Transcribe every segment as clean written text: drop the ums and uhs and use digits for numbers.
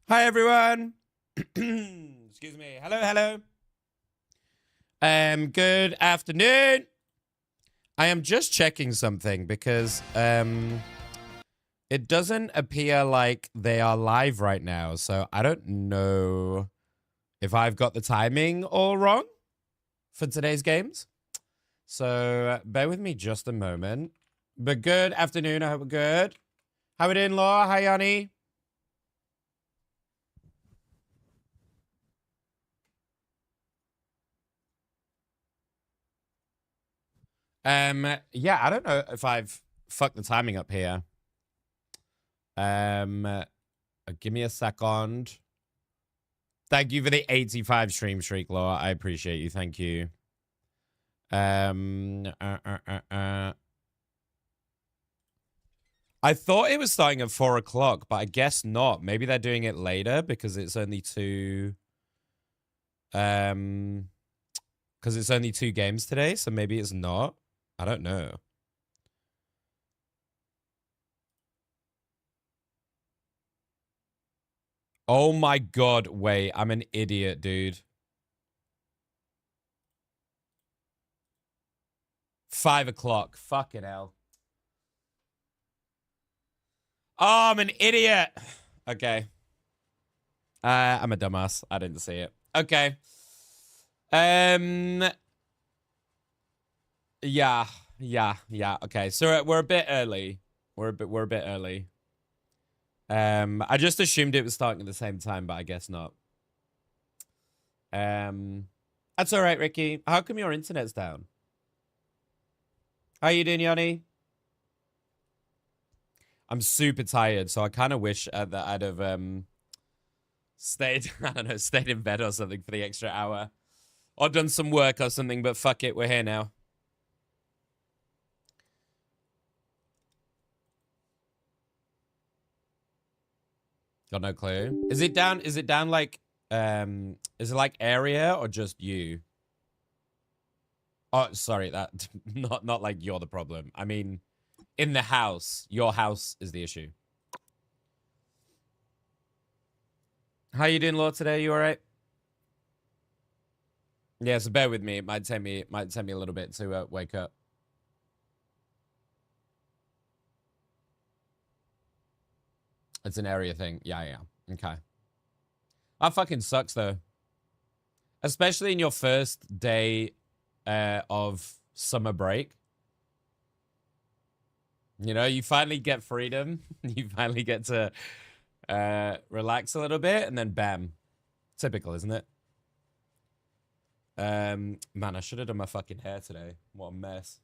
Hi, everyone. Excuse me. Hello, hello. Good afternoon. I am just checking something because it doesn't appear like they are live right now. So I don't know if I've got the timing all wrong for today's games. So bear with me just a moment. But good afternoon. I hope we're good. How we doing, Laura? Hi, Yanni. Yeah, I don't know if I've fucked the timing up here. Give me a second. Thank you for the 85 stream streak, Laura. I appreciate you. Thank you. I thought it was starting at 4 o'clock, but I guess not. Maybe they're doing it later because it's only two. Because it's only 2 games today, so maybe it's not. I don't know. Oh my god, wait, I'm an idiot, dude. 5 o'clock. Fucking hell. Oh, I'm an idiot. Okay. I'm a dumbass. I didn't see it. Okay. Yeah. Okay. So we're a bit early. We're a bit early. I just assumed it was starting at the same time, but I guess not. That's all right, Ricky. How come your internet's down? How you doing, Yanni? I'm super tired, so I kind of wish that I'd have stayed, I don't know, stayed in bed or something for the extra hour. Or done some work or something, but fuck it, we're here now. Got no clue. Is it down like, is it like area or just you? Oh, sorry, that, not like you're the problem. I mean, in the house, your house is the issue. How you doing, Lord, today? You all right? Yeah, so bear with me. It might take me a little bit to wake up. It's an area thing. Yeah. Okay. That fucking sucks, though. Especially in your first day of summer break. You know, you finally get freedom. You finally get to relax a little bit, and then bam. Typical, isn't it? Man, I should have done my fucking hair today. What a mess.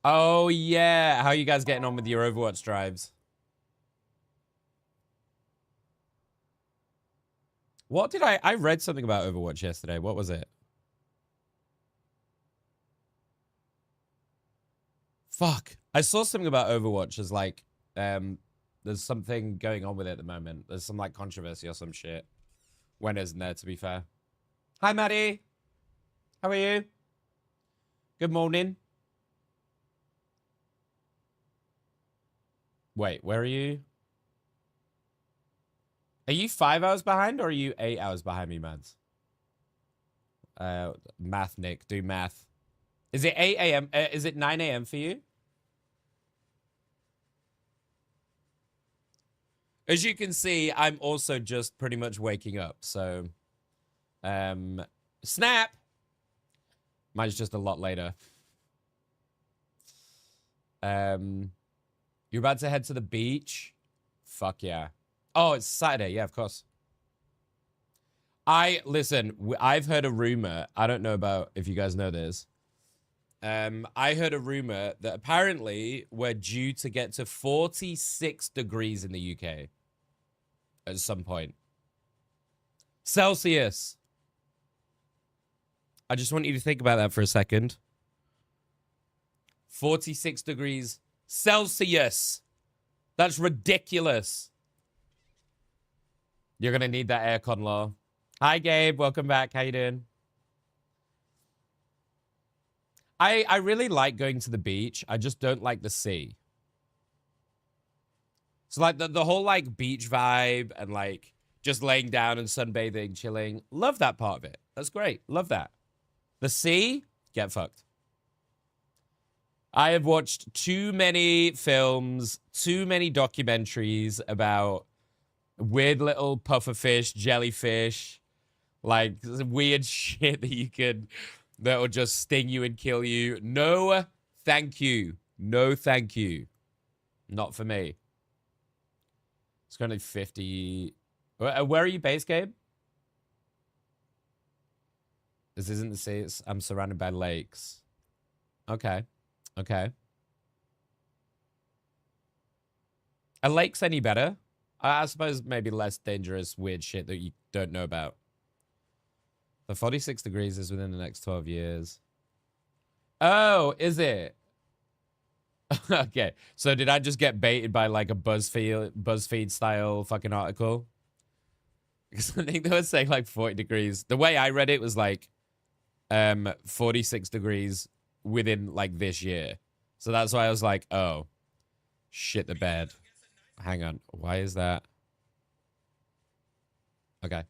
Oh, yeah. How are you guys getting on with your Overwatch drives? What did I read something about Overwatch yesterday. What was it? Fuck. I saw something about Overwatch as like, there's something going on with it at the moment. There's some like controversy or some shit. When isn't there, to be fair? Hi, Maddie. How are you? Good morning. Wait, where are you? Are you 5 hours behind or are you 8 hours behind me, Mads? Math, Nick. Do math. Is it 8 a.m.? Is it 9 a.m. for you? As you can see, I'm also just pretty much waking up. So, snap. Mine's just a lot later. You're about to head to the beach? Fuck yeah. Oh, it's Saturday. Yeah, of course. Listen, I've heard a rumor. I don't know about if you guys know this. I heard a rumor that apparently we're due to get to 46 degrees in the UK at some point. Celsius. I just want you to think about that for a second. 46 degrees Celsius. That's ridiculous. You're going to need that aircon, law. Hi, Gabe. Welcome back. How you doing? I really like going to the beach. I just don't like the sea. So like the whole like beach vibe and like just laying down and sunbathing, chilling. Love that part of it. That's great. Love that. The sea, get fucked. I have watched too many films, too many documentaries about weird little pufferfish, jellyfish, like weird shit that will just sting you and kill you. No, thank you. No, thank you. Not for me. It's currently 50. Where are you based, Gabe? This isn't the sea. I'm surrounded by lakes. Okay. Okay. Are lakes any better? I suppose maybe less dangerous, weird shit that you don't know about. The 46 degrees is within the next 12 years. Oh, is it? Okay. So did I just get baited by like a BuzzFeed style fucking article? Because I think they were saying like 40 degrees. The way I read it was like 46 degrees within like this year. So that's why I was like, oh, shit the bed. Hang on. Why is that? Okay.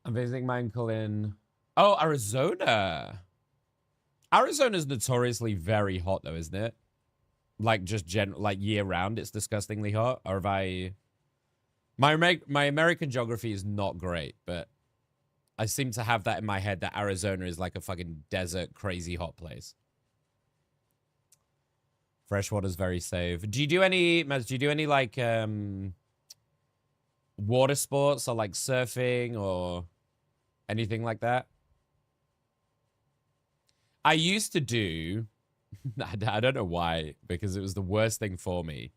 I'm visiting my uncle in... Oh, Arizona. Arizona's notoriously very hot though, isn't it? Like just like year round, it's disgustingly hot. Or have I... My American geography is not great, but I seem to have that in my head that Arizona is like a fucking desert, crazy hot place. Freshwater's very safe. Do you do any, Maz, do you do any like water sports or like surfing or anything like that? I used to do, I don't know why, because it was the worst thing for me.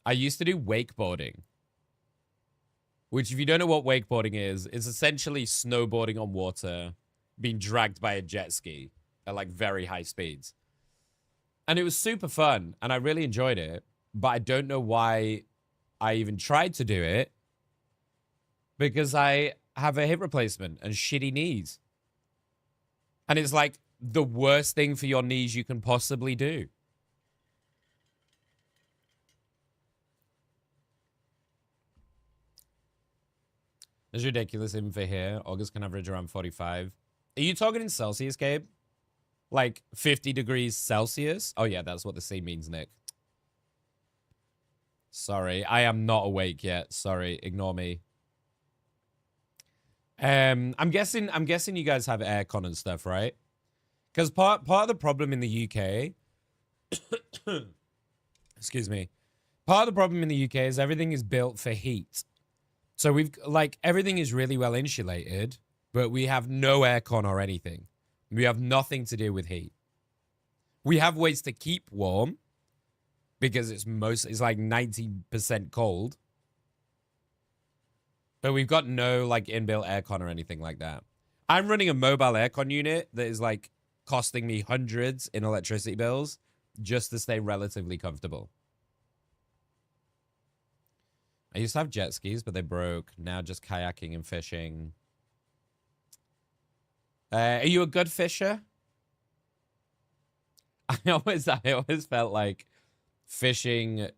I used to do wakeboarding. Which, if you don't know what wakeboarding is, it's essentially snowboarding on water, being dragged by a jet ski at like very high speeds. And it was super fun, and I really enjoyed it. But I don't know why I even tried to do it. Because I have a hip replacement and shitty knees. And it's like the worst thing for your knees you can possibly do. It's ridiculous even for here. August can average around 45. Are you talking in Celsius, Gabe? Like 50 degrees Celsius? Oh, yeah, that's what the C means, Nick. Sorry, I am not awake yet. Sorry, ignore me. I'm guessing you guys have aircon and stuff, right? Because part of the problem in the UK... excuse me. Part of the problem in the UK is everything is built for heat. So we've, like, everything is really well insulated, but we have no aircon or anything. We have nothing to do with heat. We have ways to keep warm because it's like 90% cold. But we've got no, like, inbuilt aircon or anything like that. I'm running a mobile aircon unit that is, like, costing me hundreds in electricity bills just to stay relatively comfortable. I used to have jet skis, but they broke. Now just kayaking and fishing. Are you a good fisher? I always felt like fishing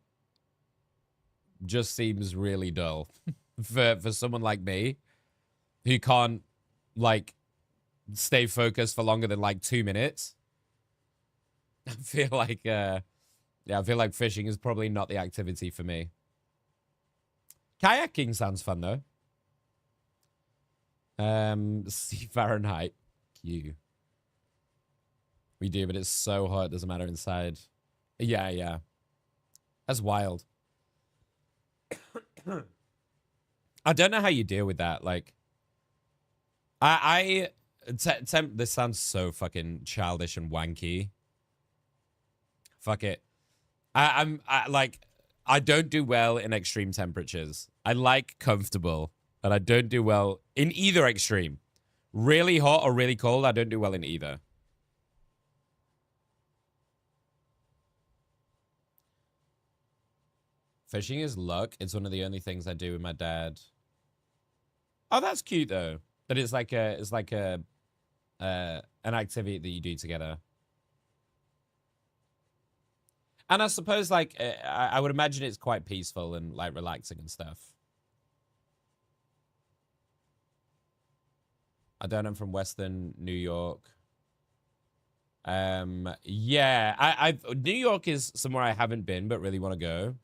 just seems really dull for someone like me who can't like stay focused for longer than like 2 minutes. I feel like I feel like fishing is probably not the activity for me. Kayaking sounds fun though. See Fahrenheit. Q. We do, but it's so hot, it doesn't matter inside. Yeah. That's wild. I don't know how you deal with that. Like, this sounds so fucking childish and wanky. Fuck it. I don't do well in extreme temperatures. I like comfortable, and I don't do well in either extreme. Really hot or really cold, I don't do well in either. Fishing is luck. It's one of the only things I do with my dad. Oh, that's cute though. That it's like an activity that you do together. And I suppose, like, I would imagine it's quite peaceful and, like, relaxing and stuff. I don't know, from Western New York. Yeah, I've New York is somewhere I haven't been, but really want to go.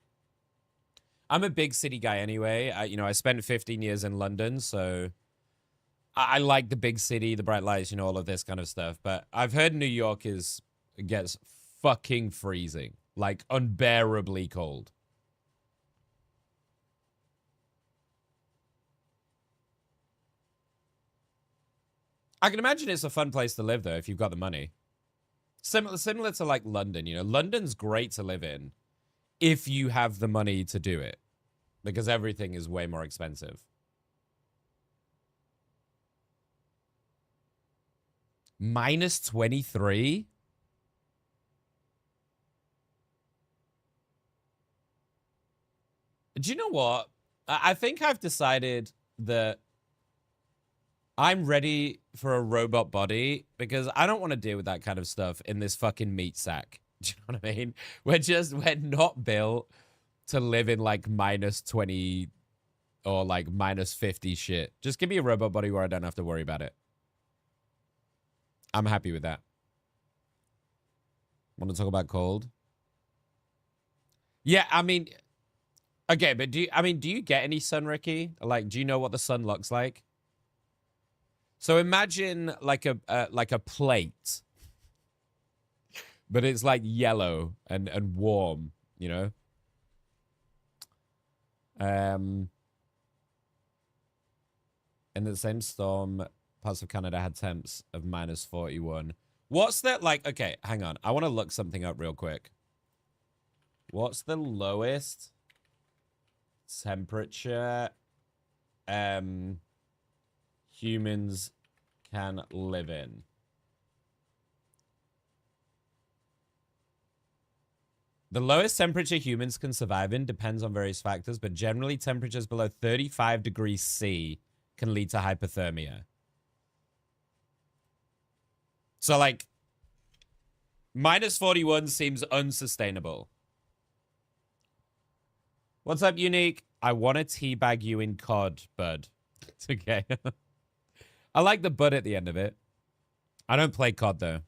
I'm a big city guy anyway. I spent 15 years in London, so I like the big city, the bright lights, all of this kind of stuff. But I've heard New York gets fucking freezing, like unbearably cold. I can imagine it's a fun place to live though if you've got the money. Similar to like London, London's great to live in if you have the money to do it, because everything is way more expensive. Minus 23? Do you know what? I think I've decided that I'm ready for a robot body because I don't want to deal with that kind of stuff in this fucking meat sack. Do you know what I mean? We're not built to live in like minus 20 or like minus 50 shit. Just give me a robot body where I don't have to worry about it. I'm happy with that. Want to talk about cold? Yeah, I mean, okay, but do you get any sun, Ricky? Like, do you know what the sun looks like? So imagine like a plate, but it's like yellow and warm, In the same storm, parts of Canada had temps of minus 41. What's that like? Okay, hang on. I want to look something up real quick. What's the lowest temperature humans can live in? The lowest temperature humans can survive in depends on various factors, but generally temperatures below 35 degrees C can lead to hypothermia. So, like, minus 41 seems unsustainable. What's up, Unique? I want to teabag you in COD, bud. It's okay. I like the bud at the end of it. I don't play COD, though.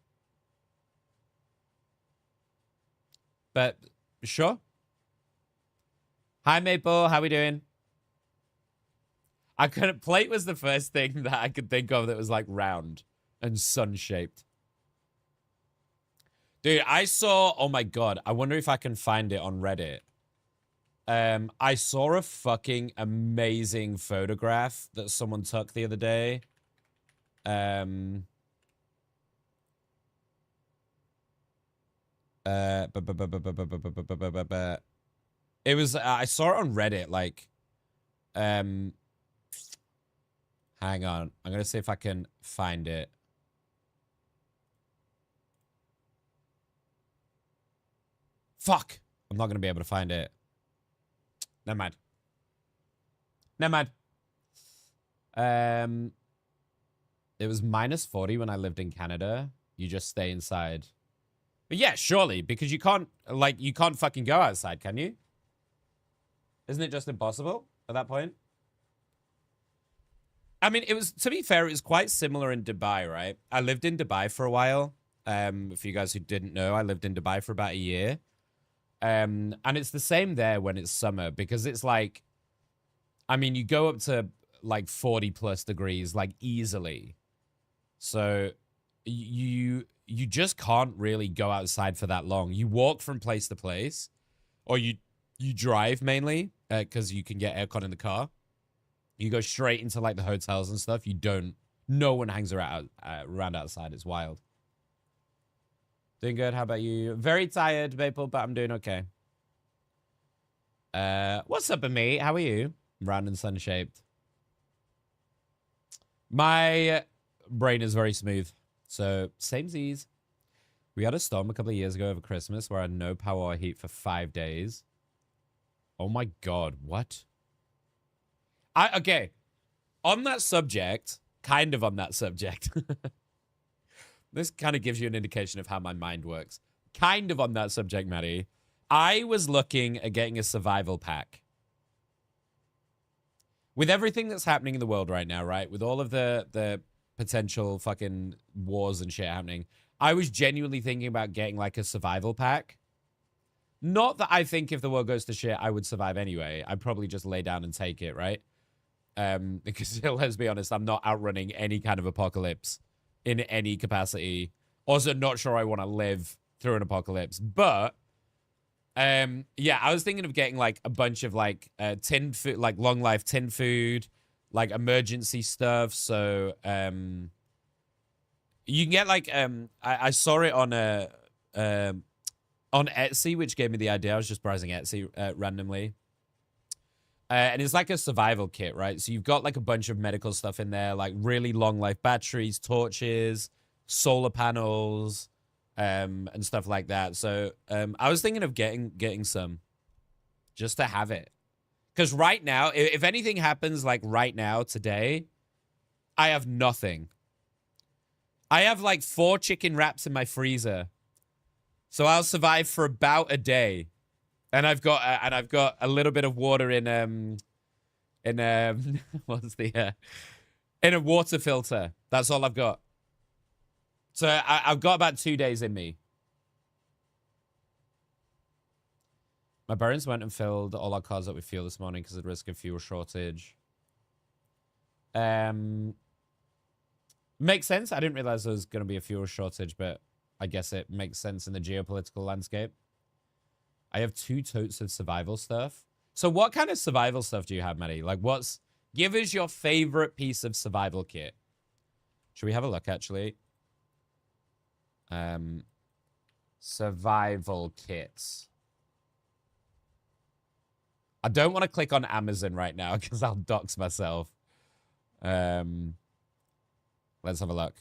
But, sure. Hi, Maple. How we doing? Plate was the first thing that I could think of that was, like, round and sun-shaped. Dude, I saw... Oh, my God. I wonder if I can find it on Reddit. I saw a fucking amazing photograph that someone took the other day. It was, I saw it on Reddit, like, hang on. I'm gonna see if I can find it. Fuck! I'm not gonna be able to find it. Never mind. Never mind. It was minus 40 when I lived in Canada. You just stay inside. But yeah, surely, because you can't fucking go outside, can you? Isn't it just impossible at that point? I mean, to be fair, it was quite similar in Dubai, right? I lived in Dubai for a while. For you guys who didn't know, I lived in Dubai for about a year. And it's the same there when it's summer, because it's like, I mean, you go up to like 40 plus degrees, like easily. So you just can't really go outside for that long. You walk from place to place, or you drive mainly, because you can get aircon in the car. You go straight into like the hotels and stuff. No one hangs around outside. It's wild. Doing good. How about you? Very tired, Maple, but I'm doing okay. What's up, Emea? How are you? Round and sun-shaped. My brain is very smooth. So, samesies. We had a storm a couple of years ago over Christmas where I had no power or heat for 5 days. Oh my God, what? Okay. On that subject, kind of on that subject. This kind of gives you an indication of how my mind works. Kind of on that subject, Maddie. I was looking at getting a survival pack. With everything that's happening in the world right now, right? With all of the potential fucking wars and shit happening, I was genuinely thinking about getting like a survival pack. Not that I think if the world goes to shit, I would survive anyway. I'd probably just lay down and take it, right? Because let's be honest, I'm not outrunning any kind of apocalypse in any capacity. Also, not sure I want to live through an apocalypse. But, yeah, I was thinking of getting like a bunch of like tin food, like long life tin food, like emergency stuff. So, you can get like, I saw it on Etsy, which gave me the idea. I was just browsing Etsy randomly. And it's like a survival kit, right? So you've got like a bunch of medical stuff in there, like really long life batteries, torches, solar panels, and stuff like that. So I was thinking of getting some just to have it. Because right now, if anything happens like right now, today, I have nothing. I have like 4 chicken wraps in my freezer. So I'll survive for about a day. And I've got a little bit of water in what's the in a water filter. That's all I've got. So I've got about 2 days in me. My parents went and filled all our cars up with fuel this morning because of the risk of fuel shortage. Makes sense. I didn't realize there was going to be a fuel shortage, but I guess it makes sense in the geopolitical landscape. I have 2 totes of survival stuff. So what kind of survival stuff do you have, Maddie? Like give us your favorite piece of survival kit. Should we have a look, actually? Survival kits. I don't want to click on Amazon right now because I'll dox myself. Let's have a look.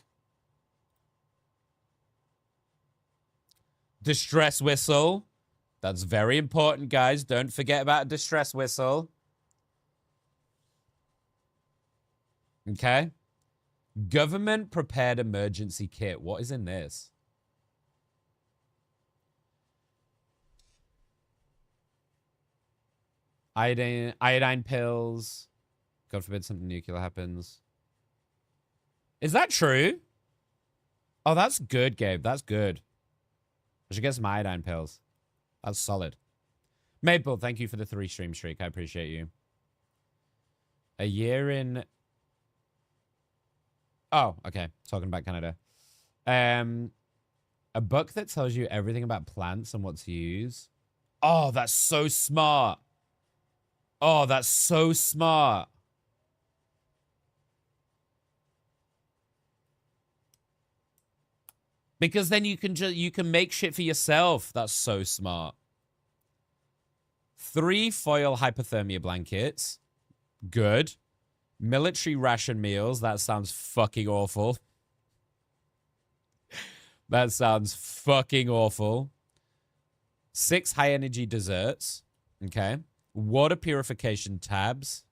Distress whistle. That's very important, guys. Don't forget about a distress whistle. Okay. Government prepared emergency kit. What is in this? Iodine pills. God forbid something nuclear happens. Is that true? Oh, that's good, Gabe. That's good. I should get some iodine pills. That's solid. Maple, thank you for the 3 stream streak. I appreciate you. A year in... Oh, okay. Talking about Canada. A book that tells you everything about plants and what to use. Oh, that's so smart. Oh, that's so smart. Because then you can make shit for yourself. That's so smart. 3 foil hypothermia blankets. Good. Military ration meals. That sounds fucking awful. That sounds fucking awful. 6 high energy desserts. Okay. Water purification tabs.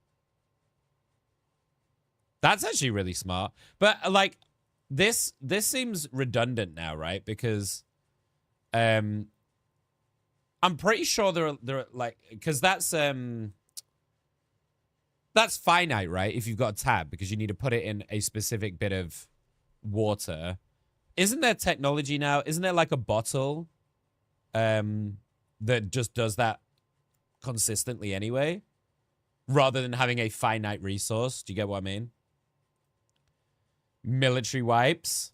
That's actually really smart. But like... This seems redundant now, right? Because I'm pretty sure they're like, because that's finite, right? If you've got a tab, because you need to put it in a specific bit of water. Isn't there technology now? Isn't there like a bottle that just does that consistently anyway? Rather than having a finite resource. Do you get what I mean? Military wipes.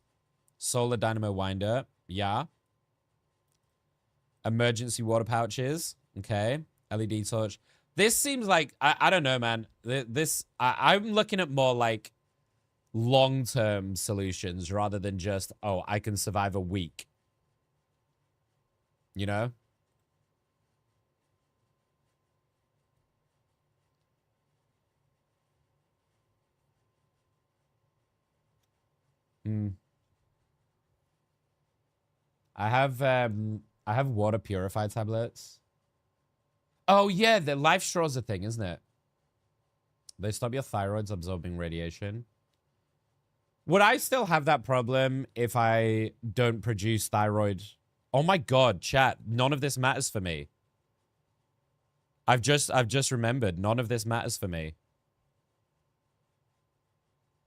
Solar dynamo winder. Yeah. Emergency water pouches. Okay. LED torch. This seems like... I don't know, man. I'm looking at more like long-term solutions rather than just, oh, I can survive a week. You know? I have water purify tablets. Oh yeah, the life straw's a thing, isn't it? They stop your thyroid's absorbing radiation. Would I still have that problem if I don't produce thyroid? Oh my god, chat, none of this matters for me. I've just remembered. None of this matters for me.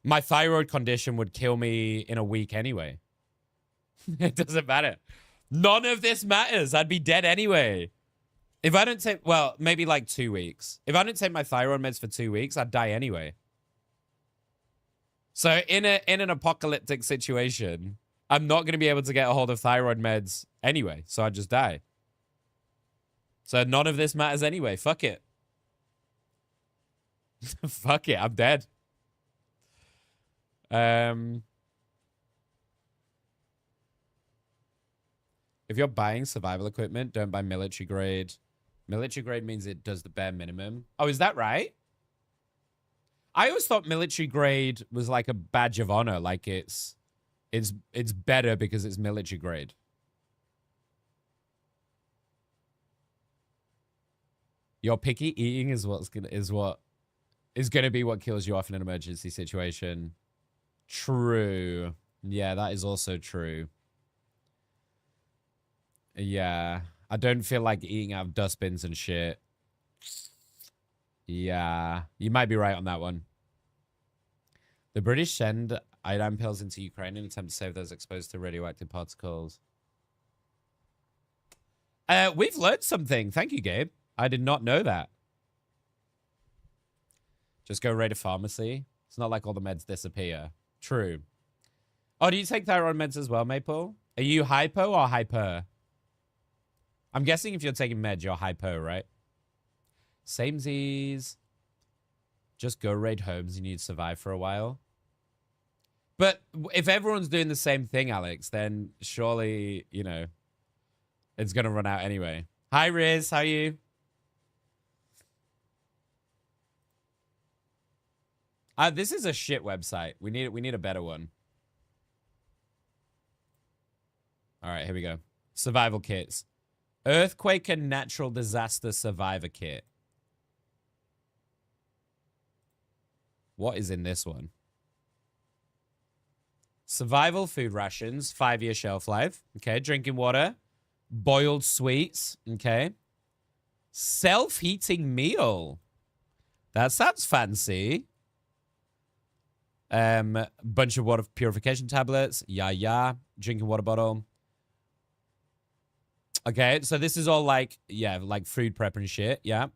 My thyroid condition would kill me in a week anyway. It doesn't matter. None of this matters. I'd be dead anyway. If I don't take, well, maybe like 2 weeks. If I don't take my thyroid meds for 2 weeks, I'd die anyway. So in an apocalyptic situation, I'm not going to be able to get a hold of thyroid meds anyway. So I'd just die. So none of this matters anyway. Fuck it. Fuck it. I'm dead. If you're buying survival equipment, don't buy military grade. Military grade means it does the bare minimum. Oh, is that right? I always thought military grade was like a badge of honor. Like it's better because it's military grade. Your picky eating is what is gonna be what kills you off in an emergency situation. True. Yeah, that is also true. Yeah. I don't feel like eating out of dustbins and shit. Yeah. You might be right on that one. The British send iodine pills into Ukraine in an attempt to save those exposed to radioactive particles. We've learned something. Thank you, Gabe. I did not know that. Just go raid a pharmacy. It's not like all the meds disappear. True. Oh, do you take thyroid meds as well, Maple? Are you hypo or hyper? I'm guessing if you're taking meds, you're hypo, right? Samesies. Just go raid homes. You need to survive for a while. But if everyone's doing the same thing, Alex, then surely, you know, it's going to run out anyway. Hi, Riz. How are you? This is a shit website. We need a better one. All right, here we go. Survival kits. Earthquake and natural disaster survivor kit. What is in this one? Survival food rations, 5-year shelf life. Okay, drinking water. Boiled sweets. Okay. Self-heating meal. That sounds fancy. Bunch of water purification tablets. Yeah. Drinking water bottle. Okay, so this is all like, yeah, like food prep and shit. Yeah.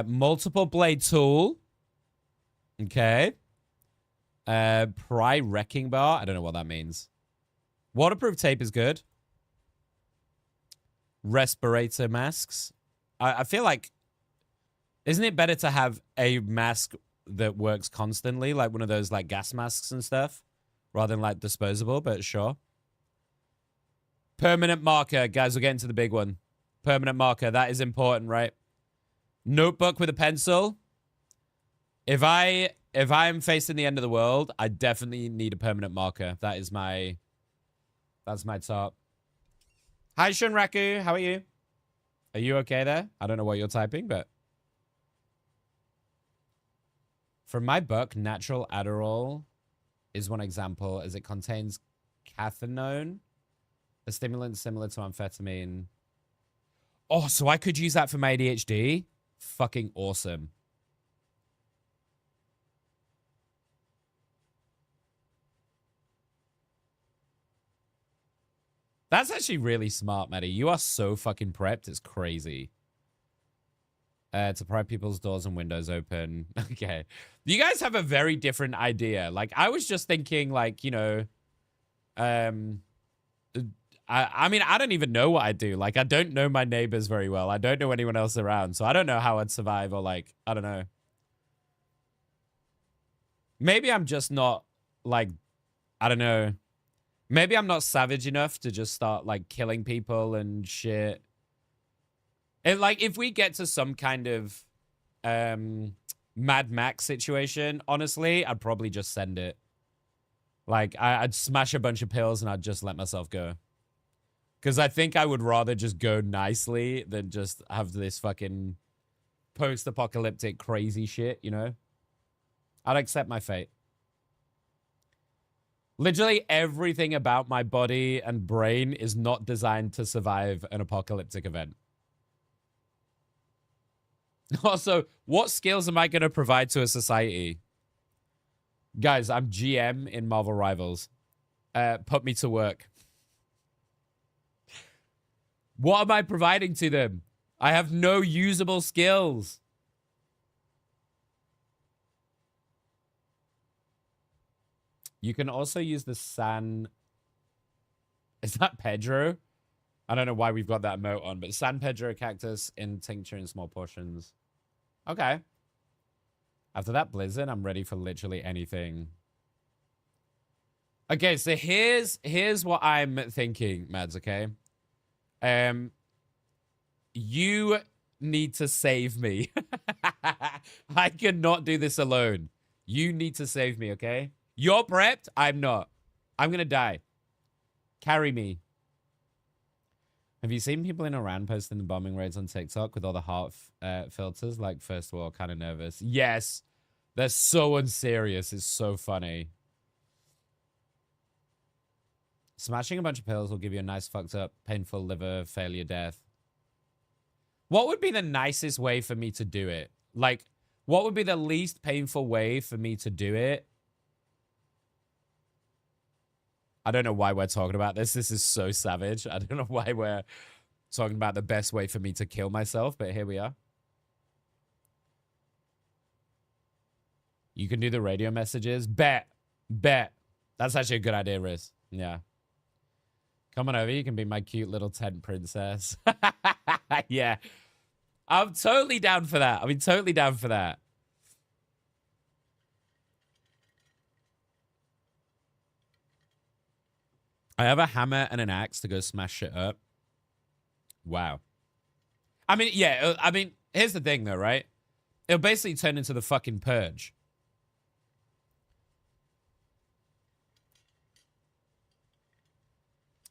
Multiple blade tool. Okay. Pry wrecking bar. I don't know what that means. Waterproof tape is good. Respirator masks. I feel like, isn't it better to have a mask that works constantly, like one of those like gas masks and stuff, rather than like disposable? But sure. Permanent marker, guys. We're getting to the big one. Permanent marker, that is important, right? Notebook with a pencil. If I'm facing the end of the world, I definitely need a permanent marker. That's my top. Hi, Shunraku. How are you? Are you okay there? I don't know what you're typing, but from my book, natural Adderall is one example, as it contains cathinone, a stimulant similar to amphetamine. Oh, so I could use that for my ADHD? Fucking awesome. That's actually really smart, Maddie. You are so fucking prepped. It's crazy. To pry people's doors and windows open. Okay. You guys have a very different idea. Like, I was just thinking, like, you know, I mean, I don't even know what I do. Like, I don't know my neighbors very well. I don't know anyone else around. So I don't know how I'd survive, or like, I don't know. Maybe I'm just not, like, I don't know. Maybe I'm not savage enough to just start, like, killing people and shit. And, like, if we get to some kind of Mad Max situation, honestly, I'd probably just send it. Like, I'd smash a bunch of pills and I'd just let myself go. Because I think I would rather just go nicely than just have this fucking post-apocalyptic crazy shit, you know? I'd accept my fate. Literally everything about my body and brain is not designed to survive an apocalyptic event. Also, what skills am I going to provide to a society? Guys, I'm GM in Marvel Rivals. Put me to work. What am I providing to them? I have no usable skills. You can also use the San... Is that Pedro? I don't know why we've got that emote on, but San Pedro cactus in tincture in small portions. Okay. After that blizzard, I'm ready for literally anything. Okay, so here's what I'm thinking, Mads, okay? You need to save me. I cannot do this alone. You need to save me, okay? You're prepped? I'm not. I'm gonna die. Carry me. Have you seen people in Iran posting the bombing raids on TikTok with all the heart filters? Like, first of all, kind of nervous. Yes. They're so unserious. It's so funny. Smashing a bunch of pills will give you a nice fucked up, painful liver failure death. What would be the nicest way for me to do it? Like, what would be the least painful way for me to do it? I don't know why we're talking about this. This is so savage. I don't know why we're talking about the best way for me to kill myself, but here we are. You can do the radio messages. Bet. That's actually a good idea, Riz. Yeah. Come on over. You can be my cute little tent princess. Yeah. I'm totally down for that. I mean, totally down for that. I have a hammer and an axe to go smash shit up. Wow. I mean, yeah. I mean, here's the thing, though, right? It'll basically turn into the fucking purge.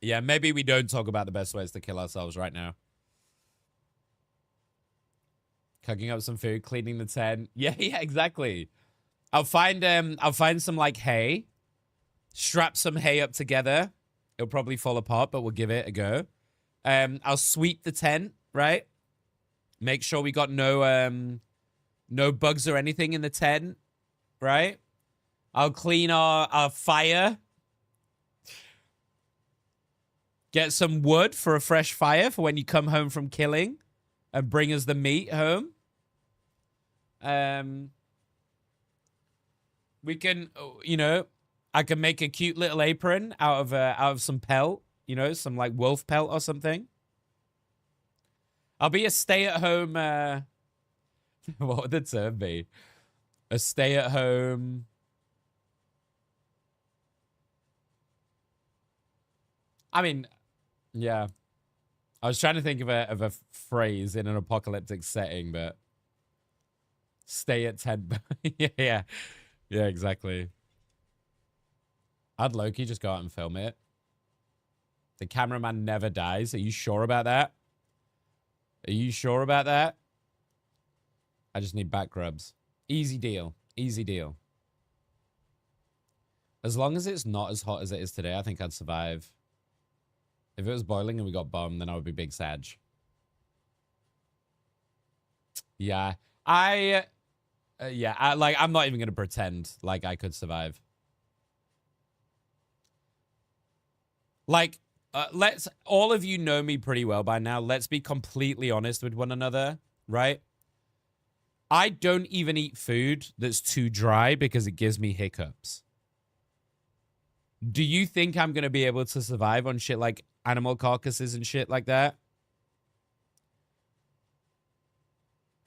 Yeah, maybe we don't talk about the best ways to kill ourselves right now. Cooking up some food, cleaning the tent. Yeah, exactly. I'll find some like hay. Strap some hay up together. It'll probably fall apart, but we'll give it a go. I'll sweep the tent, right? Make sure we got no bugs or anything in the tent, right? I'll clean our fire. Get some wood for a fresh fire for when you come home from killing and bring us the meat home. We can, you know, I can make a cute little apron out of some pelt, you know, some like wolf pelt or something. I'll be a stay-at-home, what would the term be? A stay-at-home... I mean, yeah. I was trying to think of a phrase in an apocalyptic setting, but... Stay at 10. Yeah, exactly. I'd Loki just go out and film it. The cameraman never dies. Are you sure about that? Are you sure about that? I just need back rubs. Easy deal. Easy deal. As long as it's not as hot as it is today, I think I'd survive. If it was boiling and we got bombed, then I would be big Sag. Yeah. I'm not even going to pretend like I could survive. Like, all of you know me pretty well by now. Let's be completely honest with one another, right? I don't even eat food that's too dry because it gives me hiccups. Do you think I'm going to be able to survive on shit like animal carcasses and shit like that?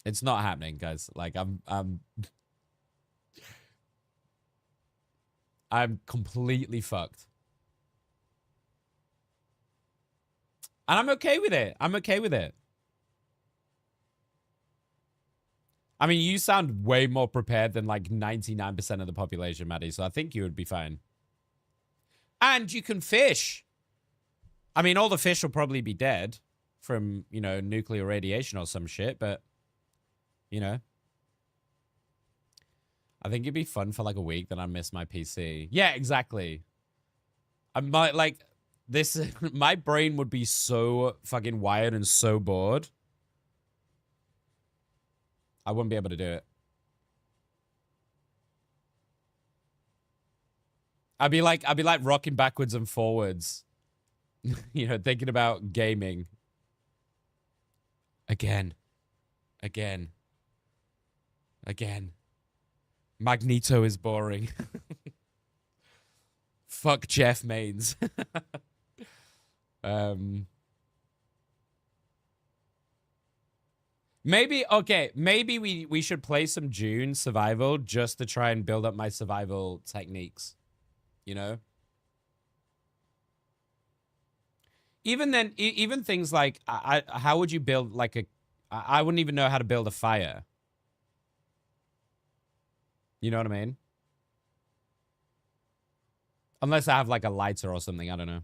It's not happening, guys. Like, I'm completely fucked. And I'm okay with it. I'm okay with it. I mean, you sound way more prepared than like 99% of the population, Maddie, so I think you would be fine. And you can fish. I mean, all the fish will probably be dead from, you know, nuclear radiation or some shit, but, you know. I think it'd be fun for like a week, then I miss my PC. Yeah, exactly. I might like this. My brain would be so fucking wired and so bored. I wouldn't be able to do it. I'd be like rocking backwards and forwards, you know, thinking about gaming. Again. Magneto is boring. Fuck Jeff Mains. Maybe we should play some June survival just to try and build up my survival techniques. You know? Even then, even things like, how would you build like a, I wouldn't even know how to build a fire. You know what I mean? Unless I have like a lighter or something, I don't know.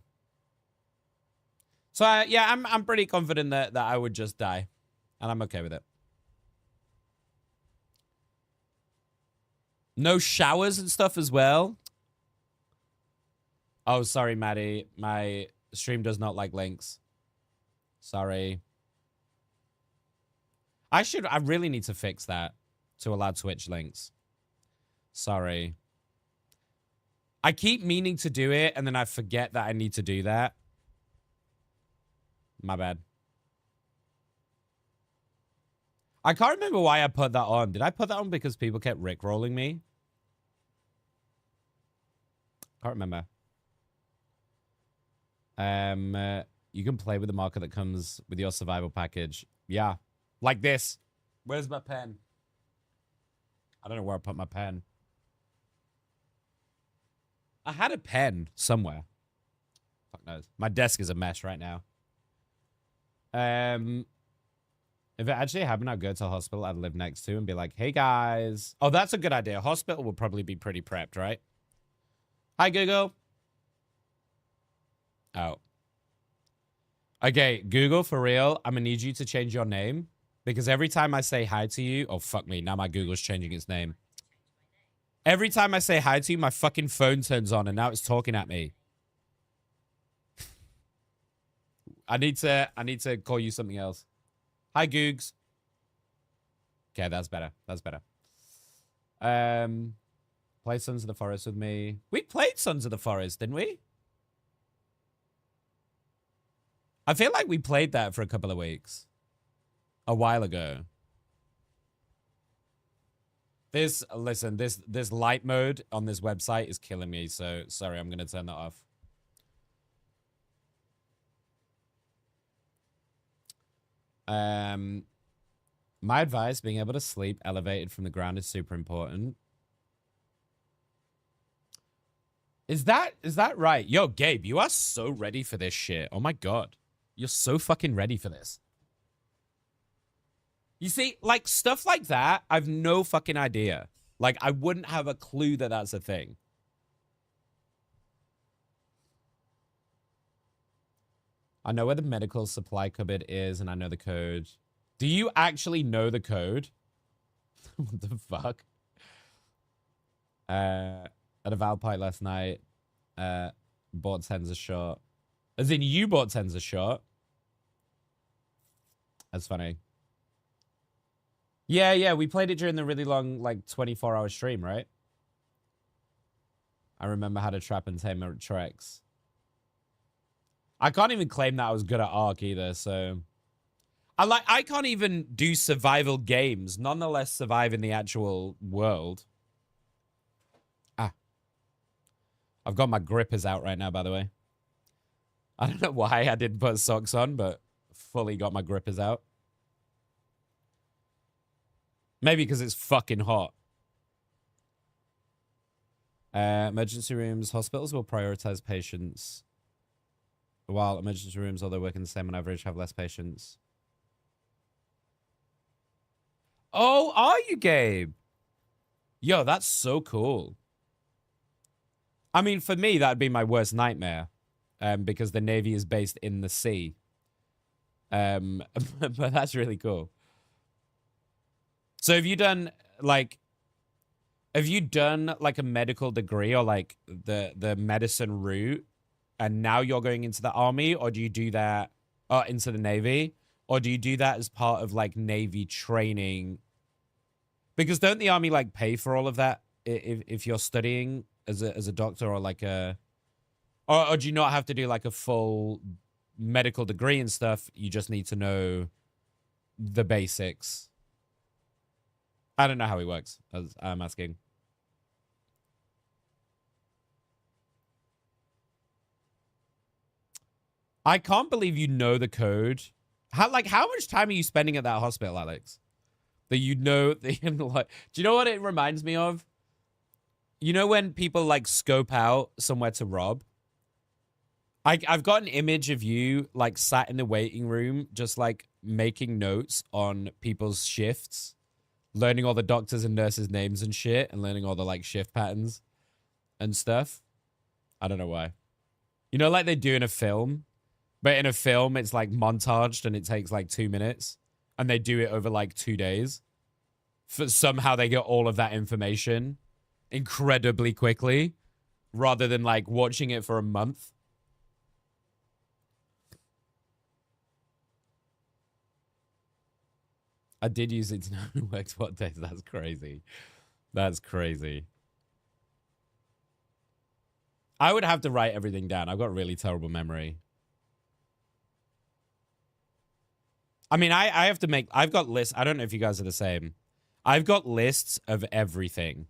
So yeah, I'm pretty confident that I would just die. And I'm okay with it. No showers and stuff as well. Oh, sorry, Maddie. My stream does not like links. Sorry. I really need to fix that to allow Twitch links. Sorry. I keep meaning to do it, and then I forget that I need to do that. My bad. I can't remember why I put that on. Did I put that on because people kept rickrolling me? Can't remember. You can play with the marker that comes with your survival package. Yeah. Like this. Where's my pen? I don't know where I put my pen. I had a pen somewhere. Fuck knows. My desk is a mess right now. If it actually happened, I'd go to a hospital I'd live next to and be like, hey guys. Oh, that's a good idea. Hospital will probably be pretty prepped, right? Hi, Google. Oh. Okay, Google, for real, I'm gonna need you to change your name. Because every time I say hi to you... Oh, fuck me. Now my Google's changing its name. Every time I say hi to you, my fucking phone turns on and now it's talking at me. I need to call you something else. Hi, Googs. Okay, that's better. That's better. Play Sons of the Forest with me. We played Sons of the Forest, didn't we? I feel like we played that for a couple of weeks. A while ago. Listen, this light mode on this website is killing me, so sorry, I'm going to turn that off. My advice, being able to sleep elevated from the ground is super important. Is that right? Yo, Gabe, you are so ready for this shit. Oh my god. You're so fucking ready for this. You see, like, stuff like that, I've no fucking idea. Like, I wouldn't have a clue that that's a thing. I know where the medical supply cupboard is, and I know the code. Do you actually know the code? What the fuck? At a Valpite last night, bought Tens a shot. As in, you bought Tens a shot? That's funny. Yeah, we played it during the really long, like, 24-hour stream, right? I remember how to trap and tame Trex. I can't even claim that I was good at Ark either, so... I can't even do survival games, nonetheless survive in the actual world. Ah. I've got my grippers out right now, by the way. I don't know why I didn't put socks on, but fully got my grippers out. Maybe because it's fucking hot. Emergency rooms, hospitals will prioritize patients. While emergency rooms, although working the same on average, have less patients. Oh, are you, Gabe? Yo, that's so cool. I mean, for me, that'd be my worst nightmare. Because the Navy is based in the sea. But that's really cool. So have you done, like a medical degree or, like, the medicine route, and now you're going into the army, or do you do that, into the Navy? Or do you do that as part of, like, Navy training Because don't the army like pay for all of that if you're studying as a doctor or like a or do you not have to do like a full medical degree and stuff? You just need to know the basics. I don't know how he works, as I'm asking. I can't believe you know the code. How much time are you spending at that hospital, Alex? That you know, like, do you know what it reminds me of? You know when people like scope out somewhere to rob? I've got an image of you like sat in the waiting room, just like making notes on people's shifts, learning all the doctors and nurses' names and shit, and learning all the like shift patterns and stuff. I don't know why. You know, like they do in a film, but in a film it's like montaged and it takes like 2 minutes, and they do it over like 2 days. Somehow they get all of that information incredibly quickly, rather than like watching it for a month. I did use it to know who worked what days. That's crazy. That's crazy. I would have to write everything down. I've got really terrible memory. I mean, I have to make... I've got lists. I don't know if you guys are the same. I've got lists of everything.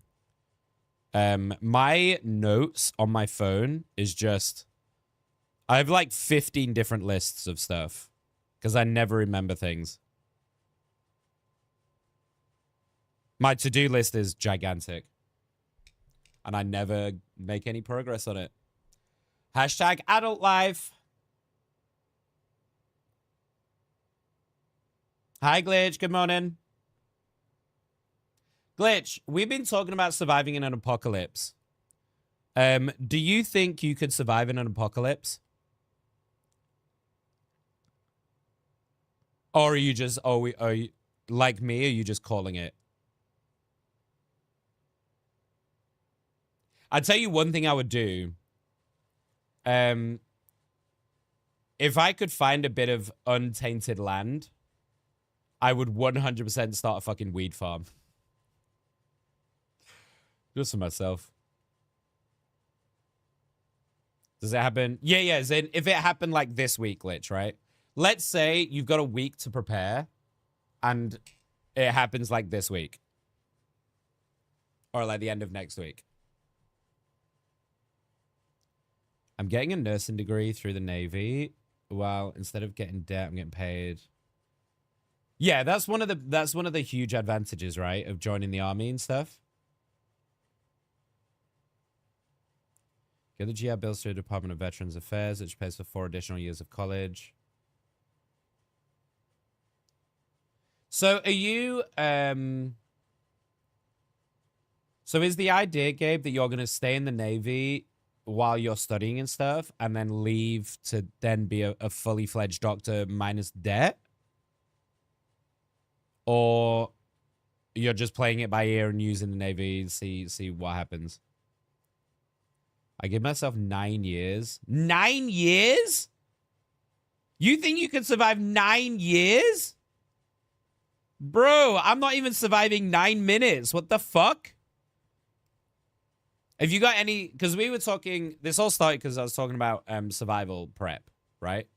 My notes on my phone is just... I have like 15 different lists of stuff. Because I never remember things. My to-do list is gigantic. And I never make any progress on it. Hashtag adult life. Hi, Glitch. Good morning. Glitch, we've been talking about surviving in an apocalypse. Do you think you could survive in an apocalypse? Or are you just, are you, like me, are you just calling it? I'd tell you one thing I would do. If I could find a bit of untainted land, I would 100% start a fucking weed farm. Just for myself. Does it happen? Yeah. If it happened like this week, Glitch, right? Let's say you've got a week to prepare and it happens like this week. Or like the end of next week. I'm getting a nursing degree through the Navy. Well, instead of getting debt, I'm getting paid. Yeah, that's one of the huge advantages, right, of joining the army and stuff. Get the GI bills through the Department of Veterans Affairs, which pays for 4 additional years of college. So are you so is the idea, Gabe, that you're gonna stay in the Navy while you're studying and stuff, and then leave to then be a fully fledged doctor minus debt? Or you're just playing it by ear and using the Navy, see what happens? I give myself 9 years. 9 years? You think you can survive 9 years? Bro, I'm not even surviving 9 minutes. What the fuck? Have you got any... Because we were talking... This all started because I was talking about survival prep, right?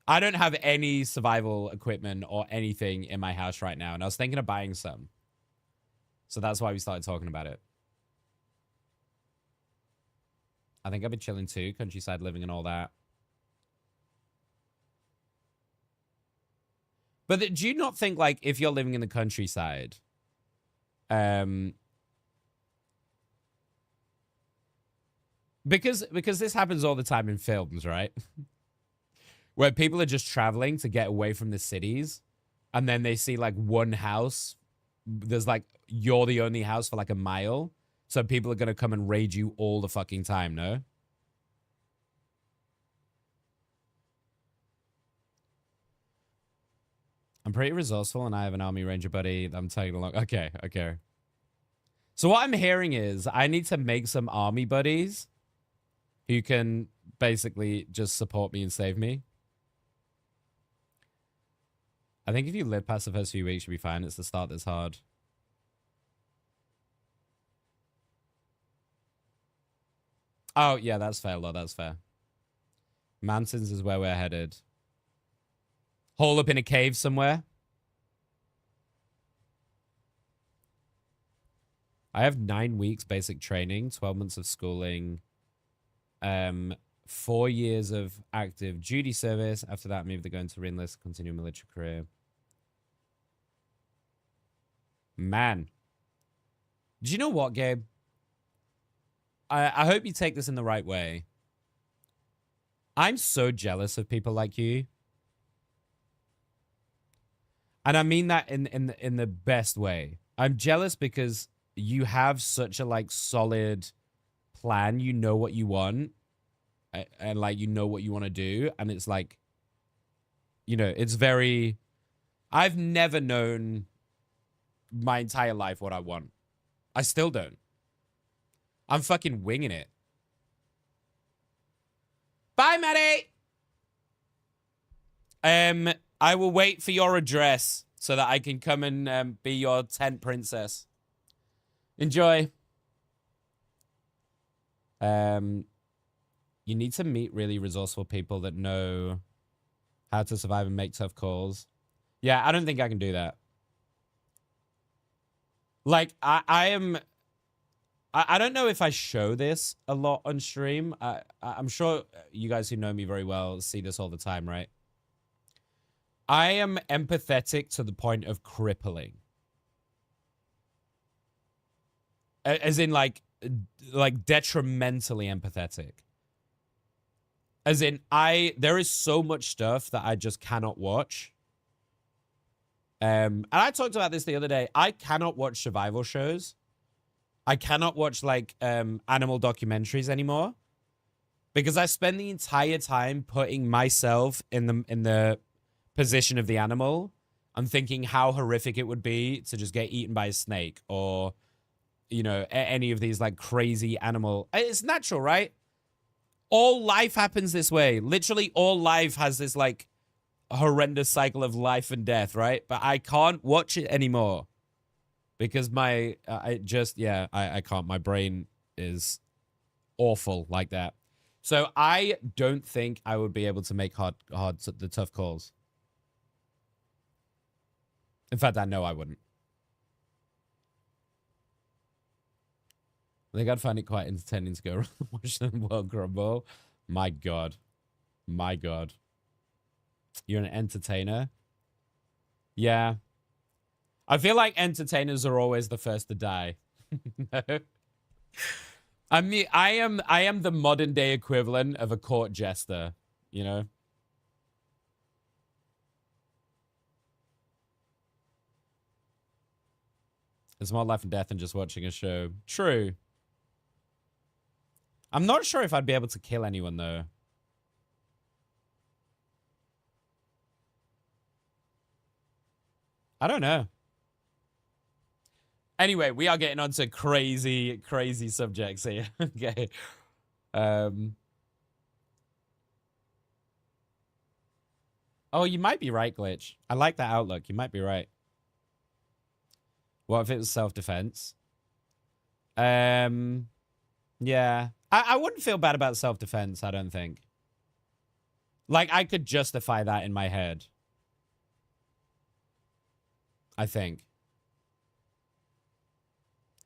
I don't have any survival equipment or anything in my house right now, and I was thinking of buying some. So that's why we started talking about it. I think I've been chilling too, countryside living and all that. But do you not think, like, if you're living in the countryside, because this happens all the time in films, right? Where people are just traveling to get away from the cities, and then they see like one house. There's like, you're the only house for like a mile. So people are going to come and raid you all the fucking time, no? I'm pretty resourceful and I have an army ranger buddy that I'm tagging along. Okay. So what I'm hearing is I need to make some army buddies who can basically just support me and save me. I think if you live past the first few weeks, you'll be fine. It's the start that's hard. Oh, yeah, that's fair, Lord. That's fair. Mountains is where we're headed. Hole up in a cave somewhere. I have 9 weeks basic training, 12 months of schooling, 4 years of active duty service. After that, I'm either going to re-enlist, continue a military career. Man. Do you know what, Gabe? I hope you take this in the right way. I'm so jealous of people like you. And I mean that in the best way. I'm jealous because you have such a like solid plan. You know what you want. And like you know what you want to do. And it's like, you know, it's very... I've never known my entire life what I want. I still don't. I'm fucking winging it. Bye, Maddie! I will wait for your address so that I can come and be your tent princess. Enjoy. You need to meet really resourceful people that know how to survive and make tough calls. Yeah, I don't think I can do that. Like, I don't know if I show this a lot on stream. I'm sure you guys who know me very well see this all the time, right? I am empathetic to the point of crippling. As in, like detrimentally empathetic. As in, there is so much stuff that I just cannot watch. And I talked about this the other day. I cannot watch survival shows. I cannot watch like animal documentaries anymore because I spend the entire time putting myself in the position of the animal. I'm thinking how horrific it would be to just get eaten by a snake or, you know, any of these like crazy animal. It's natural, right? All life happens this way. Literally all life has this like horrendous cycle of life and death, right? But I can't watch it anymore. Because I can't. My brain is awful like that. So I don't think I would be able to make the tough calls. In fact, I know I wouldn't. I think I'd find it quite entertaining to go around and watch the world grumble. My God. My God. You're an entertainer? Yeah. I feel like entertainers are always the first to die. No. I mean, I am the modern day equivalent of a court jester, you know? It's more life and death than just watching a show. True. I'm not sure if I'd be able to kill anyone, though. I don't know. Anyway, we are getting onto crazy, crazy subjects here. Okay. Oh, you might be right, Glitch. I like that outlook. You might be right. What if it was self-defense? Yeah. I wouldn't feel bad about self-defense, I don't think. Like, I could justify that in my head. I think.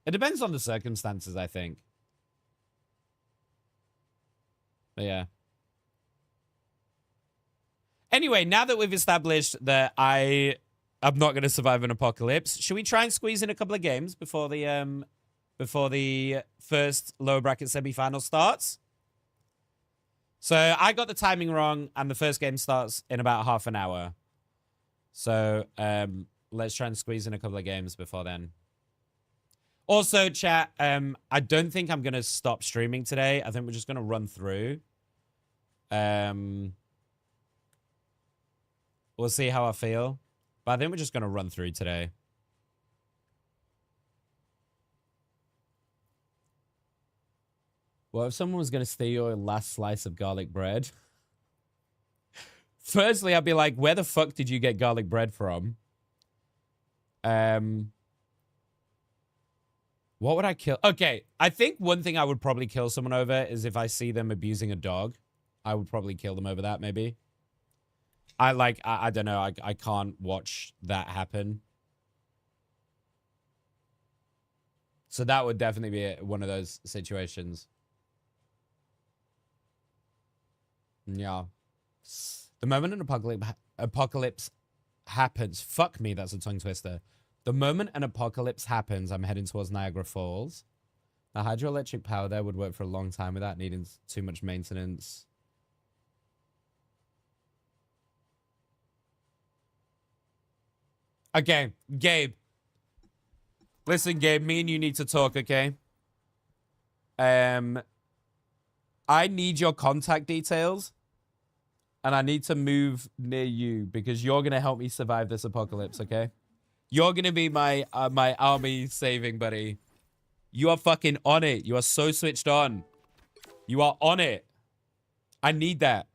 It depends on the circumstances, I think. But yeah. Anyway, now that we've established that I'm not going to survive an apocalypse, should we try and squeeze in a couple of games before the first lower bracket semi-final starts? So I got the timing wrong, and the first game starts in about half an hour. So let's try and squeeze in a couple of games before then. Also, chat, I don't think I'm going to stop streaming today. I think we're just going to run through. We'll see how I feel. But I think we're just going to run through today. Well, if someone was going to steal your last slice of garlic bread... Firstly, I'd be like, where the fuck did you get garlic bread from? What would I kill? Okay, I think one thing I would probably kill someone over is if I see them abusing a dog. I would probably kill them over that, maybe. I don't know. I can't watch that happen. So that would definitely be one of those situations. Yeah. The moment an apocalypse happens. Fuck me, that's a tongue twister. The moment an apocalypse happens, I'm heading towards Niagara Falls. The hydroelectric power there would work for a long time without needing too much maintenance. Okay, Gabe. Listen, Gabe, me and you need to talk, okay? I need your contact details. And I need to move near you because you're going to help me survive this apocalypse, okay? You're going to be my my army saving buddy. You are fucking on it. You are so switched on. You are on it. I need that.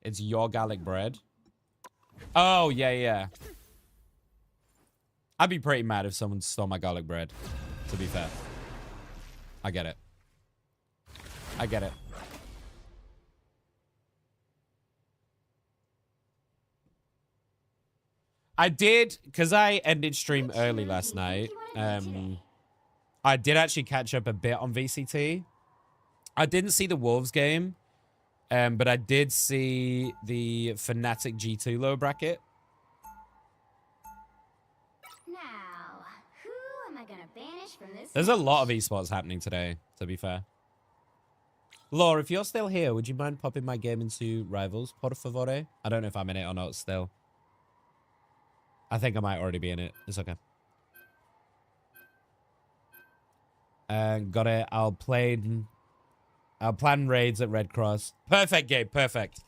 It's your garlic bread. Oh, yeah, yeah. I'd be pretty mad if someone stole my garlic bread, to be fair. I get it. I get it. I did, because I ended stream early last night. I did actually catch up a bit on VCT. I didn't see the Wolves game, but I did see the Fnatic G2 lower bracket. Now, who am I gonna banish from this? There's a lot of esports happening today, to be fair. Laura, if you're still here, would you mind popping my game into Rivals, por favore? I don't know if I'm in it or not still. I think I might already be in it. It's okay. Got it. I'll plan raids at Red Cross. Perfect, Gabe. Perfect.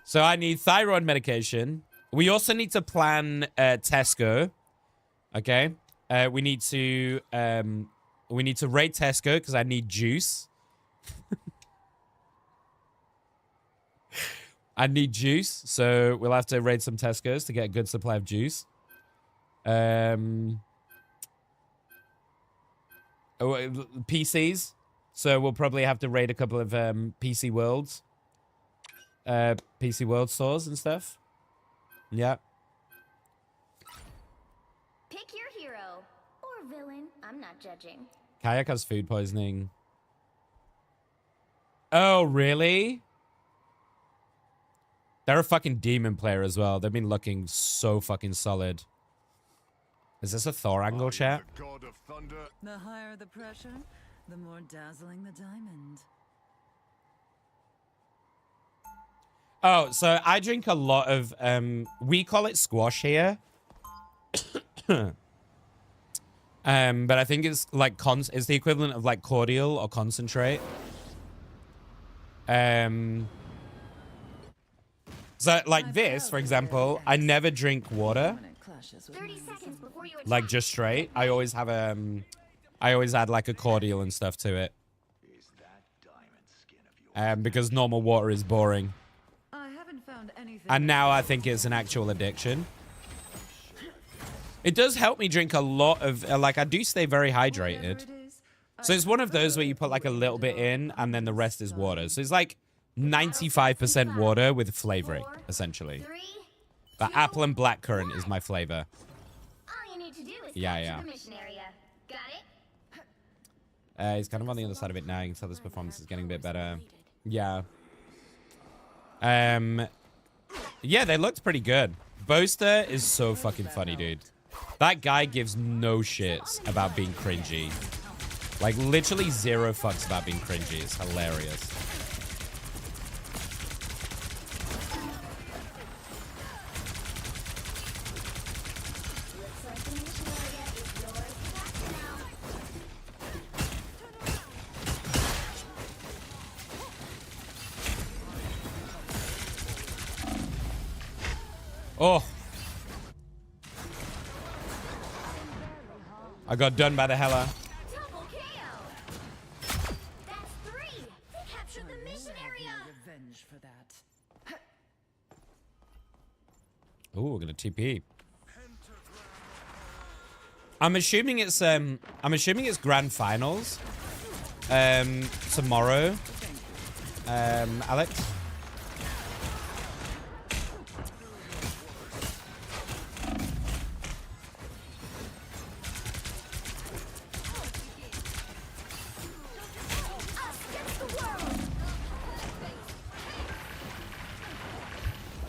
So I need thyroid medication. We also need to plan Tesco. Okay. We need to raid Tesco because I need juice. I need juice, so we'll have to raid some Tesco's to get a good supply of juice. PCs, so we'll probably have to raid a couple of PC Worlds. PC World stores and stuff. Yeah. Pick your hero or villain. I'm not judging. Kayak has food poisoning. Oh, really? They're a fucking demon player as well. They've been looking so fucking solid. Is this a Thor angle, chat? The higher the pressure, the more dazzling the diamond. Oh, so I drink a lot of, we call it squash here. But I think it's like, it's the equivalent of like cordial or concentrate. So, like this, for example, I never drink water. 30 seconds before you Like, just straight. I always have I always add, like, a cordial and stuff to it. Because normal water is boring. I haven't found anything. And now I think it's an actual addiction. It does help me drink a lot of, like, I do stay very hydrated. So it's one of those where you put, like, a little bit in, and then the rest is water. So it's, like, 95% water with flavoring, essentially. But apple and blackcurrant is my flavor. All you need to do is Yeah. the mission area. Got it? He's kind of on the other side of it now. You can tell this performance is getting a bit better. Yeah. Yeah, they looked pretty good. Boaster is so fucking funny, dude. That guy gives no shits about being cringy. Like, literally zero fucks about being cringy. It's hilarious. Oh. I got done by the Hela. Double KO. That's 3. They captured Revenge for that. Ooh, we're gonna TP. I'm assuming it's grand finals. Tomorrow. Alex.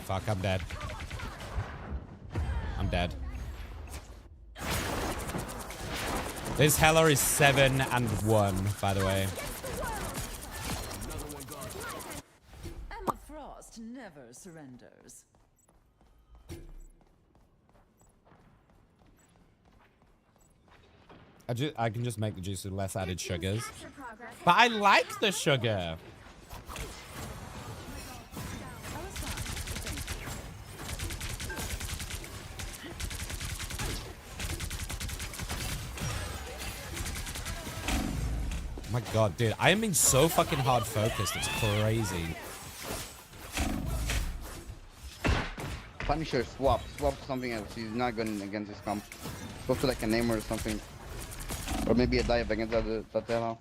Fuck, I'm dead. I'm dead. This Hela is 7-1, by the way. Emma Frost never surrenders. I can just make the juice with less added sugars. But I like the sugar. My god, dude. I am being so fucking hard focused. It's crazy. Punisher, swap something else. He's not going against his comp. Go to like a name or something. Or maybe a dive against that now.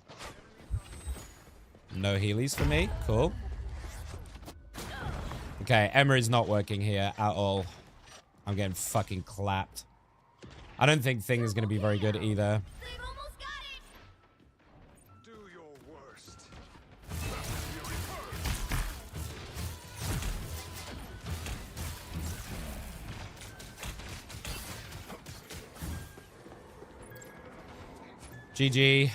No Heelys for me. Cool. Okay, Emery's not working here at all. I'm getting fucking clapped. I don't think Thing is going to be very good either. GG.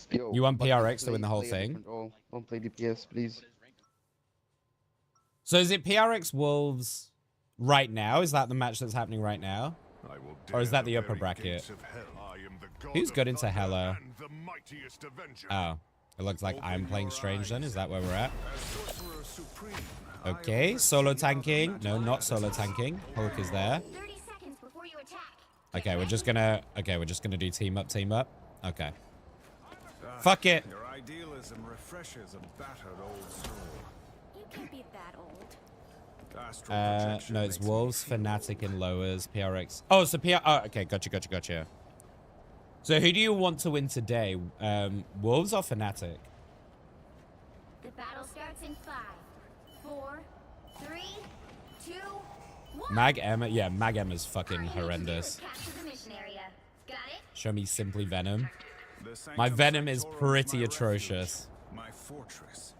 Yo, You want but PRX to win the whole play a thing? different role. Don't play DPS, please. So is it PRX Wolves right now? Is that the match that's happening right now? Or is that the upper bracket? Who's good into Hela? Oh, it looks like I'm playing Strange then. Is that where we're at? Okay, solo tanking. No, not solo tanking. Hulk is there. 30 seconds before you attack. Okay, we're just gonna do team up. Okay. Fuck it. Your idealism refreshes a battered old soul. You can't be that old. Astral projection No, it's makes me Wolves, feel Fnatic, and lowers. PRX. Oh, so okay, gotcha. So who do you want to win today? Wolves or Fnatic? The battle starts in 5, 4, 3, 2, 1. Mag Emma? Yeah, Mag Emma's fucking horrendous. Capture the mission area. Got it? Show me Simply Venom. the My sanctum Venom is sanctorum pretty my atrocious. refuge, my fortress.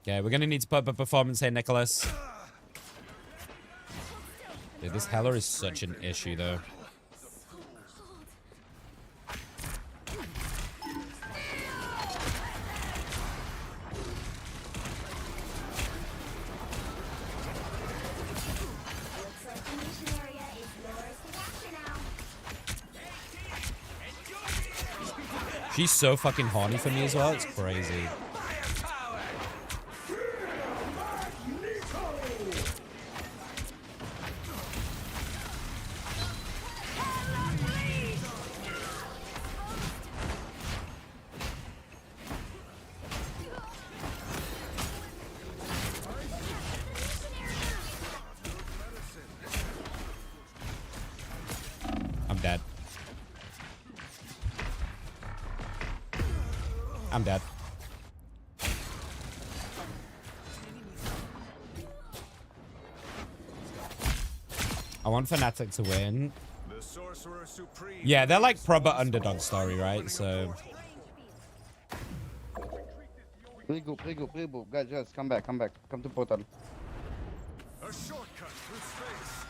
Okay, we're gonna need to put up a performance here, Nicholas. Dude, this Hela is such an issue, though. Looks like the mission area is yours to capture now. She's so fucking horny for me as well. It's crazy. I'm dead. I'm dead. I want Fnatic to win. The sorcerer supreme. Yeah, they're like proper underdog story, right? So Play go. Guys, come back. Come to portal. A shortcut through space.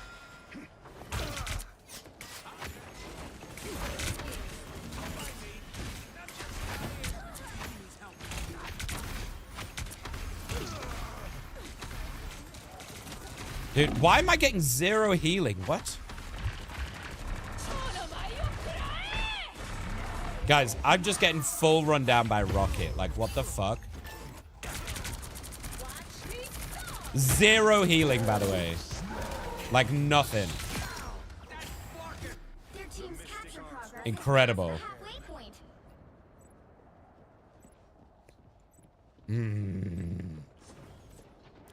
dude, why am I getting 0 healing? What? Guys, I'm just getting full run down by Rocket. Like, what the fuck? 0 healing, by the way. Like, nothing. Incredible. Halfway point.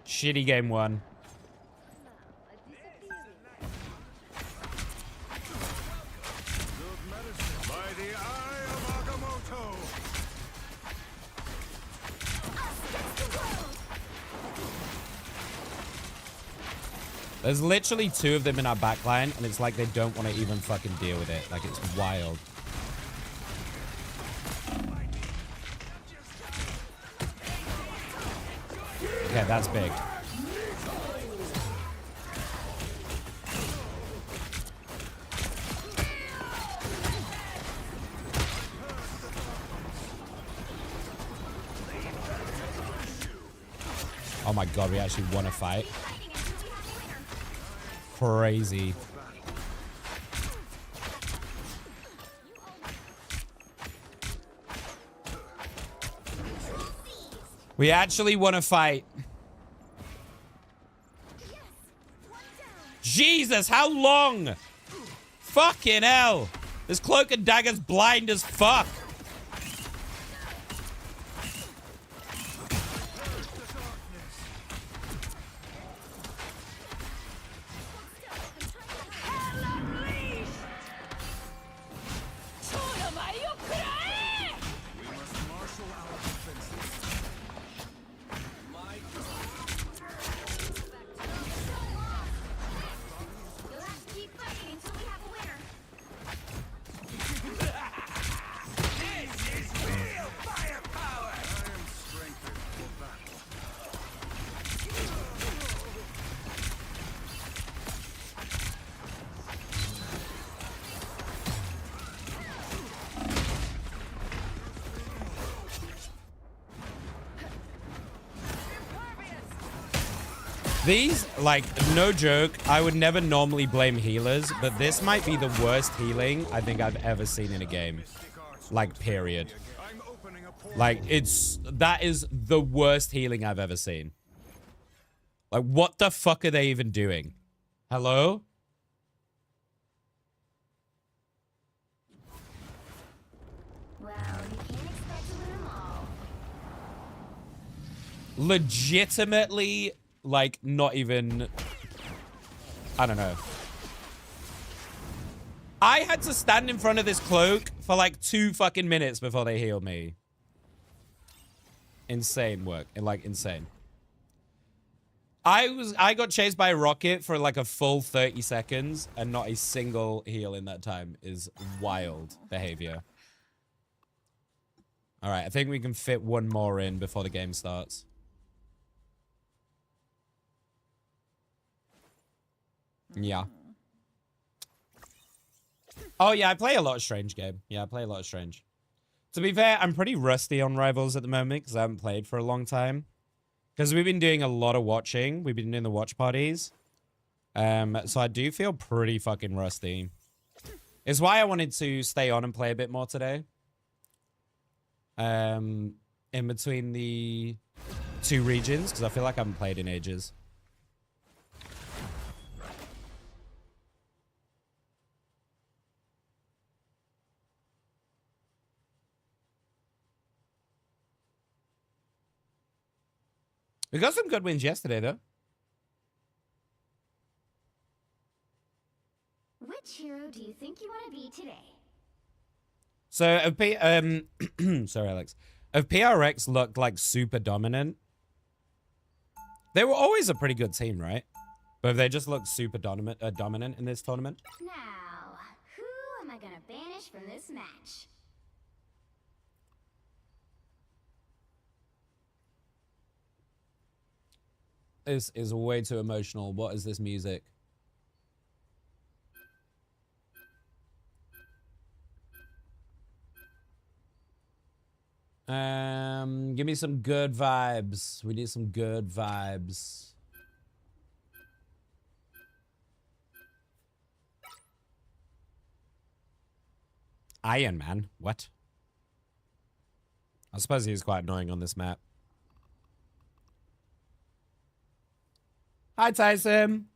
Shitty game one. Good medicine. By the eye of Agamotto. There's literally 2 of them in our backline, and it's like they don't want to even fucking deal with it. Like, it's wild. Okay, that's big. Oh my god, we actually won a fight. Crazy. We actually won a fight. Jesus, how long? Fucking hell. This cloak and dagger's blind as fuck. We must marshal our defenses. My You'll have to keep fighting until we have a winner. I am strengthened for battle. These, like, no joke, I would never normally blame healers, but this might be the worst healing I think I've ever seen in a game. Like, period. I'm opening a portal. Like, that is the worst healing I've ever seen. Like, what the fuck are they even doing? Hello? Well, you can't expect to win them all. Legitimately, like, not even... I don't know. I had to stand in front of this cloak for like 2 fucking minutes before they healed me. Insane work. Like, insane. I got chased by a rocket for like a full 30 seconds and not a single heal in that time is wild behavior. All right, I think we can fit one more in before the game starts. Yeah. Oh, yeah, I play a lot of Strange game. Yeah, I play a lot of Strange. To be fair, I'm pretty rusty on Rivals at the moment because I haven't played for a long time. Because we've been doing a lot of watching. We've been doing the watch parties. So I do feel pretty fucking rusty. It's why I wanted to stay on and play a bit more today. In between the 2 regions, because I feel like I haven't played in ages. We got some good wins yesterday, though. Which hero do you think you want to be today? So, sorry, Alex. If PRX looked like super dominant, they were always a pretty good team, right? But if they just looked super dominant in this tournament. Now, who am I gonna banish from this match? This is way too emotional. What is this music? Give me some good vibes. We need some good vibes. Iron Man? What? I suppose he's quite annoying on this map. Hi, Tyson.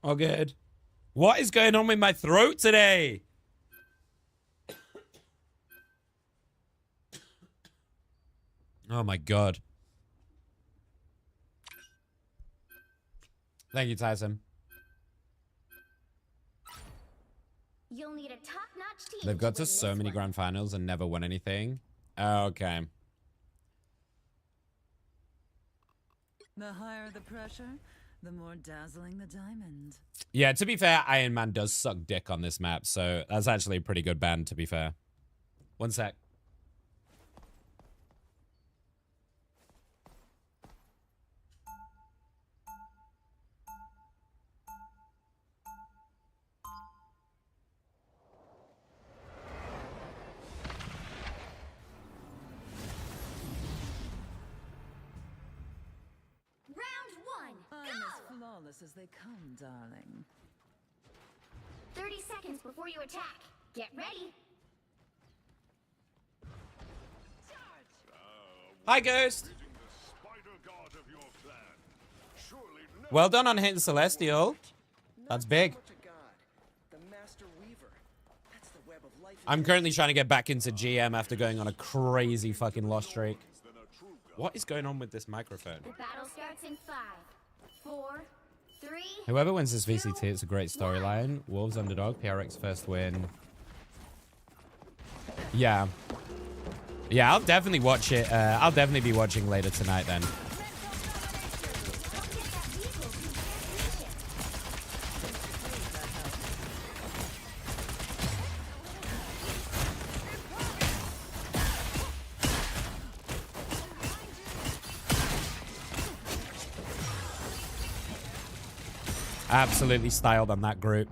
All good. What is going on with my throat today? Oh my god. Thank you, Tyson. You'll need a top-notch team. They've got to win so this many one. grand finals and never won anything. Okay. The higher the pressure, the more dazzling the diamond. Yeah, to be fair, Iron Man does suck dick on this map, so that's actually a pretty good band, to be fair. One sec. Round one. I'm Go. as flawless as they come, darling. 30 seconds before you attack. Get ready. Hi, Ghost. The spider god of your clan. Surely no Well done on hitting Celestial. That's big. I'm currently trying to get back into GM after going on a crazy fucking loss streak. What is going on with this microphone? The battle starts in 5, 4, 3. Whoever wins this VCT, it's a great storyline. Wolves underdog, PRX first win. Yeah. Yeah, I'll definitely watch it. I'll definitely be watching later tonight then. Absolutely styled on that group.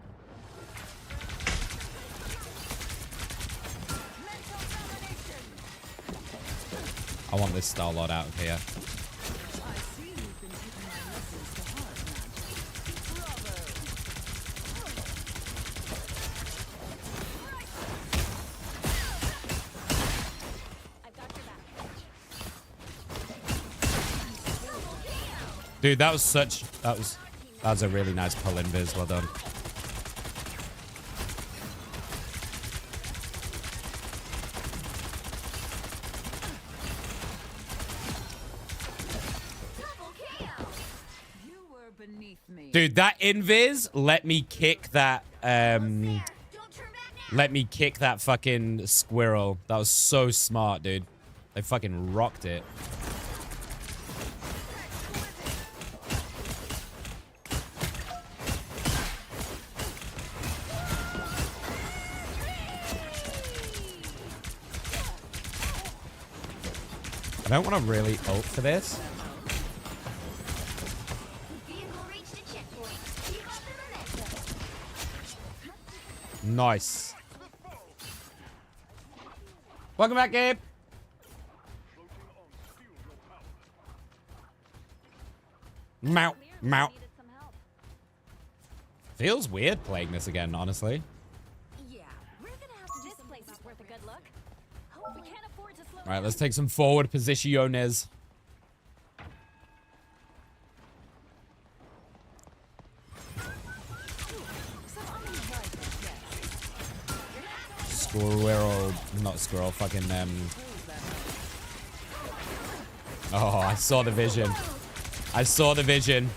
I want this Star-Lord out of here. Dude, that was a really nice pull in, Viz. Well done. You were beneath me. Dude, that invis let me kick that let me kick that fucking squirrel. That was so smart, dude. They fucking rocked it. I don't want to really ult for this. Nice. Welcome back, Gabe. Mount. Feels weird playing this again, honestly. Yeah, we're gonna have to. This place is worth a good look. Hope we can't afford to slow All right, let's take some forward posiciones. Squirrel, not squirrel, fucking Oh, I saw the vision. I saw the vision.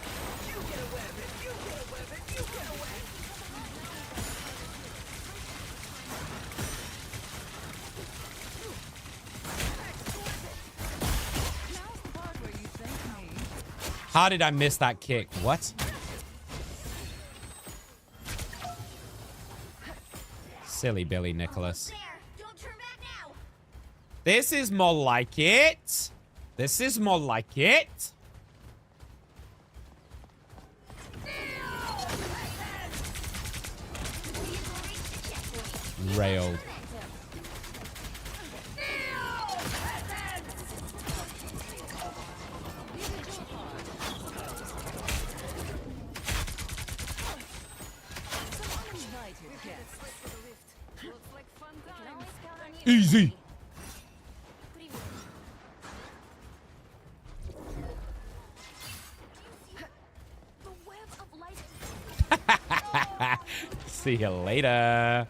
How did I miss that kick? What? Silly Billy Nicholas. Don't turn back now. This is more like it. This is more like it. Railed. Easy. The web of life. See you later.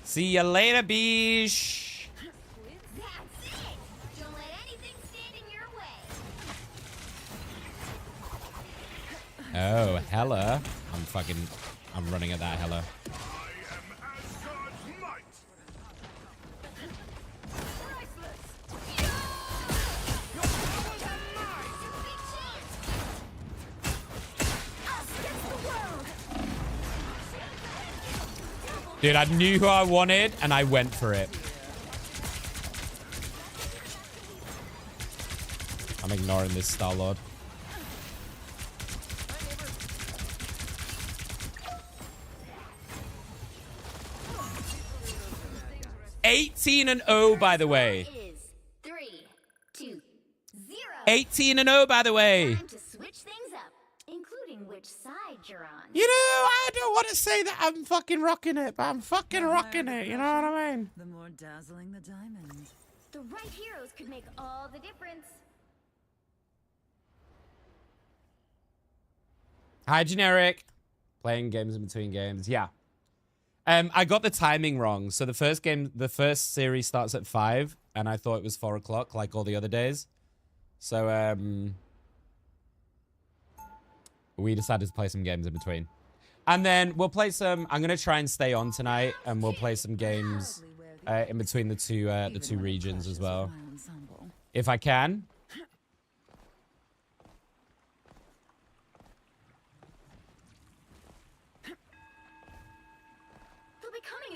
See you later, Beesh. That's it. Don't let anything stand Oh, hella. I'm running at that hella. I am as God's might. Dude, I knew who I wanted, and I went for it. I'm ignoring this Star-Lord. (18-0), by the way. Is 3, 2, 0. 18-0, by the way. Time to switch things up, including which side you're on. You know, I don't want to say that I'm fucking rocking it, but I'm fucking rocking it. You know what I mean? The more dazzling the diamond. The right heroes could make all the difference. Hi, Generic. Playing games in between games. Yeah. I got the timing wrong. So the first series starts at 5, and I thought it was 4 o'clock, like all the other days. So, we decided to play some games in between. And then we'll play some... I'm going to try and stay on tonight, and we'll play some games in between the two regions as well. If I can.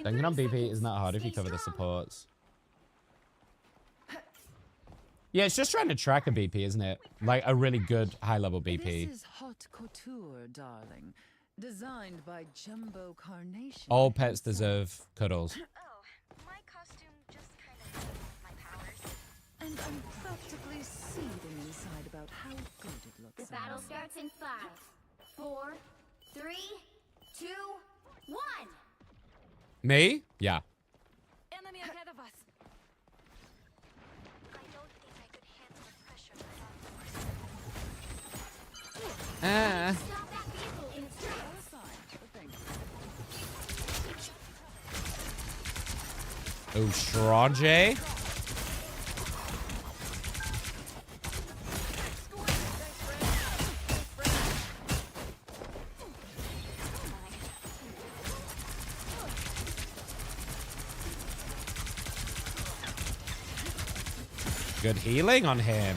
Dunking on BP is not hard if you cover the supports. Yeah, it's just trying to track a BP, isn't it? Like a really good high-level BP. This is haute couture, darling. Designed by Jumbo Carnation. All pets deserve cuddles. Oh, my costume just kind of my powers. And I'm practically seething inside about how good it looks. The battle starts in 5, 4, 3, 2, 1. Me? Yeah. Enemy ahead of us. I don't think I could handle the pressure without force. Stop that vehicle in its tracks. Oh, Strange. Good healing on him.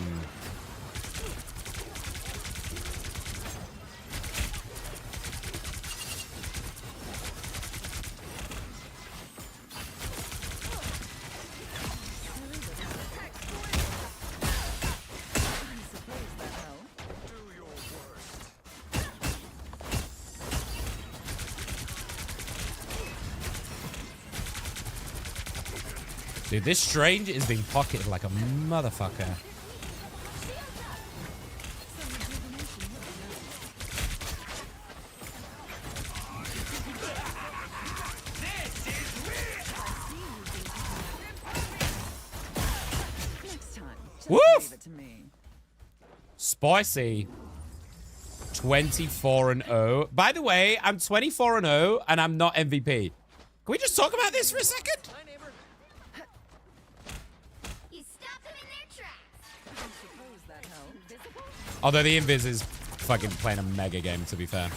Dude, this Strange is being pocketed like a motherfucker. Woof! Spicy. 24-0. By the way, I'm 24-0 and I'm not MVP. Can we just talk about this for a second? Although the Invis is fucking playing a mega game, to be fair.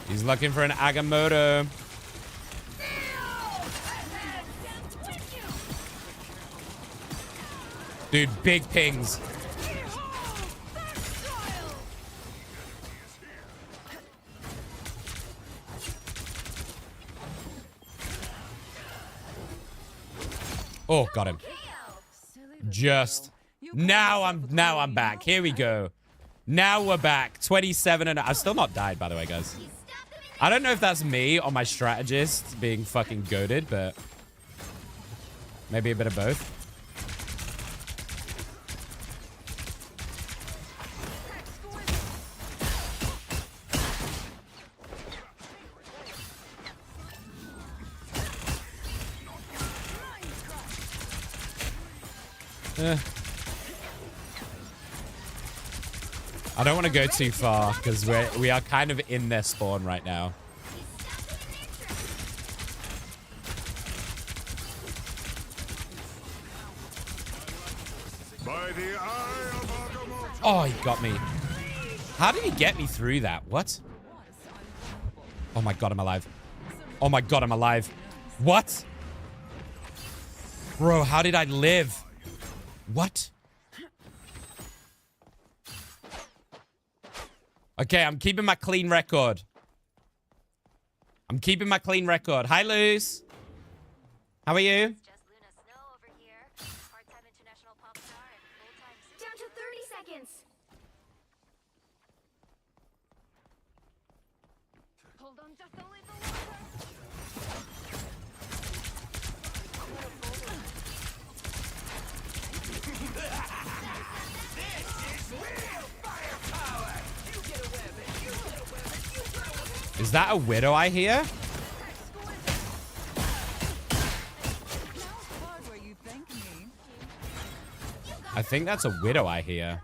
He's looking for an Agamotto. Dude, big pings. Oh, got him. Just now I'm back. Here we go. Now we're back. 27 and I've still not died, by the way, guys. I don't know if that's me or my strategist being fucking goated, but maybe a bit of both. I don't want to go too far because we are kind of in their spawn right now. By the eye of Agamotto. Oh, he got me. How did he get me through that? What? Oh my god, I'm alive. Oh my god, I'm alive. What? Bro, how did I live? What? Okay, I'm keeping my clean record. I'm keeping my clean record. Hi, Luz. How are you? Just Luna Snow over here. Part-time international pop star and full-time down to 30 seconds. Hold on just a little longer. Is that a widow I hear? Hard where you thank me. I think that's a widow I hear.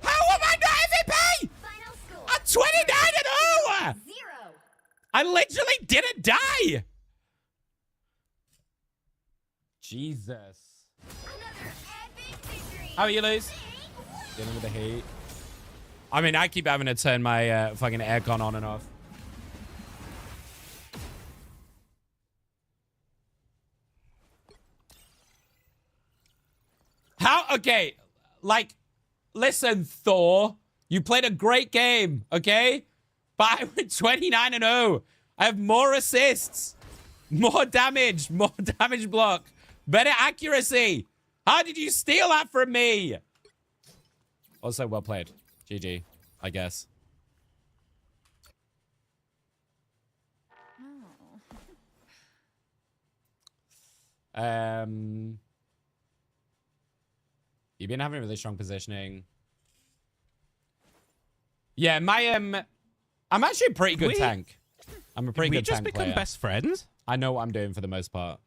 How am I not MVP? Final score. I'm 29 and 0! 0. I literally didn't die! Jesus. Another epic victory. How are you, Luz? Dealing with the heat. I mean, I keep having to turn my fucking aircon on and off. How? Okay. Like, listen, Thor. You played a great game, okay? But I went 29 and 0. I have more assists. More damage. More damage block. Better accuracy. How did you steal that from me? Also, well played. GG, I guess. You've been having really strong positioning. Yeah, my I'm actually a pretty good tank. I'm a pretty good tank player. We just become best friends? I know what I'm doing for the most part.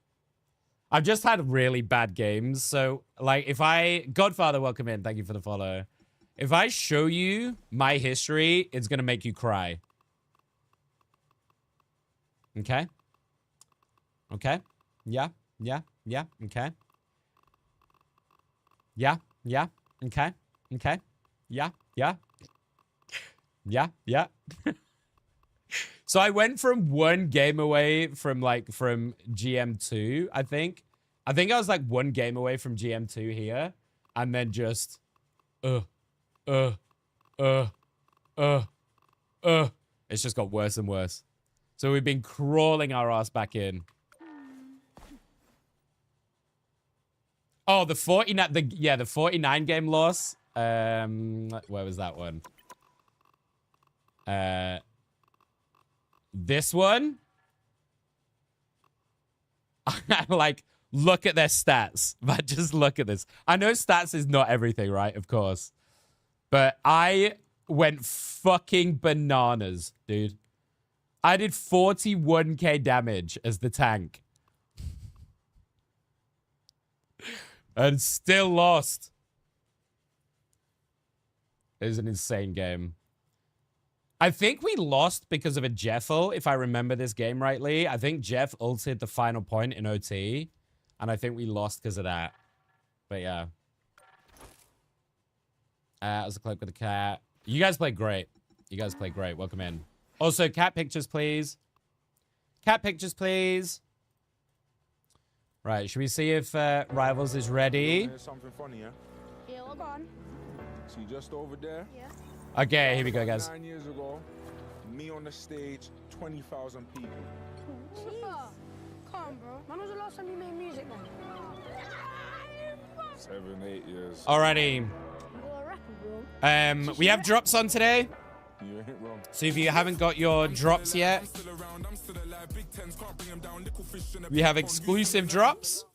I've just had really bad games, so like if I Godfather, welcome in. Thank you for the follow. If I show you my history, it's gonna make you cry. Okay? Okay? Yeah? Yeah? Yeah? Okay? Yeah? Yeah? Okay? Okay? Yeah? Yeah? Yeah? Yeah? So I went from one game away from GM2, I think. I think I was like one game away from GM2 here. And then just... It's just got worse and worse. So we've been crawling our ass back in. Oh, the 49, the 49 game loss. Where was that one? This one. Like, look at their stats. But just look at this. I know stats is not everything, right? Of course. But I went fucking bananas, dude. I did 41k damage as the tank. And still lost. It was an insane game. I think we lost because of a Jeffel, if I remember this game rightly. I think Jeff ulted the final point in OT. And I think we lost because of that. But yeah. I was a cloak with a cat. You guys played great. You guys played great. Welcome in. Also, cat pictures, please. Cat pictures, please. Right, should we see if Rivals is ready? Here's something funny, yeah? Yeah, hold on. See just over there? Yeah. Okay, here we go, guys. 9 years ago, me on the stage, 20,000 people. Jeez. Come on, bro. When was the last time you made music, man? 7, 8 years. Alrighty. You're a rapper, bro. We have drops on today. You ain't wrong. So if you haven't got your drops yet, we have exclusive drops.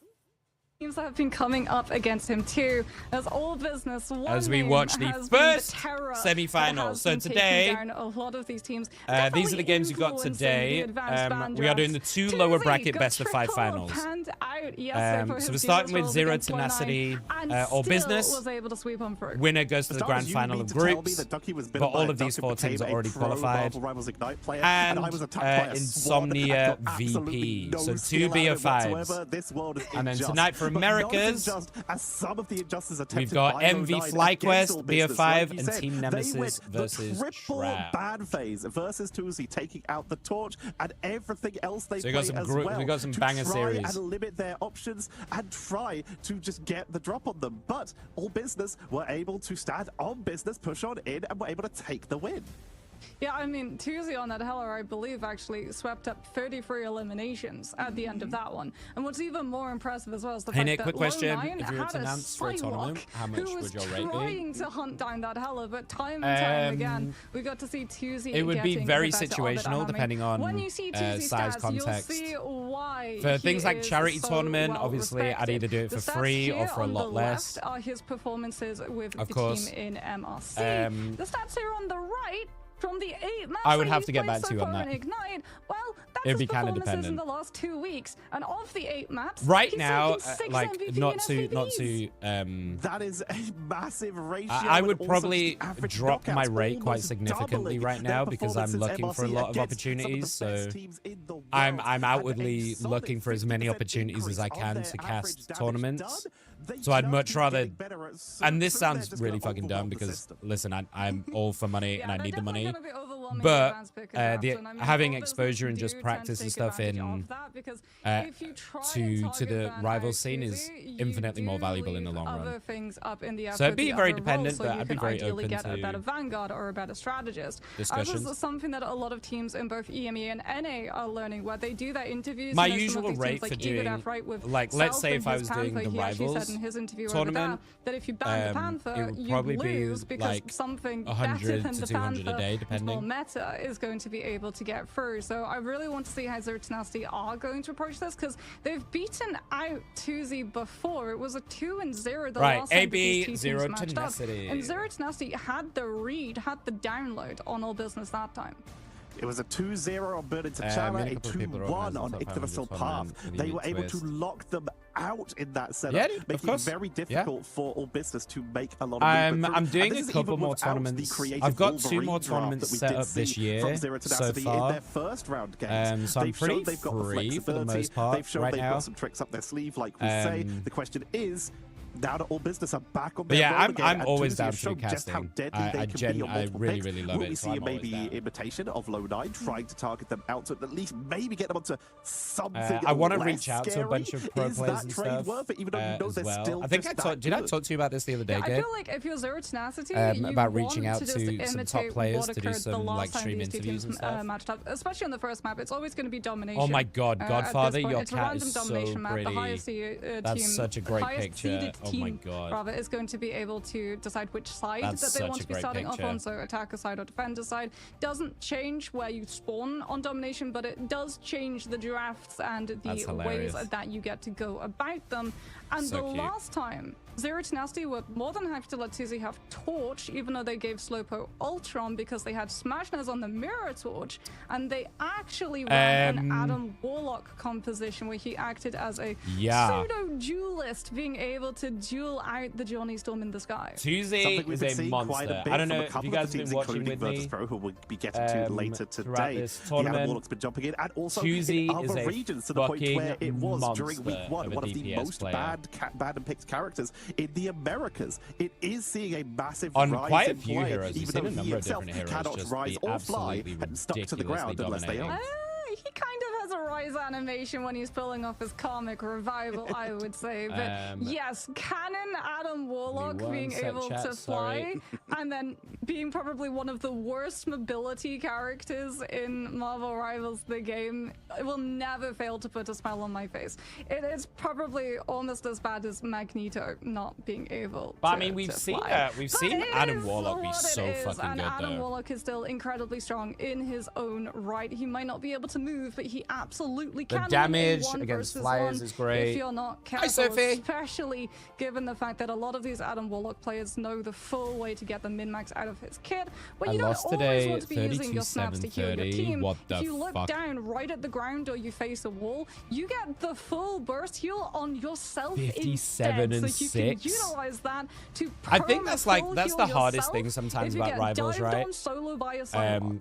Teams that have been coming up against him too. As all business, as we watch the first semi-finals. So today, a lot of these teams. These are the games you got today. We are doing the two lower bracket best of 5 finals. So we're starting with Zero Tenacity, All Business. Winner goes to the grand final of groups. But all of these 4 teams are already qualified. And Insomnia VP. So 2 BO5s. And then tonight for for But not as Americas, unjust as some of the injustices attempted we've got by MV Lo9 FlyQuest, against All Business. Like BO5, you and said, Team they Nemesis went versus the triple Shroud. ban phase versus Tuzi, taking out the torch and everything else they So we play got some as we well got some to banger try series. and limit their options and try to just get the drop on them. But All Business were able to stand on business, push on in, and were able to take the win. Yeah, I mean, Tuzi on that Heller, I believe, actually swept up 33 eliminations at the end of that one. And what's even more impressive as well is the Hey fact Nick, that quick question. Lo9 If you were had to a announce for a Psylocke tournament, how much who was would your rate be? trying to hunt down that Heller, but time and time again, we got to see Tuzi It would be getting very the better of the situational dynamic. depending on when you see Tuzi's size, stats, context. You'll see why For he things like is charity so tournament, well obviously, I'd respected. either do it The for stats free or here for a on lot the less. left are his performances with Of the course. team in MRC. The stats here on the right, from the 8 maps I would that have he's to get played back so to you on far that. in Ignite, well, that's It'd his be kinda performances in dependent. the last 2 weeks. And of the 8 maps, Right he's now, taken 6 like MVP not and to SVPs. That is a massive ratio. I and would also probably just the average drop my knockouts rate quite almost significantly doubling right their now because I'm performances looking for a MRC lot of against some opportunities. the best So teams in the world. I'm And a outwardly solid looking for as many 50% opportunities as I increase can on to their cast average damage tournaments. done. They So I'd just much keep rather, getting better at and this they're sounds just really gonna fucking dumb overwhelm the because system. listen, I'm all for money and I they're need the definitely money. gonna be overwhelming But advanced pick and the drafts, and I mean, having all business exposure and do just tend practice to and take stuff advantage in of that, because if you try and to target the ban rival out scene is Tuzi, you infinitely more do valuable in the leave long other run. things up in the air So it'd for be the very other roles, dependent, so but you I'd be can very ideally open get a to better vanguard or a better strategist. discussions. This is something that a lot of teams in both EMEA and NA are learning, where they do their interviews. My you know, some usual of these rate teams, like for doing, Egodaf, right, with like, let's Self say and if I his was doing Panther, the he actually Rivals said in his interview tournament, over there that if you ban the it Panther, would you probably be lose because like something 100 better than to the 200 a Panther day, and more depending. meta is going to be able to get through. So I really want to see how Zero Tenacity are going to approach this, because they've beaten out Tuzi before. It was a 2-0 the Right, last time that AB, these two Zero teams matched up. Tenacity. And Zero Tenacity had the read, had the download on All Business that time. It was a 2-0 on Burning I mean, T'Challa, a a couple of people are 2-1 on organising Yggdrasil top Path. 500 They were able to twist. lock them out in that setup, Yeah, dude, of making it course. very Yeah. difficult for All Business to make a lot of movement through. I'm doing And a this is couple even more without the tournaments. creative I've got 2 Wolverine more draft tournaments that we set did up this see year from Zero so Tenacity far. in their first round games. So I'm They've pretty shown they've got the free for the flexibility. most part They've shown right they've now. got some tricks up their sleeve, like we say. The question is, now that All Business are back on But their yeah, roll I'm again, and always Tuzi down have for shown just how casting. deadly they I can be on multiple really, picks. really love Will it, we so see I'm always maybe down. imitation of Lo9 trying to target them out to at least maybe get them onto something I want to less reach out to a scary? bunch of pro Is players that and trade stuff worth it, even though you know as they're well. still I think just I that did I good? talk to you about this the other day, Yeah, I Gabe? feel like if you're Zero Tenacity, you about reaching want out to just to some top imitate players what to do occurred the some, last like, time stream these two interviews teams and stuff. matched up, especially on the first map. It's always going to be domination. Oh my God, at Godfather, this point. your It's a cat random is so domination map. The pretty. highest That's team, such a great highest picture. seeded Oh team, my God. rather, is going to be able to decide which side That's that they such want a to be great starting off picture. on. So attacker side or defender side doesn't change where you spawn on domination, but it does change the drafts and the That's ways hilarious. that you get to go about them. And So the cute. last time, Zero Tenacity were more than happy to let Tuzi have Torch, even though they gave Slowpoke Ultron because they had Smashness on the Mirror Torch, and they actually ran an Adam Warlock composition where he acted as a pseudo-duelist, being able to duel out the Johnny Storm in the sky. Tuesday Something we've is been a seeing quite a monster. bit I don't from know a if couple you of guys the have teams, been watching including with me. Virtus Pro, who we'll be getting to later throughout today. this The Adam tournament. Warlock's been jumping in, and also Tuesday in is other a regions, to the point where fucking it was during week monster one, of a one of the DPS most player. bad and picked characters in the Americas. It is seeing a massive On rise quite a in few play, heroes, we've even seen though a he number of himself different heroes cannot just rise be or fly absolutely and stuck to the ground unless they ridiculously are. He kind of has a rise animation when he's pulling off his karmic revival, I would say. But yes, canon Adam Warlock one being sec, able chat, to fly sorry. and then being probably one of the worst mobility characters in Marvel Rivals, the game, it will never fail to put a smile on my face. It is probably almost as bad as Magneto not being able But to I mean, we've to seen fly. we've But seen it Adam is Warlock be what so it is, fucking and good Adam though. Warlock is still incredibly strong in his own right. He might not be able to move, but he absolutely The can. win a damage 1 against versus flyers 1 is great. If you're not Hi, careful, Sophie. especially given the fact that a lot of these Adam Warlock players know the full way to get the min-max out of his kit. When I you don't lost always today, want to be using your snaps to heal your 32-7-30. team. What the if you look fuck? down right at the ground or you face a wall, you get the full burst heal on yourself 57 instead, and so you can 6. utilize that to I think that's perma-full that's heal the hardest yourself thing sometimes if you about get Rivals, dived right? on solo by a Psylocke.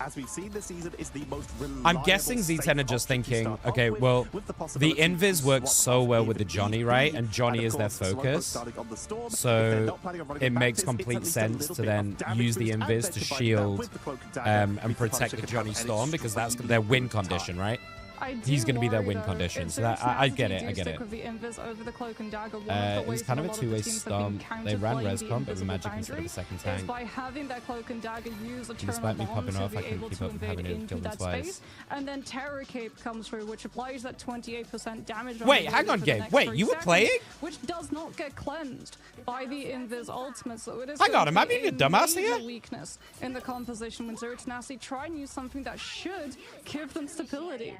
as we've seen this season, is the most reliable. I'm guessing Z10 are just thinking, okay, well, the invis works so well with the Johnny, right? And Johnny is their focus. So it makes complete sense to then use the invis to shield and protect the Johnny Storm because that's their win condition, right? he's going to be their win condition. So that I get it. I get it. With the invis over the cloak and dagger, It was kind of a two-way stomp. They ran rescomp, but the magic instead of a second tank. By having that cloak and dagger use a Despite me popping off, I couldn't able keep to up with having invade to kill into them that twice. space, and then Terror Cape comes through, which applies that 28% damage. Wait, hang on, Gabe. Wait, you were playing? Which does not get cleansed by the invis ultimate, so it is. Hang on, am I going to being a be dumbass major here? Weakness in the composition when Zero Tenacity try and use something that should give them stability.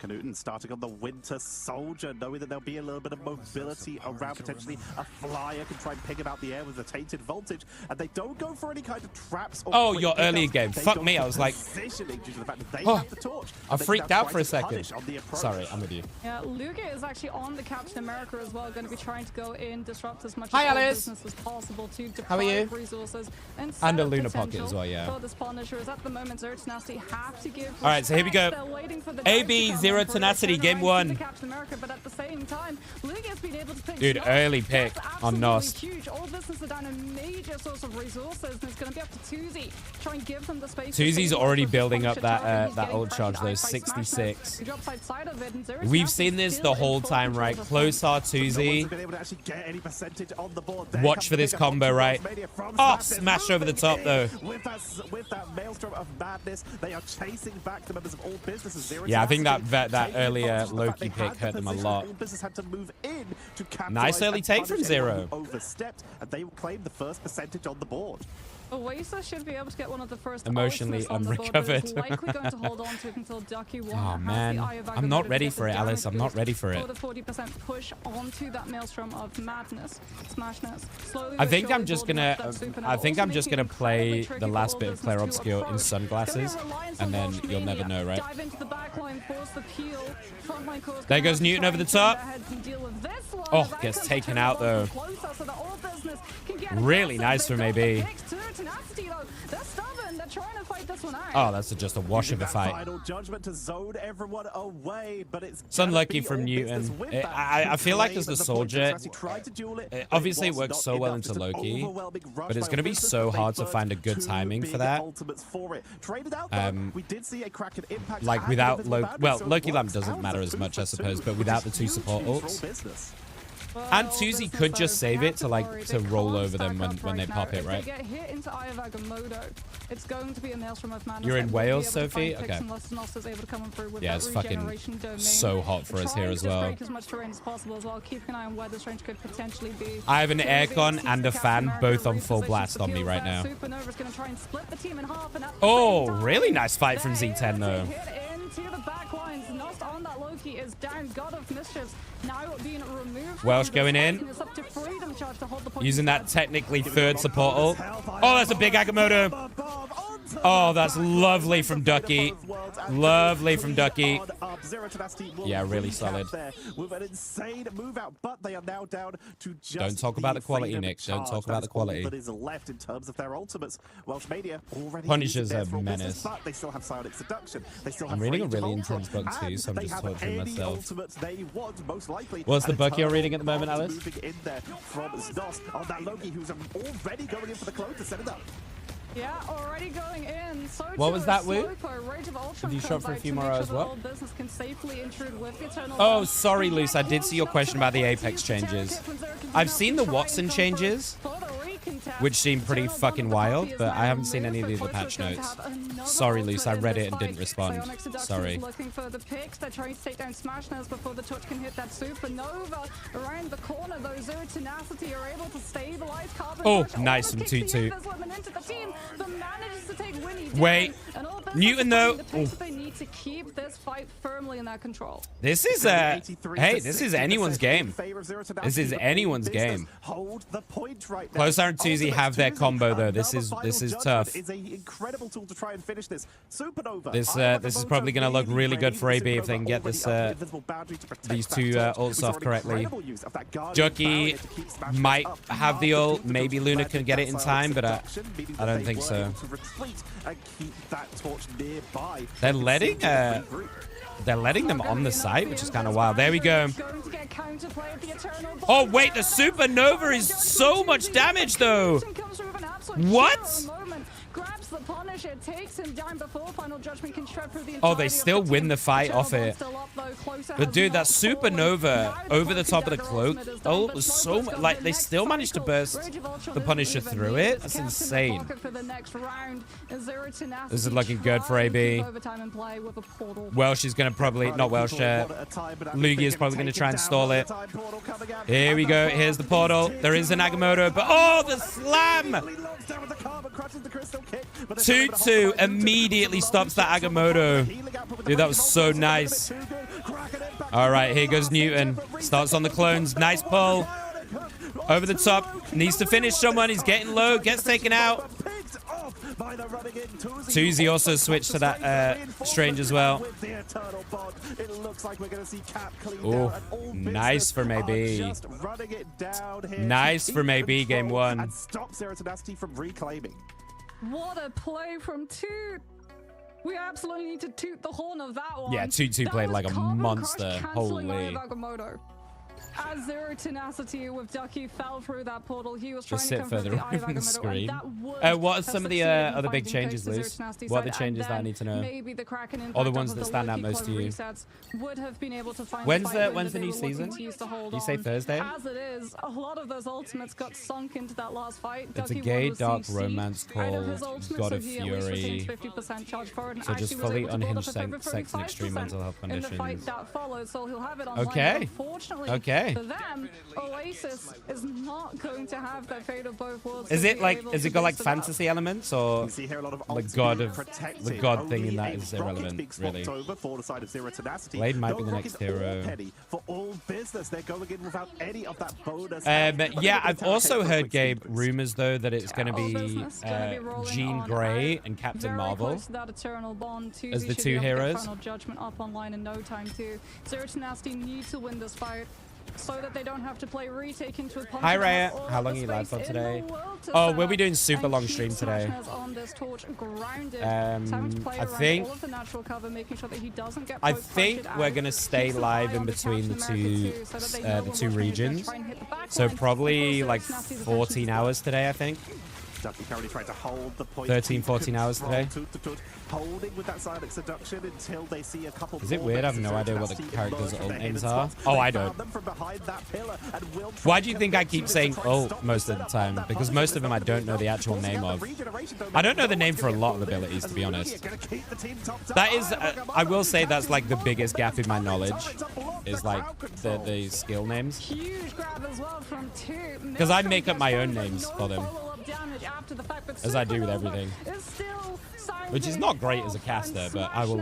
Knuten starting on the Winter Soldier, knowing that there'll be a little bit of mobility around. Potentially a flyer can try and ping him out the air with a tainted voltage, and they don't go for any kind of traps. Or Oh, quick your earlier pickups. game. They Fuck go me, for I was like, positioning due to the fact that they oh, have the torch. I They freaked now out try for a to second. punish on the approach. Sorry, I'm with you. Yeah, Lugia is actually on the Captain America as well, going to be trying to go in, disrupt as much Hi, of the Alice. business as possible to How are you? deprive resources and And a set up Luna Pocket potential as well, yeah. for this Punisher is at the moment Zero Tenacity have to give. All right, so here we go. They're waiting for the AB, dice to come Zero in for a Tenacity, game turnaround one. to the Captain America, but at the same time, Lugia's been able to pick Dude, shots. early pick That's on absolutely Nost. huge. All business are down a major source of resources, and it's going to be up to Tuzi. Try and give them the space. Tuzi's already building up that He's that getting ult charge pressured though, by Smashness. 66. He drops outside of it, and Zero We've Tenacity seen this still the whole in full time, control right? of the Close our No one's Tuzi. been able to actually get any percentage on the board. There Watch comes for the this big combo, opportunity right? Mania from Oh, Smashness. smash over the top, Moving though. in with that maelstrom of madness, they are chasing back the members of all businesses. Zero Yeah, I think Tenacity that taking earlier advantage of the fact Loki they had pick the hurt them a position. lot. All business had to move in to capitalize Nice early and take from punish anyone Zero. who overstepped, and they will claim the first percentage on the board. Oasis should be able to get one of the first Emotionally ultimates on the board, but is unrecovered. likely going to hold on to it until Ducky 1 Oh, has man. the Eye of I'm not Agamotto ready to get for the it, Alice. damage I'm not boost ready for it. the 40% push onto that Maelstrom of Madness. Smashness. Slowly I but think I'm surely just building gonna. up that super now, I think also I'm just making gonna it play incredibly the tricky last for bit all of Claire business to Obscure in approach. sunglasses, It's gonna be a reliance and on then Welsh you'll never Mania. know, right? Dive into the backline, force the peel. Frontline cores There gonna goes have to Newton try over the and turn top. their heads and deal with this one Oh, as that gets comes taken to out, though. closer so that all business can get Really aggressive. nice They from got the AB. picks to Tenacity, though. They're stubborn. They're trying to fight this one out. Oh, that's just a wash of a That fight. final judgment to zone everyone away, but it's unlucky gonna be from all Newton. business with I- that I to feel like claim as the the point. soldier, He tried to duel it, but obviously it was works not so well enough. into Just an Loki, overwhelming rush but it's by gonna be Oasis, so but they hard to burnt find a good two timing for big that. ultimates for it. Traded out, though, we did see a crack in impact Like and without invisible Loki, boundaries, well, so it Loki Lamp works doesn't out matter as as much, I 2 for suppose, 2, but without the which two is support huge for all ults. business. And Well, Tuzi business, could just though, save they it have to like worry. to They roll can't over them stack up when they right pop now. it, right? If they get hit into Eye of Agamotto, it's going to be a Maelstrom of Madness. You're in that won't be Wales, able to find Sophie? picks Okay. Unless Nos is able to come through with Yeah, that it's fucking regeneration domain. so hot for us here Trying as to just well. break as much terrain as possible as well. Keeping an eye on where this range could potentially be. I have an Tuzi aircon sees and the a Captain fan America both on full repositions blast the on me field right there. now. Supernova's going to try and split the team in half, and at the Oh, same time, really nice fight from they're Z10 able to though. hit into the backlines. Nost on that Loki is down. God of Mischiefs now being removed. Welsh from going this in. fight, and it's up to Freedom Charge to hold the point Using that instead. technically third support ult. Oh, that's a big Agamotto. Oh, that's lovely from Ducky. Lovely from Ducky. Yeah, really solid. With an insane move out, but they are now down to just Don't talk about the quality, Freedom Nick. Don't Charge. talk That about is the quality. all that is left in terms of their ultimates. Welsh Mania already Punisher's using a theirs for all business, menace. but they still have Psionic Seduction. They still have I'm reading a Rage of really Ultron, intense book too, and so I'm they just have torturing any myself. ultimates they want, most likely. What's the And book you're Eternal reading at the moment, Arms Alice? moving in there from Zdos on that Loki, who's already going in for the clone to set it up. Yeah, already going in. So What was that, Wu? Rage of Ultron Did you shop comes for a out few to more make hours, sure that what? all business can safely intrude with the Eternal Oh, Arms. sorry, And Luce. I did see your close question shot about the to Apex Terror changes. Kip when Zero can I've now seen the try Watson and come changes, for the recontest. which seem pretty Eternal fucking Bond of the wild, Puppy is but now I haven't seen removed, any of the so other Closer patch is going to notes. have another Sorry, Luce. I ultimate in read this it and didn't fight. respond. Psionic Seduction Sorry. is looking for the picks. They're trying to take down Smashness before the touch can hit that Supernova. Around the corner, though, Zero Tenacity are able to stabilize Carbon Oh, Rush. nice Almost from kicks the 2-2. Invis Lemon into the team, but manages to take Winnie Wait. down. And all business Newton, is though. finding the pace that they need to keep this fight firmly in their control. This is hey, this is anyone's game. This is anyone's game. Hold the point right now. Close Iron Tuesday have their combo though. This is tough. Is a incredible tool to try and finish this. Supernova. This is probably gonna look really good for AB if they can get this these two ults off correctly. Jockey might have the ult. Maybe Luna can get it in time, but I don't think so. They're letting them on the site, which is kind of wild. There we go. Oh wait, the Supernova is so much damage though. What? the Punisher takes him down before Final Judgment can shred through the Oh, they entirety of still the win team. the fight Eternal off Bond it. still up, though. Closer But has dude, that not fallen. supernova Now the over the Cloaking top of the Dagger cloak ultimate is done, ult but was Slowpoke's so got like the they next still managed to cycle. burst Rage of Ultron the isn't Punisher even through near it. as That's kept in the insane. pocket for the next round. Zero Tenacity This is looking good for trying to AB. keep overtime in play with a portal. Welsh is gonna probably not Welsh. Luigi is probably gonna try and stall it. Here we go. Here's the portal. There is an Agamotto, but oh, the slam! Tutu immediately stops that Agamotto. Dude, that was so nice. All right, here goes Newton. Starts on the clones. Nice pull. Over the top. Needs to finish someone. He's getting low. Gets taken out. Tuzi also switched to that Strange as well. Oh, nice for maybe. Nice for maybe game one. And stop Zero Tenacity from reclaiming. What a play from Toot. We absolutely need to toot the horn of that one. Yeah, Tutu played like a Carbon monster. Crush cancelling Holy. out of Agamotto. As Zero Tenacity with Ducky fell through that portal, he was trying Just to sit come for further the eye of away from the Agamotto, screen. and that would What are have some of the succeeded in other big finding changes, Zero Luce? Tenacity's What are the side, changes and that I then need to know? Maybe the Kraken Or the impact ones off that of stand out Loki most to you? resets would have been able to find When's the fight when's the that new they were looking season? to use to hold You say on. Thursday? As it is, a lot of those ultimates got sunk into that last fight. It's a Ducky gay won with dark CC romance out of his called ultimate, God so of he at least Fury. retains 50% charge forward and So just actually was fully able to build unhinged up a further sex and extreme 35% mental health in the fight conditions. that follows, so he'll have it online. Okay. Unfortunately, Okay. for them, Oasis is not going to have that fate of both worlds. Is to it be like, able is to it got like boost it up. fantasy elements or You see here a lot of the ults god being of protected. the god thing in Only that a is rocket irrelevant, being swapped really? over for the side of Zero Tenacity. Blade might be No the next rockets or hero. penny for all business. They're going in without any of that bonus. But yeah, I've also heard, Gabe, rumors though that it's going to All be business gonna be rolling Jean on Grey out. and Captain Very Marvel. close to that eternal bond. as Tuesday the should be two able to get heroes. Final Judgment up online in no time too. Zero Tenacity need to win this fight so that they don't have to play retake into a punch. Hi, and Raya. have all How the long are you live space for in the today? world to Oh, set we'll be up doing super and long keep stream today. Smashers on this torch grounded. I Time to play around think- all of the natural cover, making sure that he doesn't get I poke think pressured we're out. going to stay Keeps an live eye in on the between the Captain two America too, so that they know when two Washington is gonna regions. try and hit the back So line. probably Of course, like Zero Tenacity's 14 attention- hours today, I think. Ducky currently trying to hold the point. 13, 14 hours today. Holding with that silent seduction until they see a couple. Is it more weird? I have bits no of idea what the Tenacity character's emerge ult from the names hidden are. spots. Oh, They I found don't. them from behind that pillar and will Why try do you to think I convince keep you to saying try and ult stop most of the this time? that Because Punisher most is of them I not gonna don't know the go. actual Forcing name out of. the regeneration, though, I don't know the no name one's for a gonna lot get of pulled in, abilities, to as be Luigi honest. are gonna keep the team topped up. That is, Oh, Agamotto I will say that's catches like the both, biggest but gap in my it's knowledge, turret to block is the like crowd control. the skill names. Huge grab as well from two. Because I make up my own Maelstrom names gets for them. follow-up damage after the fact, but As I do with Supernova everything. is still Which is not great as a caster, but I will,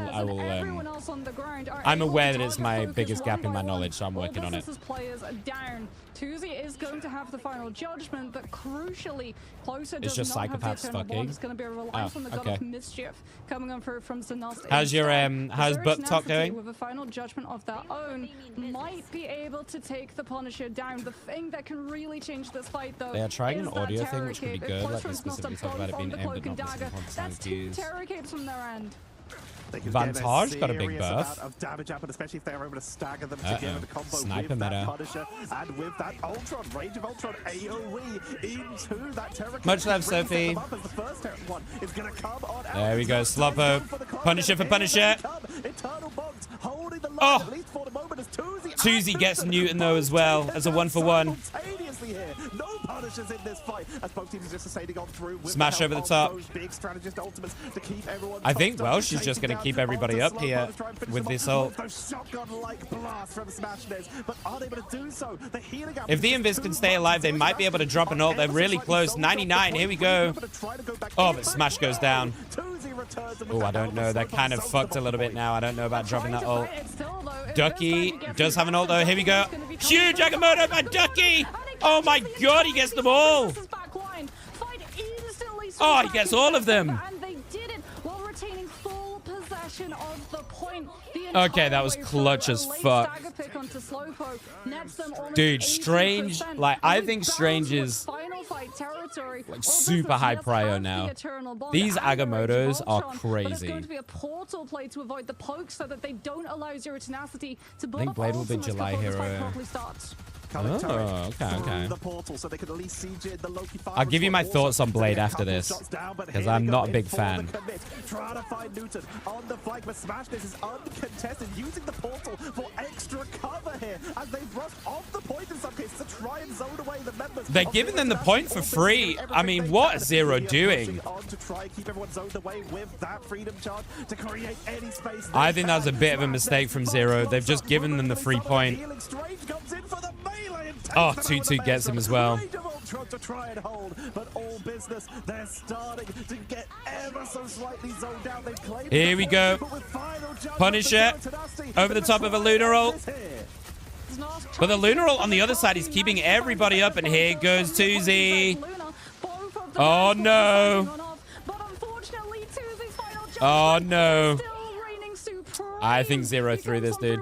I'm aware that it's my biggest gap in my knowledge, so I'm working on it. Players are down. Tuzi is going to have the final judgment, but crucially, Closer It's does just not have the psychopaths eternal bond. fucking. It's going to be a reliance Oh, on the God okay. of Mischief coming on through from Xenos. How's your, Instead, how's Zero Butt Talk Tenacity, going? with a final judgment of their own, might be able to take the Punisher down. The thing that can really change this fight, though, They are trying is an that audio thing, terror which could be cape. If good, like Closer they is not specifically a talk about it both being on the aimed cloak at and not dagger, missing that's two views. terror capes from their end. They can Vantage get got a big serious buff. amount of damage up, and especially if they're able to stagger them Uh-oh. together to combo Sniper with that meta. Punisher and with that Ultron, Rage of Ultron AoE into that terror. Much love, Sophie. The first terror one is going to come on out. There we go, Sloppo. Punisher for Punisher. Oh! Tuzi gets Newton though as well as a 1-for-1. No Punishers in this fight as both teams are just sustaining on through with Smash the over the help top. of those big strategist ultimates to keep everyone I think topped up, Welsh is just taking gonna down keep to everybody Ultra up here Slowpoke to try and finish with them this off. ult. Those shotgun-like blasts from Smashness, but unable to do so. The healing up If the is Invis too can stay much. alive, they might be able to drop an ult. They're really close. 99, here we go. Oh, but Smash goes down. Oh, I don't know. They're kind of fucked a little bit now. I don't know about dropping that ult. Ducky does have an ult though. Here we go. Huge Agamotto by Ducky. Oh my god, he gets them all. Oh, he gets all of them. And they did it while retaining full possession of the point. Okay, that was clutch as fuck. Dude, Strange, like, I think Strange is like super high prio now. These Agamottos are crazy. Going to be a portal play to avoid the poke so that they don't allow Zero Tenacity to I think Blade will be July hero. coming Oh, okay. the portal, so they could at least siege it in the Loki fire. I'll give you my thoughts on Blade after this, because I'm not a big fan. Trying to find Newton on the flank, but Smash this is uncontested, using the portal for extra cover here as they rushed off the point in some cases to try and zone away the members. They're giving them the point for free. I mean, what is Zero doing? To try and keep everyone zoned away with that freedom charge to create any space. I think that was a bit of a mistake from Zero. They've just given them the free point. Oh, 2-2 gets him as well. To try and hold, but all business, they're starting to get ever so slightly zoned down. They've claimed Here we go. Punisher over the top of a Lunar ult. But the Lunar ult on the other side is keeping everybody up, and here goes Tuzi. Oh no. Oh no. I think Zero threw this, dude.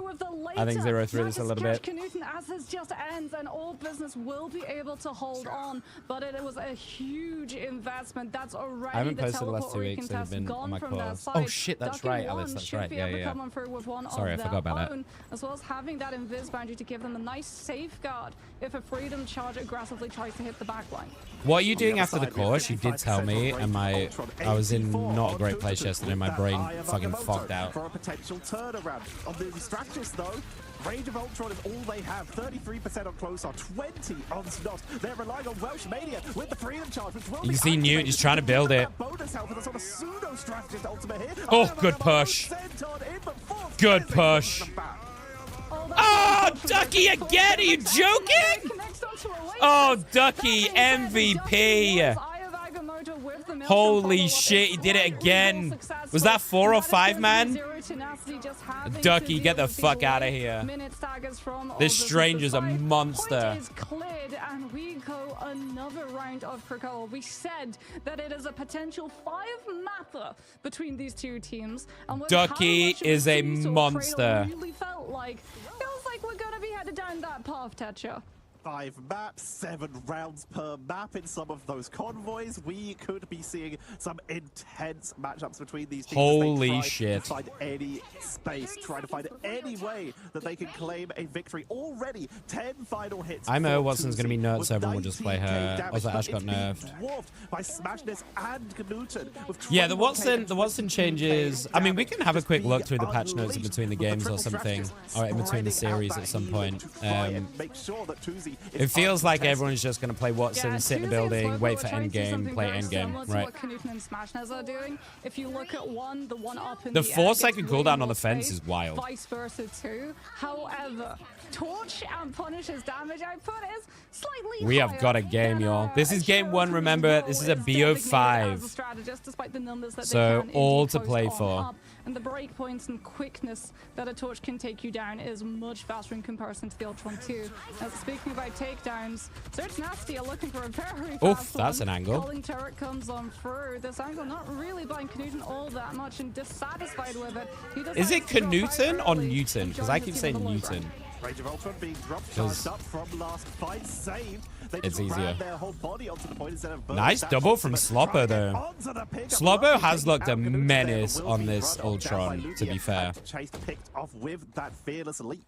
I think Zero threw this a little bit. As this just ends, and all business will be able to hold on, but it was a huge investment. That's already I haven't posted the last 2 weeks, so I've been on my course. Oh shit, that's right, Alice. That's right. Yeah. Sorry, I forgot about that. As well as having that invis boundary to give them a nice safeguard if a freedom charge aggressively tries to hit the backline. What are you doing after the course? You did tell me, and I was in not a great place yesterday. My brain fucking fogged out. For a potential turnaround on the strategist, though. Range of Ultron is all they have. 33% on Closar, 20 on Snost. They're relying on Welsh Mania with the freedom charge, which will You see Newt, he's trying to build it. Oh, good push. Good push. Oh, Ducky again? Are you joking? Oh, Ducky, MVP. Holy shit, he did it again. Was that 4 or 5, man? Ducky, get the fuck out of here. This stranger's a monster. And we go another round of Krakoa. We said that it is a potential 5-mapper between these two teams. And Ducky is a monster. Really feels like we're gonna be headed down that path, Tetcher. 5 maps, 7 rounds per map in some of those convoys. We could be seeing some intense matchups between these teams. Holy shit. To find any space, trying to find any way that they can claim a victory. Already 10 final hits. I know Watson's going to be nuts, so everyone will just play her. Also, Ash got nerfed. By Smashness and Newton, yeah, the Watson changes. I mean, we can have a quick look through the patch notes in between the games or something, or in between the series at some point. Make sure that Tuzi It feels like everyone's just going to play Watson, sit in the building, wait for endgame, play endgame, right? What Knuten and Smashness are doing. If you look at the one up in the 4-second cooldown on the fence is wild. Vice versa too. However, Torch and Punisher's damage output is slightly We have got a game, y'all. This is game 1, remember. This is a BO5. So all to play for. And the breakpoints and quickness that a Torch can take you down is much faster in comparison to the Ultron 2. Speaking about takedowns, Search Nasty are looking for a very fast Oof, that's an angle. Calling turret comes on through. This angle not really buying Knuten all that much and dissatisfied with it. Is it Knuten or Newton? Because I keep saying Newton. Range of Ultron being dropped, charged up from last fight, saved. It's easier. Their whole body onto the point instead of Nice double from Sloppo, though. Sloppo has looked a menace on this Ultron, to be fair. Chase picked off with that fearless leap.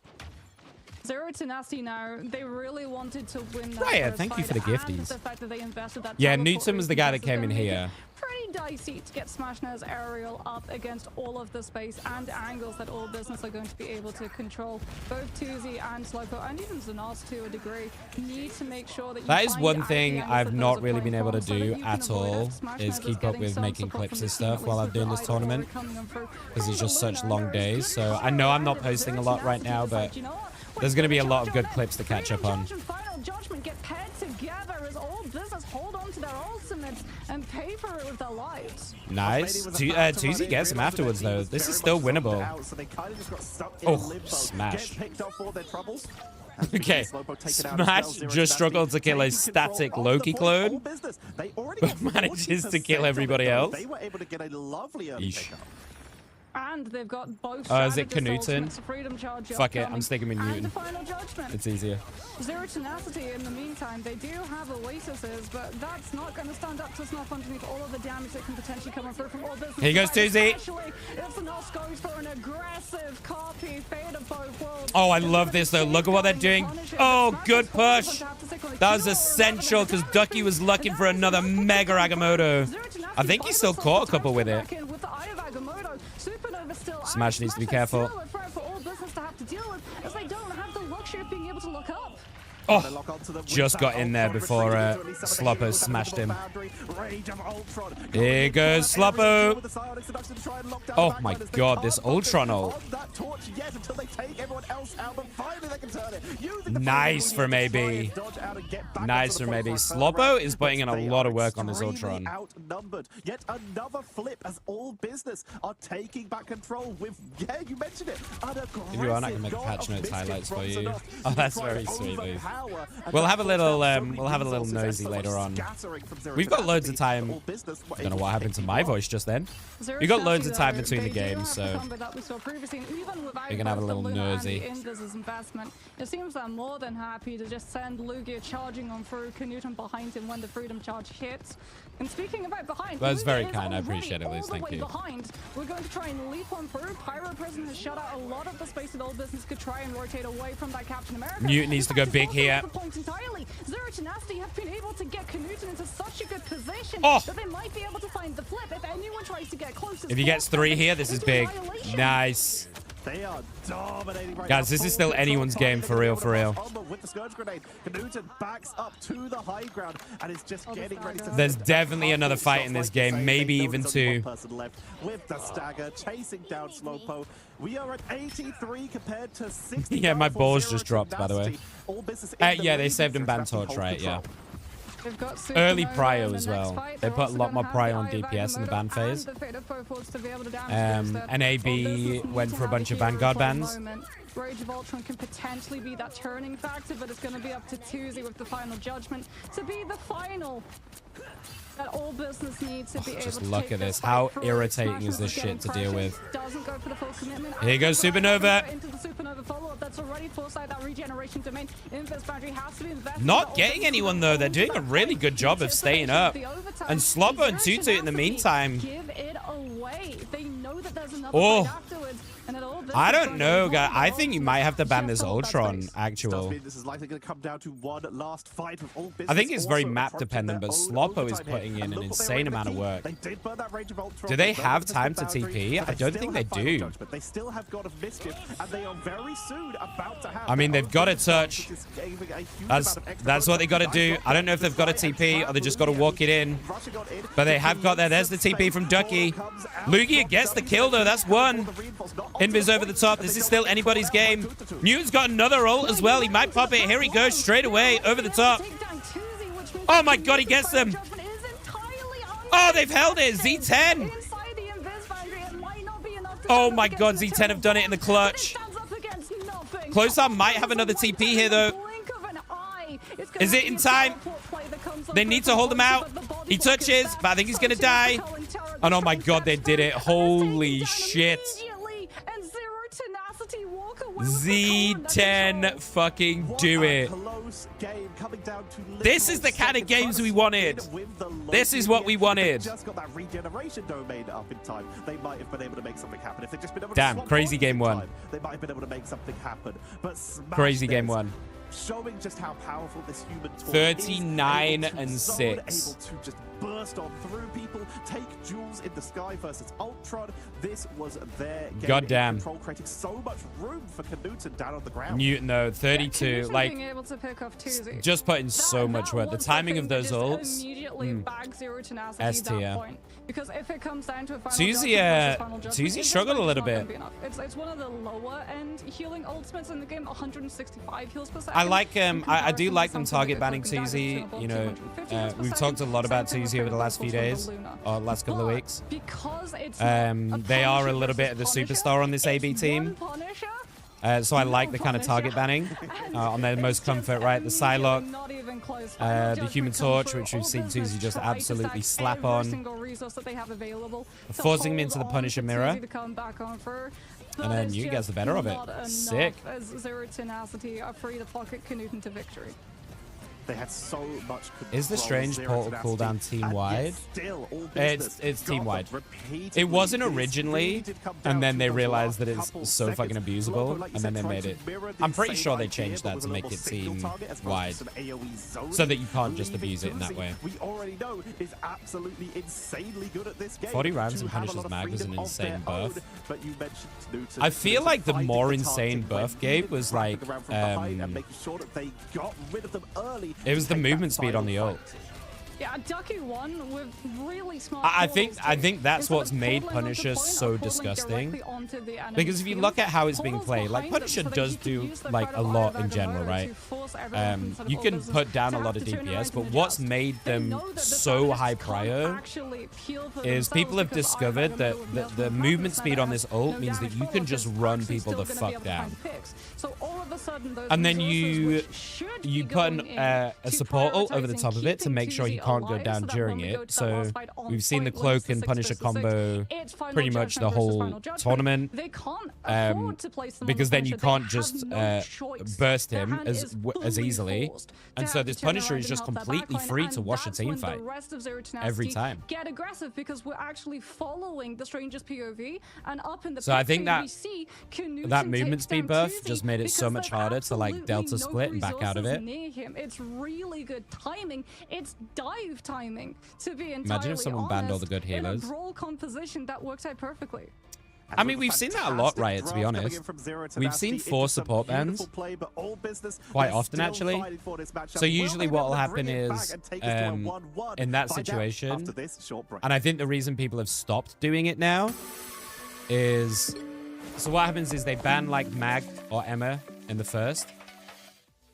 Zero to Nasty now, they really wanted to win that. Right, thank you for the gifties. The fact that they invested that yeah, Newton was the guy that came in here. Pretty dicey to get Smashness aerial up against all of the space and angles that all business are going to be able to control. Both Tuzi and Slowpo, and even Zanos to a degree, need to make sure that you that is find one out thing the angles I've that not those are really been playing able to from, so that do you can at avoid all it. Smashness is keep up getting with some making support clips from and the stuff team, while at I'm least doing with this the idol tournament. coming on through. Because it's just such long days. So I Lunar know I'm not and posting a Zero lot right Tenacity now, decide, but you know what? there's going to be a lot of good clips to catch up on. Final judgment get paired together as all business hold on to their ultimates and pay for it with their lives. Nice. Tuzi gets him afterwards, though. This is still winnable. Oh, smash. Okay, Smash just struggled to kill a static Loki clone, but manages to kill everybody else. Yeesh. And they've got both. Is it Knuten? Freedom charge Fuck it, I'm sticking with Newton. Final judgment. It's easier. Zero Tenacity in the meantime, they do have Oasises, but that's not going to stand up to snuff underneath all of the damage that can potentially come through from all business. Here goes Tuzi. Especially if Zanos just goes for an aggressive copy. Fate of both worlds. Oh, I love this though. Look at what they're doing. Oh, good push. That was essential because Ducky was looking for another Mega Agamotto. I think he still caught a couple with it. Smash needs to be careful. Oh, just got in there before Sloppo smashed him. Here goes Sloppo. Oh my god, this Ultron ult. Nice from AB. Nice from AB. Sloppo is putting in a lot of work on this Ultron. Yet another flip as all business are taking back control with, yeah, you mentioned it. If you want, I can make patch notes highlights for you. Oh, that's very sweet, Luke. We'll have a little nosy later on. We've got loads of time. I don't know what happened to my voice just then. We've got loads of time between the games, so we're gonna have a little nosy. It seems they're more than happy to just send Lugia charging on through, Knuten behind him when the freedom charge hits. And speaking about behind, that's very kind. I appreciate it, Liz. Thank you. We're going to try and leap on through. Pyro Prison has shut out a lot of the space that Old Business could try and rotate away from that Captain America. Newt needs to go big here. Entirely. Zero to Nasty have been able to get Knuten into such a good position that they might be able to find the flip if anyone tries to get close. If he gets 3 here, this is big. Nice. They are dominating right guys, this is still anyone's game for real, for real. With the Scourge Grenade, Knuten backs up to the high ground and is just getting ready to... There's definitely another fight in this game, maybe even 2. With the stagger chasing down Slowpoke. We are at 83 compared to 60. Yeah, my balls just dropped, by the way. Yeah, they saved him ban torch, right? Yeah. Early prio as well. They put a lot more prio on DPS in the ban phase. And AB went for a bunch of Vanguard bans. Rage of Ultron can potentially be that turning factor, but it's going to be up to Tuesday with the final judgment to be the final that all business needs to be able to just look at this. How irritating is this shit to deal with? Doesn't go for the full commitment. Here goes Supernova. Into the Supernova follow-up that's already foresight that regeneration domain. Invis boundary has to be invested. Not getting anyone though. They're doing a really good job of staying up. And Sloppo and Tutu in the meantime. Give it away. They know that there's another oh. fight afterwards. I don't know, guy. I think you might have to ban this Ultron, actual. This is likely going to come down to one last fight with all business. I think it's very map dependent, but Sloppo is putting in an insane amount of work. Do they have time to TP? I don't think they do. They still have God of Mischief, and they are very soon about to have. I mean, they've got to touch. That's what they got to do. I don't know if they've got a TP or they just got to walk it in. But they have got there. There's the TP from Ducky. Lugia gets the kill, though. That's one. Invis over the top. This is still anybody's game. Newton's got another ult as well. He might pop it. Here he goes straight away over the top. Oh my god, he gets them. Oh, they've held it. Z10. Oh my god, Z10 have done it in the clutch. Close Arm might have another TP here though. Is it in time? They need to hold him out. He touches, but I think he's going to die. And oh my god, they did it. Holy shit. Z10 fucking do it. This is the kind of games we wanted. This is what we wanted. Just got that regeneration domain up in time. They might have been able to make something happen. If they'd just been able to damn, crazy game 1. They might have been able to make something happen. But crazy game 1. Showing just how powerful this human 39 is, and 6. So able to just burst on through people, take jewels in the sky versus Ultron. This was their game. Goddamn. Control, creating so much room for Knuten down on the ground. Newton though, 32. Yeah, like being able to pick off Tuesday. Just putting so much work. The timing of those ults. Immediately bag Zero Tenacity that point. Because if it comes down to a final Tuesday struggled a little bit. It's one of the lower end healing ultimates in the game, 165 heals per second. I like I do like them target banning Tuesday. You know, we've talked a lot about Tuesday over the last few days or last couple of weeks. They are a little bit of the superstar on this AB team. So I like the kind of target banning on their most comfort, right? The Psylocke, the Human Torch, which we've seen Tuesday just absolutely slap on. Forcing him into the Punisher mirror. And then you gets the better of it. Sick. As Zero Tenacity are free to pocket Knuten to victory. They had so much control. Is the strange Zero portal tenacity, cooldown team-wide? and yet still, all business It's got team-wide. them repeatedly. It wasn't This originally, really did come down and then to they those realized last that it's couple so fucking seconds. abusable, Lobo, like you and then said, they tried made to it. mirror the I'm pretty same sure they idea, changed but that with to a make little it single target as well team-wide, as some AoE zoning. so that you can't just Leaving abuse it in that Tuzi, way. we already know is absolutely insanely good at this game. 40 rounds to and have a Punisher's lot of Mag was an freedom of insane their buff. own, but you mentioned Newton I feel like the finding more the insane target buff, when Gabe, needed, was wrapping like, around from behind and making sure that they got rid of them early. it was to the take that movement speed on final the ult. fight. Yeah, Ducky won with really smart. I think portals too. that's Instead what's of made portaling onto Punisher point or so portaling disgusting. directly onto the enemy Because if you field, look at how it's being portals played, like behind Punisher them so that does he can do use the like a Predator lot in Vanguard general, to right? force everyone from sort of You all can business put down to a have lot of to turn around DPS, but and what's adjust. made They them know that the so Predators high can't prio actually heal for is people have themselves because discovered that Iron the Man movement has speed on this ult no means that damage you can followed, just but run actually people the still gonna be fuck able to down. find picks. So all of a sudden, those And then resources which should you be put going a into support ult over the prioritizing top of it to keeping make sure he Tuzi can't go alive down so that during when we go it. to that So last fight on we've seen the point, when it's cloak and 6 Punisher versus 6, combo it's final pretty much the judgment versus whole final judgment. tournament. They can't afford to place them on Because the then you Punisher. They can't have just no choice. burst Their him hand as is as fully easily. forced to And so have this to turn Punisher around is and just help that completely backline, free and to watch a that's team when fight the rest of Zero every Tenacity time. get aggressive because we're actually following the Stranger's POV, and up in the So I pit think tree, that we see Knudsen that take movement speed down buff Tuzi just made it so because much there's harder to like absolutely delta no split and back out of resources it. near him. It's really good timing. It's dive timing, to be entirely Imagine if someone banned all the honest, good in a healers. brawl composition that works out perfectly. I mean, we've seen that a lot, Riot, to be honest. We've seen 4 support bans quite often, actually. So usually what will happen is, in that situation, and I think the reason people have stopped doing it now is, so what happens is they ban like Mag or Emea in the first.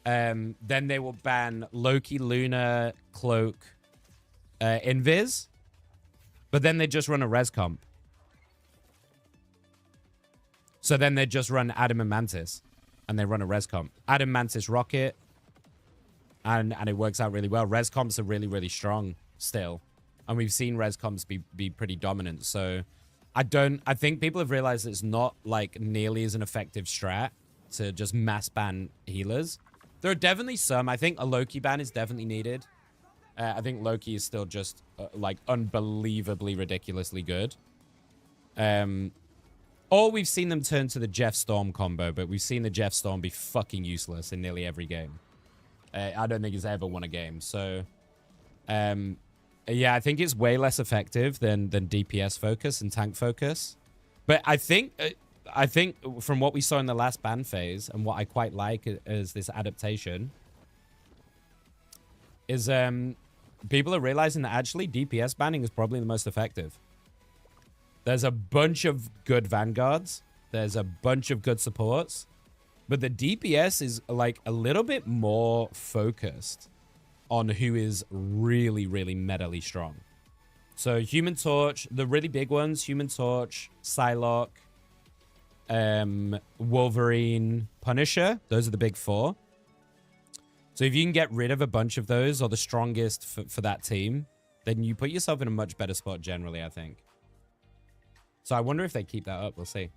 Then they will ban Loki, Luna, Cloak, Invis. But then they just run a res comp. So then they just run Adam and Mantis. And they run a res comp. Adam, Mantis, Rocket. And it works out really well. Res comps are really, really strong still. And we've seen res comps be pretty dominant. So I think people have realized it's not like nearly as an effective strat to just mass ban healers. There are definitely some. I think a Loki ban is definitely needed. I think Loki is still just like unbelievably ridiculously good. Or we've seen them turn to the Jeff Storm combo, but we've seen the Jeff Storm be fucking useless in nearly every game. I don't think he's ever won a game. So, yeah, I think it's way less effective than DPS focus and tank focus. But I think from what we saw in the last ban phase, and what I quite like is this adaptation, is people are realizing that actually DPS banning is probably the most effective. There's a bunch of good Vanguards. There's a bunch of good supports. But the DPS is like a little bit more focused on who is really, really metally strong. So Human Torch, the really big ones, Human Torch, Psylocke, Wolverine, Punisher. Those are the big 4. So if you can get rid of a bunch of those, or the strongest for that team, then you put yourself in a much better spot generally, I think. So I wonder if they keep that up. We'll see.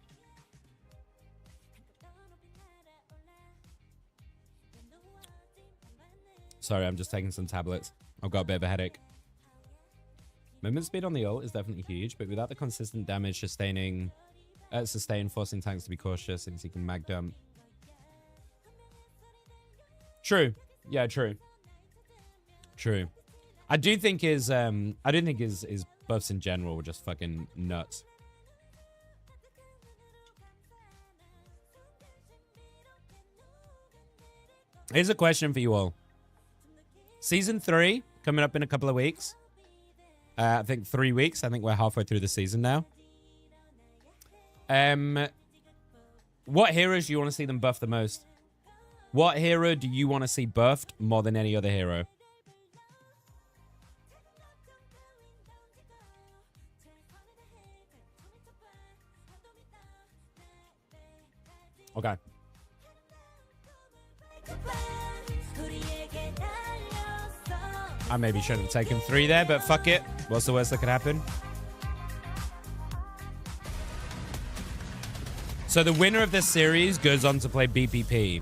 Sorry, I'm just taking some tablets. I've got a bit of a headache. Movement speed on the ult is definitely huge, but without the consistent damage sustain, forcing tanks to be cautious since he can mag dump. True. Yeah, true. True. I do think his buffs in general were just fucking nuts. Here's a question for you all. Season 3 coming up in a couple of weeks. I think 3 weeks. I think we're halfway through the season now. What heroes do you want to see them buff the most? What hero do you want to see buffed more than any other hero? Okay. I maybe should have taken 3 there, but fuck it. What's the worst that could happen? So the winner of this series goes on to play BPP.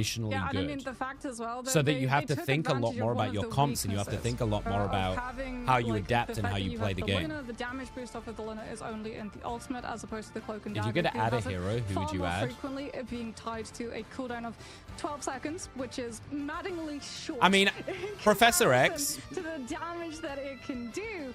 situationally Yeah, and good. I mean the fact as well that So that they- you have they to took think a lot advantage of more one about of your the comps, and you have to weaknesses think a lot more of about having, how you like, adapt the and fact how that you have play the game. Luna, the damage boost off of the Luna is only in the ultimate as opposed to the cloak and If dagger. you're gonna who add a has it hero, who far would you more add? frequently it being tied to a cooldown of 12 seconds, which is maddeningly short. I mean, in Professor comparison X. to the damage that it can do.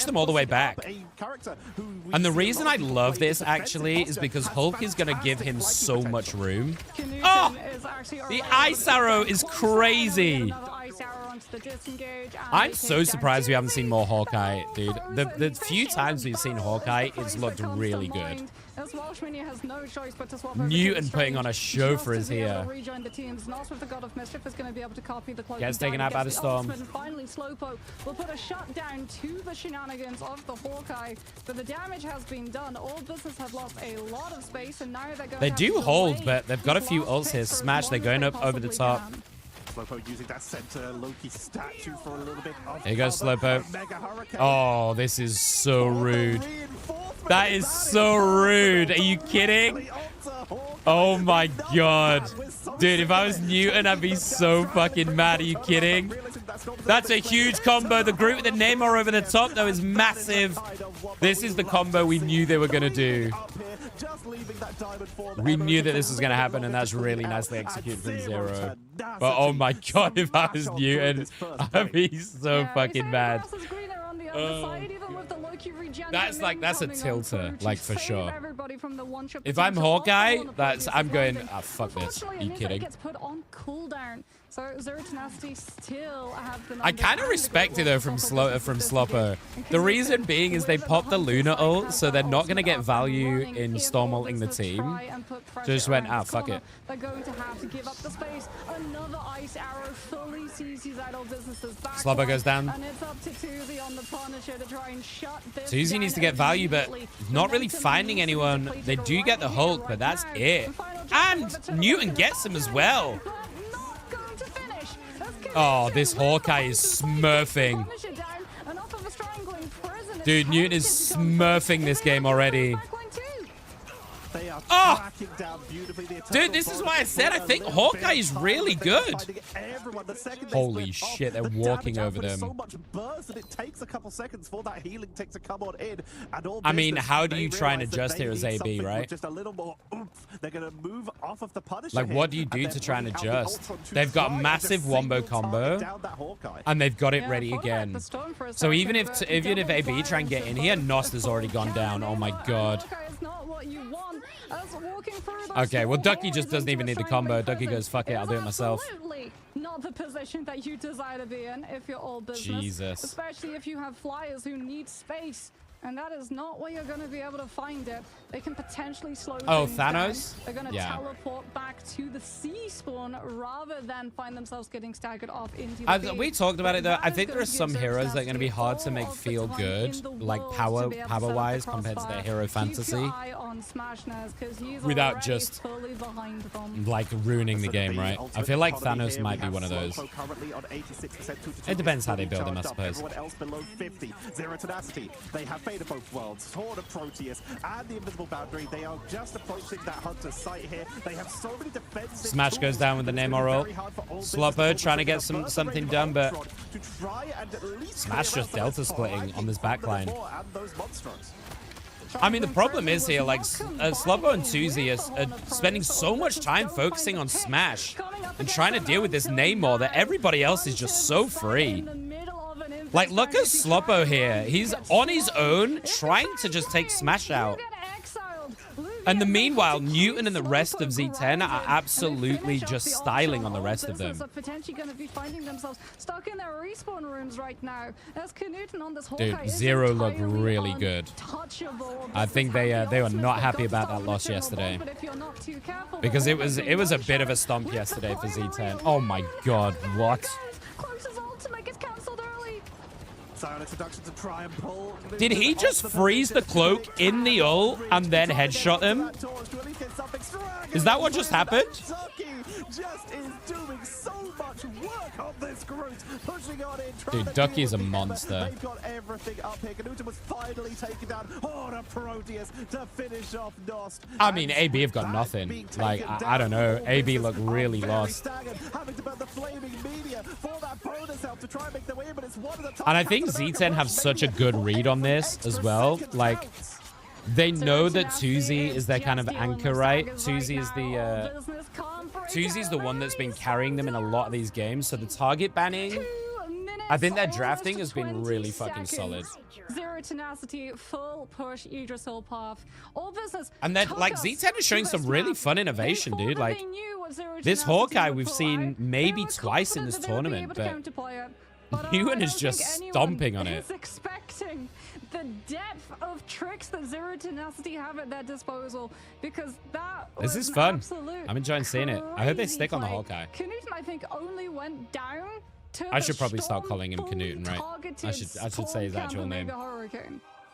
push them all the way back. And the reason I love this, actually, is because Hulk is going to give him so much room. Oh! The ice arrow is crazy. I'm so surprised we haven't seen more Hawkeye, dude. The few times we've seen Hawkeye, it's looked really good. Newton putting on a show for us here. Gets taken out by the storm. And finally, Slowpoke will put a shutdown to the shenanigans of the Hawkeye. But the damage has been done. All business have lost a lot of space, and now they're going They do hold, but they've got a few ults here. Smash, they're going up over the top. Slowpoke using that center Loki statue for a little bit of Here goes cover. Slowpoke. Mega Hurricane. Oh, this is so rude. Reinforcement. That is so rude. Are you kidding? Oh my god. Dude, if I was Newton, I'd be so fucking mad. Are you kidding? That's a huge combo. The group with the Neymar over the top, though, is massive. This is the combo we knew they were going to do. We knew that this was going to happen, and that's really nicely executed from Zero. But oh my god, if I was Newton, I'd be so fucking mad. That's a tilter, like, for sure. If I'm Hawkeye, I'm going, ah, fuck this. Are you kidding? So Zero Tenacity still have the I kind of respect it, though, from Sloppo. The reason being is they popped the Luna ult, so they're not going to get value in storm ulting the team. Just went, ah, fuck it. They're going to have to give up the space. Another ice arrow fully sees his idle businesses back. Sloppo goes down. And it's up to Tuzi on the Punisher to try and shut this Tuzi needs to get value, but not really finding anyone. They do get the Hulk, but that's it. And Newton gets him as well. Oh, this Hawkeye is smurfing. Dude, Newton is smurfing this game already. Oh! Dude, this is why I said I think Hawkeye is really good. Holy shit, they're walking over them. I mean, how do you try and adjust here as AB, right? Like, what do you do to try and adjust? They've got massive wombo combo, and they've got it ready again. So even if AB try and get in here, Nost has already gone down. Oh my god. Okay, well, Ducky just doesn't even need the combo. Ducky goes, fuck it, I'll do it myself. Not the position that you desire to be in if you're all business. Jesus. Especially if you have flyers who need space. And that is not where you're going to be able to find it. They can potentially slow things Thanos? down. They're going to teleport back to the C spawn rather than find themselves getting staggered off into the We talked about it, though. I think there are some heroes that are going to be hard to make feel good, like power-wise, compared to their hero fantasy. Without just, like, ruining the game, right? I feel like Thanos might be one of those. It depends how they build him, I suppose. They have Fate of both worlds, Horde of Proteus, and the Invisible Boundary. They are just approaching that Hunter's site here. They have so many defenses. Smash goes down with the Neymar ult. Sloppo trying to get something done, but Smash just delta splitting on this backline. I mean, the problem is here, like, Sloppo and Tuzi are spending so much time focusing on Smash and trying to deal with this Neymar that everybody else is just so free. Like, look at Sloppo here. He's on his own, trying to just take Smash out. And meanwhile, Newton and the rest of Z10 are absolutely just styling on the rest of them. Potentially going to be finding themselves stuck in their respawn rooms right now. As Knuten on this Dude, Zero looked really good. I think they were not happy about that loss yesterday, because it was a bit of a stomp yesterday for Z10. Oh my god, what? Did he just freeze the cloak in the ult and then headshot him? Is that what just happened? Dude, Ducky is a monster. I mean, AB have got nothing. Like, I don't know. AB look really lost. And I think Z10 have such a good read on this as well. Like, they know that Tuzi is their kind of anchor, right? Tuzi's the one that's been carrying them in a lot of these games. So the target banning, I think their drafting has been really fucking solid. Zero Tenacity, full push, Yggdrasil path, all business. And then, like, Z10 is showing some really fun innovation, dude. Like, this Hawkeye we've seen maybe twice in this tournament, but Ewan is just stomping on it. Expecting the depth of tricks that Zero Tenacity have at their disposal, because this is fun. I'm enjoying seeing it. I hope they stick on the Hawkeye. Knuten, I think, only went down to I should probably start calling him Knuten, right? I should say his actual name.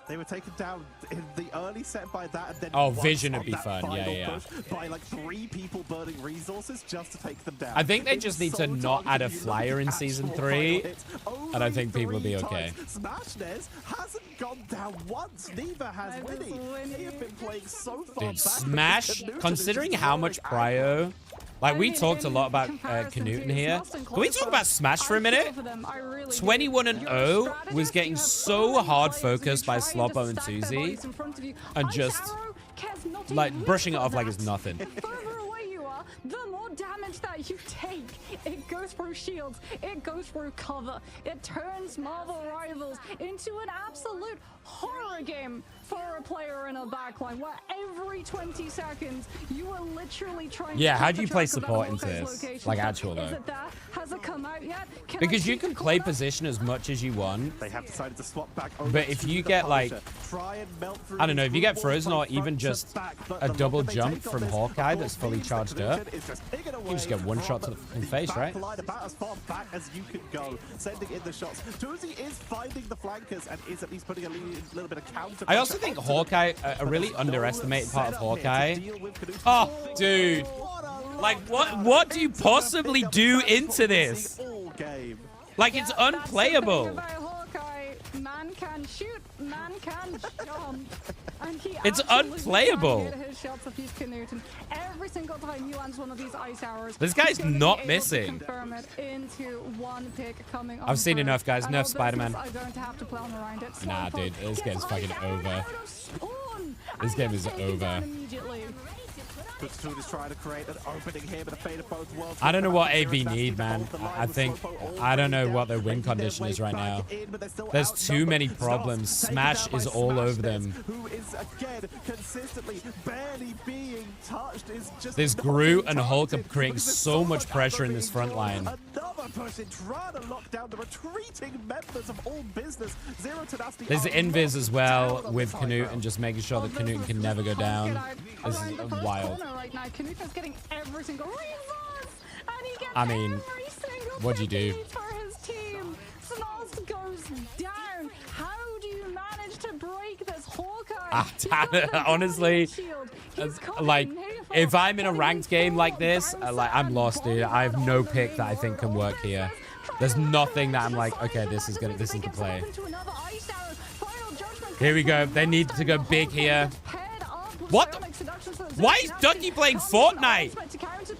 They were taken down in the early set by that, and then Oh, once Vision on would be that fun. Yeah, final yeah, yeah. push by like 3 people burning resources just to take them down. I think they It's just need so to not add a targeted. You look flyer at in the season actual 3, final hits, and I think people will be 3 okay. times. Smashness hasn't gone down once. Neither has Winnie. They have been playing so far Dude, back. Smash, Knuten is considering just how roaring much out. prio... Like, I we mean, talked a in lot about comparison to Knuten here. Smash and Can we talk Clover, about Smash for a I minute? feel for them, I really do. 21-0 You're a was strategist, getting you have so many hard players who are focused by trying to Sloppo and stack their Suzy, bodies in front of you. and Ice just, Arrow cares not a like, lick brushing it for off like that. it's nothing. The further away you are, the more damage that you take. It goes through shields, it goes through cover, it turns Marvel Rivals into an absolute horror game for a player in a backline where every 20 seconds you are literally trying Yeah, to how keep do you track play of that support into Hawkeye's this? location. Like, actual, Is though. it there? Has it come out yet? Can I Because you shoot can the play corner? position as much as you want. They have decided to swap back over But if to you the get, like, Punisher. Try and melt through I don't know, these if you get blue frozen walls or from front even to just back, but a the double longer they jump take on from this, Hawkeye of that's course, fully means that charged up, Knuten is just picking you just away get one shot to from the face, back right? line about as far back as you can go, sending in the shots. Tuzi is finding the flankers and is at least putting a little bit of counter. I also think Hawkeye, a really underestimated part of Hawkeye. Oh, dude. Like, what do you possibly do into this? Like, it's Yeah, that's the thing unplayable. about Hawkeye. Man can shoot, man can jump. And he It's absolutely unplayable. can hit his shots if he's Knuten. Every single time he lands one of these ice arrows, This guy's he's gonna be not able to missing. confirm it into one pick coming on I've seen first. enough, guys. And Nerf all Spider-Man. business are going to have to plan around it. Nah, Slowpoke dude, this gets game's fucking ice arrowed over. out of spawn, This and game gets is taken over. down immediately. Is trying to create an opening here, but the fate of both worlds. I don't know what AB need, man. I think, I don't know what their win condition is right now. There's too many problems. Smash is all over them. Who is again consistently barely being touched. Is just This not Groot being and Hulk are targeted, creating because there's so much much pressure in ammo this being front line. Another person trying to lock down the retreating members of all business. Zero Tenacity. There's are Invis as locked well down on with this high Knut ground. and just making sure that Well, Knut can never go down. This This is the first wild. corner right now. Knut is getting every single resource, and he gets I mean, every single what'd you pick he do? needs for his team. Smalls goes down. How do you manage to break this Hawkeye? Honestly, like, if I'm in a ranked game like this, like, I'm lost, dude. I have no pick that I think can work here. There's nothing that I'm like, okay, this is the play. Here we go. They need to go big here. What the? Why is Ducky playing Fortnite?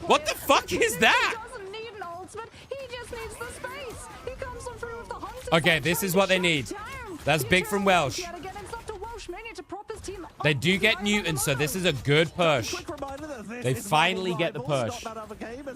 What the fuck is that? Okay, this is what they need. That's big from Welsh. They do get Newton, so this is a good push. They finally get the push.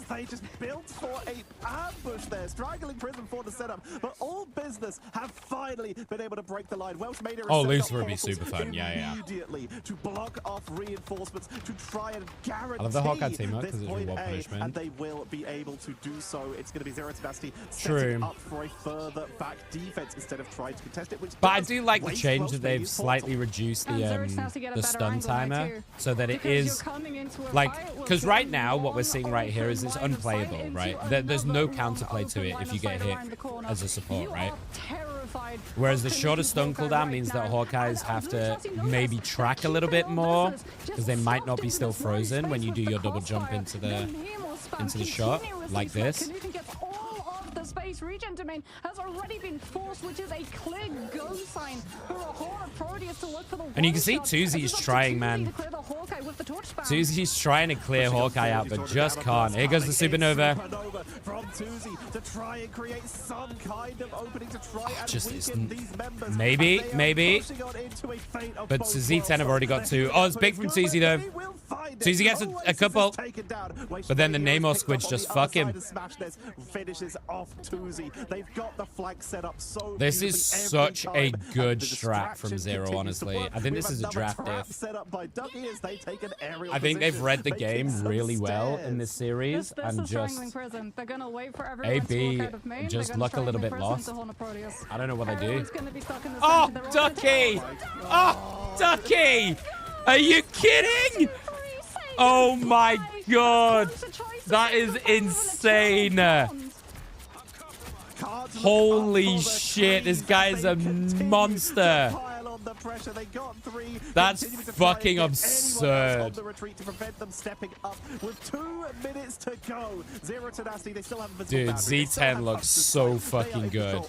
They just built for an ambush there, straggling Prism for the setup, but all business have finally been able to break the line. Welsh Mania Oh, set Lucifer up would be portals super fun. Yeah, yeah. immediately to block off reinforcements to try and guarantee I love the Hawkeye team up this because it's point reward A, punishment. and they will be able to do so. It's going to be Zero Tenacity True. setting up for a further back defense instead of trying to contest it. Which But I does do like the waste change Welsh that they've Mania's slightly portal. reduced And Zerg the has to get a better stun angle on it timer too. so that it Because you're is coming into a like, fight with because right just now what we're one seeing right here is it's open line of sight unplayable, into right? There's no another counterplay to open it line if of you get sight hit around the corner. as a support, You right? are terrified Whereas the of shorter Knut stun Hawkeye cooldown right means that now. Hawkeyes And have Blue to Chelsea knows maybe this. track a Keep little it bit on more misses. Just because they might not be soft still into this nice frozen when space you do with your the double jump crossfire. into the Then Nemo spam into the shot continuously like so that this. Knut gets all of the space. Regen domain has already been forced, which is a clear go sign for a Horn of Proteus to look for the And you can see one-shot. Tuzi's It's up to trying, Tuzi man. to clear the Hawkeye with the torch spam. Susie's trying to clear Hawkeye out, but just can't. Here goes the supernova. From Tuzi to try and create some kind of opening to try and Just weaken these members. maybe, And they are maybe. pushing on into a fate of But both Suzy 10 have worlds. already got two. Oh, it's big from Suzy though. They will find it. Suzy gets a Oasis couple. is taken down. But then the Wait, Namor picked squids up on just the fuck other him. side of Smashness, finishes off Tuzi. They've got the flank set up so This is beautifully every such a time, good and the strat from distraction Zero, continues to honestly. work. I think We this have is a another draft trap diff. set up by Ducky as they take an aerial I think they've position, read the making game some really well in stairs. this series This and is just Strangling Prison. They're gonna wait for everyone to AB walk out of main. just They're gonna look a little Strangling bit Prison lost. to Horn of Proteus. I don't know what they do. Everyone's gonna be stuck in the Oh, center. They're all gonna Ducky! take Oh, Ducky! Are you kidding? 3 seconds. Oh my god! Closer choices. That is insane! Can't look Holy up for the shit, this trees guy as is they a continue to monster. pile on under pressure. They got 3. That's Continuing to try and fucking get anyone absurd. else on the retreat to prevent them stepping up with 2 minutes to go. Zero tenacity. They still have a Dude, Z10 looks so fucking good.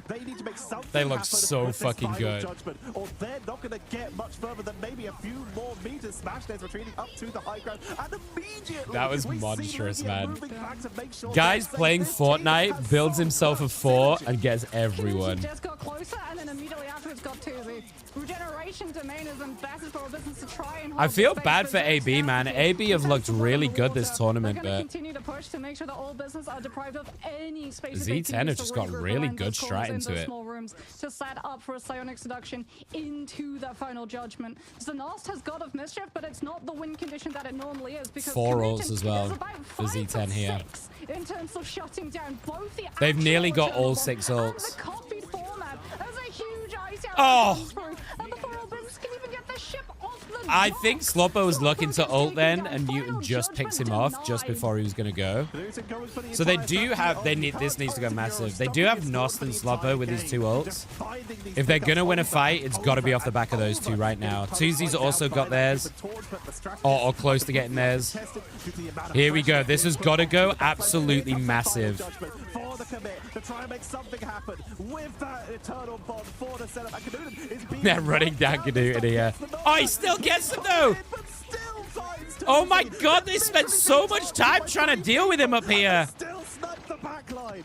They need to make something They look happen so with this fucking final good. judgment, or they're not going to get much further than maybe a few more meters. Smashner's retreating up to the high ground, and immediately That was we see monstrous, Lydia man. moving back to make sure Guys they're playing safe. This team Fortnite, has builds so himself a much fort synergy. and gets everyone. Just got closer, and then immediately afterwards got Tuzi. Regeneration domain is invested for a business to try and hold I feel the space, bad but for Zerg's AB, man. nasty. AB have He looked tends to really run good the this water. tournament, They're gonna but continue to push to make sure that all business are deprived of any space. Z10 have just got really good strat into it. Small rooms to set up for a psionic seduction into that final judgment. Zanast has God of Mischief, but it's not the win condition that it normally is because 4 Knuten ults as well is about for 5 Z10 of here. 6 in terms of shutting down both the They've actual nearly got Eternal all Bomb 6 and ults. the copied format. There's a huge ice out Oh. that comes through, and before all business can even get the ship off the I dock, think Sloppo was looking to Slowpoke ult is then, taking and down. Newton Final just picks him judgment off just denied. before he was going to go. Knuten going for the So they entire do strategy have, of they the need, this current needs to go ultimate massive. hero, They do stopping have his Nost and sword for the entire Sloppo with his game. 2 ults. Just finding these If they're pickups going to win a over fight, it's got to be and off the back of those over. 2 right now. Getting Tuzi's punched also out got by theirs. that torch, but the strategy Or is close to getting theirs. tested due to the amount of Here we pressure go. This has put got to on go the backline. absolutely Here comes the final massive. judgment for the commit to try and make something happen with that eternal bond for the setup. And Knuten is being They're running down Knuten here. Oh, he still gets him though. but still finds Oh my Tuzi. god, they spent so much time trying to deal with him up here. Still sniped the backline.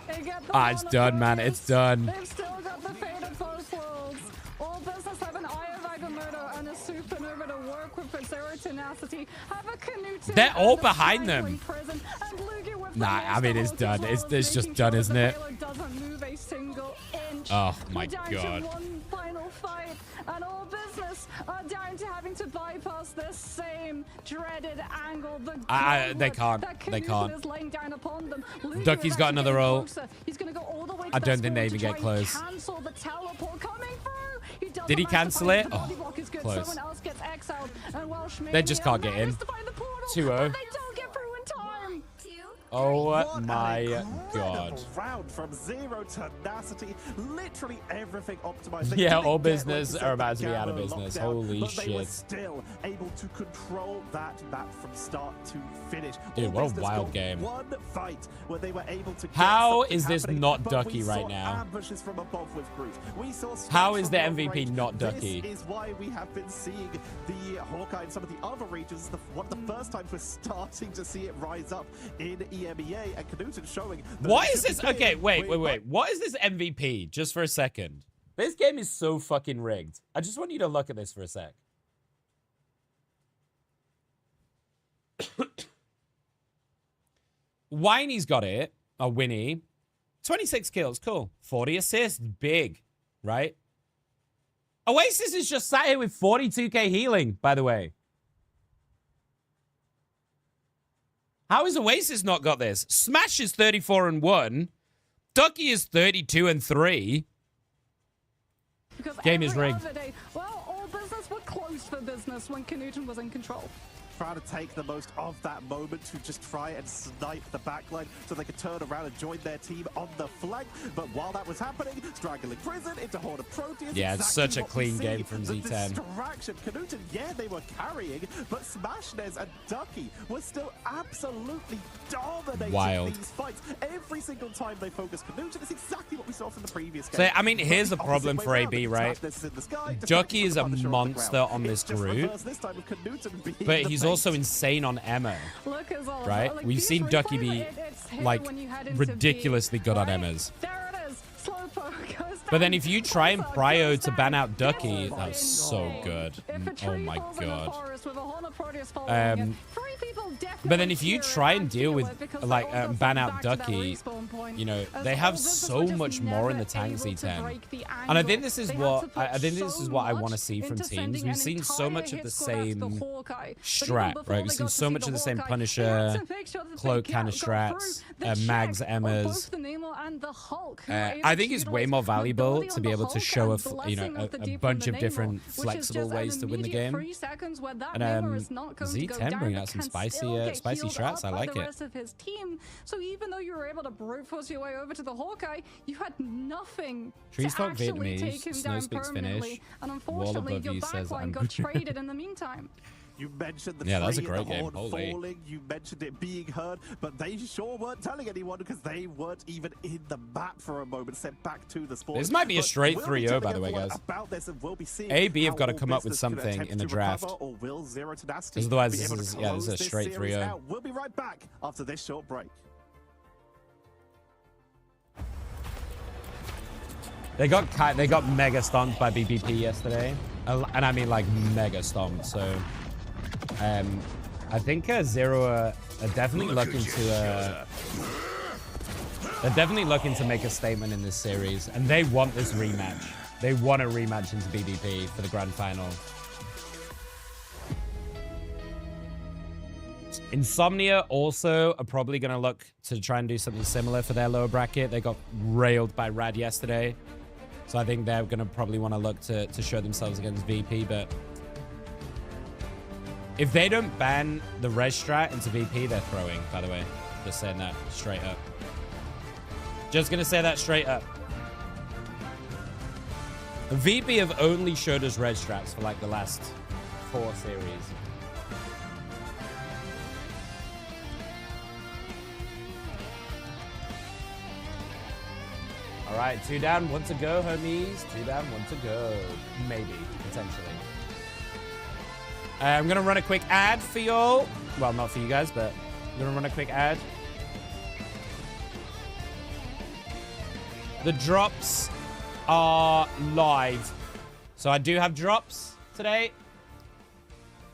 They get the Ah, it's one done, man. bonus. It's done. They've still got the fate of both worlds. All business have an Eye of Agamotto and a supernova to work with for zero tenacity. Have a Knuten They're all and a behind Tiger them. in prison, and Lugia with the Nah, I mean, it's Master done. Hulk as well, It's just making done, sure isn't that it? the payload doesn't move a single inch. Oh my We're down god. to one final fight, and all business are down to having to bypass this same dreaded angle. The They gauntlet can't. that They Knuten can't. is laying down upon them. Lugia Ducky's is got actually another getting roll. closer. He's gonna go all the way to I that don't think they square even to get try and close. Cancel the teleport coming through. He doesn't Did he manage to cancel find it? the body Oh, block is good. close. Someone else gets exiled, and Welsh They just can't get in. 2-0. But they don't get through in time. Oh What my an god. incredible round from zero tenacity, literally everything optimized. They Yeah, didn't all get, business like you are said, about that to be out of Gamma business. lockdown, Holy but they were shit. still able to control that map from start to finish. Dude, All what a Business wild got game. One fight where they were able to get How something is this happening, not but Ducky we right saw now? ambushes from above with Groot. We saw How strikes is from the long MVP range. not Ducky? This is why we have been seeing the Hawkeye in some of the other regions. One of the first times we're starting to see it rise up in EMEA, and Knuten showing that What it is should this? be Okay, big. wait. What is this MVP? Just for a second. This game is so fucking rigged. I just want you to look at this for a sec. Winnie's got it. Or Winnie. 26 kills. Cool. 40 assists. Big. Right? Oasis is just sat here with 42k healing, by the way. How has Oasis not got this? Smash is 34-1. Ducky is 32-3. Because Game is every rigged. other day, well, all business were closed for business when Knuten was in control. Trying to take the most of that moment to just try and snipe the backline so they could turn around and join their team on the flank. But while that was happening, Straggling Prison into Horde of Proteus. Yeah, it's such a what we clean see. game from The Z10. distraction. Knuten, yeah, they were carrying, but Smashnez and Ducky were still absolutely dominating Wild. these fights. Every single time they focused Knuten, it's exactly what we saw from the previous game. So, I mean, here's the But problem opposite for way AB, round. right? Smashnez is in the sky, Ducky is a Punisher on the monster ground. on this It's just group. reversed this time with Knuten being But the he's base. also insane on Emma. Look as well. Right? Like, We've these seen Ducky replays, be, it's here like, when you head into ridiculously B, good on right? Emmas. There it is. Slowpoke goes But then down. if you try and Also prio goes to ban down. out Ducky, This that's is so insane. good. If a Oh tree my falls in the god. forest with a Horn of Proteus following Um, it, three people definitely But then if you hear it try and and deal feel with, it because like, they're all ban going out back to that Ducky, respawn point. you know, As they all have business so were just much more in the never tank able to Z10. break the And I think angle. this is They had what to put I think this so is what I much want to see from into teams. sending We've an seen so entire much of hit the squad out to the same Hawkeye. But even strat, before right? they We've seen got to so see much the of the same Hawkeye, Punisher, they had to make sure that they Cloak kind of got through strats, the Mags, check of Emmas. both the Nemo and the Hulk. I think it's way more valuable to be able to show a bunch of different flexible ways to win the game. And Z10 bringing out some spicy strats. I like it. So even though you were able to brute force your way over to the Hawkeye, you had nothing Trees to talk actually Vietnamese, take him Snow down speaks permanently. Finnish, And Wall unfortunately, above your you says backline I'm got traded in the meantime. You mentioned the Yeah, that was a tree great and the game, horn holy. falling. You mentioned it being heard, but they sure weren't telling anyone because they weren't even in the map for a moment. Sent back to the sport. This might be a But straight we'll be 3-0, telling by the way, everyone guys. About this, and we'll be seeing AB have how got to all come up with business can something attempt in the to draft. recover, or will Zero Tenacity Because otherwise, be this able to is a close this straight series 3-0. out? We'll be right back after this short break. They got mega stomped by BBP yesterday, and I mean like mega stomped. So, I think Zero are definitely looking to they're definitely looking to make a statement in this series, and they want this rematch. They want a rematch into BBP for the grand final. Insomnia also are probably going to look to try and do something similar for their lower bracket. They got railed by Rad yesterday. So I think they're going to probably want to look to show themselves against VP. But if they don't ban the res strat into VP, they're throwing, by the way. Just saying that straight up. Just going to say that straight up. VP have only showed us res strats for like the last 4 series. All right, 2 down, 1 to go, homies. 2 down, 1 to go. Maybe, potentially. I'm going to run a quick ad for y'all. Well, not for you guys, but I'm going to run a quick ad. The drops are live. So I do have drops today.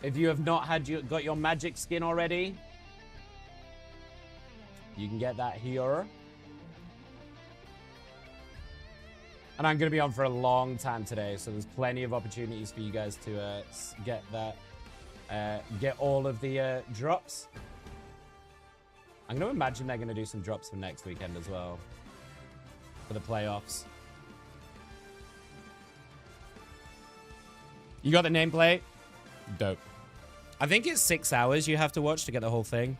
If you have not got your magic skin already, you can get that here. And I'm going to be on for a long time today, so there's plenty of opportunities for you guys to get that, get all of the drops. I'm going to imagine they're going to do some drops for next weekend as well, for the playoffs. You got the nameplate? Dope. I think it's 6 hours you have to watch to get the whole thing.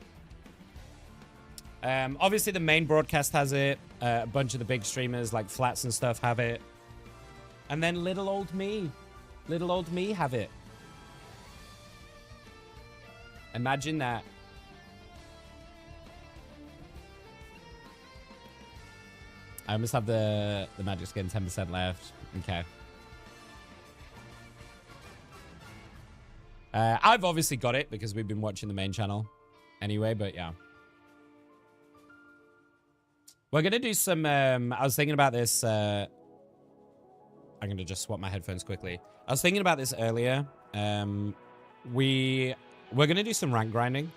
Obviously, the main broadcast has it. A bunch of the big streamers like Flats and stuff have it. And then little old me have it. Imagine that. I almost have the magic skin 10% left. Okay. I've obviously got it because we've been watching the main channel anyway, but yeah. We're going to do some, I was thinking about this, I'm going to just swap my headphones quickly. I was thinking about this earlier. We're going to do some rank grinding.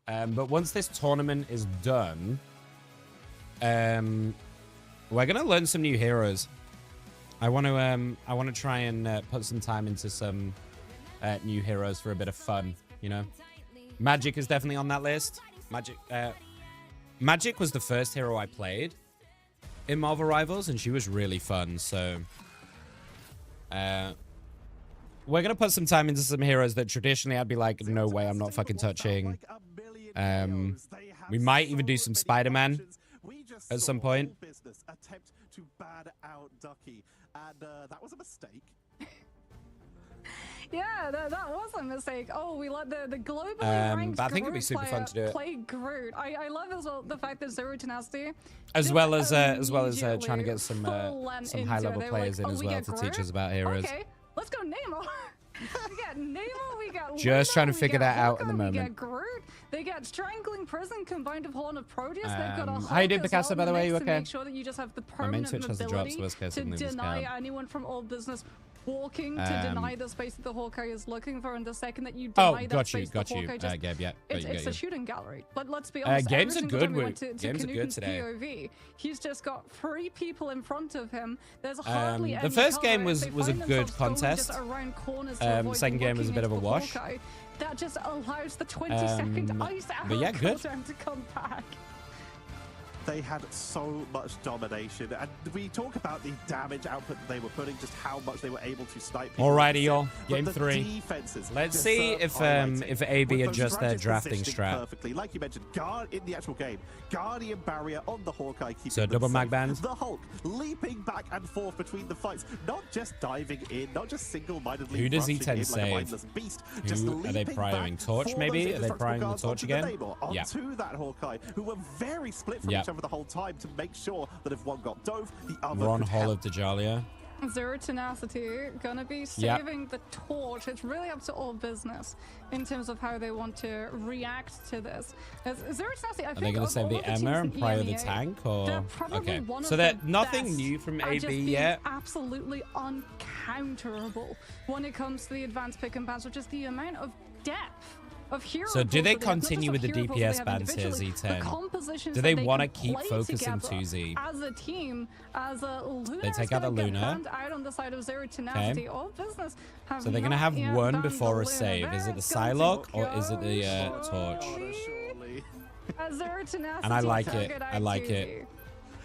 But once this tournament is done, we're going to learn some new heroes. I want to try and put some time into some new heroes for a bit of fun, you know? Magic is definitely on that list. Magic was the first hero I played in Marvel Rivals, and she was really fun, so... we're going to put some time into some heroes that traditionally I'd be like, no way, I'm not fucking touching. We might even do some Spider-Man at some point. That was a mistake. Yeah, that was a mistake. Oh, we let the globally ranked but I think it'd be Groot super fun to do it. play Groot. I love as well the fact that Zero Tenacity, as well as trying to get some full-length high level into it. players They're in like, as we well get to Groot? teach us about heroes. Okay, let's go Namor. We got Namor, we got Just trying to we figure got that out at the Hawkeye, we moment. got Groot. They got Strangling Prison combined with Horn of Proteus. They've got a How you doing, Hulk as Picasso, well by the in way? You mix to okay? make sure that you just have the My main permanent Twitch has the drops, ability worst case, to I'm losing deny count. anyone from all business walking, to deny the space that the Hawkeye is looking for, and the second that you Oh, deny that got you, space, the Hawkeye just... Gabe, yeah. It's a shooting gallery. But let's be honest, games every are single good time we went to games are good Canuten's today. POV, he's just got 3 people in front of him. There's hardly any the first cover. game If was they a find good themselves going contest. just around corners to avoid Second game was a looking bit of a into the wash. Hawkeye, that just allows the 20-second ice but yeah, arrow good. cooldown to come back. They had so much domination, and we talk about the damage output that they were putting, just how much they were able to snipe people. Alrighty, y'all. But Game the 3. defenses Let's just see serve if highlighting. AB With those adjusts their strategies drafting positioning strat. perfectly, like you mentioned, guard in the actual game, Guardian barrier on the Hawkeye, keeping So them double safe. mag bans. The Hulk leaping back and forth between the fights, not just diving in, not just single-mindedly. Who does rushing E10 in like a save? mindless beast, just Who are they leaping prioring? back Torch, for maybe? those Are they indestructible prioring the guards Torch onto again? Neighbor, Yeah. onto that Hawkeye, who were very split from Yep. each other the whole time to make sure that if one got dove, the other We're on could Hall help. of Dajalia. Zero Tenacity gonna be saving the torch. It's really up to all business in terms of how they want to react to this. As Zero Tenacity, I Are think they going of to save all the of teams Emea in and prior the EMEA, tank? they're Or probably okay, one so of they're the nothing best new from at just AB being yet. absolutely uncounterable when it comes to the advanced pick and bans, which is the amount of depth of hero So do pools they that have, not just continue of with the hero pools DPS they have bans here, individually, Z10? the compositions Do that they can wanna keep play focusing together 2Z? as a team, as a Luna They take out the Luna. banned out on the side of Zero Tenacity. All business have So they're going to not have yet one banned before the a Luna. save. Is it the That's going to Psylocke or is it the go Torch? Surely. as Zero Tenacity And I like it. target I like it. activity.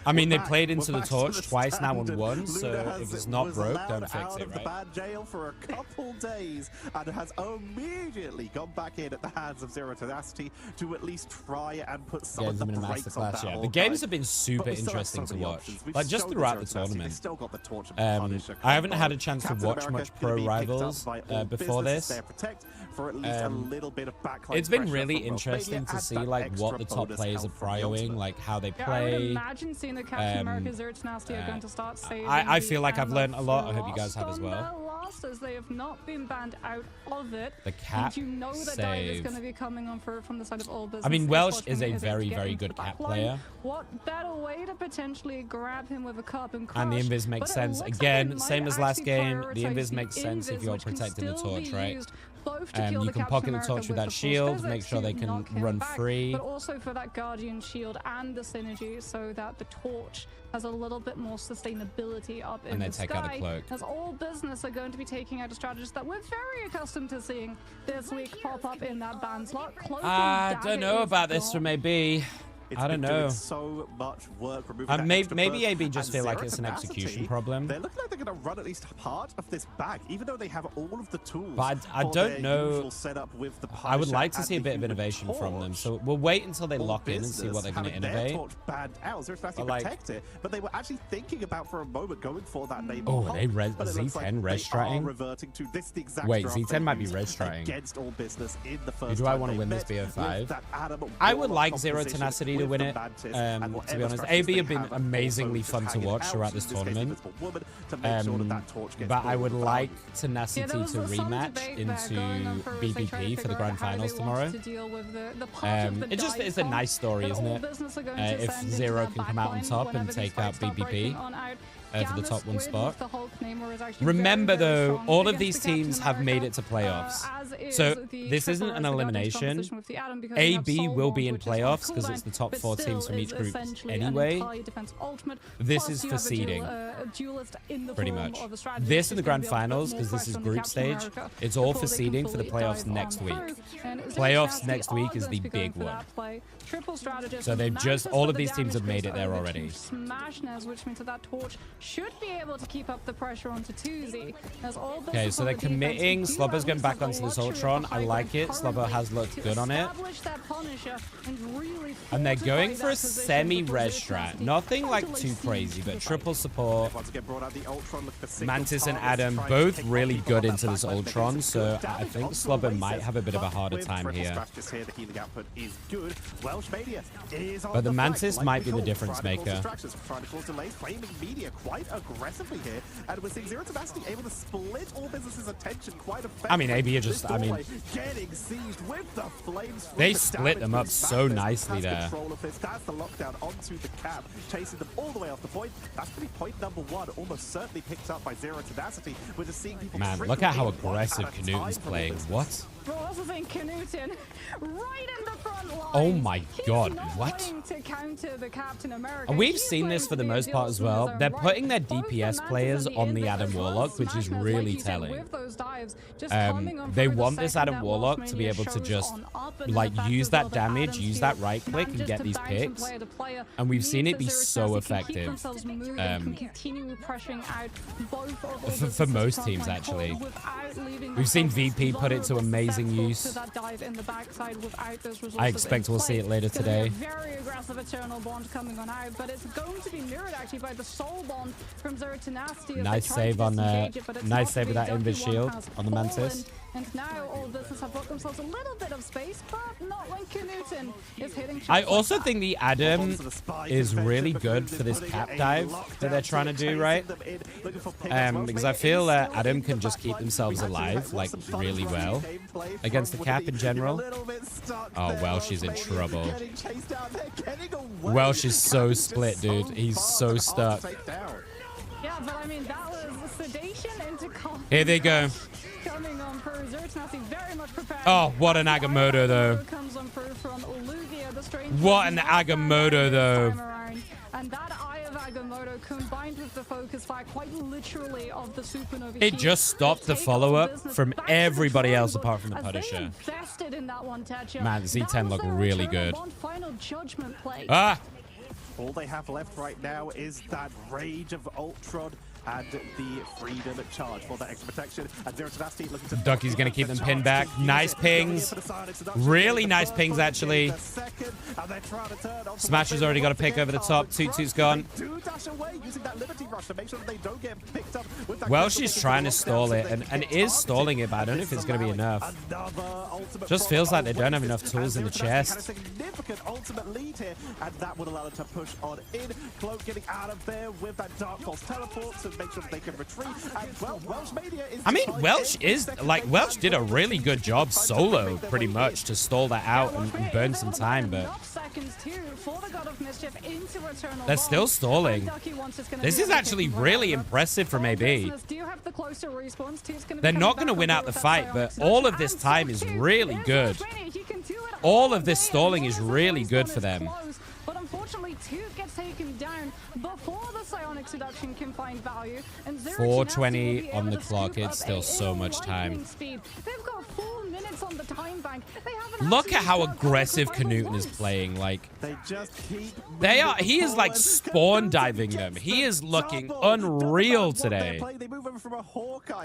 I mean, they We're played back. into We're the back to Torch the twice now and standard. won, so Luna if has- it's not was broke, allowed don't fix out it, of the right? bad jail for a couple days and has immediately gone back in at the hands of Zero Tenacity to at least try and put some Games of have the been a brakes on masterclass, that yeah. The Hawkeye. games have been But super we still have interesting so to many watch. options. We've Like, just shown throughout Zero the Tenacity, tournament. they've still got the Torch and Punisher I haven't had a combo. chance to Captain watch America much gonna Pro be picked up Rivals by all before business. this. They're protect for at least a little bit of backline It's been pressure really from interesting Rothmania, to adds see that like what extra the top bonus players are health from the prioing, ultimate. like how they Yeah, I would play. imagine seeing the Captain America Zero Tenacity are going to start saving. I the feel like I've ammo learned a lot. I hope you guys frost have as on well. their lost, as they have not been banned out of it. The cap And you know that dive is save. going to be coming on from the side of all business. I mean, It's Welsh watching is a it as they very, get very into good the cap back line. player. What better way to potentially grab him with a carbon crush? And the invis makes But it sense. looks like Again, they same might as last actually game, the prioritize invis the makes sense if invis, you're which can protecting the still be torch, right? used both to kill You the can Captain pocket the America torch with that the full shield, physics make sure to they can knock him run back, free. but also for that Guardian shield and the synergy so that the torch has a little bit more sustainability up in And they the take sky. out the cloak. As all business are going to be taking out a strategist that we're very accustomed to seeing this week pop up in that ban slot. Cloak and I dagger don't know is about this gone. from AB. It's I don't been doing know. So much work removing that Maybe extra maybe burst, AB just and feel like Zero it's an Tenacity, execution problem. They're looking like they're going to run at least part of this back, even though they have all of the tools. But I for don't their know. usual setup with the I would Punisher like to and see a the bit of Human innovation from them. Torch. So we'll wait until they All lock in and see what they're going to business having innovate. their torch banned out. Zero Tenacity But, like- protect it, but they were actually thinking about for a moment going for that neighbor. Oh, Hulk, they res- but it looks like Z10 res they are stratting? reverting to this the exact Wait, draft Z10 they might be used res stratting. against all business in the Who first do I time want to they win this met BO5? with that Adam I would Warlock like Zero composition Tenacity to with win the it. Mantis and To be whatever honest, strategies AB they have been have, amazingly also fun just to hanging watch out, throughout this in case, tournament. Invisible Woman, to make sure that that torch gets But I would forward. like Yeah, Tenacity there was to some rematch debate into there going on for if they try to BBP for the figure grand out how they finals want tomorrow. to deal with the part of the It just dive is a bomb nice story, that isn't all it? business are going to If send into Zero their can come out on backline top whenever and these take fights out start breaking BBP on out. for the top one Gamma's spot. with the Hulk Namor is actually Remember very, very though, strong all of against these the Captain teams have made it to America, playoffs. as is So the this Triple isn't R's an advantage elimination. composition with the Atom because they have AB Soul will be Wand, in which is on playoffs because cooldown, it's the top but 4 still teams from is each group essentially an anyway. entire defense ultimate. This Plus is you for have seeding. a duelist in the Pretty form much. of a strategist This in the who's grand gonna be able to put finals, more because this is pressure on the group Captain stage. America It's all before for they seeding for the completely playoffs dive next on week. through. And Zero Playoffs Tenacity next are week is going the to be going big for one. that play. Triple strategist. So they've Mantis just- all for of the these teams have damage made it there over to already. Smashness, which means that that torch should be able to keep up the pressure onto 2Z. As all Okay, business so on they're the defense committing. do Slobber's at going least back have onto the this luxury of Ultron. the I high like ground it. Slobber has currently looked to good on it. establish that Punisher and really And they're fortify going for a that position semi-res before Zero strat. Tenacity Nothing like totally too seized crazy, the but fight. triple support. Once again, brought out the Ultron, look for single Mantis and targets, Adam trying to both pick off really people good on into that this backline. Ultron, Making so good I damage think onto Slobber Oasis, might have a bit of a but harder with time triple here. strategists here, the healing output is good. Welsh Mania is on But the flag, Mantis like might we be the called, difference trying to cause maker. distractions, trying to cause delays, flaming media quite aggressively here, and we're seeing Zero Tenacity able to split all businesses' attention quite effectively. I mean, AB are just- This I mean, doorway getting seized with the flames. from They the split damage them up from so Mantis. nicely Has there. control of this. That's the lockdown onto the cap, chasing them all the way off the point. That's going to be point number 1, almost certainly picked up by Zero Tenacity. We're just seeing people Man, trickle look at how in one aggressive at a Canuten's time from playing. all this. What? Processing Knuten right in the front line. Oh my God, what? To counter the Captain America. We've seen this for the most part as well. They're putting their DPS players on the Adam Warlock, which is really telling. They want this Adam Warlock to be able to just like use that damage, use that right click and get these picks. And we've seen it be so effective. For most teams, actually. We've seen VP put it to amazing use. I expect we'll see it later today. Very aggressive Eternal Bond coming on out, but it's going to be mirrored actually by the Soul Bond from Zero to Nasty. Nice save on nice save with that Invis shield on the Mantis. And now all business have got themselves a little bit of space, but not when Knuten is hitting. I also think the Adam is really good for this cap dive that they're trying to do, right? Because I feel Adam can just keep themselves alive, like, really well against the cap in general. Oh, Welsh is in trouble. Welsh is so split, dude. He's so stuck. Yeah, but I mean, that was sedation into combat. Here they go. Coming on for very much prepared. Oh, what an Agamotto, though. Comes on through from Olivia, the what an Agamotto, though. And that Eye of Agamotto combined with the focus fire quite literally of the Supernova. It just stopped the follow-up from everybody else apart from the Punisher. Man, Z10 looked really good. Ah! All they have left right now is that Rage of Ultron and the Freedom Charge for that extra protection. And Zero Tenacity looking to... Ducky's going to keep them pinned back. Nice pings. Really nice pings, actually. Smash has already got a pick over the top. Toot Toot's gone. Welsh is trying to stall it and is stalling it, but I don't know if it's going to be enough. Just feels like they don't have enough tools in the chest. Significant ultimate lead here, and that would allow them to push on in. Cloak getting out of there with that Dark Pulse teleport to make sure they can retreat. And well, Welsh Mania is... I mean, Welsh is like Welsh did a really good job solo, pretty much, to stall that out and burn some time, but they're still stalling. This is actually really impressive from AB. They're not going to win out the fight, but all of this time is really good. All of this stalling is really good for them. But unfortunately, Toot gets taken down before the Psionic Seduction can find value. And 4:20 on the clock. It's still so much time. They've got 4 minutes on the time bank. Look at how aggressive Knuten is playing. Like, he is like spawn diving them. He is looking unreal today.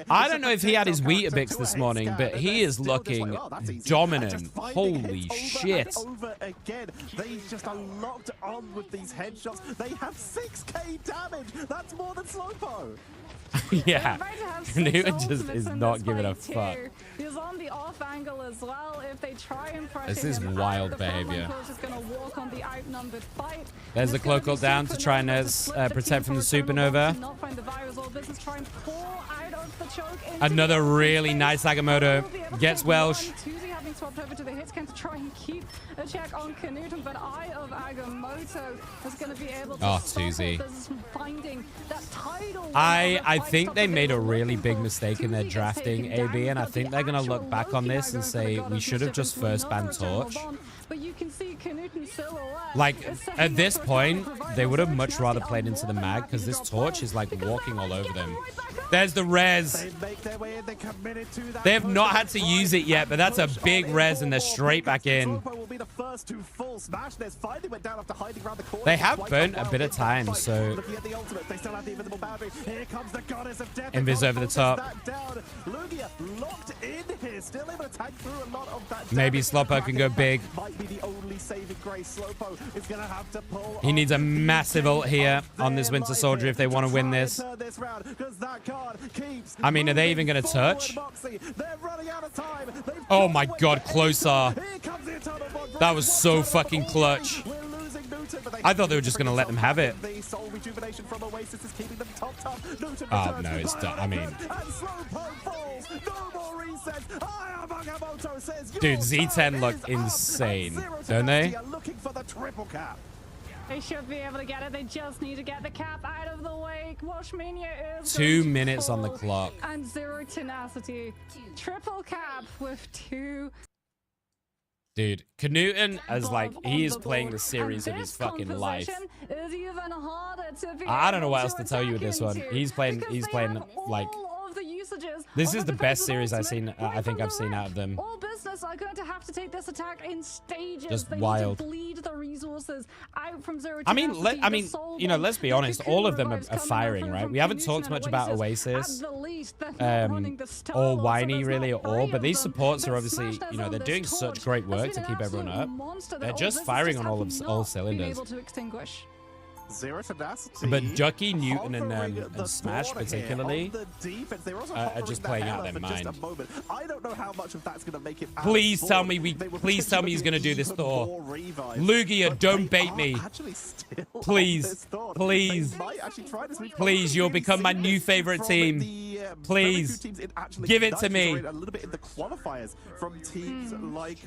I don't know if he had his Weetabix this morning, but he is looking dominant. Holy shit. They just are locked on with these headshots. They have 6k damage. That's more than Slowpo. Yeah, Knuten just is not giving a fuck. He's on the off angle as well. If they try and pressure this is wild behavior. There's the cloak ult down to try and protect from the Supernova. Another really nice Agamotto. Gets Welsh. Swapped over to the hit scan to try and keep a check on Knuten, but Eye of Agamotto is going to be able to Tuzi. finding that tidal. I think they made a really big mistake in their drafting, AB, and I think they're going to look back on this and say we should have just first banned Torch. But you can see Knuten silhouette. Like, at this point, they would have much rather played into the mag because this Torch is like walking all over them. There's the res. They have not had to use it yet, but that's a big res and they're straight back in. They have burnt a bit of time, so... Invis over the top. Maybe Slowpo can go big. He needs a massive ult here on this Winter Soldier if they want to win this. I mean, are they even going to touch? Oh my god, closer. That was so fucking clutch. I thought they were just going to let them have it. Oh, no, it's done. I mean... Dude, Z10 look insane, don't they? They should be able to get it. They just need to get the cap out of the way. Washmania is 2 going to minutes on the fall, clock. and zero tenacity. Triple cap with 2. Dude, Knutson is like, above he on is the playing board. the series And of his this fucking life. composition is even harder to be I don't know able what else to tell you with attack this one. into He's playing, because he's they playing have like, all of the usages this of is a the best defensive series I've ultimate seen, right I think from I've the seen rep. out of them. All business are going to have to take this attack in stages. Just they wild. Need to bleed the resources out from zero I mean, tenacity, the soul you know, bomb, let's be the honest, cocoon all of them are revives coming firing, over right? from We haven't Knutson talked and much about Oasis. Oasis, At the least, they're not running the stall, or so Whiny there's really not at all, three but of these them. supports But are obviously, Smash you know, on they're this doing such torch great has work been to an keep everyone absolute up. monster that They're all just business firing just on all have of not all been cylinders. able to extinguish. Zero tenacity. But Ducky, Knutson, hovering and the Smash border here particularly on the defense. They were also are hovering just the playing out hell their for just mind. a moment. I don't know how much of that's going to make it. Please tell me please tell me he's gonna do this Thor. Lugia, don't bait me. Please, please, please, you'll become my new favorite team. Please, give it to me. A little bit in the qualifiers from teams like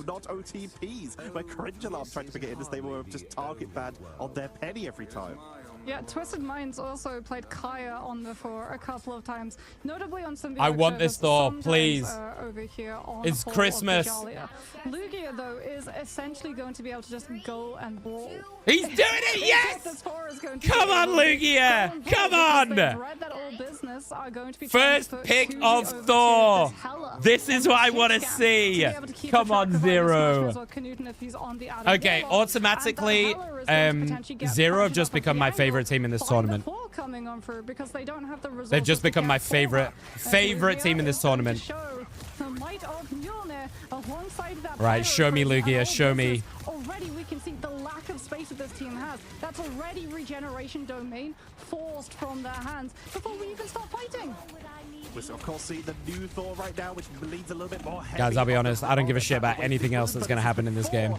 not OTPs, where Cringe Alarm tried to get in as they were just target banned on their penny every time. Yeah, Twisted Minds also played Kaya on the floor a couple of times, notably on some. I want this Thor, please. Over here on It's Hall of Christmas. Vijalia. Lugia though is essentially going to be able to just go and brawl. He's doing it, yes! This Thor is going to Come be on, able to Lugia! go and Come brawl on! because they've read that all business are going to be First transferred pick to of over to Thor. this Hela This is on what I the want to kick scan see. be able to keep Come track on, of either Zero. Smashes or Knutson if he's on the Adam Okay, Warlock. automatically, And that Hela is going to potentially get Zero have pressured just off of become the my angle, favorite team in this find the tournament. fall coming on through because they don't have the resources They've just to become get my forward. favorite team in this tournament. Show the might of Mjolnir alongside that Right, pyro show me, approach, and Lugia, all show this me. is Already we can see the lack of space that this team has. That's already regeneration domain forced from their hands before we even start fighting. We're of course seeing the new Thor right now, which leads a little bit more heavy. Guys, I'll be honest, I don't give a shit about anything else that's going to happen in this game.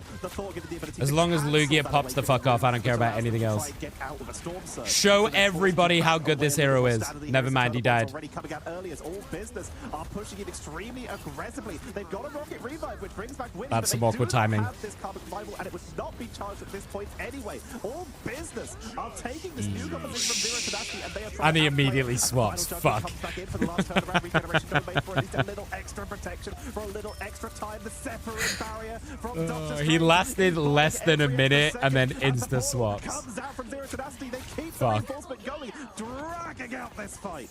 As long as Lugia pops the fuck off, I don't care about anything else. Show everybody how good this hero is. Never mind, he died. Already coming out early as all business are pushing it extremely aggressively. They've got a rocket revive, which brings back Winnie. That's some awkward timing. This carbon revival, and it would not be charged at this point anyway. All business are taking this new composition from Zero Tenacity, and they are trying And he to immediately outplay. swaps. Final Fuck. comes back in for the last turnaround regeneration domain for at least a little extra protection, for a little extra time. The separate barrier from Dr. He Strange lasted is less than a every minute second, and then the insta ball swaps. comes out from Zero Tenacity. They keep the Fuck. reinforcement going, dragging out this fight.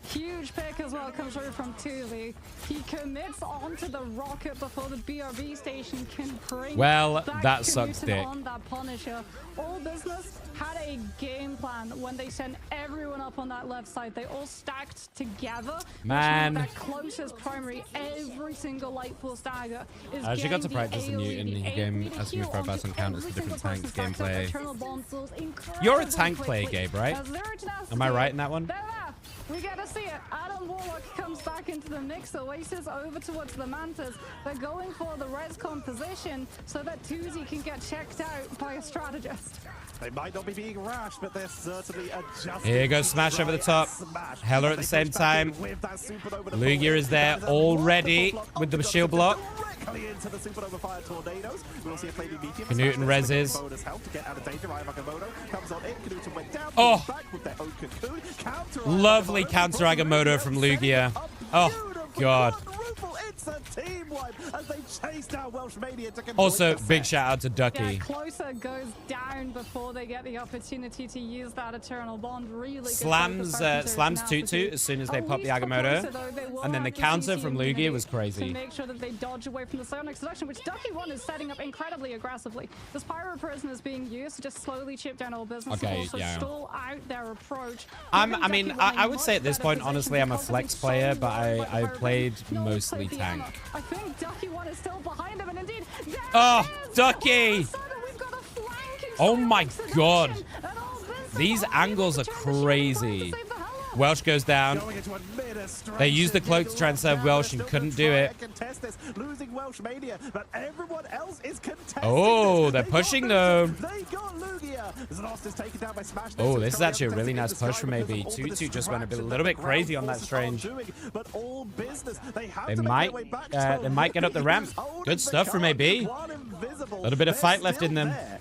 Huge pick as well comes through from Tuli. He commits onto the rocket before the BRB station can bring Well, back that sucks Knutson dick. on that Punisher. All business had a game plan when they sent everyone up on that left side. They all stacked together. which Man. meant that closest primary, every single light force dagger is I actually got to getting the practice the AoE, Newton the game AoE to as we heal progress on onto counters for every different single tanks person, stacks up gameplay. Eternal Bond souls You're a incredibly tank player, quickly. Gabe, right? As Zero Tenacity, Am I right in that one? they're there. We get to see it. Adam Warlock comes back into the mix. Oasis over towards the Mantas. They're going for the rescom position so that Tuzi can get checked out by a strategist. They might not be being rash, but they're certainly adjusting. Here goes Smash over the top. Hela at the same time. Lugia is there already with the shield block. Into the supernova fire tornadoes. We'll see a flaming meteor. Knutson reses. Bonus help to get out of danger. Ryan Wakamoto comes on in. Knutson went down. Oh. Back with their own cocoon. Counter Lovely counter Agamotto from Lugia. Oh, God. It's a team wipe as they chase down Welsh Mania to complete Also, the big set. shout out to Yeah, Ducky. Closer goes down before they get the opportunity to use that Eternal Bond. Really good Slams focus slams back into Tutu Tenacity. as soon as they At pop the least for Agamotto. Closer, though, they will And then the have counter CC from Lugia immunity was to crazy. make sure that they dodge away from the Sonic seduction, which Ducky 1 is setting up incredibly aggressively. This Pyro Prison is being used to just slowly chip down all business Okay, and also yeah. stall out their approach. I Giving mean, Ducky I 1 a would say at this much point, better honestly, I'm a position flex because player, he's but so low by I Pyro played Prison. No, he's mostly played the tank. ammo. I think Ducky 1 is still behind him, and indeed, there Oh, it is! Ducky! All of a sudden, we've got a flanking Oh Sonic my seduction, God. and all business These are angles able are to turn the shield crazy. to save the Hela. Welsh goes down. Going into a mid-stretch They used the cloak to and try and serve down. Welsh They're and still couldn't gonna do try it. and contest this, losing Welsh Mania, but everyone else is contesting Oh, this. they're They pushing got though. They got Lugia. Znost is taken down by Smash. Oh, this is actually a really nice push from AB. Tutu just went a little bit crazy on that Strange. But all business, they have They to make might, their way back they might get up the ramp. to Good stuff from AB. One invisible. Little bit of They're fight left in still them. there.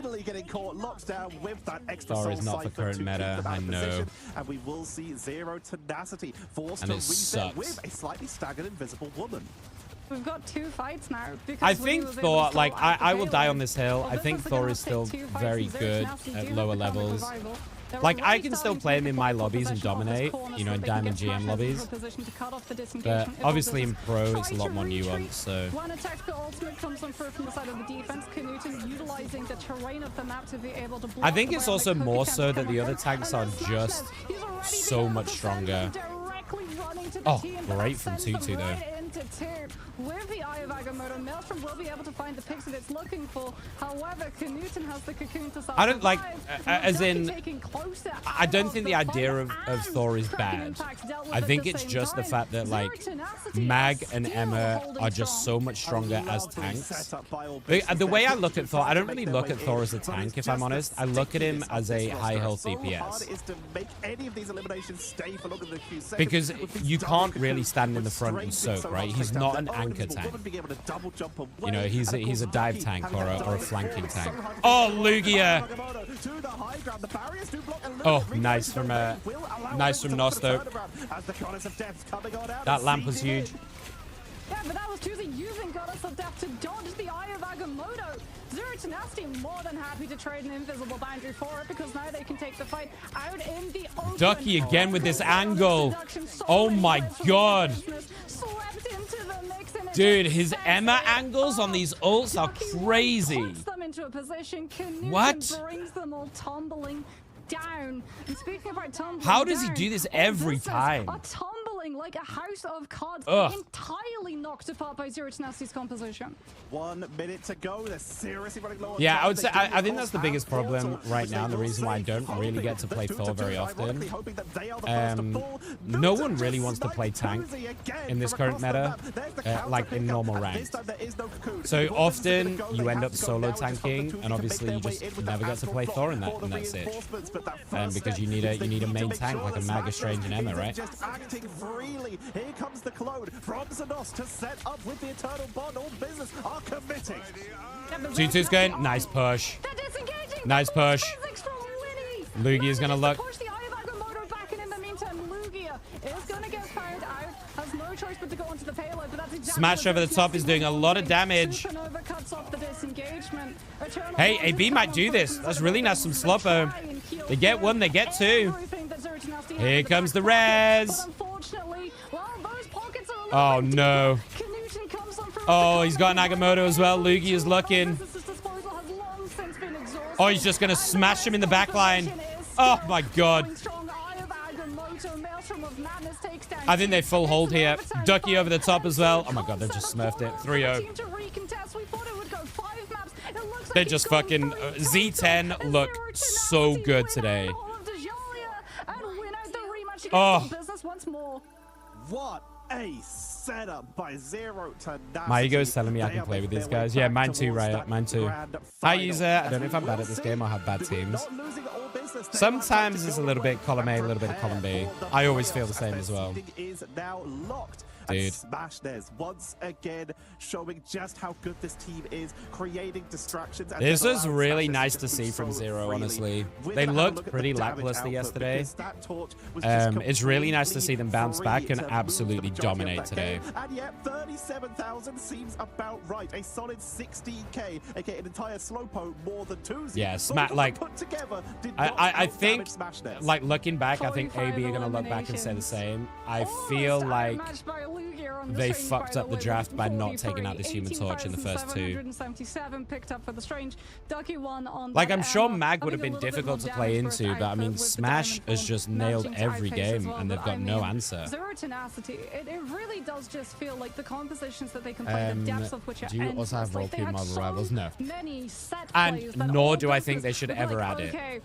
finally getting caught locked down with that extra Thor soul is not for cipher current to meta, keep them out I of know. position, and we will see Zero Tenacity forced And to it reset sucks. with a slightly staggered invisible woman. We've got 2 fights now. Because I Lee think was able Thor, to like, solo out the I will die payload. on this hill. Well, I think Business are Thor gonna is still take 2 fights, very and Zero good Tenacity do at have lower the counter levels. revival. They're Like, I already can still starting play to him make in a my full lobbies and possession of this dominate, corner you know, so in they can Diamond get GM Smash lobbies. into a position to cut off the But disengagement if obviously in Business pro, it's a try lot to more retreat. nuanced, so... When a tactical ultimate comes on through from the side of the defense, Knuten utilizing the terrain of the map to be able to block I think the it's way also the more cookie so cans that come the on other through. tanks And are then just Smashness, he's already so been able much to send stronger. them directly running to the Oh, team, but great that from sends them Tutu, though. right into two. With the Eye of Agamotto, Maelstrom will be able to find the picks that it's looking for. However, Knuten has the cocoon to I don't like, self-revive. as Ducky in, taking closer I out don't of think the idea fight, of Thor is Kraken bad. Impact dealt with I at think the it's same just the time. fact that, Zero like, Tenacity Mag is and still Emma holding are just strong. so much stronger as Lovely tanks. setup by all The way I pieces look there. at Thor, I don't Make really their look way at Thor in, as a but tank, it's if I'm just the honest. I look at him stickiness of as a this roster. high health So hard DPS. it is to make any of these eliminations stay for longer than a few seconds. Because With this you double can't cocoon, really stand in the with front and strafing soak, so right? hard to He's take not down. an The anchor invisible tank. woman being able to double jump away. You know, he's And of a course, dive Ducky tank having or that a dive flanking forward, so tank. hard to Oh, take down. Lugia! Agamotto to the high ground. The barriers do block a little Oh, bit. nice from Nosto. As the Goddess of Death coming on out That and lamp was sieging huge. in. Yeah, but that was Tuesday using Goddess of Death to dodge the Eye of Agamotto. Zero Tenacity more than happy to trade an invisible boundary for it because now they can take the fight out in the open. Ducky again with this angle. Oh my god. Swept into the mix and it Dude, just his sends Emma it angles on up. these ults are Ducky crazy. puts them into a position. Knuten What? brings them all tumbling down. And speaking about tumbling How does he down, do this all every business time? are tumbling like a house of cards, Ugh. entirely knocked apart by Zero Tenacity's composition. 1 minute to go. They're seriously running low on Yeah, time. I would say They I do think that's the have biggest Thor problem tools, right which now, and the they will reason why I save, don't really hoping get to play the Thor 2-2-2, very ironically often. hoping that they are the first to fall. No Newton one really just wants to play sniped tank Cozy again in this from current across the meta, map. There's the counter like in pickup, normal and ranked. this time there is no cocoon. So If Wolves are often gonna go, you they end have up to go solo now and just hope the tanking, 2-2 and can obviously make you their just way in with never that get to astral play block Thor in for the that sitch. reinforcements, but that first Because step you need is a they need to main make tank sure like a that Maga Smash Strange and Emma, isn't right? just acting freely. Here comes the clone from Xenos to set up with the Eternal Bond. All business are committing. Yeah, but 2-2's going. Nice push. They're disengaging. Nice push. Physics from Liddy. Lugia is gonna Manages look. to push the Eye of Agamotto back, and in the meantime, Lugia is gonna get found out. Has no choice but to go onto the payload, but that's exactly Smash what over the Zero top is Tenacity doing a lot of wanting. damage. Supernova cuts off the disengagement. Eternal Hey, Bond AB is might coming do on this. from That's the really bottom. nice from They Sloppo. try and heal They get one, they get two. everything that Zero Tenacity has Here in the comes the back pocket. res. But unfortunately, well, those pockets are a Oh, little bit no. deep. Knuten comes on through Oh, with he's the got an combo. Agamotto as well. Luigi is looking. Business's disposal has long since been exhausted. Oh, he's just going to And smash him in the back line. position is Oh, still my God. going strong. Eye of Agamotto, Maelstrom of Madness takes down I think they full It's hold an here. overtime Ducky fight. over the top as well. And Oh, my God, they've just smurfed it. 3-0. Team to recontest. We thought it would go 5 maps. It looks like They it's just gone fucking, 3 Z10 times. look Zero so Tenacity good win today. out the whole of Djalia and win out the rematch against Oh. Business once more. What a setup by Zero Tenacity. My ego is telling me I They can are play with making these their way guys. Yeah, back mine too, towards Riot. that Mine too. grand Hi, final. user. I don't know And if I'm we bad will at this see game or have bad that we're teams. not losing all business. They Sometimes are it's to a little go bit column A, a and little bit of column B. prepare for I the always feel the playoffs same their as well. seeding is now locked. Dude. And Smash Des once again showing just how good this team is, creating distractions. And This just was allowing really Smash nice Des to see move from so Zero, freely. honestly. We're They gonna have a looked look at pretty the damage lackluster output yesterday. because that torch was just It's really nice to see them bounce back and completely free to absolutely move the majority of dominate that today. game. And yet 37,000 seems about right. A solid 16k, aka an entire Slowpo more than Tuesday. Yeah, But like, put together did I not I outdamage think, Smash Des. like, looking back, I think 45 AB are going to look back and say the eliminations. same. I Almost feel like outmatched by Lugia on the they Strange, fucked by up the way, draft with by not 43, taking out this Human Torch in the first two. 18,777 picked up for the Strange. Ducky won on Like, that I'm sure Emma, Mag would have having been a little bit difficult more to play damage burst into, but I output mean, with the Smash Diamond has Form just nailed managing to every outpace as game, well, and they've but got I no mean, answer. Zero Tenacity, it really does just feel like the compositions that they can play, the depths of which are do you also have endless. Like, they Roleplay had Marvel so Rivals? No. many set And plays that nor all do I think business they should would be ever like, add it. okay,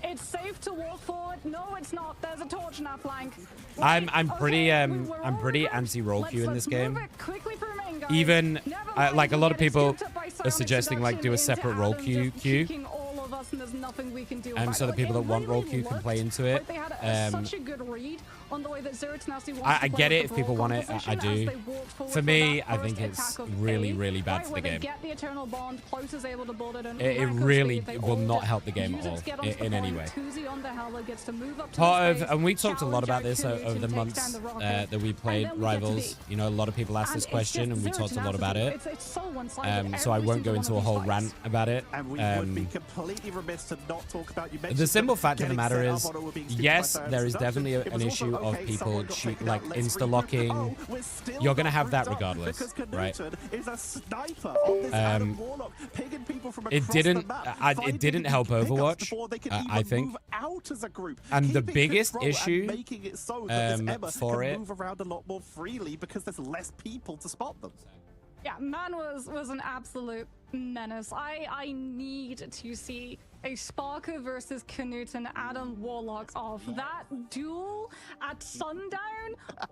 it's safe to walk forward. No, it's not. There's a torch in our flank. I'm Okay, pretty we're I'm all pretty reversed. anti-role queue in Let's this game. move it quickly for main, guys. Even Never like a mind lot of getting people scooped up by are Psionic suggesting like do a Seduction separate into role Adam queue just queue. kicking all of us, and there's nothing we can do about it. So the Like, people it that want really roll queue can looked play into it. like they had such a good read on the way that Zero Nasty wants I to play get with it the if people brawl want it. I composition do. as they walk forward For me, that I first think it's attack of really, A, really bad right, for where the they game. get the Eternal Bond, Close is able to build it, and It Ranko really Steve, they will all not get- help the game use at it all, to get onto the in any point. way. Tuzi on the Hella gets to move up to Part the of, space, and we talked a lot challenge about this Knut over the and months take down the rocket, that we played and then we get to Rivals. B. You know, a lot of people asked this And it's question, just and we Zero talked a lot about tenacity. it. It's so one-sided. So I Every won't go single into a one of whole these rant fights. about it. And we would be completely remiss to not talk about. You mentioned The simple them fact of the getting matter set is, up on or being stupid yes, by there is fans. definitely It an was issue also, of okay, people someone got taken like out, let's insta-locking. regroup. Oh, we're still You're gonna not have that grouped up regardless, because right? Knut is a sniper on this Adam Warlock, picking people from It across didn't- the map, it finding didn't help pickups Overwatch, before they can I even think. move out as a group. And the Keeping biggest control and issue, making it so that this Emma for can it- move around a lot more freely because there's less people to spot them. Yeah, man was an absolute menace. I need to see a Sparker versus Knut and Adam Warlock off. That duel at sundown.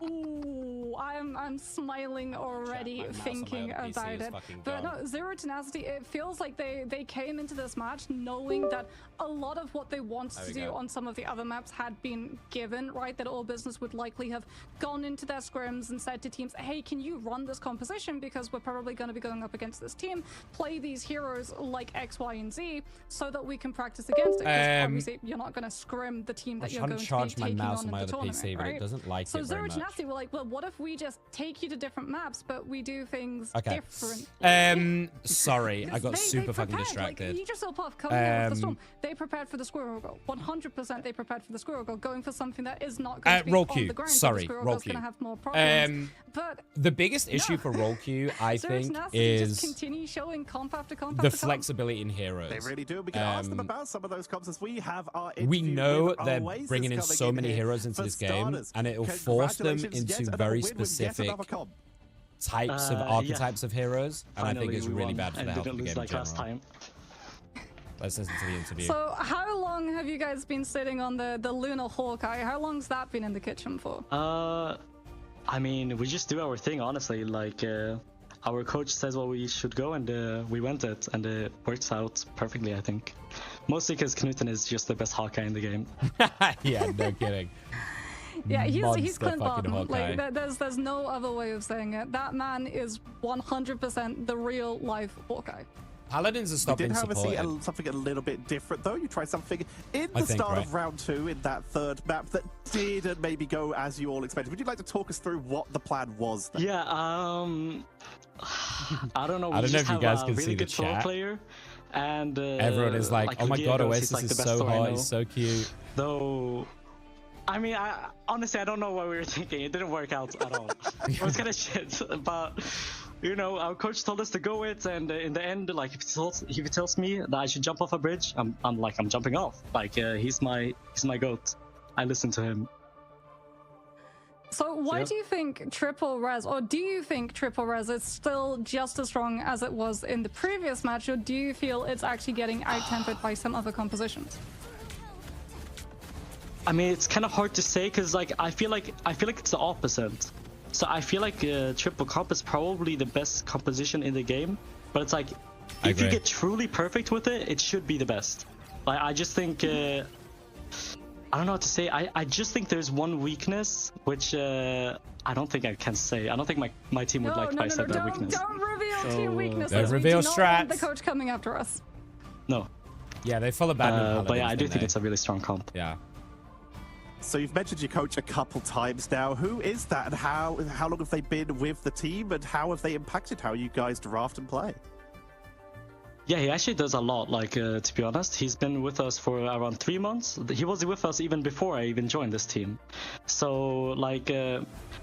Ooh, I'm smiling already thinking about it. But no, Zero Tenacity, it feels like they came into this match knowing that a lot of what they wanted to do on some of the other maps had been given, right? That All Business would likely have gone into their scrims and said to teams, hey, can you run this composition? Because we're probably going to be going up against this team. Play these heroes like X, Y, and Z so that we can practice against it. 'Cause obviously, you're not going to scrim the team that you're going to be charge my taking mouse on on in my the other tournament, PC, but right? it doesn't like So it very Zero much. Tenacity were like, well, what if we just take you to different maps, but we do things Okay. different? Sorry, I got They super fucking prepared. distracted. Like, you just saw Puff coming out of the storm. They prepared for the squirrel goal. 100% they prepared for the squirrel goal, going for something that is not going to be roll on queue. the ground. Sorry, the squirrel roll goal's going to queue. have more problems. But The biggest issue for roll queue, I Zero think, Tenacity just is continue showing comp after comp the after comp. flexibility in heroes. They really do. We can ask them about some of those comps as we have our We interview know with they're Oasis bringing in coming so many here. heroes into For this game, starters, and it'll force them congratulations, into yet very another win with yet specific another comp. types of yeah. archetypes of heroes, and I think Finally, it's we really won bad for the and health of didn't the lose game in like last general. time. Let's listen to the interview. So how long have you guys been sitting on the Lunar Hawkeye? How long's that been in the kitchen for? I mean, we just do our thing, honestly. Like, our coach says what we should go, and we went it, and it works out perfectly, I think. Mostly because Knuten is just the best Hawkeye in the game. Yeah, no kidding. Yeah, he's Monster Clint fucking Barton. Hawkeye. Like, there's no other way of saying it. That man is 100% the real life Hawkeye. Paladins are We stopping did, however, see supported. something a little bit different, though. You tried something in I the think, start right? of round 2 in that third map that didn't maybe go as you all expected. Would you like to talk us through what the plan was then? Yeah, I don't know. We I don't know just if you have guys a can really see the good solo chat. player, and Everyone is like, oh my god, Diego, Oasis he's, like, the is best so solo I hot, know. he's so cute. Though, I mean, honestly, I don't know what we were thinking. It didn't work out at all. It was kind of shit. But, you know, our coach told us to go it, and in the end, like, if he tells me that I should jump off a bridge, I'm jumping off. Like, he's my goat. I listen to him. So why Yeah. do you think Triple Res, or do you think Triple Res is still just as strong as it was in the previous match, or do you feel it's actually getting out-tempered by some other compositions? I mean, it's kind of hard to say because, like, I feel like it's the opposite. So I feel like triple comp is probably the best composition in the game, but it's like if you agree. get truly perfect with it, it should be the best. Like, I just think I don't know what to say. I just think there's one weakness which I don't think I can say. I don't think my team would like if I said that weakness. Don't reveal So, team weaknesses. Don't We reveal do not want strats. the coach coming after us. No, Yeah, they follow Batman. but yeah, I do think it's a really strong comp. Yeah. So you've mentioned your coach a couple times now. Who is that, and how long have they been with the team, and how have they impacted how you guys draft and play? Yeah, he actually does a lot, like, to be honest. He's been with us for around 3 months. He was with us even before I even joined this team. So, like,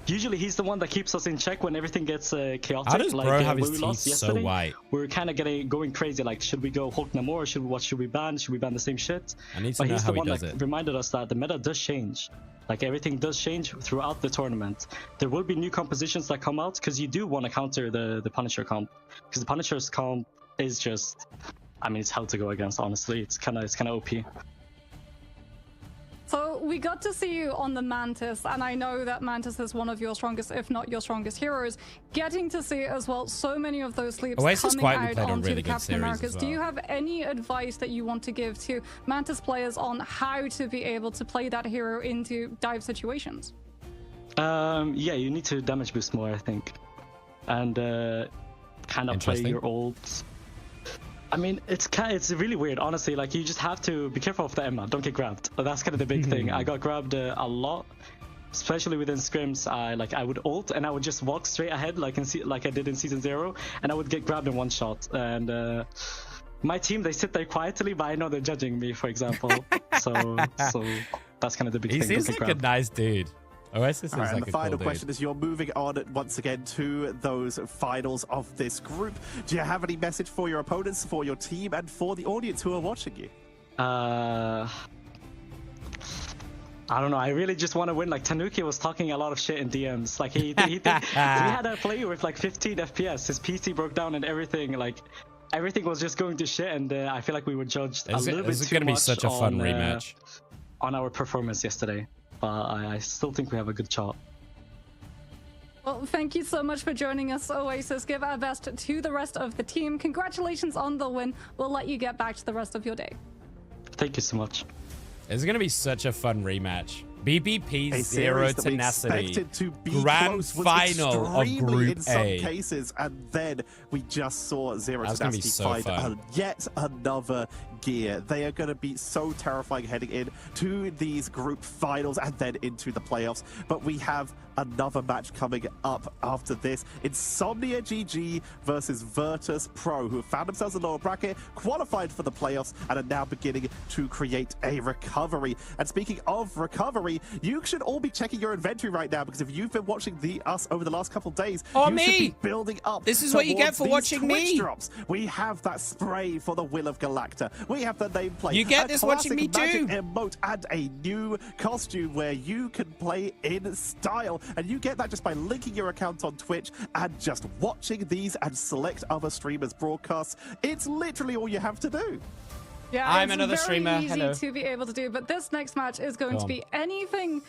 usually he's the one that keeps us in check when everything gets chaotic. How does like, Bro have when his we teeth lost so yesterday, white? we're kind of going crazy, like, should we go Hulk Namor, or what should we ban? Should we ban the same shit? I need to But know he's how the he one does that it. reminded us that the meta does change. Like, everything does change throughout the tournament. There will be new compositions that come out, because you do want to counter the Punisher comp. Because the Punisher's comp is just... I mean, it's hell to go against, honestly. It's kind of OP. So we got to see you on the Mantis, and I know that Mantis is one of your strongest, if not your strongest heroes. Getting to see as well so many of those sleeps Oasis coming quietly out played a onto really the good Captain series Americas. as Do you well. have any advice that you want to give to Mantis players on how to be able to play that hero into dive situations? Yeah, you need to damage boost more, I think, and kind of play Interesting. your ults. I mean, it's really weird, honestly. Like, you just have to be careful of the Emma. Don't get grabbed. That's kind of the big thing. I got grabbed a lot, especially within scrims. I would ult and I would just walk straight ahead, like I did in season 0, and I would get grabbed in one shot. And my team, they sit there quietly, but I know they're judging me, for example. so that's kind of the big He thing. seems Don't get like a grabbed. nice dude. Oasis is All right, like and a the final cool question dude. is, you're moving on once again to those finals of this group. Do you have any message for your opponents, for your team, and for the audience who are watching you? I don't know. I really just want to win. Like, Tanuki was talking a lot of shit in DMs. Like, he we had a player with like 15 FPS. His PC broke down and everything. Like, everything was just going to shit. And I feel like we were judged a little bit This is too going to be much such a fun rematch. on our performance yesterday. But I still think we have a good shot. Well, thank you so much for joining us, Oasis. Give our best to the rest of the team. Congratulations on the win. We'll let you get back to the rest of your day. Thank you so much. It's going to be such a fun rematch. BBP A Zero series that we Tenacity. expected to be Grand close, was final of extremely Group in some A. cases, and then we just saw Zero That's gonna be Tenacity so find fun. yet another gear. They are going to be so terrifying heading in to these group finals and then into the playoffs. But we have another match coming up after this. Insomnia GG versus Virtus Pro, who have found themselves in the lower bracket, qualified for the playoffs, and are now beginning to create a recovery. And speaking of recovery, you should all be checking your inventory right now, because if you've been watching us over the last couple of days, Oh, you should me! be building up. This is what you get towards for these watching Twitch me. drops. We have that spray for the Will of Galacta. We have the nameplate. You get a this watching me classic too. magic emote, and a new costume where you can play in style. And you get that just by linking your account on Twitch and just watching these and select other streamers' broadcasts. It's literally all you have to do. Yeah, I'm it's another very streamer. easy Hello. to be able to do, but this next match is going Go to on. be anything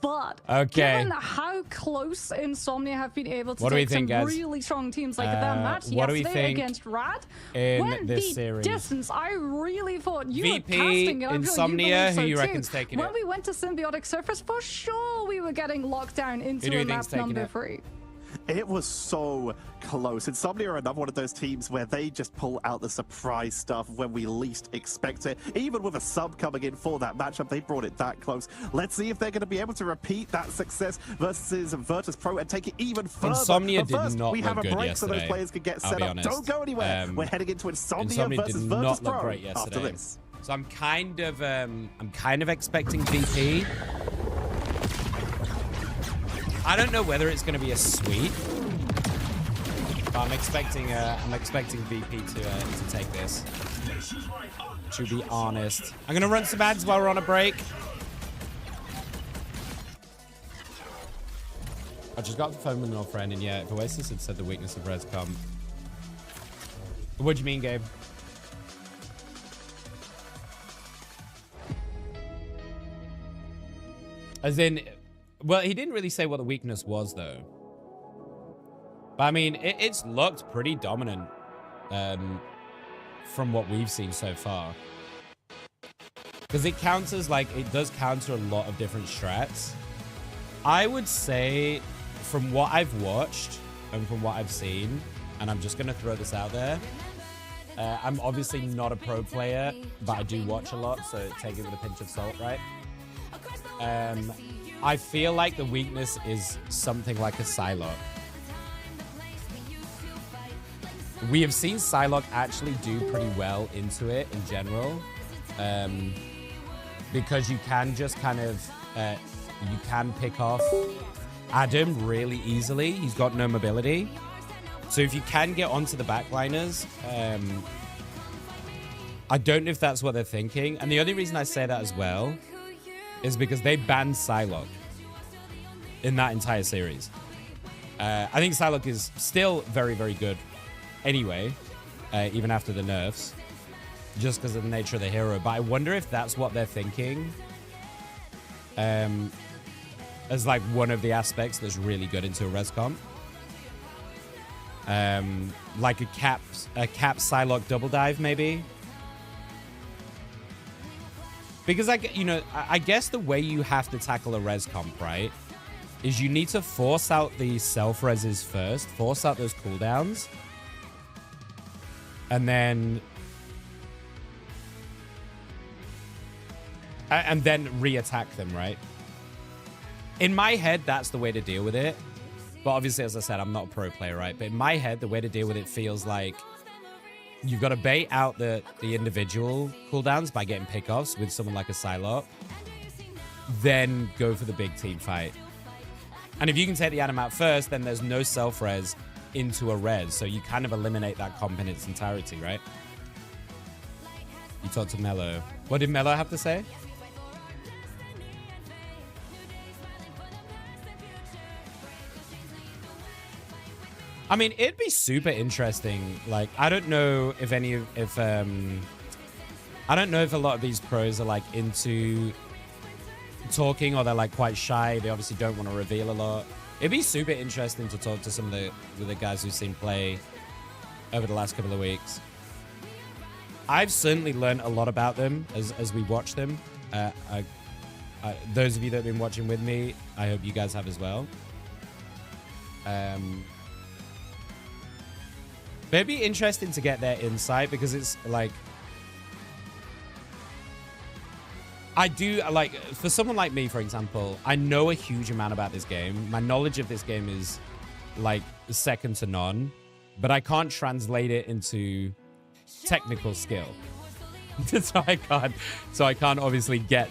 but. Okay. Given how close Insomnia have been able to What do we take some think, guys? really strong teams like their match what do we yesterday think against Rad in went this the series? distance. I really thought you were VP, casting, and I'm sure Insomnia, you believe who so you too. reckon's taking When it? we went to Symbiotic Surface, for sure we were getting locked down into do you a think's map taking number it? 3. It was so close. Insomnia are another one of those teams where they just pull out the surprise stuff when we least expect it. Even with a sub coming in for that matchup, they brought it that close. Let's see if they're going to be able to repeat that success versus Virtus Pro and take it even further. Insomnia But did first, not we have look a good break so those yesterday, players can get I'll set be up. honest. Don't go anywhere. We're heading into Insomnia Insomnia versus did Virtus not Pro look great after yesterday. this. So I'm kind of expecting VP. I don't know whether it's going to be a sweep, but I'm expecting VP to take this. To be honest, I'm going to run some ads while we're on a break. I just got off the phone with an old friend, and yeah, if Oasis had said the weakness of Res Comp. What do you mean, Gabe? As in, well, he didn't really say what the weakness was, though. But I mean, it's looked pretty dominant from what we've seen so far. Because it counters, like, it does counter a lot of different strats. I would say, from what I've watched and from what I've seen, and I'm just going to throw this out there, I'm obviously not a pro player, but I do watch a lot, so take it with a pinch of salt, right? I feel like the weakness is something like a Psylocke. We have seen Psylocke actually do pretty well into it in general, because you can just kind of, you can pick off Adam really easily. He's got no mobility. So if you can get onto the backliners, I don't know if that's what they're thinking. And the only reason I say that as well is because they banned Psylocke in that entire series. I think Psylocke is still very, very good anyway, even after the nerfs, just because of the nature of the hero. But I wonder if that's what they're thinking. as like one of the aspects that's really good into a res comp. Like a cap Psylocke double dive maybe. Because I guess the way you have to tackle a res comp, right, is you need to force out the self reses first, force out those cooldowns, and then re-attack them, right? In my head, that's the way to deal with it. But obviously, as I said, I'm not a pro player, right? But in my head, the way to deal with it feels like you've got to bait out the individual cooldowns by getting pickoffs with someone like a Psylocke, then go for the big team fight. And if you can take the Adam out first, then there's no self-res into a res. So you kind of eliminate that comp in its entirety, right? You talked to Mello. What did Mello have to say? I mean, it'd be super interesting. Like, I don't know if I don't know if a lot of these pros are like into talking, or they're like quite shy. They obviously don't want to reveal a lot. It'd be super interesting to talk to some of the guys who've seen play over the last couple of weeks. I've certainly learned a lot about them as we watch them. Those of you that have been watching with me, I hope you guys have as well. But it'd be interesting to get their insight, because it's like, I do, like, for someone like me, for example, I know a huge amount about this game. My knowledge of this game is like second to none, but I can't translate it into technical skill. so I can't obviously get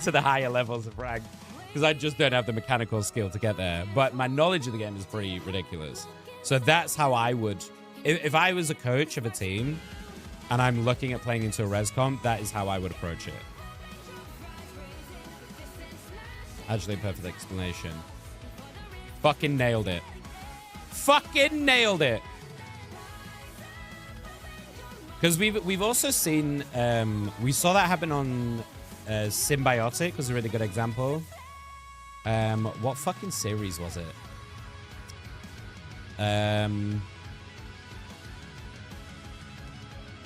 to the higher levels of rank, because I just don't have the mechanical skill to get there. But my knowledge of the game is pretty ridiculous. So that's how I would, if I was a coach of a team and I'm looking at playing into a res comp, that is how I would approach it. Actually, perfect explanation. Fucking nailed it. Fucking nailed it. Because we've also seen, we saw that happen on Symbiotic, was a really good example. What fucking series was it?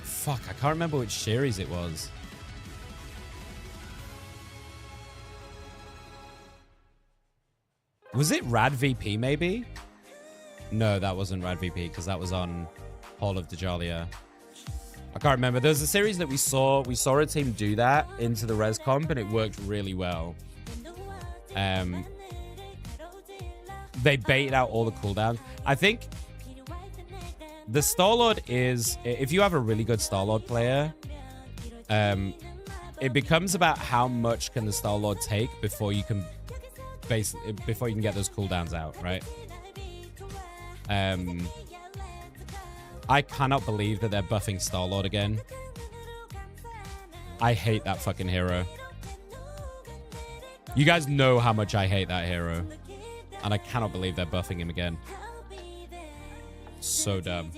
Fuck, I can't remember which series it was. Was it Rad VP, maybe? No, that wasn't Rad VP, because that was on Hall of Dajalia. I can't remember. There was a series that we saw a team do that into the res comp, and it worked really well. They baited out all the cooldowns. I think the Star-Lord is, if you have a really good Star-Lord player, it becomes about how much can the Star-Lord take before you can get those cooldowns out, right? I cannot believe that they're buffing Star-Lord again. I hate that fucking hero. You guys know how much I hate that hero. And I cannot believe they're buffing him again. So dumb.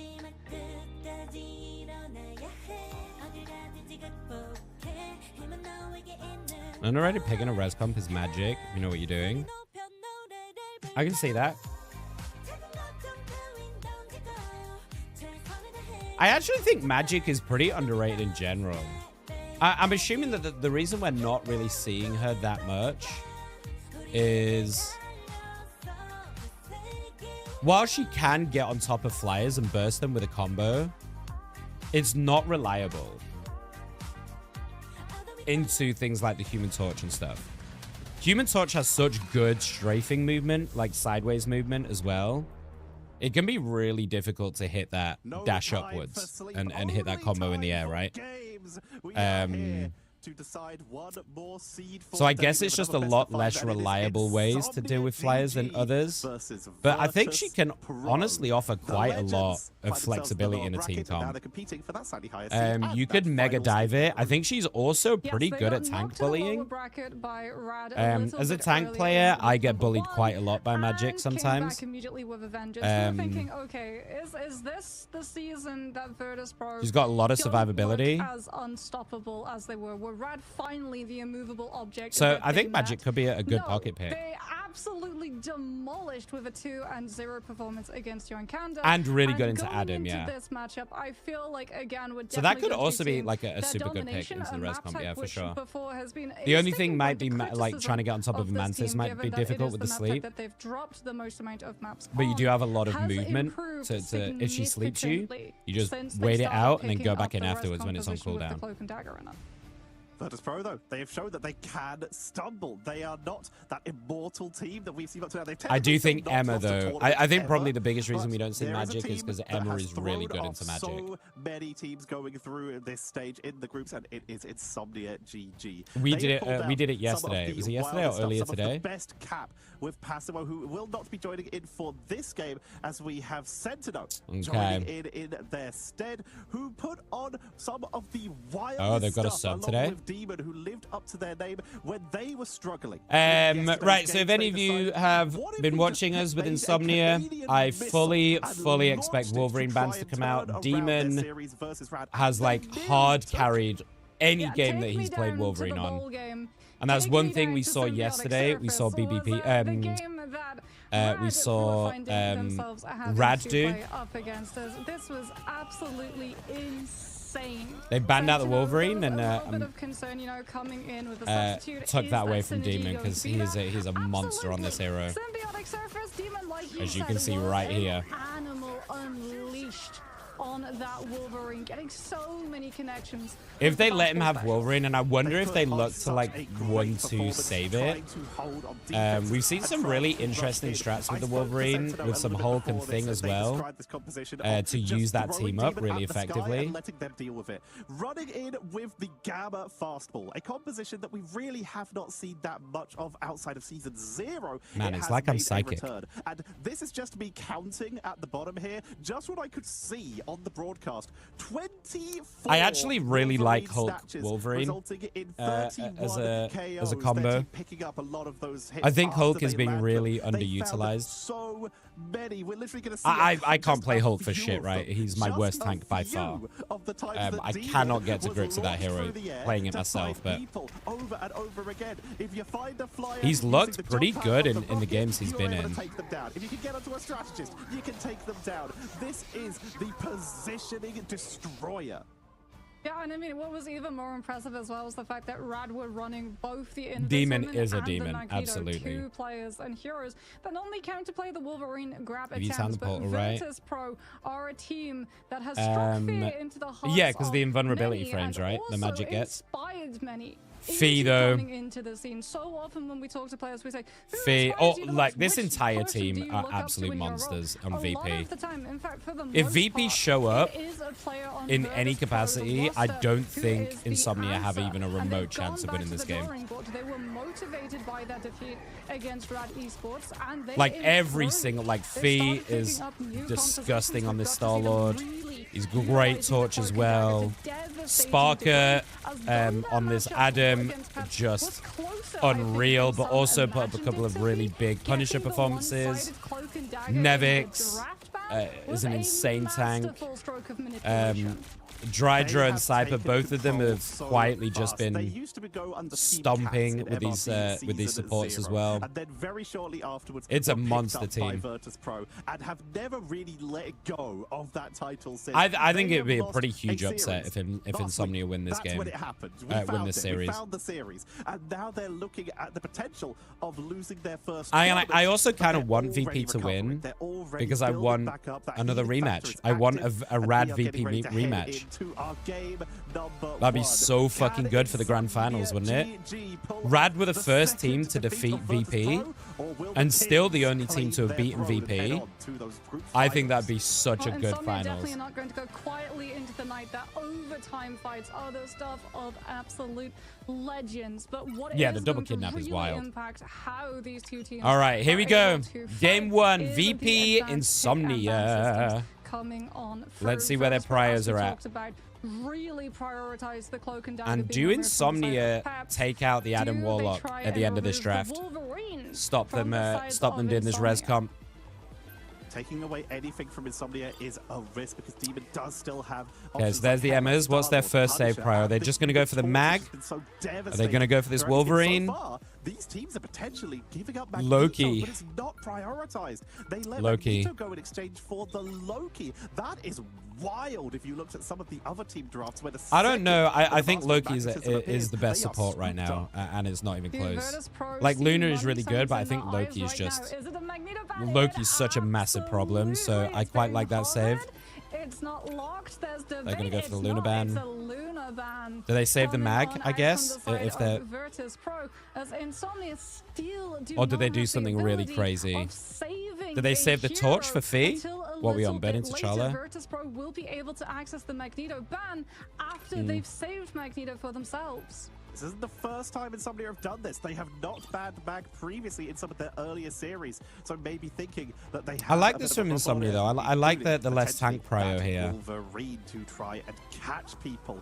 And already picking a res comp is magic. You know what you're doing. I can see that. I actually think magic is pretty underrated in general. I'm assuming that the reason we're not really seeing her that much is, while she can get on top of flyers and burst them with a combo, it's not reliable into things like the Human Torch and stuff. Human Torch has such good strafing movement, like sideways movement as well. It can be really difficult to hit that dash upwards and hit that combo in the air, right? So I guess it's just a lot less reliable ways to deal with flyers than others. But I think she can honestly offer quite a lot of flexibility in a team comp. You could mega dive it. I think she's also pretty good at tank bullying. As a tank player, I get bullied quite a lot by Magic sometimes. Is this the season that Virtus Pro, she's got a lot of survivability. as unstoppable as they were Rad finally the immovable object. So that I they think Magic met. could be a good No, pocket pick. They absolutely demolished with a 2-0 performance against Young Kanda. And really good into going Adam, into yeah. this matchup, I feel like again we're So that definitely could going to also be seeing like a their super good pick domination, into the a res map comp, type yeah, for which sure. before has been The a only thing sticking might point be of like trying to get on top of this Mantis team, might given be that it difficult is with the the map type sleep. that they've dropped the most amount of maps But you do on, have a lot of has movement improved to if she sleeps you, significantly you just since they wait it started out and then picking go up back in the res afterwards when it's on composition with the cooldown. Cloak and Dagger in it. Virtus Pro, though, they have shown that they can stumble. They are not that immortal team that we've seen up to now. They've I do technically think still not Emma, lost a though. tournament I think ever, probably the biggest reason but we don't see there a Magic is team because that Emma has is really thrown good off into Magic. So many teams going through in this stage in the groups, and it is Insomnia GG. We They did have pulled it. We out did it some of yesterday. the Was it yesterday or wildest stuff, earlier some of today? the best cap with Passimo, who will not be joining in for this game, as we have Sentinel joining in their stead, who put on some of the wildest Oh, they've got a stuff, sub along today? with Demon, who lived up to their name when they were struggling. Right, so if any of you have been watching us with Insomnia, I fully expect Wolverine bans to come out. Demon has like hard carried any game that he's played Wolverine on. And that's one thing we saw yesterday. We saw BBP, we saw Rad do. This was absolutely insane. They banned out the Wolverine and a bit of concern, you know, coming in with the substitute took is that away that from synergy Demon going because to be he's a monster on this hero. Symbiotic surface, Demon, like As you said, can see was right an here. Animal unleashed on that Wolverine, getting so many connections. If with they the let him fastball have special. Wolverine, and I wonder if they put on look to such like a great want to performance, save it. trying to hold on defense We've seen and some try really to rush interesting in. strats with I the spoke to Wolverine, Sentinel with a some little bit Hulk and before Thing this, as they well, described this composition to of just use that throwing team up Demon really at the sky effectively. and letting them deal with it. Running in with the Gamma fastball, a composition that we really have not seen that much of outside of Season 0. Man, It it's has like I'm made a psychic. return. And this is just me counting at the bottom here, just what I could see on the broadcast. 24 I actually really like Wolverine Hulk snatches, Wolverine resulting in as 31 a KOs. Their combo. team picking up a lot of those hits I think after Hulk is they being land really them. They underutilized. found so many. We're literally going to see I can't just play a Hulk for few shit, of right? them. He's my Just worst a tank by few far. of the times that I Demon cannot get to was grips with that launched hero through the air playing it to myself, find but people over and over again. If you find a flyer, he's using looked the pretty jump good pad in of the rocket, games he's you're been able in. to take them down. If you can get onto a strategist, you can take them down. This is the positioning destroyer. Yeah, and I mean, what was even more impressive as well was the fact that Rad were running both the Demon Invis is a and the demon, Magneto, absolutely. two players and heroes that not only counterplay the Wolverine grab Have you found attempts, the but portal, right? Virtus Pro are a team that has struck fear into the hearts yeah, 'cause the of invulnerability many frames, and right? The also magic gets. inspired many. Fee, into though. coming into the scene. So often when we talk to players, we say, "Who Fee, inspires you the like most? this Which entire person do team you are look up to absolute in your role?" monsters on A lot VP. of the time, in fact, for the If most VP part, show up it is a player on in Virtus any Pro, the capacity, I roster, don't who think is the Insomnia have answer. even a And remote they've chance of gone winning back this to the game. drawing board. They were motivated by that defeat against Rad Esports, and they Like every improved. single, like They Fee started picking is up new disgusting compositions. on We've this got to see them Star-Lord. really He's great utilizing torch the as Cloak and well. Dagger to devastating Sparker degree, as though on their this matchup Adam, against Pep was just closer, I think, unreal, than but some also put up a imagined couple it of to really be. big Punisher Getting the performances. one-sided Cloak and Dagger in the Nevix draft ban was is an a insane tank. masterful stroke of manipulation. Drydra and They Cypher, have both of them taken have control quietly so just fast. They been used to go under Team stomping Cats in with these MLB with these season supports as 0, well. and then very shortly afterwards, It's a were picked monster up by team. Virtus Pro and have never really let go of that title since. I think They it'd be have a lost pretty huge a upset series if last Insomnia week. win this That's game. when it happened. We Win found this it. series. We found the series, and now they're looking at the potential of losing their first. I also tournament, kind but of want they're VP already to recovering. win They're already because I building want back up. That another healing rematch. factor is I want active, a and Rad we are getting VP ready to head rematch. into our game number That'd be 1. so fucking Can good for the grand finals, wouldn't it? GG pull Rad were the the first second team to defeat of Virtus VP, Pro, or will and the still the Kings only team to have claim beaten their throne and head VP. on to those group I think that'd finals? be such a Well, good Insomnia finals. definitely not going to go quietly into the night. That overtime fights are the stuff of absolute legends. But what Yeah, is the double going to kidnap is really wild. impact how these two teams All right, here are we go. able to Game fight 1, is VP the advanced Insomnia. pick and ban systems coming on Let's see through. where their Virtus Pro, as priors we are at. talked about, really prioritize the Cloak and Dagger And being do removed from the side Insomnia of Pep. take out the Adam Do they Warlock try at the and end of this remove the draft? Wolverines Stop from them the sides stop them of doing this res Insomnia? comp. taking away anything from Insomnia is a risk because Demon does still have. Okay, so there's the Emas. What's their first save prior? Are they just going to go for the mag? Are they going to go for this Wolverine? So far, these teams are potentially giving up Magneto, Loki. but it's not prioritized. They let Loki. Magneto go in exchange for the Loki. That is wild if you looked at some of the other team drafts where the I don't know. I think vast Loki magnetism is the best they are support right swooped now, up. and it's not even The close. Virtus Pro Like, see Luna is running really good, but I signs think in the Loki's eyes right just... now. Is it a Magneto ban? Loki's such a massive problem, so Absolutely, I it's quite being like that save. halted. It's not locked. There's debate. They're gonna go for the It's Luna not. ban. It's a Luna ban. Do they save the Coming mag, on I out guess, from the if side they're... of Virtus Pro, as Insomnia still do Or do they not do have the something really ability crazy? of saving Do they a save the torch hero for Fee? until a What, we little on betting bit T'Challa? later. Virtus Pro will be able to access the Magneto ban after they've saved Magneto for themselves. This isn't the first time Insomnia have done this. They have not banned Mag previously in some of their earlier series, so maybe thinking that they have I like a this bit of from a Insomnia, rub on though. it, I like including the less tank potentially prio that here. Wolverine to try and catch people.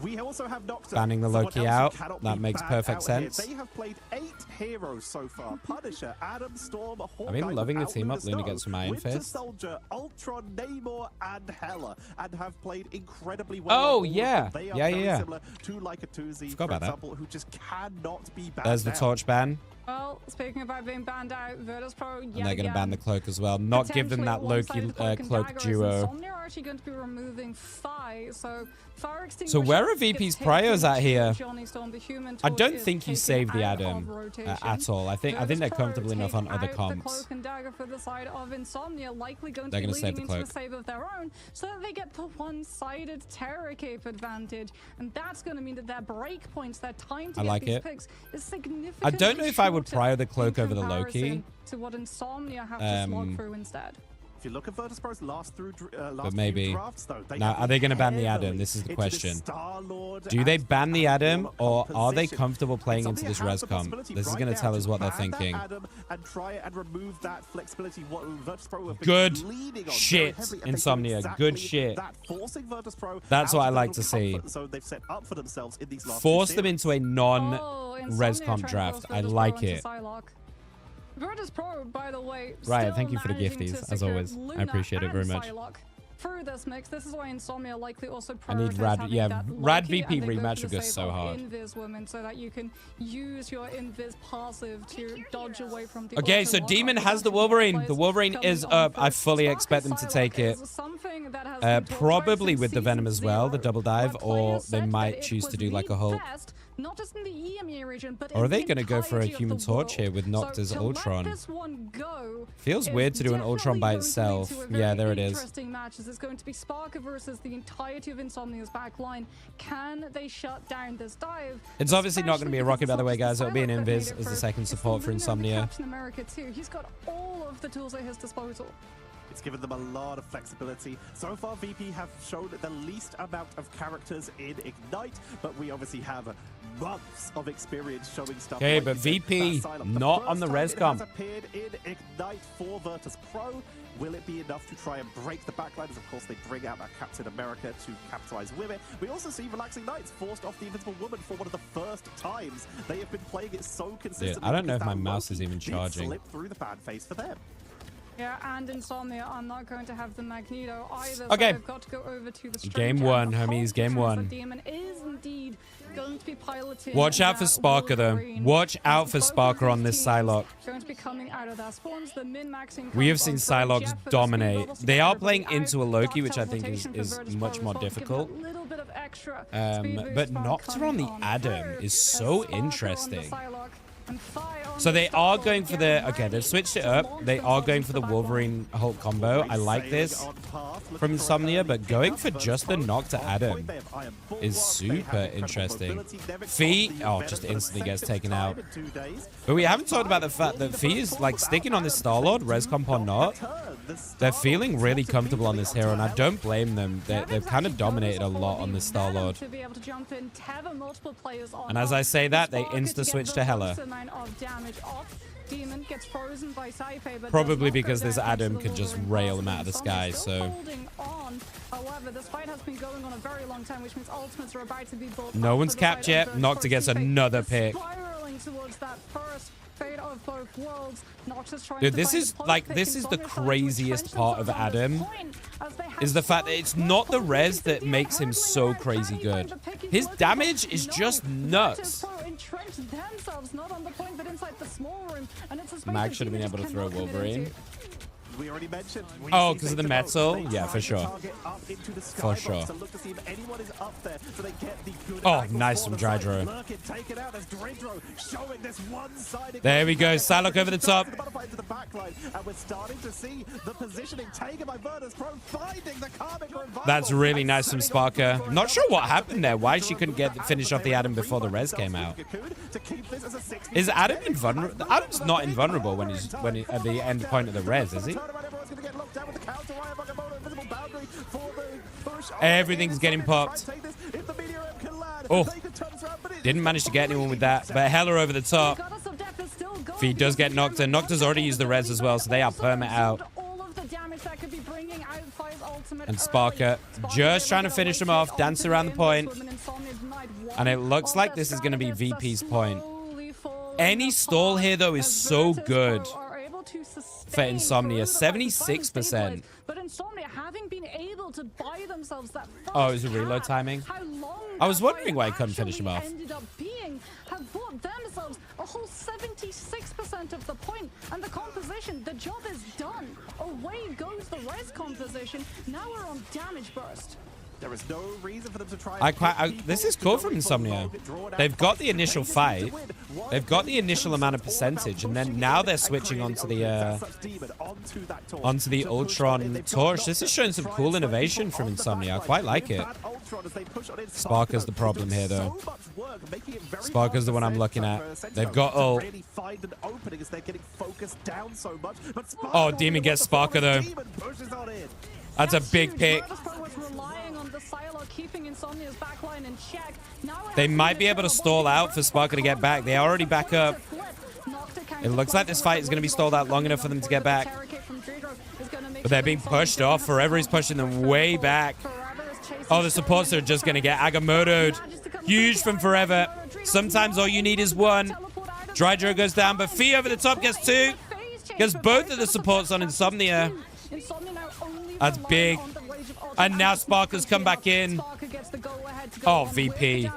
We also have Nocturne. Banning the someone Loki else who out. cannot That be makes banned perfect out here. sense. They have played 8 heroes so far. Punisher, Adam, Storm, Hawkeye. I've been loving the without team up. Luna Snow, gets from Iron Winter Fist. Soldier, Ultron, Namor, and Hela, and have played incredibly well. Oh, on all of yeah. them. They are Yeah, very yeah. similar to like a Tuzi, Forgot for about that. example, who just cannot be banned There's the out. torch ban, Well, speaking about being banned out, Virtus Pro, and they're going to ban the cloak as well. Not giving potentially that Loki one-sided cloak and cloak dagger, as duo. Insomnia are actually going to be removing Phi, so Fire So where are Extinguisher VP's gets priors taken at here? to Johnny Storm. The Human I Torch don't is think you taken save the out of Adam rotation. at all. I think Virtus they're Pro comfortable enough on take other out the comps. cloak and dagger for the side of Insomnia, likely going They're to be gonna save leading the into a cloak. save of their own, so that they get the one-sided Terror Cape advantage, and that's going to mean that their breakpoints, their time to I get like these it. picks, is significantly I don't know if I would shorter prio the in cloak over the comparison Loki. to what Insomnia have to slog through instead. If you look at Virtus Pro's last few maybe. drafts, though, they Now, have are they gonna ban the heavily Adam? This is the into this question. Star-Lord Do they and ban the Adam, Warlock or are they composition. comfortable playing into Insomnia this has res the comp? possibility This is right going to now tell us what they're ban that thinking. Adam and try and remove that flexibility. What Virtus Pro have been Good leaning on shit, very heavily, and they do Insomnia. exactly Good shit. that, forcing Virtus Pro That's out what I of like their to see. comfort zone they've set up for themselves in these last Force two them series. into a Oh, non-res Insomnia comp trying to draft. force I Virtus Pro like into it. Psylocke. Virtus Pro, by the way, Right, still thank you for the managing gifties, to as secure always. I Luna appreciate it very and much. Psylocke through this mix. This is why Insomnia likely also I need prioritize Rad- having yeah, that Rad Loki, VP and they go rematch for would the go save so of hard. Invis woman so that you can use your Invis passive to dodge away from the Okay, auto so lock. Demon We've has the got some Wolverine. players The Wolverine coming is on up. I first. fully Spark expect them to take Psylocke it. is something that has been talked about Probably since with the Venom as season well, the 0, double dive, where or players they said might that it choose to was do like the a Hulk. best, not just in the EMEA region, but Or are in they the going to go for a entirety of Human the Torch world. here with So Noctis to Ultron? let this one go Feels is weird to do an Ultron by definitely going to lead itself. to a very Yeah, there it is. interesting matches. It's going to be Sparker versus the entirety of Insomnia's back line. Can they shut down this dive? It's obviously not going to be a Especially Rocket, by the way, because guys. It'll be an Psylocke that made Invis it as the first. second It's support for Luna and the Insomnia. Captain America too. He's got all of the tools at his disposal. It's given them a lot of flexibility. So far, VP have shown the least amount of characters in Ignite, but we obviously have months of experience showing stuff. Okay, like but you said, VP, that Psylocke. not first on the time res it comp. has appeared in Ignite for Virtus Pro. Will it be enough to try and break the backliners? Of course, they bring out that Captain America to capitalize with it. We also see Relaxing Knights forced off the Invincible Woman for one of the first times. They have been playing it so consistently. I don't know because if my that mouse is Loki even did charging. slip through the bad phase for them. Yeah, and Insomnia are not going to have the Magneto either. Okay. So they've got to go over to the Game Stranger one, and homies, hope game the one. Demon is indeed going to be piloting. Watch out for that Sparker, though. Wolverine. Watch out for Both of Sparker on these this teams Psylocke. Going to be coming out of their spawns. The min-maxing We have comes seen on from Psylocke Jeff for the dominate. speed bubble They are to playing everybody into a out. Loki, Dark which I think teleportation for is Virtus much Pro more as well to give difficult. it a little bit of extra speed boost But from Nocta coming on the on Adam through. is As so Sparker on the interesting. Psylocke and Phi on So the they are Star-Lord going for the... getting Okay, they've ready switched it to up. launch They are going themselves for the into back line. Wolverine Hulk combo. I like this from Insomnia, but going for just the Nocta Adam is super interesting. Fee, oh, just instantly gets taken out. But we haven't talked about the fact that Fee is like sticking on this Star-Lord, res comp or not. They're feeling really comfortable on this hero, and I don't blame them. They've kind of dominated a lot on this Star-Lord. To be able to jump in, tether multiple players on. And as I say that, they Sparker insta get switch the to Hela. most amount of damage off. Demon gets frozen by Saipe, but Probably does not because go this down Adam into the could just Wolverine rail pass. him out of the Insomnia sky, still so... holding on. However, this fight has been going on a very long time, which means ultimates are about to be built No up one's for the side capped of yet. Virtus Nocta Pro. gets Saipe another is pick. spiraling towards that first fate of both worlds. Noctis trying Dude, to this find is the like pick. this is the Insomnia trying to craziest entrench part of themselves on this Adam. point, as they have Is the fact that so it's much not the pole res position. that makes him so crazy good. His damage is just nuts. Not on the point, but inside the small room, and it's a space Mag that should have been Demon able to just throw cannot commit Wolverine. into. We already mentioned. Oh, because of the metal? Yeah, for sure. For sure. Oh, nice from Drydro. There we go. Psylocke over the top. That's really nice from Sparker. Not sure what happened there. Why she couldn't finish off the Adam before the res came out. Is Adam invulnerable? Adam's not invulnerable when he's at the end point of the res, is he? Everything's getting popped. Oh, didn't manage to get anyone with that, but Hella over the top. If he does get Nocta, Nocta's already used the res as well, so they are perma out. And Sparker just trying to finish him off, dance around the point. And it looks like this is going to be VP's point. Any stall here, though, is so good for Insomnia. 76%. But Insomnia, having been able to buy themselves that Oh, it was a reload timing? I was wondering why I couldn't finish him off. Ended up being, have bought themselves a whole 76% of the point, and the composition, the job is done. Away goes the res composition. Now we're on damage burst. There is no reason for them to try. This is cool from Insomnia. They've got the initial fight. They've got the initial amount of percentage, and then now they're switching onto the Ultron Torch. This is showing some cool innovation from Insomnia. I quite like it. Sparker's the problem here, though. Sparker's the one I'm looking at. They've got ult. Oh, Demon gets Sparker, though. That's a big pick. They might be able to stall out for Sparker to get back. They already back up. It looks like this fight is going to be stalled out long enough for them to get back. But they're being pushed off. Forever is pushing them way back. Oh, the supports are just going to get Agamotto'd. Huge from Forever. Sometimes all you need is one. Drydro goes down, but Fee over the top gets two. Gets both of the supports on Insomnia. That's big. And now Sparker's come back in. Oh, VP.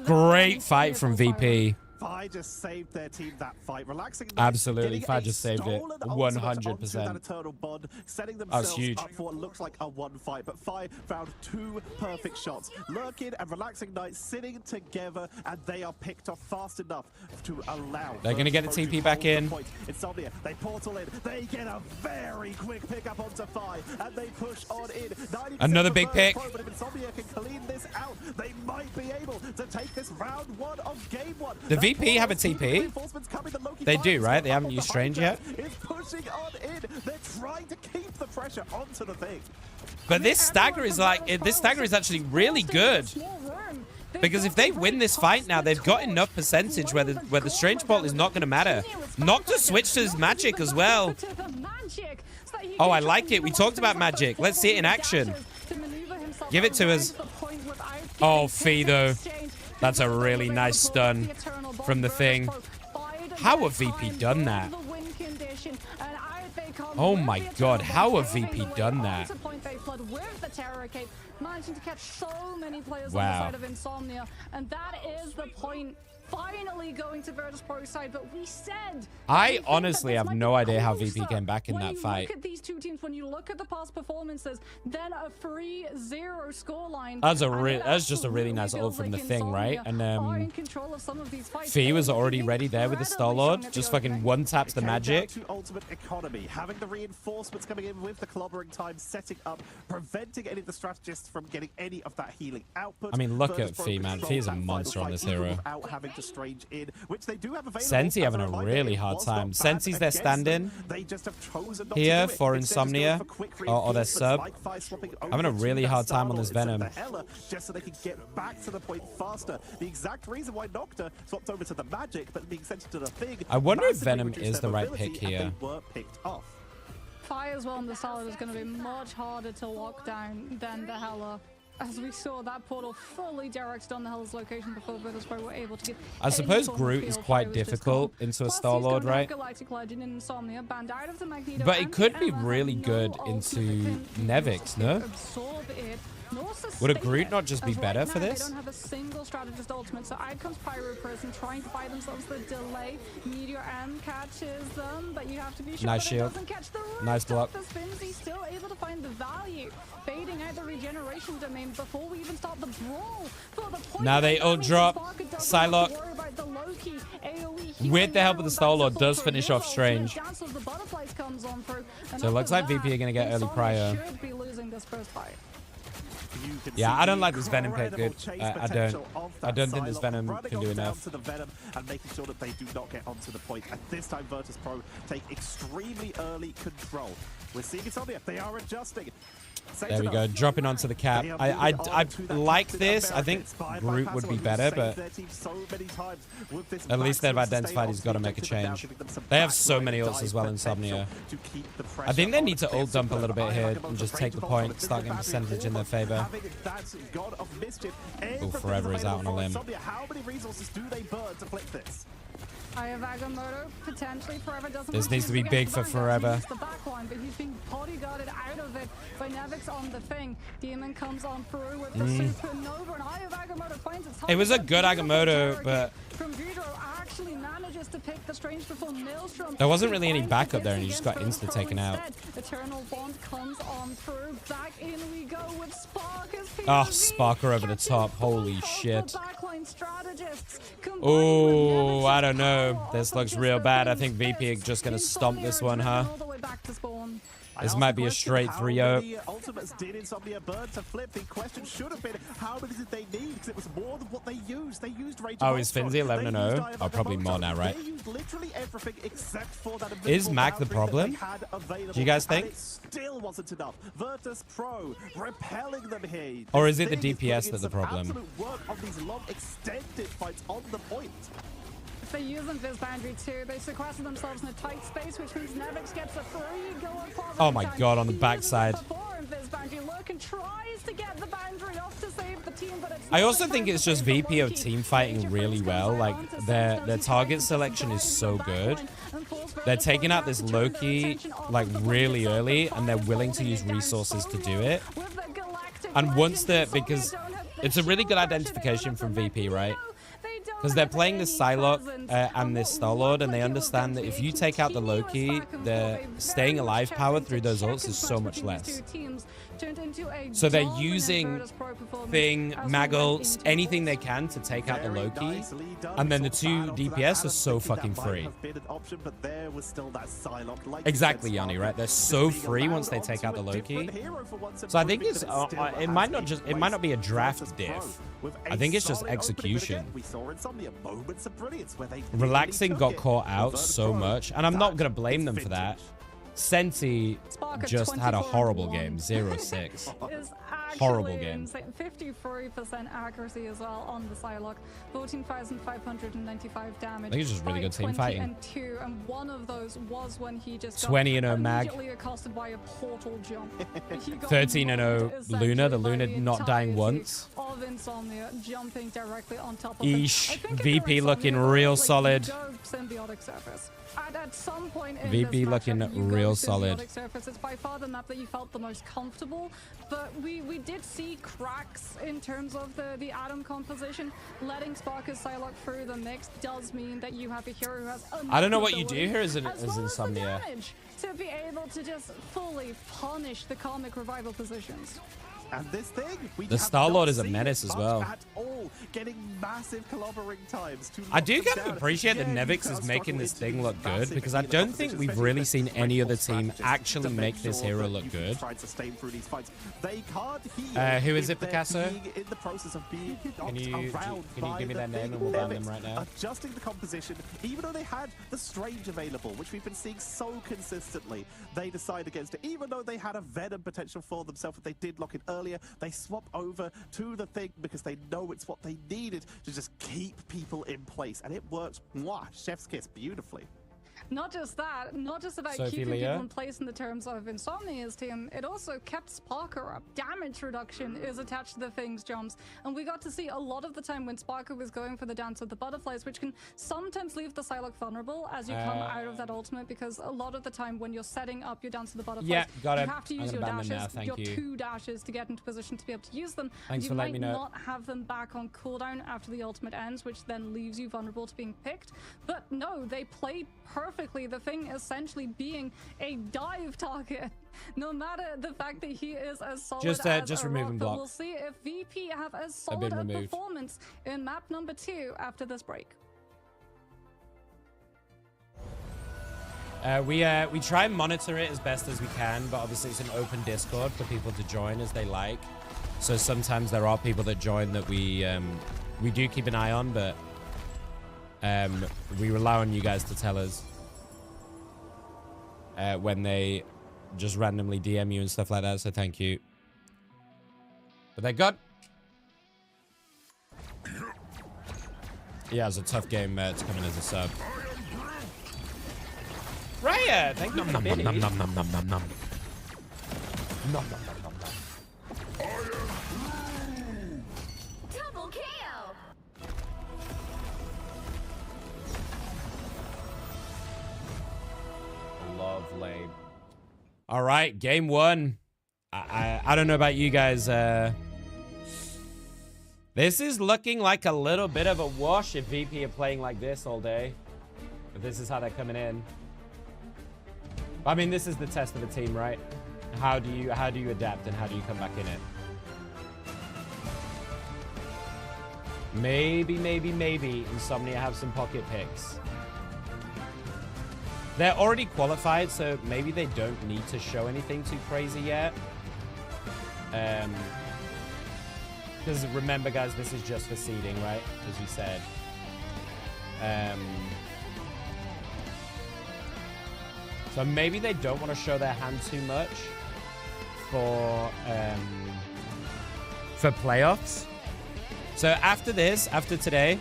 Great fight from VP. Fi just saved their team that fight. Relaxing Absolutely. Fi just saved it. 100%. That's huge. Up for what looks like a one fight, but Fi found two perfect shots. Lurkin and Relaxing Knight sitting together, and they are picked off fast enough to allow. They're going to get the TP back in. Insomnia, they portal in. They get a very quick pick up onto Fi, and they push on in. Another big pick. But if Insomnia can clean this out, they might be able to take this round one of game one. The VP have a TP? They do, right? They haven't used Strange yet? It's pushing on in. They're trying to keep the pressure onto the thing. But this stagger is actually really good. Because if they win this fight now, they've got enough percentage where the Strange Bolt is not going to matter. Nocta switched to his magic as well. Oh, I like it. We talked about magic. Let's see it in action. Give it to us. Oh, Fee, though. That's a really nice stun from the thing. How have VP done that? Oh my god, how have VP done that? Wow. And that is the point. Finally going to Virtus Pro side, but we said... I honestly have no idea how VP came back in that fight. Look at these two teams, when you look at the past performances, then a 3-0 scoreline. That's just a really nice ult from the thing, right? And Fee was already ready there with the Star-Lord. Just fucking one-taps the magic. Ultimate economy, having the reinforcements coming in with the clobbering time, setting up, preventing any of the strategists from getting any of that healing output. I mean, look at Fee, man. Fee is a monster on this hero. Strange in, which they do have available. Sensi having a really hard time. Sensi's their stand-in here for Insomnia, or their sub. Having a really hard time on this Venom. Just so they can get back to the point faster. The exact reason why Nocta swapped over to the magic, but being sent to the thing. I wonder if Venom is the right pick here. Fire as well on the solid is going to be much harder to lock down than the Hella. as we saw that portal fully directed on the Hell's location before Virtus Pro were able to get I suppose any form of Groot is feel quite for it was just difficult gone. into a Plus, Star-Lord, he's gonna have right? Galactic Legend and Insomnia banned out of the Magneto, But it and could the be Emma had really no good ultimate into that can Nevix, no? absorb it, nor Would a sustain Groot it. not just be As right better now, for they this? don't have a single strategist ultimate, so out comes Pyro Prison trying to buy themselves the delay. Meteor M catches them, but you have to be sure Nice that shield. it doesn't catch the roof. Nice block. The spins, he's still able to find the value, fading out the regeneration domain before we even start the brawl. For the point Now they all drop. Psylocke, Psylocke, with the help of the Star-Lord, does finish off Strange. So So it looks like VP are going to get early prior. should be losing this first fight. Yeah, I don't like this Venom pick, dude. I don't think this Venom can do enough. To the Venom and making sure that they do not get onto the point. And this time, Virtus Pro take extremely early control. We're seeing Insomnia. They are adjusting. There we go, dropping onto the cap. I like this. I think Groot would be better, but at least they've identified he's got to make a change. They have so many ults as well, Insomnia. I think they need to ult dump a little bit here and just take the point, start getting percentage in their favor. Oh, Forever is out on a limb. How many resources do they burn to flip this? I have Agamotto, potentially Forever doesn't This needs to be big for Forever. the back line, but he's being bodyguarded out of it by Nevix on the thing. Demon comes on through with the supernova, and I have Agamotto finds its It was a good Agamotto, but from Vudro actually manages to pick the Strange before Maelstrom. there wasn't really any backup there, and he just got insta taken out. Eternal Bond comes on through. Back in we go with Spark as Oh, POV. Sparker over the Catches top. both Holy of the shit. backline strategists. Combined Oh, with I don't Nevix's know. power This of looks just real the bad. I King's think VP are Fist. just going to stomp this one, huh? All the way back to spawn. This might be a straight 3-0. Ultimates did Insomnia burn to flip. The question should have been, how many did they need? Because it was more than what they used. They used Rage Oh, of is Ultron. Finzi 11 and They used 0? Eye of Oh, probably Agamotto. more now, right? They used literally everything except for that Is invisible Mac the boundary that problem? they had available. Do you guys And think? it still wasn't enough. Virtus Pro repelling them here. Or is it the This thing DPS putting that's in the some problem? absolute work on these long extended fights on the point. If they use Invis Boundary too, they sequester themselves in a tight space, which means Nevix gets a free go on poverty Oh my time. god, on the He backside. uses it before Invis Boundary. Lurkin tries to get the boundary off to save the team, but it's I not also the think time it's to just save VP of Loki. team fighting Major really Force well. comes Like around to their save them. target He selection is tries to so go good. backline and force They're Virtus taking Pro out this to turn their Loki attention off like of the point really itself. early, The and they're fight is willing to holding use it down resources to so do well it. with the Galactic And once Legend. the because Insomnia don't have the it's a really good shoulder pressure, identification they from don't have VP, the right? Magneto, they don't Because they're have playing any this Psylocke presence. and this what Star-Lord, and they Loki was understand that going to if be you a take out the continuous Loki, back and the forth, a staying very alive much power checking through to those check ults as is so much much between these less. two teams turned into a So they're dominant using Virtus Pro performance Thing, as we Mag went ults, into anything they ults. can to take out the Very Loki. nicely done. And then the Sort of two bad onto that DPS are Adam so thinking that fucking might free. have been an option, but there was still that Psylocke, like you Exactly, said, Yanni, Spark, right? They're just so being free allowed once they take out the onto a Loki. different hero for once and So I think proving it's that still it has might not its just it might not be a place. draft Virtus diff. Pro with I a think it's just solid opening, but execution. again, we saw Insomnia moments of brilliance where they Relaxing really got took it. caught out Virtus so Pro, much, and I'm not gonna blame that's them for that. vintage. Sensi Spark at just had a 24 horrible and game, 1. 0-6. Is actually Horrible game. insane. 53% accuracy as well on the Psylocke. 14,595 damage. I think it's just really good team 20 fighting. And 2, and one of those was when he just 20 and 0 got Mag. immediately accosted by a portal jump. He got 13 and 0 mugged, Luna, the essentially, by Luna the not dying entirety once. Of Insomnia jumping directly on top of him. I Eesh, think if VP you're looking Insomnia, real like, solid. you go symbiotic surface. At some point in VP this looking matchup, you real go solid. symbiotic surface. It's by far the map that you felt the most comfortable, but we did see cracks in terms of the atom composition. Letting Sparker's Psylocke through the mix does mean that you have a hero who has I don't know enough what you do ability here as well as the Insomnia. damage to be able to just fully punish the karmic revival positions. And this thing, we The have Star-Lord not is a seen menace it as much well. At all, getting massive clobbering times to I lock do them kind of down. appreciate that Yeah, Nevix you is can't making struggle this into thing these look good massive because I behemoth don't think positions, we've especially really if seen they're any other grateful team strategists actually to make this sure hero that look you can good. try and sustain through these fights. They can't heal. Who is if it, they're Picasso? being in the process of being Can you around give by me the their name thing. and we'll ban Nevix them right now? adjusting the composition, even though they had the Strange available, which we've been seeing so consistently, they decide against it. Even though they had a Venom potential for themselves, if they did lock it earlier, they swap over to the thing because they know it's what they needed to just keep people in place, and it works. Mwah, chef's kiss, beautifully. Not just that, not just about Sophie keeping Leah? people in place in the terms of Insomnia's team, it also kept Sparker up. Damage reduction is attached to the things jumps, and we got to see a lot of the time when Sparker was going for the Dance of the Butterflies, which can sometimes leave the Psylocke vulnerable as you come out of that ultimate, because a lot of the time when you're setting up your Dance of the Butterflies, Yeah, got you it. have to I'm use gonna your ban them dashes, now, your thank you. 2 dashes to get into position to be able to use them. Thanks you for letting might me know. not have them back on cooldown after the ultimate ends, which then leaves you vulnerable to being picked. But no, they played perfectly. The thing essentially being a dive target, no matter the fact that he is as solid Just as a remove rock. him But block. we'll see if VP have as They've been solid a removed. performance in map number 2 after this break. We try and monitor it as best as we can, but obviously it's an open Discord for people to join as they like. So sometimes there are people that join that we do keep an eye on, but we rely on you guys to tell us when they just randomly DM you and stuff like that. So thank you. But they got. Yeah, it was a tough game to come in as a sub. Raya, thank you for the biddy. Double KO. Lovely. All right, game 1. I don't know about you guys. This is looking like a little bit of a wash if VP are playing like this all day. If this is how they're coming in. I mean, this is the test of a team, right? How do you adapt and how do you come back in it? Maybe Insomnia have some pocket picks. They're already qualified, so maybe they don't need to show anything too crazy yet. Because remember, guys, this is just for seeding, right? As we said. So maybe they don't want to show their hand too much for playoffs. So after this, after today,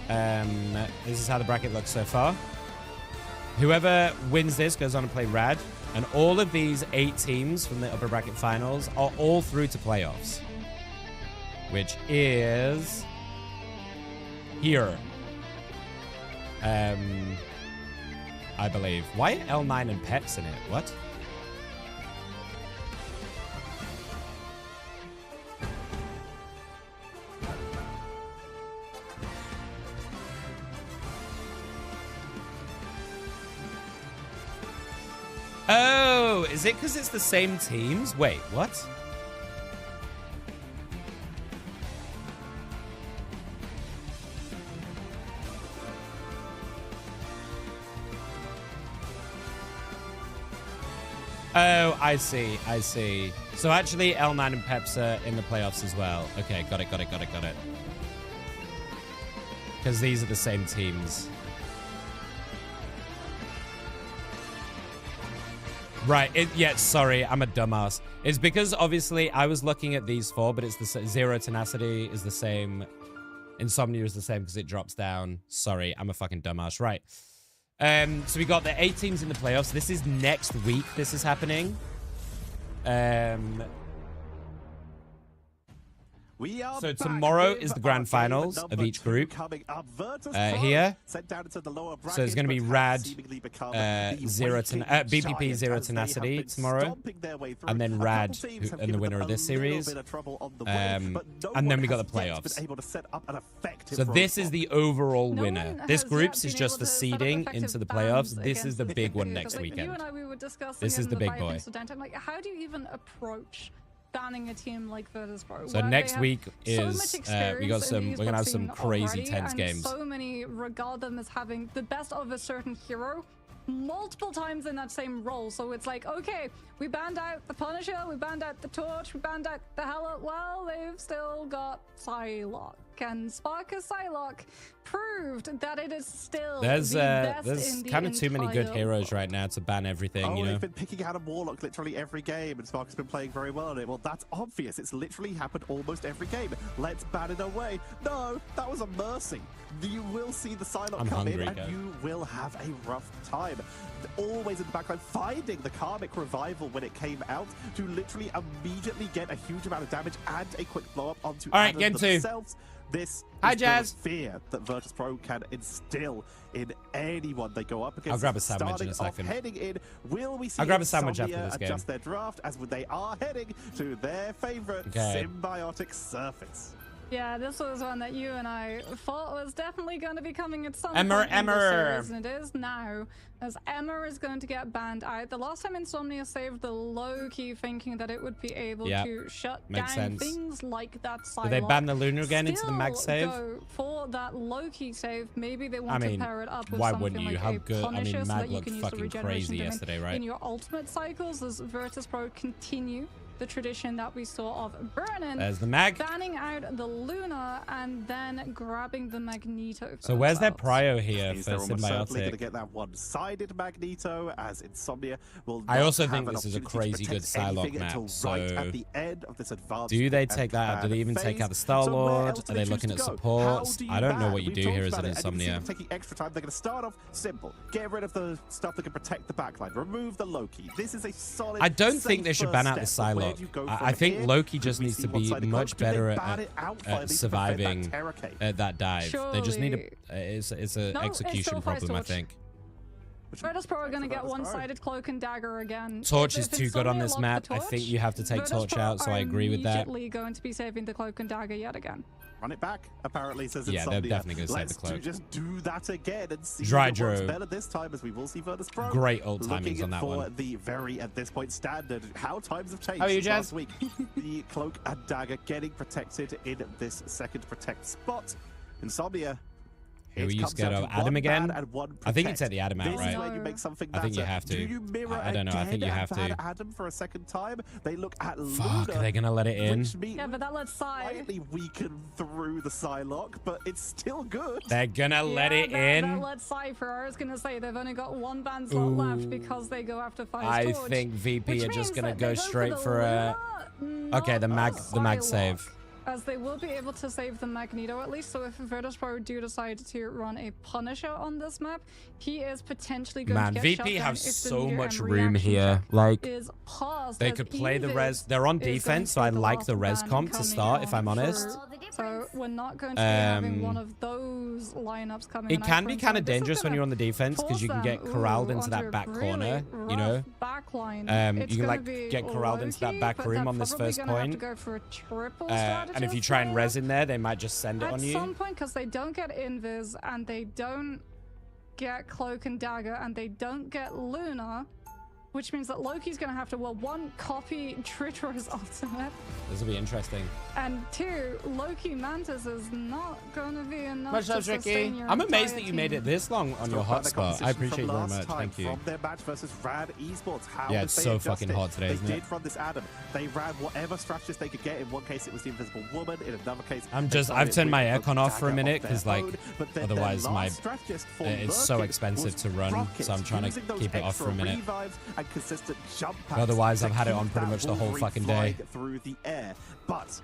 this is how the bracket looks so far. Whoever wins this goes on to play Rad, and all of these 8 teams from the upper bracket finals are all through to playoffs, which is here. I believe. Why L9 and Pets in it? What? Oh, is it because it's the same teams? Wait, what? Oh, I see. I see. So actually, L9 and Peps are in the playoffs as well. Okay, got it. Because these are the same teams. Right. Yeah, sorry. I'm a dumbass. It's because, obviously, I was looking at these 4, but it's the Zero Tenacity is the same. Insomnia is the same because it drops down. Sorry, I'm a fucking dumbass. Right. So we got the 8 teams in the playoffs. This is next week. This is happening. So tomorrow is the grand finals of each group. Here. So it's going to be Rad, BPP Zero Tenacity tomorrow. And then Rad, and the winner of this series. And then we got the playoffs. So this is the overall winner. This groups is just for seeding into the playoffs. This is the big one next weekend. This is the big boy. How do you even approach banning a team like Virtus.pro? So next week is we're gonna have some crazy tense games. So many regard them as having the best of a certain hero multiple times in that same role. So it's like, okay, we banned out the Punisher, we banned out the Torch, we banned out the Hela. Well, they've still got Psylocke. and Sparker's Psylocke proved that it is still There's the best there's in the kind of too many good entire heroes world. right now to ban everything, Oh, you know? they've been picking Adam Warlock literally every game, and Spark's been playing very well on it. Well, that's obvious. It's literally happened almost every game. Let's ban it away. No, that was a mercy. You will see the Psylocke I'm come in, hungry, and guys. you will have a rough time. Always in the backline, finding the Karmic Revival when it came out to literally immediately get a huge amount of damage and a quick blow up onto All right, Adam Gen 2. themselves. This Hi, is Jazz. the fear that Virtus Pro can instill in anyone they go up against. I'll grab a sandwich in a Starting off second. heading in, will we see I'll grab a sandwich after Insomnia this game. adjust their draft as they are heading to their favorite Okay. symbiotic surface? Yeah, this was one that you and I thought was definitely going to be coming at some Emmer, point in the Emmer. series, and it is now, as Emma is going to get banned out. The last time Insomnia saved the low-key thinking that it would be able Yep. to shut Makes down sense. things like that Psylocke. Did they ban the Lunar again into the mag Still save? go for that low-key save. Maybe they want I mean, to pair it up with why something wouldn't you? like How a good- I mean, Punisher so Mag that you looked can use the fucking regeneration crazy damage yesterday, right? in your ultimate cycles as Virtus Pro continue the tradition that we saw of Burnin. There's the mag. Banning out the Luna and then grabbing the Magneto. for So where's their themselves. prio here Means for they're almost certainly going to Symbiotic? get that one-sided Magneto, as Insomnia will I not also have think an this is a opportunity to crazy good protect anything Psylocke map, until so right at the end of this advanced Do they and take that out? Do they command even take phase. out the So where Star-Lord? else Are do they choose looking to at go? supports? How do you I don't know ban? what you We've do talked here as about an it, and you can see Insomnia. them taking extra time. They're going to start off simple. Get rid of the stuff that can protect the backline. Remove the Loki. This is a solid. I don't think safe they should first ban out the step. But where do you Psylocke. go I from think here? Loki just Could we needs to see be one-sided much cloak? Do they better ban it out finally at to prevent that surviving terror cave? at that dive. They just need Surely. it's an No, it execution still fires problem, I Torch. think. Virtus Pro are going to get Virtus Pro. one-sided cloak and dagger again. Torch If is too good on Insomnia this lock map. the I think Torch, you have to take Virtus Torch Pro out, so are I agree with that. immediately going to be saving the cloak and dagger yet again. Run it back, apparently, says Yeah, they're Insomnia. definitely gonna save Let's the cloak. just do that again and see Dry if it works Dro. better this time, as we will see Virtus Pro. Great ult looking timings on that for one. the very, at this point, standard. How times have changed How are you, since Jazz? last week. The cloak and dagger getting protected in this second protect spot. Insomnia. Who are it you comes scared down of? to Adam one again? ban and one I think you protect. take the Adam out, This right? is where you make something I think you matter. have to. Do you mirror I don't know. I think you again have and to. ban Adam for a second time? They look at Fuck, Luna, are they gonna let it in? which means Yeah, but that lets Psy. slightly weakened through the Psylocke, but it's still good. They're gonna let it That in. lets Cypher. I was going to say they've only got one ban slot left because they go after Fire's I Torch, think VP which are just means gonna that go they straight the for a. Luna, Okay, the not mag Psylocke, save. As they will be able to save the Magneto at least. So if Virtus Pro do decide to run a Punisher on this map, he is potentially going Man, to get VP shut down have if the so meter much and room reaction here. check Like, is paused, they as could play the Evis res. They're on is going defense, to so be I the like last the res ban comp to coming start, if I'm on honest. through. So we're not going to be having one of those lineups coming. It in can be Iceland. kind So of this is dangerous when gonna you're on the defense because you can force get them, corralled ooh, into that onto a back really corner, you know? rough backline. You It's can gonna like be get corralled into that low-key, back but room they're on this probably first gonna have to point. go for a triple And if you strategist try and lineup. res in there, they might just send it At on you. some point, because they don't get invis and they don't get cloak and dagger and they don't get Luna, which means that Loki's gonna have to, well, one, copy Tritro's ultimate, This will be interesting. and two, Loki Mantis is not gonna be enough Much to love, Ricky. sustain your I'm amazed entire that you made team. it this long on your Talk about the hotspot. I competition appreciate you from very last much. time Thank you. From their match versus Rad Esports, how Yeah, did it's they so adjust fucking it? hot today, They isn't it? did run this Adam. They ran whatever strategist they could get. In one case, it was the Invisible Woman. In another case, I'm they just- tried I've it turned with my the aircon off for a dagger minute of 'cause, their like, own, but then otherwise their my- last strategist for it's so lurking expensive was to run, rockets, so I'm trying to using those keep it off for a extra minute. revives and consistent jump packs Otherwise, to I've had it keep on pretty that much the whole Wolverine fucking flying day. through the air. But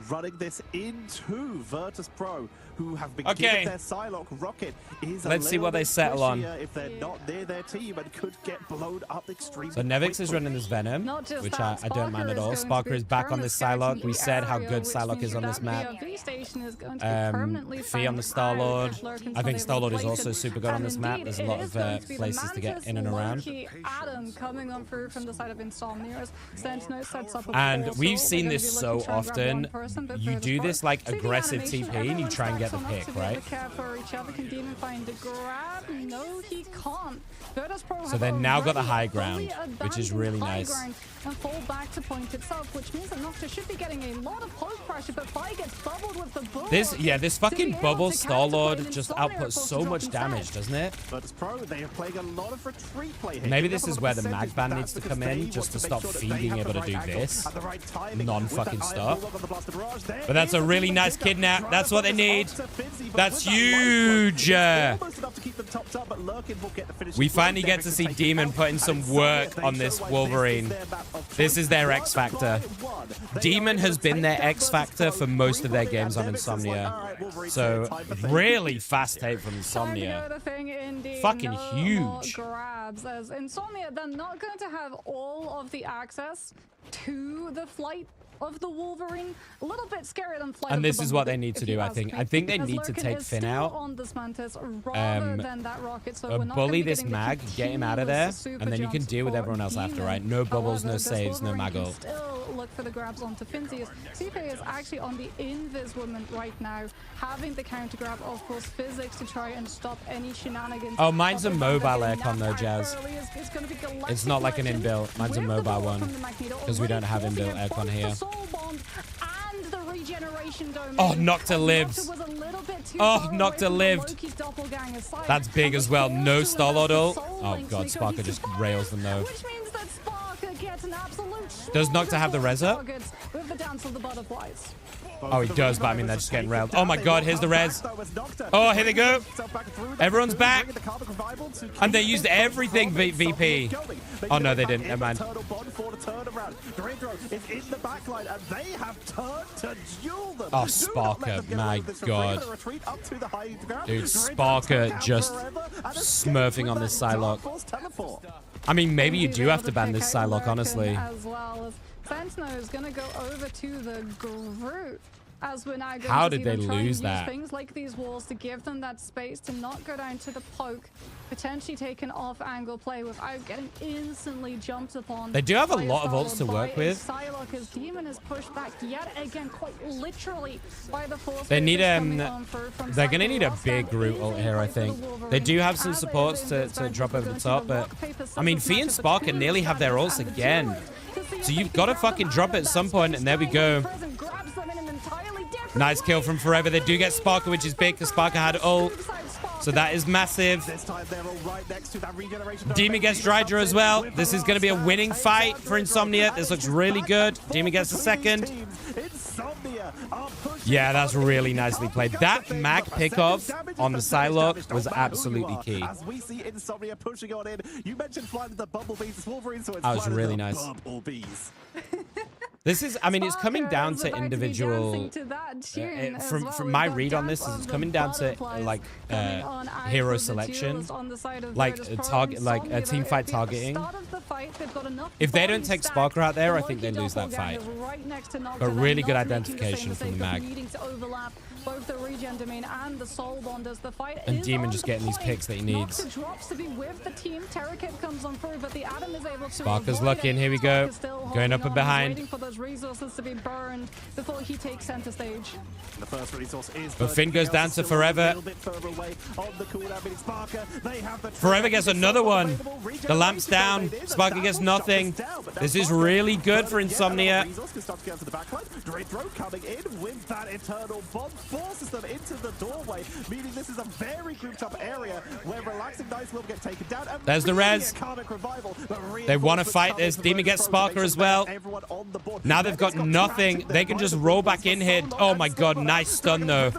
running this into Virtus Pro, who have been Okay. given their Psylocke rocket, is a Let's see little what they bit settle on. squishier if they're not near their team and could get blown up extremely So Nevix is quickly. running this Venom, Not just which that, I don't mind Sparker at all. is going Sparker to is be back on this permanently Psylocke. We scouting said the how area, good which Psylocke means is on that this map. BO5 station is going to be permanently Fee on the found Star-Lord. out, lurking I until think they Star-Lord is replace also it. super good on And this map. indeed, There's a it lot is of going to be the places to get Mantis in and around. Loki Adam coming on through from the side of Insomnia as Sentinel sets up a And portal. we've They're seen gonna this be so looking to try and grab often. one person, but You for the do part- this like see the aggressive animation, TP and you everyone's try and get back the on up pick, to be able right? to care for each other. Can Demon find a grab? No, he can't. Virtus Pro So have they've now got the already high fully ground, which is abandoned really high nice. ground and fall back to point itself, which means that Nocta should be getting a lot of poke pressure, but Fi gets bubbled with the bullet. This To fucking be able bubble to Star-Lord counterplay, just Insomnia are outputs forced so to drop much instead. damage, doesn't it? Virtus Pro, they are playing a lot of retreat play here. Maybe Giving this up a is lot where of the percentage, mag ban but needs to that's come because in they just want to make stop sure that they feeding have able the to do right angle this. at the right timing. Non-fucking With that stop. Iron Bulwark on the Blaster barrage. But that's a really nice kidnap. That's what they need. That's huge. We finally get to see Demon put in some work on this Wolverine. This is their X Factor. Demon has been their X Factor for most of their games on Insomnia. So really fast tape from Insomnia. Fucking huge. Grabs as Insomnia, they're not going to have all of the access to the flight of the Wolverine. A little bit scarier than flight. And this is what they need to do, I think. I think they need to take Finn out. Bully this mag, get him out of there, and then you can deal with everyone else after, right? No bubbles, no saves, no maggle. Still look for the grabs onto Finzius. CP is actually on the invis woman right now, having the counter grab, of course, physics to try and stop any shenanigans. Oh, mine's a mobile aircon though, Jazz. It's not like an inbuilt. Mine's a mobile one because we don't have inbuilt aircon here. Oh, Nocta lives. Oh, Nocta lived. That's big as well. No Starlord ult. Oh god, Sparker just rails them though. Does Nocta have the Reza? Oh, he does, but I mean, they're just getting railed. Oh my god, here's the res. Oh, here they go. Everyone's back. And they used everything, VP. Oh no, they didn't. Never mind. Oh, Sparker, my god. Dude, Sparker just smurfing on this Psylocke. I mean, maybe you do have to ban this Psylocke, honestly. Sentinel is going to go over to the group as we're now going How to did they lose that? Things like these walls to give them that space to not go down to the poke, potentially take an off-angle play without getting instantly jumped upon. They do have a lot of ults to work with. Psylocke, as Demon is pushed back yet again, quite literally by the force. They need they're gonna need a big root ult here, I think. They do have some supports to drop over the top, but I mean, Fee and Sparker nearly have their ults again. So you've got to fucking drop it at some point, and there we go. Nice kill from Forever. They do get Sparker, which is big because Sparker had ult. So that is massive. Demon gets Drydra as well. This is going to be a winning fight for Insomnia. This looks really good. Demon gets the second. Yeah, that's really nicely played. That mag pickoff on the Psylocke was absolutely key. That was really nice. This is, I mean, it's coming down to individual, from my read on this, is it's coming down to like hero selection, like target, like team fight targeting. If they don't take Sparker out there, I think they lose that fight. But really good identification from the mag. Both the regen domain and the soul bonders. The fight and Demon just getting these picks that he needs. Drops to be with the team. Comes on through, but the Atom is able to Sparker's lucky, and here we go. Going up and behind. Waiting for those resources to be burned before he takes center stage. The first resource is but Finn goes down to Forever. Forever gets another one. The lamp's down. Sparker gets nothing. This is really good for Insomnia. Forces them into the doorway, meaning this is a very grouped up area where Relaxing Dice will get taken down. And there's the res. They want to fight this. Demon gets Sparker as well. Now they've got nothing. They can just roll back in here. Oh my god, nice stun though.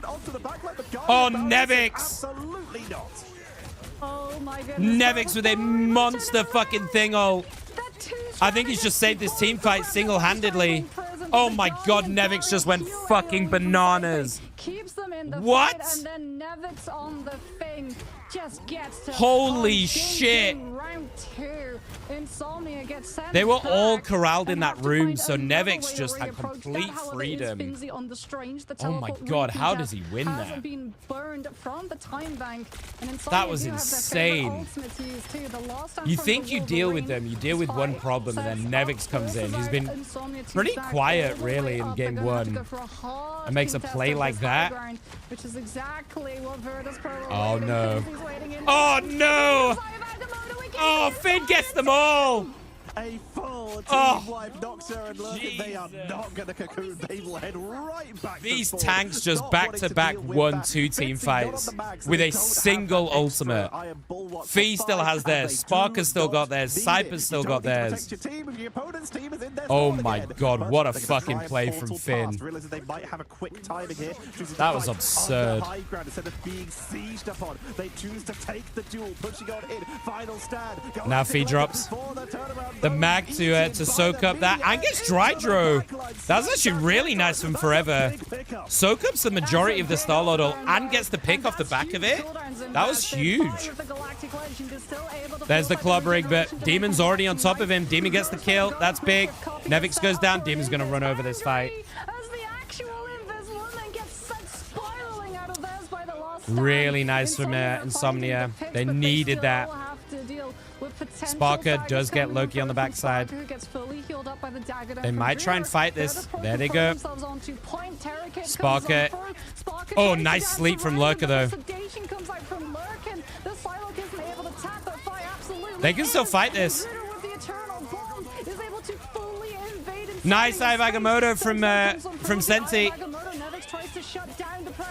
Oh, Nevix. Oh my goodness. Nevix with a monster fucking thing ult. I think he's just saved this team fight single-handedly. Oh my god, Nevix just went fucking bananas. Keeps them in the what? Fight, and then Nevix on the thing just gets to holy shit. Round two. Insomnia gets sent they were back, all corralled in that room, so Nevix just had complete freedom. Oh my god, how does he win that? That was insane. You think you deal with them, you deal with one problem, and then Nevix comes in. He's been pretty quiet, really, in game one. And makes a play like that. Oh no. Oh no! Oh, Finn gets them all! A full team wipe. Nocta and Lurkin, they are not going to cocoon. They will head right back. These tanks just back-to-back 1-2 team fights with a single ultimate. Fee still has theirs. Sparker's still got theirs. Cypher's still got theirs. Oh my god, what a fucking play from Finn. That was absurd. Now Fee drops the mag to soak up that and gets dry draw. That was actually really nice from Forever. Soak ups the majority of the Star-Lord ult and gets the pick off the back of it. That was huge. There's the clubbering, but Demon's already on top of him. Demon gets the kill. That's big. Nevix goes down. Demon's going to run over this fight. Really nice from Insomnia. They needed that. Sparker does get Loki on the backside. They might try and fight this. There they go. Sparker. Oh, nice sleep from Lurker, though. They can still fight this. Nice Eye Agamotto from Senti.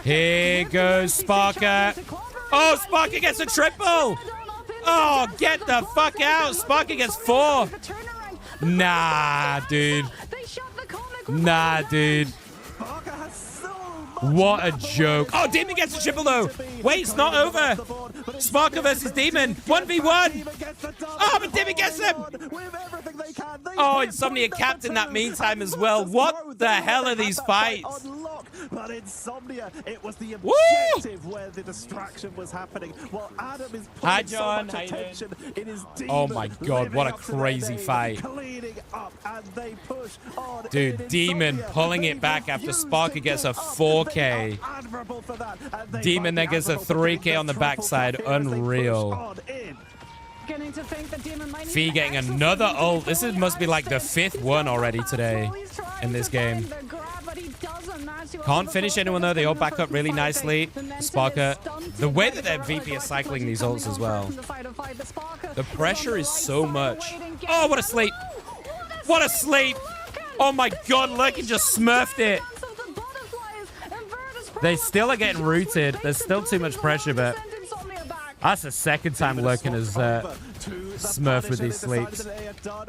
Here goes Sparker. Oh, Sparker gets a triple. Oh, get the fuck out. Sparker gets 4. Nah, dude. Nah, dude. What a joke. Oh, Demon gets a triple, though. Wait, it's not over. Sparker versus Demon. 1v1. Oh, but Demon gets him. Oh, Insomnia capped in that meantime as well. What the hell are these fights? But Insomnia, it was the objective where the distraction was happening. While Adam is putting so much attention in his Demon. Oh my god, what a crazy fight. Dude, Demon pulling it back after Sparker gets a 4K. Demon then gets a 3K on the backside. Unreal. Fee getting another ult. This must be like the 5th one already today in this game. Can't finish anyone though. They all back up really nicely. Sparker. The way that their VP is cycling these ults as well. The pressure is so much. Oh, what a sleep. What a sleep. Oh my god, Lurkin just smurfed it. They still are getting rooted. There's still too much pressure, but that's the second time Lurkin has smurfed with these sleeps.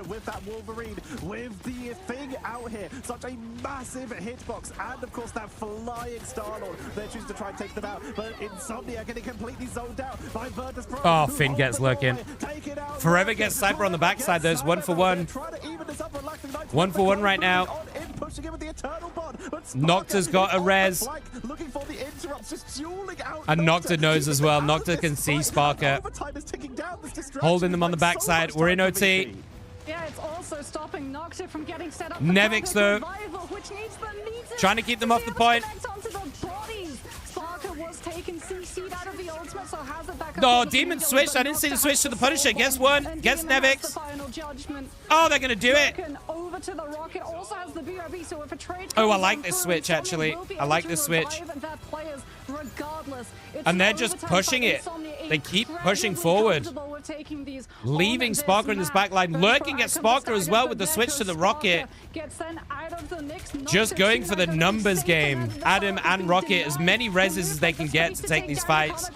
With that Wolverine, with the thing out here, such a massive hitbox, and of course that flying Star-Lord. They're choosing to try and take them out, but Insomnia getting completely zoned out by Virtus Pro. Oh, Finn gets Lurkin. Forever gets Cypher on the backside. There's 1-for-1. 1-for-1 right now. Nocta's got a res. And Nocta knows as well. Nocta can see Sparker. Holding them on the backside. We're in OT. Yeah, it's also stopping Nocta from getting set up. Nevix, though. Trying to keep them off the point. No, Demon switched. I didn't see the switch to the Punisher. Guess one. Guess Nevix. Oh, they're going to do it. Oh, I like this switch, actually. I like this switch. And they're just pushing it. They keep pushing forward. Leaving Sparker in this back line. Lurking gets Sparker as well with the switch to the Rocket. Just going for the numbers game. Adam and Rocket, as many reses as they can get to take these fights.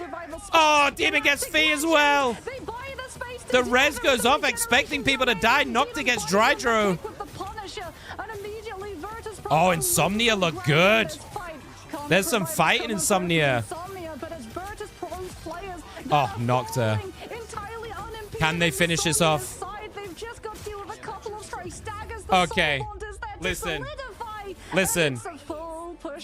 Oh, Demon gets Fee as well. The res goes off, expecting people to die. Nocta gets dry draw. Oh, Insomnia look good. There's some fight in Insomnia. Oh, Nocta. Can they finish this off? Okay. Listen. Listen.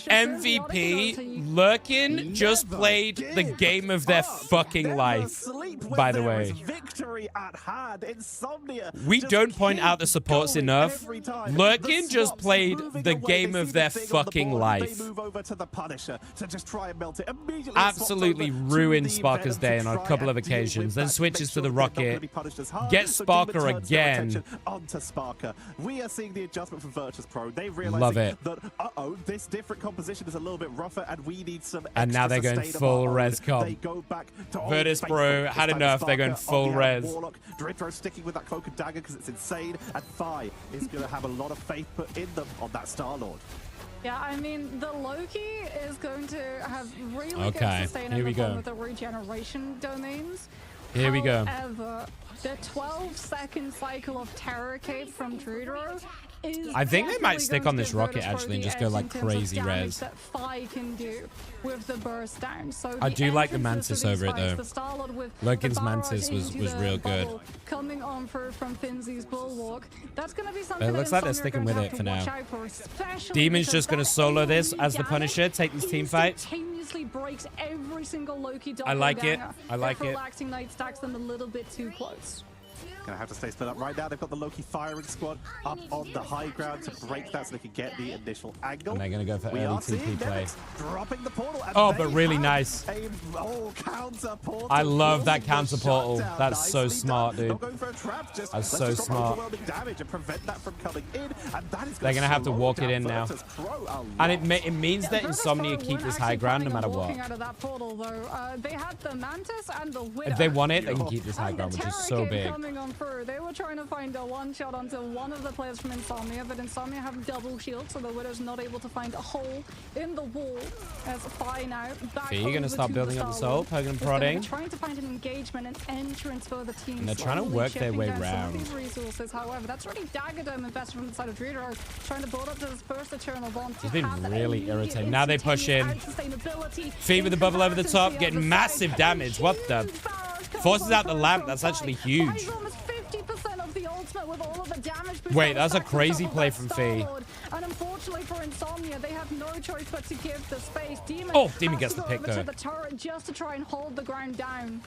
MVP, Lurkin just played the game of their fucking life, by the way. We don't point out the supports enough. Lurkin just played the game of their fucking life. Absolutely ruined Sparker's day on a couple of occasions, then switches to the Rocket, gets Sparker again. We are seeing the adjustment from Virtus Pro. They Love it. That, this different composition is a little bit rougher, and we need some. And now they're going full res comp. They go back to Virtus Pro had enough. They're going full res. Dridro sticking with that cloak and dagger because it's insane, and Fi is going to have a lot of faith put in them on that Star-Lord. Yeah, I mean, the Loki is going to have really good sustain Here we go. with the regeneration domains. Here we go. However, the 12-second cycle of Terror Cape from Dridro is I think they might definitely stick going on to this give rocket Virtus Pro actually and the just go edge like in terms of crazy damage res. that Fi can do with the burst down. So I do like the entrances Mantis to these over it, fights, though. the Star-Lord with Logan's the barrage Mantis was into the real good. bubble coming on through from Finzi's Bulwark. That's going to be something It looks like they're sticking with it for now. Demon's just going to solo this as the Punisher, take these team fights. Breaks every single Loki I like it. doppelganger. I like it. Relaxing Knight stacks them a little bit too close. Gonna have to stay split up right now. They've got the Loki firing squad up on the high ground to break that so they can get the initial angle. And they're going to go for We early are seeing TP play. Nemex dropping the portal. And Oh, they but really have nice. a counter portal. I love that Forcing counter the portal. shutdown. That's so Nicely smart, done. dude. They're going for a trap. Just, That's let's so just drop smart. overwhelming damage and prevent that from coming in. And that is They're going to have to slow walk it down in now. Virtus Pro a lot. And it means that Virtus Insomnia Pro keep weren't this high actually ground no planning matter on walking what. out of that portal, though. They had the Mantis and the Widow. If they want it, they can keep this high And ground, the which is Terror so Cape big. coming on through. They were trying to find a one-shot onto one of the players from Insomnia, but Insomnia have double shield, so the Widow's not able to find a hole in the wall. As Fi now back You're going to start building up the soul, poking and prodding. Trying to find an engagement, an entrance for the team. And they're trying to slowly work their chipping way down some of round. these resources. However, that's really Dagger Dome invested from the side of Dridro, trying to build up to his first Eternal Bond. He's been really irritating. Now they push in. Feed with the bubble over the comparison top, to the getting other massive side. damage. What the? Huge barrage coming Forces on out the through lamp. from That's Fi. actually Fi's huge. almost 50% of the ultimate with all of the damage. Wait, that's a before crazy the play second from double Fee. Star-Lord. And unfortunately for Insomnia, they have no choice but to give the space. Demon Oh, Demon has gets to the go pick, over to though. the turret just to try and hold the ground down.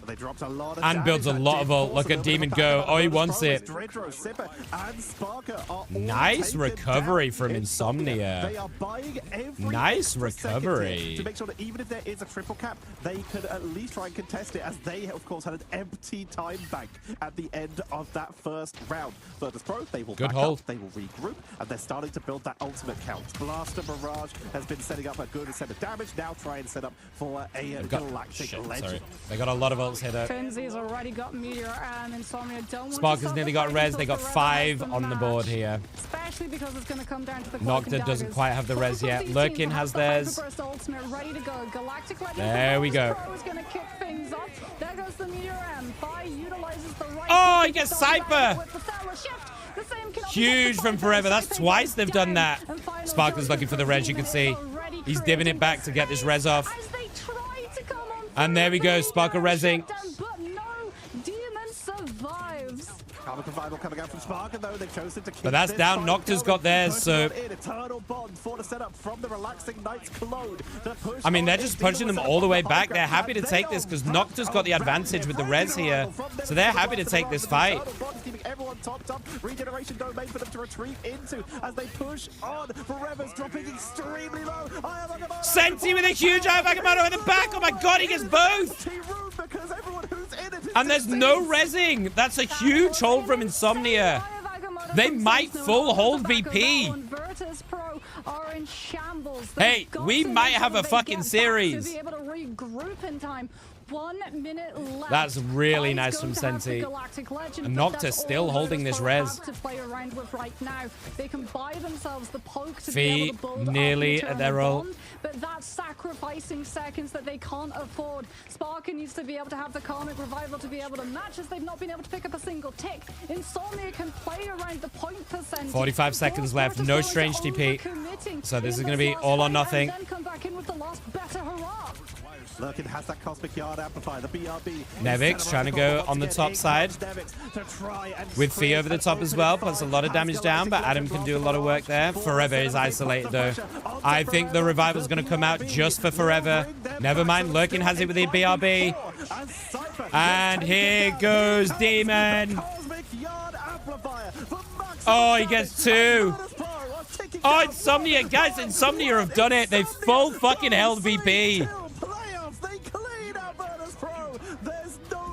They dropped a lot of And builds a damage. lot That of did ult. force Look a at little bit Demon of go. back Oh, he up. wants it. Dridro, Sipper, and Sparker are all Nice taken recovery down. from Insomnia. They are buying every Nice extra second recovery. here to make sure that even if there is a triple cap, they could at least try and contest it, as they, of course, had an empty time bank at the end of that first round. Virtus Pro, they will Good back hold. up, they will regroup, and they're starting to build that ultimate count. Blaster Barrage has been setting up a good set of damage. Now try and set up for a galactic Shit, legend. sorry. They got a lot of ults here, though. Finzi's already got Meteor and Insomnia don't want to Sparker's stop nearly the got fight res. until They got Forever 5 has on the match. board here. Especially because it's going to come down to the cloak and Nocta doesn't daggers. quite have the res Both of yet. these teams Lurkin have has the theirs. Hyperburst ultimate ready to go. Galactic Legend There we go. Pro is going to kick things off. There goes the Meteor M. Fi utilizes the right. Oh, to he gets keep the Cypher. dagger with the Stellar Shift. The same cannot be Huge said from for Forever. That's Cypher twice goes they've done down. that. And final Sparker's judgment looking for the res, you can Demon see. is already He's dibbing it back to get this res off. as they try to come on And there we go, through Sparker the resing. shutdown, but no, Demon survives. Comic Revival coming out from Sparker, though. They've chosen to keep But that's this down. fight Nocta's going. got theirs, Pushing so- on in. Eternal Bond for the setup from the Relaxing Knight's clone. To push I mean, on they're in. just Demon punching them was all the up way on the back. high They're ground, happy to and take they this because are Nocta's got the back advantage with the around res here. from them. So they're happy to The take this Eternal fight. Bond is keeping everyone topped up. Regeneration domain for them to retreat into as they push on. Forever's dropping extremely low. Senti with a huge Eye of Agamotto in the back. Oh my god, he gets both. Because everyone who's in it is And there's no resing. That's a huge hold from Insomnia. They might full hold VP. Virtus Pro are in shambles. Hey, They've got we to might make have sure a they fucking get back series. To be able to regroup in time. 1 minute left. That's really Fi's nice going from to have the Senti. Galactic Legend, And but Nocta's that's still all holding Virtus this Pro res. have to play around with right now. They can buy themselves the poke to be Fee able to build nearly up at an their Eternal ult. Bond, but that's sacrificing seconds that they can't afford. Sparker needs to be able to have the Karmic Revival to be able to match, as they've not been able to pick up a single tick. Insomnia can play around the point percentage. 45 seconds left. No strange TP. So this is going to be all or nothing. And then come back in with the last better hurrah. Lurkin has that Cosmic Yard Amplifier, the BRB. Nevix trying to go on the top side. With Fee over the top as well. Puts a lot of damage down, but Adam can do a lot of work there. Forever is isolated though. I think the revival's going to come out just for Forever. Never mind, Lurkin has it with the BRB. And here goes Demon. Oh, he gets 2. Oh, Insomnia. Guys, Insomnia have done it. They've full fucking held VP.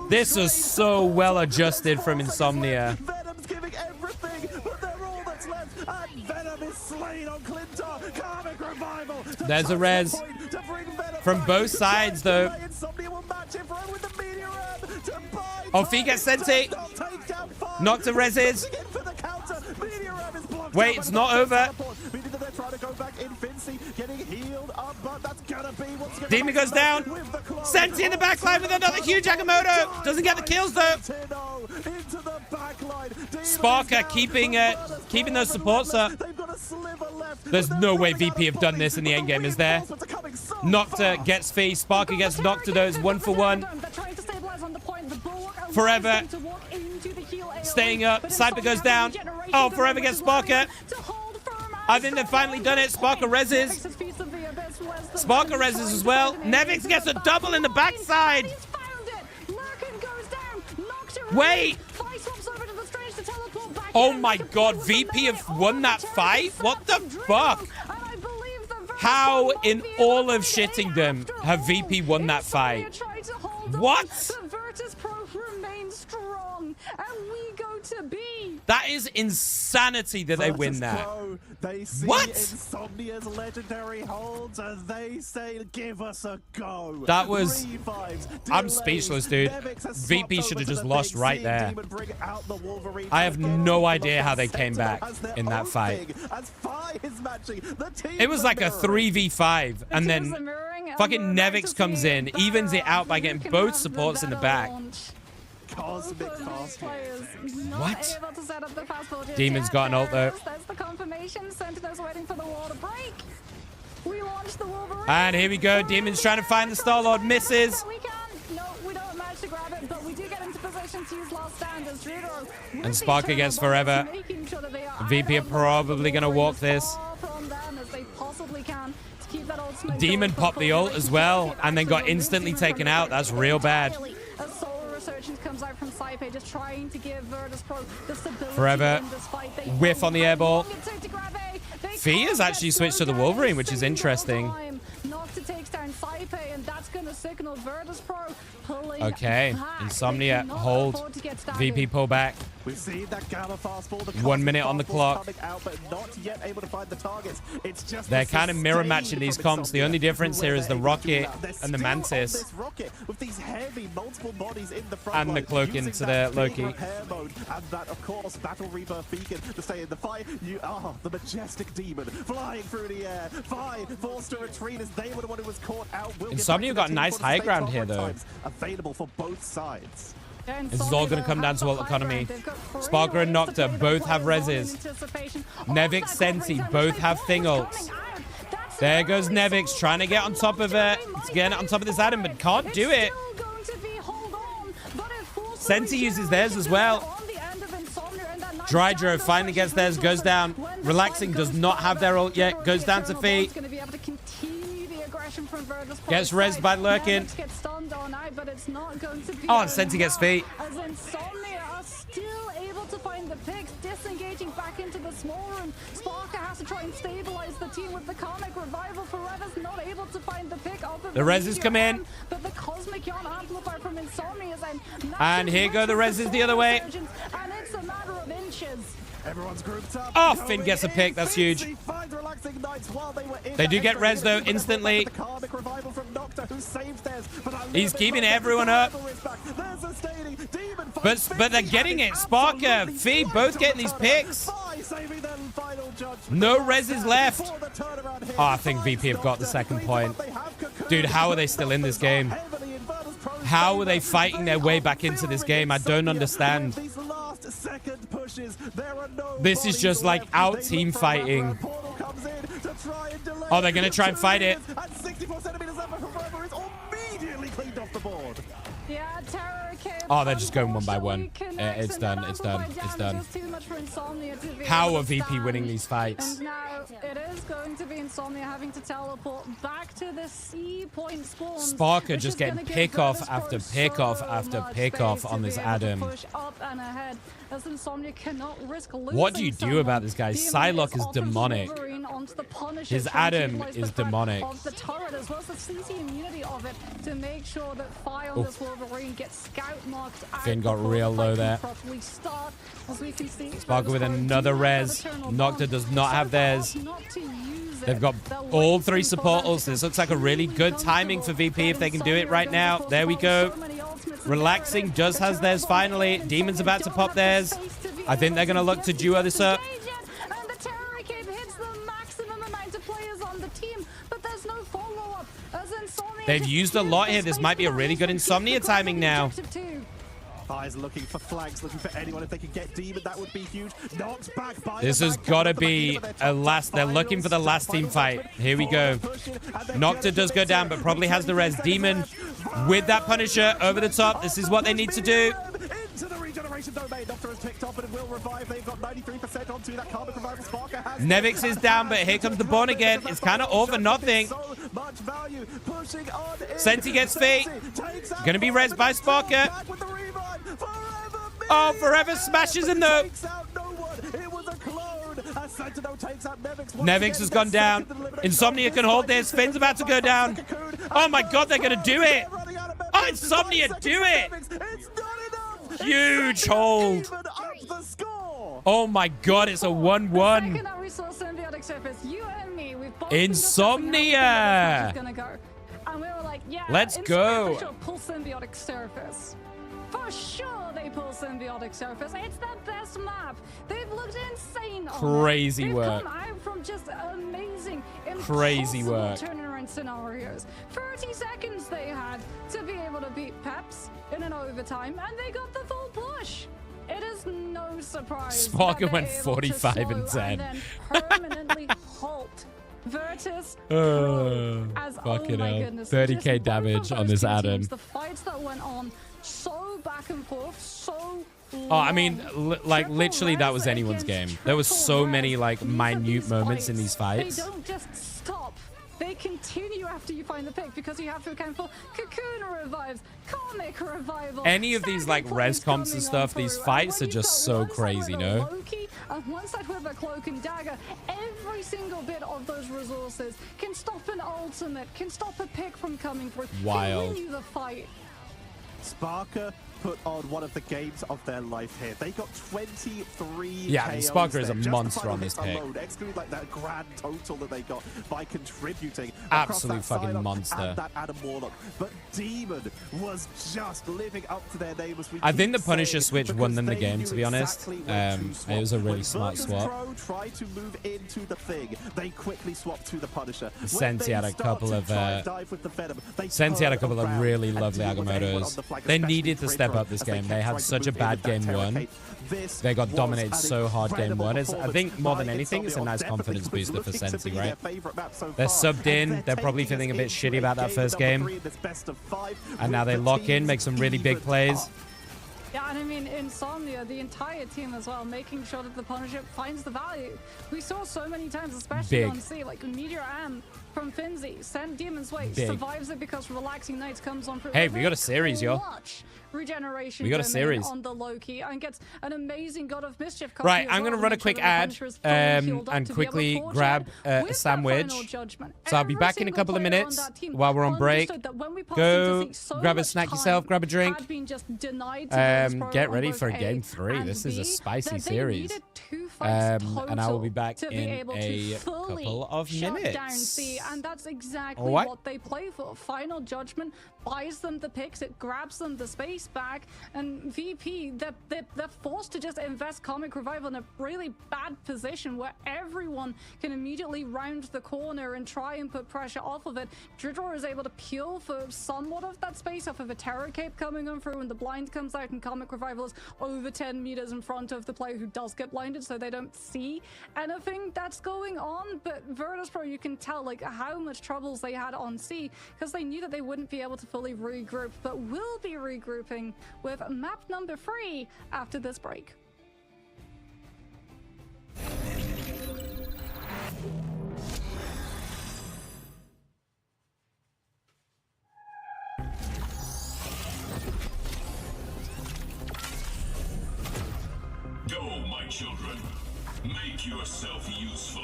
This is so well adjusted from Insomnia. Venom's giving everything, but they're all that's left. And Venom is slain on Clintar. Karmic Revival. There's a res. From both sides, though. Insomnia will match him with the Meteor Oh, Fee gets Senti. Nocta reses. Wait, it's not over. Demon goes down. Senti in the backline with another huge Agamotto. Doesn't get the kills though. Sparker keeping those supports up. There's no way VP have done this in the end game, is there? Nocta gets Fee. Sparker gets Nocta. Those 1-for-1. Forever staying up. Cypher goes down. Oh, Forever gets Sparker. I think they've finally done it. Sparker reses. Sparker reses as well. Nevix gets a double in the backside. Wait. Oh my god, VP have won that fight? What the fuck? How in all of Shittingdom have VP won that fight? What? That is insanity that they win that. They see What? Insomnia's legendary holds and they say, give us a go. That was... I'm speechless, dude. VP should have just lost right there. I have no idea how they came back in that fight. It was like a 3v5, and then fucking Nevix comes in, evens it out by getting both supports in the back. What? Demon's got an ult though. And here we go. Demon's trying to find the Star-Lord. Misses. And Sparker gets Forever. VP are probably going to walk this. Demon popped the ult as well and then got instantly taken out. That's real bad. Comes out from Saipe, just trying to give Virtus Pro the stability Forever. in this fight. Whiff on the airball. Fee has actually switched to the Wolverine, which is interesting. Takes down Saipe, and that's going to signal Virtus Pro pulling okay, back. Insomnia hold. VP pull back. We've seen that Gamma fastball. The 1 minute on the clock. Out, but not yet able to find the targets. It's just they're kind of mirror matching these comps. The only difference here is the Rocket and the Mantis. With these heavy multiple bodies in the front and the cloak into the Loki. And that, of course, Battle Rebirth Beacon to stay in the fight. You are the majestic demon flying through the air. Fine, forced to retreat as they were the one who was caught out. Insomnia got nice high ground here, though. Available for both sides. This is all going to come down to ult economy. Sparker and Nocta both have reses. Nevix, Senti both have thing ults. There goes Nevix trying to get on top of it. Getting on top of this Adam, but can't do it. Senti uses theirs as well. Drydro finally gets theirs, goes down. Relaxing does not have their ult yet. Goes down to Fee. Gets rezzed by Lurkin. Oh, and Senti gets Fee. As Insomnia are still able to find the picks, disengaging back into the small room. Sparker has to try and stabilize the team with the Karmic Revival. Forever's not able to find the pick. The reses come in. But the Cosmic Yawn amplifier from Insomnia's end. And here go the reses the other way. And it's a matter of inches. Everyone's grouped up. Oh, Finn gets a pick. That's huge. They do get res, though, instantly. He's keeping everyone up. But they're getting it. Sparker, Fee, both getting these picks. No reses left. Oh, I think VP have got the second point. Dude, how are they still in this game? How are they fighting their way back into this game? I don't understand. This is just like out team fighting. Oh, they're going to try and fight it. Oh, they're just going one by one. It's done. It's done. It's done. How are VP winning these fights? And now it is going to be Insomnia having to teleport back to the C point spawn. Sparker just getting pick off after pick off after pick off on this Adam. What do you do about this guy? Psylocke is demonic. His Adam is demonic. Of the turret as well as the CC immunity of it to make sure that Fire on this Wolverine gets scout knocked out. Finn got real low there. Sparker with another res. Nocta does not have theirs. They've got all three support ults. This looks like a really good timing for VP if they can do it right now. There we go. Relaxing does has theirs finally. Demon's about to pop theirs. I think they're going to look to duo this up. And the Terror Cape hits the maximum amount of players on the team, but there's no follow-up. As Insomnia They've just used a lot here. This might be a really good Insomnia timing now. Eyes looking for flags, looking for anyone. If they could get Demon, that would be huge. Knocked back by This has got to be a last. They're looking for the last team fight. Here we go. Nocta does go down, but probably has the res. Demon with that Punisher over the top. This is what they need to do. Into the regeneration domain. Nocta has picked up, but it will revive. They've got 93% onto that Karmic Revival. Sparker has Nevix is down, but here comes the Born again. It's kind of all for nothing. so much value. Pushing on in. Senti gets feet. Takes out Gonna be res by Sparker. back with the revive. Forever Oh, Forever smashes him though. takes out no one. It was a clone. As Sentinel takes out Nevix. Nevix has gone down. Insomnia can hold this. Finn's about to go down. Oh my god, they're gonna do it. Oh, Insomnia, do it. It's not enough. Huge hold. Even up the score. Oh my god, it's a 1-1. Second that we saw Symbiotic Surface, you and me, we've both Insomnia. been discussing how the Symbiotic Surface is gonna go. And we were like, yeah, Let's Insomnia go. for sure pull Symbiotic Surface. For sure they pull Symbiotic Surface. It's the best map. They've looked insane on Crazy They've work. come out from just amazing, Crazy impossible work. turnaround scenarios. 30 seconds they had to be able to beat Peps in an overtime, and they got the full push. It is no surprise. Sparker that went they're able to 45 and slow 10. then permanently halt Virtus as fucking oh my hell. goodness, 30k just both of damage on those this two Adam. teams, the fights that went on so back and forth, so Oh, I mean, long. like Triple literally that res was anyone's game. against There was triple so res. many like These are minute these moments in these fights. They don't just stop. They continue after you find the pick because you have to account for Cocoon revives, Karmic revival. Any of these like res comps and stuff, these fights are just so crazy, no? Loki, and one side with a cloak and dagger, every single bit of those resources can stop an ultimate, can stop a pick from coming through. Wild. Can win you the fight. Sparker put on one of the games of their life here. They got 23 Yeah, I mean, KOs Sparker is a there, just monster by on this pick. alone, excluding like that grand total that they got by contributing Absolute across that fucking side monster. and that Adam Warlock. But Demon was just living up to their name, as we I think keep the Punisher saying, switch because won them the they game, knew to be honest. exactly where to It swap. was a really When smart Virtus swap. Pro tried to move into the thing, they quickly swapped to the Punisher. When Senti they had a start couple to of, try and dive with the Venom, they Senti had a turn couple of around really and lovely deal with anyone on Agamottos. the flank, They especially needed to step Fridro, up this as they game. kept They had trying to such a move bad into that game Terror one. Cape. This They got was dominated an so hard game incredible one. I think performance more than by anything, it's a Insomnia. nice confidence Definitely booster for looking to Senti, be right? their favorite map so They're far, subbed in. and They're probably taking feeling a us bit into shitty about that game first number game. 3 in this best of 5 And now with they the lock in, teams make some really big even plays. up. Yeah, and I mean, Insomnia, the entire team as well, making sure that the Punisher finds the value. We saw so many times, especially Big. on C, like Meteor Am from Finzi, sent Demon's Way, Big. survives it because Relaxing Nights comes on through. Hey, we got a series, yo. Clutch regeneration We got a domain series. on the Loki and gets an amazing God of Mischief copy Right, as I'm going to well, run a make sure quick that the ad Punisher is fully healed up and to be able to quickly forge grab ahead a with that sandwich. final judgment. So I'll be Every back in a single couple of player on minutes that team while we're on break. understood that when we passed Go into C, so grab a much snack yourself, time grab a drink. had been just denied to Virtus Pro Get on ready both for A game 3. and This is a B, spicy that they series. needed 2 fights And I will be total back to be in able to a fully couple of shut minutes. down C, and that's exactly Alright. what they play for. Final Judgment buys them the picks, it grabs them the space back, and VP, they're forced to just invest Karmic Revival in a really bad position where everyone can immediately round the corner and try and put pressure off of it. Dridor is able to peel for somewhat of that space off of a Terror Cape coming on through, and the blind comes out, and Karmic Revival is over 10 meters in front of the player who does get blinded, so they don't see anything that's going on. But Virtus Pro, you can tell like how much troubles they had on C because they knew that they wouldn't be able to fully regroup, but will be regrouping with map number 3 after this break. Go, my children. Make yourself useful.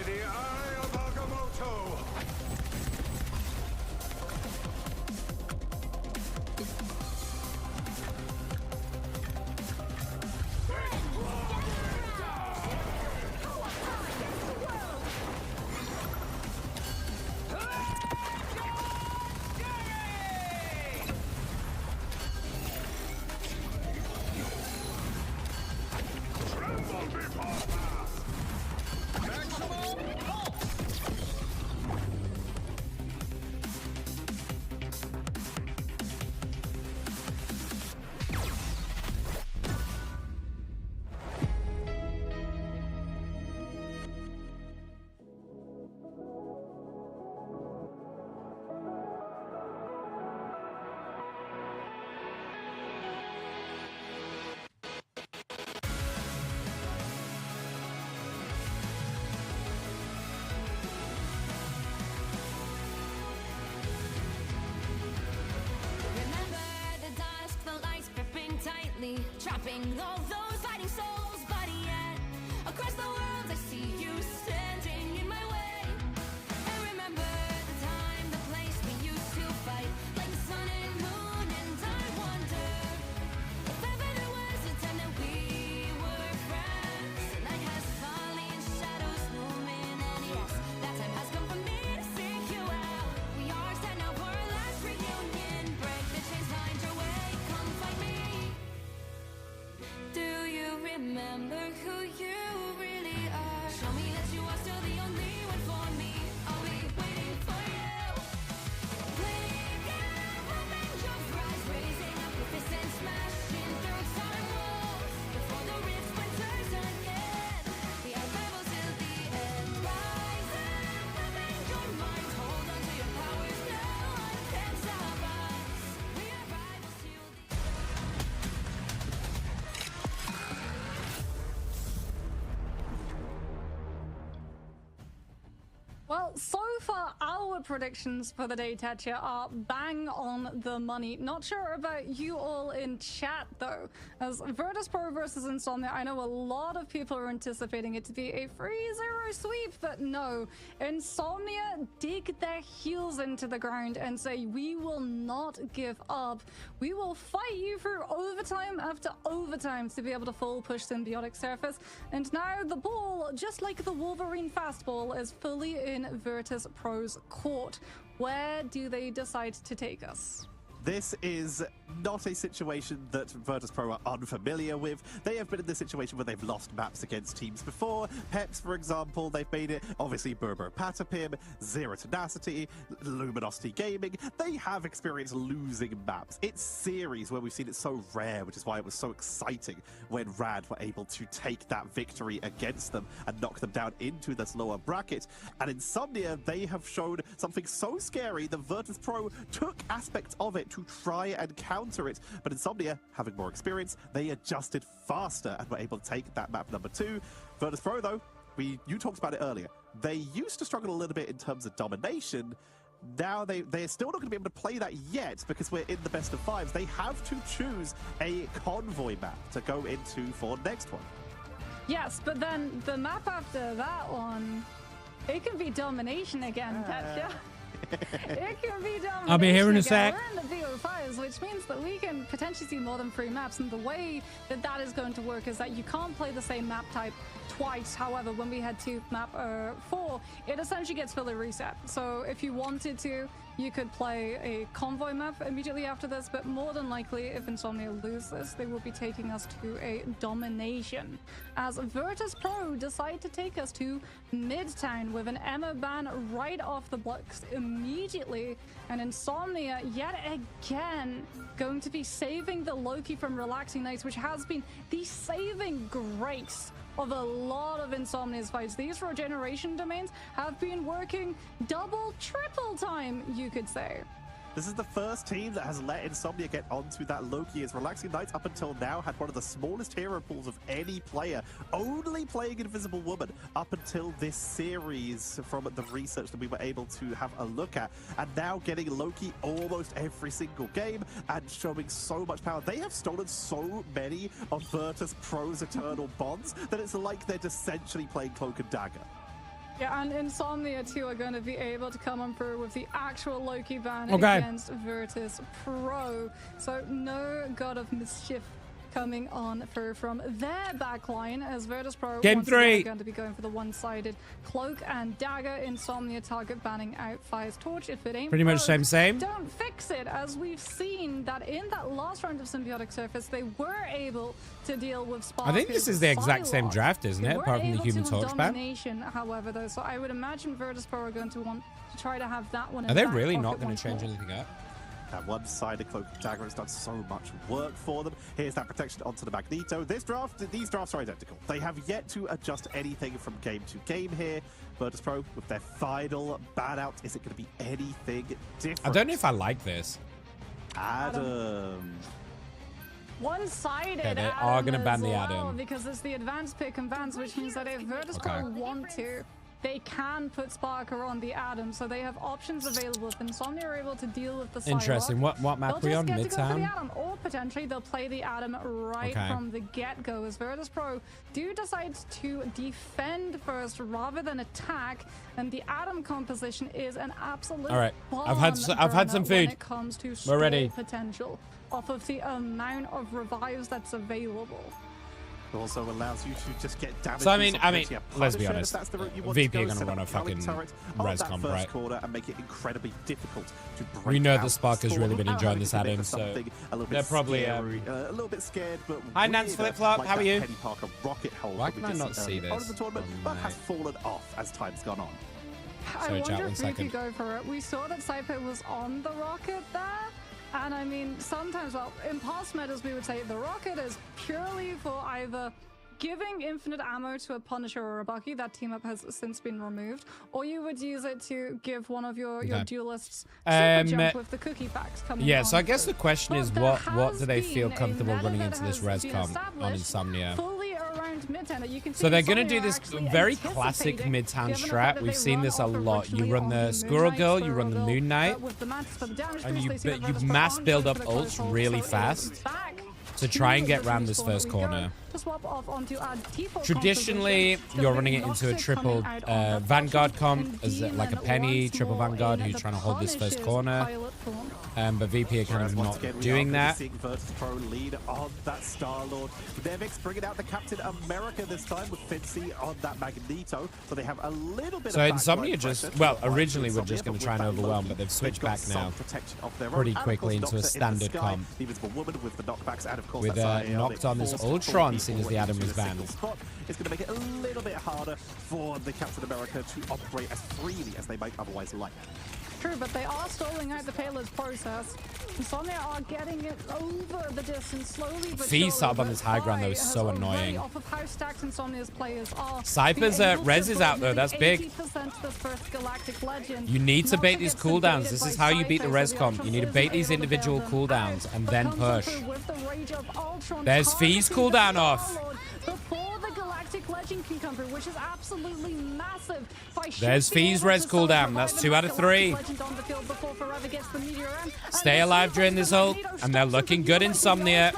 By the eye of Agamotto! Trapping all those fighting souls, but yet across the world I see you standing in my way. I remember the time, the place we used to fight, like the sun and moon, and I wonder if ever there was a time that we were friends. The night has fallen, shadows looming, and yes, that time has come for me to seek you out. We are set now for our last reunion. Break the chains, find your way, come find me. Do you remember who you really are? Show me that you are still the only one for me. I'll be waiting for you. Blink and hoping your fries, raising up with fists and smashing through solid walls. Before the rift splinters again, the arrival till the end. Rise and hoping your mind, hold on to your powers. No one can stop us. We are rivals till the Well, so far, our predictions for the day, Tetcha, are bang on the money. Not sure about you all in chat, though. As Virtus Pro versus Insomnia, I know a lot of people are anticipating it to be a 3-0 sweep, but no. Insomnia dig their heels into the ground and say, we will not give up. We will fight you through overtime after overtime to be able to full push Symbiotic Surface. And now the ball, just like the Wolverine fastball, is fully in Virtus Pro's court. Where do they decide to take us? This is not a situation that Virtus Pro are unfamiliar with. They have been in this situation where they've lost maps against teams before. Peps, for example, they've made it. Obviously, Burbo Patapim, Zero Tenacity, Luminosity Gaming. They have experienced losing maps. It's series where we've seen it so rare, which is why it was so exciting when Rad were able to take that victory against them and knock them down into this lower bracket. And Insomnia, they have shown something so scary that Virtus Pro took aspects of it to try and counter it, but Insomnia, having more experience, they adjusted faster and were able to take that map number 2. Virtus Pro, though, you talked about it earlier. They used to struggle a little bit in terms of domination. Now they're still not going to be able to play that yet because we're in the best of 5s. They have to choose a convoy map to go into for next one. Yes, but then the map after that one, it can be domination again, Tetcha. It can be domination. I'll be here in a again. sec. We're in the BO5s, which means that we can potentially see more than 3 maps. And the way that that is going to work is that you can't play the same map type twice. However, when we had to map 4, it essentially gets fully reset. So if you wanted to, you could play a convoy map immediately after this, but more than likely, if Insomnia lose this, they will be taking us to a domination. As Virtus Pro decide to take us to Midtown with an Emea ban right off the blocks immediately, and Insomnia yet again going to be saving the Loki from Relaxing Nights, which has been the saving grace of a lot of Insomnia's fights. These regeneration domains have been working double, triple time, you could say. This is the first team that has let Insomnia get onto that Loki, as Relaxing Nights up until now had one of the smallest hero pools of any player, only playing Invisible Woman up until this series from the research that we were able to have a look at, and now getting Loki almost every single game and showing so much power. They have stolen so many of Virtus Pro's eternal bonds that it's like they're essentially playing Cloak and Dagger. Yeah, and Insomnia too are going to be able to come on through with the actual Loki ban Okay. against Virtus Pro. So no God of Mischief coming on through from their backline as Virtus Pro Game once again 3 are going to be going for the one-sided cloak and dagger. Insomnia target banning out Fire's Torch. If it ain't Pretty much broke, same. don't fix it, as we've seen that in that last round of Symbiotic Surface they were able to deal with Spark. I think this is the exact same draft, isn't it? Apart from the Human Torch ban. Domination, however, though, so I would imagine Virtus Pro are going to want to try to have that one. Are they really not going to change anything up? That one-sided cloak and dagger has done so much work for them. Here's that protection onto the Magneto. These drafts are identical. They have yet to adjust anything from game to game here. Virtus Pro with their final ban out. Is it going to be anything different? I don't know if I like this. Adam. One-sided. Yeah, they are going to ban the well, Adam. because it's the advanced pick and bans, which means that if Virtus Pro want to, they can put Sparker on the Adam, so they have options available. If Insomnia are able to deal with the Interesting. Psylocke, What map are we on? they'll just get to go for the Midtown? Adam, or potentially they'll play the Adam right from the get-go. As Virtus Pro do decide to defend first rather than attack, and the Adam composition is an absolute. All right, I've had some when food. it comes to We're ready. potential off of the amount of revives that's available. It also allows you to just get damage. So I mean, let's be honest. That's the route you want VP to go, are going to set run up a fucking turret on res that comp, first right? corner and make it incredibly difficult to break We know out. the Spark has really been Spawn enjoying out this looking Adam, for so something a little bit they're probably scary, a little bit scared, but Hi, Nance weirder, Flip-Flop, like how are that you? Penny Parker rocket hole Why that we can I just not seen see earlier on this in the tournament, on but my- has fallen off as time's gone on. I Sorry, chat, wonder one if we second. could go for it. We saw that Saipo was on the rocket there. And I mean, sometimes, well, in past metas, we would say the rocket is purely for either giving infinite ammo to a Punisher or a Bucky. That team up has since been removed. Or you would use it to give one of your duelists super jump with the cookie packs coming Yeah, so I on guess through. the question is, But what there do they has feel been a comfortable meta running that into this has res been comp on established Insomnia? fully around Midtown that you can see So they're going to Insomnia do this actually very classic anticipating, Midtown given the fact strat. that We've they seen run this a off lot. You originally run on the Moon Squirrel Knight, Girl, you run the Squirrel Moon Girl, Knight, with the matches for the damage and boost, you they see that you Virtus Pro mass aren't build going up for the ults close really hold, so it is fast back to try and to get the round blue this spawn first that we go corner. to swap off onto our default Traditionally, composition. you're The running big it into a Gnostic triple coming out on that Vanguard bottom, comp, and as like a Demon Penny, once triple more Vanguard, in who's the trying to hold this first punishes corner. pilot form. But VP are kind of Once not again, we doing are that. seeing Virtus Pro lead on that Star-Lord. Nevix bringing out the Captain America this time with Fincy on that Magneto. So they have a little bit So of Insomnia backline just, pressure well, to apply originally to we're just Insomnia, going to try and but with that overwhelm, Loki, but they've switched they've got back some now protection of their pretty own. And of quickly course, into a Doctor in the standard sky, comp. the Invisible Woman with the knockbacks, and of course With, that's knocked on this Ultron, seeing as the Adam was banned. Spot. It's going to make it a little bit harder for the Captain America to operate as freely as they might otherwise like. True, but they are stalling out the payload's process. Insomnia are getting it over the distance slowly, but Fee surely, sub on but this high ground, though, is Fire so has already, annoying. Off of how stacked Insomnia's players are. Cypher's, being able res to is out, put though, that's big. 80% this first Galactic Legend. You need to Not bait these get cooldowns. sedated This is by how you beat the Cypher, res so comp. You need to Ultron bait is these able to bail individual them cooldowns out, and but then comes up push. with the rage of Ultron There's Fee's targeting cooldown the off. Star-Lord before the Galactic Legend can come through, which is absolutely massive. There's Fee's res cooldown. That's 2 out of 3. Stay alive during this ult, and they're looking good, Insomnia.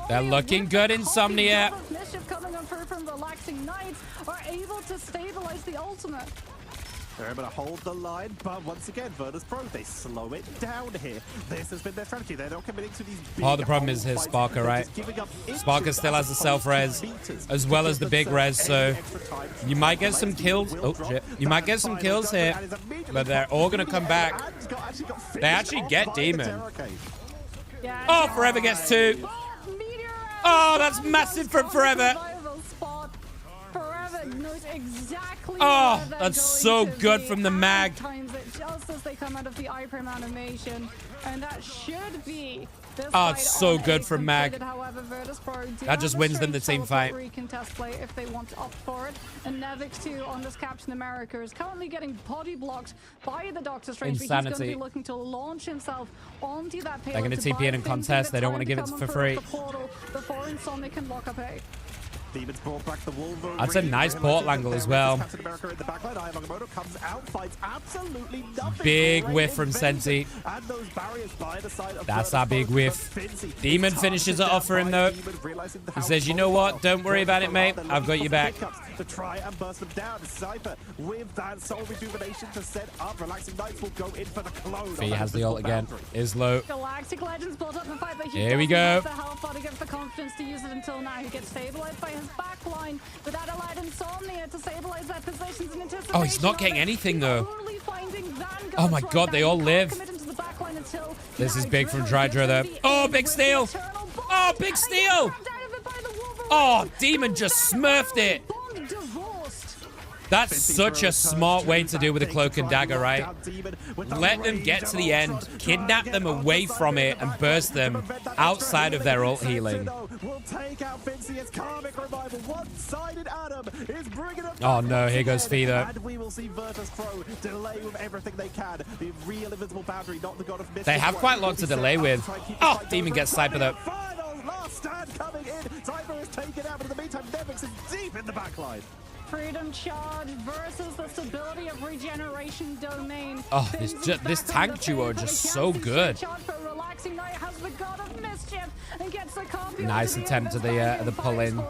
They're looking good, Insomnia. Coming on through from Relaxing Knights are able to stabilize the ultimate. They're able to hold the line, but once again, Virtus Pro, they slow it down here. This has been their strategy. They're not committing to these big The problem is his fights. Sparker, They're right? just giving up Sparker inches still has the as self-res, opposed to meters as to well give as the big themselves res, so any extra time. you might get some kills. Oh, shit. You might get some kills here, but they're all going to come back. They actually get Demon. Yeah, Oh, Forever gets 2. Oh, that's massive from Forever. Forever knows exactly Oh, where they're that's going so to good be from the and mag. times it just as they come out of the iPrime animation, and that should be this Oh, fight it's so on good a from mag. completed. However, Virtus Pro do That have just a wins them the straight team fight. teleport recontest play if they want to opt for it. And Nevix too on this Captain America is currently getting body blocked by the Doctor Strange. But he's going to Insanity. be looking to launch himself onto that payload. They're gonna to TP in buy in things contest. a They bit don't wanna time give it come for through free. the portal before Insomnia can lock up A. Demon's brought back the Wolverine. That's a nice portal angle as well. Captain America in the backline. Ayamoto comes out, finds absolutely nothing. Big Great whiff from invention. Sensi. And those barriers by the side of That's Virtus our big Pro, whiff. but Finzi Demon is finishes it targeted off for down him, by though. Demon, realizing He how says, you know what? vulnerable Don't worry about it, mate. they're I've got looking you for back. pickups to try and burst them down. Cypher with that soul rejuvenation to set up. Relaxing Knights will go in for the clone. Fee has the ult again. Is low. Galactic Legends built up the fight, but he Here we doesn't go. have the health bar to give the confidence to use it until now. He gets stabilized by his backline without allowed Insomnia to stabilize their positions in anticipation. Oh, he's not of getting it. anything, He's though. only finding Vanguards Oh my right God, now. they He all can't live. commit into the backline until This is now big from Driller Drydra, though. gets in the Oh, end big with steal. the eternal bond, Oh, big and he steal. gets grabbed out of it by the Wolverine. Oh, Demon just smurfed it. Bond divorced. That's such a smart way to do with a cloak and dagger, right? Let them get to the end, kidnap them away from it, and burst them outside of their ult healing. Oh no, here goes Fee though. And we will see Virtus Pro delay with everything they can. The real invisible boundary, not the god of They have quite a lot to delay with. Oh, Demon gets Cypher though. Final last stand coming in. Cypher is taken out, but in the meantime, Nevix is deep in the backline. Freedom charge versus the stability of regeneration domain. Oh, this tank duo are just so good. Nice attempt to the pull in.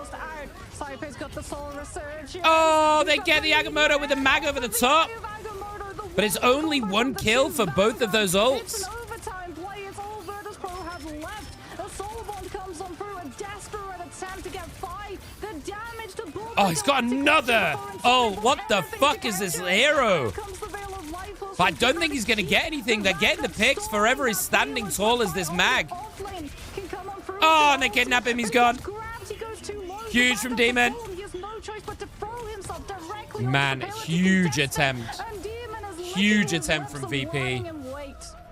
Oh, they get the Agamotto with the mag over the top. But it's only one kill for both of those ults. Oh, he's got another. Oh, what the fuck is this hero? But I don't think he's going to get anything. They're getting the picks. Forever is standing tall as this mag. Oh, and they kidnap him. He's gone. Huge from Demon. Man, huge attempt. Huge attempt from VP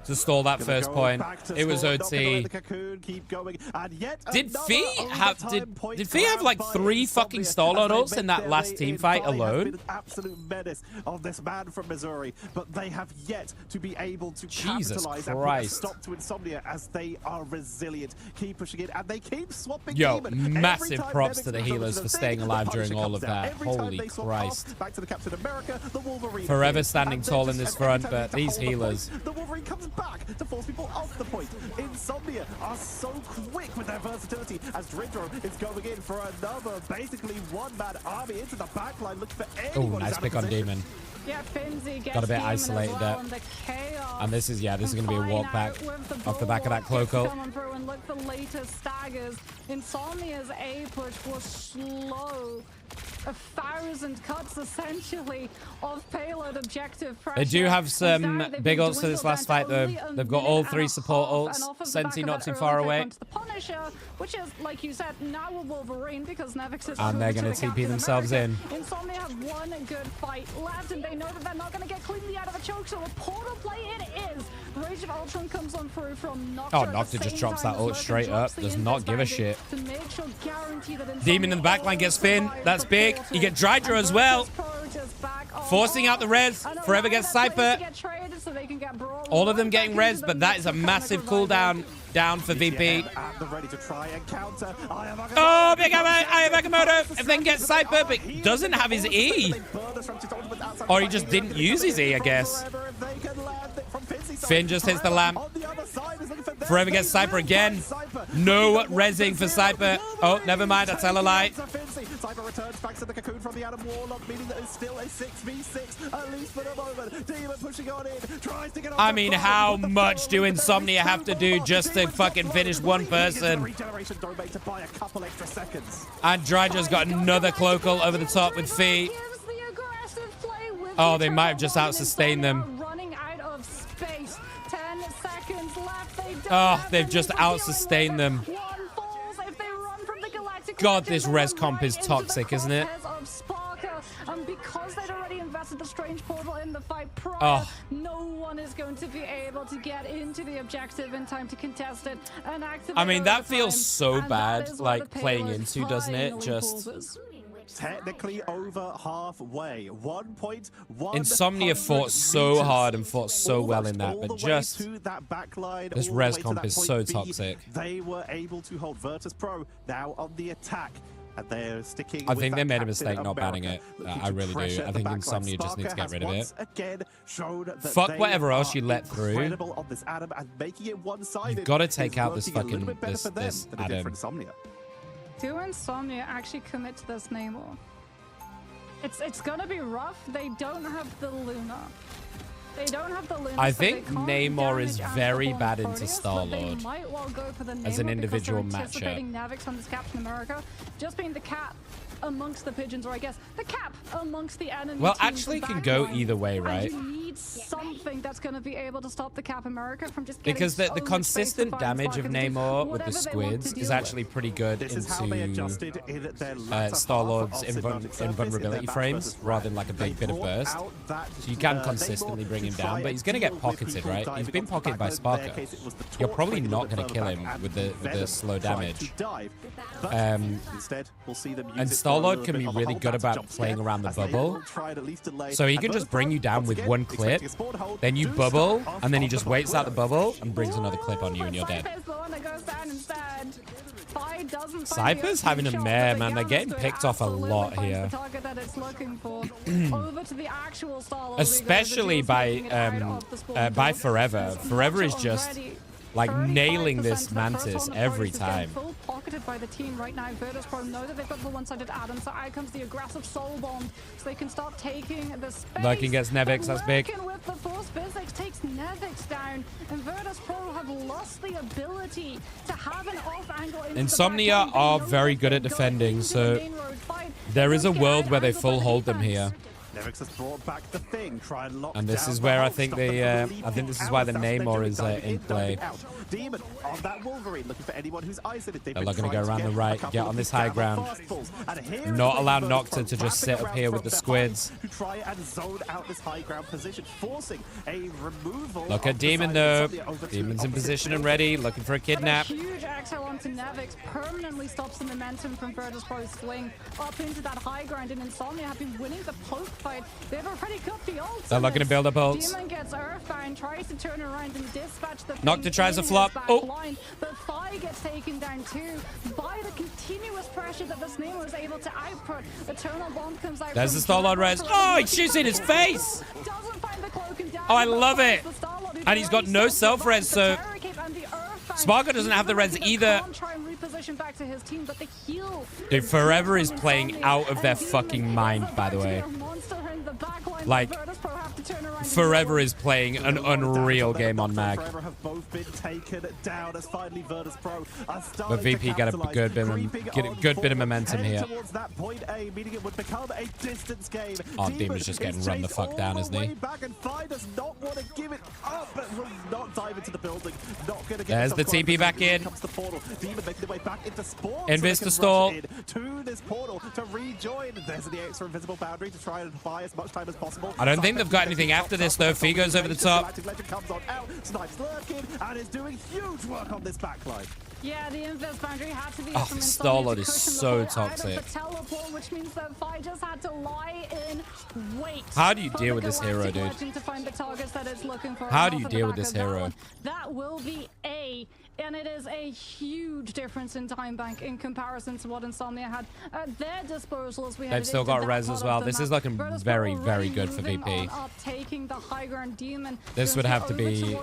to stall that first point. It was OT. Did Fee have like 3 fucking Starlord ults in that last team fight alone? Absolute menace of this man from Missouri, but they have yet to be able to Jesus capitalize and put a Christ. stop to Insomnia as they are resilient. Keep pushing it and they keep swapping. Yo, Demon. massive Every time props Nevix to the comes healers over for the staying thing, alive the during Punisher all of comes out. that. Every time Holy they swap Christ. off, back to the Captain America, the Wolverine Forever appears. standing And then tall in just this every front, time you but need to these hold the healers. point, the Wolverine comes back to force people off the point. Insomnia are so quick with their versatility as Drydra is going in for another basically one-man army into the backline looking for Oh, anyone. nice pick on Demon. Yeah, Finzi gets Got a bit Demon as isolated well, there. and the chaos And this is a gonna be a walk back off the back of that cloak ult. coming through, and look, the latest staggers. Insomnia's A push was slow. 1,000 cuts essentially of payload objective pressure. They do have some Now they've big been ults for this dwindled last down fight to though. only a They've got all minute 3 and a support half, ults. and off of the Sensi back not of too that far early pick away. onto the Punisher, which is, like you said, now a Wolverine because Nevix is And they're going gonna TP themselves in. Insomnia have one good fight left, and they know that they're not going to get cleanly out of a choke, so a portal play it is. Rage of Ultron comes on through from Nocturne. Oh, at the Nocturne just same drops time that as ult Lurker straight drops up. the Does not Invis give a Bandit shit. to make sure guarantee that Demon in the backline gets Finn. That's big. You get Drydra as well. Forcing out the res. Forever gets Cypher. All of them getting res, but that is a massive cooldown down for VP. Oh, big Agamotto. And then gets Cypher, but doesn't have his E. Or he just didn't use his E, I guess. Finn just hits the lamp. Forever gets Cypher again. No resing for Cypher. Oh, never mind. That's hella light. Cypher returns back to the cocoon from the Adam Warlock, meaning that it's still a 6v6, at least for the moment. Demon pushing on in, tries to get on. I mean, how much do Insomnia have to do just to fucking finish one person? Regeneration domain to buy a couple extra seconds. And Drydra's got another cloak ult over the top with Fee. Oh, they might have just out-sustained them. Oh, they've just out-sustained them. God, this res comp is toxic, isn't it? And because they'd already invested the strange portal in the fight prior, Oh. no one is going to be able to get into the objective in time to contest it and activate. I mean, that overtime. feels so And that bad, is where like, the playing payload into, doesn't it? finally Just- pauses. Technically over halfway. 1.1. Insomnia fought so hard and fought so well in that, but just this res comp is so toxic. They were able to hold Virtus Pro now on the attack. And they're sticking I with think they that made a Captain mistake not banning America, it. looking I to really pressure do. I the think backline. Insomnia just needs to Sparker get rid of has it. once again shown that Fuck they whatever else are you let through. incredible on this Adam, and making it one-sided. You've got to take is out this working a little fucking bit better for them this than it did for Adam. Insomnia. Do Insomnia actually commit to this Namor? It's gonna be rough. They don't have the Luna. They don't have the Luna. I so they think can't Namor is damage very Amphibole bad and into Proteus, Star-Lord but they might well go for the as an Namor individual because they're matchup. anticipating Navix on this Captain America, just being the cat amongst the pigeons, or I guess the cap amongst the enemy. Well, team's actually, back can go line. either way, And right? you need something that's going to be able to stop the Cap America from just Because getting the so much consistent space to find damage of Spark and do Namor with the whatever they want to squids deal is with. actually pretty good This is how they into adjusted in their latter Star-Lord's half of Symbiotic Surface in their invulnerability match frames versus rather than Red. like a big They bit of brought burst. out that, So you can Namor consistently to bring him try down, but and he's going to get deal with pocketed, people right? He's diving been onto pocketed by backline. In their Sparker. case, it was the You're torch probably taking not them going to further kill back him and with the Venom slow trying damage. to dive. But instead, we'll see them use And it for a Star-Lord little can bit be of a really hold good back about jump playing scare around the as they bubble. will try to at least delay. So he And can just Vertigo, bring you down once with again, one clip, expecting a spawn hold, then you do bubble, start off and then he on just the waits out the block. bubble and brings another clip on you, and you're dead. Cypher's the one that goes down instead. Phi doesn't find Cypher's the having a opening mare, shot, but man. the They're getting Gamma picked Squid off a absolutely lot finds here. the target that it's looking for. Over to the actual Star-Lord. Especially by Forever. Forever is just like nailing this Mantis every time. Full pocketed by the team right now. Virtus.pro know that they've got the one-sided Adam, so out comes the aggressive Soul Bomb, so they can start taking the space. Lurking gets Nevix, that's big. Lurking with the Force Physics takes Nevix down, and Virtus.pro have lost the ability to have an off-angle into Insomnia the back line. are They know very that good at they're going defending, into so the main road fight. there They is a get world where they out-angled by full the hold them defense. here. Nevix has brought back the thing, try and lock And this down is the where I hold, think stop they, them from I think this is leaping why out. the Assassination Namor is diving in play. diving out. Demon on that Wolverine, looking for anyone who's isolated. They've They're been looking to go trying around get the right, a couple get of on this these high gamma ground. fastballs. And here Not is allow Virtus.pro Nocta to just sit wrapping up here around with the from squids. behind to try and zone out this high ground position, forcing a removal. Look of at the Demon side though. of Insomnia over to Demon's in opposite position and building. ready, looking for a kidnap. But a huge exhale onto Nevix permanently stops the momentum from Virtus.pro's swing up into that high ground, and Insomnia have been winning the poke fight. They've already got the ult. They're looking to build up ults. Demon gets Earthbound, tries to turn around and dispatch the Nocta thing tries in to flop. his back Oh. line, but Phi gets taken down too by the continuous pressure that the Snail was able to output. Eternal Bomb comes out. There's from the Star-Lord res. Virtus.pro. Oh, he shoots in his face. Doesn't find the cloak and Oh, I dagger, but love finds it. the Star-Lord who And he's got already no self-revives self-res, the so Terror Cape and the Earthbound. Sparker doesn't have the res He's either. can't try and reposition back to his team, but the heal Dude, Forever is from playing Insomnia, out of their and Demon fucking is mind, by about the to way. get a monster in the back line, Like, but Virtus.pro have to turn around and Forever deal is playing an unreal game on Mag. Forever have both been taken down as finally Virtus.pro are starting But VP to get a capitalize, good bit of- creeping get a on good bit of forward, momentum heading here. towards that point A, meaning it would become a distance game. Oh, Demon's just getting is run the chased fuck down, all isn't the he? way back, and Phi does not want to give it up, but will not dive into the building. Not going to get There's the himself TP back Here in. comes the portal. Demon making their way back into spawn. Invis so they to can stall. rush in to this portal to rejoin. There's the extra invisible boundary to try and buy as much time as possible. I don't think they've got anything after this, though. Fee goes over the top. Galactic Legend comes on out, Snipes lurking, and is doing huge work on this backline. Yeah, the invis boundary had to be Oh, from Star-Lord Insomnia is to cushion the so blow out of toxic. the teleport, which means that Phi just had to lie in wait. How do you for deal the with this hero, Galactic dude? Legend to find the targets that it's looking for. How And do off you of the deal with back this of that hero? one, that will be A, and it is a huge difference in time bank in comparison to what Insomnia had at their disposal as we They've still got res as well. This is looking very, very good for VP. Taking the high ground Demon. This would have to be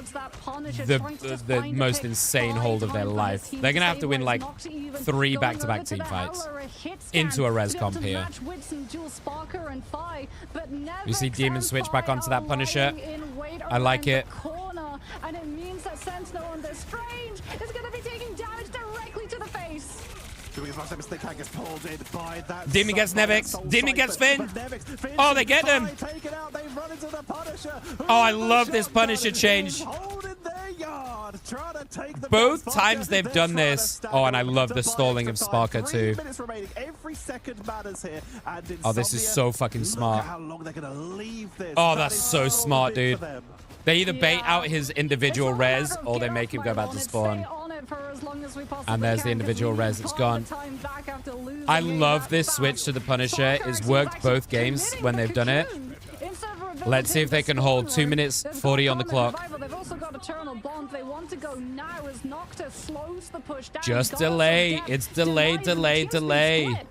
the most insane hold of their life. They're going to have to win like 3 back-to-back team fights into a res comp here. We see Demon switch back onto that Punisher. I like it. And it means that Sentinel on this Strange is going to be taking damage directly to the face. Demon gets Nevix. Demon gets Finn. Oh, they get him. Oh, I love this Punisher change. Both times they've done this. Oh, and I love the stalling of Sparker too. Oh, this is so fucking smart. Oh, that's so smart, dude. They either bait out his individual res or they make him go back to spawn. And there's the individual res. It's gone. I love this switch to the Punisher. It's worked both games when they've done it. Let's see if they can hold 2 minutes 40 on the clock. They've also got Eternal Bond. They want to go now as Nocta slows the push down. Just delay. It's delay, delay, delay.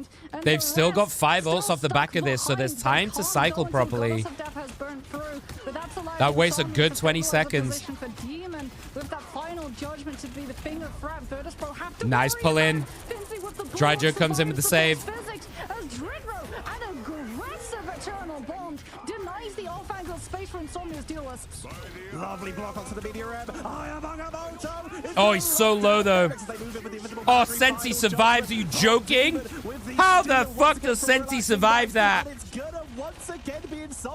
point. And They've the still got rest 5 ults still off the back of this, so there's stuck time to behind. They cycle can't go until properly. Goddess of Death has burnt through, but that's allowed That wastes a Insomnia good to 20 stabilize the seconds. position for Demon with that final judgment to be the finger threat. Virtus Pro have to Nice worry pull in. about. Finzi with the Dryjo block comes in with the survives save. physics as Dridro and aggressive Eternal Bond denies the off-angle space for Insomnia's duelists. Lovely block onto the media ebb. Ayamangamoto. Oh, he's so low, though. Oh, Sensi survives. Are you joking? How the fuck does Sensi survive that?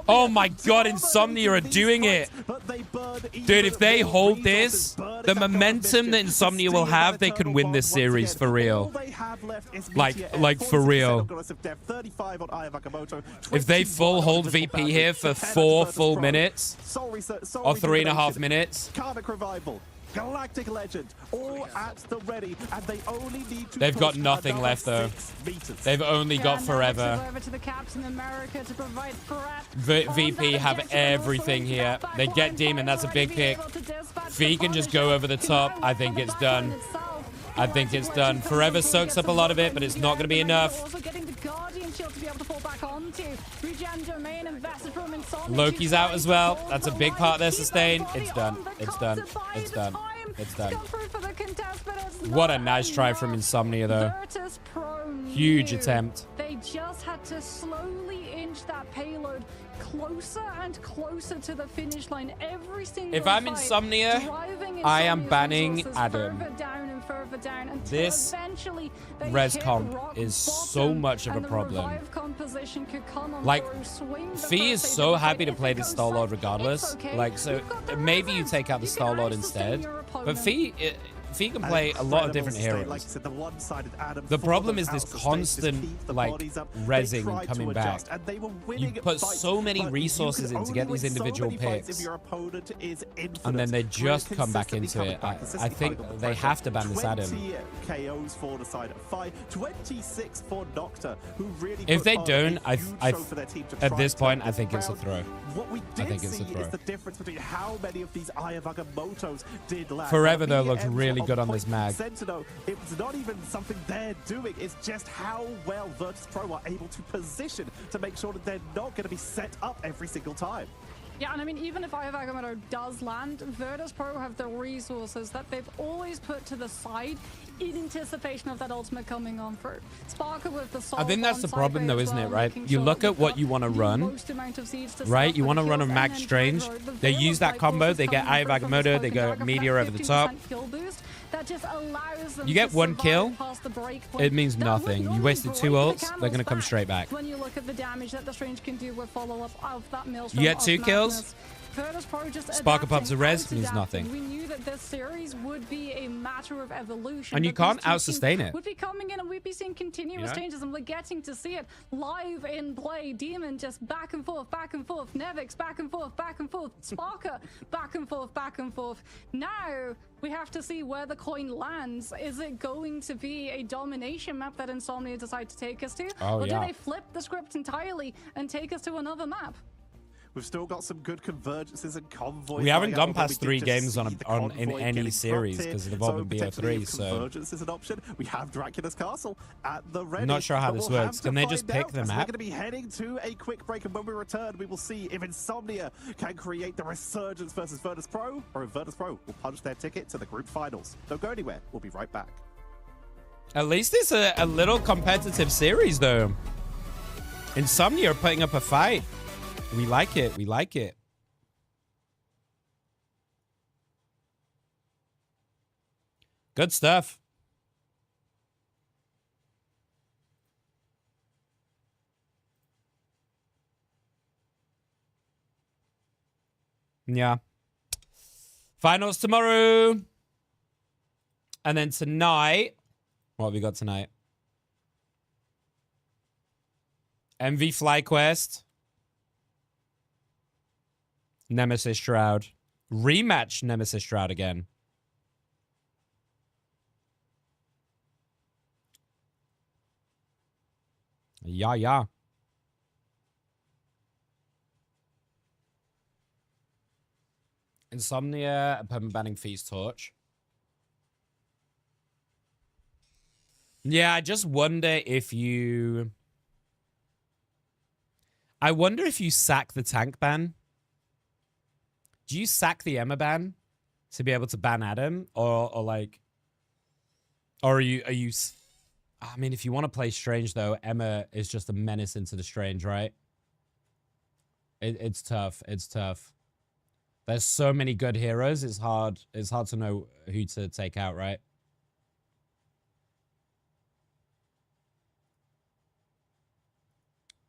Oh my god, Insomnia are doing it. Dude, if they hold this, the momentum that Insomnia will have, they can win this series for real. Like for real. If they full hold VP here for 4 full minutes, or 3.5 minutes, Karmic Revival, Galactic Legend, all at the ready, and they only need to they've got push nothing another left though. 6 meters. They've only got And forever. now over to the Captain America to provide threat. VP have everything here. They get Demon, that's a big pick. V can just go over the top. I think it's done. I think it's done. Forever soaks up a lot of it, but it's not going to be enough. Also getting the Guardian Shield to be able to fall back onto. Regen Domain invested from Insomnia. Loki's out as well. That's a big part of their sustain. It's done. It's done. It's done. It's done. What a nice try from Insomnia, though. Huge attempt. They just had to slowly inch that payload closer and closer to the finish line every single If I'm fight, Insomnia, driving I am Insomnia's banning resources Adam. further down and further down until This eventually they res hit comp rock is so bottom, much of a and the problem. revive composition could come on Like, through, swing the Fee is first so save of the happy to fight. play If it this goes Star Lord south, regardless. it's okay. Like, so You've got the maybe you resins. take out the You can Star Lord out-sustain instead. your But opponent. Fee can play a lot of different heroes. The problem is this constant, like, rezzing coming back. You put so many resources in to get these individual picks, and then they just come back into it. I think they have to ban this Adam. KOs for the side of 5, 26 for Nocta, who really If put they on a don't, huge show for their team to at try this and turn point, I think it's a around. throw. What we I did think it's a see throw. is the difference between how many of these Ayavagamotos did land. Forever, though, Emea looks ends really on good on point this mag. Sentinel. It's not even something they're doing, it's just how well Virtus Pro are able to position to make sure that they're not going to be set up every single time. Yeah, and I mean, even if Ayavagamoto does land, Virtus Pro have the resources that they've always put to the side in anticipation of that ultimate coming on through. Sparker with the I think that's the Soul problem, though, Bomb isn't it, sideway as right? well, You making look sure at what that you want to you've got run, the most amount of seeds to right? stop You the want to run a kills, and Max then Strange. Dredro, the They use that Veil's combo. Light They get forces coming through from Ayavagamoto. the They Smoke go and Dagger for Meteor that over the top. 50% kill boost that just allows them You get to one survive kill, past the break point. it means That nothing. would You normally wasted 2 break the ults, they're camel's going to come back straight back. when you look at the damage that the Strange can do with follow-up of that Maelstrom You get of 2 kills, madness. Virtus Pro just Sparker Pops adapting, a res out means adapting. nothing. We knew that this series would be a matter of evolution. And you that these can't two out-sustain teams it. Would be coming in and we'd be seeing continuous You know? changes, and we're getting to see it live in play. Demon just back and forth, Nevix back and forth, Sparker back and forth, back and forth. Now we have to see where the coin lands. Is it going to be a domination map that Insomnia decide to take us to? Oh, or yeah. do they flip the script entirely and take us to another map? We've still got some good convergences and convoys. We haven't going gone out, past but 3 we did just games see on the in convoy any getting series dropped in. because they've all been potentially BO3. if So convergence is an option. We have Dracula's Castle at the ready. I'm not sure how but this we'll have works. to Can they just find pick out, the as map? We're going to be heading to a quick break, and when we return, we will see if Insomnia can create the resurgence versus Virtus Pro, or if Virtus Pro will punch their ticket to the group finals. Don't go anywhere. We'll be right back. at least it's a little competitive series, though. Insomnia are putting up a fight. We like it. We like it. Good stuff. Yeah. Finals tomorrow. And then tonight, what have we got tonight? MV FlyQuest. Nemesis Shroud. Rematch Nemesis Shroud again. Yeah, yeah. Insomnia, a permanent banning Feast Torch. Yeah, I just wonder if you... I wonder if you sack the tank ban. Do you sack the Emea ban to be able to ban Adam? Or like... Or are you... I mean, if you want to play Strange, though, Emea is just a menace into the Strange, right? It's tough. It's tough. There's so many good heroes. It's hard to know who to take out, right?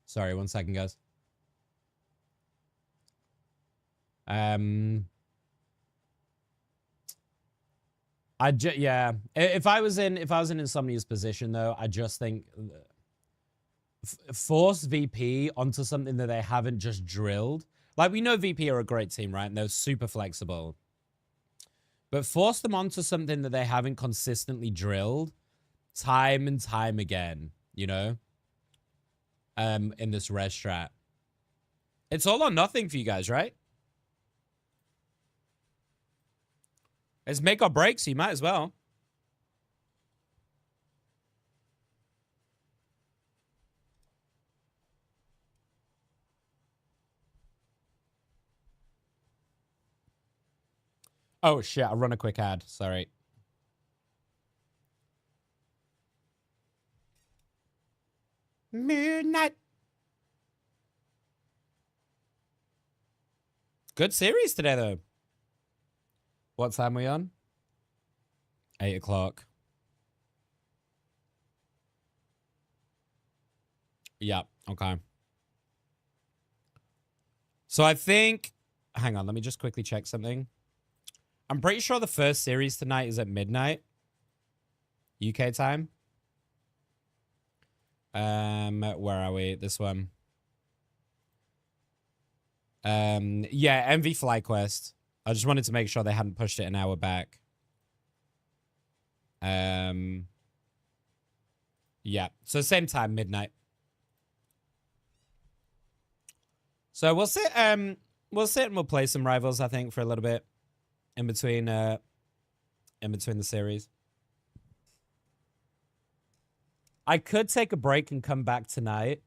Sorry, 1 second, guys. Yeah. If I was in Insomnia's position, though, I just think force VP onto something that they haven't just drilled. Like, we know VP are a great team, right? And they're super flexible. But force them onto something that they haven't consistently drilled time and time again, you know? In this res strat. It's all or nothing for you guys, right? It's make or break, so you might as well. Oh, shit. I'll run a quick ad. Sorry. Midnight. Good series today, though. What time are we on? 8 o'clock. Yeah, okay. So I think... Hang on, let me just quickly check something. I'm pretty sure the first series tonight is at midnight. UK time. Where are we? This one. Yeah, MV FlyQuest. I just wanted to make sure they hadn't pushed it an hour back. Yeah. So same time, midnight. So we'll sit and we'll play some rivals, I think, for a little bit in between the series. I could take a break and come back tonight.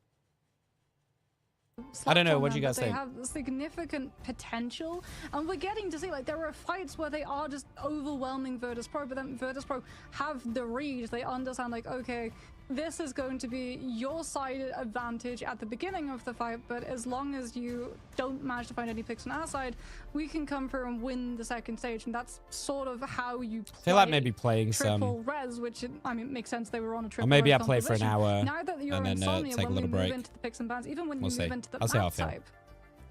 I don't know. What do you guys think? They have significant potential, and we're getting to see, like, there are fights where they are just overwhelming Virtus Pro, but then Virtus Pro have the read. They understand, like, okay, this is going to be your side advantage at the beginning of the fight, but as long as you don't manage to find any picks on our side, we can come through and win the second stage, and that's sort of how you play. I feel like maybe playing triple res, which, I mean, makes sense. They were on a triple or maybe res I play for an hour now that you're and then Insomnia, take a when little we break. move into the picks and bans, even when We'll you see. move into the I'll see how I map feel. type,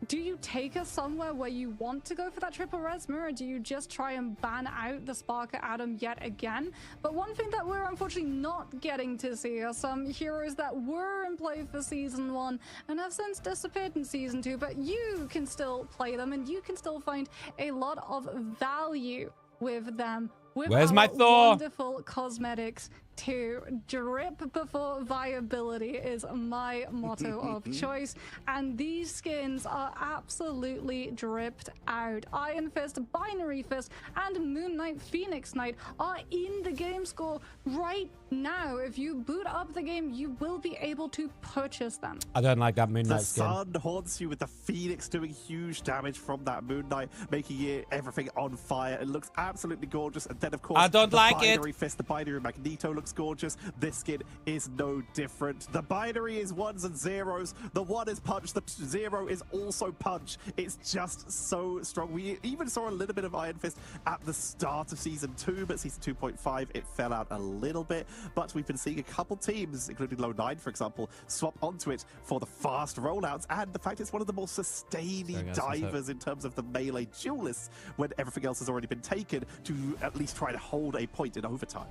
do you take us somewhere where you want to go for that triple res mirror? Do you just try and ban out the Sparker Atom yet again? But one thing that we're unfortunately not getting to see are some heroes that were in play for Season 1 and have since disappeared in Season 2, but you can still play them and you can still find a lot of value with them. With Where's our my Thor? wonderful cosmetics to drip before viability is my motto of choice, and these skins are absolutely dripped out. Iron Fist, Binary Fist, and Moon Knight Phoenix Knight are in the game score right now. If you boot up the game, you will be able to purchase them. I don't like that Moon Knight The skin. sun haunts you with the Phoenix doing huge damage from that Moon Knight, making everything on fire. It looks absolutely gorgeous. And then, of course, I don't the like Binary Fist, the Binary Magneto looks gorgeous. This skin is no different. The Binary is ones and zeros. The one is punch. The zero is also punch. It's just so strong. We even saw a little bit of Iron Fist at the start of Season 2, but Season 2.5, it fell out a little bit. But we've been seeing a couple teams, including Low 9, for example, swap onto it for the fast rollouts, and the fact it's one of the more sustaining divers in terms of the melee duelists when everything else has already been taken, to at least try to hold a point in overtime.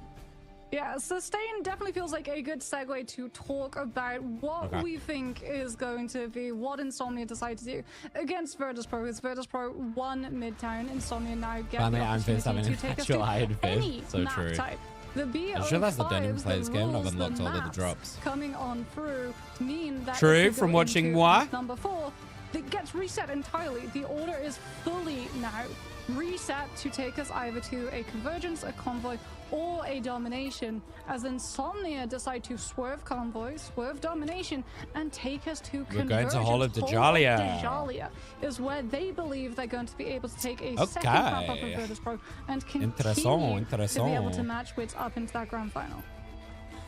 Yeah, sustain definitely feels like a good segue to talk about what we think is going to be what Insomnia decide to do against Virtus Pro. Because Virtus Pro won Midtown, Insomnia now get the opportunity to take us to any map type. The BO5 I just realized I don't even play this game and I've unlocked all of the drops. coming on through mean that True, from watching Moi. Number 4, it gets reset entirely. The order is fully now reset to take us either to a convergence, a convoy, or a domination, as Insomnia decide to swerve convoy, swerve domination, and take us to convergence. We're going to Hall of Dajalia. Dajalia is where they believe they're going to be able to take a second map up of Virtus Pro and continue to be able to match wits up into that grand final.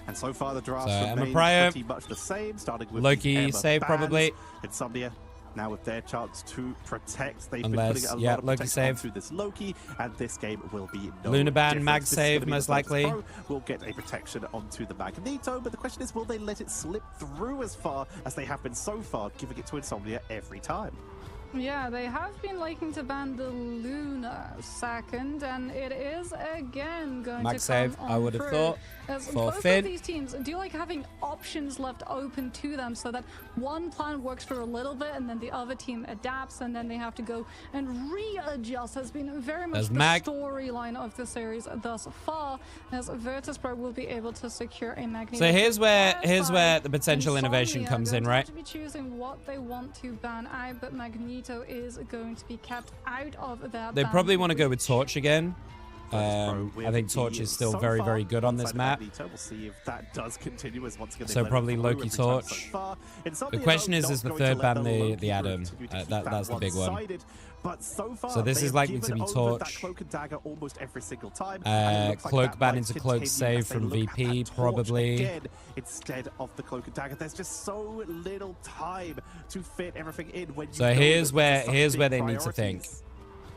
And so far the draft Emma remains Pryor, pretty much the same, starting with Loki save probably. Insomnia now with their chance to protect. They've been Unless, putting a yeah, lot of Loki protection save. onto this Loki, and this game will be no Luna ban, different. mag This is save gonna be most the Virtus likely. Pro. Will get a protection onto the Magneto, but the question is, will they let it slip through as far as they have been so far, giving it to Insomnia every time? Yeah, they have been liking to ban the Luna second, and it is again going Mag to save, come I on would have through. thought. As For both Finn. of these teams do like having options left open to them, so that one plan works for a little bit, and then the other team adapts, and then they have to go and readjust. Has been very much There's the Mag. storyline of the series thus far, as Virtus Pro will be able to secure a Magneto. So here's where Inside, the potential innovation Insomnia comes going in, to right? have to be choosing what they want to ban out, but Magneto is going to be kept out of that. They ban. probably want to go with Torch again. Pro I think Torch is still very, very good on this map. We'll see if that does continue as once again. So probably Loki Torch. The question is the third ban the Adam? That's the big one. But so far, So this they is have likely to given be over Torch. that Cloak and Dagger almost every single time. And it looks like Cloak that ban might into Cloak continue save as they from look at VP, that Torch probably. again instead of the Cloak and Dagger. There's just so little time to fit everything in. When you So know here's that there's such where big they need to think. priorities.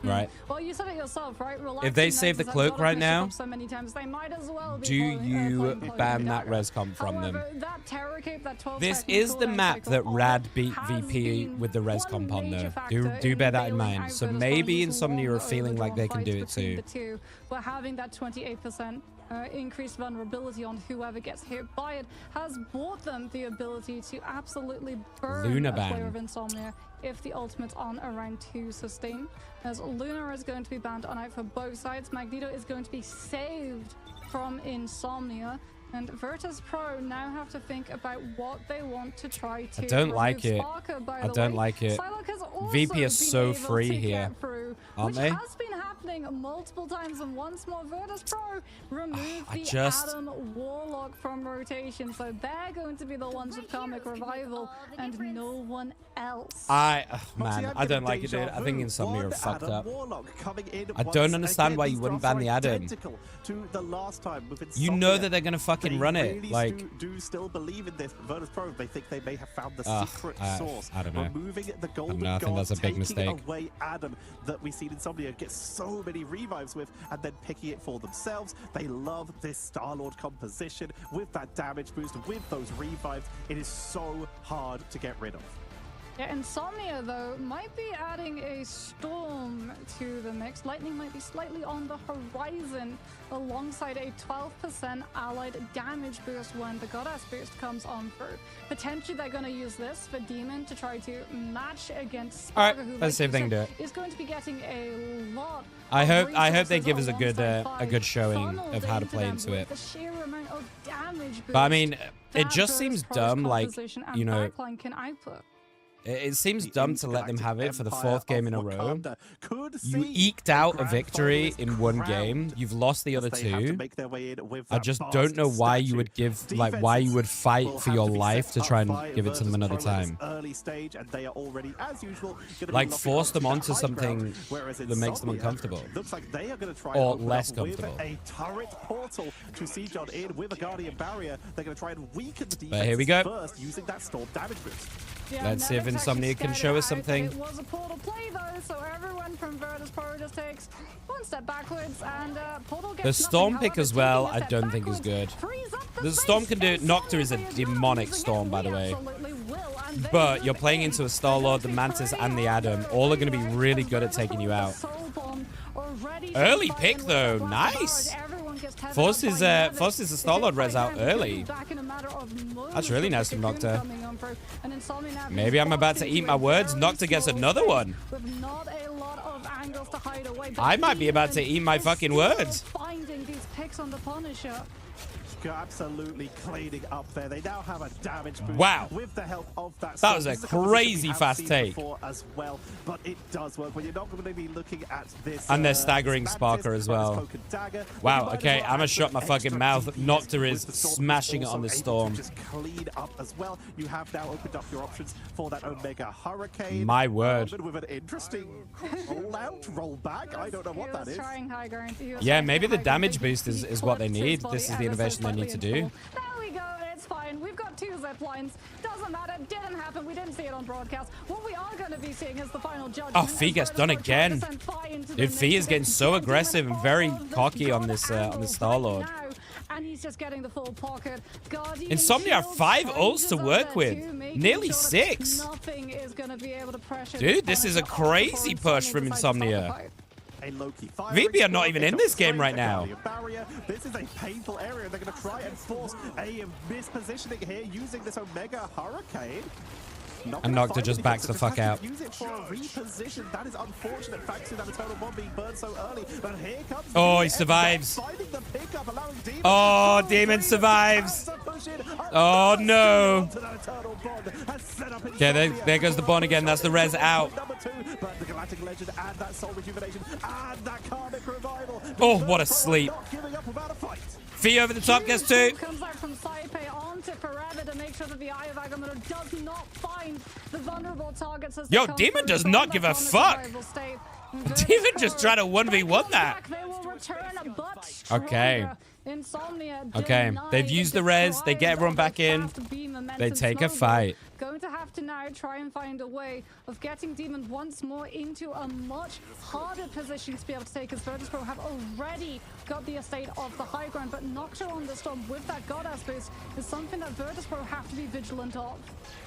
Right. Well, you said it yourself, right? If they save the cloak right now, so many times, they might as well be do you playing Cloak ban and that Dagger. res comp from them? However, that Terror Cape, that 12 This second is the cooldown map cycle that Rad beat has VP been with the res one comp on major though. factor Do in bear that in bailing mind. out So Virtus maybe Pro's Insomnia are long feeling like they overdrawn can do it fights between too. the two, but having that 28% increased vulnerability on whoever gets hit by it has bought them the ability to absolutely burn Luna a player ban. of Insomnia if the ultimate's on around 2 sustain. As Luna is going to be banned on out for both sides, Magneto is going to be saved from Insomnia, and Virtus Pro now have to think about what they want to try to I don't like remove it. Sparker, by I the don't way. like it. Psylocke has also VP is been so able free to here, get through, aren't which they? has been happening multiple times, and once more Virtus Pro removed I the just- Adam Warlock from rotation, so they're going to be the ones with Karmic Revival and no one else. Man, Obviously, I I'm don't getting like it, dude. deja I think vu. Insomnia are One fucked Adam up. Warlock coming in I once don't understand again. why you These wouldn't drafts ban the are Adam. identical to the last time with You know Insomnia. that they're gonna fucking They run it. really Like, do still believe in this. Virtus Pro, they think they may have found the Ugh, secret I source. don't know. Removing the golden I think god, that's a big taking mistake. away Adam that we see in Insomnia get so many revives with, and then picking it for themselves. They love this Star-Lord composition with that damage boost, with those revives. It is so hard to get rid of. Yeah, Insomnia, though, might be adding a Storm to the mix. Lightning might be slightly on the horizon, alongside a 12% allied damage boost when the Goddess boost comes on through. Potentially, they're going to use this for Demon to try to match against All right, Sparker, who, let's see if they you can do said, it. is going to be getting a lot I of hope they resources give us a alongside good showing funneled of how to into play them into with it. the sheer amount of damage But I mean, boost it that just Virtus seems Pro's dumb. Like, composition and you know, backline can output. it seems The dumb to let them have it for the Empire fourth game of in a row. Wakanda could You see eked out the a grand victory finalist in one crowned game. You've lost the as other they have to two. make their way in with I that just vast don't know why you statue. would give, like, why you would fight Will for have your to be life set to up try and by give it to them Virtus another Pro at this time. early stage, and they are already, as usual, gonna Like, be looking force them onto onto that high ground, something whereas that makes them Insomnia uncomfortable. Looks like they are going to try Or and open less up comfortable. with a turret portal to siege on in with a Guardian Barrier. They're going to try and weaken the defense But here we go. first using that Storm damage boost. Yeah, Let's see if Nevix Insomnia actually can scattered show us out. something. It was a portal play though, so everyone from Virtus Pro just takes one step backwards, and portal gets The Storm nothing. pick However, as well, taking a I step don't think is backwards good. frees up The space. Storm can do it. Insomnia Nocta is a is demonic using it. Storm, by the We way. absolutely will, and they But move you're playing in. into a Star-Lord, the They're Mantis, going to and the be Adam. right All are going to away, be really as good at Virtus taking Pro you with out. the Soul Bomb already Early fighting pick, with though. the Black Nice. Barrage. Everyone gets tethered Forced up his, by Nevix. forced his It's Star-Lord a res fight out down. They could be early. back in a matter of moments That's really with nice the from Cocoon Nocta. coming on through. And Insomnia now Maybe being I'm about forced to into eat my a words. very Nocta gets small another space one. with not a lot of angles to hide away. I might be about to eat my is fucking still words. Finding these picks on the Punisher. absolutely cleaning up there. They now have a damage boost. Wow. With the help of that. That was a This is composition crazy we haven't fast seen take. before as well, but it does work when you're not going to be looking at this. And they're staggering Sparker as well. Wow, okay, I'm gonna shut my fucking mouth. Nocta is smashing it on the Storm. Just clean up as well. You have now opened up your options for that Omega Hurricane. My word. With an interesting rollback. I don't know what that is. Yeah, maybe the damage boost is what they need. This is the innovation they need to do. There we go, it's fine. We've got 2 zip lines. Doesn't matter, didn't happen. We didn't see it on broadcast. What we are going to be seeing is the final judgment. Oh, Fee gets done again. Dude, Fee is getting so aggressive and very cocky on this Star-Lord. And he's just getting the full pocket. Insomnia have 5 ults to work with. Nearly 6. Dude, this is a crazy push from Insomnia. VP are not even in this game right now. This is a painful area. They're going to try and force a mispositioning here using this Omega Hurricane. And Nocta just backs the fuck out. Use it for a reposition. That is unfortunate. Thanks to that eternal bomb being burned so early. But here comes oh, he survives. Oh, Demon survives. Oh no. Okay, there goes the bond again. That's the res out. Oh, what a sleep. Fee over the top gets 2. Comes out from Saipei onto Forever to make sure that the Eye of Agamotto does not find the vulnerable targets as Yo, Demon does not give a fuck. Demon just trying to 1v1 that. Okay. Okay, they've used the res. They get everyone back in. They take a fight. Going to have to now try and find a way of getting Demon once more into a much harder position to be able to take, as Virtus.pro have already got the estate of the high ground, but Nocta on the Storm with that Goddess boost is something that Virtus.pro have to be vigilant of.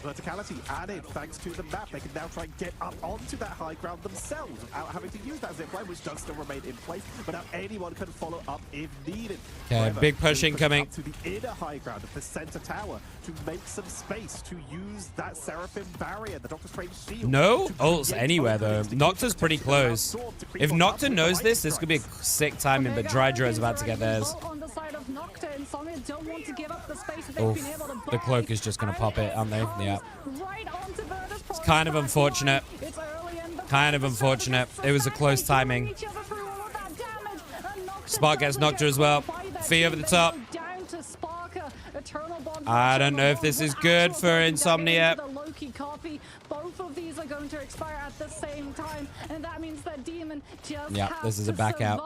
Verticality added thanks to the map. They can now try and get up onto that high ground themselves without having to use that zipline, which does still remain in place, but now anyone can follow up if needed. Okay, big push incoming. To the inner high ground of the center tower to make some space to use that Seraphim barrier, the Doctor Strange shield. No ults anywhere though. Nocta's pretty close. If Nocta knows this could be a sick timing, but Drydra is about to get theirs. Oh, the cloak is just gonna pop it, aren't they? Yeah. It's kind of unfortunate. Kind of unfortunate. It was a close timing. Spark gets Nocta as well. Fee over the top. I don't know if this is good for Insomnia. Both of these are going to expire at the same time, and that means that Demon just this is a back out.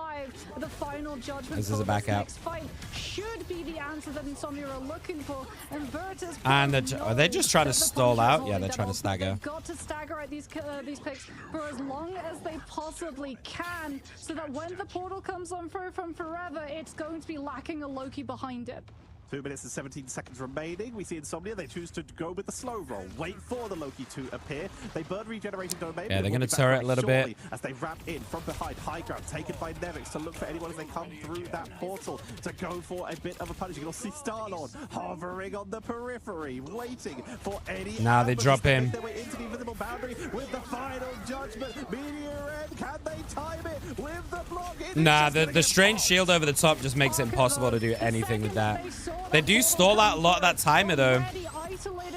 The final judgment. This is a back out. Fight should be the answer that Insomnia are looking for, and Virtus. And are they just trying to stall out? Yeah, they're trying to stagger. They've got to stagger at these picks for as long as they possibly can, so that when the portal comes on through from Forever, it's going to be lacking a Loki behind it. 2 minutes and 17 seconds remaining. We see Insomnia. They choose to go with the slow roll. Wait for the Loki to appear. They burn regeneration domain. Yeah, they're going to turret a little bit. As they ramp in from behind, high ground taken by Nevix to look for anyone as they come through that portal to go for a bit of a punish. You'll see Star-Lord hovering on the periphery, waiting for any. Now they drop in. Their way into the invisible boundary with the final judgment. Meteor End, can they time it with the block? Nah, the strange shield over the top just makes it impossible to do anything with that. They do stall out a lot of that timer though.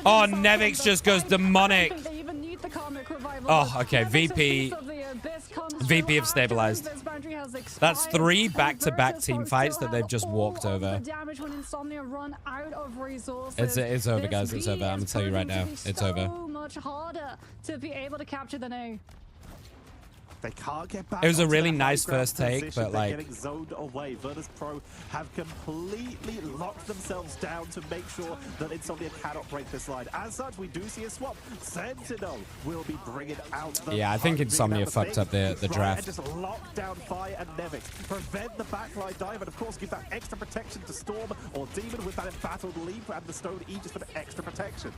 Oh, Nevix just goes demonic. Oh, okay. VP have stabilized. That's 3 back-to-back team fights that they've just walked over. It's over, guys. It's over. I'm gonna tell you right now. It's over. Much harder to be able to capture the nade. They can't get back. It was a really nice first take, but like getting zoned away. Virtus.pro have completely locked themselves down to make sure that Insomnia cannot break this line. As such, we do see a swap. Sentinel will be bringing out the I think Insomnia fucked up the draft. And just lock down Fire and Nevix. Prevent the backline dive, and of course give that extra protection to Storm or Demon with that embattled leap and the Stone Aegis for the extra protection.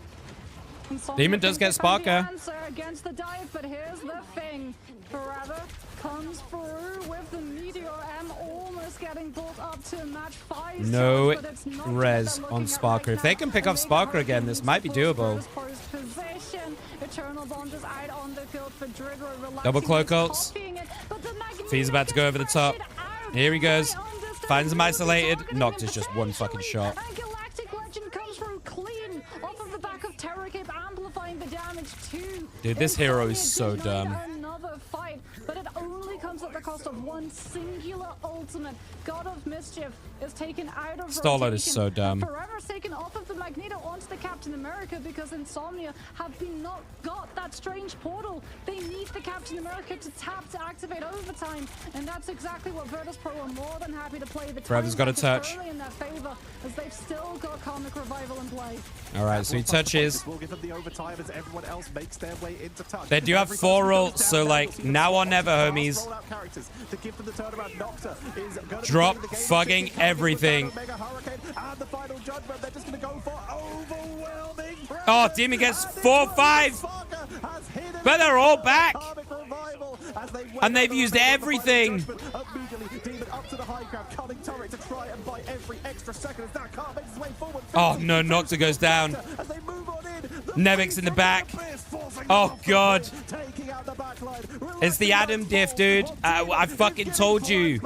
Demon does get Sparker. Against the dive, but here's the thing. Forever comes through with the Meteor M almost getting built up to match 5. No res on Sparker. If they can pick off Sparker again, this might be doable. Double cloak ults. Fee's about to go over the top. Here he goes. Finds him isolated. Noctis just one fucking shot. And Galactic Legend comes through clean off of the back of Terror Cape, amplifying the damage too. Dude, this hero is so Insomnia dumb. denied another fight, but it only comes at the cost of one singular ultimate. God of Mischief is taken out of Starlord is rotation, so dumb. and Forever's taken off of the Magneto onto the Captain America because Insomnia have been not got that strange portal. They need the Captain America to tap to activate overtime, and that's exactly what Virtus Pro are more than happy to play. The Forever's got a touch. early in their favor, as they've still got Karmic Revival in play. All right, so he touches. We'll give them the overtime as everyone else makes their way into touch. They do have 4 rolls, so like now or never, homies. Drop fucking everything. Oh, Demon gets 4-5. But they're all back. And they've used everything. Oh no, Nocta goes down. Nevix in the back. Oh god. It's the Adam diff, dude. I fucking told you.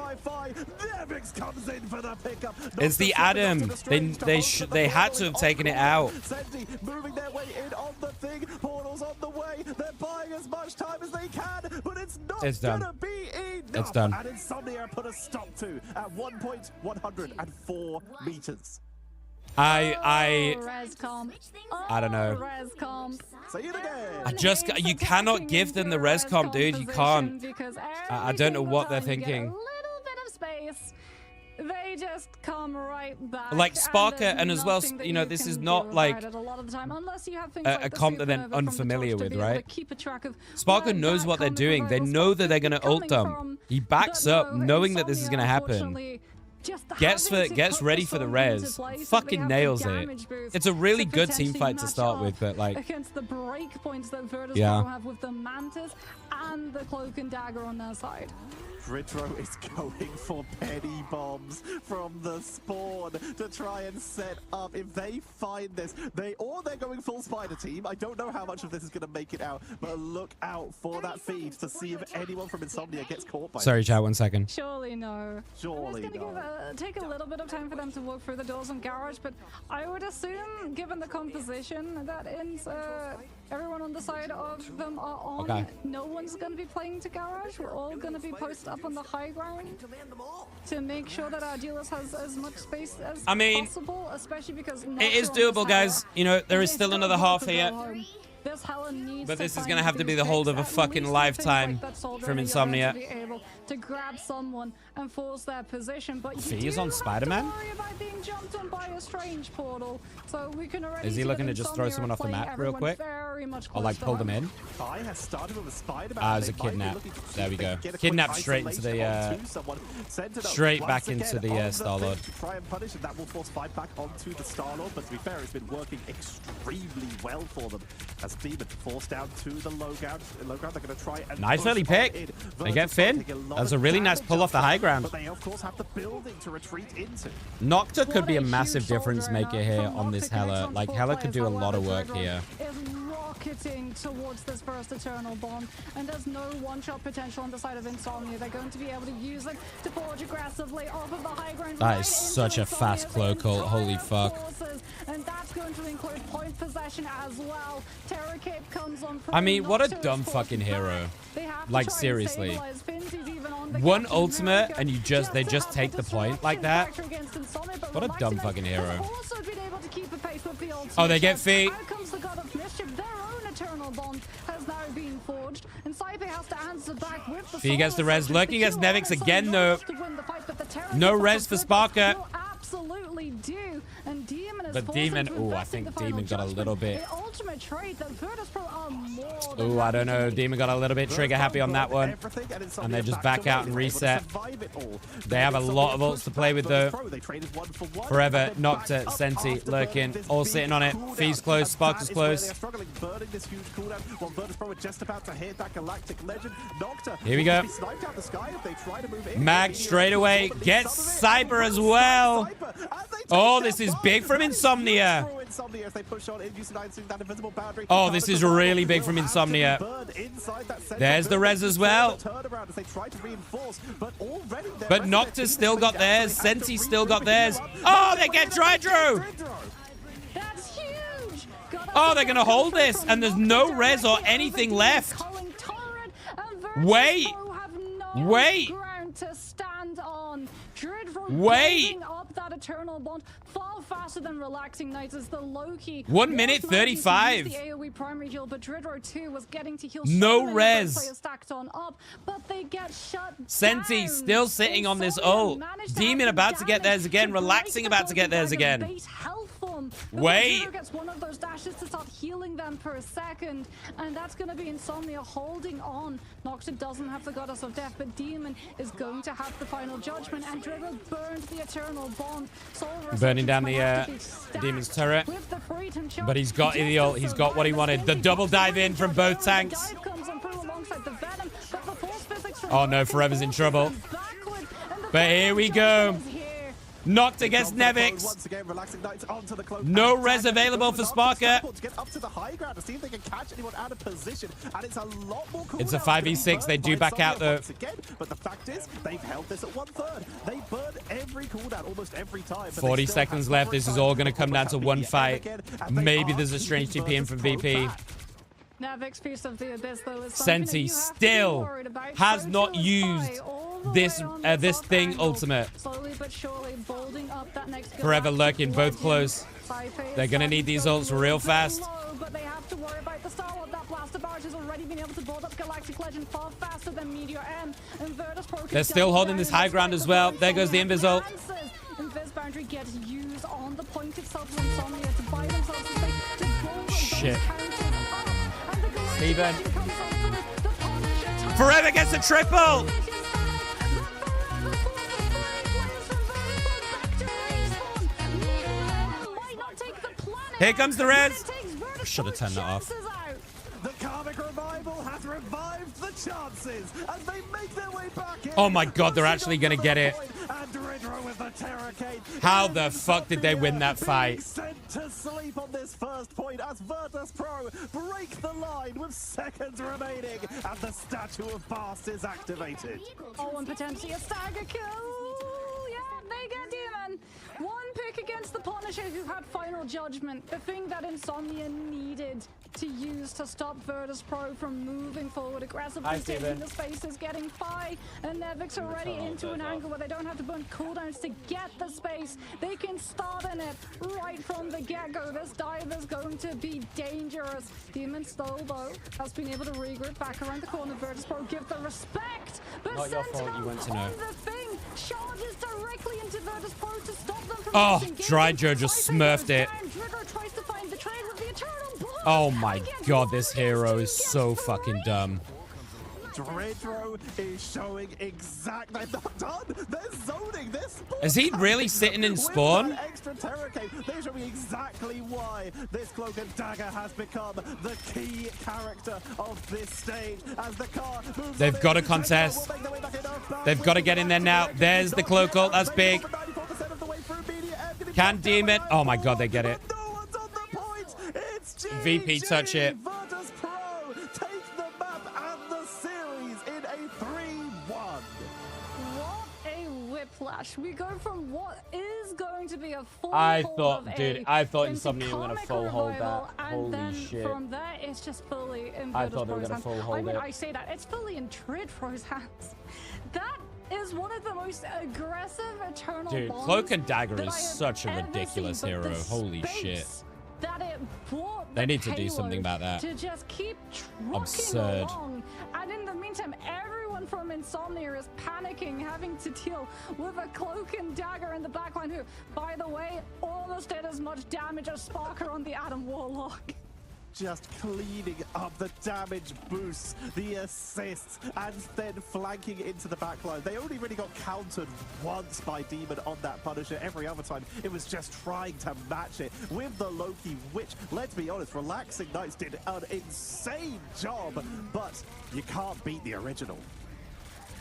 It's the Adam. They had to have taken it out. Moving their way in on the thing. Portals on the way. They're buying as much time as they can, but it's not gonna be enough. It's done. And Insomnia put a stop to at 1.104 meters. I Rescom. don't know. Rescom. Say it again. You cannot give them the res comp, dude. You can't. I don't know what they're thinking. A little bit of space. They just come right back. Like Sparker, and as well, you know, this is not like a comp that they're unfamiliar with, right? Sparker Sparker knows what they're doing. They know that they're going to ult dump. He backs up knowing that this is going to happen. Gets ready for the res. Fucking nails it. It's a really good team fight to start with, but like against the break points that Virtus Yeah. have with the Mantis and the Cloak and Dagger on their side. Retro is going for penny bombs from the spawn to try and set up. If they find this, they're going full spider team. I don't know how much of this is going to make it out, but look out for that feed to see if anyone from Insomnia gets caught by sorry, this. chat, 1 second. Surely no. Surely It's going to take a little bit of time for them to walk through the doors on Garage, but I would assume, given the composition, that everyone on the side of them are on. Okay. No one's going to be playing to Garage. We're all going to be posted up on the high ground to make sure that our dealers has as much space as possible, especially because It is doable, guys. You know, there is still another half here. But this is going to have to be the hold of a fucking lifetime from Insomnia. To grab someone and force their position, but Fees on Spider-Man? Is he looking to just throw someone off the map real quick? Or like pull them in? As a kidnap. There we go. Kidnap straight into the straight back into the Star-Lord. Try and punish, and that will force fight back onto the Star-Lord, but to be fair, it's been working extremely well for them. As Demon forced down to the low ground, they're going to try and nice early pick. They get Finn. That's a really nice pull off the high ground. But they of course have the building to retreat into. Nocta could be a massive difference maker here on this Hela. Like Hela could do a lot of work here. Rocketing towards this first Eternal Bond, and there's no one-shot potential on the side of Insomnia. They're going to be able to use it to forge aggressively off of the high ground. That is such a fast cloak ult. Holy fuck. And that's going to include point possession as well. Terror Cape comes on. I mean, what a dumb fucking hero. Like seriously. One ultimate and they just take the point like that. What a dumb fucking hero. Oh, they get feet. Eternal Bond has now been forged, and Saipe has to answer back with the He gets the res. Lurking against Nevix again, though. No res for Sparker. Absolutely do. And Demon is but Demon, I think Demon got a little bit. Oh, I don't know. Demon got a little bit trigger happy on that one. And they just back out and reset. They have a lot of ults to play with, though. Forever, Nocta, Senti, Lurkin, all sitting on it. Fee's close, Sparker's close. Here we go. Mag straight away gets Cyber as well. Oh, this is big from Insomnia. invisible boundary. Oh, this is really big from Insomnia. There's the res as well. But Nocta's still got theirs. Sensi's still got theirs. Oh, they get Drydro. That's huge. Oh, they're going to hold this, and there's no res or anything left. Wait. Wait. To stand on. Wait. Up that eternal bond far faster than relaxing nights as the Loki. 1 minute 35. The AoE primary heal, but Dridro 2 was getting to heal. No so res. Players stacked on up, but they get shut Sensi down. still sitting on this ult. Demon about to get theirs again. Relaxing about to get theirs again. Wait. Gets one of those dashes to start healing them per second, and that's going to be Insomnia holding on. Nocta doesn't have the Goddess of Death, but Demon is going to have the final judgment, and Dribble burned the eternal bond. Burning down the Demon's turret, but he's got the ult. He's got what he wanted. The double dive in from both tanks. Oh no, Forever's in trouble. But here we go. Nocta gets Nevix. No res available for Sparker. It's a 5v6. They do back out though. But the fact is, they've held this at 1/3. They burn every cooldown almost every time. 40 seconds left. This is all going to come down to one fight. Maybe there's a strange TP in from VP. Nevix, Feast of the Abyss, though, is Sensi still has not used this thing ultimate. Slowly but surely building up that next Forever lurking, both close. They're gonna need these ults real fast. But they have to worry about the Star-Lord. That blaster barge has already been able to build up Galactic Legend far faster than Meteor M. And Virtus Pro They're still holding this high ground as well. There goes the Invis ult. Invis boundary gets used on the point itself for Insomnia to buy themselves the space to build Shit. Steven. Forever gets a triple. Here comes the res. Should have turned that off. The Karmic Revival has revived the chances as they make their way back in. Oh my god, they're actually gonna get it. How the fuck did they win that fight? Sent to sleep on this first point as Virtus Pro break the line with seconds remaining and the Statue of Fast is activated. Oh, and potentially a stagger kill. Yeah, they get Demon. One pick against the Punisher who had final judgment. The thing that Insomnia needed to use to stop Virtus Pro from moving forward aggressively, taking the spaces, getting Phi and Nevix already into an angle where they don't have to burn cooldowns to get the space. They can start in it right from the get-go. This dive is going to be dangerous. Demon still, though, has been able to regroup back around the corner. Virtus Pro give the respect, but Not your fault, you went to know. the thing charges directly into Virtus Pro to stop them from Drydro just smurfed it. Tries to find the trade with the eternal blow. Oh my god, this hero is so fucking dumb. Dredro is showing exactly. They're not done. They're zoning. Is he really sitting in spawn? Extra Terror Cape. They're showing exactly why this Cloak and Dagger has become the key character of this stage. As the car moves, They've got to contest. They've got to get in there now. There's the Cloak ult. That's big. Can Demon? Oh my god, they get it. VP touch it. Virtus Pro take the map and the series in a 3-1. What a whiplash. We go from what is going to be a full I hold thought, of dude, A I thought into Insomnia were gonna Karmic full hold Revival, that. and then Holy shit. from there, it's just fully in I Virtus thought they were Pro's gonna hands. full hold I mean, it. I say that. It's fully in Dridro's hands. That is one of the most aggressive eternal Dude, bonds Cloak and Dagger that is I have such a ever ridiculous seen, but hero. the Holy space shit. That it brought They the need to do payload something about that. to just keep trucking Absurd. along. And in the meantime, everyone from Insomnia is panicking, having to deal with a Cloak and Dagger in the backline who, by the way, almost did as much damage as Sparker on the Adam Warlock. Just cleaning up the damage boosts, the assists, and then flanking into the backline. They only really got countered once by Demon on that Punisher. Every other time, it was just trying to match it with the Loki, which, let's be honest, Relaxing Knights did an insane job, but you can't beat the original.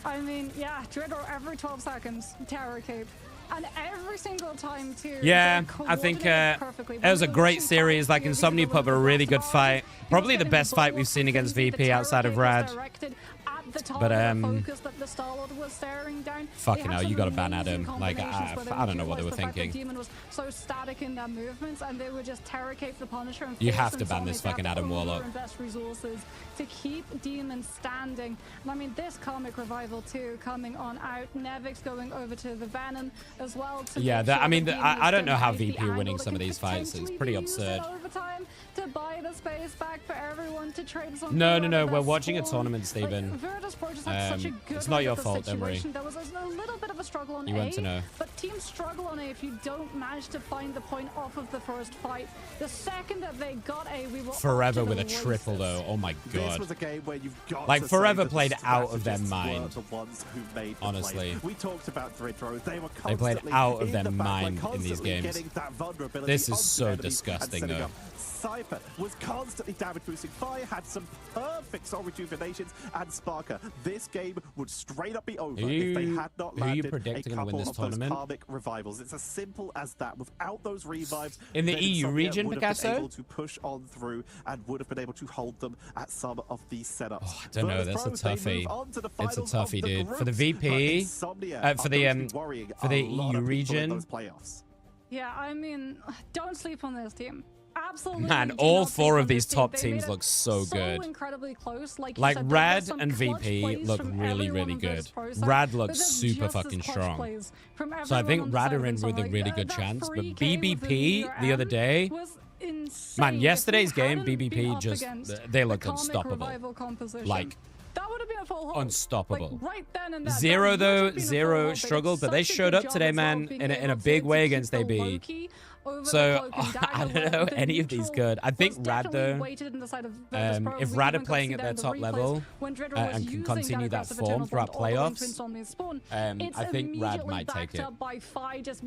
I mean, yeah, Dredro every 12 seconds, Terror Cape. And every single time too. Yeah, they I think coordinated perfectly. it was a One of the great two series. fights, Like you know, Insomnia because put up a of really good Rust fight. He was Probably the getting best fight we've bullet seen against Finzi, the VP outside of terror Rad. was directed at the But, target focus that the Star-Lord was staring down. Fucking They hell, had you some gotta ban amazing Adam. Like, combinations where they I don't know what they utilized were the fact that thinking. Demon was so static in their movements, and they would just terror cape the Punisher and You force have to ban Insomnia this to have fucking to Adam over Warlock. invest resources to keep Demon standing. And I mean, this comic revival too coming on out. Nevix going over to the Venom as well. To Yeah, make that, sure I mean, that I don't Demon know how is the VP winning angle some that of these could fights. It's potentially pretty be used in absurd. overtime to buy the space back for everyone to trade something. No, whether we're that's watching a Spawn. tournament, Stephen. Like, Virtus Pro just had such a good It's not read your of the fault, don't worry. situation. There was a little bit of a struggle on You A, want to know. but teams struggle on A if you don't manage to find the point off of the first fight. The second that they got A, we were Forever off to with the a triple, races. though. Oh my This god. was a game where you've got Like, to Forever say that played the out of their strategists mind. were the ones who made the Honestly. play. We talked about Dridro. They were They played constantly out of in their the back, mind in these constantly games. getting that vulnerability This is onto so enemies and disgusting, setting though. up. Cypher was constantly damage boosting. Fire had some perfect soul rejuvenations, and Sparker. This game would straight up be over if they had not who are you landed predicting a to win couple this of those tournament? karmic revivals. It's as simple as that. Without those revives, In the then EU Insomnia region, would have been Picasso? able to push on through and would have been able to hold them at some of these setups. Oh, I don't know. Virtus That's a Pro, they move toughie. on to the It's a finals of toughie, the dude. For the groups, VP, but Insomnia for are the, going to be worrying for the a lot EU of people in region. those playoffs. Yeah, I mean, don't sleep on this team. Absolutely. Man, do all not sleep four on of these this team. top They teams made it look so good. incredibly close. Like, you Like, said, there were Rad some and clutch VP plays look from really, everyone really on good. Virtus Pro side, Rad but looks there's super just as fucking clutch strong. plays from So I everyone think on the Rad side are of in with a Insomnia. really good That chance. But 3K with the BBP Meteor the other M day, was insane. man, If yesterday's we game, hadn't been BBP up just, against they the looked Karmic unstoppable. Revival composition, Like, that would have been a full hold. unstoppable. Like, right then and there, Zero, that would though, have been a full Zero hold, but struggled, it's but they such a showed good up job today, as well man, being in a able big to way keep against the AB. Loki over So, the Cloak and Dagger, I don't where know the any of these neutral good. I think was Rad, definitely though, weighted in the side of Virtus Pro. if We Rad are even got to playing see at that their in the top replays level when Dridro was and can using continue that aggressive form eternal throughout bond all the way into playoffs, Insomnia's Spawn, it's I think Rad immediately might take backed it. up by Fi just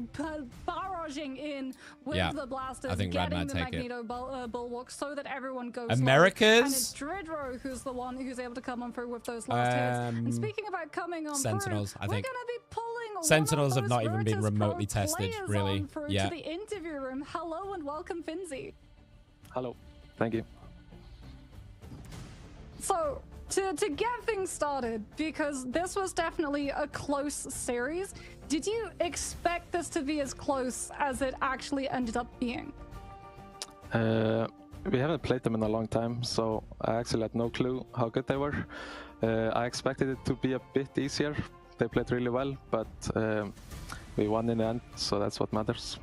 barraging in with Yeah, the blasters, I think Rad getting might the take it. Magneto bulwark so that everyone goes Americas? low. And it's Dridro who's the one who's able to come on through with those last hits. And speaking about coming on Sentinels, through, I think. we're going to be pulling Sentinels one have of not those even been Virtus Pro remotely tested, players really. on through Yeah. to the interview room. Hello and welcome, Finzi. Hello. Thank you. So, to get things started, because this was definitely a close series, did you expect this to be as close as it actually ended up being? We haven't played them in a long time, so I actually had no clue how good they were. I expected it to be a bit easier. They played really well, but we won in the end, so that's what matters.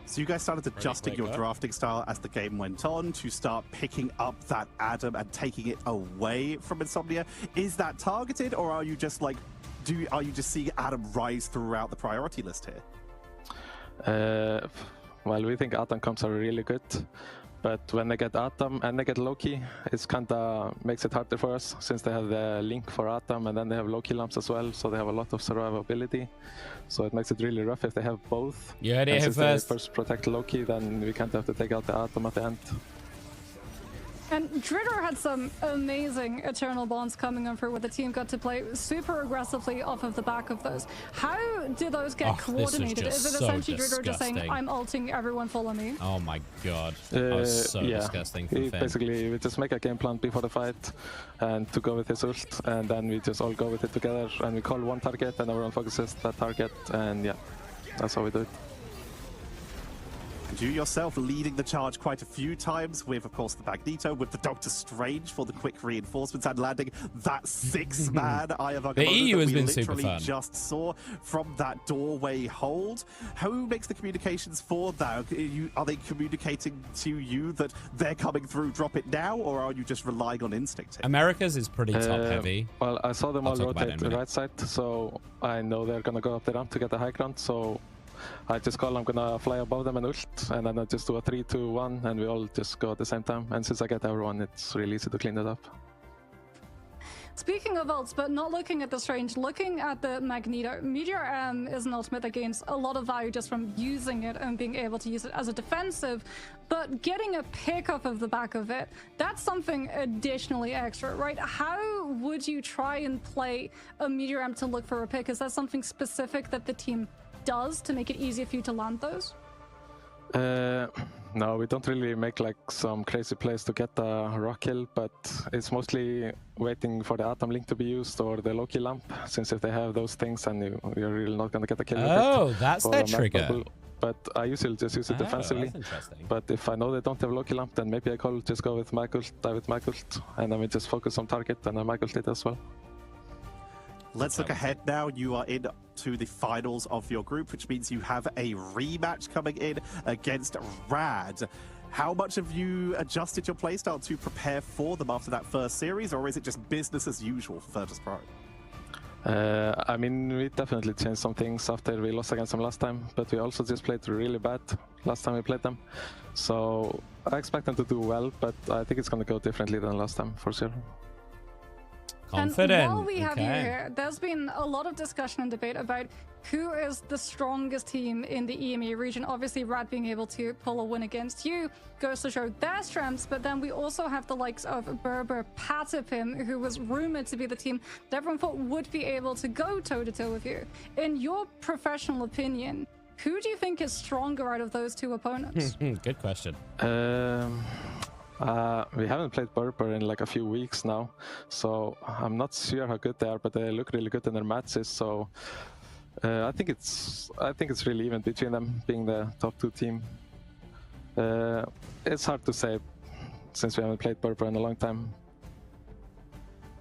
So you guys started adjusting your quick, huh? drafting style as the game went on to start picking up that Adam and taking it away from Insomnia. Is that targeted, or are you just like, are you just seeing Adam rise throughout the priority list here? Well, we think Atom comps are really good, but when they get Atom and they get Loki, it's kinda makes it harder for us since they have the link for Atom and then they have Loki lamps as well, so they have a lot of survivability. So it makes it really rough if they have both. You heard it and here since first. they first protect Loki, then we can't have to take out the Atom at the end. And Dridro had some amazing Eternal Bonds coming on through where the team got to play super aggressively off of the back of those. How do those get coordinated? This is Is it so essentially Dridro just saying, disgusting. I'm ulting, everyone follow me? Oh my god. That was so Yeah. disgusting from Finn. Basically, we just make a game plan before the fight and to go with his ult, and then we just all go with it together and we call one target and everyone focuses that target, and yeah, that's how we do it. And you yourself leading the charge quite a few times with, of course, the Magneto, with the Doctor Strange for the quick reinforcements and landing that six-man Eye of Agamotto EU that has we been super literally fun. just saw from that doorway hold. Who makes the communications for that? Are they communicating to you that they're coming through, drop it now, or are you just relying on instinct here? America's is pretty top heavy. Well, I saw them I'll all talk about it in rotate a to the minute. right side, so I know they're gonna go up the ramp to get the high ground, so I just call I'm gonna fly above them and ult, and then I just do a 3, 2, 1, and we all just go at the same time. And since I get everyone, it's really easy to clean it up. Speaking of ults, but not looking at the Strange, looking at the Magneto, Meteor M is an ultimate that gains a lot of value just from using it and being able to use it as a defensive, but getting a pick off of the back of it, that's something additionally extra, right? How would you try and play a Meteor M to look for a pick? Is that something specific that the team does to make it easier for you to land those? No, we don't really make like some crazy plays to get a rock kill, but it's mostly waiting for the Atom Link to be used or the Loki lamp, since if they have those things, and you're really not going to get a kill with it. Oh, that's or their a Mag trigger. Bubble. But I usually just use it defensively. That's interesting. But if I know they don't have Loki lamp, then maybe I call just go with Mag Ult, die with Mag Ult, and then we just focus on target and then Mag Ult it as well. Let's look ahead now. You are in to the finals of your group, which means you have a rematch coming in against Rad. How much have you adjusted your playstyle to prepare for them after that first series, or is it just business as usual for Virtus Pro? I mean, we definitely changed some things after we lost against them last time, but we also just played really bad last time we played them. So I expect them to do well, but I think it's going to go differently than last time, for sure. Confident. And while we have you here, there's been a lot of discussion and debate about who is the strongest team in the EMEA region. Obviously, Rad being able to pull a win against you goes to show their strengths, but then we also have the likes of Berber Patapim, who was rumored to be the team that everyone thought would be able to go toe-to-toe with you. In your professional opinion, who do you think is stronger out of those two opponents? Good question. We haven't played Berber in like a few weeks now, so I'm not sure how good they are, but they look really good in their matches. So I think it's really even between them, being the top two team. It's hard to say since we haven't played Berber in a long time.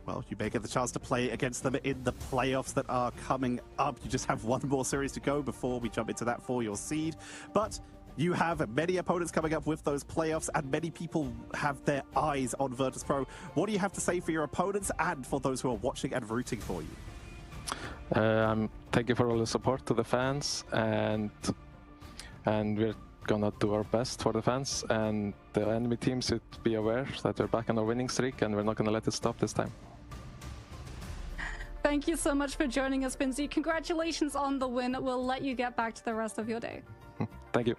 Well, you may get the chance to play against them in the playoffs that are coming up. You just have one more series to go before we jump into that for your seed. But you have many opponents coming up with those playoffs, and many people have their eyes on Virtus Pro. What do you have to say for your opponents and for those who are watching and rooting for you? Thank you for all the support to the fans, and we're gonna do our best for the fans, and the enemy team should be aware that we're back on our winning streak and we're not gonna let it stop this time. Thank you so much for joining us, Binzi. Congratulations on the win. We'll let you get back to the rest of your day. Thank you.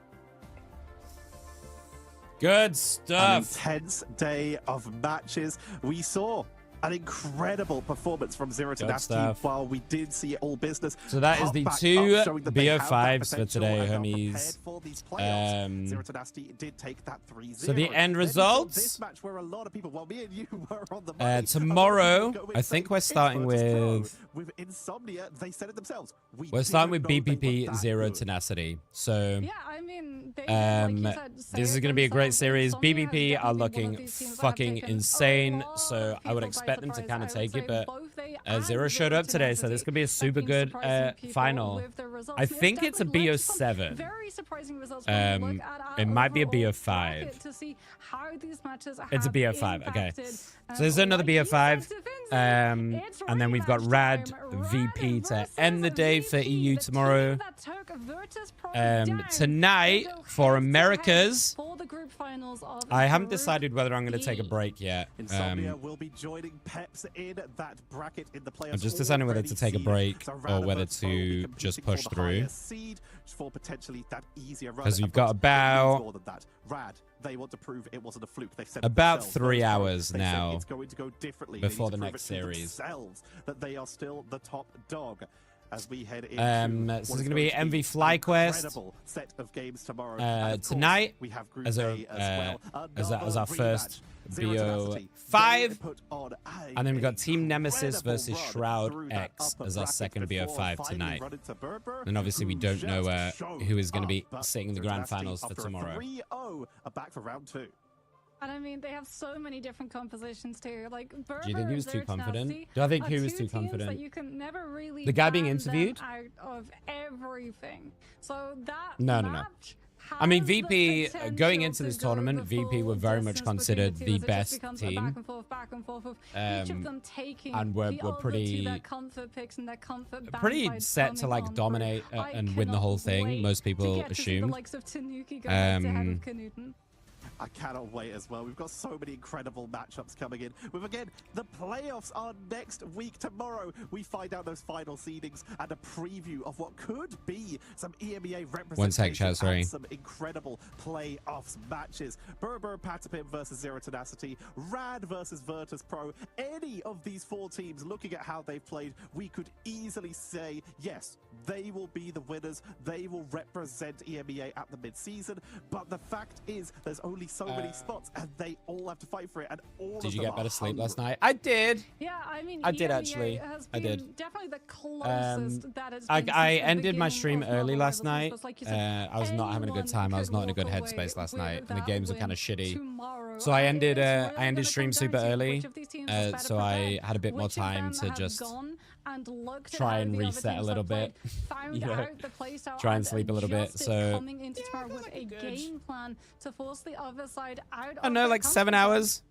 Good stuff. An intense day of matches. We saw an incredible performance from Zero to Nasty, while we did see all business. So that is the two BO5s for today, homies. Zero to Nasty did take that 3-0. So the end results. This match where a lot of people, well, me and you were on the money. Tomorrow, I think we're starting with Insomnia. They said it themselves. We're starting with BPP Zero Tenacity. So yeah, I mean, this is going to be a great series. BPP are looking fucking insane, so I would expect them to kind of take it, but Zero showed up today, so this could be a super good final. I think it's a BO7. It might be a BO5. It's a BO5, okay. So there's another BO5, and then we've got Rad VP to end the day for EU tomorrow. Tonight, for Americas, I haven't decided whether I'm going to take a break yet. Insomnia will be joining Peps in that bracket in the playoffs. I'm just deciding whether to take a break or whether to just push through. Because we've got about they want to prove it wasn't a fluke. They said about 3 hours now it's going to go differently before the next series. That they are still the top dog. As we head into this is going to be MV FlyQuest set of games tomorrow. Tonight we have Group as our first BO5, and then we've got Team Nemesis versus Shroud X as our second BO5 tonight. And obviously we don't know who is going to be sitting in the grand finals for tomorrow. 3-0 are back for round 2. And I mean, they have so many different compositions too. Like, Berber, do you think he was too confident? Nasty, do I think he was too confident? You can never really the guy being interviewed? Out of everything. So that no. I mean, VP, going into this tournament, VP were very much considered the best team. And we're pretty set to like dominate and win the whole thing, most people assume. I cannot wait as well. We've got so many incredible matchups coming in. With, again, the playoffs are next week. Tomorrow, we find out those final seedings and a preview of what could be some EMEA representation and some incredible playoffs matches. Burr Patapim versus Zero Tenacity, Rad versus Virtus Pro. Any of these 4 teams, looking at how they've played, we could easily say, yes, they will be the winners. They will represent EMEA at the mid-season. But the fact is, there's only so many spots, and they all have to fight for it. And all Did of you them get better are sleep hungry. last night? I did. Yeah, I mean, I did EMEA actually. Has I been did. definitely the closest that it's been I since the ended my beginning stream of early Marvel last Rivals. night. Just like you said, I was not having a good time. I was not in a good anyone could headspace last walk away night, and the with games were that kind of win shitty. tomorrow. So I ended It's really gonna stream come super down to early, which of these teams was better so I prepared, had a bit more which of time them to have just gone and looked at try how and the other reset a teams little have bit. played, found You know, out the playstyle, try and sleep a little bit. adjusted, So coming into tomorrow with a game plan to force the other side out I of know, their like 7 comfort zone. hours.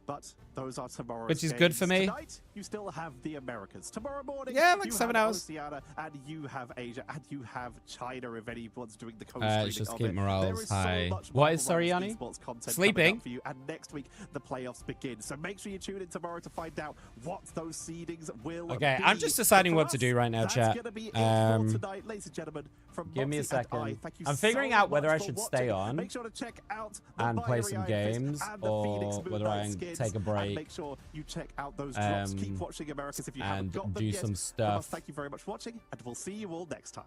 But those are tomorrow's Which is games. good for me. Tonight, you still have the Americas. Tomorrow morning, Yeah, like you 7 have hours. Oceania, and you have Asia, and you have China if anyone's doing the co-streaming Just of keep it. morals There is high. so much What Marvel is sorry, Rivals Yanni? esports content coming Sleeping? up for you, and next week the playoffs begin. So make sure you tune in tomorrow to find out what those seedings will Okay, be. I'm just deciding But for what to us, do right now, that's chat. gonna be it for tonight, ladies and gentlemen. From Give me a Moxie and I, second. thank you I'm figuring so out whether much I for should stay watching. on Make sure to check out the and play Binary some Iron Fist games, and the Phoenix or Moon whether Knight I skins, take a and break make sure you check out those drops. Keep watching Americas if you haven't and got them do yet. some But stuff. thank you very much for watching, and we'll see you all next time.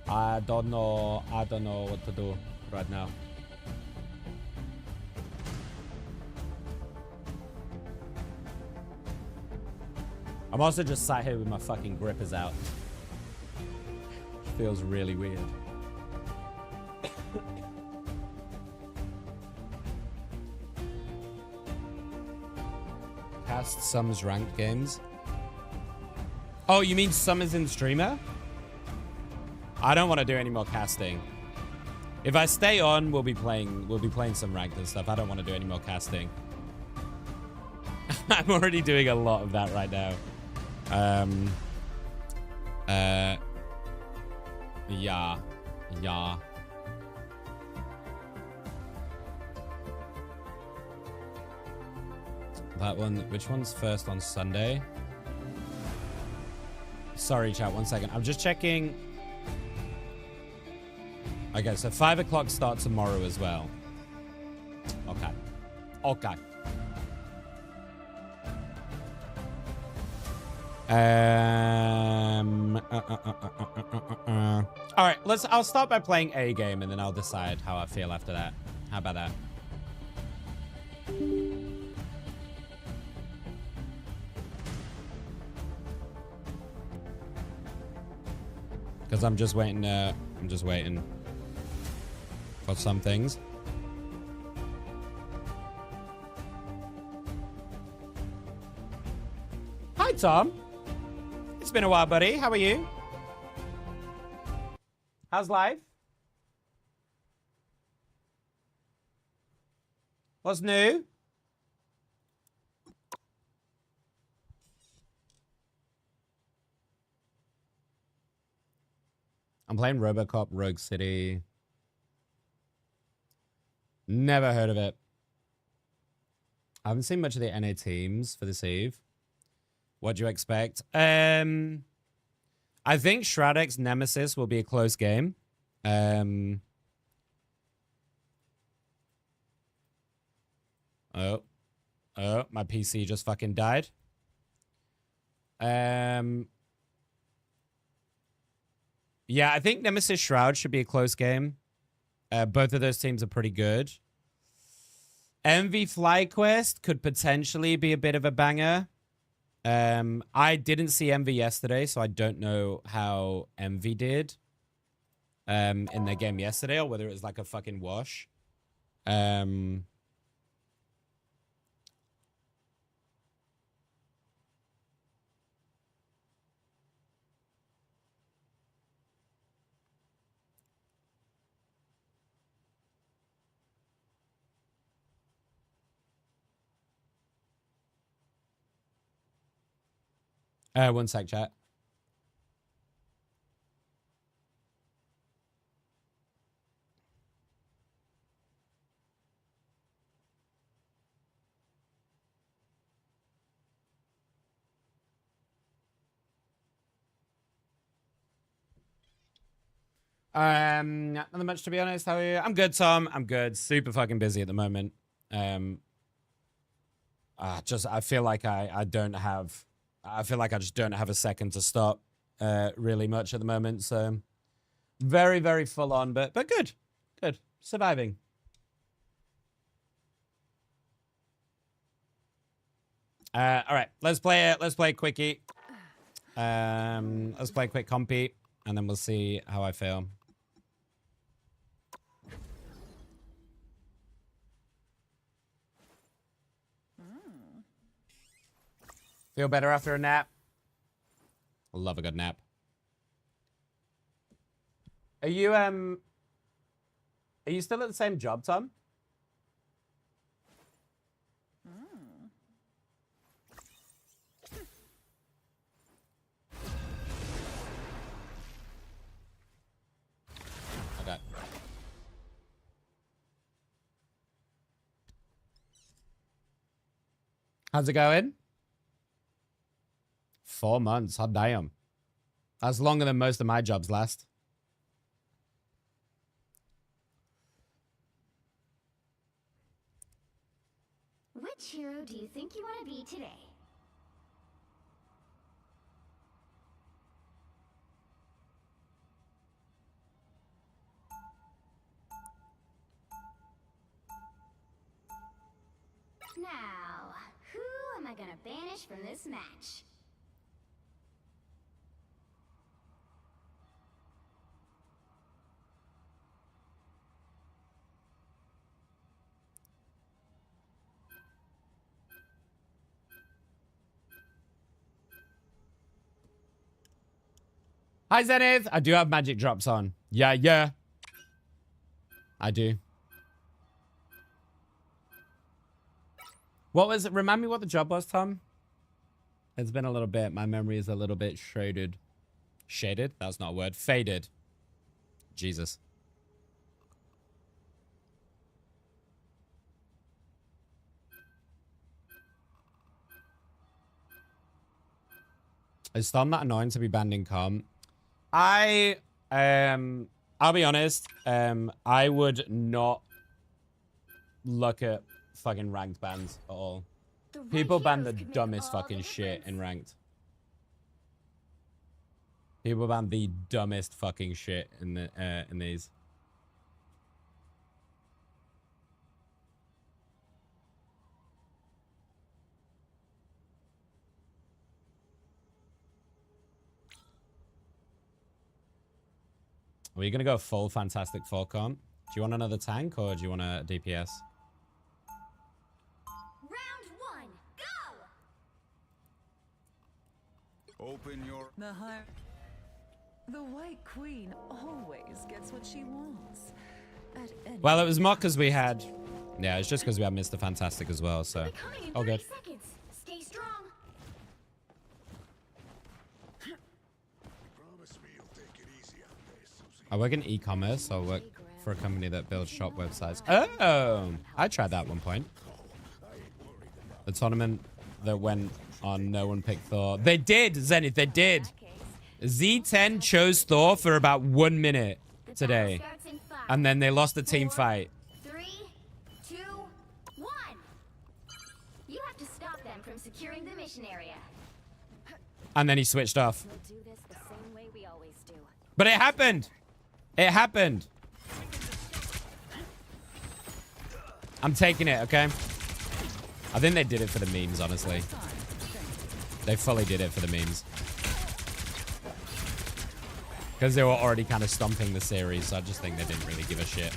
I don't know what to do right now. I'm also just sat here with my fucking grippers out. Feels really weird. Cast Sum's ranked games. Oh, you mean Sum is in streamer? I don't want to do any more casting. If I stay on, we'll be playing some ranked and stuff. I don't want to do any more casting. I'm already doing a lot of that right now. Yeah. That one, which one's first on Sunday? Sorry, chat, 1 second. I'm just checking. Okay, so 5 o'clock start tomorrow as well. Okay. Okay. All right, I'll start by playing a game and then I'll decide how I feel after that. How about that? Because I'm just waiting for some things. Hi, Tom. It's been a while, buddy. How are you? How's life? What's new? I'm playing RoboCop Rogue City. Never heard of it. I haven't seen much of the NA teams for this eve. What do you expect? I think Shradek's Nemesis will be a close game. Oh, my PC just fucking died. Yeah, I think Nemesis Shroud should be a close game. Both of those teams are pretty good. MV FlyQuest could potentially be a bit of a banger. I didn't see MV yesterday, so I don't know how MV did in their game yesterday, or whether it was like a fucking wash. One sec, chat. Nothing much to be honest. How are you? I'm good, Tom. I'm good. Super fucking busy at the moment. I feel like I feel like I just don't have a second to stop really much at the moment. So very, very full on, but good. Good. Surviving. All right, let's play quickie. Let's play quick compete, and then we'll see how I feel. Feel better after a nap? Love a good nap. Are you still at the same job, Tom? Okay. How's it going? 4 months. Hot damn. That's longer than most of my jobs last. Which hero do you think you want to be today? Now, who am I gonna banish from this match? Hi, Zenith. I do have magic drops on. Yeah. I do. What was it? Remind me what the job was, Tom? It's been a little bit. My memory is a little bit shaded. Shaded? That's not a word. Faded. Jesus. Is Storm that annoying to be banned in comp? I'll be honest, I would not look at fucking ranked bans at all. People ban the dumbest fucking shit in ranked. People ban the dumbest fucking shit in the in these. Are you gonna go full Fantastic Four comp? Do you want another tank or do you want a DPS? Round one, go! Open your... The White Queen always gets what she wants. Well, it was more because we had... Yeah, it's just because we had Mr. Fantastic as well, so... All good. Seconds. Stay strong. I work in e-commerce, so I work for a company that builds shop websites. Oh! I tried that at one point. The tournament that went on, no one picked Thor. They did, Zenith, they did! Z10 chose Thor for about 1 minute today. And then they lost the team fight. 3, 2, 1. You have to stop them from securing the mission area. And then he switched off. We'll do this the same way we always do. But it happened! It happened! I'm taking it, okay? I think they did it for the memes, honestly. They fully did it for the memes. Because they were already kind of stomping the series, so I just think they didn't really give a shit.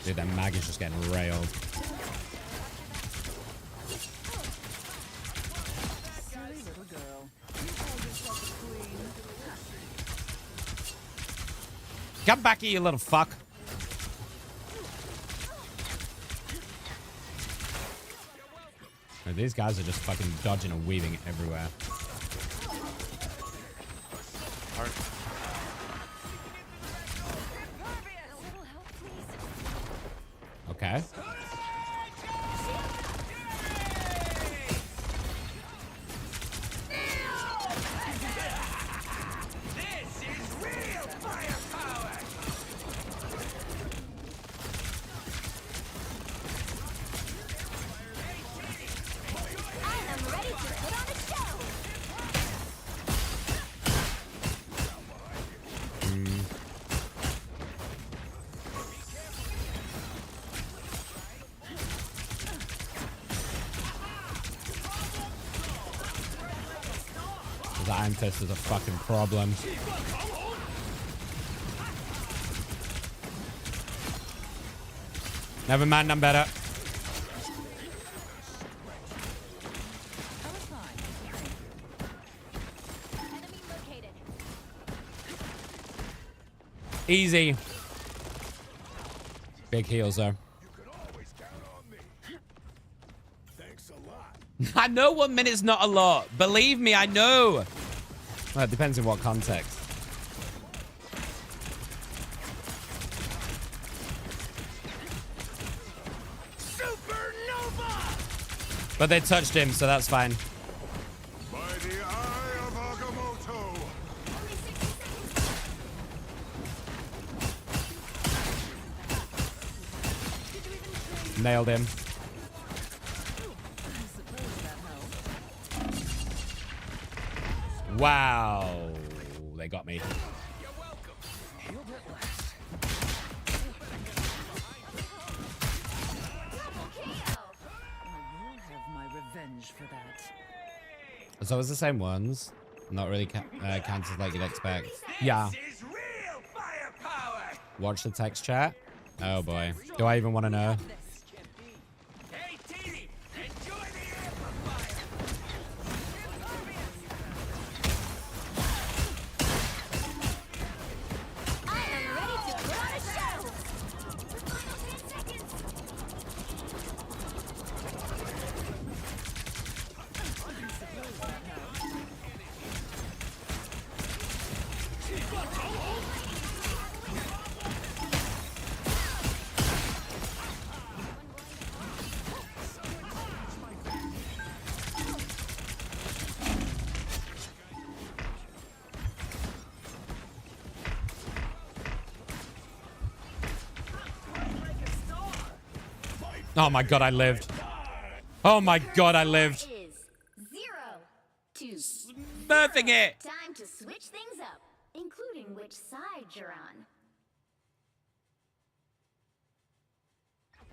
Dude, that mag is just getting railed. Come back here, you little fuck. These guys are just fucking dodging and weaving everywhere. Okay. The Iron Fist is a fucking problem. Never mind, I'm better. Easy. Big heals though. I know 1 minute's not a lot. Believe me, I know. Well, it depends in what context. Supernova! But they touched him, so that's fine. By the eye of Agamotto. Nailed him. Wow. They got me. You're welcome. I will have my revenge for that. So it's the same ones. Not really counted like you'd expect. Yeah. Watch the text chat. Oh boy. Do I even want to know? Oh my god, I lived. Oh my god, I lived. 0 to Smurfing it. time to switch things up, including which side you're on.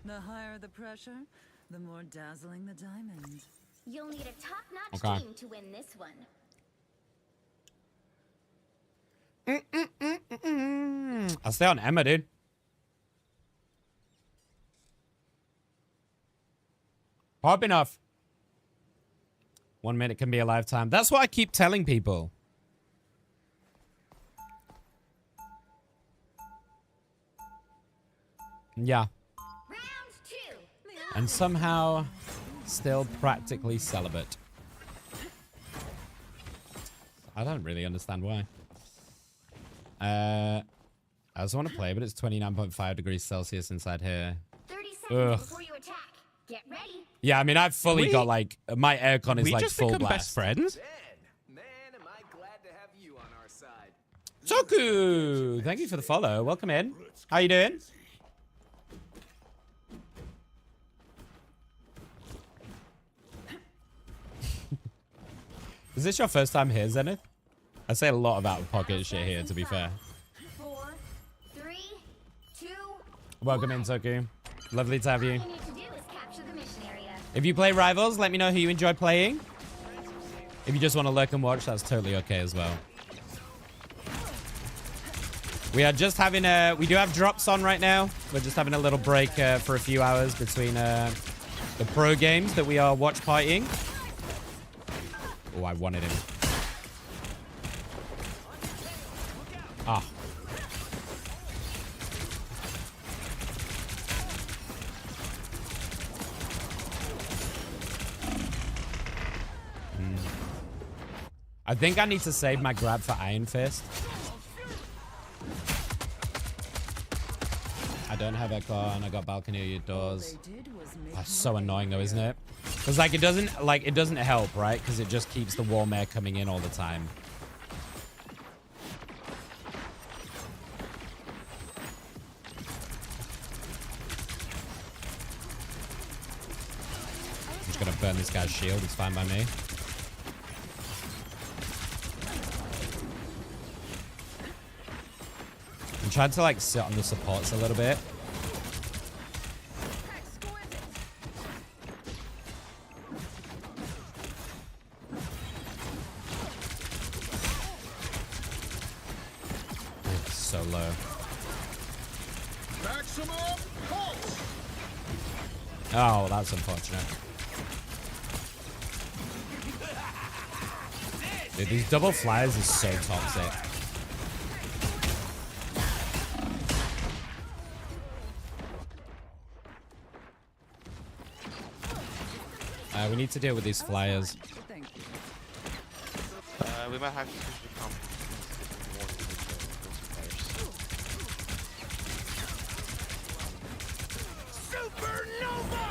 The higher the pressure, the more dazzling the diamond. You'll need a top-notch Okay. team to win this one. I'll stay on Emma, dude. Pop enough. 1 minute can be a lifetime. That's what I keep telling people. Yeah. Round 2. And somehow still practically celibate. I don't really understand why. I also want to play, but it's 29.5 degrees Celsius inside here. 30 seconds Ugh. before you attack. Get ready. Yeah, I mean, I've fully got like, my aircon is we like just full become blast. best friends? Man, am I glad to have you on our side. Toku, thank you for the follow. Welcome in. How you doing? Is this your first time here, Zenith? I say a lot of out-of-pocket shit here, to be fair. 4, 3, 2. Welcome in, Toku. Lovely to have you. All you need to do is capture the mission area. If you play Rivals, let me know who you enjoy playing. If you just want to lurk and watch, that's totally okay as well. We are just having a... We do have drops on right now. We're just having a little break for a few hours between the pro games that we are watch partying. Oh, I wanted him. Ah. I think I need to save my grab for Iron Fist. I don't have echo and I got balcony doors. That's so annoying though, isn't it? Because like it doesn't help, right? Because it just keeps the warm air coming in all the time. I'm just gonna burn this guy's shield, it's fine by me. I'm trying to like sit on the supports a little bit. It's so low. Oh, that's unfortunate. Dude, these double flyers is so toxic. We need to deal with these flyers. We might have to become more with Supernova!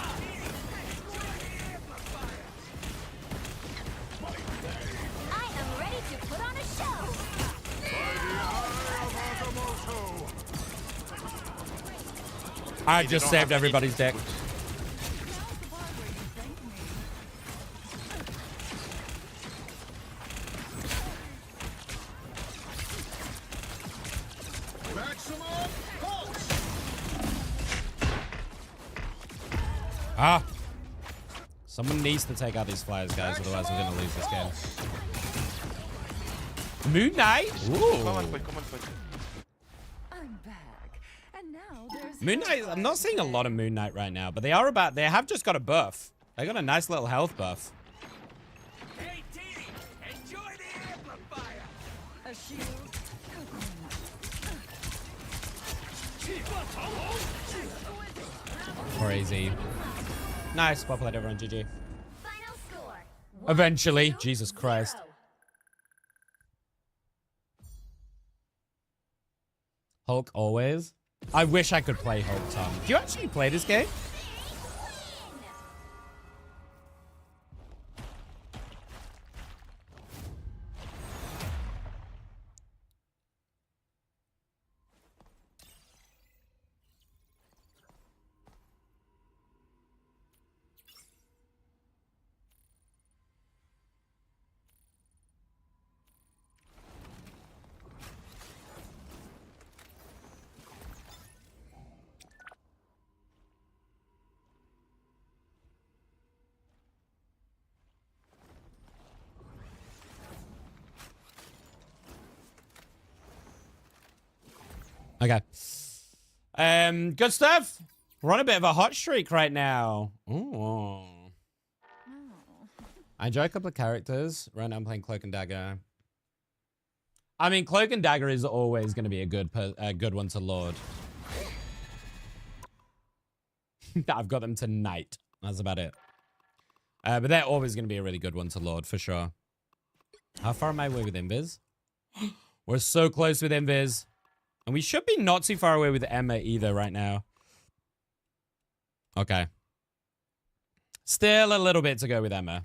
I am ready to put on a show. I just saved everybody's deck. Ah! Someone needs to take out these flyers, guys, otherwise we're gonna lose this game. Moon Knight? Ooh. Come on, quick. I'm back. And now there's Moon Knight, I'm not seeing a lot of Moon Knight right now, but they have just got a buff. They got a nice little health buff. Hey, T, enjoy the amplifier. a shield. Crazy. Nice. Well played, everyone. GG. Final score. Eventually. Jesus Christ. Hulk always. I wish I could play Hulk, Tom. Do you actually play this game? Okay. Good stuff. We're on a bit of a hot streak right now. Ooh. I enjoy a couple of characters. Right now I'm playing Cloak and Dagger. I mean, Cloak and Dagger is always going to be a good one to Lord. I've got them tonight. That's about it. But they're always going to be a really good one to Lord, for sure. How far am I away with Invis? We're so close with Invis. And we should be not too far away with Emea either right now. Okay. Still a little bit to go with Emea.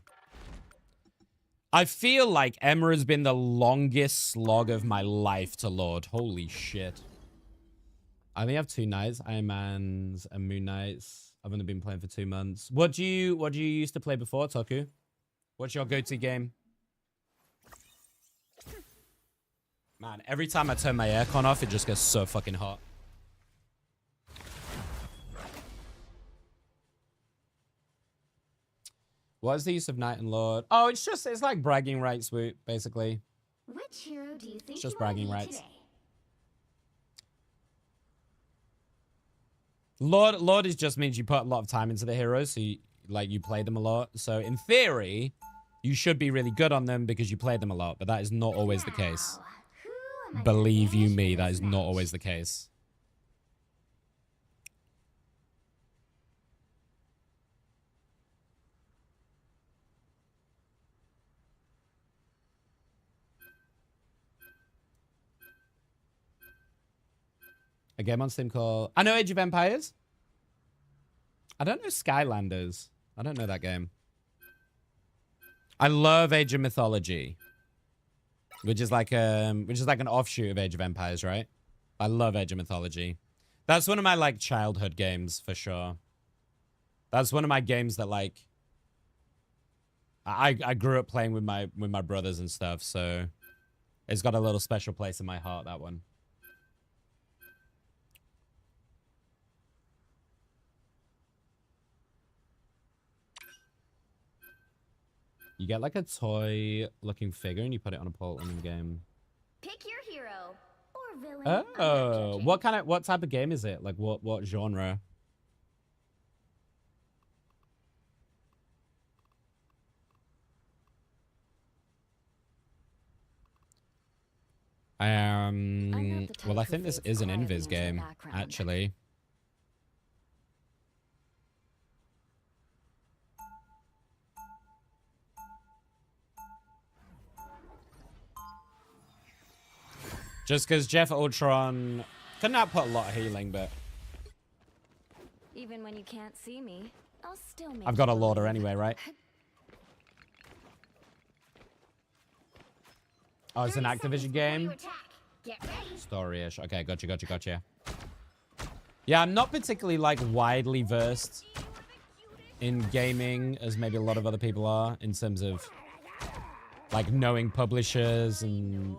I feel like Emea has been the longest slog of my life to Lord. Holy shit. I only have 2 nights. Iron Mans and Moon Knights. I've only been playing for 2 months. What do you used to play before, Toku? What's your go-to game? Man, every time I turn my aircon off, it just gets so fucking hot. What is the use of Knight and Lord? Oh, it's like bragging rights, basically. Which hero do you think It's just you bragging will be rights. today? Lord is just means you put a lot of time into the heroes, so you play them a lot. So in theory, you should be really good on them because you play them a lot, but that is not always the case. Now, who am I Believe you gonna me, finish that is this not match? always the case. game on Steam called... I know Age of Empires. I don't know Skylanders. I don't know that game. I love Age of Mythology, which is like an offshoot of Age of Empires, right? I love Age of Mythology. That's one of my like childhood games for sure. That's one of my games that like I grew up playing with my brothers and stuff, so it's got a little special place in my heart, that one. You get like a toy looking figure and you put it on a pole in the game. Pick your hero or villain. I'm not Oh, judging. what type of game is it? Like what genre? Well, I think this is an Invis game, actually. Just because Jeff Ultron couldn't output a lot of healing, but Even when you can't see me, I'll still make I've got a you Lauder believe. anyway, right? Oh, it's an 30 seconds Activision before you game? attack. Get ready. Story-ish. Okay, gotcha. Yeah, I'm not particularly, like, widely versed in gaming as maybe a lot of other people are in terms of, like, knowing publishers and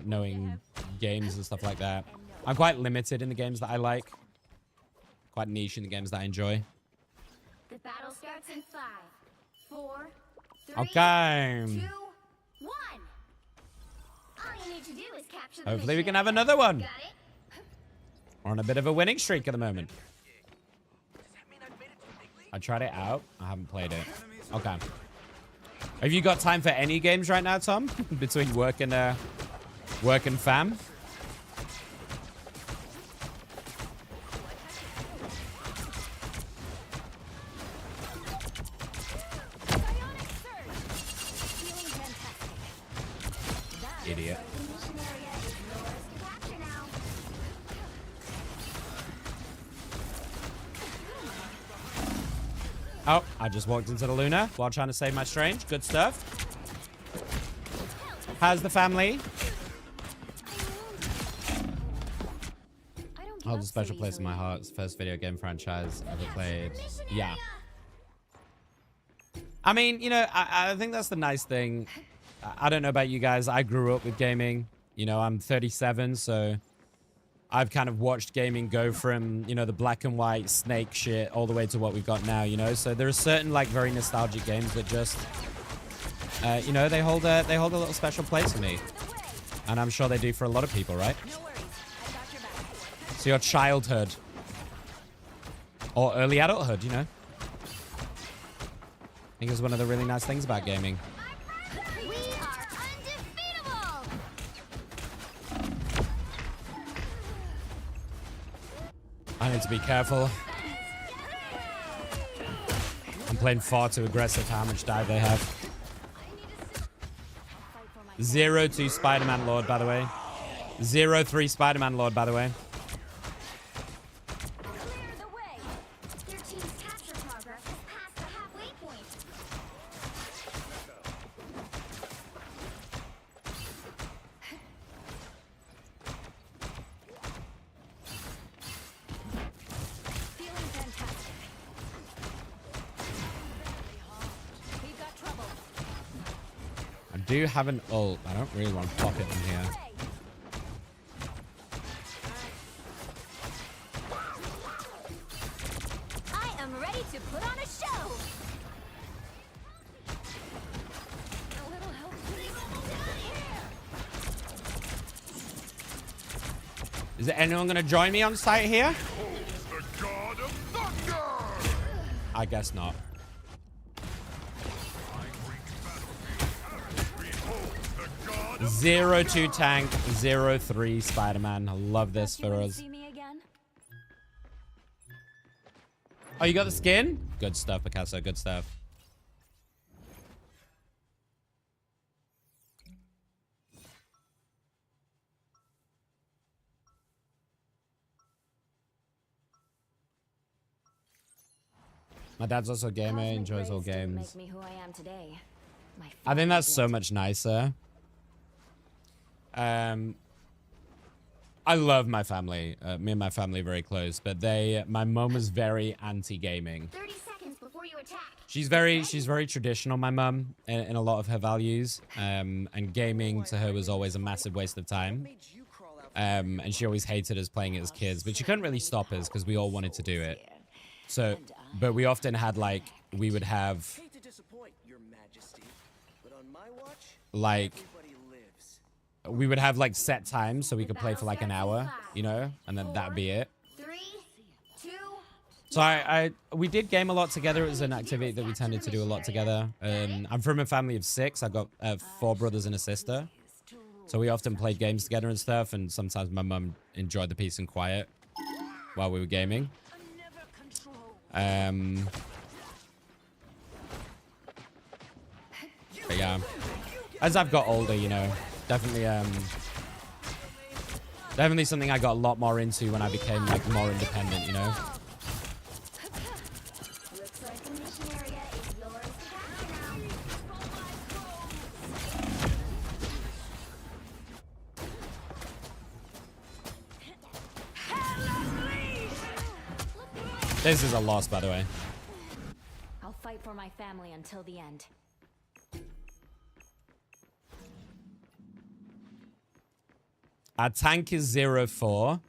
knowing games and stuff like that. I'm quite limited in the games that I like. Quite niche in the games that I enjoy. The battle starts in 5, 4, 3, Okay. 2, 1. All you need to do is capture the Hopefully we mission can have area. another one. Got it? We're on a bit of a winning streak at the moment. I tried it out. I haven't played it. Okay. Have you got time for any games right now, Tom? Between work and fam? Bionic surge. Feeling fantastic. That Idiot. looks like the mission area is yours to capture now. Oh, I just walked into the Luna while trying to save my Strange. Good stuff. How's the family? Holds a special place in my heart. It's the first video game franchise ever played. Yeah. I mean, you know, I think that's the nice thing. I don't know about you guys. I grew up with gaming. You know, I'm 37, so I've kind of watched gaming go from, you know, the black and white Snake shit all the way to what we've got now, you know? So there are certain, like, very nostalgic games that just, you know, they hold a little special place for me. And I'm sure they do for a lot of people, right? So your childhood. Or early adulthood, you know? I think it's one of the really nice things about gaming. We are undefeatable. I need to be careful. I'm playing far too aggressive how much dive they have. 0-2 Spider-Man Lord, by the way. 0-3 Spider-Man Lord, by the way. Clear the way. Your team's capture progress has passed the halfway point. Feeling fantastic. We've got trouble. I do have an ult. I don't really want to pop it in here. I am ready to put on a show. A little help, please. Is there anyone going to join me on site here? The god of thunder! I guess not. The god 0-2 tank, 0-3 Spider-Man. I love this You for wanna us. see me again? Oh, you got the skin? Good stuff, Picasso. Good stuff. My dad's also a gamer, Cosmic enjoys all rays didn't games. Make me who I am today. My I think that's so did. much nicer. I love my family. Me and my family are very close, but my mom was very anti-gaming. 30 seconds before you attack. She's very traditional, my mum, in a lot of her values. And gaming to her was always a massive waste of time. And she always hated us playing it as kids, but she couldn't really stop us because we all wanted to do it. So, but we often had like, we would have Hate to disappoint your majesty, but on my watch, like, everybody lives. we would have like set times so we could play for like an hour, you know, and then that'd be it. 3, 2. So we did game a lot together. It was an activity that we tended to do a lot together. I'm from a family of 6. I got 4 brothers and a sister. So we often played games together and stuff. And sometimes my mum enjoyed the peace and quiet while we were gaming. But yeah, as I've got older, you know, definitely something I got a lot more into when I became like more independent, you know. Looks like the mission area is yours to capture now. This is a loss, by the way. I'll fight for my family until the end. Our tank is 0-4.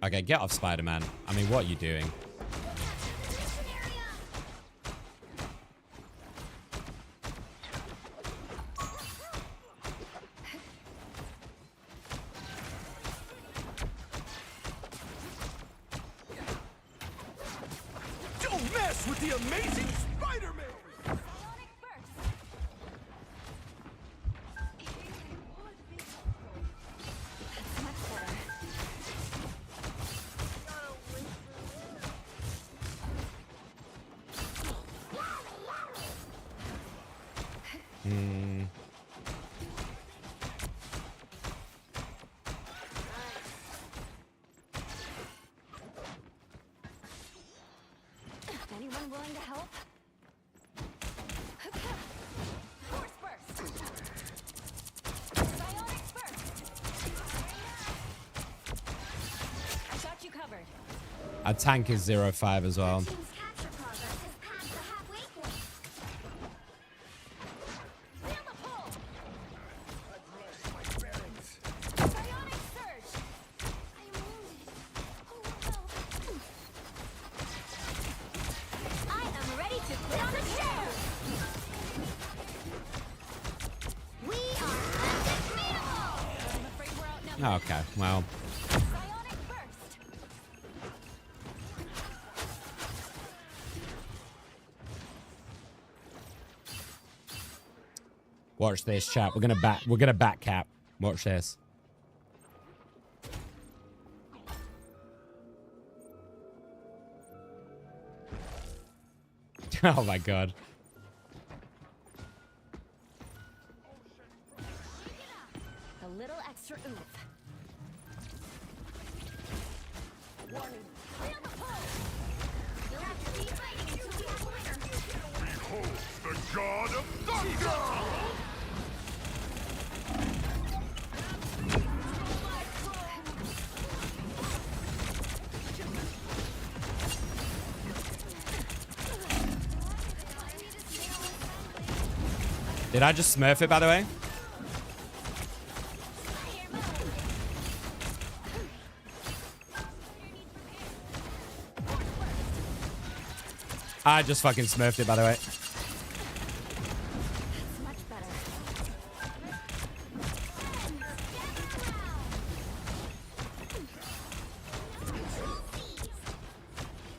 Okay, get off, Spider-Man. I mean, what are you doing? Don't mess with the amazing Spider-Man! Anyone willing to help? Force burst. Psionics burst. I got you covered. Our tank is 0-5 as well. Team's capture progress is past the halfway point. Feel the pull. Psionic surge. I'm wounded. Oh no. I am ready to put on the chair. We are undefeatable. I'm afraid we're outnumbered. Okay, well. Psionic burst. Watch this, chat. We're gonna back cap. Watch this. Oh my god. A little extra oomph. Warning. Feel the pull. You'll have to keep fighting until we have a winner. Behold the god of thunder! Did I just smurf it, by the way? I just fucking smurfed it, by the way. Much better.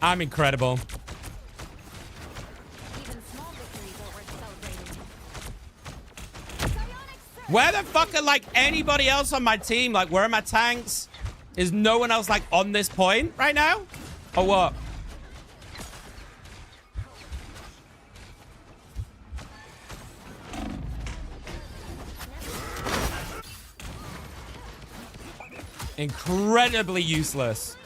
I'm incredible. Even small victories are worth celebrating. Psionic surge. Where the fuck are like anybody else on my team? Like, where are my tanks? Is no one else like on this point right now? Or what? Incredibly useless.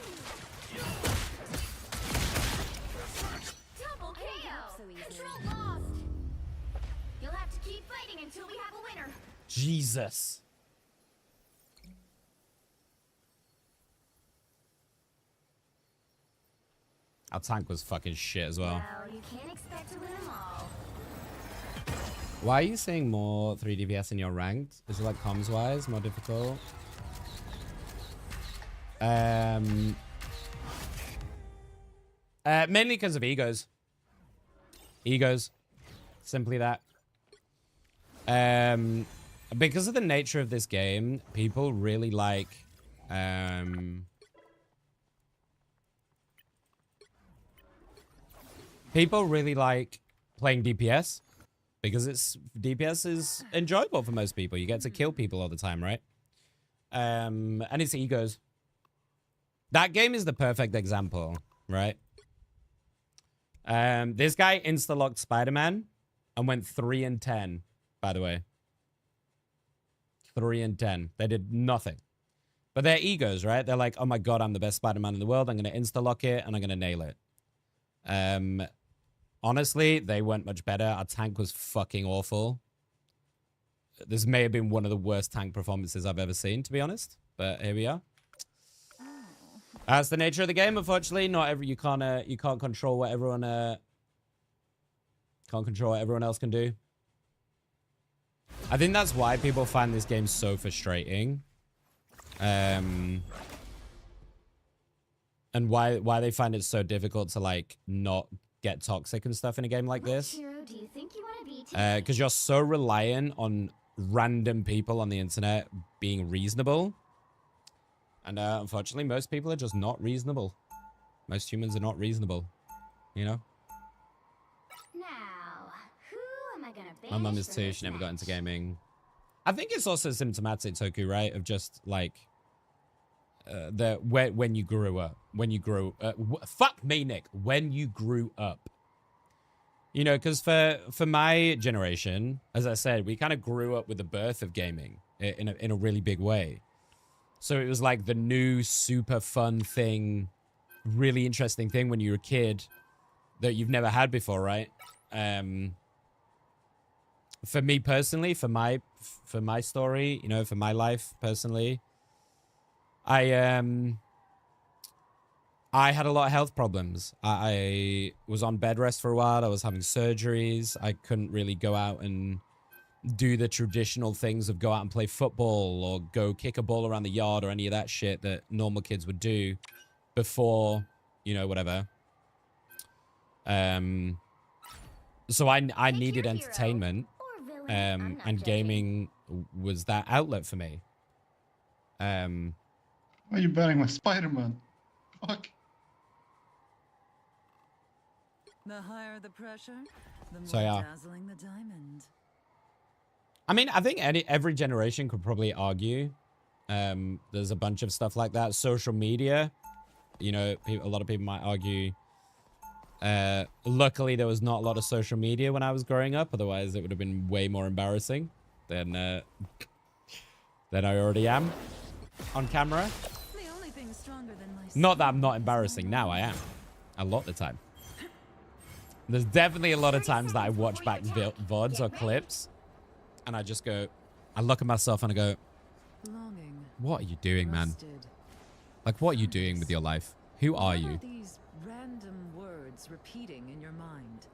fighting until we have a winner. Jesus. Our tank was fucking shit as well. Well, you can't expect to win them all. Why are you seeing more 3 DPS in your ranked? Is it like comms wise more difficult? Mainly because of egos. Egos. Simply that. Because of the nature of this game, people really like playing DPS because DPS is enjoyable for most people. You get to kill people all the time, right? And it's egos. That game is the perfect example, right? This guy insta-locked Spider-Man and went 3-10, by the way. 3-10. They did nothing. But they're egos, right? They're like, oh my god, I'm the best Spider-Man in the world. I'm going to insta-lock it and I'm going to nail it. Honestly, they weren't much better. Our tank was fucking awful. This may have been one of the worst tank performances I've ever seen, to be honest. But here we are. That's the nature of the game, unfortunately. You can't control what everyone else can do. I think that's why people find this game so frustrating. And why they find it so difficult to like not get toxic and stuff in a game like this. Hero, do you think you want to be today? Because you're so reliant on random people on the internet being reasonable. And unfortunately, most people are just not reasonable. Most humans are not reasonable. You know? Now, who am I gonna My mum banish is for too. this She never got into match? gaming. I think it's also symptomatic, Toku, right? Of just like when you grew up, fuck me, Nick. When you grew up, you know, because for my generation, as I said, we kind of grew up with the birth of gaming in a really big way. So it was like the new super fun thing, really interesting thing when you were a kid that you've never had before, right? For me personally, for my story, you know, for my life personally, I had a lot of health problems. I was on bed rest for a while. I was having surgeries. I couldn't really go out and do the traditional things of go out and play football or go kick a ball around the yard or any of that shit that normal kids would do before, you know, whatever. So I needed entertainment, and gaming was that outlet for me. Why are you banning my Spider-Man? Fuck. The higher the pressure, the more So, yeah. dazzling the diamond. I mean, I think every generation could probably argue. There's a bunch of stuff like that. Social media, you know, a lot of people might argue. Luckily, there was not a lot of social media when I was growing up. Otherwise, it would have been way more embarrassing than I already am on camera. The only thing stronger than my Not that I'm not embarrassing now. I am a lot of the time. There's definitely a lot of times that I watch back VODs or clips, and I just go, I look at myself and I go, longing, what are you doing, man? rusted. Like, what are you doing with your life? Who are What you? these random words repeating in your mind?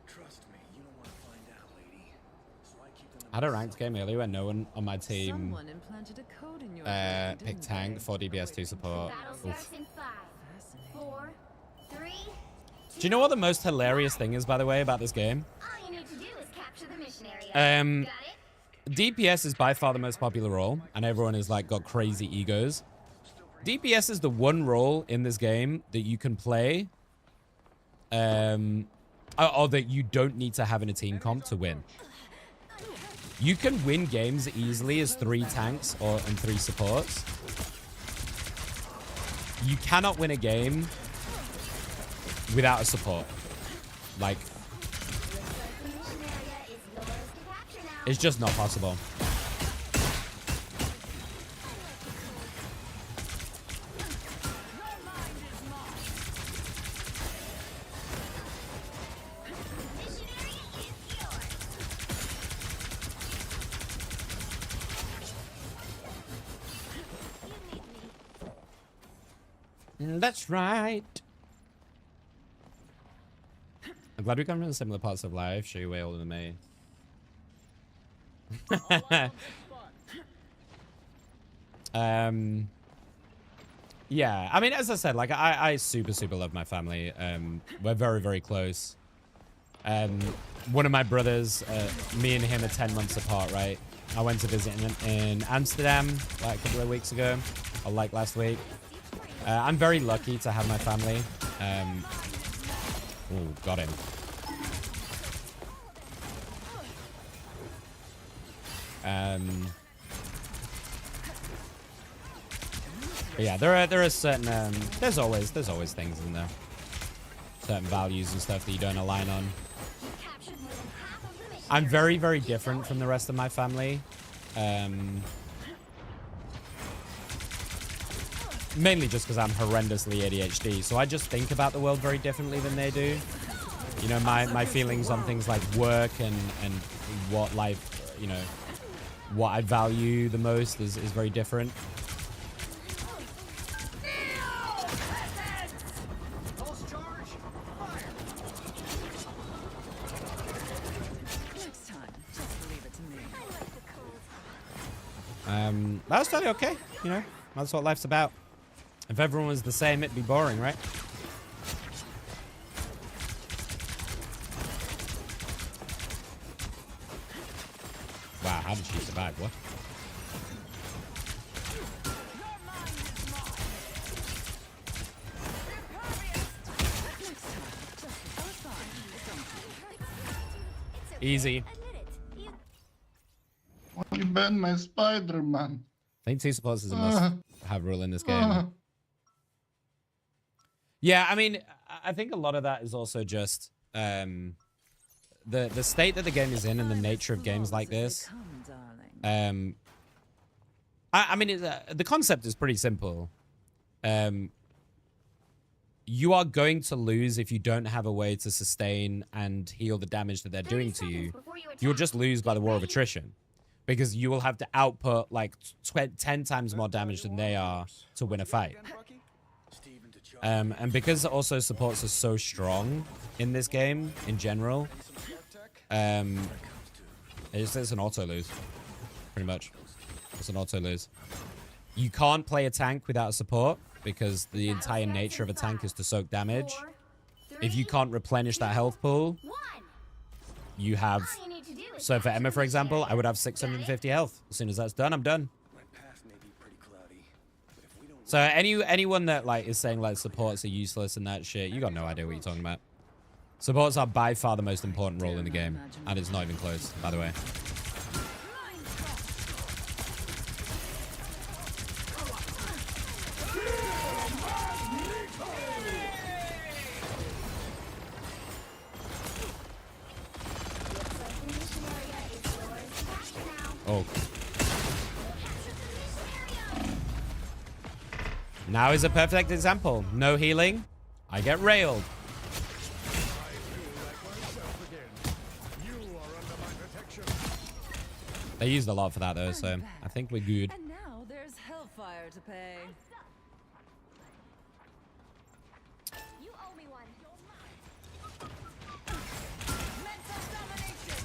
Trust me, you don't want to find out, lady. So I keep them to I had a ranked game earlier when no one on my team Someone implanted a code in your brain, picked didn't tank, they? 4 DBS, 2 support. Battle Oof. starts in 5, 4, 3. Do you know what the most hilarious thing is, by the way, about this game? All you need to do is capture the mission area. Got it? DPS is by far the most popular role, and everyone is like got crazy egos. DPS is the one role in this game that you can play, or that you don't need to have in a team comp to win. You can win games easily as 3 tanks and 3 supports. You cannot win a game without a support. Like, it's just not possible. That's right. I'm glad we come from similar parts of life. Show you way older than me. Yeah, I mean, as I said, like, I super love my family. We're very close. One of my brothers, me and him are 10 months apart, right? I went to visit him in Amsterdam like a couple of weeks ago, or like last week. I'm very lucky to have my family. Oh, got him. But yeah, there are certain there's always things in there, certain values and stuff that you don't align on. I'm very different from the rest of my family, mainly just because I'm horrendously ADHD, so I just think about the world very differently than they do. You know, my feelings on things like work and what life, you know, what I value the most is very different. That's totally okay, you know, that's what life's about. If everyone was the same, it'd be boring, right? Wow, how did she survive? What? Easy. Why you ban my Spider-Man? I think 2 supports is a must-have rule in this game. Yeah, I mean, I think a lot of that is also just the state that the game is in and the nature of games like this. I mean, the concept is pretty simple. You are going to lose if you don't have a way to sustain and heal the damage that they're doing to you. You'll just lose by the war of attrition. Because you will have to output like 10 times more damage than they are to win a fight. And because also supports are so strong in this game, in general, it's an auto-lose, pretty much. It's an auto-lose. You can't play a tank without a support, because the entire nature of a tank is to soak damage. If you can't replenish that health pool, you have... So for Emma, for example, I would have 650 health. As soon as that's done, I'm done. So anyone that like is saying like supports are useless and that shit, you got no idea what you're talking about. Supports are by far the most important role in the game, and it's not even close, by the way. Oh. Now is a perfect example. No healing. I get railed. They used a lot for that though, so I think we're good. And now there's hellfire to pay. You owe me one. Mental domination.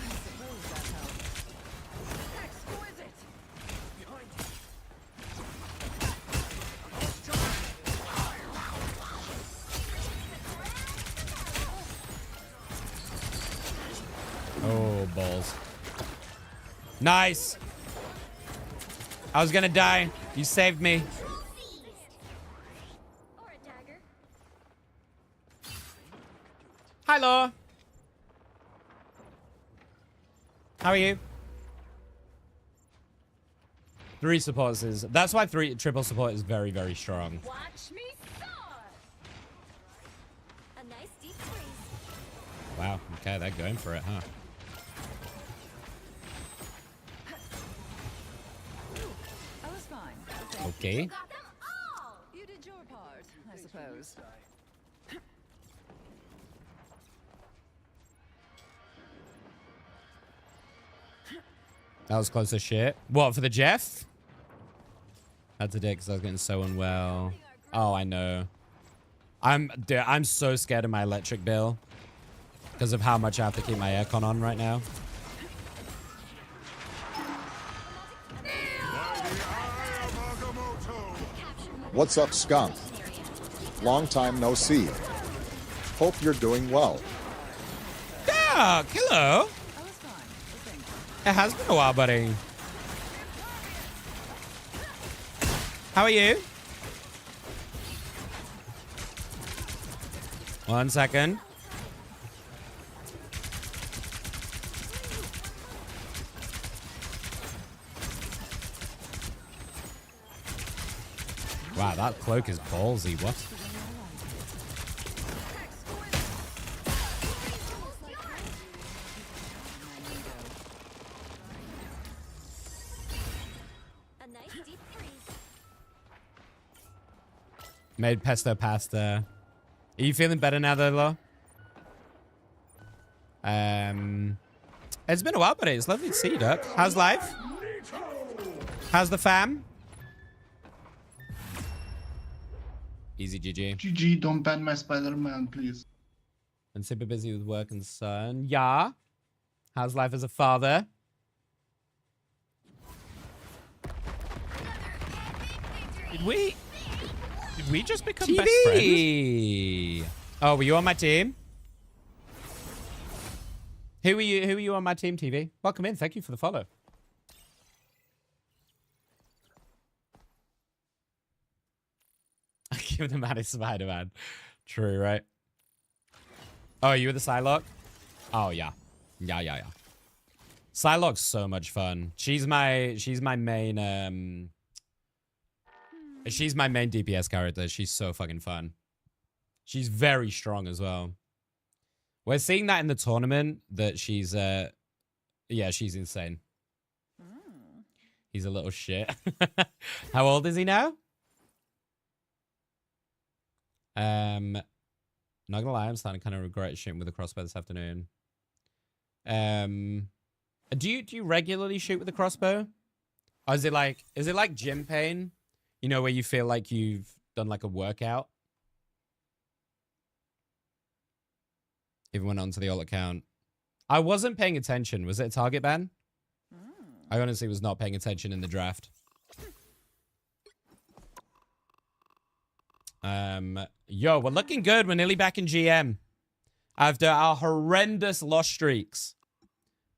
I suppose that helps. Exquisite. Behind you. Oh, balls. Nice. I was gonna die. You saved me. Or a dagger. Hi, Laura. How are you? 3 supports is... That's why triple support is very, very strong. Watch me soar. A nice deep freeze. Wow. Okay, they're going for it, huh? I was fine. Okay. Got them all. You did your part, I suppose. That was close as shit. What, for the Jeff? That's a dick because I was getting so unwell. Oh, I know. Dude, I'm so scared of my electric bill because of how much I have to keep my aircon on right now. What's up, Skunk? Long time no see. Hope you're doing well. Yeah, hello. It has been a while, buddy. How are you? 1 second. Wow, that cloak is ballsy. What? Made pesto pasta. Are you feeling better now, though, Lo? It's been a while, buddy. It's lovely to see you, Duck. How's life? How's the fam? Easy, GG. GG, don't ban my Spider-Man, please. I'm super busy with work and son. Yeah. How's life as a father? Did we just become best friends? Oh, were you on my team? Who were you on my team, TV? Welcome in. Thank you for the follow. I give the man a Spider-Man. True, right? Oh, you were the Psylocke? Oh, yeah. Yeah. Psylocke's so much fun. She's my main She's my main DPS character. She's so fucking fun. She's very strong as well. We're seeing that in the tournament that she's yeah, she's insane. He's a little shit. How old is he now? Not gonna lie, I'm starting to kind of regret shooting with a crossbow this afternoon. Do you regularly shoot with a crossbow? Or is it like gym pain? You know, where you feel like you've done like a workout? Even went onto the alt account. I wasn't paying attention. Was it a target ban? I honestly was not paying attention in the draft. Yo, we're looking good. We're nearly back in GM. After our horrendous loss streaks,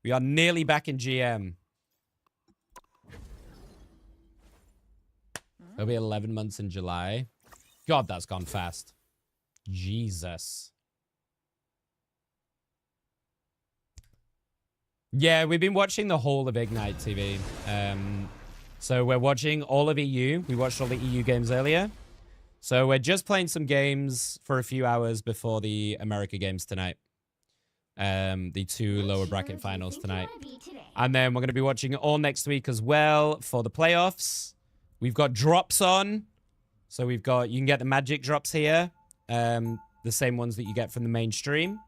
we are nearly back in GM. It'll be 11 months in July. God, that's gone fast. Jesus. Yeah, we've been watching the whole of Ignite TV. So we're watching all of EU. We watched all the EU games earlier. So we're just playing some games for a few hours before the America games tonight. The two lower bracket finals tonight. And then we're going to be watching it all next week as well for the playoffs. We've got drops on. So you can get the magic drops here. The same ones that you get from the mainstream.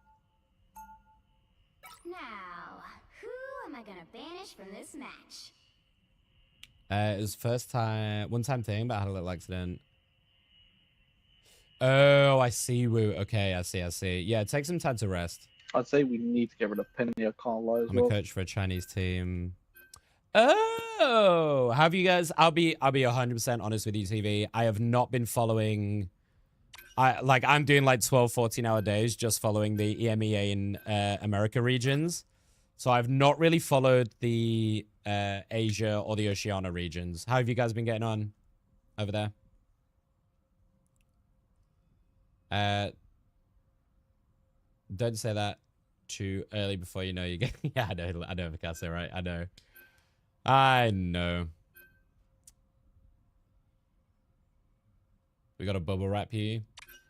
Now, who am I gonna banish from this match? It was one-time thing, but I had a little accident. Oh, I see, Woo. Okay, I see. Yeah, take some time to rest. I'd say we need to get rid of Penny. I can't lie as I'm well. a coach for a Chinese team. Oh, have you guys? I'll be 100% honest with you, TV. I have not been following. I'm doing like 12, 14-hour days just following the EMEA in America regions. So I've not really followed the Asia or the Oceania regions. How have you guys been getting on over there? Don't say that too early before you know you get. Yeah, I know, Picasso, right? I know. We got a bubble wrap here.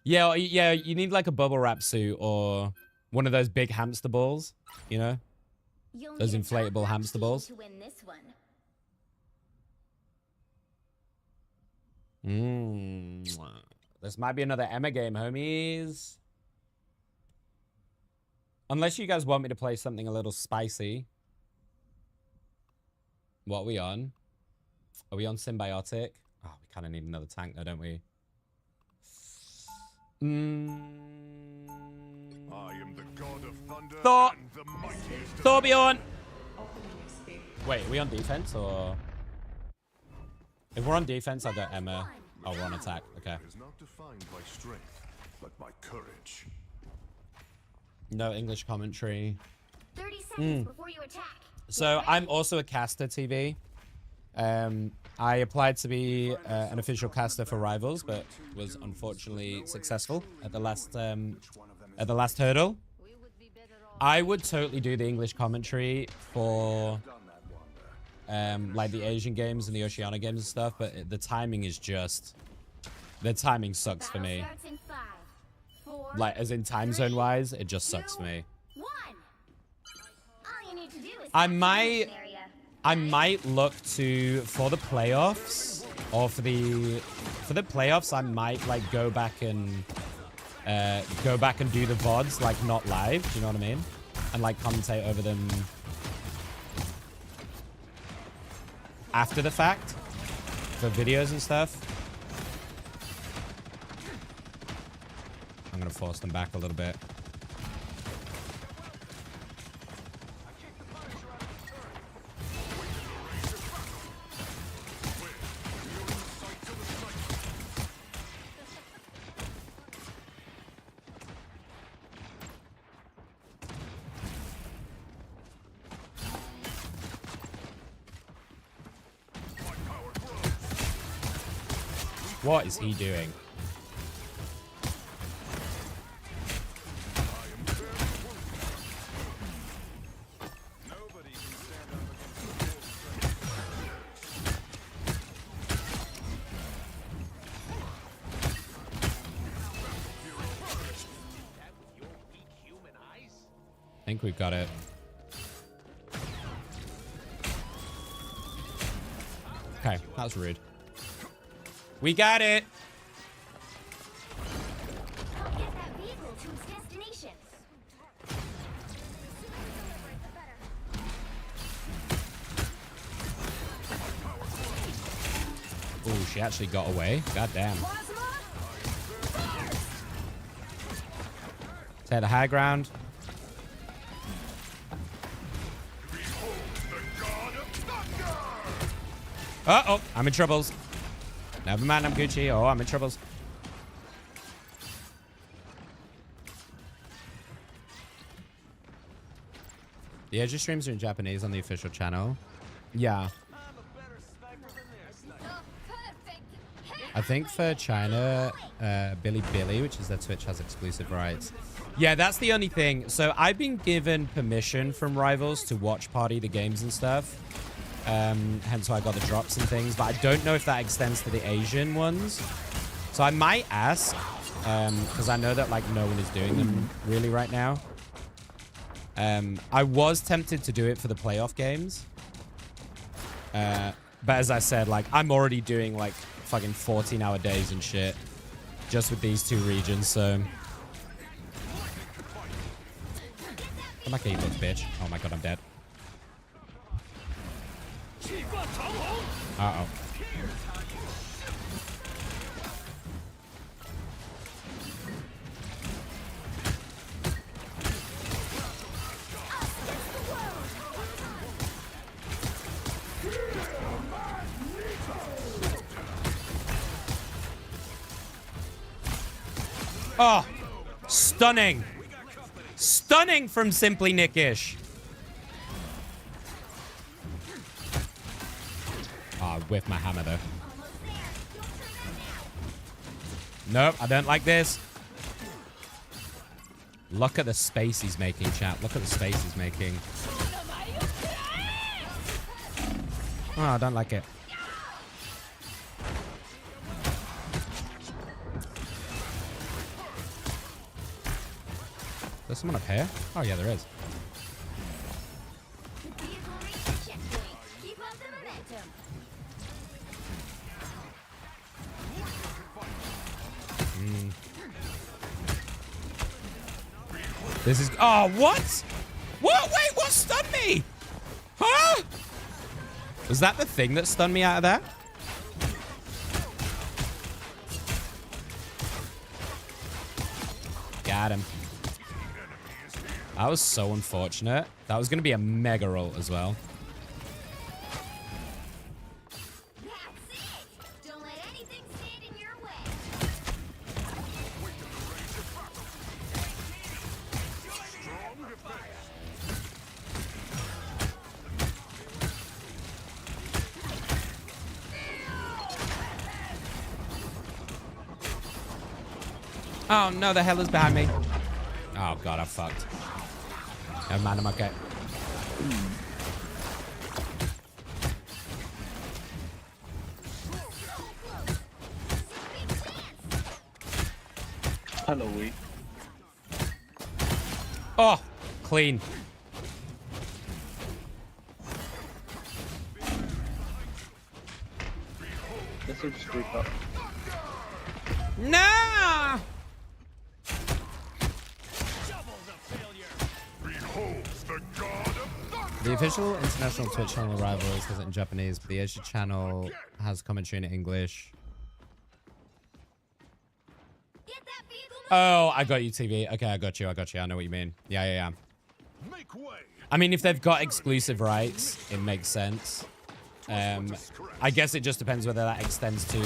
Yeah, you need like a bubble wrap suit or one of those big hamster balls, you know? Those inflatable hamster balls. To win this one. This might be another Emma game, homies. Unless you guys want me to play something a little spicy. What are we on? Are we on Symbiotic? Oh, we kind of need another tank though, don't we? I am the god of thunder Thor! and the mightiest of Torbjorn! Wait, are we on defense or? If we're on defense, I'll go Emea. Oh, we're on attack. Okay. It is not defined by strength, but by courage. No English commentary. 30 seconds before you attack. So I'm also a caster, TV. I applied to be an official caster for Rivals, but was unfortunately successful at the last hurdle. I would totally do the English commentary for like the Asian games and the Oceania games and stuff, but the timing is just the timing sucks for me. Like as in time zone wise, it just sucks for me. I might look to for the playoffs or for the playoffs. I might like go back and do the VODs like not live. Do you know what I mean? And like commentate over them after the fact for videos and stuff. I'm gonna force them back a little bit. What is he doing? I think we've got it. Okay, that was rude. We got it. Help get that vehicle to its destination. Oh, she actually got away. God damn. Take the high ground. Uh-oh, I'm in troubles. Never mind, I'm Gucci. Oh, I'm in troubles. The Edge streams are in Japanese on the official channel. Yeah. I think for China, Billy, which is their Twitch, has exclusive rights. Yeah, that's the only thing. So I've been given permission from Rivals to watch party the games and stuff. Hence why I got the drops and things, but I don't know if that extends to the Asian ones. So I might ask, because I know that like no one is doing them really right now. I was tempted to do it for the playoff games. But as I said, like I'm already doing like fucking 14-hour days and shit just with these two regions, so. Come back here, you little bitch. Oh my god, I'm dead. Uh-oh. Oh, stunning. Stunning from Simply Nickish. Oh, with my hammer, though. Nope, I don't like this. Look at the space he's making, chat. Look at the space he's making. Oh, I don't like it. There's someone up here? Oh, yeah, there is. This is... Oh, what? What? Wait, what stunned me? Huh? Was that the thing that stunned me out of that? Adam. That was so unfortunate. That was going to be a mega ult as well. Oh no, the hell is behind me. Oh god, I fucked. Never mind, I'm okay. Hello, we. Oh, clean. This is just up. No! The official international Twitch channel Rivals has it in Japanese, but the Asia channel has commentary in English. Oh, I got you, TV. Okay, I got you. I know what you mean. Yeah. I mean, if they've got exclusive rights, it makes sense. I guess it just depends whether that extends to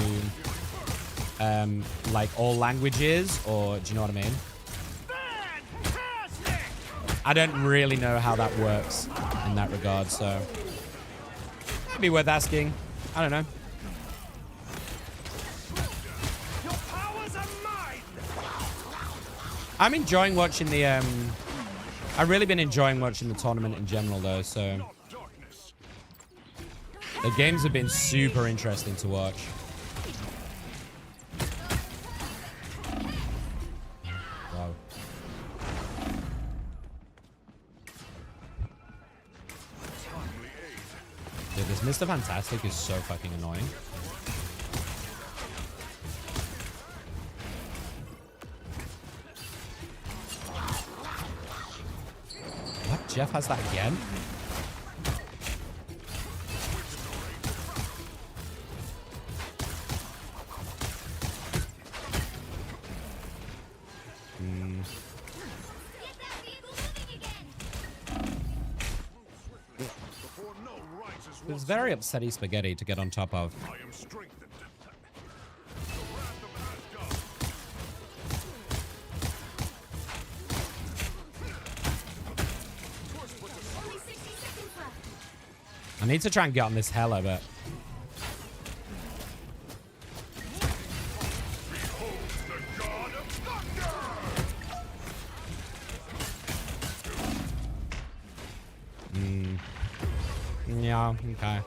like all languages, or do you know what I mean? I don't really know how that works in that regard, so might be worth asking. I don't know. I'm enjoying watching the I've really been enjoying watching the tournament in general though, so the games have been super interesting to watch. Wow. Dude, this Mr. Fantastic is so fucking annoying. What? Jeff has that again? It was very upsetty spaghetti to get on top of. I need to try and get on this hella, but yeah, okay.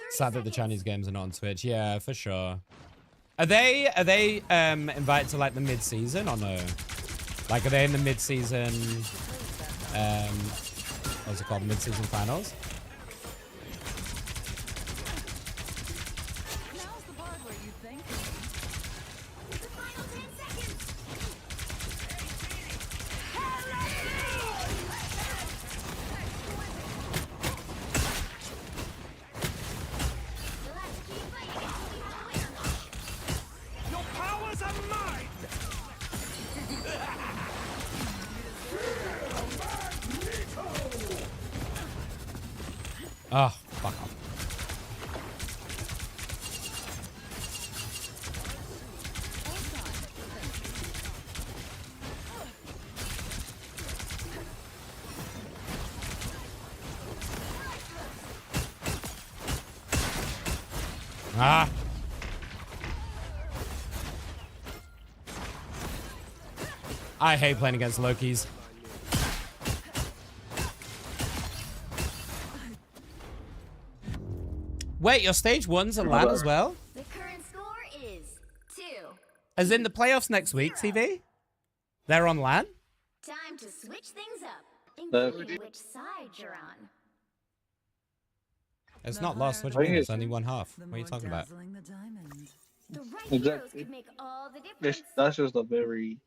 Sad that the Chinese games are not on Twitch. Yeah, for sure. Are they invited to like the mid-season or no? Like, are they in the mid-season what's it called? Mid-season finals? Oh, fuck off. Ah. I hate playing against Lokis. Wait, your stage one's a LAN as well? The current score is 2. As in the playoffs next week, TV? They're on LAN? Time to switch things up, including which side you're on. It's not lost. What do you mean? It's only one half. What are you talking about? The right heroes could make all the difference. That's just a very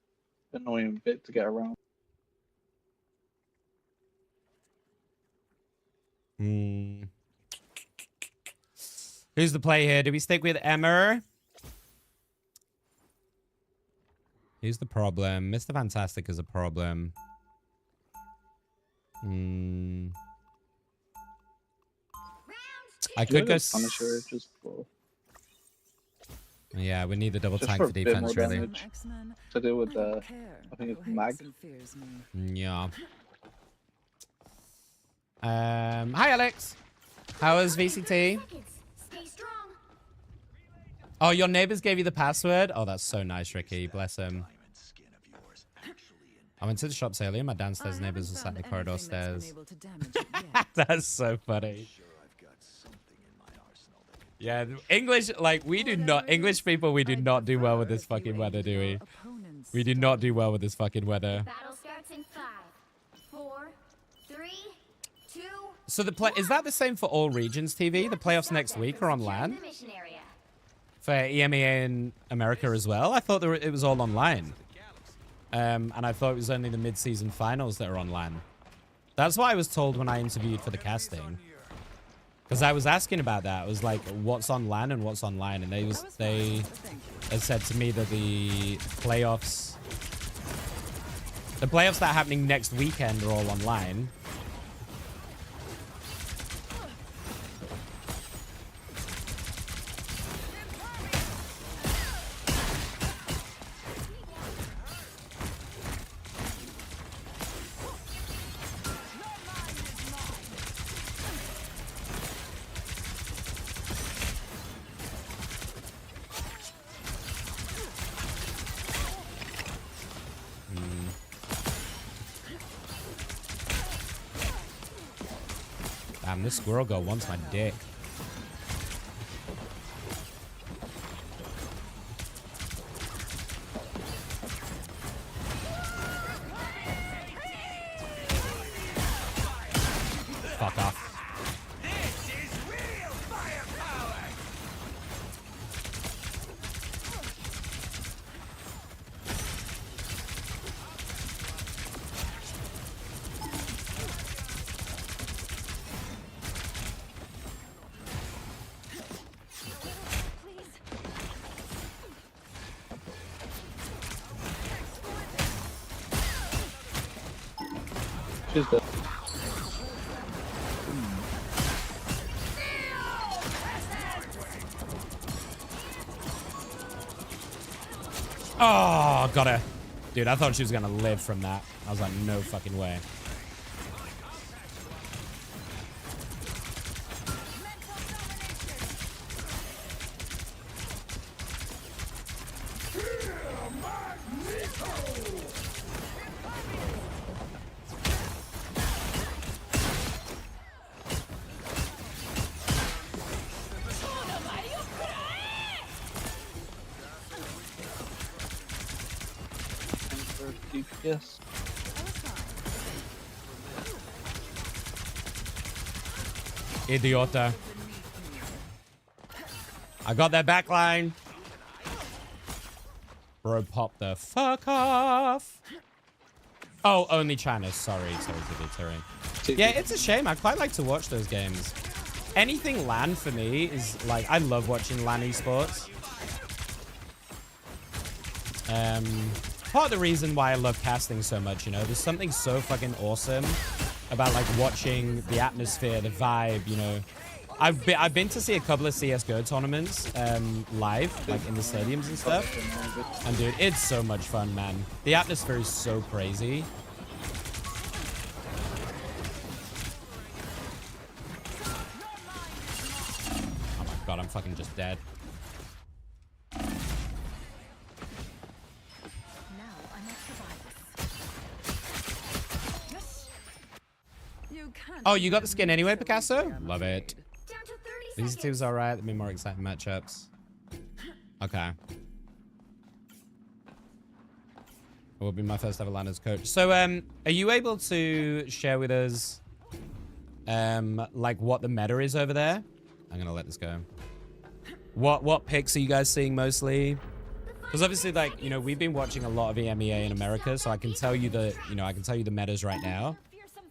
annoying bit to get around. Who's the play here? Do we stick with Emea? Who's the problem? Mr. Fantastic is a problem. I could go. Punisher just for Yeah, we need the double just tank for for a bit defense, more really. damage. To do with I think it's mag. Yeah. Hi, Alex. How was VCT? Oh, your neighbors gave you the password? Oh, that's so nice, Ricky. Bless him. I went to the shops earlier. My downstairs neighbors were sat in the corridor stairs. That's so funny. Yeah, English, like, we do not, English people, we do not do well with this fucking weather, do we? We do not do well with this fucking weather. Battle starts in 5, 4, 3, 2. So the play, is that the same for all regions, TV? The playoffs next week are on LAN? For EMEA in America as well? I thought it was all online. And I thought it was only the mid-season finals that are on LAN. That's what I was told when I interviewed for the casting. Because I was asking about that. I was like, what's on LAN and what's online? And they had said to me that the playoffs that are happening next weekend are all online. Damn, this squirrel girl wants my dick. Fuck off. She's dead. Oh, got her. Dude, I thought she was gonna live from that. I was like, no fucking way. Yes. Idiota. I got that backline. Bro, pop the fuck off. Oh, only China. Sorry, sorry. Yeah, it's a shame. I quite like to watch those games. Anything LAN for me is like, I love watching LAN esports. Part of the reason why I love casting so much, you know, there's something so fucking awesome about like watching the atmosphere, the vibe, you know. I've been to see a couple of CS:GO tournaments live, like in the stadiums and stuff. And dude, it's so much fun, man. The atmosphere is so crazy. Oh my god, I'm fucking just dead. Oh, you got the skin anyway, Picasso? Love it. These two was alright. There'll be more exciting matchups. Okay. It will be my first ever LAN as coach. So, are you able to share with us, like what the meta is over there? I'm gonna let this go. What picks are you guys seeing mostly? Because obviously, like, you know, we've been watching a lot of EMEA in America, so I can tell you the, you know, I can tell you the metas right now.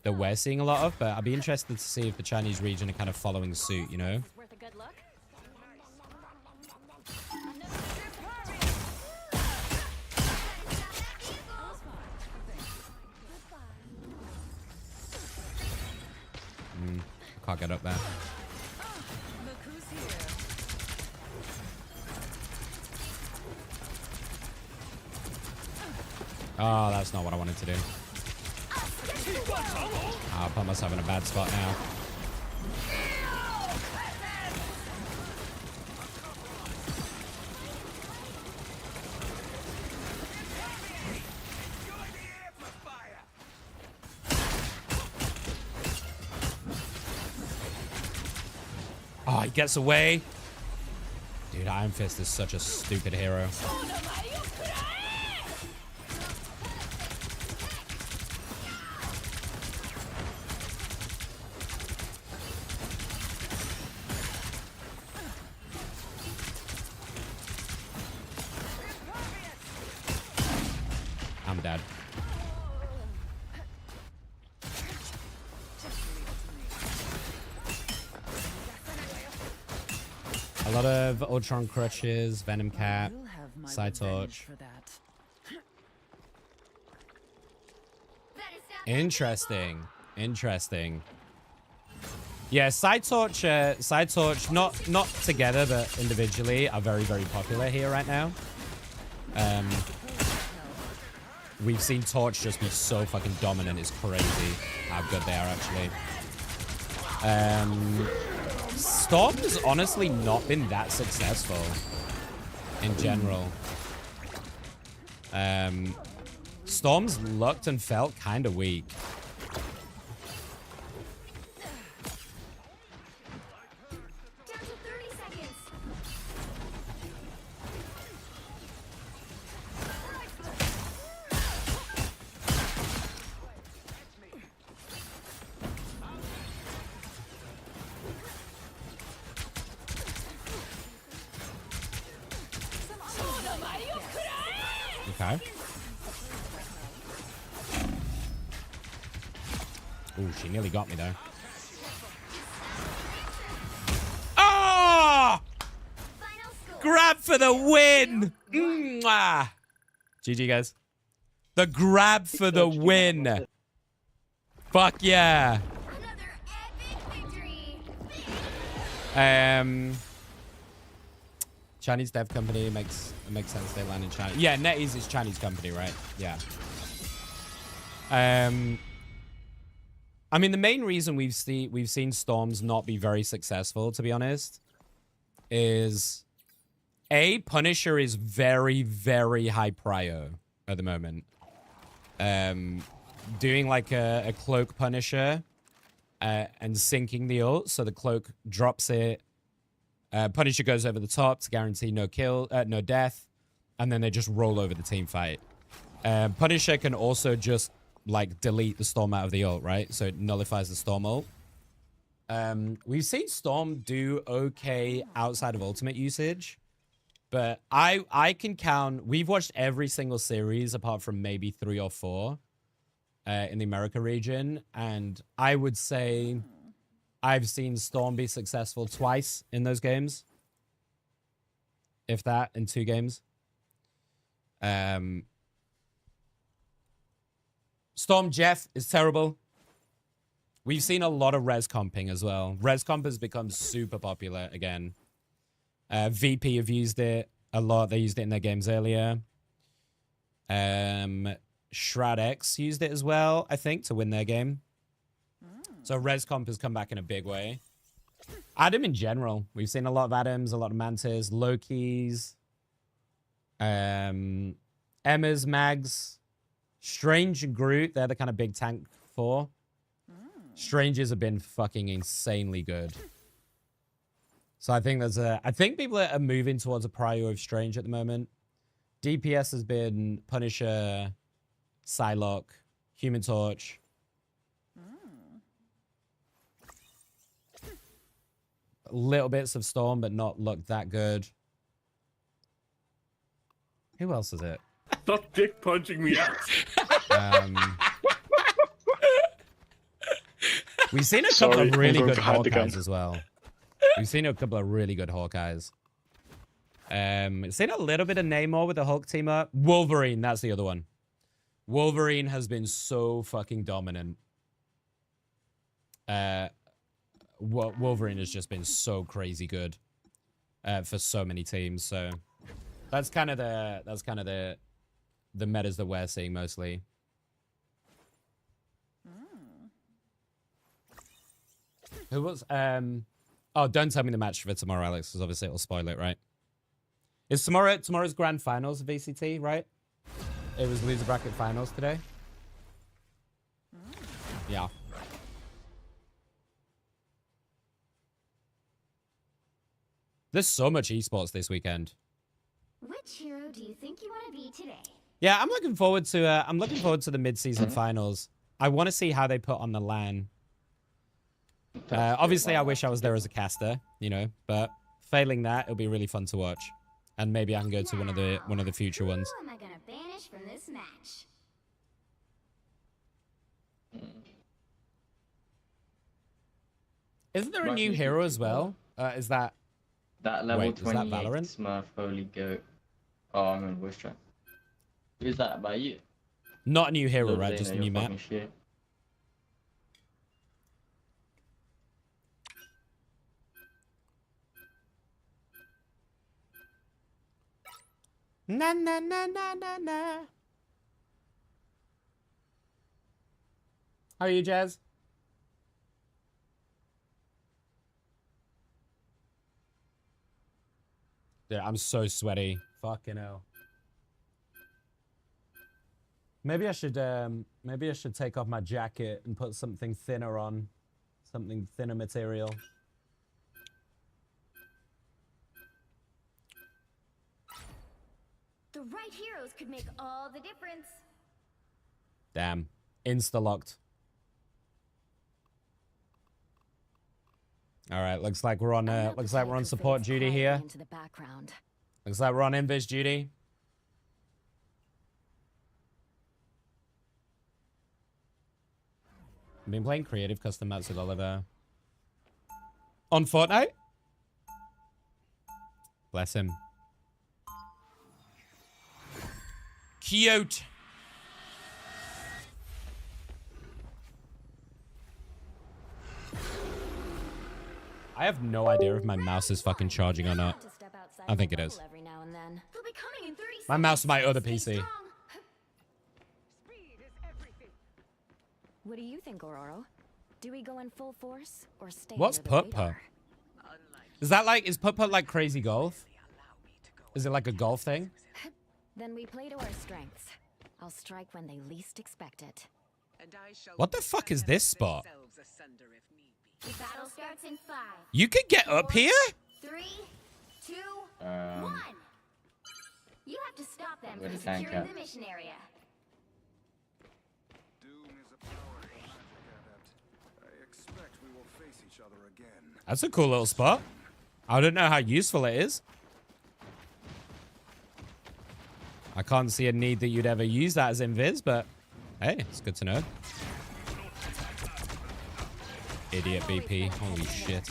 that we're seeing a lot of, but I'd be interested to see if the Chinese region are kind of following suit, you know? Worth a good look. Can't get up there. Look who's here. Oh, that's not what I wanted to do. I'll put myself in a bad spot now. Oh, he gets away. Dude, Iron Fist is such a stupid hero. I'm dead. A lot of Ultron crutches, Venom Cap, You'll have my Side revenge Torch. for that. Interesting. Interesting. Yeah, Side Torch, not together, but individually, are very, very popular here right now. We've seen Torch just be so fucking dominant. It's crazy how good they are, actually. Storm has honestly not been that successful in general. Storm's looked and felt kind of weak. Down to 30 seconds. Okay. Ooh, she nearly got me there. Oh! Grab for the win! Mwah! GG, guys. The grab for the win. Fuck yeah. Chinese dev company makes sense. They land in China. Yeah, NetEase is Chinese company, right? Yeah. I mean, the main reason we've seen Storms not be very successful, to be honest, is Punisher is very, very high prio at the moment. Doing like a cloak Punisher and sinking the ult, so the cloak drops it. Punisher goes over the top to guarantee no death, and then they just roll over the team fight. Punisher can also just like delete the Storm out of the ult, right? So it nullifies the Storm ult. We've seen Storm do okay outside of ultimate usage, but I can count. We've watched every single series apart from maybe 3 or 4 in the America region, and I would say I've seen Storm be successful twice in those games. If that, in 2 games. Storm Jeff is terrible. We've seen a lot of res comping as well. Res comp has become super popular again. VP have used it a lot. They used it in their games earlier. Shroud X used it as well, I think, to win their game. So res comp has come back in a big way. Adam in general. We've seen a lot of Adams, a lot of Mantis, Lokis, Emma's, Mags, Strange and Groot. They're the kind of big tank 4. Strangers have been fucking insanely good. So I think I think people are moving towards a prio of Strange at the moment. DPS has been Punisher, Psylocke, Human Torch. Little bits of Storm, but not looked that good. Who else is it? Stop dick punching me out. We've seen a couple Sorry, of really I'm going good to hide the gun. Hawkeyes as well. We've seen a couple of really good Hawkeyes. Seen a little bit of Namor with the Hulk team up. Wolverine, that's the other one. Wolverine has been so fucking dominant. Wolverine has just been so crazy good for so many teams. So that's kind of the metas that we're seeing mostly. Who was oh, don't tell me the match for tomorrow, Alex, because obviously it'll spoil it, right? Is tomorrow's grand finals of VCT, right? It was loser bracket finals today. Yeah. There's so much esports this weekend. Which hero do you think you want to be today? Yeah, I'm looking forward to the mid-season finals. I want to see how they put on the LAN. Obviously, I wish I was there as a caster, you know, but failing that, it'll be really fun to watch. And maybe I can go to one of the future ones. Who am I gonna banish from this match? Isn't there a new hero as well? Is that level wait, 28 is that Valorant? Smurf Holy Goat. Oh, I'm in voice chat. Who's that by you? Not a new hero, Little right? they Just a know new your map. fucking shit. Na na na na na na. How are you, Jazz? Dude, I'm so sweaty. Fucking hell. Maybe I should take off my jacket and put something thinner on. Something thinner material. The right heroes could make all the difference. Damn. Insta-locked. Alright, looks like we're on support duty here. Into the background. Looks like we're on invis duty. I've been playing creative custom maps with Oliver. On Fortnite? Bless him. Cute. I have no idea if my mouse is fucking charging or not. I think it is. Every now and then. They'll be coming in 30 My mouse is seconds. my other Stay PC. strong. What do you think, Aurora? Do we go in full force or stay What's under the putt radar? putt? Is putt putt like crazy golf? Is it like a golf thing? Then we play to our strengths. I'll strike when they least expect it. What the fuck is this spot? The battle starts in 5. You can get up here? 3, 2, 1. You have to stop them Where from the tank securing at? the mission area. I expect we will face each other again. That's a cool little spot. I don't know how useful it is. I can't see a need that you'd ever use that as invis, but hey, it's good to know. Idiot BP. Holy shit.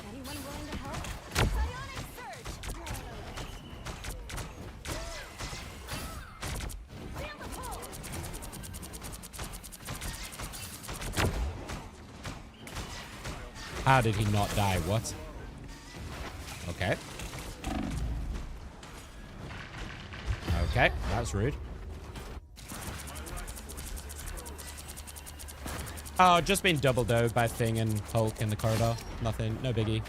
Anyone willing to help? Psionic surge! Seal the pole! How did he not die? What? Okay. Okay, that's rude. Oh, just been double dove by Thing and Hulk in the corridor. Nothing, no biggie.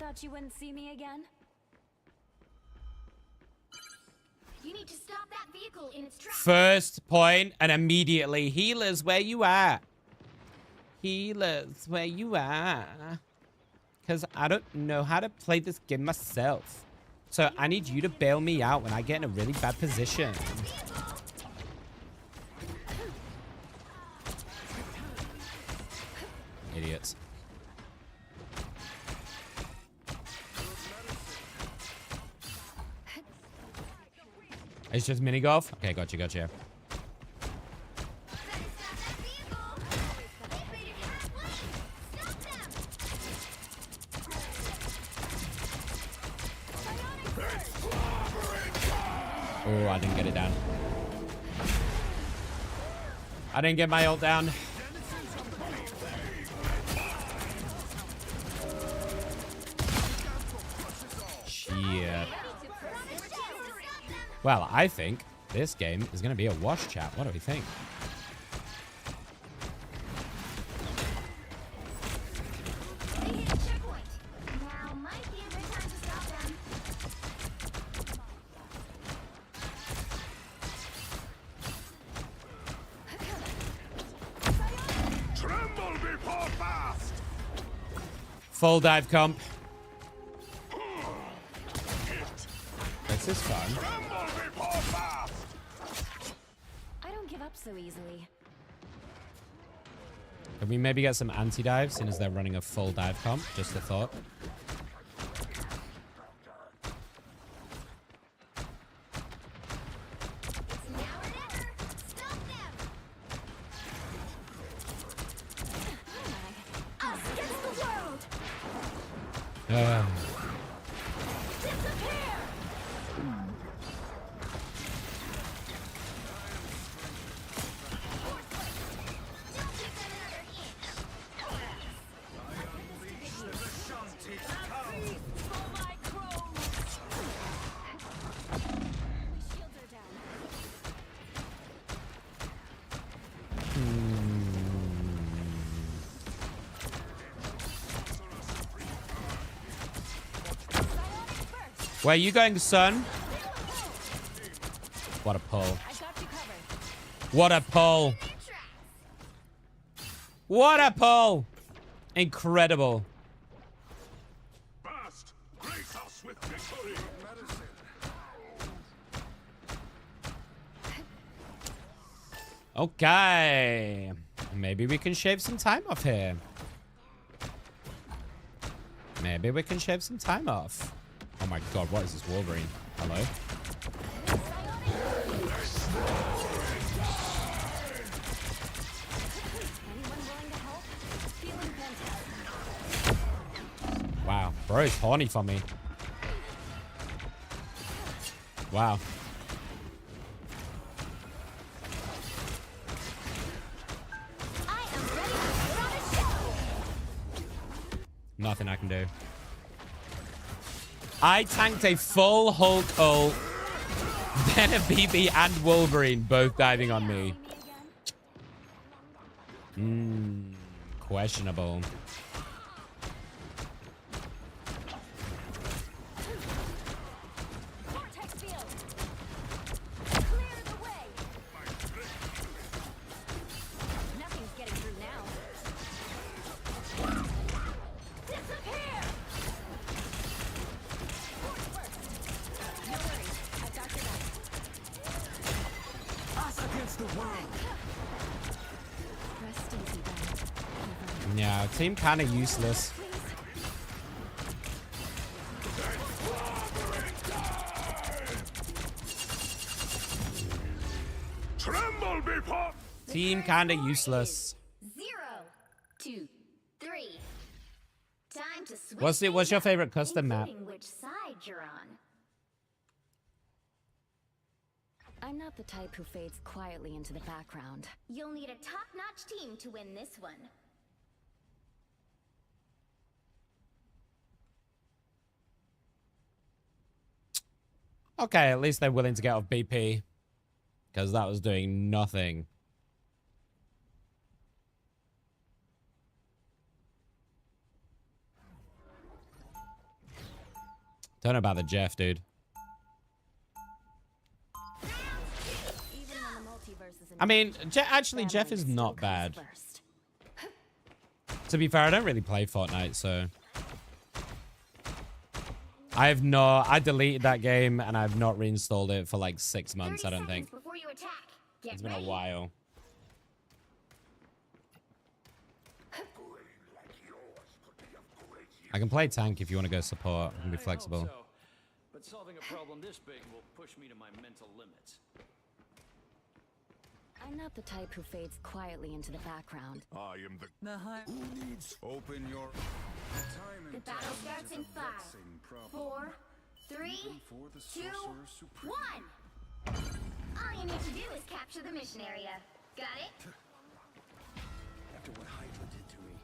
Thought you wouldn't see me again? You need to stop that vehicle in its tracks. First point and immediately, healers, where you at? Healers, where you at? Because I don't know how to play this game myself. So I need you to bail me out when I get in a really bad position. Idiots. It's just mini golf? Okay, gotcha, gotcha. Oh, I didn't get it down. I didn't get my ult down. Shit. Well, I think this game is going to be a wash, chat. What do we think? Full dive comp. This is fun. I don't give up so easily. Can we maybe get some anti-dives, since they're running a full dive comp? Just a thought. Where are you going, son? What a pull. What a pull. What a pull. Incredible. Okay. Maybe we can shave some time off here. Maybe we can shave some time off. Oh my god, what is this Wolverine? Hello? Wow, bro is horny for me. Wow. Nothing I can do. I tanked a full Hulk ult, then a BB and Wolverine both diving on me. Questionable. Yeah, team kind of useless. Team kind of useless. 0, 2, 3. Time to switch. What's your favorite custom map? Which side you're on. I'm not the type who fades quietly into the background. You'll need a top-notch team to win this one. Okay, at least they're willing to get off BP. Because that was doing nothing. Don't know about the Jeff, dude. I mean, actually, Jeff is not bad. To be fair, I don't really play Fortnite, so... I deleted that game, and I've not reinstalled it for like 6 months, I don't think. It's been a while. I can play tank if you want to go support. I can be flexible. but solving a problem this big will push me to my mental limits. I'm not the type who fades quietly into the background. I am the... The Who needs... Open your... Time The and battle talent starts is in a 5, vexing problem. 4, 3, Even for the 2, Sorcerer Supreme. 1. All you need to do is capture the mission area. Got it? After what Hydra did to me,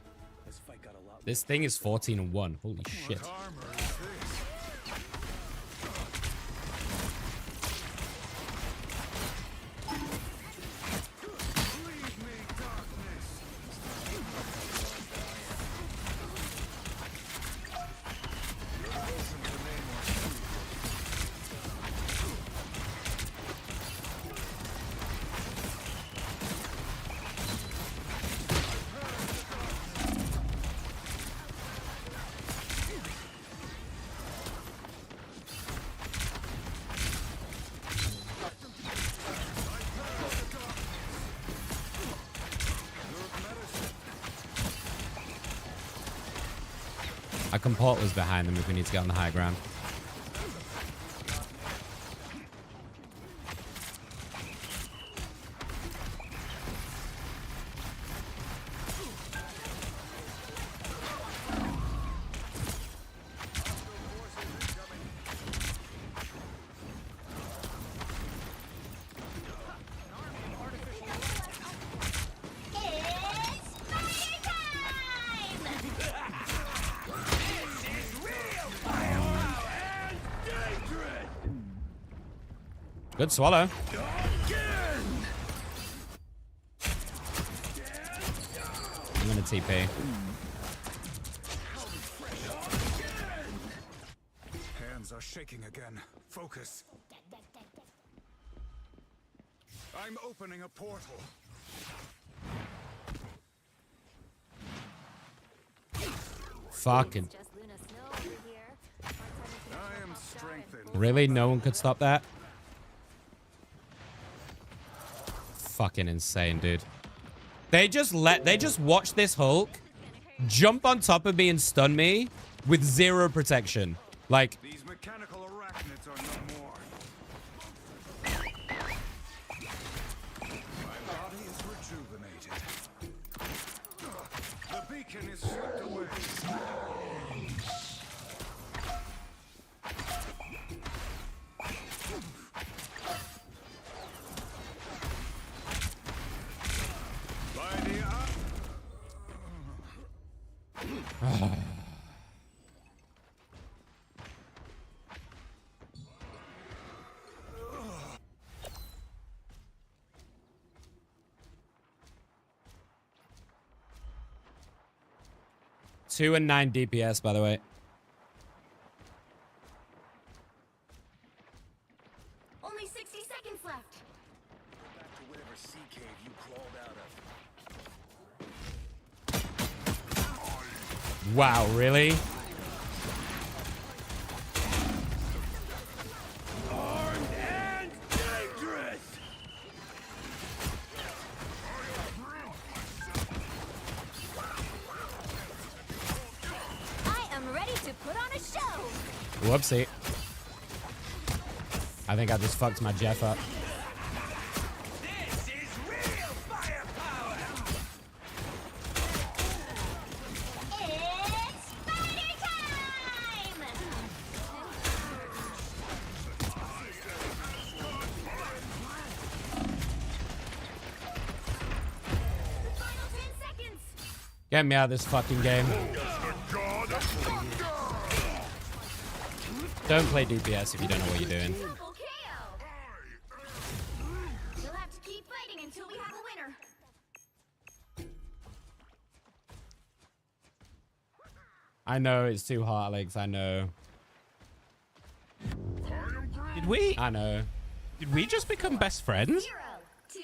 this fight got a lot... This thing is 14-1. Holy shit. What armor is this? Leave me, darkness! I can portals behind them if we need to get on the high ground. Good swallow. I'm gonna TP. Hands are shaking again. Focus. I'm opening a portal. Fucking. I am strengthened. Really? No one could stop that? Fucking insane, dude. They just watched this Hulk jump on top of me and stun me with 0 protection. Like, These mechanical arachnids are no more. My body is rejuvenated. The beacon is swept away. By the Two and 9 DPS, by the way. Only 60 seconds left. back to whatever sea cave you crawled out of. Wow, really? Armed and dangerous! I am ready to put on a show. Whoopsie. I think I just fucked my Jeff up. This is real firepower! It's spider time! Final 10 seconds. Get me out of this fucking game. Don't play DPS if you don't know what you're doing. Double KO. You'll have to keep fighting until we have a winner. I know it's too hard, Alex. I know. Did we? I know. Did we just become best friends? 0, 2,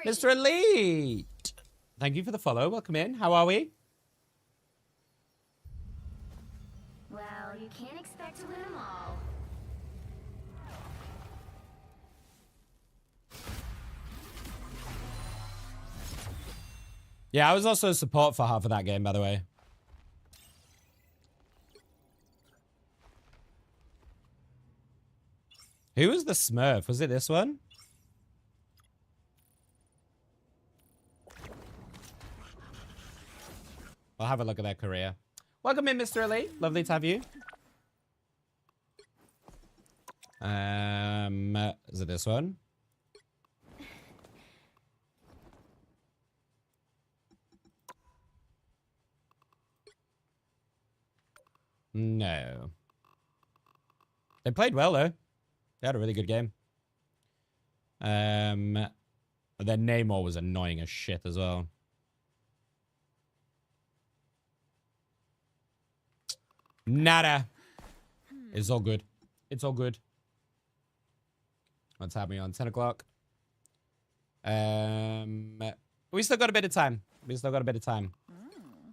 3. Mr. Elite! Thank you for the follow. Welcome in. How are we? Well, you can't expect to win them all. Yeah, I was also support for half of that game, by the way. Who was the Smurf? Was it this one? I'll have a look at their career. Welcome in, Mr. Elite. Lovely to have you. Is it this one? No. They played well, though. They had a really good game. Their Namor was annoying as shit as well. Nada. It's all good. It's all good. What's happening on 10 o'clock? We still got a bit of time. We still got a bit of time.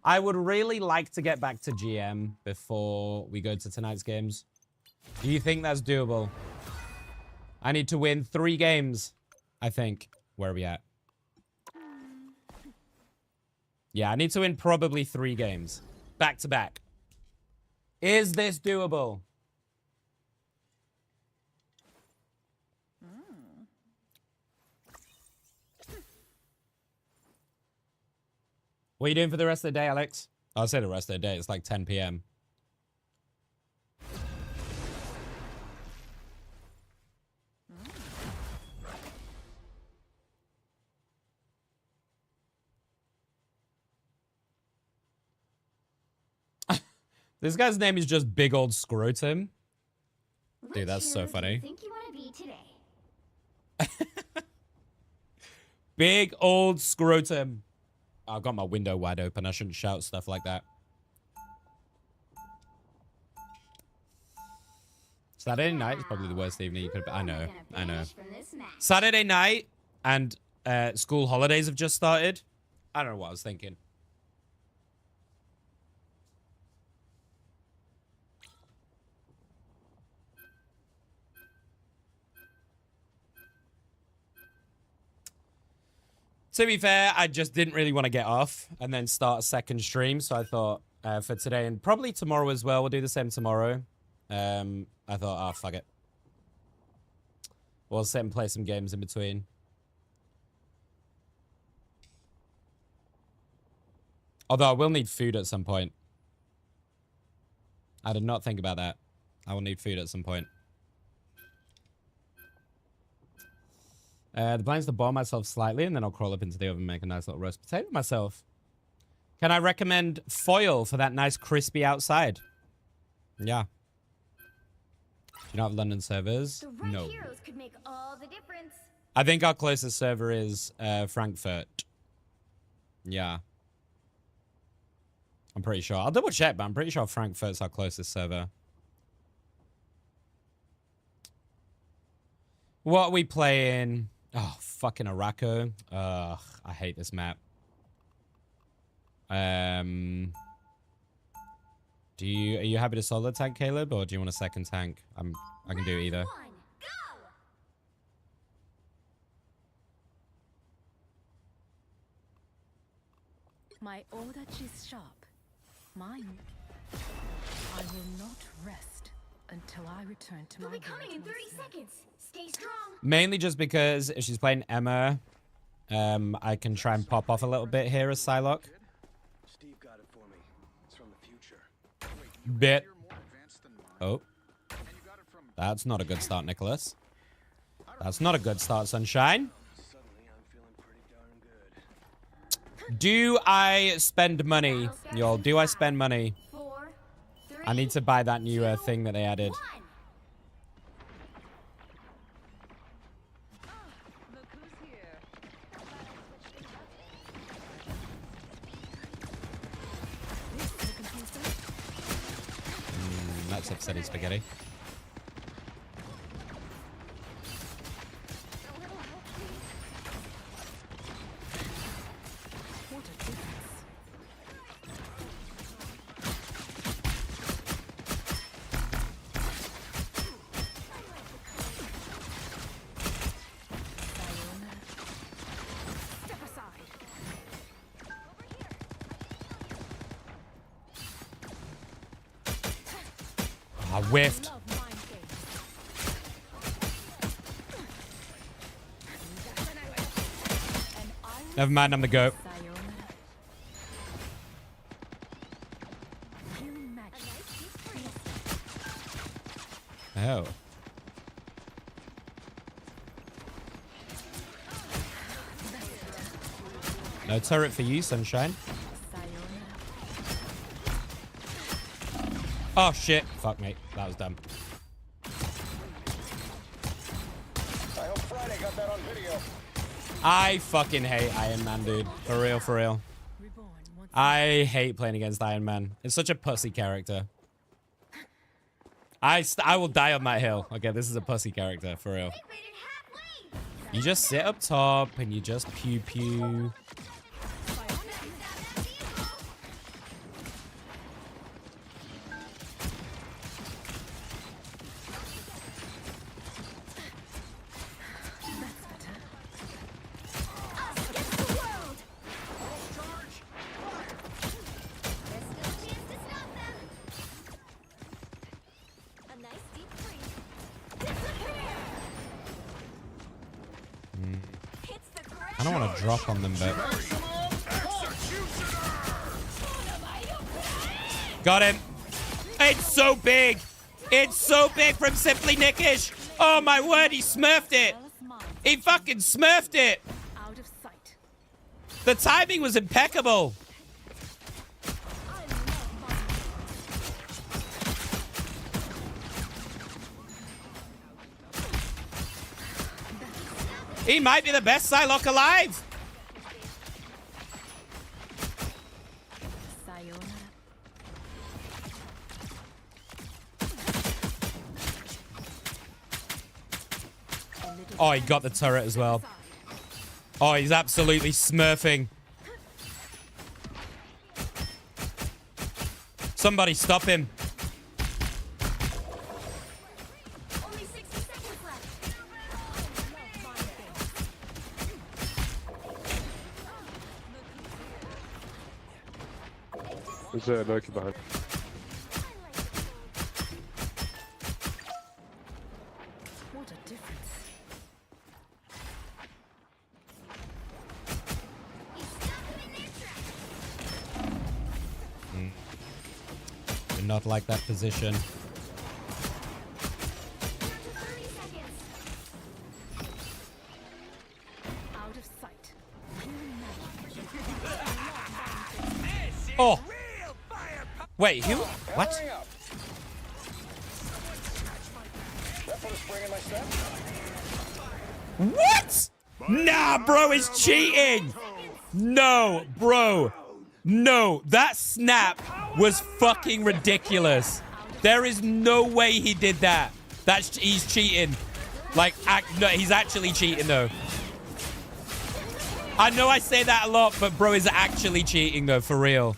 I would really like to get back to GM before we go to tonight's games. Do you think that's doable? I need to win 3 games, I think. Where are we at? Yeah, I need to win probably 3 games. Back to back. Is this doable? What are you doing for the rest of the day, Alex? I'll say the rest of the day. It's like 10 p.m. This guy's name is just Big Old Scrotum. Dude, that's so funny. Think you want to be today? Big Old Scrotum. I've got my window wide open. I shouldn't shout stuff like that. Saturday night is probably the worst evening you could have. I know. I know. Saturday night and school holidays have just started. I don't know what I was thinking. To be fair, I just didn't really want to get off and then start a second stream. So I thought for today and probably tomorrow as well, we'll do the same tomorrow. I thought, oh, fuck it. We'll sit and play some games in between. Although I will need food at some point. I did not think about that. I will need food at some point. The plan's to boil myself slightly, and then I'll crawl up into the oven and make a nice little roast potato myself. Can I recommend foil for that nice crispy outside? Yeah. Do you not have London servers? The right No. heroes could make all the difference. I think our closest server is Frankfurt. Yeah. I'm pretty sure. I'll double check, but I'm pretty sure Frankfurt's our closest server. What are we playing? Oh, fucking Araco. Ugh, I hate this map. Are you happy to solo tank, Caleb, or do you want a second tank? I can do either. My order is sharp. Mine. I will not rest until I return to They'll my be coming in 30 seconds. Stay strong. Mainly just because if she's playing Emea, I can try and pop off a little bit here as Psylocke. Steve got it for me. It's from the future. Bit. Oh. That's not a good start, Nicholas. That's not a good start, Sunshine. Do I spend money, y'all? Do I spend money? I need to buy that new thing that they added. That's upsetting spaghetti. I whiffed. Never mind, I'm the GOAT. Oh. No turret for you, sunshine. Oh shit. Fuck me. That was dumb. I hope Friday got that on video. I fucking hate Iron Man, dude. For real, for real. I hate playing against Iron Man. It's such a pussy character. I will die on that hill. Okay, this is a pussy character, for real. You just sit up top and you just pew pew. I don't want to drop on them, but... Got him. It's so big. It's so big from Simply Nickish. Oh my word, he smurfed it. He fucking smurfed it. The timing was impeccable. He might be the best Psylocke alive. Oh, he got the turret as well. Oh, he's absolutely smurfing. Somebody stop him. There's a Loki behind. What a difference. Did not like that position. Out of sight. Oh. Wait, who? What? What? Nah, bro is cheating. No, bro. No, that snap was fucking ridiculous. There is no way he did that. He's cheating. Like, no, he's actually cheating though. I know I say that a lot, but bro is actually cheating though, for real.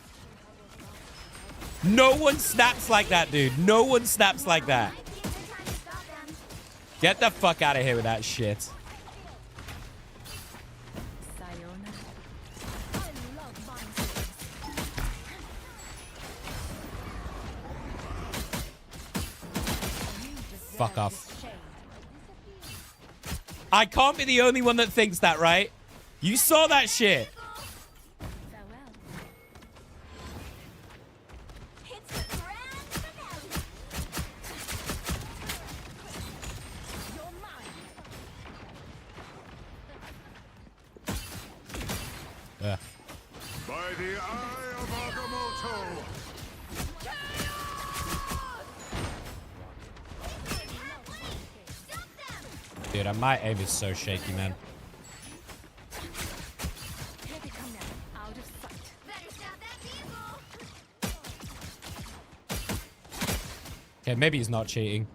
No one snaps like that, dude. No one snaps like that. Get the fuck out of here with that shit. Fuck off. I can't be the only one that thinks that, right? You saw that shit. By the eye of Agamotto. Dude, my aim is so shaky, man. Okay, maybe he's not cheating.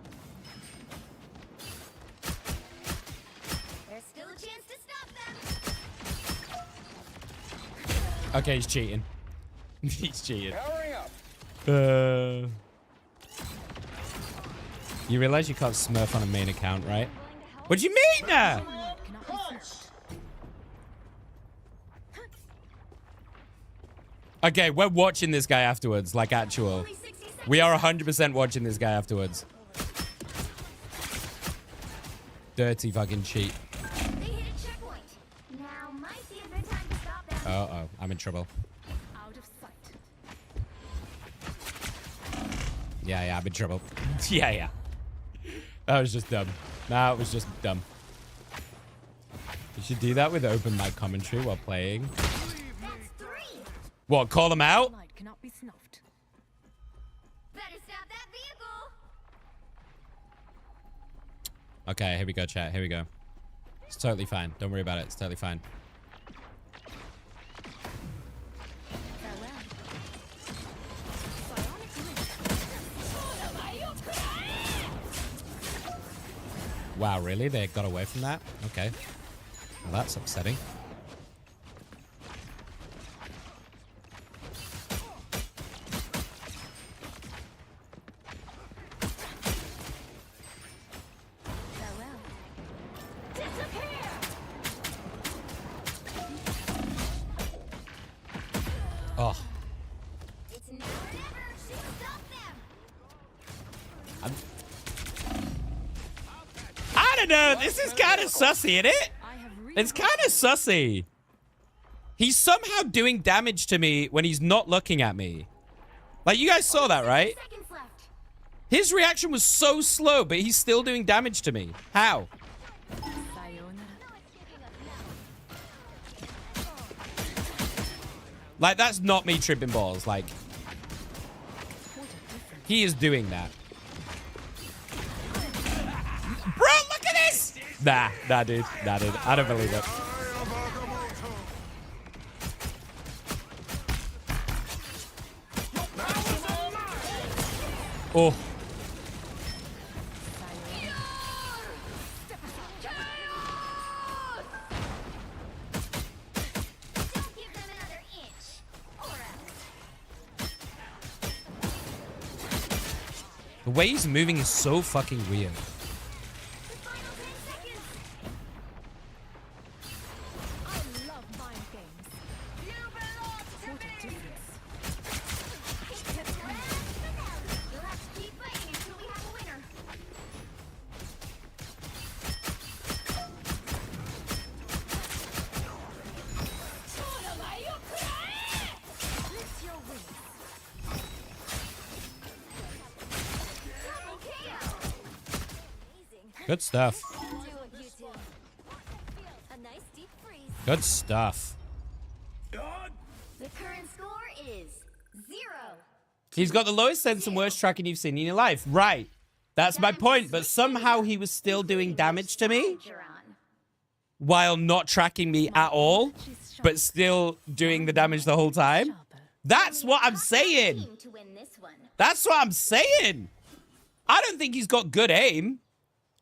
There's still a chance to stop them. Okay, he's cheating. He's cheating. Powering up. You realize you can't smurf on a main account, right? What do you mean? Okay, we're watching this guy afterwards, like actual. We are 100% watching this guy afterwards. Dirty fucking cheat. They hit a checkpoint. Now my Uh-oh, I'm in trouble. Out of sight. Yeah, I'm in trouble. Yeah. That was just dumb. That was just dumb. You should do that with open mic commentary while playing. What, call them out? Light cannot be snuffed. Better stop that vehicle. Okay, here we go, chat. Here we go. It's totally fine. Don't worry about it. It's totally fine. Wow, really? They got away from that? Okay. Well, that's upsetting. Oh. I don't know. This is kind of sussy, isn't it? It's kind of sussy. He's somehow doing damage to me when he's not looking at me. Like, you guys saw that, right? His reaction was so slow, but he's still doing damage to me. How? Like, that's not me tripping balls. Like, he is doing that. Bro, look at this! Nah, dude. I don't believe it. Oh. The way he's moving is so fucking weird. Good stuff. Good stuff. The current score is 0. He's got the lowest sense and worst tracking you've seen in your life. Right. That's my point. But somehow he was still doing damage to me while not tracking me at all, but still doing the damage the whole time. That's what I'm saying. That's what I'm saying. I don't think he's got good aim.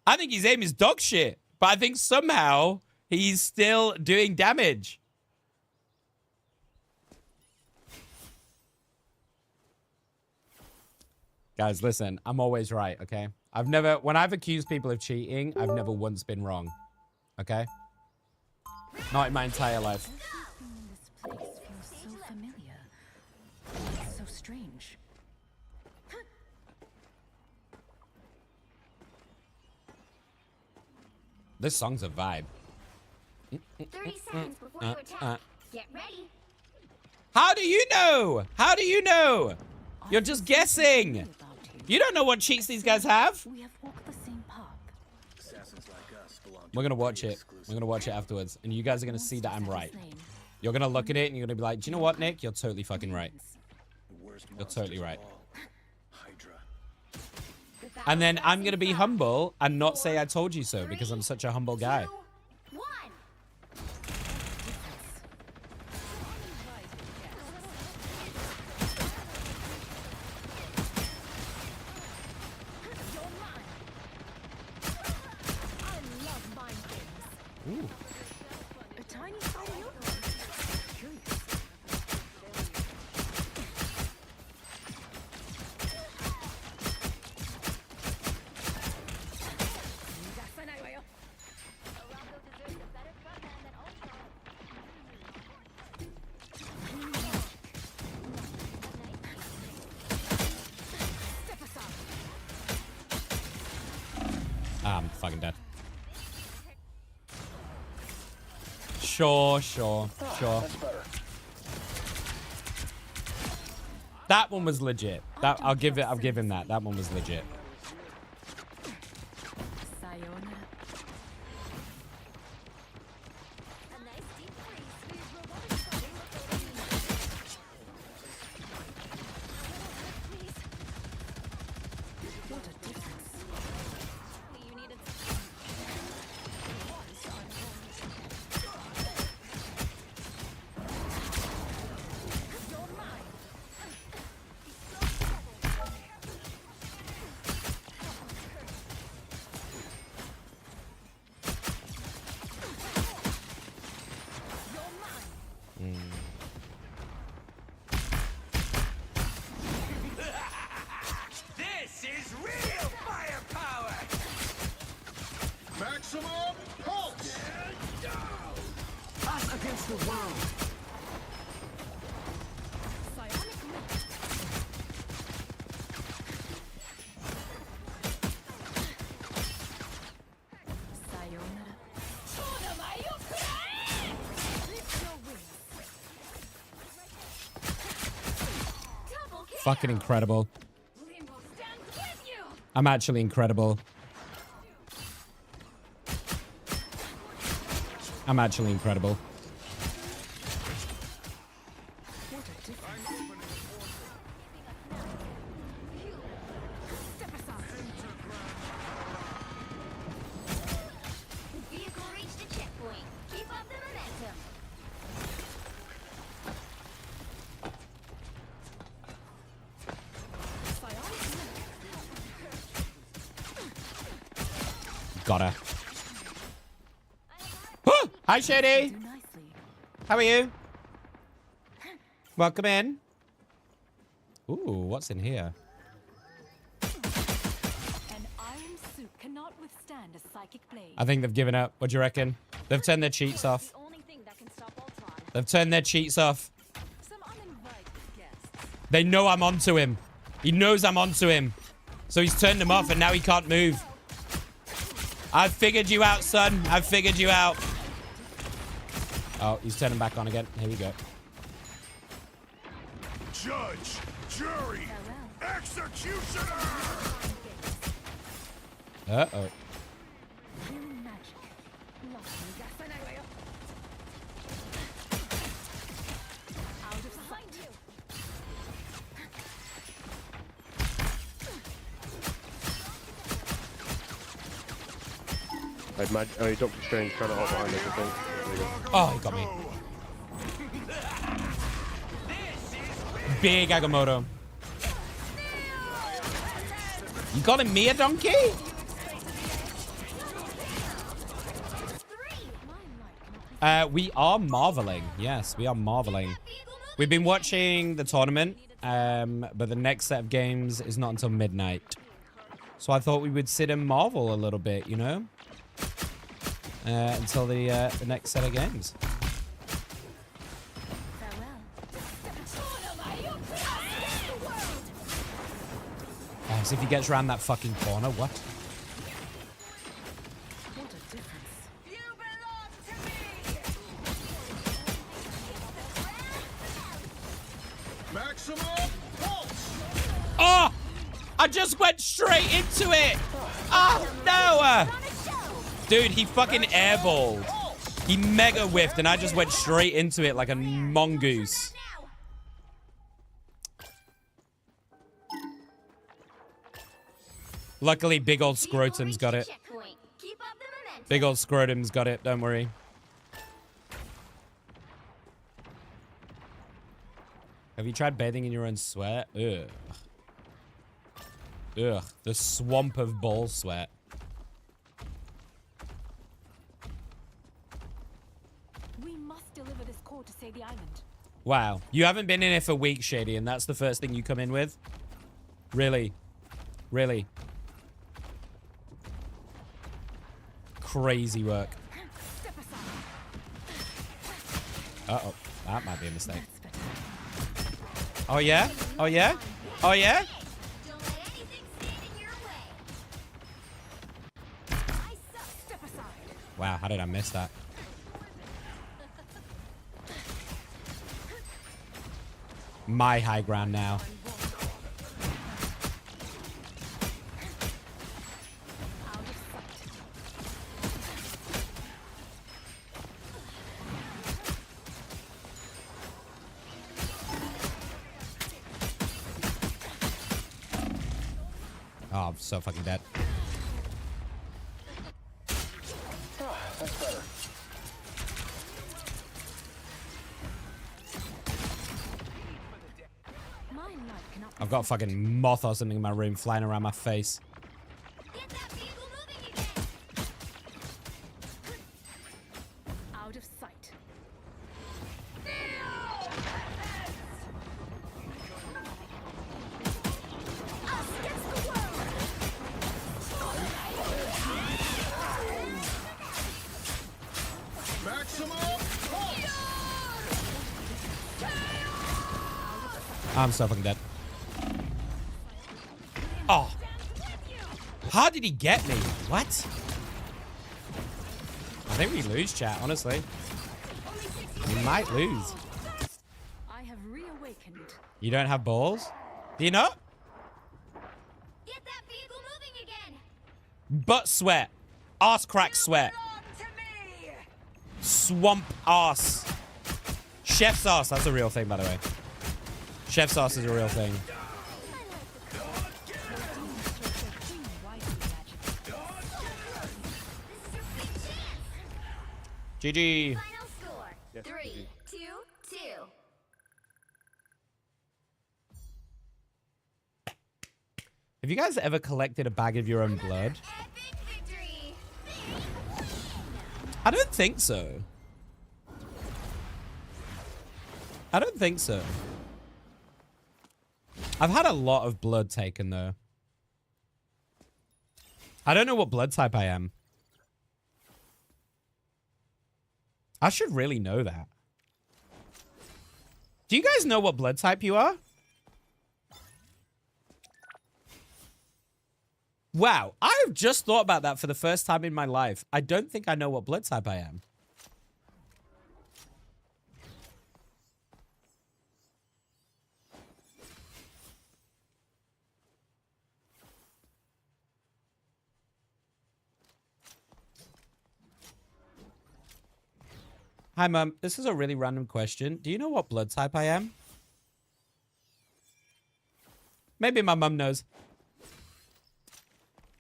I think his aim is dog shit. But I think somehow he's still doing damage. Guys, listen, I'm always right, okay? When I've accused people of cheating, I've never once been wrong. Okay? Not in my entire life. This place feels so familiar. It's so strange. This song's a vibe. 30 seconds before you attack. Get ready. How do you know? How do you know? You're just guessing. You don't know what cheats these guys have. We have walked the same path. We're going to watch it. We're going to watch it afterwards. And you guys are going to see that I'm right. You're going to look at it and you're going to be like, do you know what, Nick? You're totally fucking right. You're totally right. And then I'm going to be humble and not say I told you so because I'm such a humble guy. Ooh. A tiny spider yoga. Curious. I'm fucking dead. Sure. That one was legit. That I'll give him that. That one was legit. This is real firepower! Maximum pulse! Us against the world! Fucking incredible. I'm actually incredible. I'm actually incredible. Vehicle reached the checkpoint. Keep up the momentum. Got her. Hi, Shady. How are you? Welcome in. Ooh, what's in here? An iron suit cannot withstand a psychic blade. I think they've given up. What do you reckon? They've turned their cheats off. They've turned their cheats off. They know I'm onto him. He knows I'm onto him. So he's turned them off and now he can't move. I've figured you out, son. I've figured you out. Oh, he's turning back on again. Here we go. Judge, jury, executioner! Uh-oh. I'd imagine, oh, Doctor Strange trying to hop behind us, I think. Oh, he got me. Big Agamotto. You got Emea, donkey? We are marveling. Yes, we are marveling. We've been watching the tournament, but the next set of games is not until midnight. So I thought we would sit and marvel a little bit, you know? Until the next set of games. As if he gets around that fucking corner, what? Maximum pulse! Oh! I just went straight into it! Oh, no! Dude, he fucking airballed. He mega whiffed and I just went straight into it like a mongoose. Luckily, big old scrotum's got it. Big old scrotum's got it, don't worry. Have you tried bathing in your own sweat? Ugh. Ugh, the swamp of ball sweat. We must deliver this core to save the island. Wow. You haven't been in it for weeks, Shady, and that's the first thing you come in with? Really? Really? Crazy work. Uh-oh. That might be a mistake. Oh, yeah? Oh, yeah? Oh, yeah? Wow, how did I miss that? my high ground now. Oh, I'm so fucking dead. That's better. I've got fucking moth or something in my room flying around my face. Out of sight. I'm so fucking dead. Oh. How did he get me? What? I think we lose, chat, honestly. We might lose. I have reawakened. You don't have balls? Do you not? Get that vehicle moving again. Butt sweat. Ass crack sweat. Swamp ass. Chef's ass. That's a real thing, by the way. Chef's ass is a real thing. GG. Final score. 3, 2, 2. Have you guys ever collected a bag of your own blood? I don't think so. I don't think so. I've had a lot of blood taken, though. I don't know what blood type I am. I should really know that. Do you guys know what blood type you are? Wow, I've just thought about that for the first time in my life. I don't think I know what blood type I am. Hi, Mum. This is a really random question. Do you know what blood type I am? Maybe my mum knows.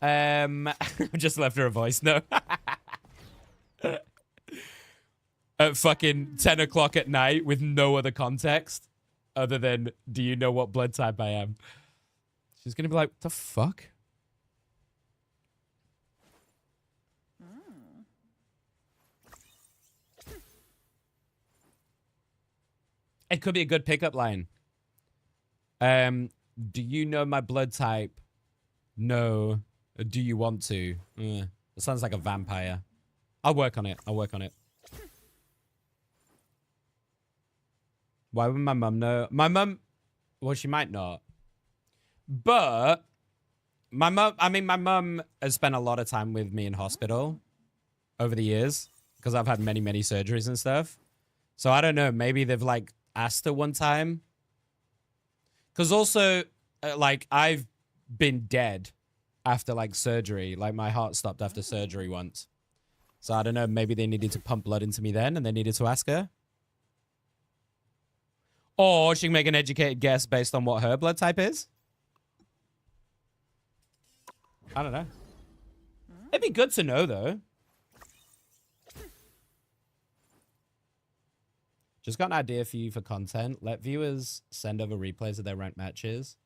I just left her a voice note. At fucking 10 o'clock at night with no other context other than, do you know what blood type I am? She's going to be like, what the fuck? It could be a good pickup line. Do you know my blood type? No. Do you want to? It sounds like a vampire. I'll work on it. I'll work on it. Why would my mum know? My mum, well, she might not. But my mum has spent a lot of time with me in hospital over the years because I've had many, many surgeries and stuff. So I don't know. Maybe they've like asked her one time. Because also, like, I've been dead after like surgery. Like my heart stopped after surgery once. So I don't know. Maybe they needed to pump blood into me then and they needed to ask her. Or she can make an educated guess based on what her blood type is. I don't know. It'd be good to know, though. Just got an idea for you for content. Let viewers send over replays of their ranked matches.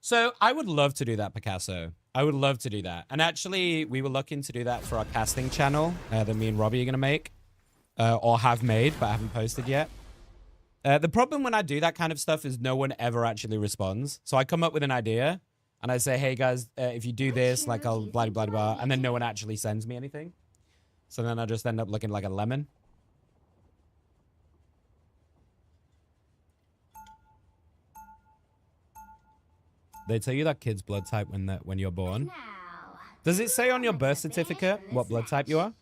So I would love to do that, Picasso. I would love to do that. And actually, we were looking to do that for our casting channel that me and Robbie are going to make. Or have made, but haven't posted yet. The problem when I do that kind of stuff is no one ever actually responds. So I come up with an idea and I say, hey guys, if you do this, like I'll blah, blah, blah, and then no one actually sends me anything. So then I just end up looking like a lemon. They tell you that kid's blood type when you're born. Does it say on your birth certificate what blood type you are?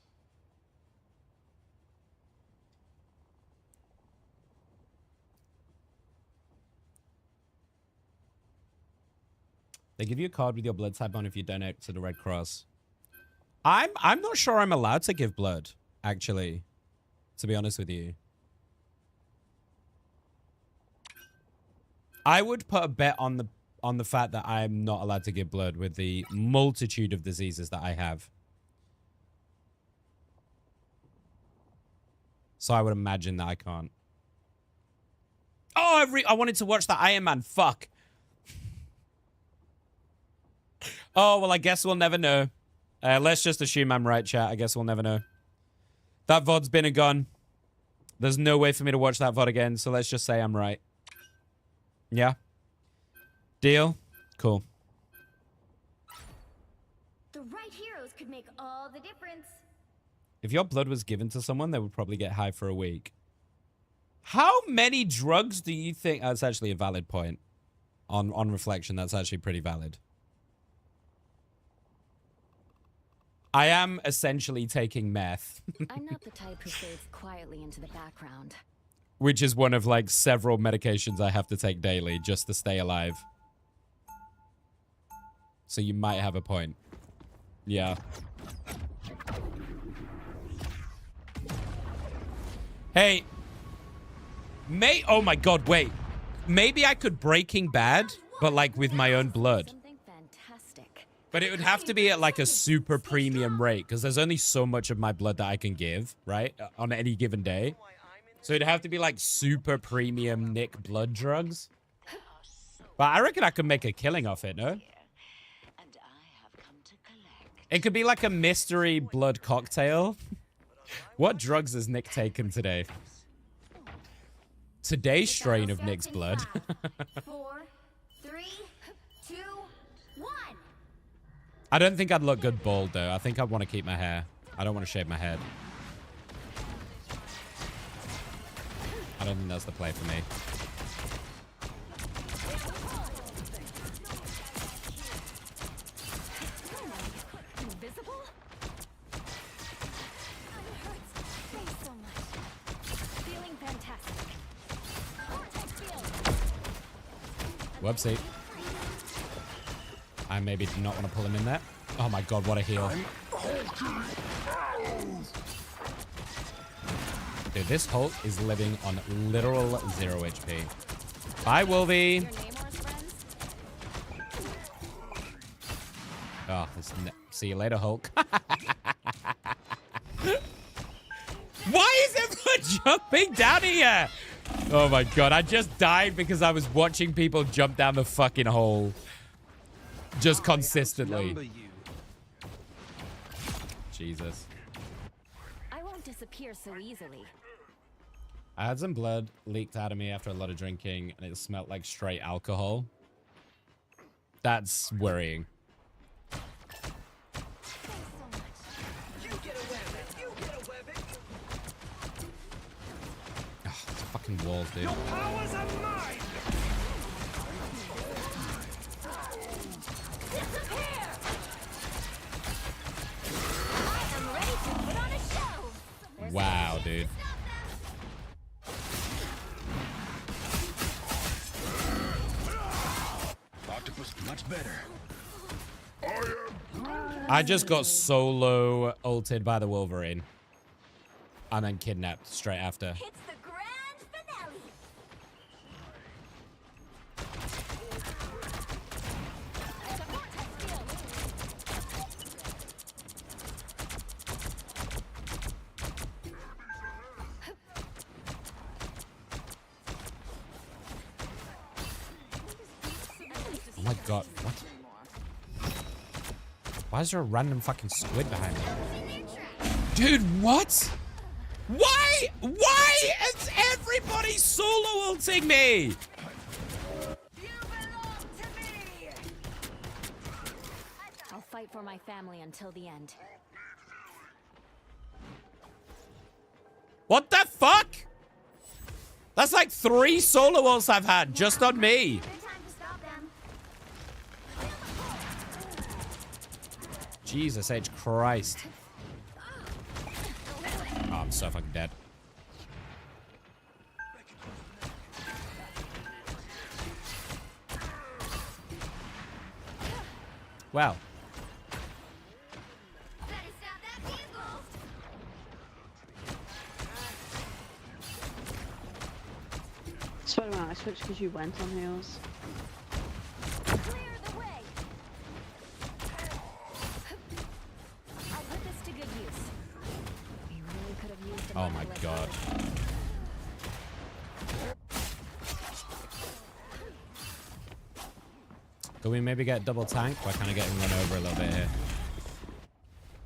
They give you a card with your blood type on if you donate to the Red Cross. I'm not sure I'm allowed to give blood, actually, to be honest with you. I would put a bet on the fact that I'm not allowed to give blood with the multitude of diseases that I have. So I would imagine that I can't. Oh, I wanted to watch the Iron Man. Fuck. Oh, well, I guess we'll never know. Let's just assume I'm right, chat. I guess we'll never know. That VOD's been and gone. There's no way for me to watch that VOD again, so let's just say I'm right. Yeah? Deal? Cool. The right heroes could make all the difference. If your blood was given to someone, they would probably get high for a week. How many drugs do you think... That's actually a valid point. On reflection, that's actually pretty valid. I am essentially taking meth. I'm not the type who fades quietly into the background. Which is one of, like, several medications I have to take daily just to stay alive. So you might have a point. Yeah. Hey. Oh my god, wait. Maybe I could Breaking Bad, but, like, with my own blood. But it would have to be at, like, a super premium rate, because there's only so much of my blood that I can give, right? On any given day. So it'd have to be, like, super premium Nick blood drugs. But I reckon I could make a killing off it, no? It could be, like, a mystery blood cocktail. What drugs has Nick taken today? Today's strain of Nick's blood. 4, 3, 2, 1. I don't think I'd look good bald, though. I think I'd want to keep my hair. I don't want to shave my head. I don't think that's the play for me. Invisible? Thanks so much. Feeling fantastic. Whoopsie. I maybe do not want to pull him in there. Oh my god, what a heal. Dude, this Hulk is living on literal 0 HP. Bye, Wolvie. Oh, see you later, Hulk. Why is everyone jumping down here? Oh my god, I just died because I was watching people jump down the fucking hole. Just consistently. Jesus. I won't disappear so easily. I had some blood leaked out of me after a lot of drinking, and it smelled like straight alcohol. That's worrying. Oh, it's fucking walls, dude. Wow, dude. Octopus much better. I just got solo ulted by the Wolverine. And then kidnapped straight after. It's the grand finale. Oh my god, what? Why is there a random fucking squid behind me? Dude, what? Why? Why is everybody solo ulting me? I'll fight for my family until the end. What the fuck? That's like 3 solo ults I've had just on me. Jesus H. Christ. Oh, I'm so fucking dead. Well. Spider-Man, I switched because you went on heels. Clear the way. I'll put this to good use. We really could have used Oh my god. Can we maybe get double tank? We're kind of getting run over a little bit here.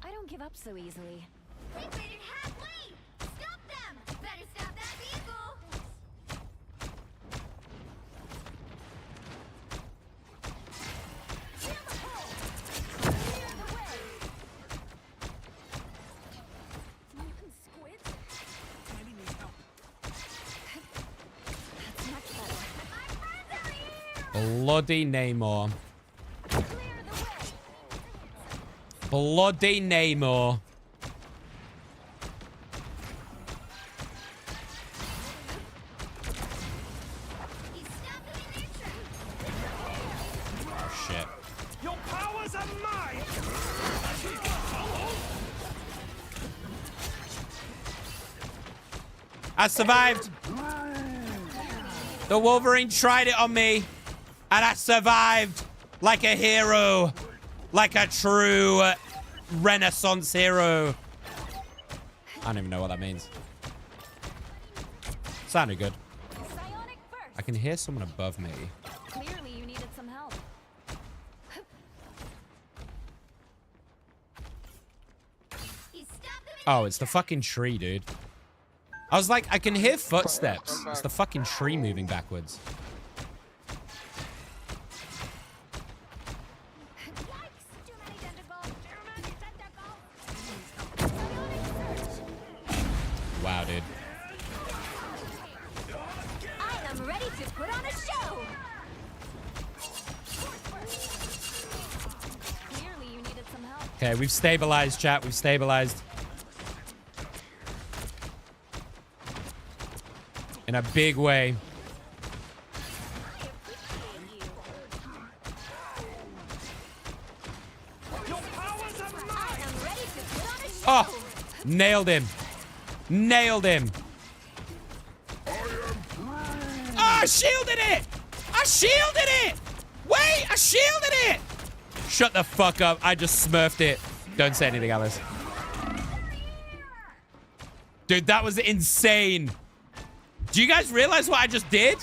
I don't give up so easily. They waited halfway. Stop them. Better stop that vehicle. Clear the way. Mutant squid. Candy needs help. That's much better. My friends are here. Bloody Namor. Bloody Namor. Oh shit. Your powers are mine! I survived. The Wolverine tried it on me, and I survived like a hero, like a true Renaissance hero. I don't even know what that means. Sounded good. I can hear someone above me. Clearly, you needed some help. Oh, it's the fucking tree, dude. I was like, I can hear footsteps. It's the fucking tree moving backwards. Wow, dude. I am ready to put on a show. Clearly, you needed some help. Okay, we've stabilized, chat. We've stabilized. In a big way. Oh! Nailed him. Nailed him. Oh, I shielded it! I shielded it! Wait, I shielded it! Shut the fuck up. I just smurfed it. Don't say anything, Alice. Dude, that was insane. Do you guys realize what I just did?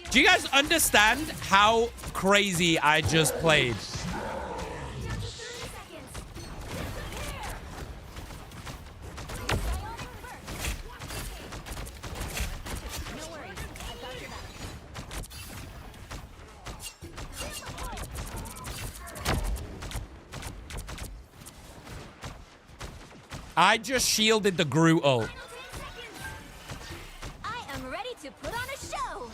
Do you guys understand how crazy I just played? I just shielded the Groot ult. I am ready to put on a show.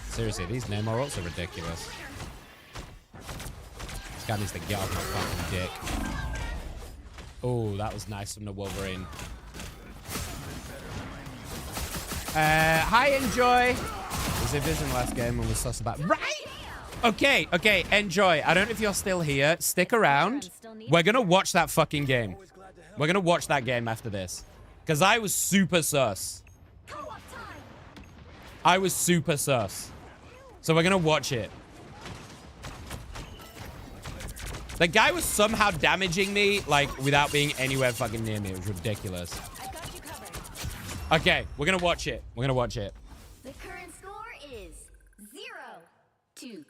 Seriously, these Namor ults are ridiculous. This guy needs to get off my fucking dick. Oh, that was nice from the Wolverine. Hi, Enjoy. Was it this in the last game and was sus about... Right! Okay, okay, Enjoy. I don't know if you're still here. Stick around. We're gonna watch that fucking game. We're gonna watch that game after this. Because I was super sus. I was super sus. So we're gonna watch it. The guy was somehow damaging me, like, without being anywhere fucking near me. It was ridiculous. Okay, we're gonna watch it. We're gonna watch it. The current score is 0-2.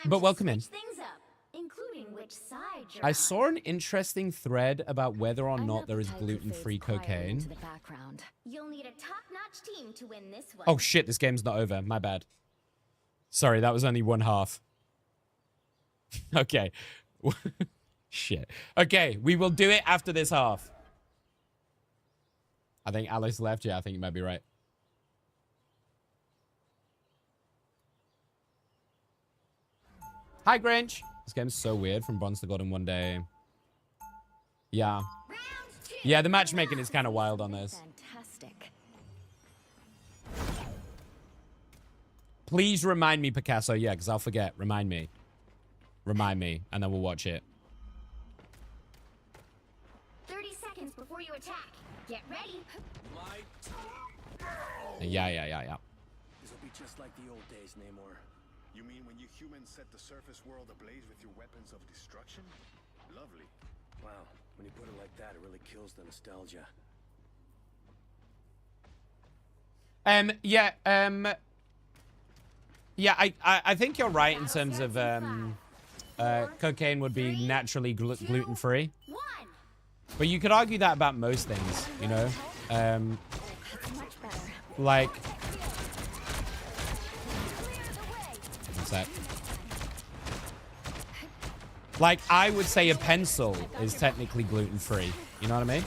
But welcome in. Things up, including which side you're I on. saw an interesting thread about whether or not there is gluten-free cocaine. The background. You'll need a top-notch team to win this one. Oh shit, this game's not over. My bad. Sorry, that was only one half. Okay. Shit. Okay, we will do it after this half. I think Alice left. Yeah, I think you might be right. Hi, Grinch. This game's so weird from bronze to gold in one day. Yeah. Yeah, the matchmaking is kind of wild on this. Fantastic. Please remind me, Picasso. Yeah, because I'll forget. Remind me. Remind me, and then we'll watch it. 30 seconds before you attack. Get ready. Yeah. This'll be just like the old days, Namor. You mean when you humans set the surface world ablaze with your weapons of destruction? Lovely. Wow, when you put it like that, it really kills the nostalgia. Yeah, I think you're right in terms of cocaine would be naturally gluten-free. But you could argue that about most things, you know? Like... What's that? Like, I would say a pencil is technically gluten-free. You know what I mean?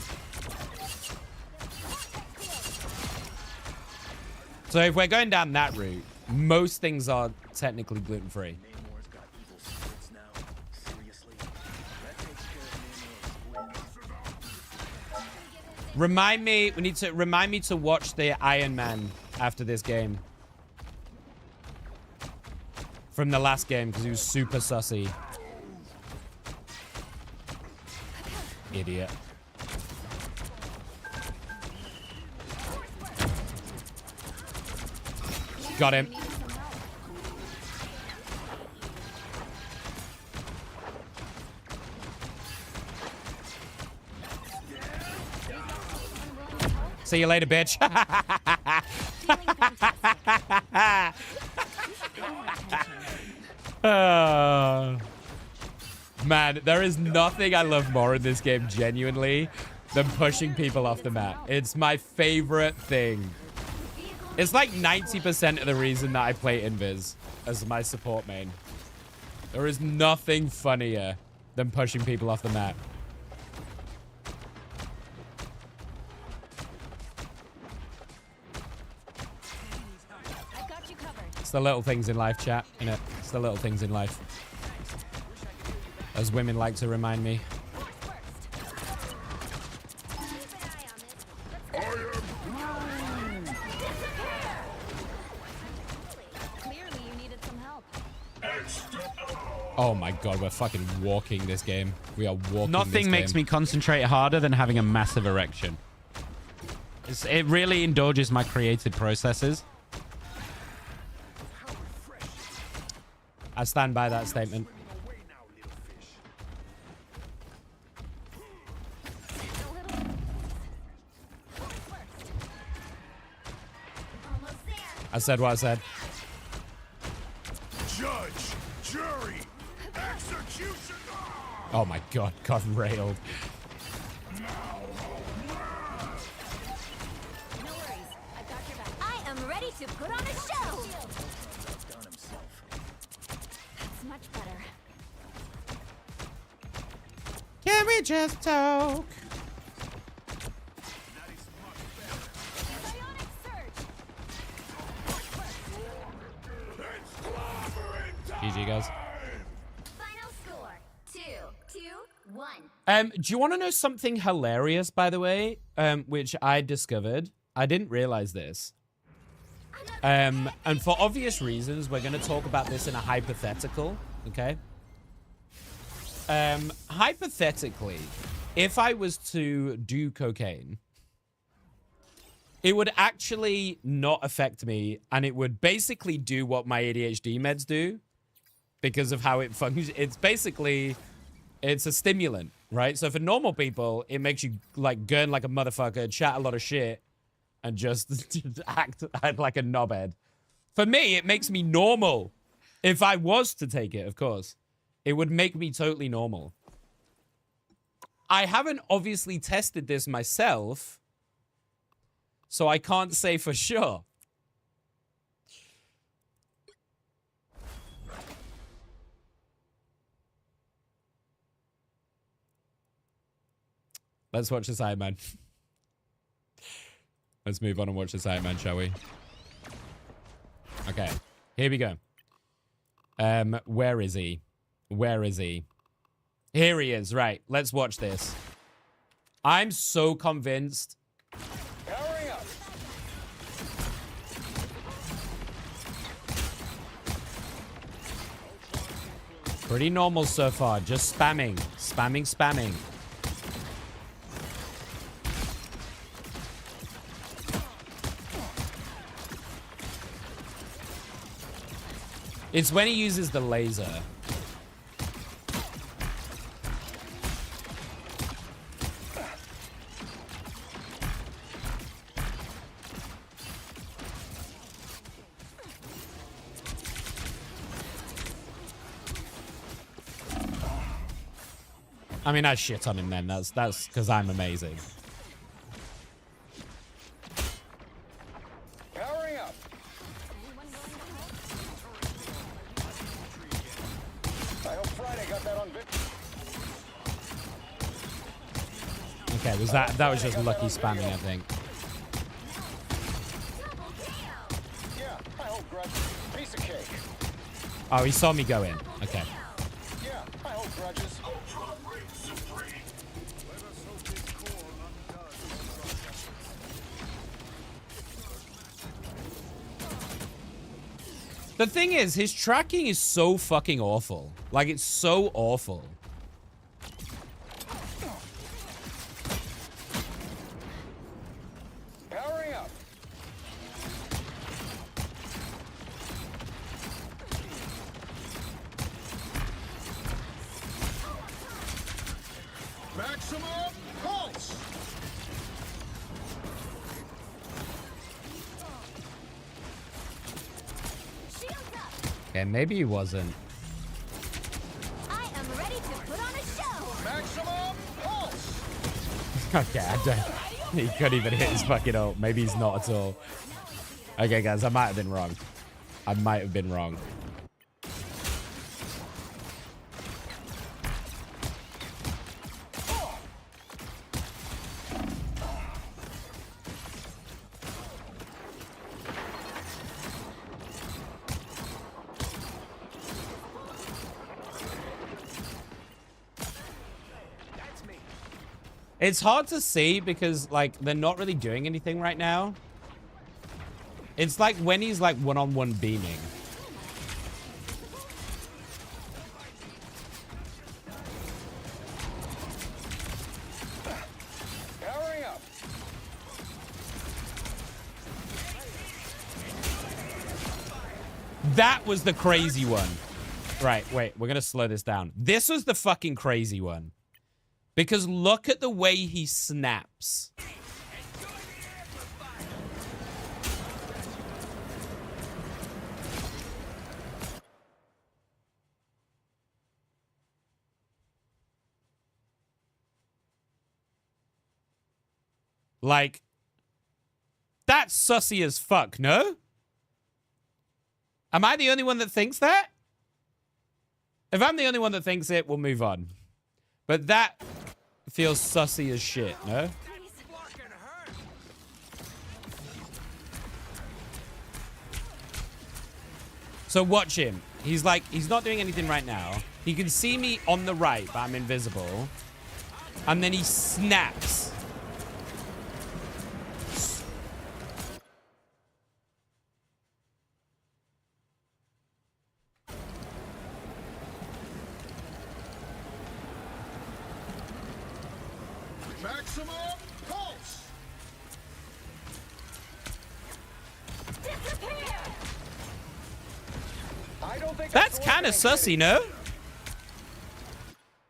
So if we're going down that route, most things are technically gluten-free. Remind me to watch the Iron Man after this game. From the last game, because he was super sussy. Idiot. Got him. See you later, bitch. Man, there is nothing I love more in this game, genuinely, than pushing people off the map. It's my favorite thing. It's like 90% of the reason that I play Invis as my support main. There is nothing funnier than pushing people off the map. It's the little things in life, chat, innit? It's the little things in life. As women like to remind me. Oh my god, we're fucking walking this game. We are walking Nothing makes me concentrate harder than having a massive erection. It really indulges my creative processes. I stand by that statement. I said what I said. Judge, jury, executioner. Oh my god, got railed. I am ready to put on a show. That's much better. Can we just talk? GG, guys. Final score 2-2-1. Do you want to know something hilarious, by the way? Which I discovered. I didn't realize this. And for obvious reasons, we're going to talk about this in a hypothetical, okay? Hypothetically, if I was to do cocaine, it would actually not affect me, and it would basically do what my ADHD meds do because of how it functions. It's basically, it's a stimulant, right? So for normal people, it makes you like gurn like a motherfucker, chat a lot of shit, and just act like a knobhead. For me, it makes me normal. If I was to take it, of course, it would make me totally normal. I haven't obviously tested this myself, so I can't say for sure. Let's watch this Iron Man. Let's move on and watch this Iron Man, shall we? Okay, here we go. Where is he? Where is he? Here he is, right. Let's watch this. I'm so convinced. Powering up. Pretty normal so far. Just spamming. Spamming. It's when he uses the laser. I mean, I shit on him then. That's because I'm amazing. Powering up. I hope Friday got that on video. Okay, that was just lucky spamming, I think. Yeah, I hope grudge. Piece of cake. Oh, he saw me go in. Okay. Yeah, I hope grudges. The thing is, his tracking is so fucking awful. Like, it's so awful. Powering up. Maximum pulse. Okay, maybe he wasn't. I am ready to put on a show. Maximum pulse. Okay, I don't... He couldn't even hit his fucking ult. Maybe he's not at all. Okay, guys, I might have been wrong. I might have been wrong. It's hard to see because, like, they're not really doing anything right now. It's like when he's, like, one-on-one beaming. Powering up. That was the crazy one. Right, wait, we're going to slow this down. This was the fucking crazy one. Because look at the way he snaps. Like, that's sussy as fuck, no? Am I the only one that thinks that? If I'm the only one that thinks it, we'll move on. But that feels sussy as shit, no? So watch him. He's like, he's not doing anything right now. He can see me on the right, but I'm invisible. And then he snaps. Maximum pulse. I don't think That's kind of sussy, no?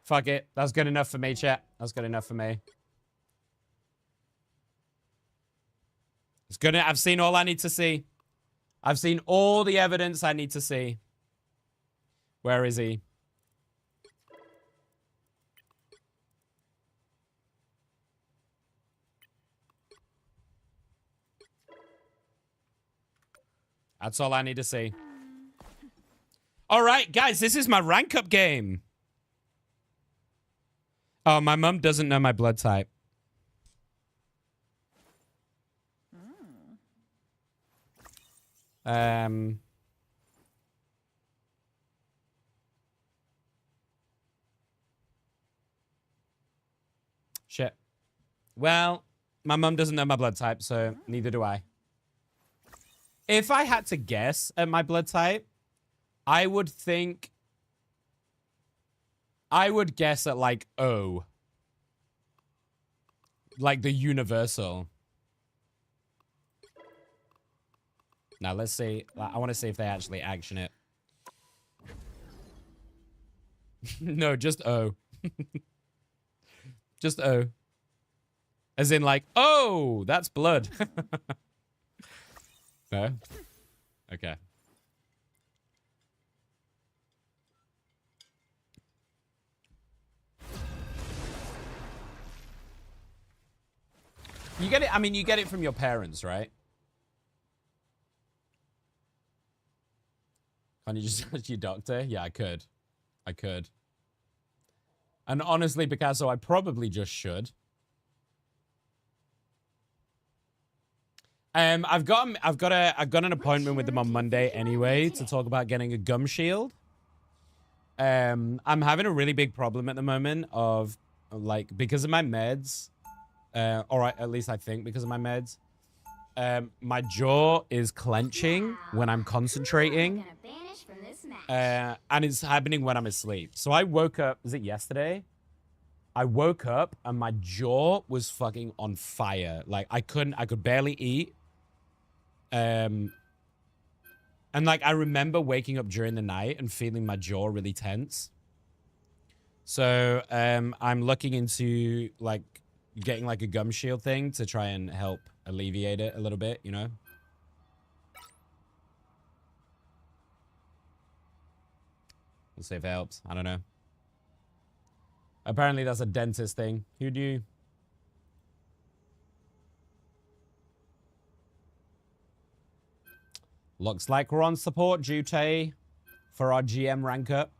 Fuck it. That's good enough for me, chat. That's good enough for me. It's good. I've seen all I need to see. I've seen all the evidence I need to see. Where is he? That's all I need to see. All right, guys, this is my rank up game. Oh, my mum doesn't know my blood type. Shit. Well, my mum doesn't know my blood type, so neither do I. If I had to guess at my blood type, I would think I would guess at like O. Like the universal. Now let's see. I want to see if they actually action it. No, just O. Just O. As in like, oh, that's blood. No? Okay. You get it, I mean, you get it from your parents, right? Can't you just touch your doctor? Yeah, I could. I could. And honestly, Picasso, I probably just should. I've got an appointment with them on Monday anyway to talk about getting a gum shield. I'm having a really big problem at the moment of like because of my meds, or at least I think because of my meds. My jaw is clenching when I'm concentrating, and it's happening when I'm asleep. So I woke up. Was it yesterday? I woke up and my jaw was fucking on fire. Like I could barely eat. And like I remember waking up during the night and feeling my jaw really tense. So I'm looking into like getting like a gum shield thing to try and help alleviate it a little bit, you know? We'll see if it helps. I don't know. Apparently that's a dentist thing. Who knew? Looks like we're on support duty for our GM rank up.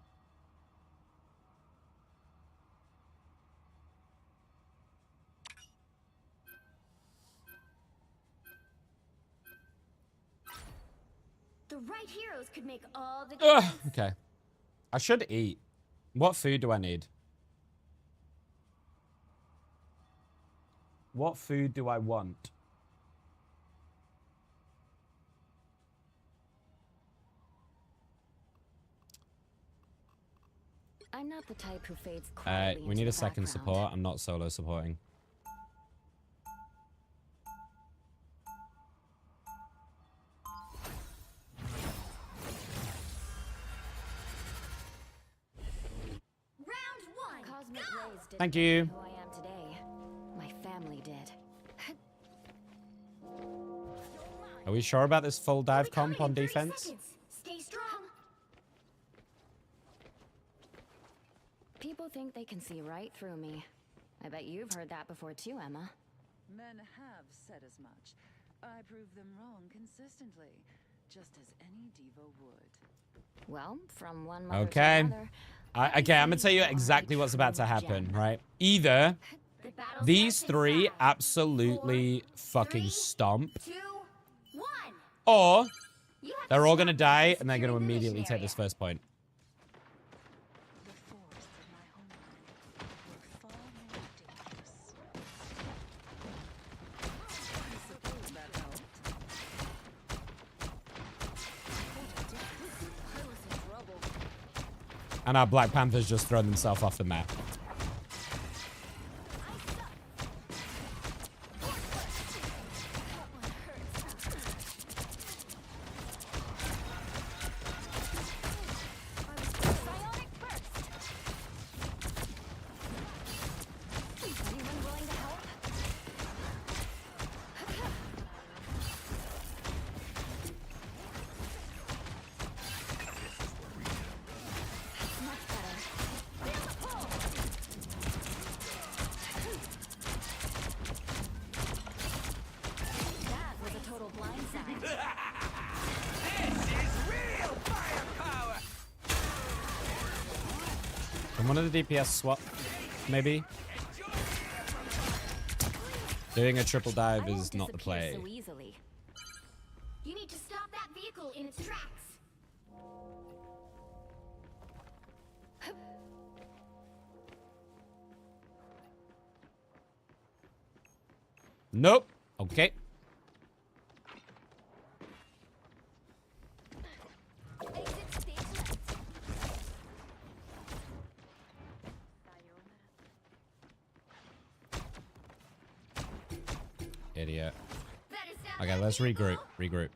The right heroes could make all the difference. Okay. I should eat. What food do I need? What food do I want? I'm not the type who fades quietly We need into a the second background. support. I'm not solo supporting. Round one. Cosmic Rays didn't Thank make you. me who I am today. My family did. Are we sure about this full dive comp on defense? Stay strong. People think they can see right through me. I bet you've heard that before too, Emma. Men have said as much. I prove them wrong consistently, just as any diva would. Well, from one mother Okay. to another. Okay, I'm gonna tell you exactly what's about to happen, right? Either these three absolutely fucking stomp, or they're all gonna die and they're gonna immediately take this first point. And our Black Panther's just thrown themselves off the map. That was a total blindside. Can one of the DPS swap, maybe? Doing a triple dive is not the play. So easily. You need to stop that vehicle in its tracks. Nope. Okay. idiot. Okay, let's regroup. Regroup.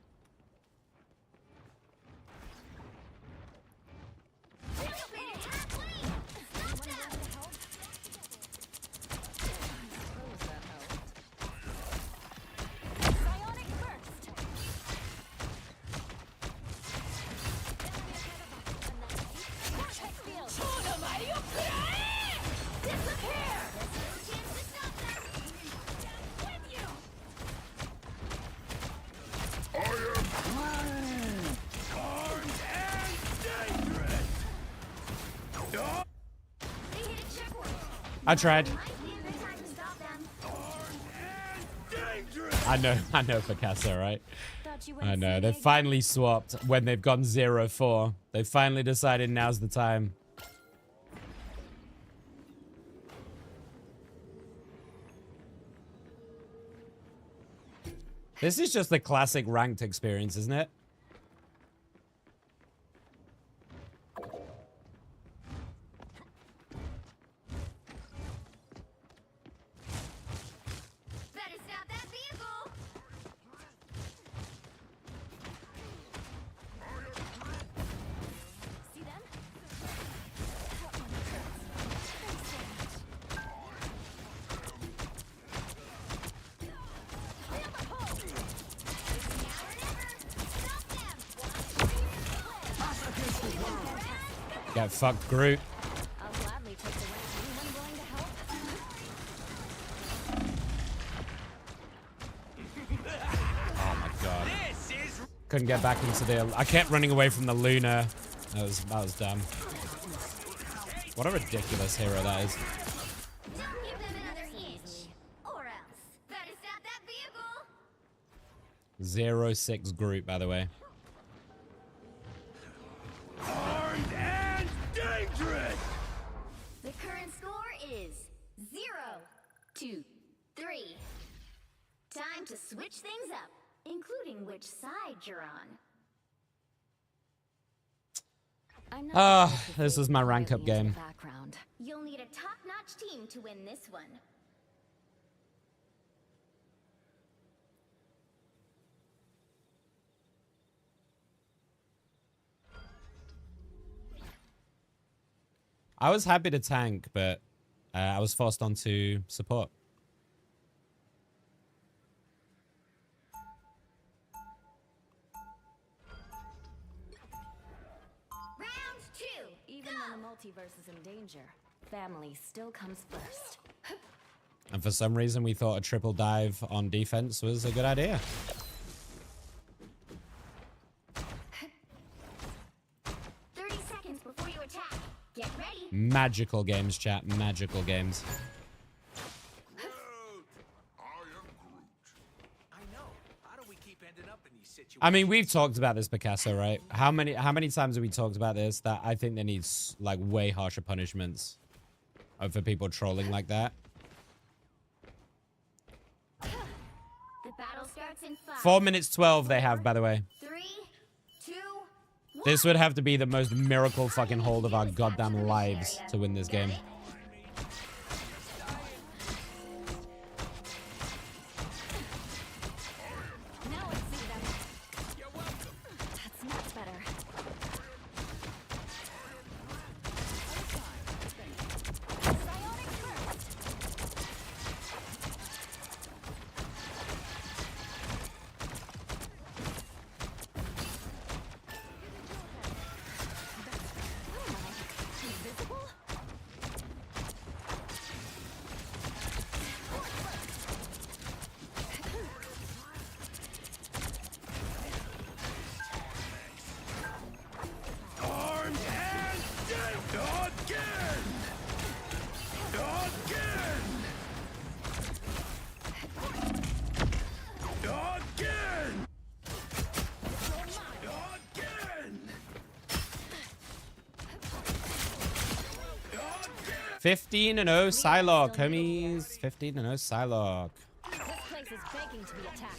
I tried. I know Picasso, right? I know. They've finally swapped when they've gone 0-4. They finally decided now's the time. This is just the classic ranked experience, isn't it? Get fucked, Groot. Oh my god. Couldn't get back into the... I kept running away from the Luna. That was dumb. What a ridiculous hero that is. 0-6 Groot, by the way. Armed and dangerous! The current score is 0-3. Time to switch things up, including which side you're on. This is my rank up game. You'll need a top-notch team to win this one. I was happy to tank, but I was forced onto support. Round 2. Even when the multiverse is in danger, family still comes first. And for some reason, we thought a triple dive on defense was a good idea. 30 seconds before you attack. Get ready. Magical games, chat. Magical games. I mean, we've talked about this, Picasso, right? How many times have we talked about this? That I think there needs like way harsher punishments for people trolling like that. The battle starts in 5. 4 minutes 12 they have, by the way. 3, 2, 1. This would have to be the most miracle fucking hold of our goddamn lives to win this game. That's much better. Invisible? 15-0 Psylocke, homies. 15-0 Psylocke. This place is begging to be attacked.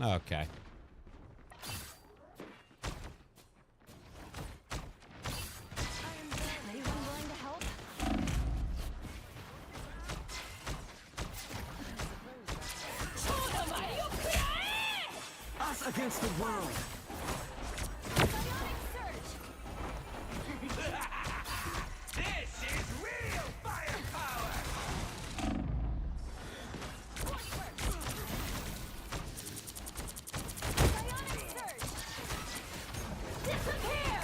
Okay. Anyone willing to help? Us against the world. This is real firepower! Disappear!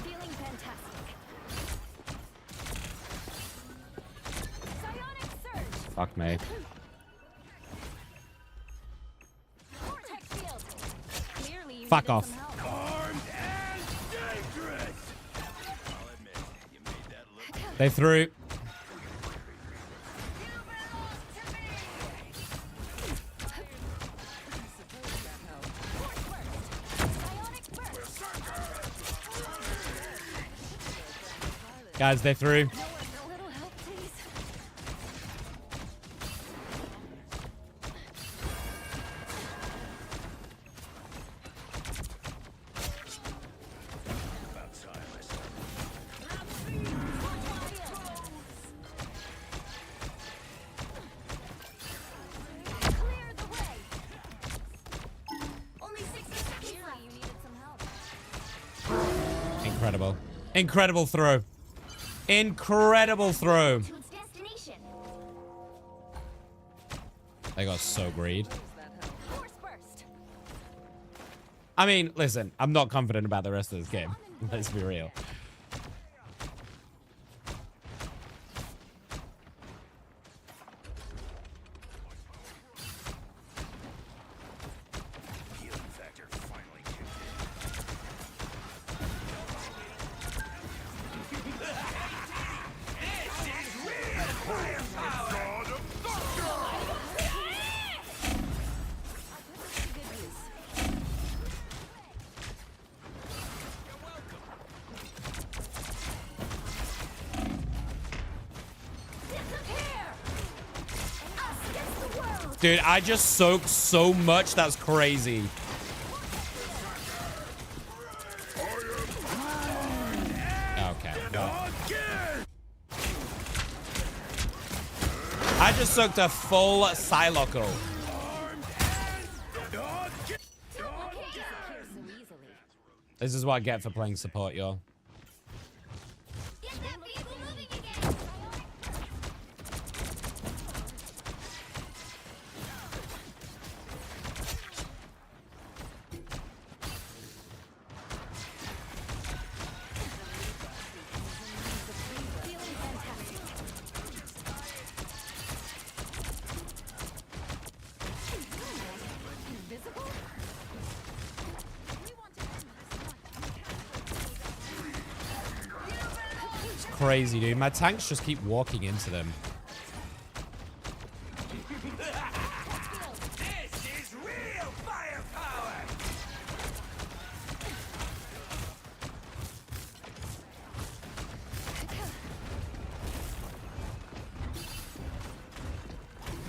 Feeling fantastic. Psionic surge! Fuck me. Vortex field! Clearly you Fuck needed off. some help. Armed and dangerous! I'll admit, you made that look They threw. Guys, they threw. A little help, please. about Silas. Clear the way. Only 60 seconds left. You needed some help. Incredible. Incredible throw. Incredible throw. To its destination. They got so greed. Force burst. I mean, listen, I'm not confident about the rest of this game. Let's be real. Healing factor finally kicked in. This is real firepower! God of thunder! Good use. Disappear! Us against the world! Dude, I just soaked so much. That's crazy. Okay. Well. I just soaked a full Psylocke. This is what I get for playing support, y'all. Get that vehicle moving again! Feeling fantastic. Invisible? It's crazy, dude. My tanks just keep walking into them. This is real firepower!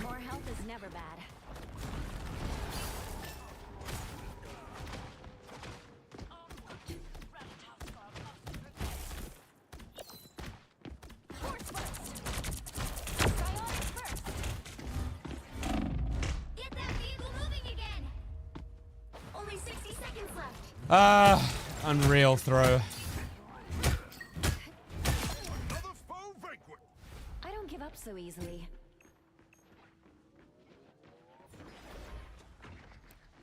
More help is never bad. Force burst! Psionic burst! Get that vehicle moving again! Only 60 seconds left. Unreal throw. I don't give up so easily.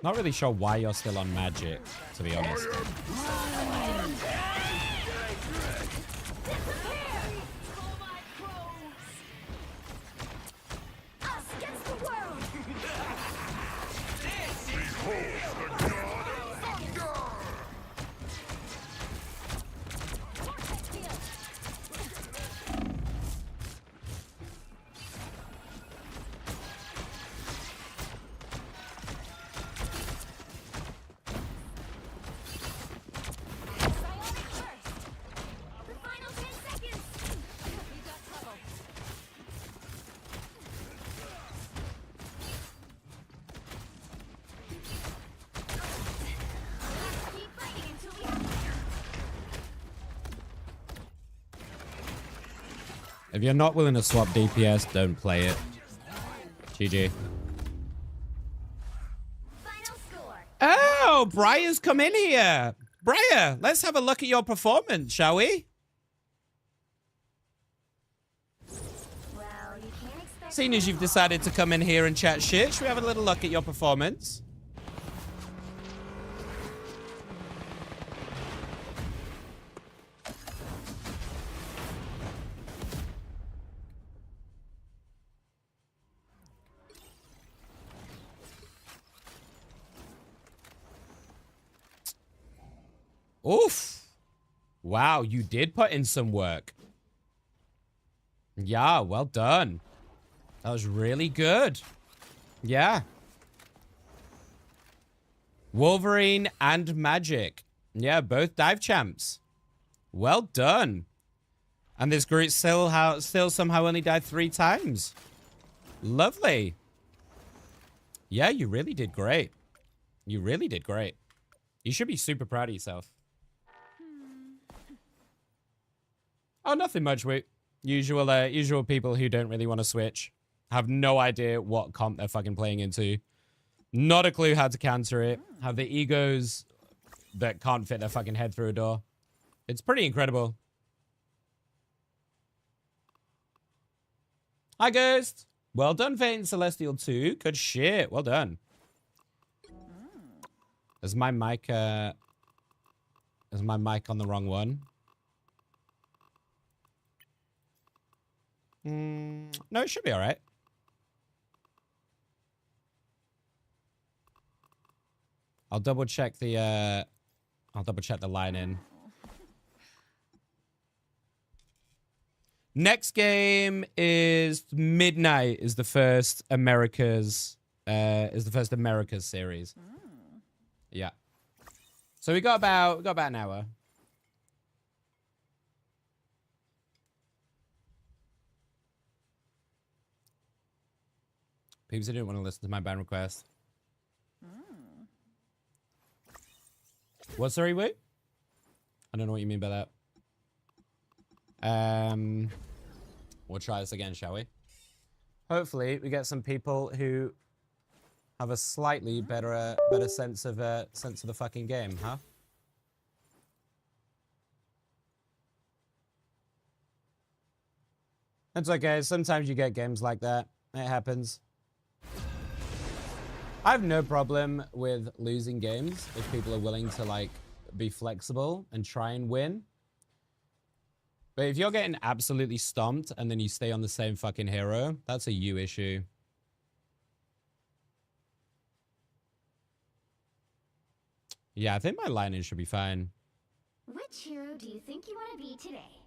Not really sure why you're still on magic, to be honest. Us against the world! Vortex field! Psionic If you're not willing to swap DPS, don't play it. GG. Oh, Briar's come in here. Briar, let's have a look at your performance, shall we? Seeing as you've decided to come in here and chat shit, should we have a little look at your performance? Oof. Wow, you did put in some work. Yeah, well done. That was really good. Yeah. Wolverine and Magic. Yeah, both dive champs. Well done. And this group still somehow only died 3 times. Lovely. Yeah, you really did great. You really did great. You should be super proud of yourself. Oh, nothing much, wait. Usual people who don't really want to switch. Have no idea what comp they're fucking playing into. Not a clue how to counter it. Have the egos that can't fit their fucking head through a door. It's pretty incredible. Hi, Ghost. Well done, Fate Celestial 2. Good shit. Well done. Is my mic on the wrong one? No, it should be all right. I'll double check the line in. Next game is Midnight is the first America's series. Yeah. So we got about an hour. People didn't want to listen to my band request. What, sorry, wait? I don't know what you mean by that. We'll try this again, shall we? Hopefully, we get some people who have a slightly better sense of the fucking game, huh? It's okay. Sometimes you get games like that. It happens. I have no problem with losing games if people are willing to, like, be flexible and try and win. But if you're getting absolutely stomped and then you stay on the same fucking hero, that's a you issue. Yeah, I think my line-in should be fine. Which hero do you think you want to be today?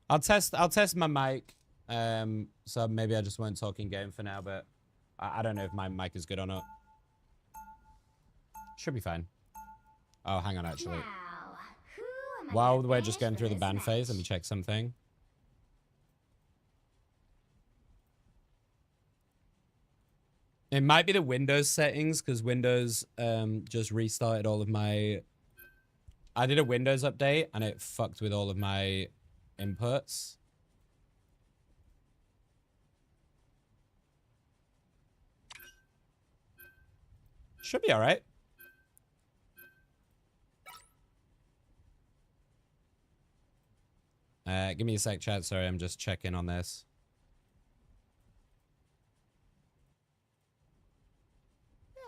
I'll test my mic. So maybe I just won't talk in game for now, but I don't know if my mic is good or not. Should be fine. Oh, hang on, actually. While we're just going through the ban phase, let me check something. It might be the Windows settings, because Windows just restarted all of my... I did a Windows update, and it fucked with all of my inputs. Should be all right. Give me a sec, chat. Sorry, I'm just checking on this.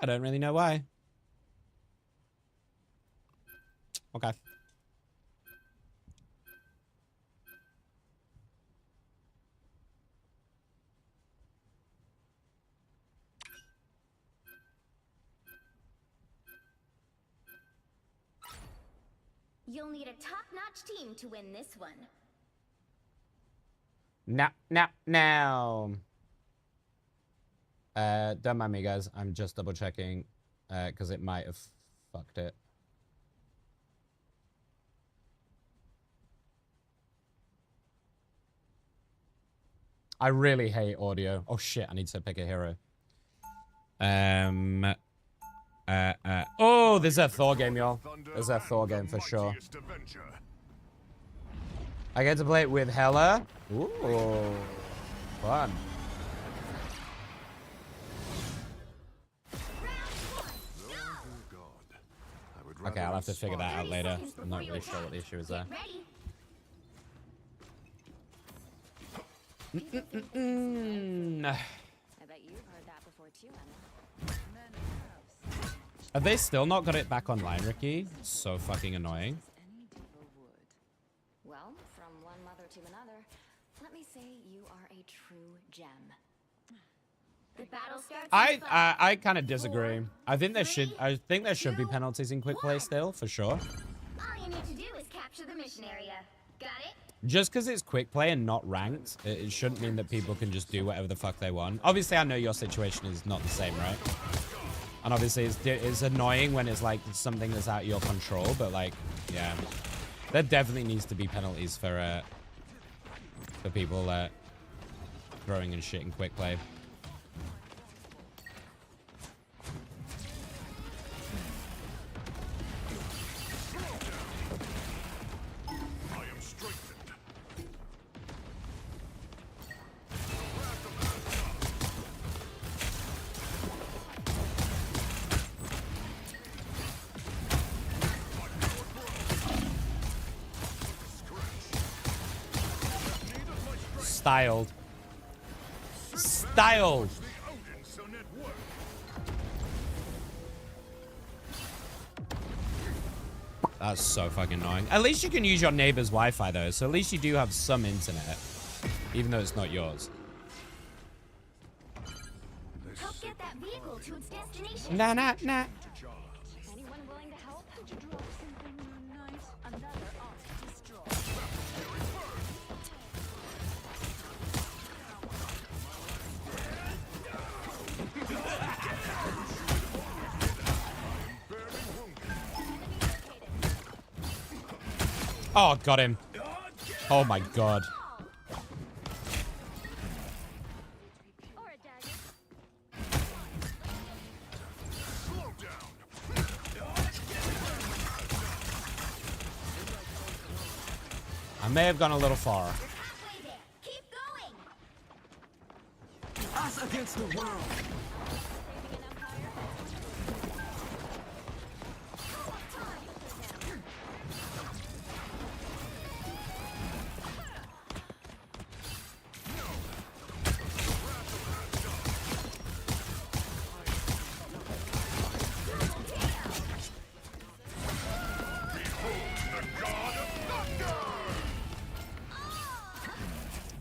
I don't really know why. Okay. You'll need a top-notch team to win this one. Now. Don't mind me, guys. I'm just double checking because it might have fucked it. I really hate audio. Oh shit! I need to pick a hero. Oh, there's a Thor game, y'all. There's a Thor game for sure. I get to play it with Hella. Ooh, fun. Okay, I'll have to figure that out later. I'm not really sure what the issue is there. I bet you've heard that before too, Emma. Have they still not got it back online, Ricky? It's so fucking annoying. Well, from one mother to another, let me say you are a true gem. The battle starts. I kind of disagree. I think there should be penalties in quick play still, for sure. All you need to do is capture the mission area. Got it? Just because it's quick play and not ranked, it shouldn't mean that people can just do whatever the fuck they want. Obviously, I know your situation is not the same, right? And obviously, it's annoying when it's like something that's out of your control, but like, yeah. There definitely needs to be penalties for people throwing and shit in quick play. Styled. Styled. That's so fucking annoying. At least you can use your neighbor's Wi-Fi though, so at least you do have some internet, even though it's not yours. Help get that vehicle to its destination. Nah. Anyone willing to help? Drop something nice. Another off destroy. Oh, got him. Oh my god. I may have gone a little far. Us against the world.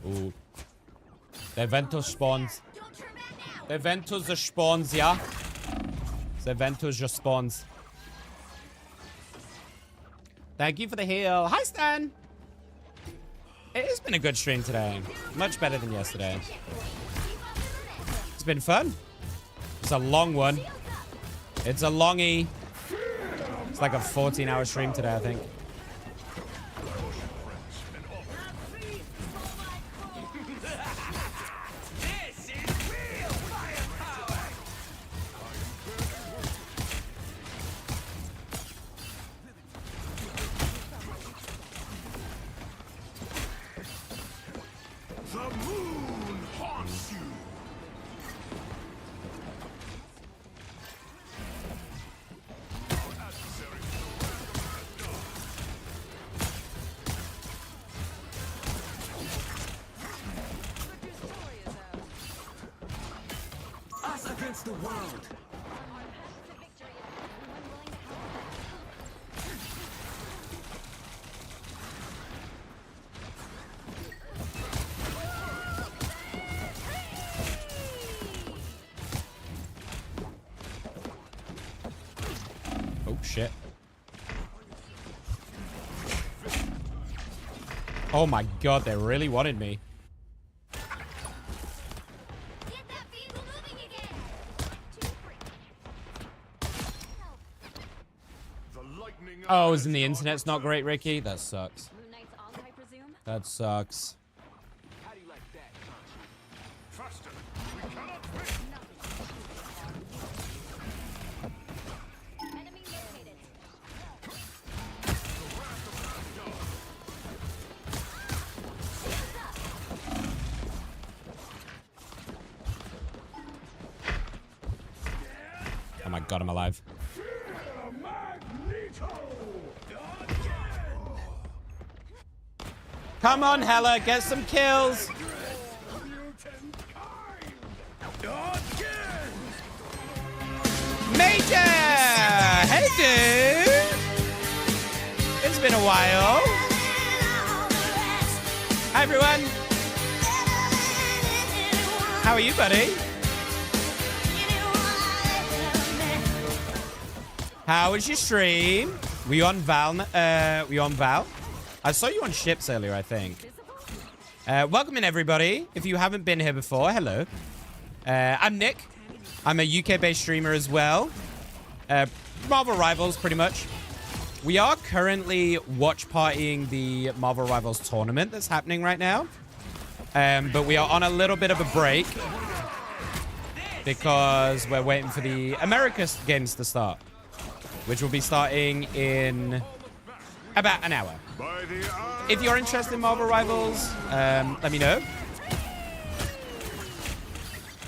Ooh. The Ventus spawns. The Ventus just spawns, yeah? The Ventus just spawns. Thank you for the heal. Hi, Stan! It has been a good stream today. Much better than yesterday. It's been fun. It's a long one. It's a longie. It's like a 14-hour stream today, I think. The moon haunts you. Us against the world. Oh, shit. Oh my god, they really wanted me. Oh, isn't the internet's not great, Ricky? That sucks. That sucks. How do you like that, Trust him. We cannot win. Enemy located. Thank God I'm alive. Come on, Hella, get some kills. Major! Hey, dude! It's been a while. Hi, everyone. How are you, buddy? How was your stream? Were you on Val? Were you on Val? I saw you on ships earlier, I think. Welcome in, everybody. If you haven't been here before, hello. I'm Nick. I'm a UK-based streamer as well. Marvel Rivals, pretty much. We are currently watch partying the Marvel Rivals tournament that's happening right now. But we are on a little bit of a break because we're waiting for the Americas games to start, which will be starting in about an hour. If you're interested in Marvel Rivals, let me know.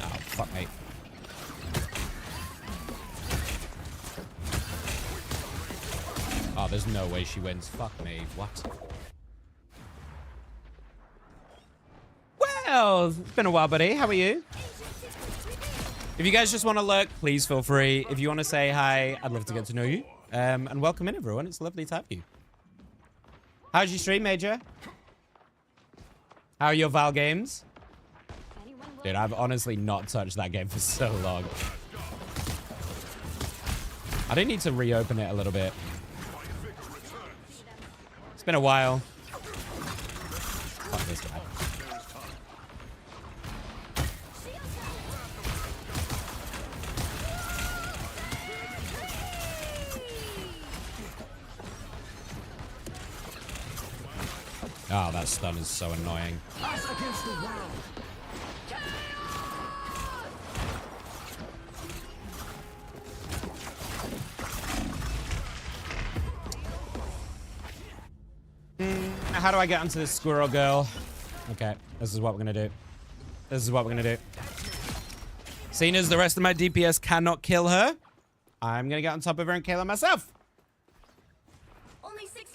Oh, fuck, mate. Oh, there's no way she wins. Fuck me. What? Well, it's been a while, buddy. How are you? If you guys just want to lurk, please feel free. If you want to say hi, I'd love to get to know you. And welcome in, everyone. It's lovely to have you. How's your stream, Major? How are your Val games? Dude, I've honestly not touched that game for so long. I do need to reopen it a little bit. It's been a while. Fuck this guy. Oh, that stun is so annoying. How do I get onto this squirrel girl? Okay, this is what we're gonna do. This is what we're gonna do. Seeing as the rest of my DPS cannot kill her, I'm gonna get on top of her and kill her myself.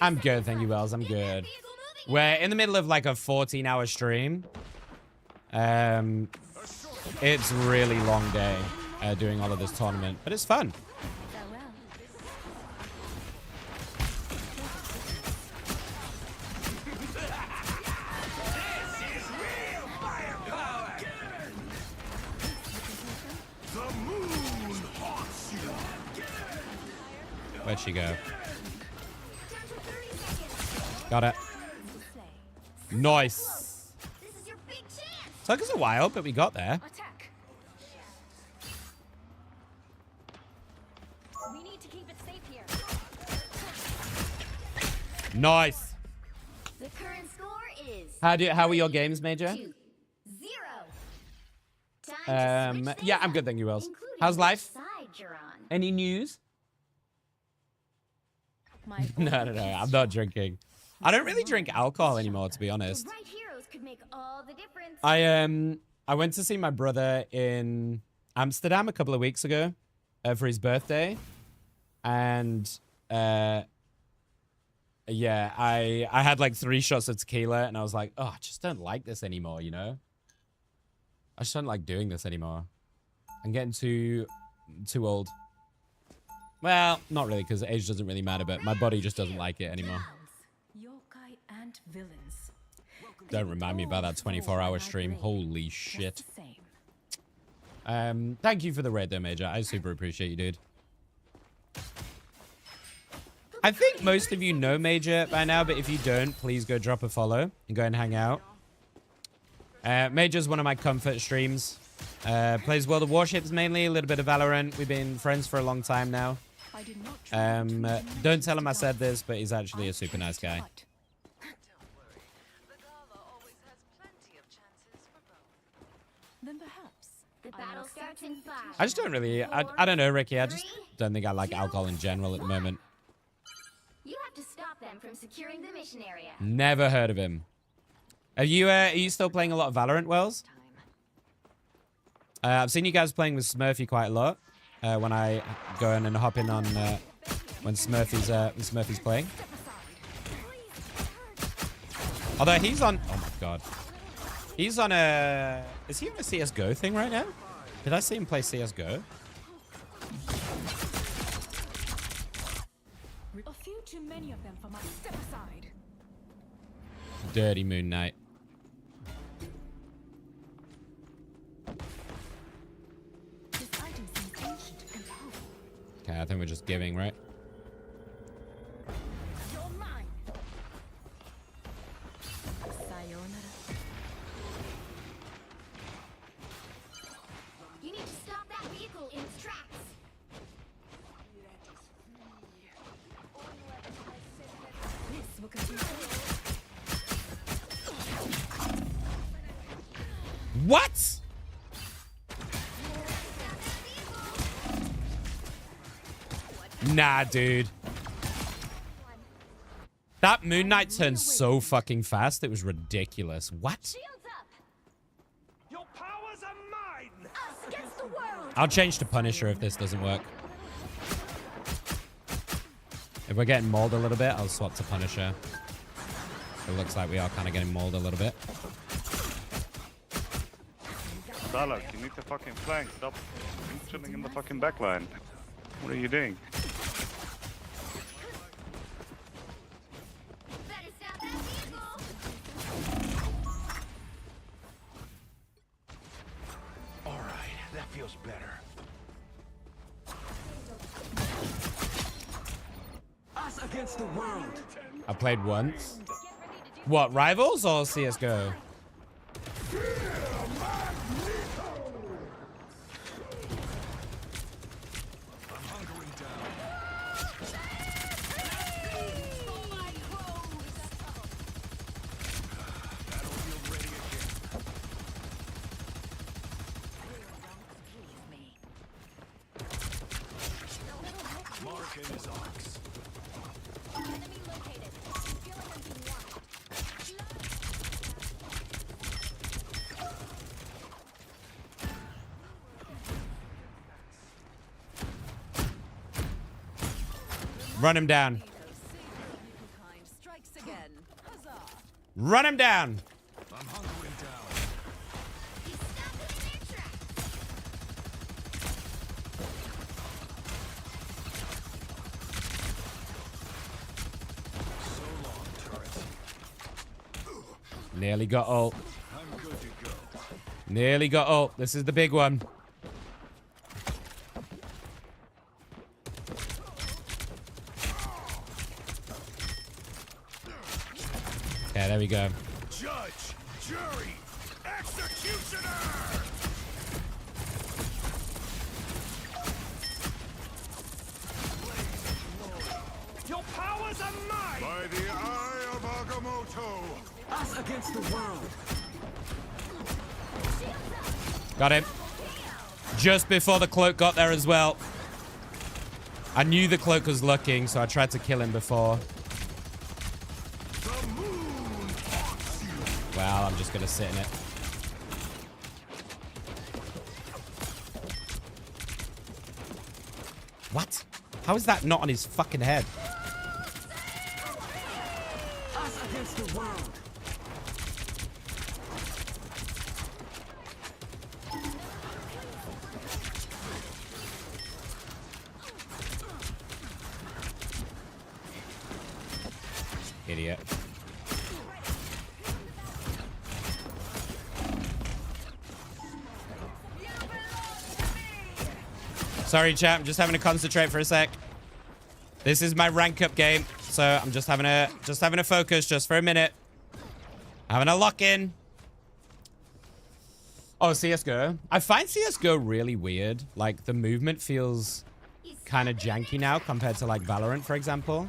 I'm good, thank you, Wells. I'm good. We're in the middle of like a 14-hour stream. It's a really long day doing all of this tournament, but it's fun. Where'd she go? Got it. Nice. Took us a while, but we got there. We need to keep it safe here. Nice. The current score is How were your games, Major? 2-0. Yeah, I'm good, thank you, Wells. How's life? Any news? No, I'm not drinking. I don't really drink alcohol anymore, to be honest. Right heroes could make all the difference. I went to see my brother in Amsterdam a couple of weeks ago for his birthday, and yeah, I had like 3 shots of tequila, and I was like, oh, I just don't like this anymore, you know? I just don't like doing this anymore. I'm getting too old. Well, not really, because age doesn't really matter, but my body just doesn't like it anymore. Yokai and villains. Don't remind me about that 24-hour stream. Holy shit. Thank you for the raid, though, Major. I super appreciate you, dude. I think most of you know Major by now, but if you don't, please go drop a follow and go and hang out. Major's one of my comfort streams. Plays World of Warships mainly, a little bit of Valorant. We've been friends for a long time now. Don't tell him I said this, but he's actually a super nice guy. Then perhaps the battle starts in 5. I just don't really... I don't know, Ricky. I just don't think I like alcohol in general at the moment. You have to stop them from securing the mission area. Never heard of him. Are you still playing a lot of Valorant, Wells? I've seen you guys playing with Smurfy quite a lot. when I go in and hop in on when Smurfy's playing. Although he's on, oh my god, he's on a, is he on a CS:GO thing right now? Did I see him play CS:GO? A few too many of them for my step aside. Dirty Moon Knight. This item seems ancient and powerful. Okay, I think we're just giving, right? You're mine. Sayonara. You need to stop that vehicle in its tracks. This will continue. What? Nah, dude. That Moon Knight turned so fucking fast. It was ridiculous. What? Your powers are mine. Us against the world. I'll change to Punisher if this doesn't work. If we're getting mauled a little bit, I'll swap to Punisher. It looks like we are kind of getting mauled a little bit. Dalek, you need to fucking flank. Stop chilling in the fucking backline. What are you doing? Better stop that vehicle. All right, that feels better. Us against the world. I played once. What, Rivals or CS:GO? Run him down. Run him down. I'm hunkering down. So long, turret. Nearly got ult. I'm good to go. Nearly got ult. This is the big one. Okay, there we go. Judge, jury, executioner. Your powers are mine. By the eye of Agamotto. Us against the world. Got him. Just before the cloak got there as well. I knew the cloak was looking, so I tried to kill him before. Well, I'm just gonna sit in it. What? How is that not on his fucking head? Us against the world. Idiot. Sorry, chat. I'm just having to concentrate for a sec. This is my rank up game, so I'm just having a focus just for a minute. Having a lock in. Oh, CS:GO. I find CS:GO really weird. Like the movement feels kind of janky now compared to like Valorant, for example.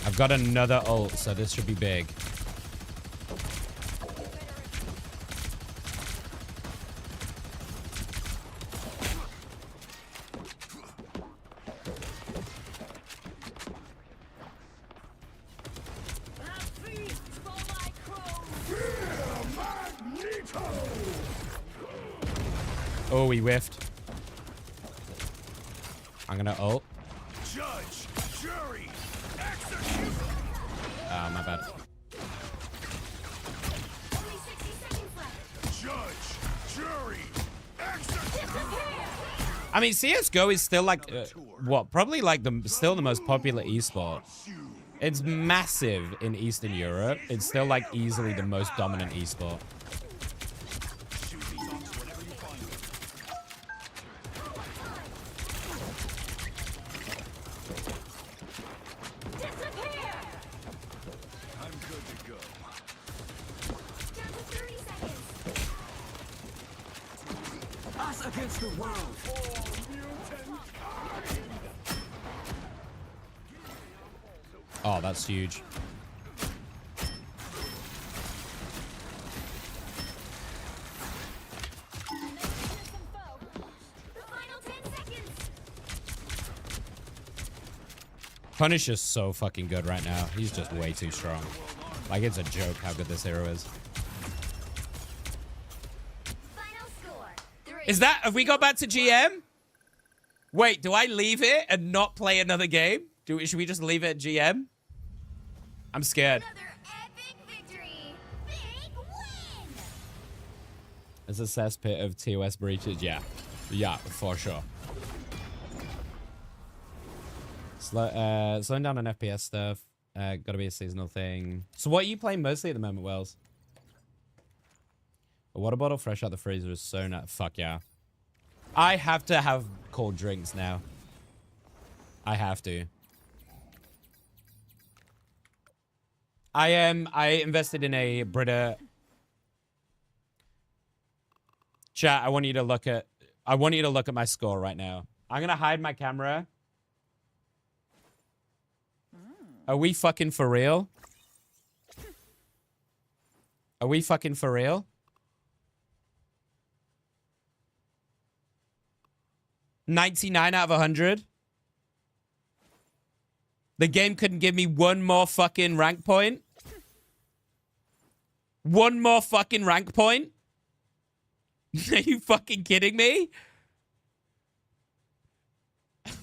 I've got another ult, so this should be big. Oh, he whiffed. I'm gonna ult. Judge, jury, execute. Oh, my bad. Judge, jury, execute. I mean, CS:GO is still like, what? Probably like still the most popular esport. It's massive in Eastern Europe. It's still like easily the most dominant esport. I'm good to go. Us against the world. Oh, that's huge. Punisher's so fucking good right now. He's just way too strong. Like, it's a joke how good this hero is. Is that... Have we got back to GM? Wait, do I leave it and not play another game? Should we just leave it at GM? I'm scared. It's a cesspit of TOS breaches. Yeah. Yeah, for sure. Slowing down on FPS stuff. Gotta be a seasonal thing. So what are you playing mostly at the moment, Wells? A water bottle fresh out the freezer is so nice. Fuck yeah. I have to have cold drinks now. I have to. I invested in a Brita. Chat, I want you to look at my score right now. I'm gonna hide my camera. Are we fucking for real? Are we fucking for real? $99 out of 100. The game couldn't give me one more fucking rank point. One more fucking rank point? Are you fucking kidding me?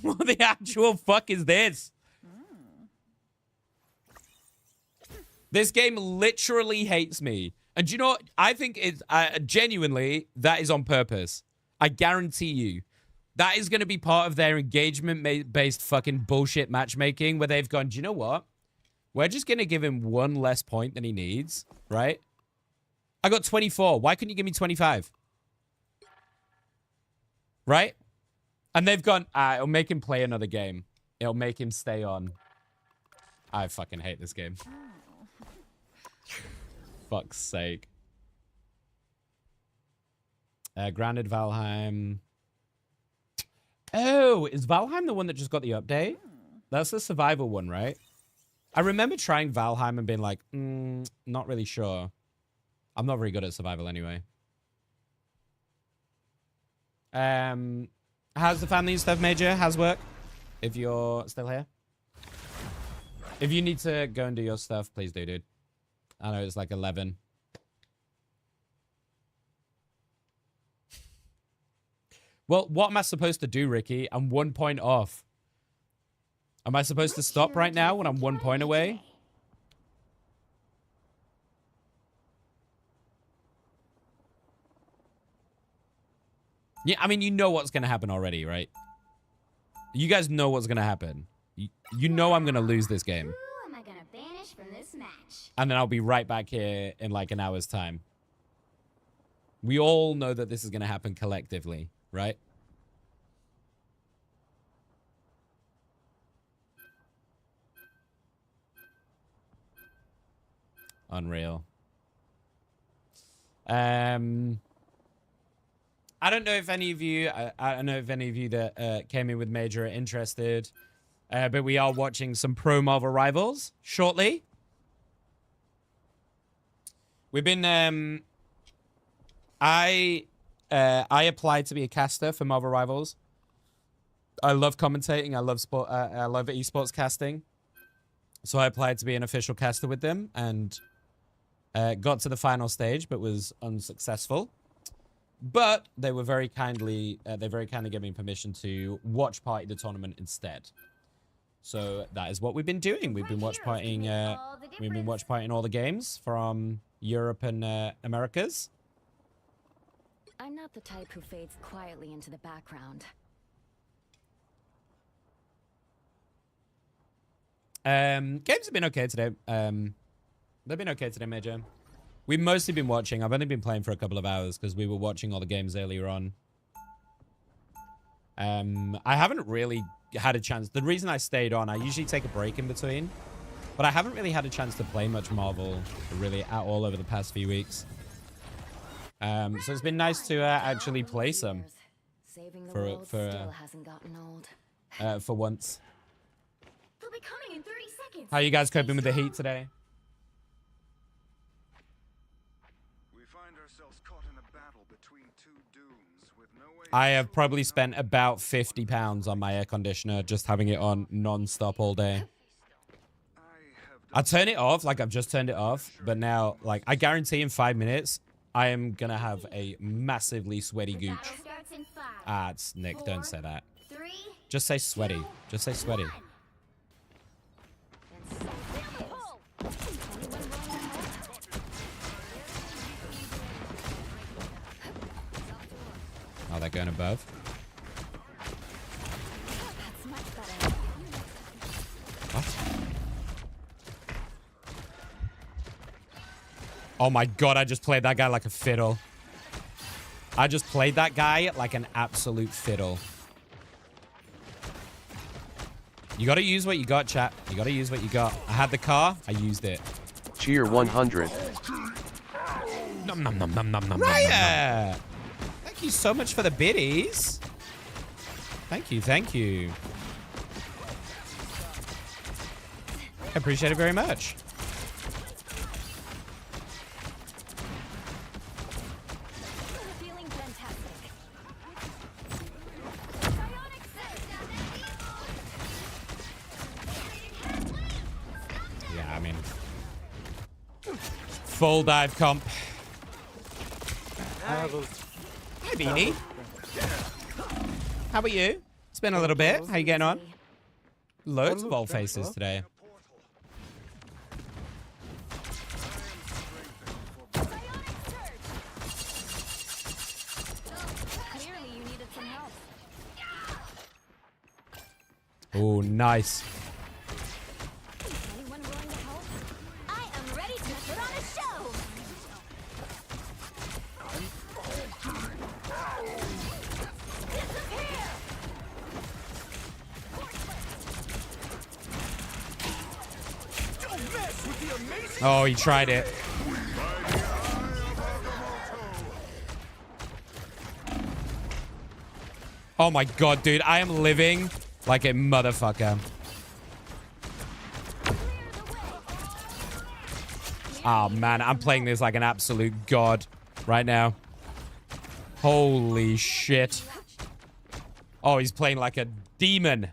What the actual fuck is this? This game literally hates me. And do you know what? I think it's genuinely, that is on purpose. I guarantee you. That is going to be part of their engagement-based fucking bullshit matchmaking where they've gone, do you know what? We're just going to give him one less point than he needs, right? I got 24. Why couldn't you give me 25? Right? And they've gone, it'll make him play another game. It'll make him stay on. I fucking hate this game. Fuck's sake. Grounded Valheim. Oh, is Valheim the one that just got the update? That's the survival one, right? I remember trying Valheim and being like, not really sure. I'm not very good at survival anyway. How's the family and stuff, Major? How's work? If you're still here. If you need to go and do your stuff, please do, dude. I know it's like 11. Well, what am I supposed to do, Ricky? I'm 1 point off. Am I supposed to stop right now when I'm 1 point away? Yeah, I mean, you know what's going to happen already, right? You guys know what's going to happen. You know I'm going to lose this game. Who am I gonna banish from this match? And then I'll be right back here in like an hour's time. We all know that this is going to happen collectively, right? Unreal. I don't know if any of you, I don't know if any of you that came in with Major are interested, but we are watching some Pro Marvel Rivals shortly. We've been, I applied to be a caster for Marvel Rivals. I love commentating. I love sport. I love esports casting. So I applied to be an official caster with them, and got to the final stage, but was unsuccessful. But they were very kindly, gave me permission to watch party the tournament instead. So that is what we've been doing. We've been watch partying, all the games from Europe and Americas. I'm not the type who fades quietly into the background. Games have been okay today. They've been okay today, Major. We've mostly been watching. I've only been playing for a couple of hours because we were watching all the games earlier on. I haven't really had a chance. The reason I stayed on, I usually take a break in between, but I haven't really had a chance to play much Marvel really at all over the past few weeks. So it's been nice to actually play some for once. They'll be coming in 30 seconds. How are you guys coping with the heat today? We find ourselves caught in a battle between two dooms with no way. I have probably spent about £50 on my air conditioner, just having it on non-stop all day. I turn it off, like I've just turned it off, but now, like, I guarantee in 5 minutes, I am gonna have a massively sweaty gooch. Ah, it's Nick, don't say that. Just say sweaty. Just say sweaty. Oh, they're going above. What? Oh my god, I just played that guy like a fiddle. I just played that guy like an absolute fiddle. You gotta use what you got, chat. You gotta use what you got. I had the car, I used it. Cheer 100. Nom nom nom nom nom nom. Riot! Thank you so much for the biddies. Thank you, thank you. I appreciate it very much. Yeah, I mean, full dive comp. Hi, Beanie. How about you? It's been a little bit. How you getting on? Loads of old faces today. Clearly you needed some help. Oh, nice. Anyone willing to help? I am ready to put on a show. Oh, he tried it. Oh my god, dude. I am living like a motherfucker. Oh man, I'm playing this like an absolute god right now. Holy shit. Oh, he's playing like a demon.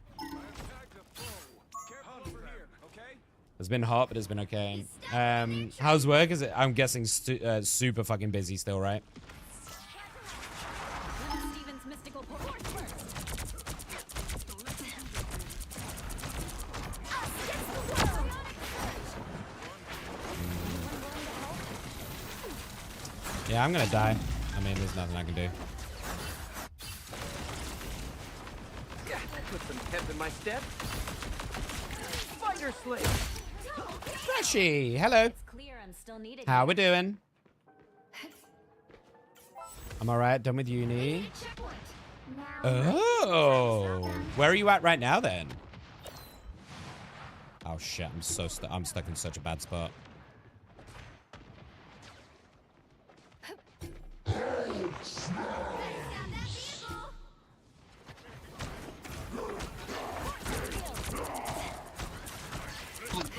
It's been hot, but it's been okay. How's work? Is it? I'm guessing super fucking busy still, right? Yeah, I'm gonna die. I mean, there's nothing I can do. Put some pep in my step. Fighter slave. Freshy, hello. How we doing? I'm alright, done with uni. Oh, where are you at right now then? Oh shit, I'm stuck in such a bad spot.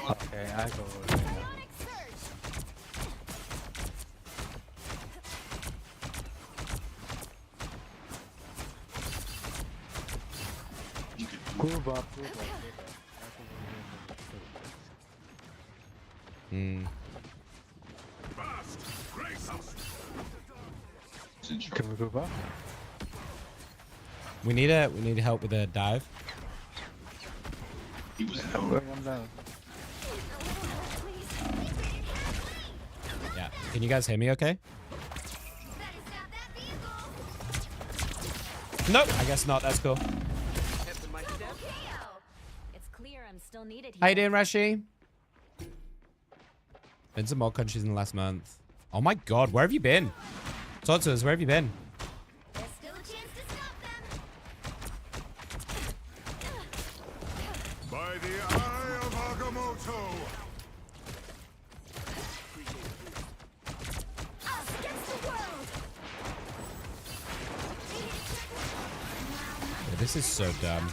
Okay, I go over there. Kurwa. Can we go back? We need help with a dive. I'm down. Yeah. Can you guys hear me okay? Nope. I guess not. That's cool. It's clear I'm still needed here. How you doing, Rashi? Been to more countries in the last month. Oh my god, where have you been? Talk to us, where have you been? There's still a chance to stop them. By the eye of Agamotto! Us against the world. Yeah, this is so dumb.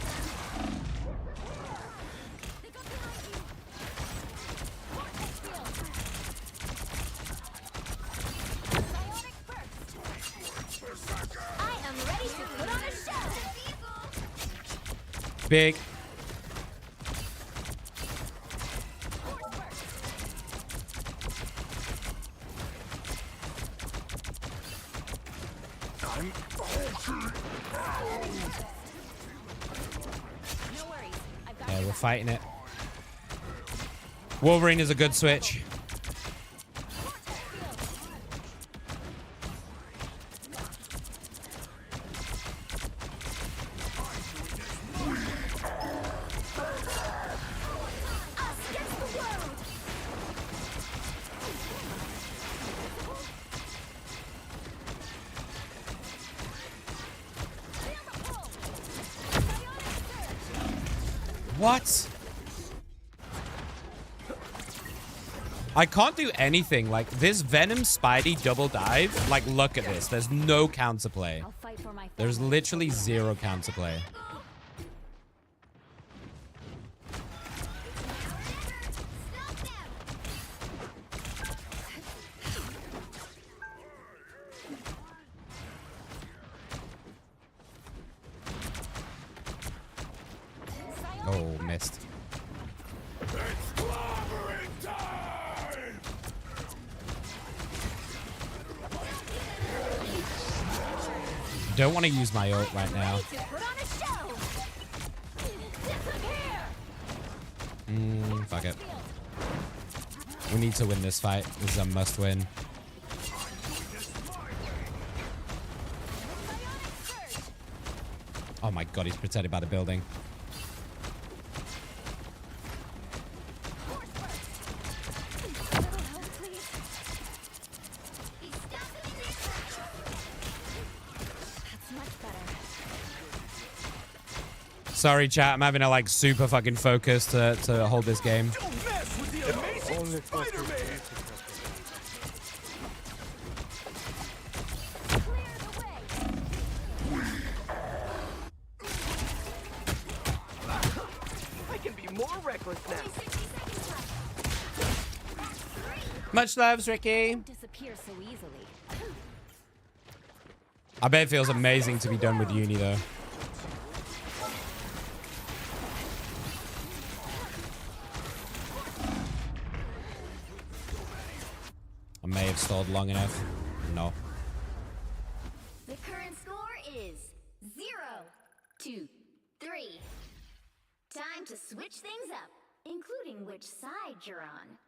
I am ready to put on a show. Big. Yeah, we're fighting it. Wolverine is a good switch. What? I can't do anything. Like, this Venom Spidey double dive, like, look at this. There's no counterplay. There's literally zero counterplay. Oh, missed. Don't want to use my ult right now. Fuck it. We need to win this fight. This is a must win. Oh my god, he's protected by the building. Sorry, chat. I'm having to like super fucking focus to hold this game. Don't mess with the amazing Spider-Man! I can be more reckless now. Much loves, Ricky. Disappear so easily. I bet it feels amazing to be done with uni though. I may have stalled long enough. No. The current score is 0-3. Time to switch things up, including which side you're on.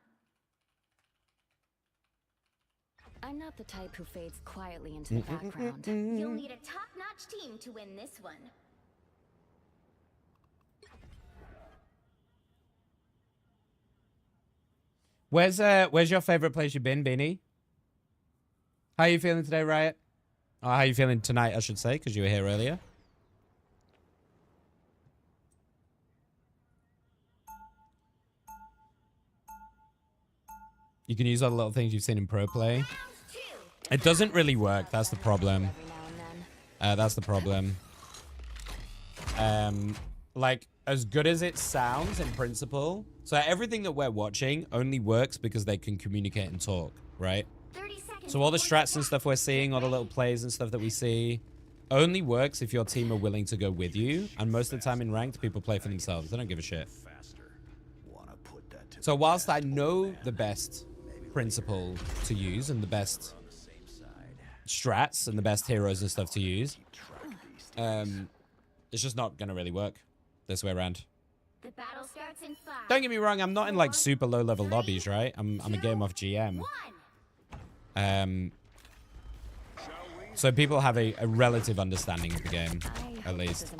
I'm not the type who fades quietly into the background. You'll need a top-notch team to win this one. Where's your favorite place you've been, Beanie? How are you feeling today, Riot? Or how are you feeling tonight, I should say, because you were here earlier. You can use all the little things you've seen in pro play. It doesn't really work. That's the problem. That's the problem. Like, as good as it sounds in principle, so everything that we're watching only works because they can communicate and talk, right? So all the strats and stuff we're seeing, all the little plays and stuff that we see, only works if your team are willing to go with you. And most of the time in ranked, people play for themselves. They don't give a shit. So whilst I know the best principle to use and the best strats and the best heroes and stuff to use. It's just not gonna really work this way around. The battle starts in 5. Don't get me wrong, I'm not in like super low level lobbies, right? I'm a game off GM. So people have a relative understanding of the game, at least.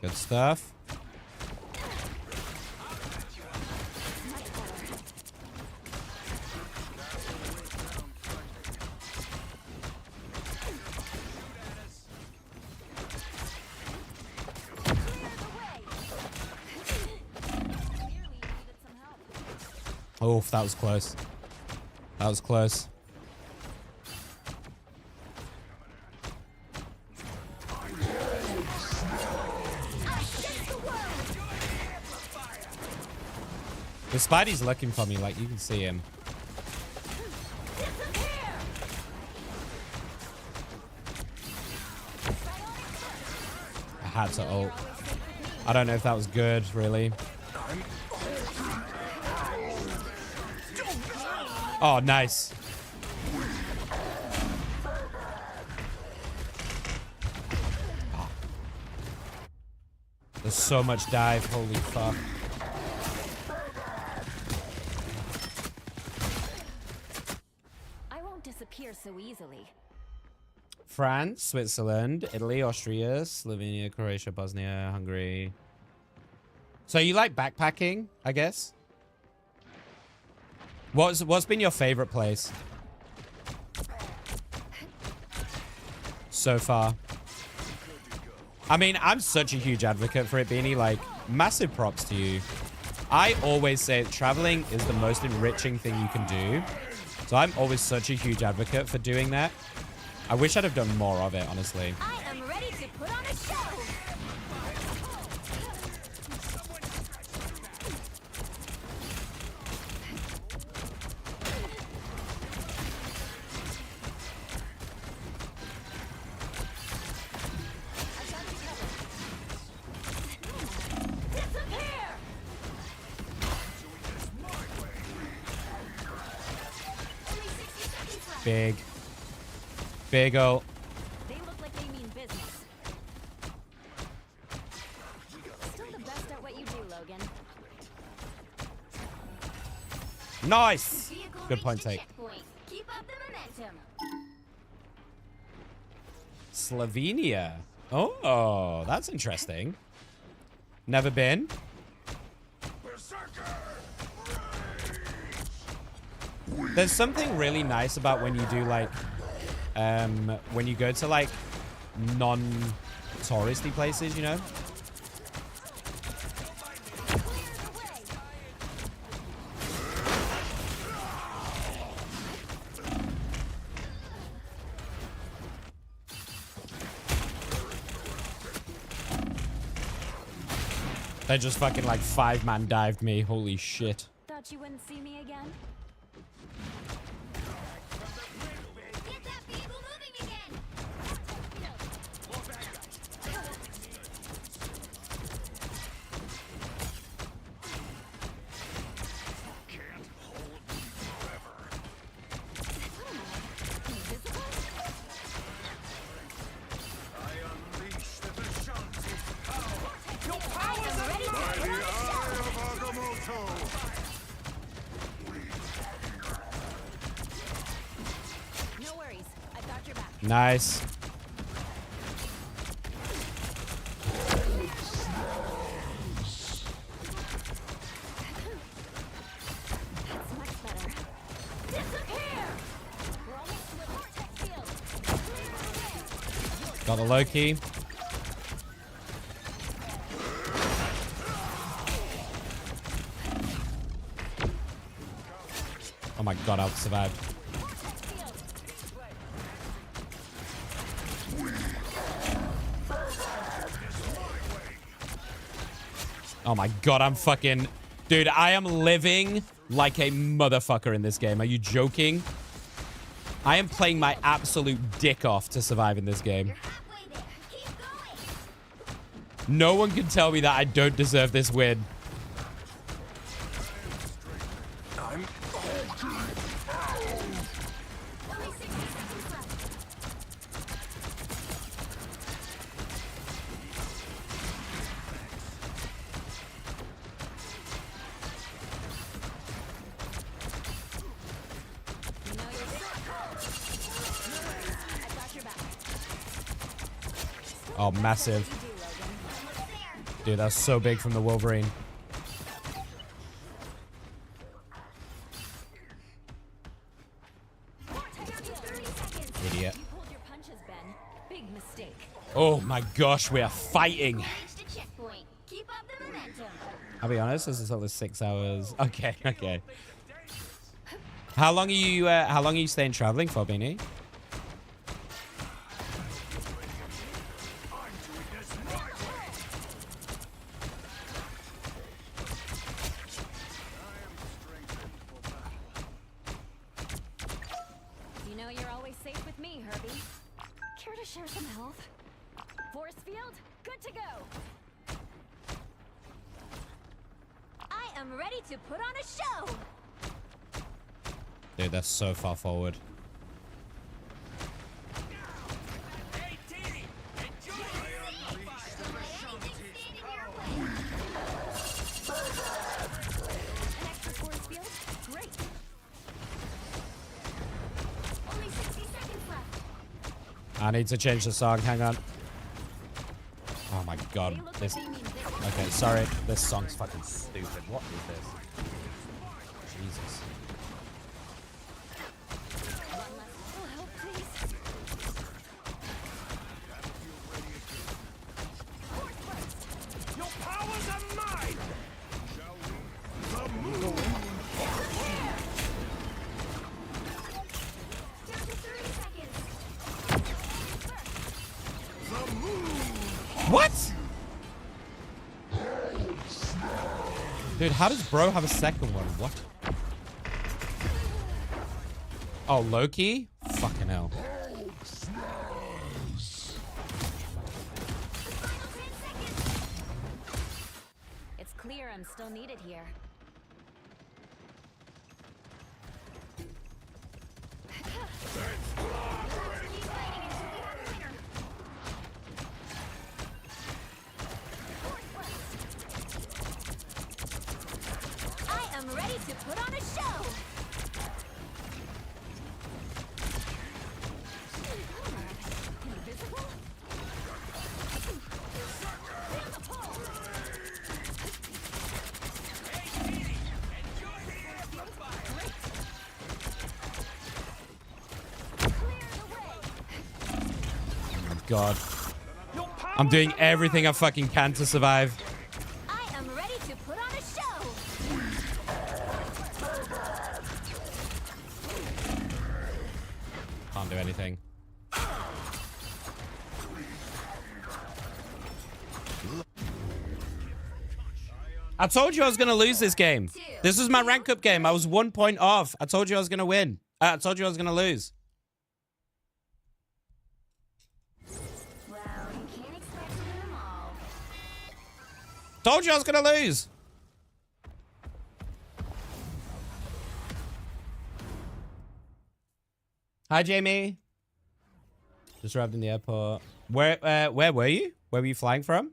Good stuff. Oh, that was close. That was close. The Spidey's looking for me, like you can see him. I had to ult. I don't know if that was good, really. Oh, nice. Oh. There's so much dive, holy fuck. Disappear so easily. France, Switzerland, Italy, Austria, Slovenia, Croatia, Bosnia, Hungary. So you like backpacking, I guess? What's been your favorite place so far? I mean, I'm such a huge advocate for it, Beanie. Like, massive props to you. I always say traveling is the most enriching thing you can do. So I'm always such a huge advocate for doing that. I wish I'd have done more of it, honestly. I am ready to put on a show. Big ult. They look like they mean business. Still the best at what you do, Logan. Nice. Good point take. Keep up the momentum. Slovenia. Oh, that's interesting. Never been. There's something really nice about when you do like when you go to like non-touristy places, you know? They just fucking like 5-man dived me. Holy shit. Thought you wouldn't see me again? Nice. Got the Loki. Oh my god, I'll survive. Oh my god, I'm fucking... Dude, I am living like a motherfucker in this game. Are you joking? I am playing my absolute dick off to survive in this game. No one can tell me that I don't deserve this win. Oh, massive. Dude, that's so big from the Wolverine. Idiot. Oh my gosh, we are fighting. I'll be honest, this is only 6 hours. Okay, okay. How long are you staying traveling for, Beanie? You know you're always safe with me, Herbie. Care to share some health? Force field, good to go. I am ready to put on a show. Dude, that's so far forward. I need to change the song. Hang on. Oh my god. This. Okay, sorry. This song's fucking stupid. What is this? Jesus. Your powers are mine! What? Dude, how does bro have a second one? What? Oh, Loki? Fucking hell. It's clear I'm still needed here. I am ready to put on a show. Invisible? Oh my god. I'm doing everything I fucking can to survive. I am ready to put on a show. Can't do anything. I told you I was going to lose this game. This was my rank up game. I was 1 point off. I told you I was going to win. I told you I was going to lose. Well, you can't expect to win them all. Told you I was going to lose. Hi, Jamie. Just arrived in the airport. Where were you? Where were you flying from?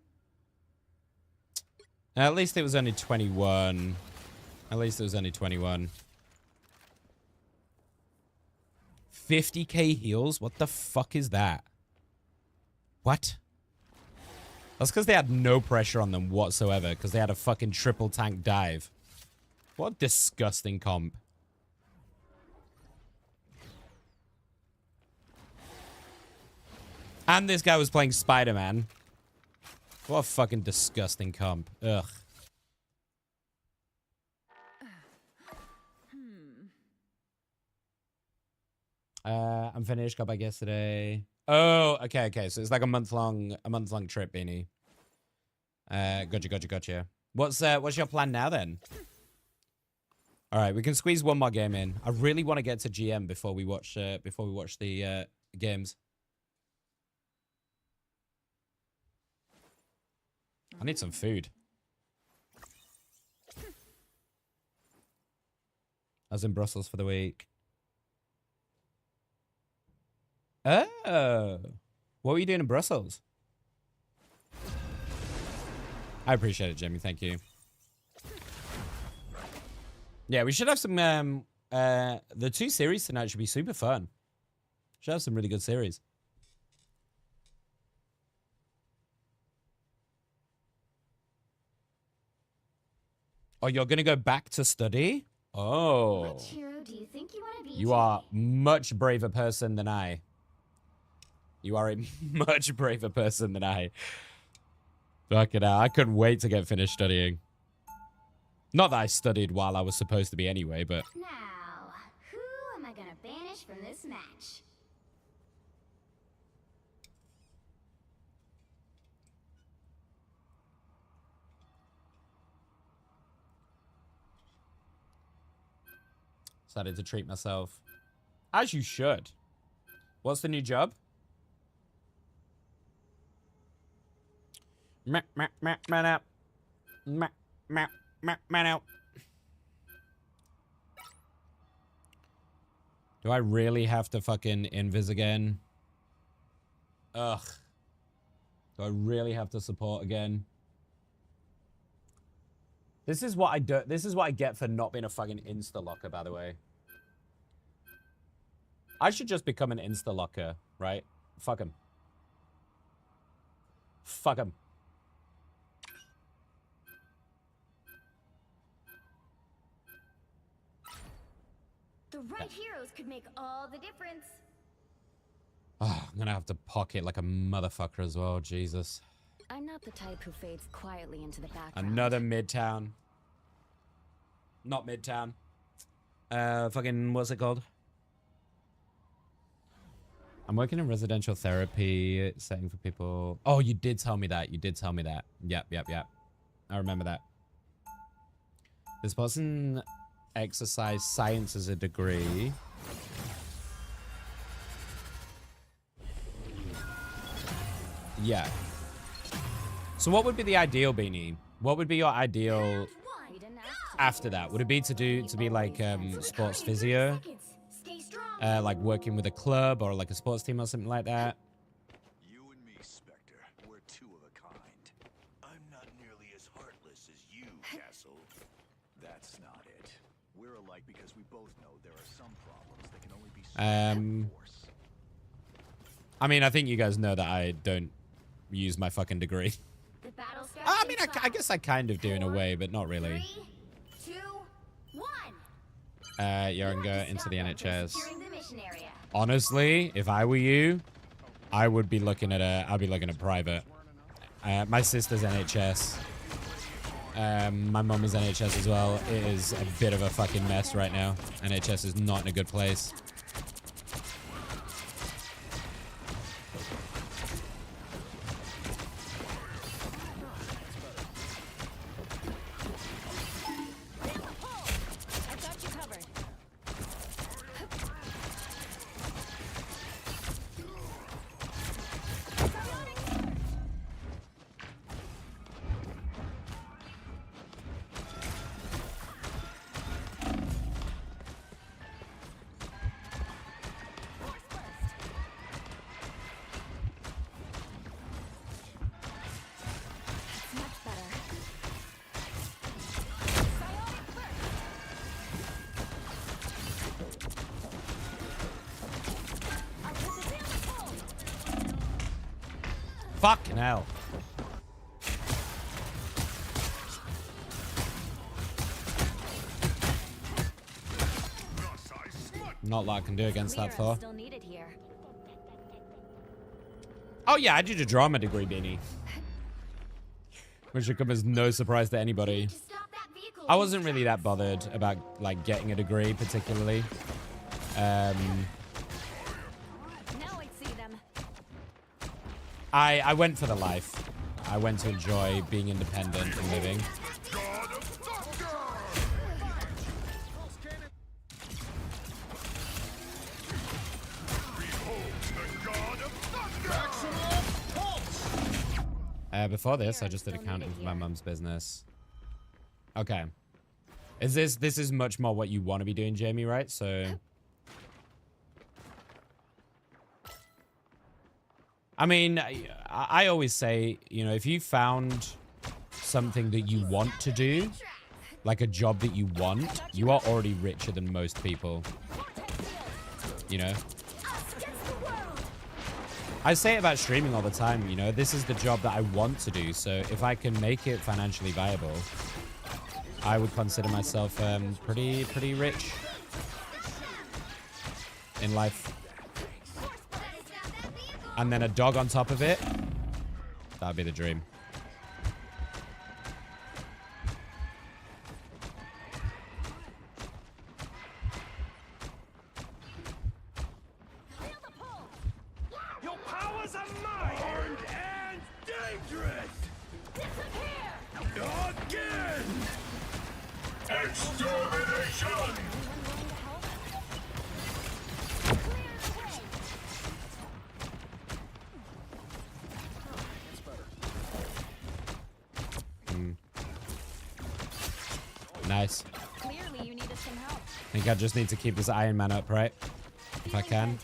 At least it was only 21. At least it was only 21. 50k heals? What the fuck is that? What? That's because they had no pressure on them whatsoever, because they had a fucking triple tank dive. What a disgusting comp. And this guy was playing Spider-Man. What a fucking disgusting comp. Ugh. I'm finished. Got back yesterday. Oh, okay. So it's like a month long trip, Beanie. Gotcha. What's your plan now then? All right, we can squeeze one more game in. I really want to get to GM before we watch the games. I need some food. I was in Brussels for the week. Oh. What were you doing in Brussels? I appreciate it, Jimmy. Thank you. Yeah, we should have some... the 2 series tonight should be super fun. Should have some really good series. Oh, you're going to go back to study? Oh. Which hero do you think you want to be? You are much braver person than I. You are a much braver person than I. Fucking hell. I couldn't wait to get finished studying. Not that I studied while I was supposed to be anyway, but... Now, who am I gonna banish from this match? Decided to treat myself. As you should. What's the new job? Man out. Man out. Do I really have to fucking invis again? Ugh. Do I really have to support again? This is what I do. This is what I get for not being a fucking insta-locker, by the way. I should just become an insta-locker, right? Fuck him. Fuck him. The right heroes could make all the difference. Oh, I'm gonna have to pocket like a motherfucker as well. Jesus. I'm not the type who fades quietly into the background. Another Midtown. Not Midtown. Fucking, what's it called? I'm working in residential therapy setting for people. Oh, you did tell me that. You did tell me that. Yep. I remember that. This person exercise science as a degree. Yeah. So what would be the ideal, Beanie? What would be your ideal after that? Would it be to be like sports physio? Like working with a club or like a sports team or something like that? You and me, Spectre, we're two of a kind. I'm not nearly as heartless as you, Castle. That's not it. We're alike because we both know there are some problems that can only be solved by force. I mean, I think you guys know that I don't use my fucking degree. I mean, I guess I kind of do in a way, but not really. 3, 2, 1. Yoringa into the NHS. Honestly, if I were you, I would be looking at I'd be looking at private. My sister's NHS. My mum is NHS as well. It is a bit of a fucking mess right now. NHS is not in a good place. Fucking hell. Not a lot I can do against that, Thor. Oh yeah, I did a drama degree, Beanie. Which should come as no surprise to anybody. I wasn't really that bothered about like getting a degree particularly. I went for the life. I went to enjoy being independent and living. Before this, I just did accounting for my mum's business. Okay. This is much more what you want to be doing, Jamie, right? So I mean, I always say, you know, if you found something that you want to do, like a job that you want, you are already richer than most people. You know? I say it about streaming all the time, you know, this is the job that I want to do, so if I can make it financially viable, I would consider myself pretty rich in life. And then a dog on top of it, that'd be the dream. Nice. Clearly you needed some help. I think I just need to keep this Iron Man up, right? If I can.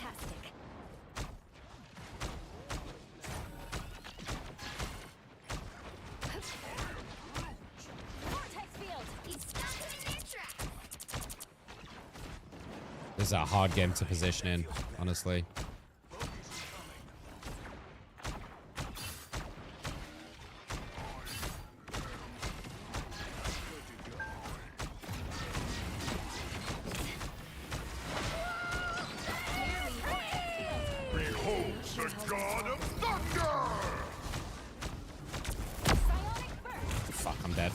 This is a hard game to position in, honestly. Fuck, I'm dead.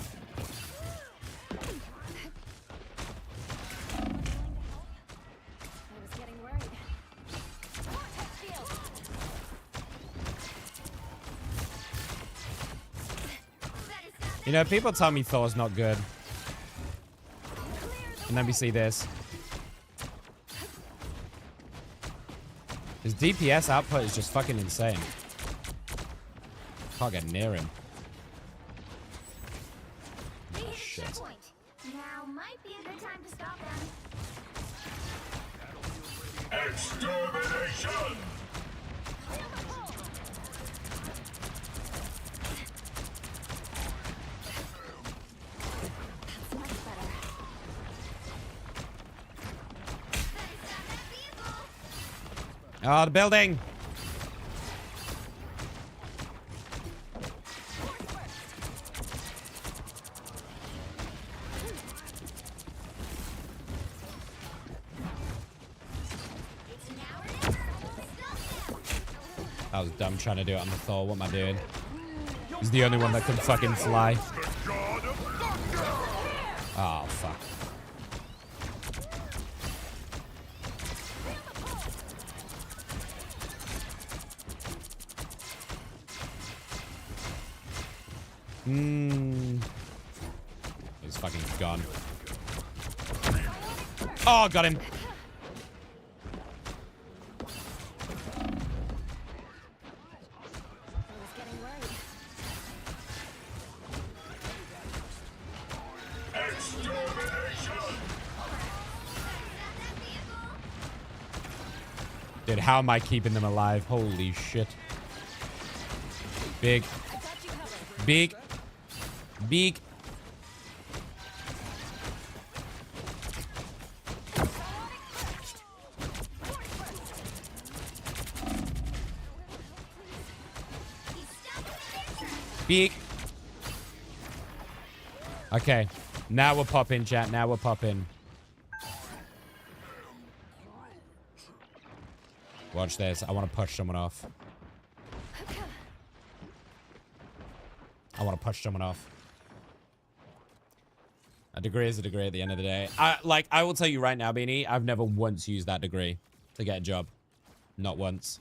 You know, people tell me Thor's not good. And then we see this. His DPS output is just fucking insane. Can't get near him. Oh, shit. Now might be a good time to stop them. Extermination! Oh, the building! That was dumb trying to do it on the Thor. What am I doing? He's the only one that can fucking fly. Oh, fuck. He's fucking gone. Oh, got him. Dude, how am I keeping them alive? Holy shit. Big. Big. Big. Big. Okay. Now we're popping, chat. Now we're popping. Watch this. I want to push someone off. I want to push someone off. A degree is a degree at the end of the day. I will tell you right now, Beanie, I've never once used that degree to get a job. Not once.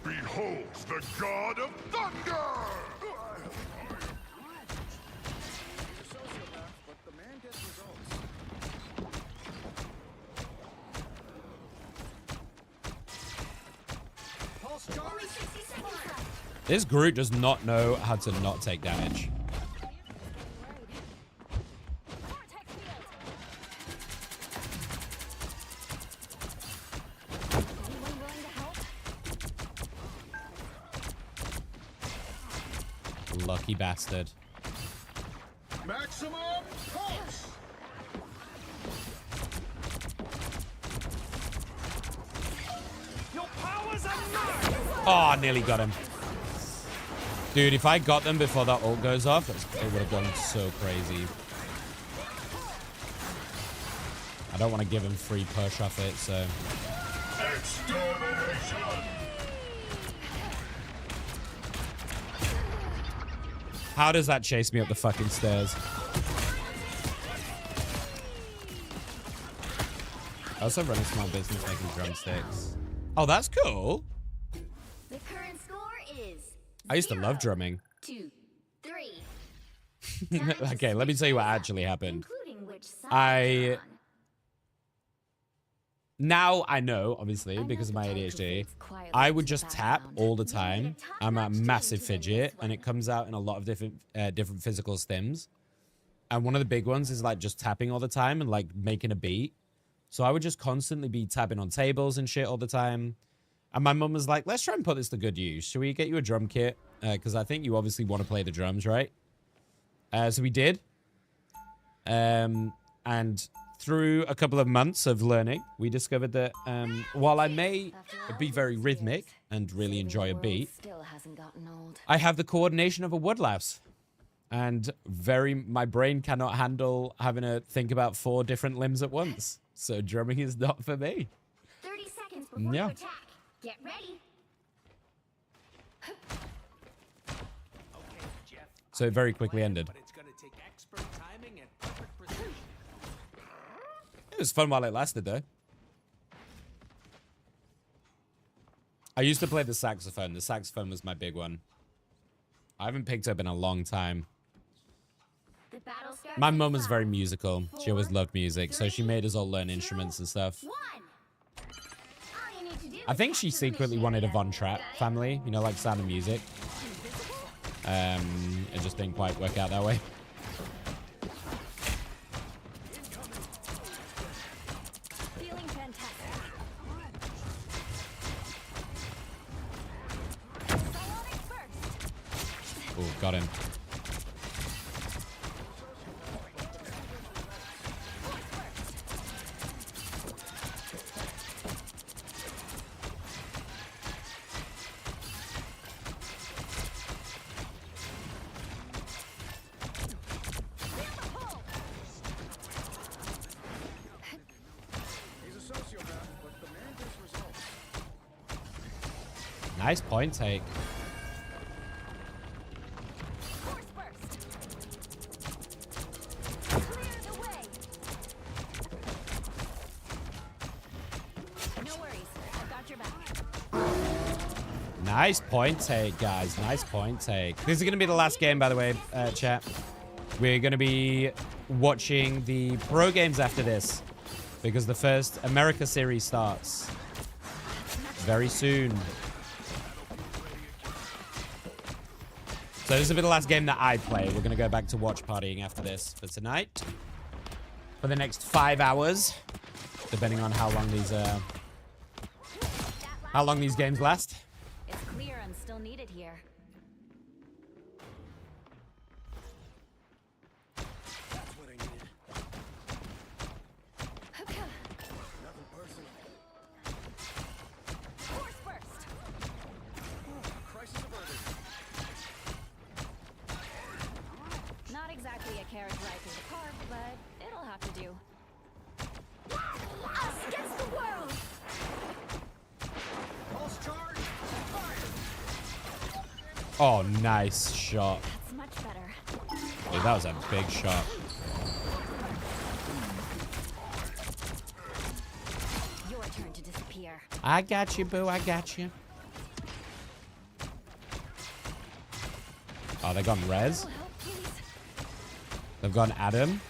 Beholds the god of thunder! This Groot does not know how to not take damage. Lucky bastard. Maximum pulse! Your powers are mine! Oh, nearly got him. Dude, if I got them before that ult goes off, it would have gone so crazy. I don't want to give him free push off it, so... How does that chase me up the fucking stairs? I also run a small business making drumsticks. Oh, that's cool. The current score is I used to love drumming. 2, 3. Okay, let me tell you what actually happened. Including which side Now I know, obviously, because of my ADHD, I would just tap all the time. I'm a massive fidget, and it comes out in a lot of different physical stims. And one of the big ones is like just tapping all the time and like making a beat. So I would just constantly be tapping on tables and shit all the time. And my mum was like, let's try and put this to good use. Should we get you a drum kit? Because I think you obviously want to play the drums, right? So we did. And through a couple of months of learning, we discovered that while I may be very rhythmic and really enjoy a beat, I have the coordination of a woodlouse. And my brain cannot handle having to think about 4 different limbs at once. So drumming is not for me. 30 seconds before you attack. Get ready. So it very quickly ended. But it's gonna take expert timing and perfect precision. It was fun while it lasted, though. I used to play the saxophone. The saxophone was my big one. I haven't picked up in a long time. My mum was very musical. She always loved music, so she made us all learn instruments and stuff. I think she secretly wanted a Von Trapp family, you know, like Sound of Music. It just didn't quite work out that way. Oh, got him. Nice point take. Nice point take, guys. Nice point take. This is going to be the last game, by the way, chat. We're going to be watching the pro games after this because the first America series starts very soon. So this will be the last game that I play. We're going to go back to watch partying after this for tonight. For the next 5 hours, depending on how long these games last. It's clear I'm still needed here. That's what I needed. Nothing personal. Force burst. Crisis averted. Not exactly a carriage ride through the park, but it'll have to do. Us against the world! Pulse charge! Fire! Oh, nice shot. That's much better. Dude, that was a big shot. Your turn to disappear. I got you, boo. I got you. Oh, they gone Rez. They've gone Adam.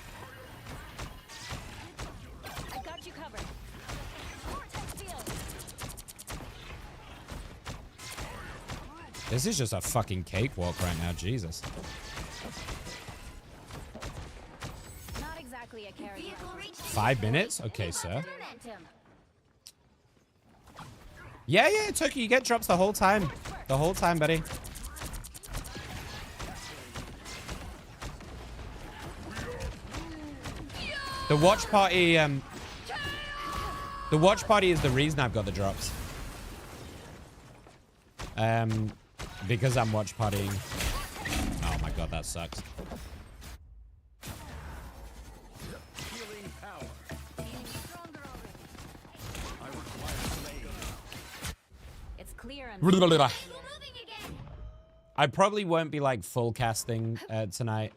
I got you covered. Vortex field. This is just a fucking cakewalk right now. Jesus. Not exactly a carriage ride. 5 minutes? Okay, sir. Momentum. Yeah, it's okay. You get drops the whole time. The whole time, buddy. The watch party, the watch party is the reason I've got the drops. Because I'm watch partying. Oh my god, that sucks. Healing power. I require save. It's clear I'm I probably won't be like full casting tonight.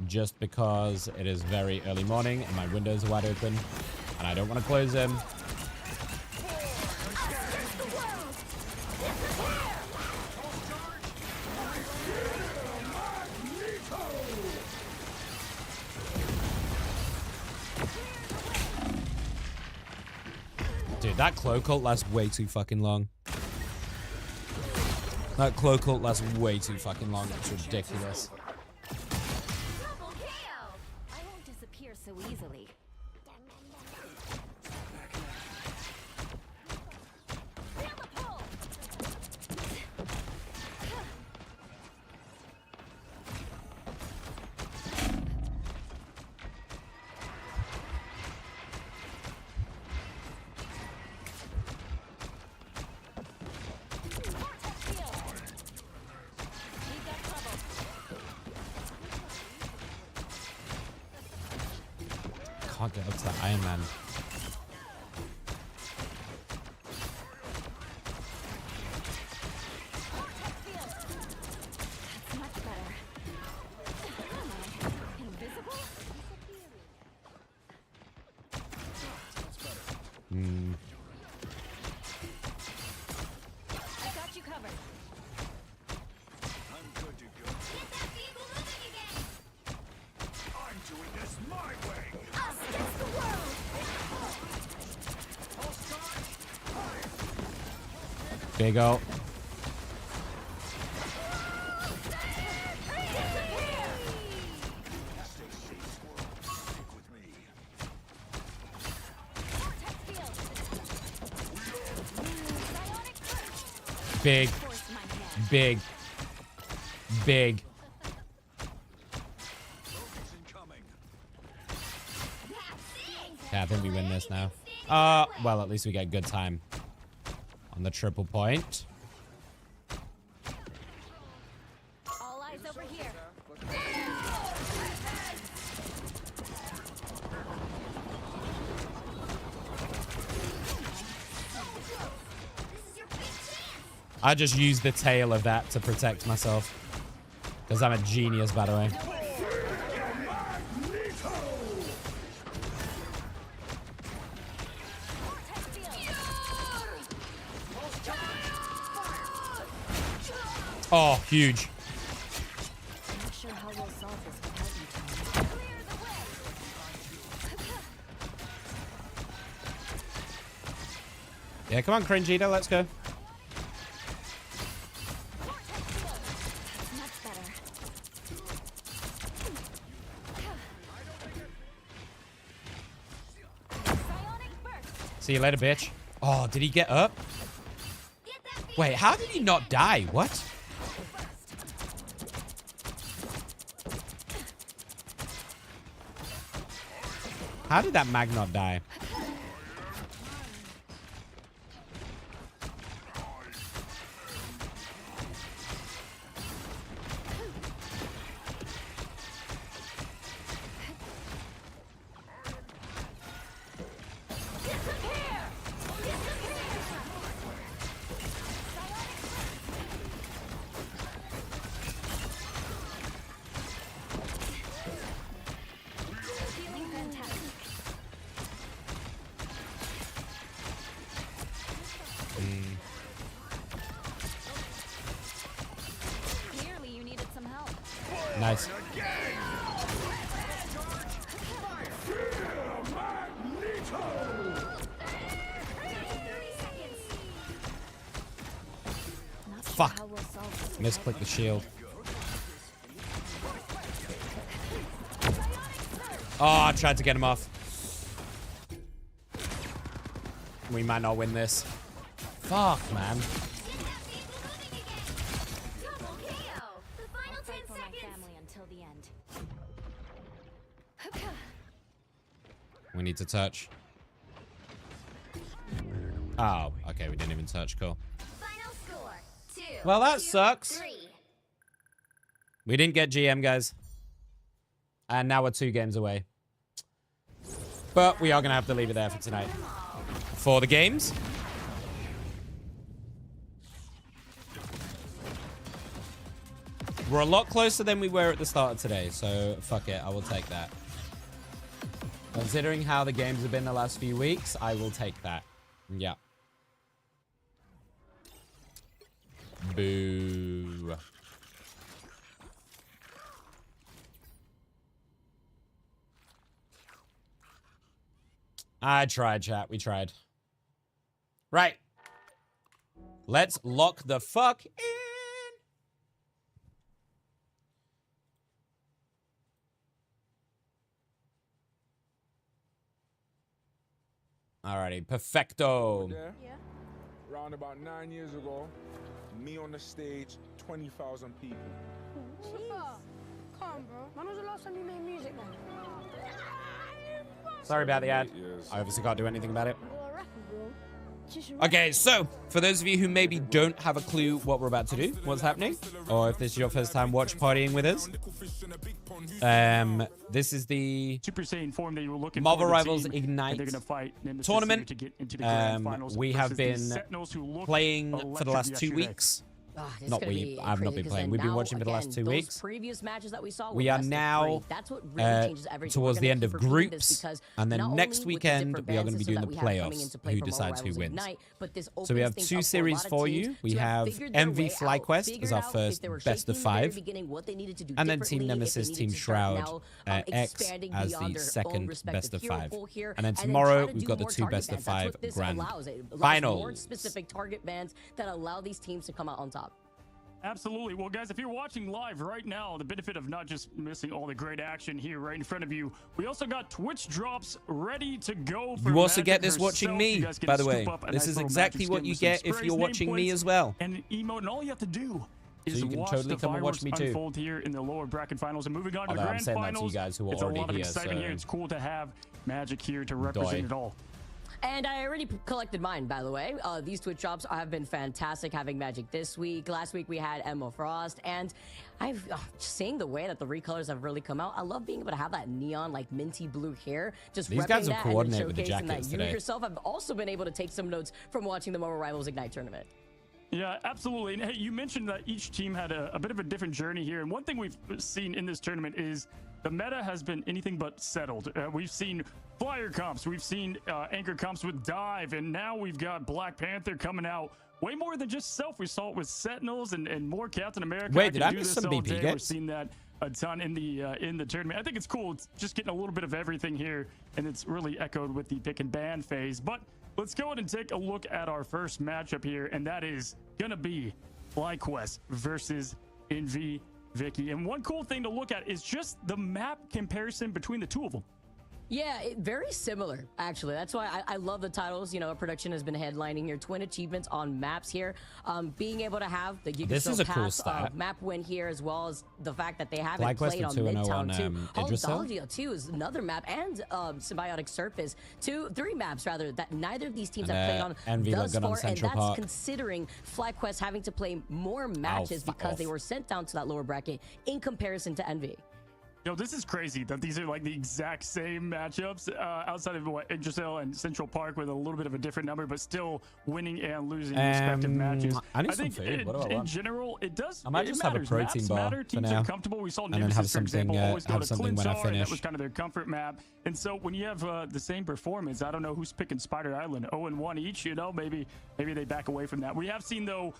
Just because it is very early morning and my windows are wide open and I don't want to close them. Dude, that cloak ult lasts way too fucking long. That cloak ult lasts way too fucking long. It's ridiculous. I won't disappear so easily. Feel the pull. Vortex field. We've got trouble. Can't get up to that Iron Man. That's much better. Am I invisible? I got you covered. I'm good to go. Get that vehicle moving again. I'm doing this my way. Us against the world. Pulse charge! Big ult. Stay safe, squirrel. Stick with me. Vortex field. Psionic burst. Big. Force my hand. Big. Big. Focus incoming. Yeah, I think we win this now. Well, at least we get good time on the triple point. All eyes over here. I just use the tail of that to protect myself. Because I'm a genius, by the way. Oh, huge. I'm not sure how we'll solve this without you, Tom. Clear the way. Yeah, come on, Cringita, let's go. That's much better. Psionic burst. See you later, bitch. Oh, did he get up? Wait, how did he not die? What? How did that mag not die? Nice. Fuck. Misclick the shield. Oh, I tried to get him off. We might not win this. Fuck, man. We need to touch. Oh, okay, we didn't even touch. Cool. Well, that sucks. We didn't get GM, guys. And now we're 2 games away. But we are going to have to leave it there for tonight. For the games. We're a lot closer than we were at the start of today, so fuck it, I will take that. Considering how the games have been the last few weeks, I will take that. Yeah. Boo. I tried, chat. We tried. Right. Let's lock the fuck in. Alrighty, perfecto. Yeah. Around about 9 years ago, me on the stage, 20,000 people. Come on, bro. When was the last time you made music, man? Sorry about the ad. I obviously can't do anything about it. Okay, so for those of you who maybe don't have a clue what we're about to do, what's happening, or if this is your first time watch partying with us, this is the Super Saiyan form that you were looking Marvel for. Rivals Ignite They're gonna fight tournament. to get into the grand finals We have versus the been Sentinels who looked playing for the last 2 yesterday. weeks. It's Not gonna we. be I've not crazy been 'cause playing. then We've been now, watching for the last again, 2 those weeks. previous matches that we saw We were are best of now three. That's what really changes everything. towards We're the gonna end keep of repeating this groups, because and not then only next with the weekend different we are band going to be system doing that the we have coming playoffs. into play Who for Marvel decides who Rivals wins? Ignite, but this So we opens have things 2 up for a series lot of for teams you. We to have figured their MV way FlyQuest out, as our figured out first if they were best of shaky in the very 5, beginning, what they needed to do and then Team differently, if they Nemesis, needed Team to start Shroud, now, X expanding as beyond the their own second respective best of hero 5. pool here, And then try tomorrow to we've do got the more 2 target best of bans. That's 5 what this grand allows. It allows more finals. specific target bans that allow these teams to come out on top. Absolutely. Well, guys, if you're watching live right now, the benefit of not just missing all the great action here right in front of you, we also got Twitch drops ready to go. For You also Magic get this herself. watching You me, guys get by to the way. scoop up a This nice is little exactly Magic what skin you with some get if sprays, you're watching me nameplates, as well. And an emote, and all you have to do is you can watch totally the come and watch fireworks me too. unfold here in the lower bracket finals. And moving on to Although the I'm grand saying that to you finals, guys who are it's a already lot of here, excitement so- here. It's cool to have Magic here to represent it all. And I already collected mine, by the way. These Twitch drops have been fantastic having Magic this week. Last week we had Emma Frost, and I've seeing the way that the recolors have really come out. I love being able to have that neon, like minty blue hair. Just These repping guys have that and then coordinated with the showcasing jackets that you today. yourself. I've also been able to take some notes from watching the Marvel Rivals Ignite tournament. Yeah, absolutely. And hey, you mentioned that each team had a bit of a different journey here. And one thing we've seen in this tournament is the meta has been anything but settled. We've seen flyer comps, we've seen anchor comps with dive, and now we've got Black Panther coming out. Way more than just self. We saw it with Sentinels and more Captain America. Wait, did I do miss this some all BP day. We're games? seeing that a ton in the tournament. I think it's cool. It's just getting a little bit of everything here, and it's really echoed with the pick and ban phase. But let's go ahead and take a look at our first matchup here, and that is gonna be FlyQuest versus Envy Vicky. And one cool thing to look at is just the map comparison between the two of them. Yeah, very similar, actually. That's why I love the titles. You know, production has been headlining here. Twin achievements on maps here. Being able to have the This is a cool stat. map win here, as well as the fact that they haven't FlyQuest played for on 2-0 Midtown on, too. Idrisil. Holodalia too is another map, and Symbiotic Surface. 3 maps rather that neither of these teams And, have played on Envy thus got on far, and Central that's Park. considering FlyQuest having to play more matches fuck because off. they were sent down to that lower bracket in comparison to Envy. Yo, this is crazy that these are like the exact same matchups outside of what Idrisil and Central Park with a little bit of a different number, but still winning and losing respective matches. I need some think food. What do I in want? general, it does. I might it just have a matters. protein Maps bar matter. for Teams now. are comfortable. We saw And then Nemesis, have for something, example, always go have to something when I Clinchar, and that finish. was kind of their comfort map. And so when you have the same performance, I don't know who's picking Spider Island. 0-1 each. You know, maybe they back away from that. We have seen though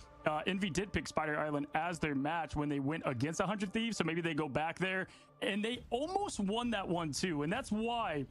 Envy did pick Spider Island as their match when they went against 100 Thieves, so maybe they go back there, and they almost won that one too, and that's why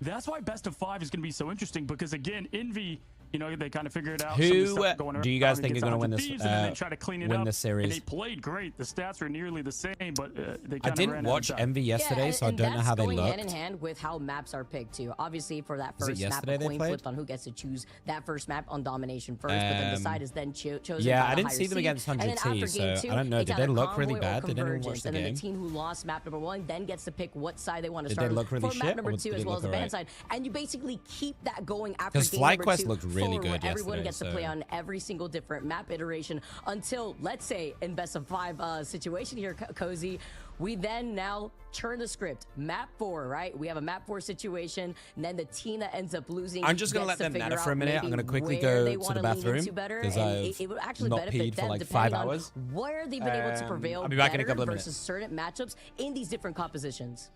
best of 5 is going to be so interesting, because again, Envy, you know, they kind of figured out Who do you guys think is going to win this? and then they try to clean it win up, this series? and they played great. The stats were nearly the same, but they kind I of didn't watch Envy yesterday, so I don't know how they looked. looked. Hand in hand with how maps are picked too. Obviously, for that Was it first map, yesterday a they coin played? flipped on who gets to choose that first map on domination first, but then the side is then chosen. Yeah, by I the didn't higher see them seed. against And 100 then T, after so game 2, I don't know. it's Did they either look really convoy or bad? Did anyone watch convergence, the and then game? the team who lost map number 1 then gets to pick what side they want to Did start they look really for shit, map number or 2 did as it well as look the alright? ban side, and you basically keep that going after Because game number FlyQuest 2 looked really forward. good Everyone yesterday, gets to play so- on every single different map iteration until, let's say, in best of 5 situation here, Cozy, we then now turn the script. Map 4, right? We have a map 4 situation, and then the team that ends up losing. I'm just gonna gets let them figure meta for a out minute. I'm maybe gonna quickly where go they to wanna the lean bathroom, into better, 'cause and I've it would actually not benefit peed for them like depending 5 on hours. where they've been able to prevail I'll be back in a better couple of minutes. versus certain matchups in these different compositions.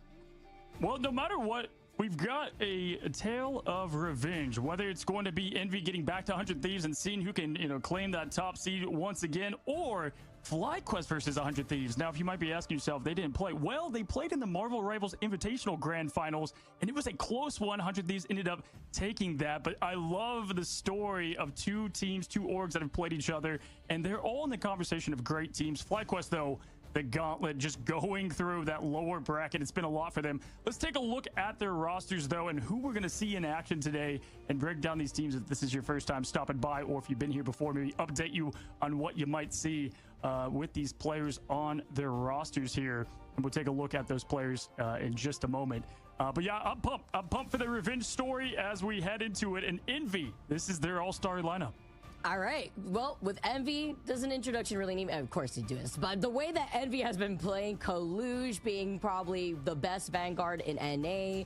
Well, no matter what, we've got a tale of revenge. Whether it's going to be Envy getting back to 100 Thieves and seeing who can, you know, claim that top seed once again, or FlyQuest versus 100 Thieves. Now, if you might be asking yourself, they didn't play. Well, they played in the Marvel Rivals Invitational Grand Finals, and it was a close one. 100 Thieves ended up taking that, but I love the story of two teams, two orgs that have played each other, and they're all in the conversation of great teams. FlyQuest, though, the gauntlet just going through that lower bracket. It's been a lot for them. Let's take a look at their rosters, though, and who we're going to see in action today and break down these teams if this is your first time stopping by, or if you've been here before, maybe update you on what you might see with these players on their rosters here. And we'll take a look at those players in just a moment. But yeah, I'm pumped. I'm pumped for the revenge story as we head into it. And Envy, this is their all-star lineup. All right. Well, with Envy, does an introduction really need? Of course, they do this. But the way that Envy has been playing, Kaluge being probably the best Vanguard in NA,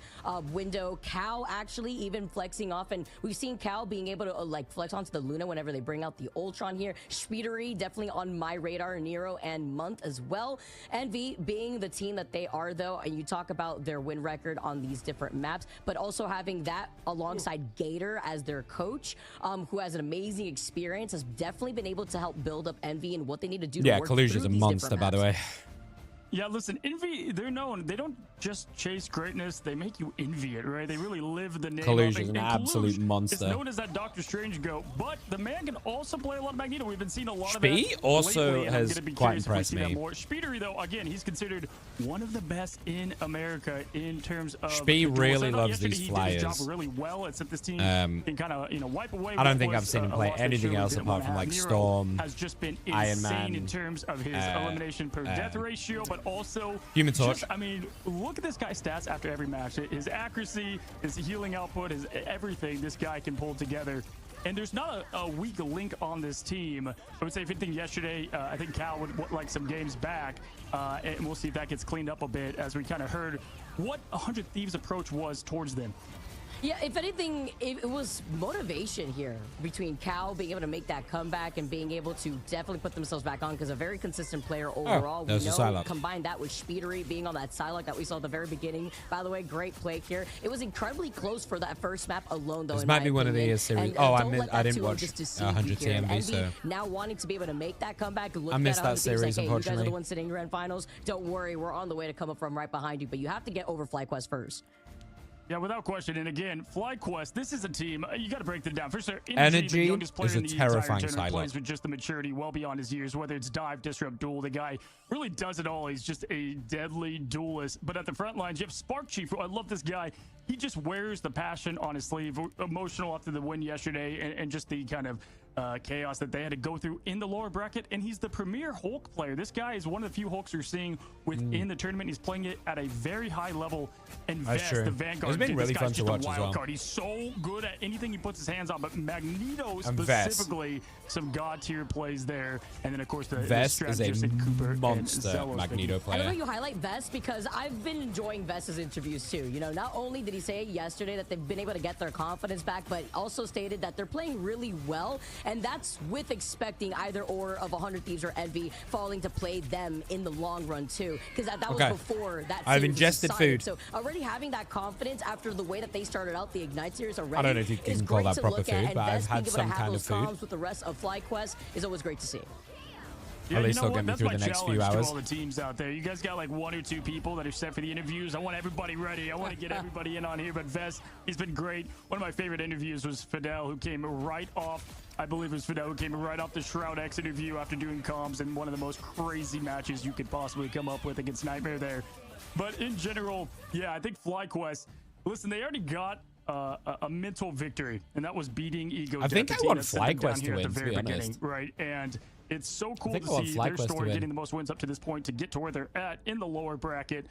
Window, Cal actually even flexing off, and we've seen Cal being able to like flex onto the Luna whenever they bring out the Ultron here. Speedery definitely on my radar, Nero and Month as well. Envy being the team that they are, though, and you talk about their win record on these different maps, but also having that alongside Gator as their coach, who has an amazing experience, has definitely been able to help build up Envy and what they need to do to work Kaluge through is a these monster, different by the maps. way. Yeah, listen, Envy, they're known. They don't just chase greatness. They make you envy it, right? They really live the name Kaluge of it. is an And absolute Kaluge monster. is known as that Doctor Strange goat, but the man can also play a lot of Magneto. We've been seeing a lot of Spee that also lately, and I'm has gonna be quite curious if we impressed see that me. more. Speedery, though, again, he's considered one of the best in America in terms of... Spee duels. really I thought loves yesterday these he did flyers. his job really well. It's that this team can kind of, you know, wipe away I don't what think was I've seen him a play loss they anything surely else didn't apart wanna from have. like Nero Storm, has just been Iron insane Man, in terms of his elimination per death ratio, but also Human Torch. I mean, look at this guy's stats after every match. His accuracy, his healing output, his everything this guy can pull together. And there's not a weak link on this team. I would say if anything yesterday, I think Cal would like some games back. And we'll see if that gets cleaned up a bit as we kind of heard what 100 Thieves' approach was towards them. Yeah, if anything, it was motivation here between Cal being able to make that comeback and being able to definitely put themselves back on, because a very consistent player overall. there's a Psylocke. Combine that with Speedery being on that Psylocke that we saw at the very beginning. By the way, great play here. It was incredibly close for that first map alone, though. This in might my be one of opinion. the series. And, Oh, don't let I that didn't too watch just deceive 100 you here. TMV, Envy so now wanting to be able to make that comeback. Look I missed at that 100 Thieves series, like, hey, you guys are unfortunately. the ones sitting in grand finals. Don't worry, we're on the way to come up from right behind you, but you have to get over FlyQuest first. Yeah, without question. And again, FlyQuest, this is a team, you got to break them down. First, their Energy the youngest player is a in the entire terrifying tournament, Psylocke. plays with just the maturity well beyond his years, whether it's dive, disrupt, duel. The guy really does it all. He's just a deadly duelist. But at the front lines, you have Spark Chief, who I love this guy. He just wears the passion on his sleeve, emotional after the win yesterday, and just the kind of chaos that they had to go through in the lower bracket. And he's the premier Hulk player. This guy is one of the few Hulks you're seeing within the tournament. He's playing it at a very high level. And That's Vest, true. the Vanguard, It's been dude, really this fun guy's to just a watch as wild well. card. He's so good at anything he puts his hands on. But Magneto And Vest. specifically, some god tier plays there. And then of course the Vest is a strategist in Cooper and monster Zelos. Magneto I love player. how you highlight Vest, because I've been enjoying Vest's interviews too. You know, not only did he say yesterday that they've been able to get their confidence back, but also stated that they're playing really well And that's with expecting either or of 100 Thieves or Envy falling to play them in the long run too, because that was before that. I've series was ingested decided. food. So already having that confidence after the way that they started out the Ignite series already. I don't know if you can call that proper food, but I've had some kind of food. With the rest of FlyQuest is always great to see. Yeah, at least they'll get me through the next few hours. To all the teams out there, you guys got like 1 or 2 people that are set for the interviews. I want everybody ready. I want to get everybody in on here. But Vest, he's been great. One of my favorite interviews was Fidel, who came right off. I believe it was Fidel who came right off the Shroud X interview after doing comms in one of the most crazy matches you could possibly come up with against Nightmare there. But in general, yeah, I think FlyQuest. Listen, they already got a mental victory, and that was beating Ego. I think I want FlyQuest to win, to be honest. Right, and it's so cool to see their story getting the most wins up to this point to get to where they're at in the lower bracket,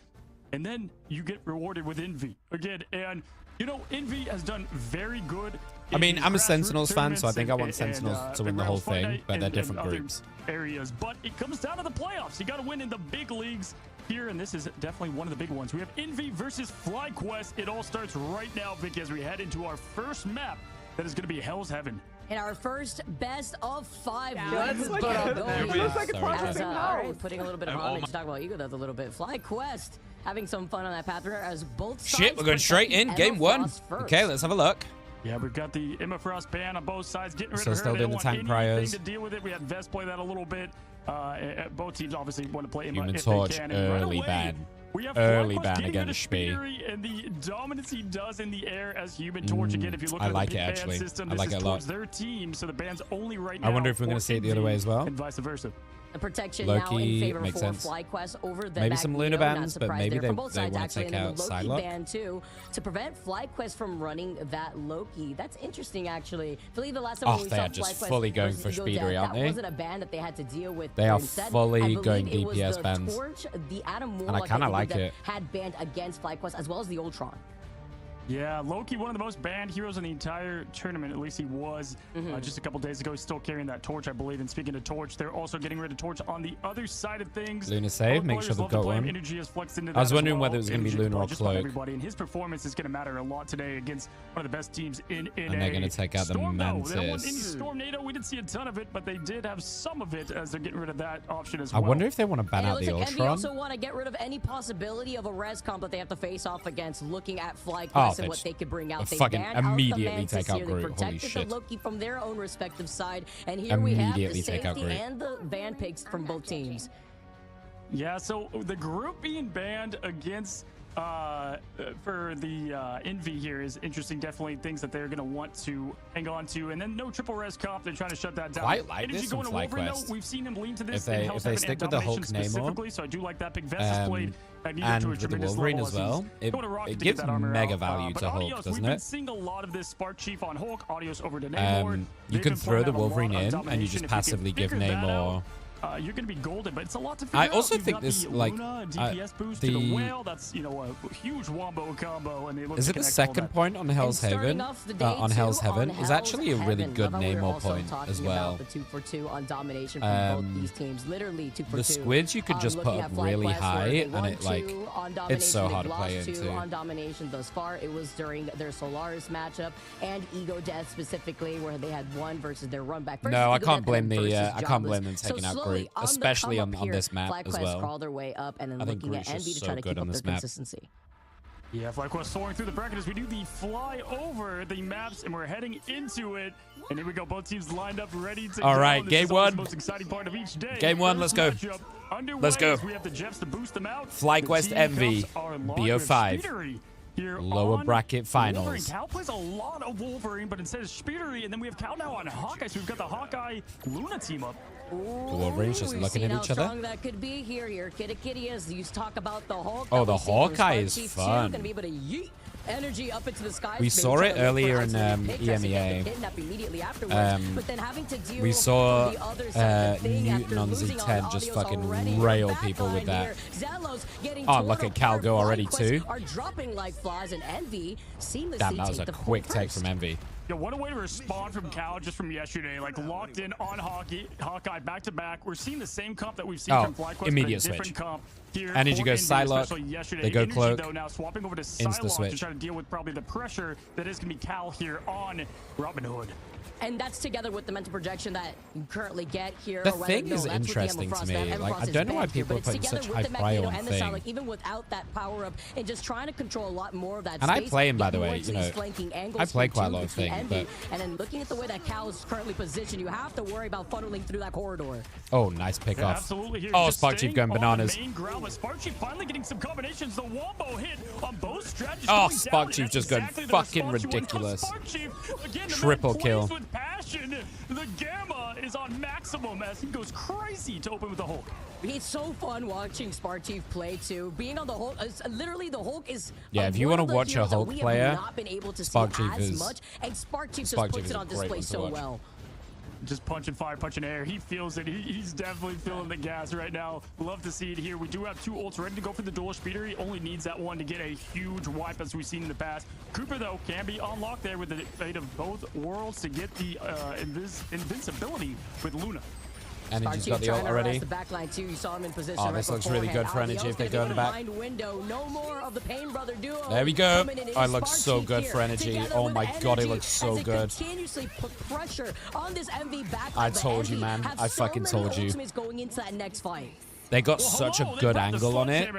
and then you get rewarded with Envy again. And you know, Envy has done very good. I mean, I'm a Sentinels fan, so I think I want Sentinels to win the whole thing, but they're different groups. Areas, but it comes down to the playoffs. You got to win in the big leagues here, and this is definitely one of the big ones. We have Envy versus FlyQuest. It all starts right now, Vic, as we head into our first map. That is going to be Hell's Heaven. In our first best of 5 Let's putting a little bit of homage to talk about Ego that's a little bit. FlyQuest having some fun on that path as both sides. Shit, we're going straight in. Game 1. Okay, let's have a look. Yeah, we've got the Emma Frost ban on both sides. Getting rid of her. Still doing the tank priors. To deal with it. We had Vest play that a little bit. Both teams obviously want to play Emma Human if Torch they can. early ban. We have early ban against Spee. And the dominance he does in the air as Human Torch. Again, if you look at like the it, ban actually. system, I like it a lot. Their team, so the ban's only right now. I wonder if we're going to see it the other way as well. And vice versa. The protection Loki now in favor makes for sense. FlyQuest over the maybe some Luna Magneto. bans, but maybe they want to take out Loki Psylocke. ban too to prevent FlyQuest from running that Loki. That's interesting, actually. I believe the last time we they saw are just FlyQuest fully going versus for Ego speedery, Death, aren't they? That wasn't a ban that they had to deal with. They are Instead, fully I going believe it was DPS the bans. Torch, the Adam And I Warlock kind of that like Ego it. Death had banned against FlyQuest as well as the Ultron. Yeah, Loki, one of the most banned heroes in the entire tournament. At least he was just a couple days ago. He's still carrying that torch, I believe. And speaking of torch, they're also getting rid of torch on the other side of things. Luna save, make sure they've got one. I was wondering whether it was going to be Luna or Cloak. Everybody, and his performance is going to matter a lot today against one of the best teams in NA. And they're going to take out the Mantis. Stormnado, we didn't see a ton of it, but they did have some of it as they're getting rid of that option as I well. wonder if they want to ban out the Envy Ultron. also want to get rid of any possibility of a res comp that they have to face off against, looking at FlyQuest and what they could bring out. They fucking banned immediately out the take out here. Groot. They Holy protected shit. the Loki from their own respective side, and here we have the safety and the ban picks from both teams. Yeah, so the group being banned against for the Envy here is interesting. Definitely things that they're going to want to hang on to. And then no triple res comp. They're trying to shut that down. Quite like this from FlyQuest. We've seen him lean to this. If they stick with the Hulk Namor, so I do like that pick. Vest has played and with the Wolverine as well, it gives mega value to Hulk, doesn't we've it? been seeing a lot of this Spark Chief on Hulk. Adios over to Namor. You can throw the Wolverine in, and you just passively give Namor. You're going to be golden, but it's a lot to figure out. I also You've think got this, the like, Luna DPS boost to the whale. That's, you know, a huge wombo combo, and they look Is it the second point on Hell's Heaven? On Hell's Heaven is actually a really good Namor point as well. The 2-for-2 on domination from both these teams, literally 2-for-2. The squids you could just put up really high, and it like it's so hard to play into. On domination thus far, it was during their Solaris matchup and Ego Death specifically, where they had one versus their run back. No, I can't blame them taking out Groot, especially on this map as well. Crawl their way up and then looking at Envy to try to keep up their consistency. Yeah, FlyQuest soaring through the bracket as we do the fly over the maps, and we're heading into it. And here we go, both teams lined up, ready to go. All right, game one. The most exciting part of each day. Game one, let's go. Let's go. We have the Jeffs to boost them out. FlyQuest Envy, BO5. Lower bracket finals. Wolverine. Cal plays a lot of Wolverine, but instead of Speedery, and then we have Cal now on Hawkeye, so we've got the Hawkeye Luna team up. The Wolverines just looking at each other. How strong that could be here. Your Kitty as you talk about the Hulk. Oh, the Hawkeye is fun. Gonna be able to yeet energy up into the sky. We saw it earlier in EMEA. We saw Newton on Z10 just fucking rail people with that. Oh, look at Cal go already too. Damn, that was a quick take from Envy. Yo, what a way to respond from Cal just from yesterday. Like, locked in on Hawkeye back to back. We're seeing the same comp that we've seen from FlyQuest. Immediate switch. Energy goes Psylocke. They go Cloak. Though, now swapping over to Insta Psylocke switch. to try to deal with probably the pressure that is going to be Cal here on Robin Hood. And that's together with the mental projection that you currently get here. The thing is interesting to me. Like, I don't know why people are putting such high priority on thing. Like, even without that power up and just trying to control a lot more of that and space. I play him, by the way. You know, I play quite a lot of things. But and then looking at the way that Cal is currently positioned, you have to worry about funneling through that corridor. Oh, nice pick off. Absolutely. Here, oh, Spark Chief going bananas. Spark Chief finally getting some combinations. The wombo hit on both strategies. Oh, Spark Chief just going fucking ridiculous. Triple kill. With passion. The Gamma is on maximum as he goes crazy to open with the Hulk. It's so fun watching Spark Chief play too. Being on the Hulk, literally the Hulk is. Yeah, if you want to watch a Hulk player, Spark Chief is. Much, and Spark Chief just puts it on display so well. Just punching fire, punching air. He feels it. He's definitely feeling the gas right now. Love to see it here. We do have 2 ults ready to go for the dual speeder. He only needs that one to get a huge wipe as we've seen in the past. Cooper, though, can be unlocked there with the fate of both worlds to get the invincibility with Luna. Energy's got the ult already. The backline too. You saw him in position. Oh, this looks really good for Energy if they go in the back. Window. No more of the Pain Brother duo. There we go. Oh, it looks so good for Energy. Oh my god, it looks so good. Continuously put pressure on this MV backline. I told you, man. I fucking told you. Going into that next fight. They got such a good angle on it,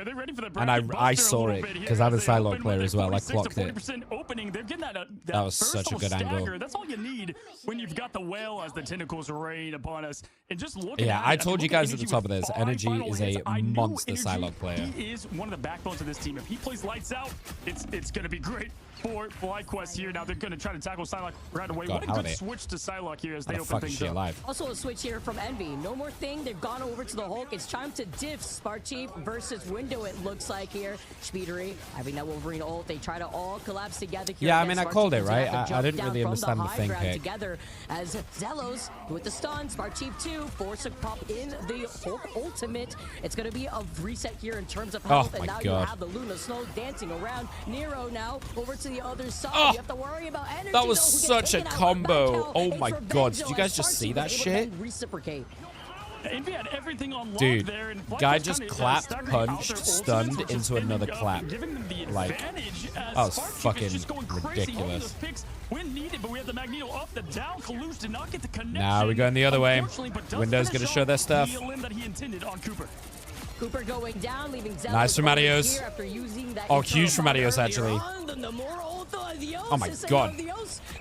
and I saw it because I'm a Psylocke player as well. I clocked it. That was such a good angle. That's all you need when you've got the whale as the tentacles rain upon us. And just looking yeah, I told you guys at the top of this, Energy is a monster Psylocke player. He is one of the backbones of this team. If he plays lights out, it's going to be great for FlyQuest here. Now they're going to try to tackle Psylocke right away. God, what a good switch to Psylocke here as they open things up. Alive? Also a switch here from Envy. No more thing. They've gone over to the Hulk. It's time to diff Spark Chief versus Window, it looks like here. Speedery having that Wolverine ult. They try to all collapse together here. Yeah, I mean, I called it, right? I didn't really understand the thing pick. Together as Zelos with the stun. Spark Chief 2 force a pop in the Hulk ultimate. It's going to be a reset here in terms of health. And now you have the Luna Snow dancing around. Nero now over to the other side. You have to worry about energy. That was such a combo. Oh my god. Did you guys just see that shit? Reciprocate. Envy had everything on dude, there, and guy just clapped, punched, stunned into another clap. Like, that was fucking ridiculous. When needed, but we have the Magneto up, the down. Kalush did not get the connection. Now we're going the other way. Window's going to show their stuff. Cooper going down, leaving Zelos nice from Adios. Oh, huge from Adios, actually. Oh my god.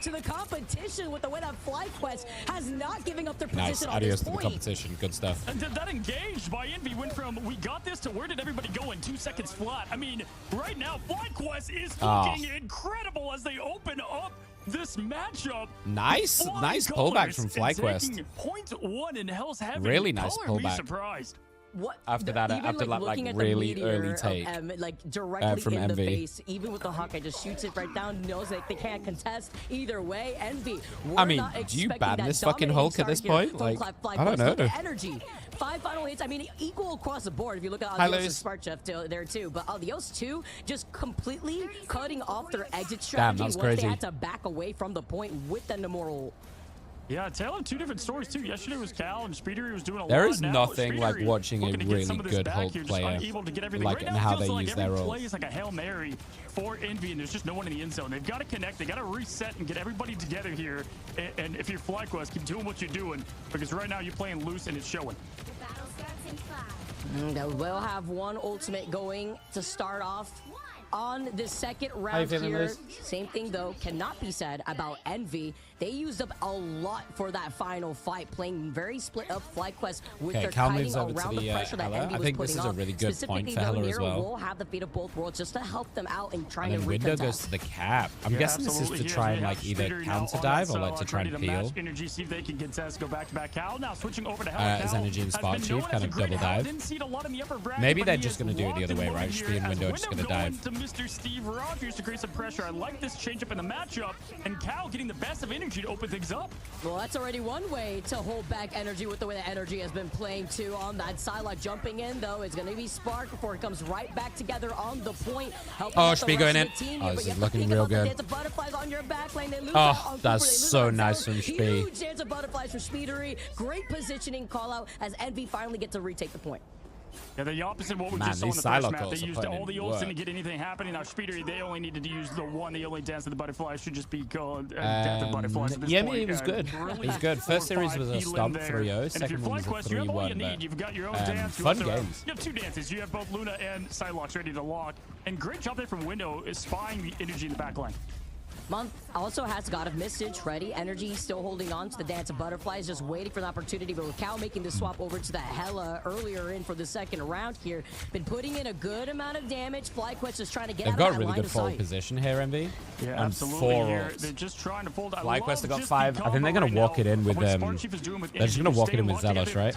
To the competition with the way that FlyQuest has not giving up their nice. position. Adios to the competition. Good stuff. And that engaged by Envy went from we got this to where did everybody go in 2 seconds flat. I mean, right now FlyQuest is looking incredible as they open up this matchup. Nice pullback from FlyQuest. 0.1 in Hell's Heaven. Really nice pullback. Surprised. What after that really early take like directly from in Envy. The face, even with the Hawkeye just shoots it right down, knows that they can't contest either way. Envy, I mean, do you ban this fucking Hulk at this point? Like, I don't know. Energy, 5 final hits. I mean, equal across the board. If you look at Adios' Spark Chef there too, but Adios 2 just completely cutting off their exit strategy. Damn, that's once crazy. They had to back away from the point with the Nemortal. Yeah, telling 2 different stories too. Yesterday was Cal and Speedery was doing a lot. There is nothing like watching a really good Hulk player, like and how they use their role. Play is like a Hail Mary for Envy, and there's just no one in the end zone. They've got to connect. They got to reset and get everybody together here. And if you're FlyQuest, keep doing what you're doing because right now you're playing loose and it's showing. We'll have one ultimate going to start off on the second round here. Same thing though cannot be said about Envy. They used up a lot for that final fight, playing very split up FlyQuest with their kiting around the pressure that Envy was putting on. I think this is a really good point for Hella as well. Will have the fate of both worlds just to help them out and try and Window goes to the cap. I'm guessing this is to try and like either counter dive or like to try and peel. Energy, see if they can contest, go back to back. Cal now switching over to Hella. As Energy and Spark Chief kind of double dive. Maybe they're just going to do it the other way, right? Shpee and Window just going to dive. To Mr. Steve Rogers to create some pressure. I like this change up in the matchup, and Cal getting the best of Energy to open things up. Well, that's already one way to hold back Energy with the way that Energy has been playing too. On that Psylocke jumping in though, it's going to be Spark before it comes right back together on the point. Oh, Shpee going in. Oh, this is looking real good. Oh, that's so nice from Shpee. Huge chance of butterflies from Speedery. Great positioning call out as Envy finally gets to retake the point. Yeah, the opposite of what we Man, just saw in these the first Psylocke map. They ults are used putting all the in ults to work. get anything happening. Now, Speeder, they only needed to use the one. They only Dance of the Butterfly. Should just be called Death of Butterflies at this Yeah, point. it was good. It was good. First series was a stomp 3-0. Second one was a 3-1. You've got your own But dance. You fun also have- games. You have two dances. You have both Luna and Psylocke ready to lock. And great job there from Window is spying the energy in the back line. Month also has God of Message ready. Energy still holding on to the Dance of Butterflies, just waiting for the opportunity. But with Cal making the swap over to the Hela earlier in for the second round here, been putting in a good amount of damage. FlyQuest is trying to get They've out got of that really line good of forward sight. position here, MV. Yeah, and absolutely. 4 Here, ults. they're just trying to fold. FlyQuest have got 5. I think they're going to walk it in with they're just going to walk it in with Zealous, right?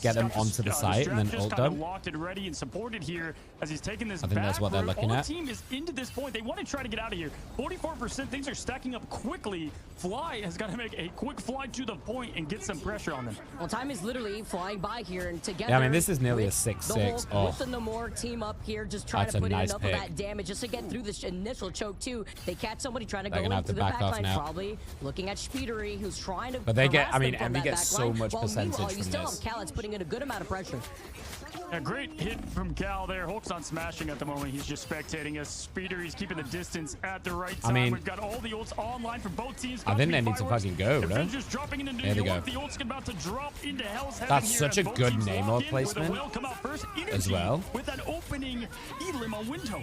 Get them onto the site and then ult them. Locked and ready and supported here as he's taking this I think that's what they're back route. looking All at. The team is into this point. They want to try to get out of here. 44%. Things are stacking up quickly. Fly has got to make a quick fly to the point and get some pressure on them. Well, time is literally flying by here, and together. Yeah, I mean, this is nearly a with 6-6. the Hulk, with the Namor team up here, just trying That's to a put nice in enough pick. of that damage just to get through this initial choke too. They catch somebody trying to They're go gonna have into to the back off backline, now. probably looking at Speedery, who's trying to. But they get, harass I mean, them from Emmy that gets back so line, much while percentage meanwhile, you from still this. have Cal that's putting in a good amount of pressure. A great hit from Cal there. Hulk's not smashing at the moment. He's just spectating us. Speeder, he's keeping the distance at the right time. I mean, we've got all the ults online for both teams. I think they need to fucking go, no? Avengers dropping into New There they York. go. The ult's about to drop into Hell's Heaven That's here, such a and both good teams Namor lock in placement with a whale come out first. as Energy well. with that opening Elim on Window.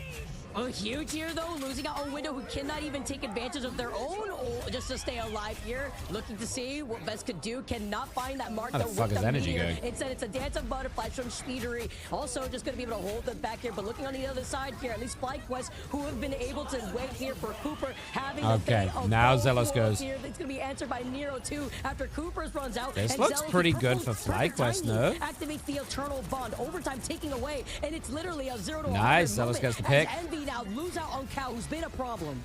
A huge here though, losing out on Window, who cannot even take advantage of their own ult just to stay alive here. Looking to see what Best could do, cannot find that mark. How the fuck is Energy going? Instead, it's a Dance of Butterflies from Speedery. Also just going to be able to hold them back here, but looking on the other side here, at least FlyQuest, who have been able to wait here for Cooper, having the Okay, fate of now both Zealous worlds goes. Here. It's going to be answered by Nero too after Cooper's runs out. This and looks Zealous pretty with good for perfect FlyQuest, timing, no? activates the Eternal Bond. Overtime taking away, and it's literally a 0 to 100 Nice, Zealous moment gets the pick. as Envy now lose out on Cal, who's been a problem.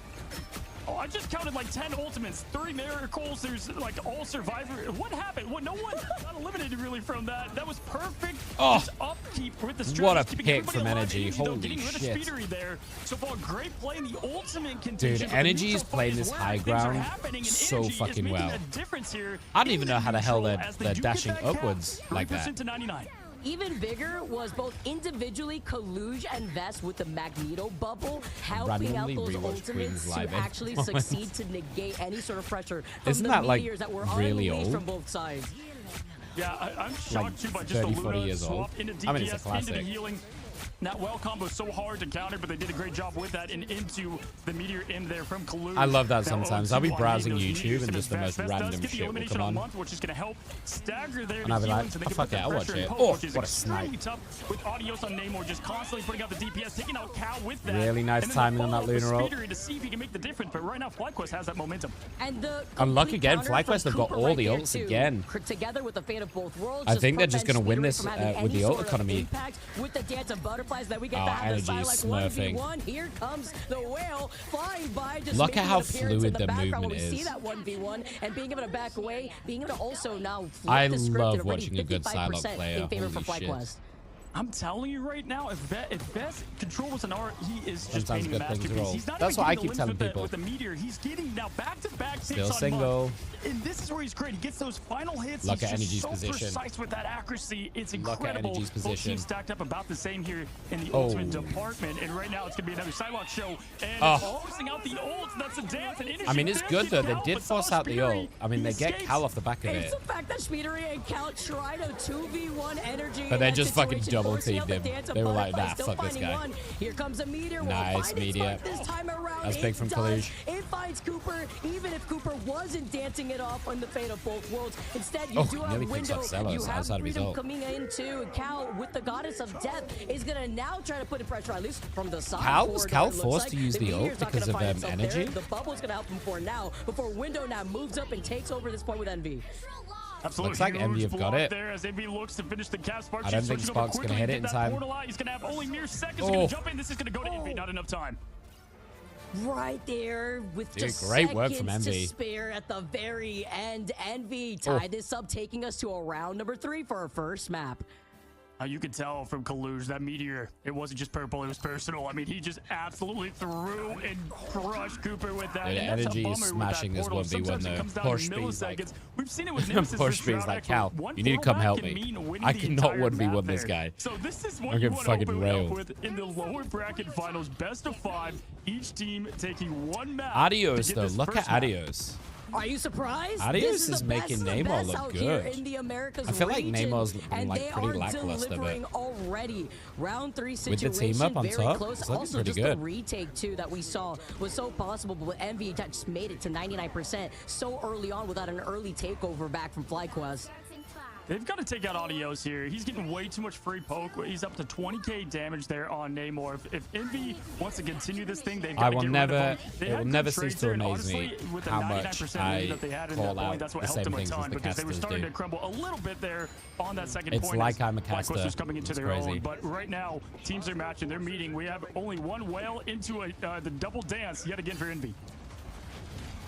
Oh, I just counted like 10 ultimates, 3 miracles. There's like all survivor. What happened? What? No one got eliminated really from that. That was perfect. Oh, just upkeep with the what a strategy, keeping pick everybody from alive. Energy. Though, Holy getting rid of shit. Speedery there. So far, great play in the ultimate contention. Dude, but the Energy's neutral playing fight this is where high things are ground happening, and so Energy is fucking making well. a difference here I don't even know how the hell neutral as they they're do get dashing that cap. upwards like 3% that. to 99. Even bigger was both individually Kaluge and Vest with the Magneto bubble, helping Randomly out those rewatch ultimates Queen's to live actually moments. succeed to negate any sort of pressure from Isn't the that, like, meteors that were really unleashed old? Oh. from both sides. Yeah, I'm shocked Like too by just 30, the 40 Luna years old. swap into DPS I mean, it's a into the classic. healing. That well combo is so hard to counter, but they did a great job with that and into the Meteor M there from Kalu. I love that sometimes. I'll be O2 browsing on those YouTube meteors and to just the Vest. most Vest does random get the shit will elimination come on on. Month, which is going to help stagger there And the I'll be like, healing so they oh, can fuck put it, that I'll watch pressure in it. Hope, Oh, which is what a extremely snipe. tough with Adios on Namor, just constantly putting out the DPS, taking out Cal with that. Really nice and then the timing on that follow-up with Lunar ult. Speedery to see if he can make the difference, but right now FlyQuest has that momentum. And the Unlucky complete again, counter FlyQuest from have got Cooper all right the there, ults too. again. Together with the fate of both worlds, I think they're just prevents gonna win Speedery this, from having with any the ult sort of economy. impact with the Dance of Butterflies that we get Oh, to have Energy the is Psylocke smurfing. 1v1. Here comes the whale flying by. Just Look at making how an appearance fluid in the the background movement when we see is. that 1v1 and being able to back away, being able to also now flip I the script love and already watching a good 55% Psylocke player. in favor for Holy shit. FlyQuest. I'm telling you right now, if Best control was an art, he is just Sometimes painting a good things masterpiece. roll. He's not That's even what I getting keep the telling limbs people. with the Meteor. He's getting now back-to-back picks Still on single. Month. And this is where he's great. He gets those final hits. Look He's at just Energy's so position. precise with that accuracy. It's Look at incredible. Energy's Both position. teams stacked up about the same here in the Oh. ultimate department. And right now it's going to be another Psylocke show. And Oh. forcing out the ult. That's a dance. And Energy I mean, it's does good get though. They Cal, did but force so out the Speedery, ult. I mean, he they get escapes. Cal off the back of It's it. the fact that Speedery and Cal tried a 2v1 Energy. But in they that just fucking situation, double forcing out teamed the him. Dance of They were like, Butterflies, nah, still fuck this finding guy. one. Here comes a Meteor. Nice, Will find its Meteor. mark this time around. That's big It from does. Kaluge. It finds Cooper, even if Cooper wasn't dancing it off on the fate of both worlds. Instead, you Oh, do have nearly picks Window. up Zealous You have outside of his Freedom ult. coming into Cal with the Goddess of Death is going to now try to put in pressure, at least from the side. Was Cal forward, it looks forced like. to use the ult Meteor's not because gonna of, find itself Energy? there. The bubble's going to help him for now before Window now moves up and takes over this point with Envy. Absolutely. Looks like Envy have got block it. There as Envy looks to finish the cap. Spark I don't She's think switching over Spark's gonna quickly, hit it get in that time. portal out. He's going to have only mere seconds. Oh. He's going to jump in. This is going to go to Envy. Not enough time. Right there with Dude, just great work seconds from to Envy. spare at the very end. Envy tied this up, taking us to a round number 3 for our first map. You could tell from Kaluj that meteor, it wasn't just purple, it was personal. I mean, he just absolutely threw and crushed Cooper with that. Dude, And that's a energy is bummer smashing with this that portal. 1v1 Sometimes it though. comes down Porsche to B's like, milliseconds. We've seen it with Nemesis Porsche B's like, Cal, you need to come help me. I cannot 1v1 this guy. So this is I'm what you getting want to fucking open up railed. with in the lower bracket finals, best of 5. Each team taking one map. Adios to get though, this look first at map. Adios. Are you surprised? Adios This is the making best of the Namor best look out here good. in the Americas I feel like region, Namor's been and like they pretty are lackluster, delivering but already. Round 3 with situation, the team up on very top, close. it's looking Also, pretty just good. the retake too that we saw was so possible, but Envy just made it to 99% so early on without an early takeover back from FlyQuest. They've got to take out Adios here. He's getting way too much free poke. He's up to 20k damage there on Namor. If Envy wants to continue this thing, they've got to get rid of him. It will never cease to amaze me how much I call out that's what the helped same him a things ton as the because they were casters starting do. to crumble a little bit there on that second It's point. like I'm a FlyQuest caster. was coming into It's their crazy. own, but right now teams are matching. They're meeting. We have only one whale into the double dance yet again for Envy.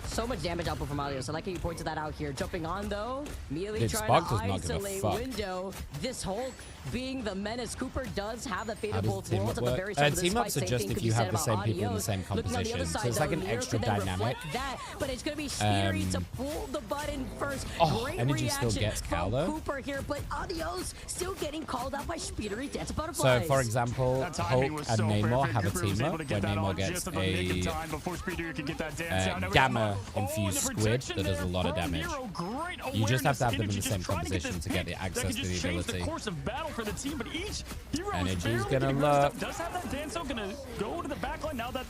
So much damage output from Alios. I like how you pointed that out here. Jumping on though, immediately Dude, trying Spock to does not give a isolate fuck. Window. This Hulk being the menace. Cooper does have the fate How of does both team worlds up at the work? very start of this Team fight. ups are Same just thing if could you be have said the same about people in the Adios. same Looking on the other composition. side, So it's like though, an Lyric extra could then dynamic. reflect that, but it's going to be Speedy to pull the button first. Oh, Great energy still reaction gets Cal, from though. Cooper here, but Adios still getting called out by Speedery Dance So, Butterflies. for example, That Hulk timing and was so Namor perfect. have a Cooper was team able up to where get that Namor on gets just at the nick of a time before Speeder could get that dance out. Now we gamma got infused the squid protection that does a there lot of from damage. Hero. Great You just have to have them in awareness. the same Energy just trying to get composition this to get the pick that access could to just the change ability. the course of battle for the team, but each hero is Energy's barely gonna getting look. stuff. Does have that dance out, gonna go to the back line now that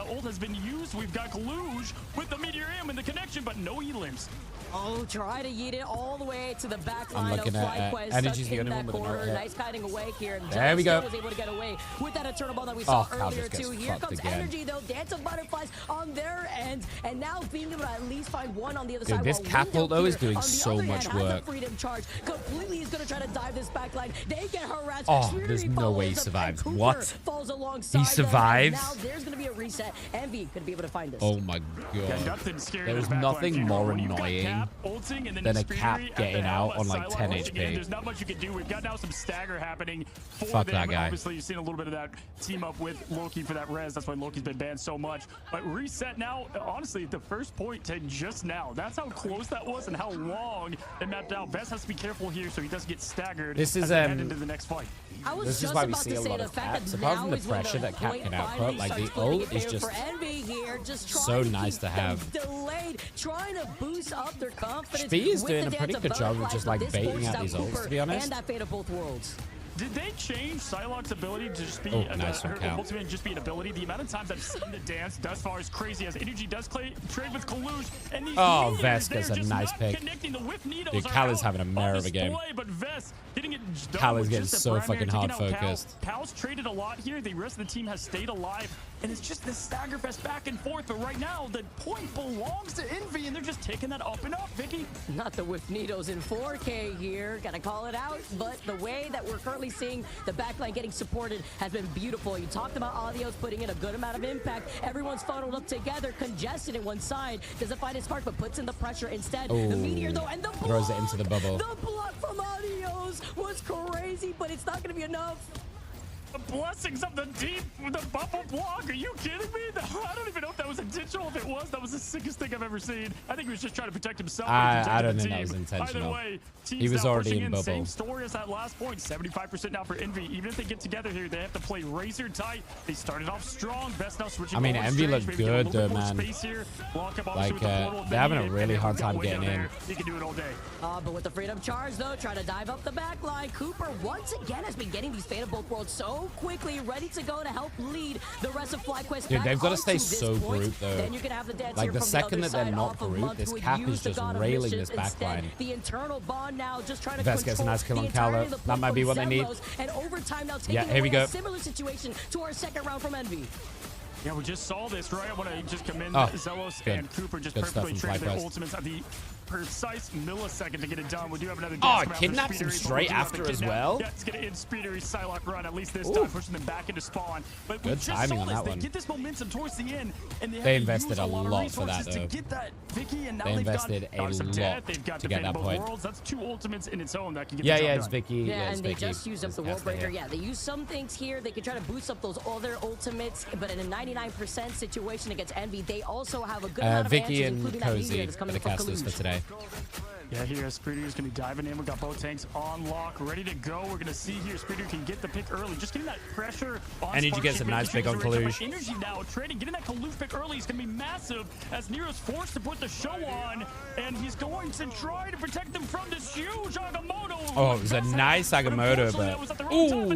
ult has been used. We've got Kaluj with the Meteor M and the connection, but no elims. Oh, try to yeet it all the way to the back I'm line of looking at FlyQuest. Energy's stuck the in only that one with a corner. no hit. Nice kiting away here. There we go. Was able to get away with that eternal ball that we saw Cal earlier just gets too. Here fucked comes again. Energy though. Dance of Butterflies on their end, and now being able to at least find one on the other Dude, side. this while Cap Window ult, though, is here doing on the so other much hand has work. the freedom charge. Completely is going to try to dive this back line. They get harassed. Oh, Speedy there's no way he follows up, survives. and Cooper What? Falls alongside He them, and survives? Now there's going to be a reset. Envy could be able to find this. Oh my god. Nothing scary There in is the back nothing line. more When you've got annoying Cap ulting and then than a Speedery Cap at getting the out helm, on like Psylocke 10 ulting in. HP. There's not much you can do. We've got now some stagger happening for Fuck them. that guy. Obviously, you've seen a little bit of that team up with Loki for that res. That's why Loki's been banned so much. But reset now, honestly, the first point to just now. That's how close that was and how long it mapped out. Vest has to be careful here so he doesn't get staggered This is, as we head into the next fight. I was This is just why we about see to a say lot the of fact Cap. that So apart now from the is when pressure that Cap point can output, finally like the starts putting ult it is in just for Envy here, just so trying to nice keep to have. them delayed, trying to boost up their confidence. Spee is with doing the a pretty dance good of job of butterflies, just but like this baiting forces out out these ults, Cooper to be honest. And that fate of both worlds. Did they change Psylocke's ability to just be nice one, her Cal. ultimate just be an ability? The amount of times I've seen the dance thus far is crazy as Energy does trade with Kaluj, and these Oh, meteors, Vest they're gets a just nice not pick. connecting. The whiff needles Dude, are Cal is out having a mare on of a game. display, but Vest getting it done Cal is with getting just a so primary, fucking taking hard out Cal. focused. Cal's traded a lot here. The rest of the team has stayed alive, and it's just this stagger fest back and forth. But right now, the point belongs to Envy, and they're just taking that up and up, Vicky. Not the whiff needles in 4K here, gotta call it out, but the way that we're currently seeing the backline getting supported has been beautiful. You talked about Adios putting in a good amount of impact. Everyone's funneled up together, congested in one side. Doesn't find his spark, but puts in the pressure instead. Ooh, the Meteor though, and the block, throws it into the bubble. The block from Adios was crazy, but it's not gonna be enough. The blessings of the deep, the bubble block. Are you kidding me? I don't even know if that was intentional. If it was, that was the sickest thing I've ever seen. I think he was just trying to protect himself. I don't think that was intentional. Either way, teams He was now already pushing in bubble. Same story as that last point. 75% now for Envy. Even if they get together here, they have to play razor tight. They started off strong. Best now switching. I mean, over Envy Strange, looked maybe get a good little bit though, more man. space here. Lock up Like, obviously with the portal they're having a ability, really and hard we've got time Window getting in. there. He can do it all day. But with the freedom charge though, trying to dive up the back line. Cooper once again has been getting these Fate of Both Worlds so quickly, ready to go to help lead the rest of FlyQuest. Dude, back they've got to onto stay this so point. brute though. Then you can have the dance Like here the from second the that other they're side not off of brute, Month, this who would Cap use is the just God of railing Mischief this back instead. line. The internal bond now just trying to Vest gets a control nice kill the on Cal, entirety though. of the That might be what they need. Zemlos, and overtime now taking Yeah, here we away go. a similar situation to our second round from Envy. Yeah, we just saw this, right? I want to just commend Oh, Zelos good. and Cooper just Good stuff perfectly from traded their FlyQuest. ultimates. The precise millisecond to get it done. We do have another Oh, dance kidnaps him straight after as well? Yeah, it's going to end Speedery's Psylocke run, at least this time, pushing them back into spawn. But Good timing on that they one. get this momentum towards the end, and They invested a lot for that, to though. get that Vicky, and now They they've invested got a some lot death. They've got to get that both point. worlds. That's 2 ultimates in its own that can get Yeah, the job yeah, it's done. Vicky. Yeah, it's and they Vicky. just used up the world breaker. Yeah, they use some things here. They can try to boost up those other ultimates, but in a 99% situation against Envy, they also have a good amount of Vicky answers, and including that meteor Cozy that's are coming the from casters for Kalush. today. Yeah, here Speeder is going to be diving in. We've got both tanks on lock, ready to go. We're going to see here Speeder can get the pick early. Just getting that pressure on Energy Sparky, gets a nice pick on Kalush. Energy now trading, getting that Kalush pick early is going to be massive as Nero's forced to put the show on, and he's going to try to protect them from this huge Agamotto. Oh, it was a nice Agamotto, but ooh,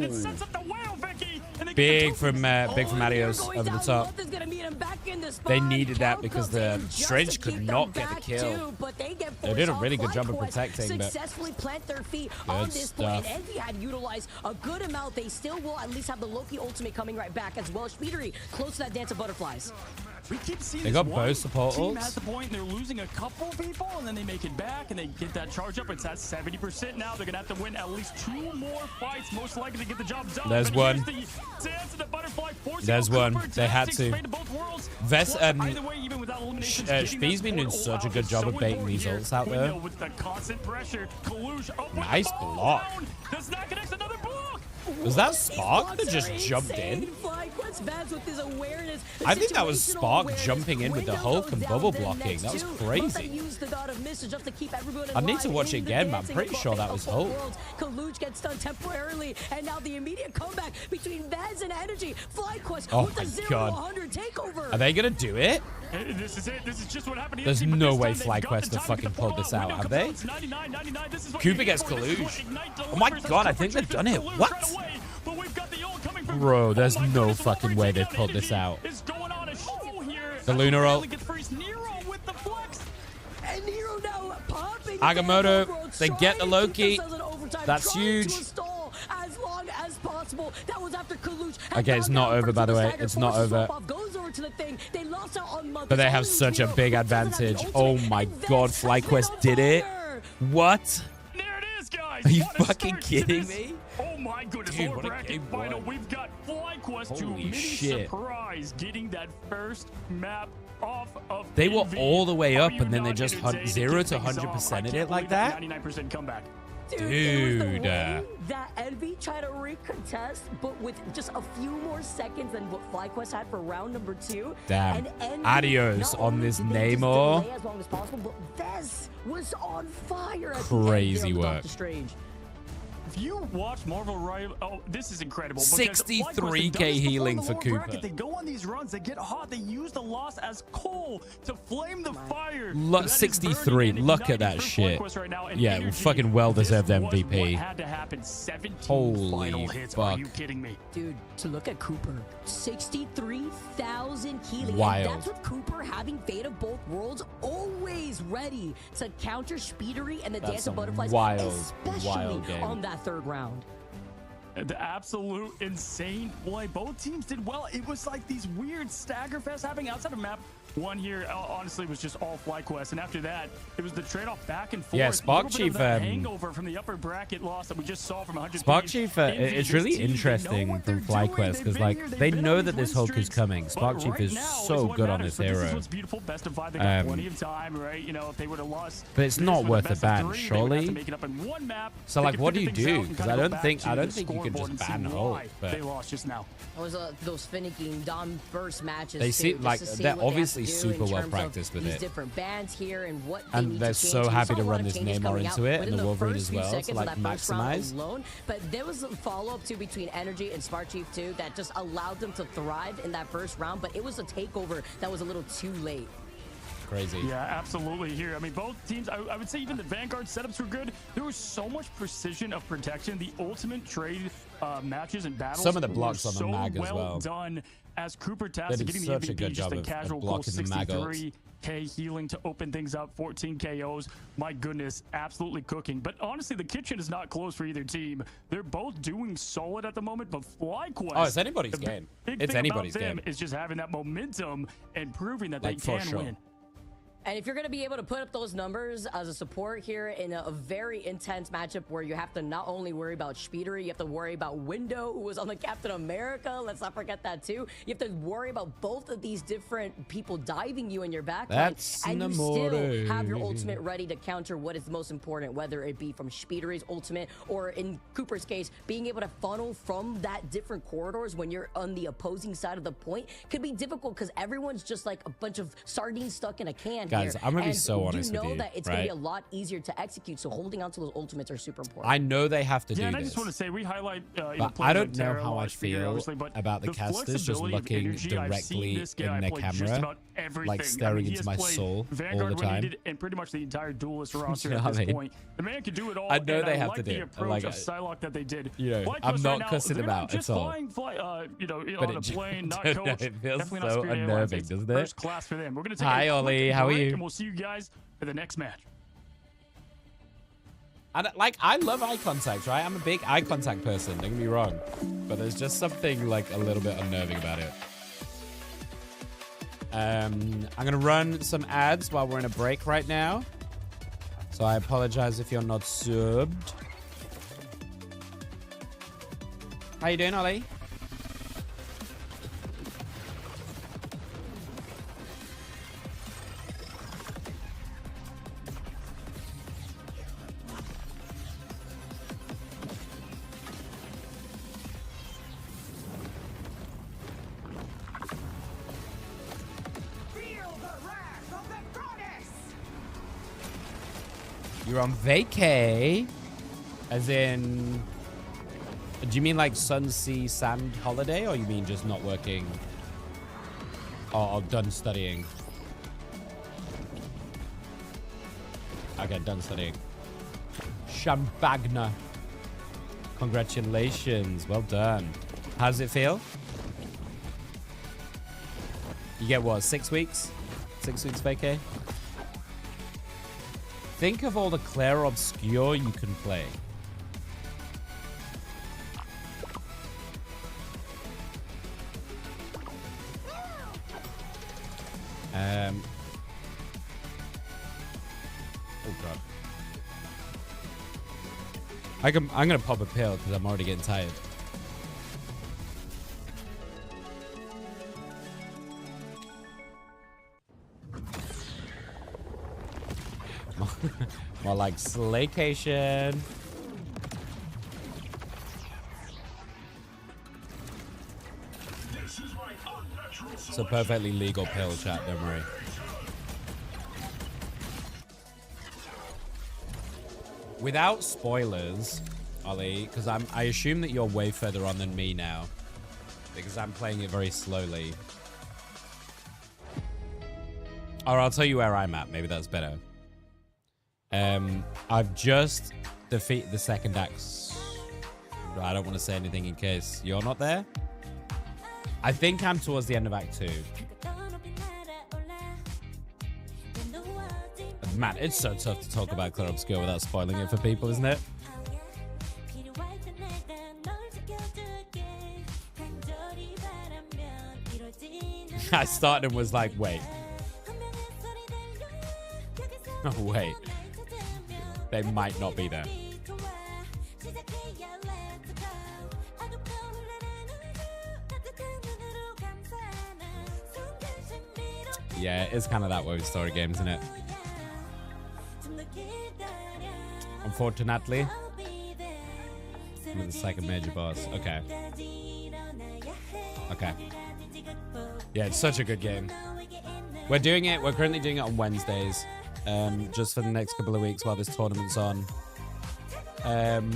big from Adios over the top. They needed that because the Strange could not get the kill. They did a really good job of protecting, but successfully plant their feet on good this point. stuff. And Envy had utilized a good amount. They still will at least have the Loki ultimate coming right back as well. Speedery close to that dance of butterflies. We keep seeing They this got one both support team ults. at the point, and they're losing a couple people, and then they make it back, and they get that charge up. It's at 70% now. They're going to have to win at least 2 more fights, most likely to get the job done. There's But one. here's the dance of the butterfly, forcing There's out one. Cooper They had to to. explain both worlds. Vest, Either way, even without eliminations, getting that Speed's been doing portal such a out good is job so of baiting important these here. ults out We there. know with the constant pressure, Kalush up with Nice the ball block. down. Does not connect another block. Was that Spark that just jumped in? I think that was Spark jumping in with the Hulk and bubble blocking. That was crazy. I need to watch it again, but I'm pretty sure that was Hulk. Kalush gets done temporarily, and now the immediate comeback between Vaz and Energy. FlyQuest Oh with the my 0 God. to 100 takeover. Are they gonna do it? This is it. This is just what happened to There's Energy, but no this way time they've got FlyQuest the have time to fucking get the pulled portal this out. out, Window have comes they? out. It's 99. This is what Cooper you gets need for this Kalush. one. Ignite Oh my delivers. God, I Cooper think they've takes done the it. Kalush What? right away, but we've got the ult coming from Bro, there's Oh my no goodness, the fucking Wolverine way they've takedown. pulled this Energy out. is going on a show here. The Lunar ult. Gets freeze. Nero with the flex. And Nero now popping. Agamotto, they get the Loki. That's huge. As long as possible. That was after Kalush. Okay, it's not over, by the way. It's not over. Goes over to the thing. They lost out on But they have such a big advantage. Oh my God, FlyQuest did it. What? There it is, guys. Are you What a fucking start to kidding this. me? Oh my goodness, Dude, lower what a bracket game final. one. We've got FlyQuest to Holy mini shit. surprise getting that first map off of They were Envy. all the way Are up, you and then they not just entertained to 0 kick to things off? 100%ed I it like can't that? believe 99% comeback. Dude. That Envy tried to recontest, but with just a few more seconds than what FlyQuest had for round number 2. Damn. And Envy, Adios not on only this did they just Namor. delay as long as possible, but Vez was on fire. At Crazy the end there on work. Oh, Doctor Strange. If you watch Marvel Rival, oh, this is incredible. 63k healing for Cooper. They go on these runs, they get hot, they use the loss as coal to flame the fire. Look, 63. Look at that shit. Yeah, fucking well deserved MVP. What had to happen? 17 Holy final hits. fuck. Are you kidding me? Dude, to look at Cooper, 63,000 healing. Wild. And that's with Cooper having Fate of both worlds always ready to counter Speedery and the That's Dance a of Butterflies, wild, especially wild game. on that third round. The absolute insane play. Both teams did well. It was like these weird stagger fest happening outside of map 1 here. Honestly, was just all FlyQuest, and after that, it was the trade-off back and forth. Yeah, A Spark little bit of Chief, that hangover from the upper bracket loss that we just saw from 100. Spark Chief, it's really interesting from FlyQuest because, like, they know that this Hulk is coming. Spark Chief is so good on this hero. This is what's beautiful. Best of 5. They got plenty of time, right? You know, if they would have lost, But it's not worth a ban, they would have surely. to make it up in 1 map. So, They like, could what do figure you things do? out and Because kinda I go don't back think to the you can scoreboard just and see ban why Hulk. But they lost just now. It was those finicking Dom burst matches. They too, seem just like to see they're what they have obviously to do super in well terms of practiced with these it. different bands here and what they And need they're to so change. We happy saw to a lot run of this changes Namor coming into out it and within the Wolverine first as few well to, seconds of like, that first round maximize. alone. But there was a follow-up too between Energy and Spark Chief too that just allowed them to thrive in that first round. But it was a takeover that was a little too late. Crazy. Yeah, absolutely here. I mean, both teams, I would say even the Vanguard setups were good. There was so much precision of protection. The ultimate trade matches and battles Some of the blocks were on the so mag as well well. done as Cooper They Tassi did getting the such a MVP, good just job a of casual cool blocking the mag ults. 63k healing to open things up, 14 KOs. My goodness, absolutely cooking. But honestly, the kitchen is not closed for either team. They're both doing solid at the moment, but FlyQuest... Oh, it's anybody's the game. big It's thing anybody's about them game. is just having that momentum and proving that Like, they for can sure. win. And if you're going to be able to put up those numbers as a support here in a very intense matchup where you have to not only worry about Speeder, you have to worry about Window, who was on the Captain America. Let's not forget that too. You have to worry about both of these different people diving you in your backline. That's and you Namore. still have your ultimate ready to counter what is most important, whether it be from Speeder's ultimate or in Cooper's case, being able to funnel from that different corridors when you're on the opposing side of the point could be difficult because everyone's just like a bunch of sardines stuck in a can. Guys, here. I'm gonna be And so honest you with know you, that it's right? gonna be a lot easier to execute, so holding on to those ultimates are super important. I know they have to do and I this. just want to say we highlight. But I don't know how I feel about the casters just looking directly in their camera, like staring into my soul all the time. And pretty much the entire duelist roster You know at what I this mean? point. The man can do it all. I know and they have like to do the it. approach Like, of Psylocke that they did. you know, Flight I'm Coast not right now, cussing they're them not out just at all. you know, But on a it plane, not don't know, coach. it feels Definitely not so Spirit unnerving, Airlines. It's doesn't it? First class for them. We're gonna take Hi, a Ollie. quick How are break, you? And we'll see you guys for the next match. And like, I love eye contact, right? I'm a big eye contact person, don't get me wrong. But there's just something like a little bit unnerving about it. I'm gonna run some ads while we're in a break right now. So I apologize if you're not subbed. How you doing, Ollie? You're on vacay? As in... Do you mean like sun, sea, sand holiday? Or you mean just not working? Or done studying? Okay, done studying. Champagne. Congratulations. Well done. How does it feel? You get what, 6 weeks? 6 weeks vacay? Think of all the Claire Obscure you can play. Oh god. I'm gonna pop a pill because I'm already getting tired. More like slaycation. It's a perfectly legal pill, chat, don't worry. Without spoilers, Ollie, because I assume that you're way further on than me now. Because I'm playing it very slowly. Or I'll tell you where I'm at, maybe that's better. I've just defeated the second act. I don't want to say anything in case you're not there. I think I'm towards the end of Act 2. Man, it's so tough to talk about Claire Obscure without spoiling it for people, isn't it? I started and was like, wait. Oh, wait. They might not be there. Yeah, it's kind of that way with story games, isn't it? Unfortunately. With the second major boss. Okay. Okay. Yeah, it's such a good game. We're currently doing it on Wednesdays. Just for the next couple of weeks while this tournament's on. And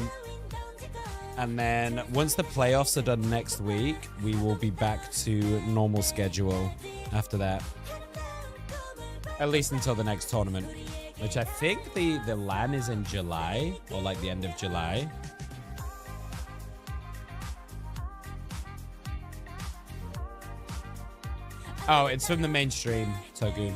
then once the playoffs are done next week, we will be back to normal schedule after that. At least until the next tournament, which I think the LAN is in July, or like the end of July. Oh, it's from the mainstream, Togu.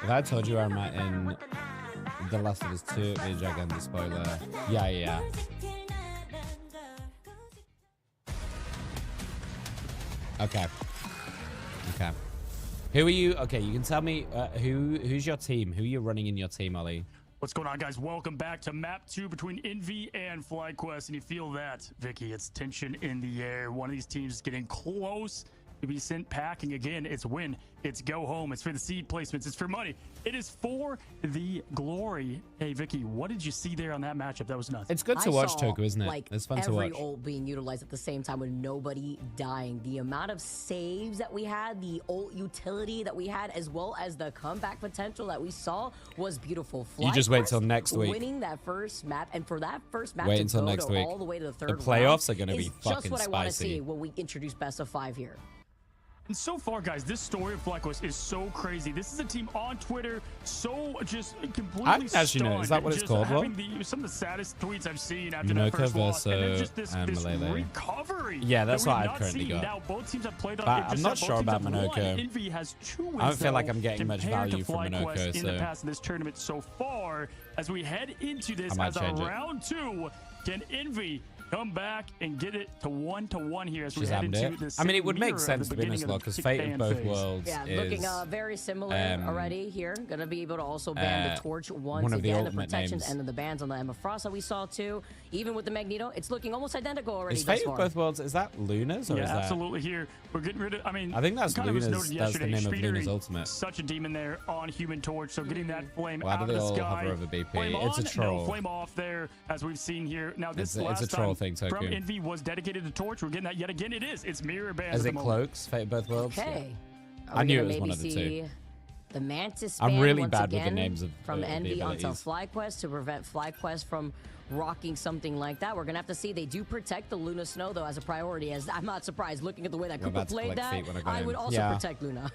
If I told you where I'm at in The Last of Us 2 är gigantisk spoiler. Ja. Okay. Who are you? Okay, you can tell me who's your team? Who are you running in your team, Ollie? What's going on, guys? Welcome back to map 2 between Envy and FlyQuest. And you feel that, Vicky, it's tension in the air. One of these teams is getting close to be sent packing again. It's win, it's go home, it's for the seed placements, it's for money, it is for the glory. Hey Vicky, what did you see there on that matchup? That was nuts. It's good to watch, Toku, isn't it? Like, it's fun to watch. Every ult being utilized at the same time with nobody dying. The amount of saves that we had, the ult utility that we had, as well as the comeback potential that we saw was beautiful. You just wait till next week. Winning that first map, and for that first map wait to until go next to week. all the way to the third The playoffs round are going to be fucking just what spicy. I want to see when we introduce best of 5 here. And so far, guys, this story of FlyQuest is so crazy. This is a team on Twitter, so just completely I didn't actually know. Is that what it's called, bro? Some of the saddest tweets I've seen after that first loss, and then just this recovery. Yeah, that's that what we've I've not currently seen. got. Now, both teams have played on. But I'm not sure about Monoko. Envy has 2 wins. I don't feel like though, I'm getting much compared value to from FlyQuest Monoko, in so the past of this tournament so far. As we head into this I might as a change it. round 2, can Envy come back and get it to 1-1 here as we Shazammed head into it. this? I mean, it would make sense to be honest, because Fate of both worlds Yeah, is looking very similar already here. Gonna be able to also ban the torch once one of the again, the ultimate protections, names. and then the bans on the Emma Frost that we saw too. Even with the Magneto, it's looking almost identical already. Is thus Fate of far. both worlds, is that Luna's or Yeah, is that? absolutely. Here we're getting rid of. I mean, I think that's kind of was Luna's. noted That's the yesterday, name of Speeder, Luna's ultimate. Such a demon there on Human Torch. So getting that flame Why out do of they the all sky. hover over BP? Flame It's a on, troll. No, flame off there, as we've seen here. Now this It's a last troll time thing, Toku. from Envy was dedicated to Torch. We're getting that yet again. It is. It's mirror band. Is at it the moment. Cloaks? Fate of both worlds? Okay. I knew it was one of the two. The Mantis I'm ban really once bad with the again names of from the Envy onto abilities. FlyQuest to prevent FlyQuest from rocking something like that. We're gonna have to see. They do protect the Luna Snow though as a priority. As I'm not surprised looking at the way that We're Cooper about to played collect that. feet when I go I in. would also Yeah. protect Luna.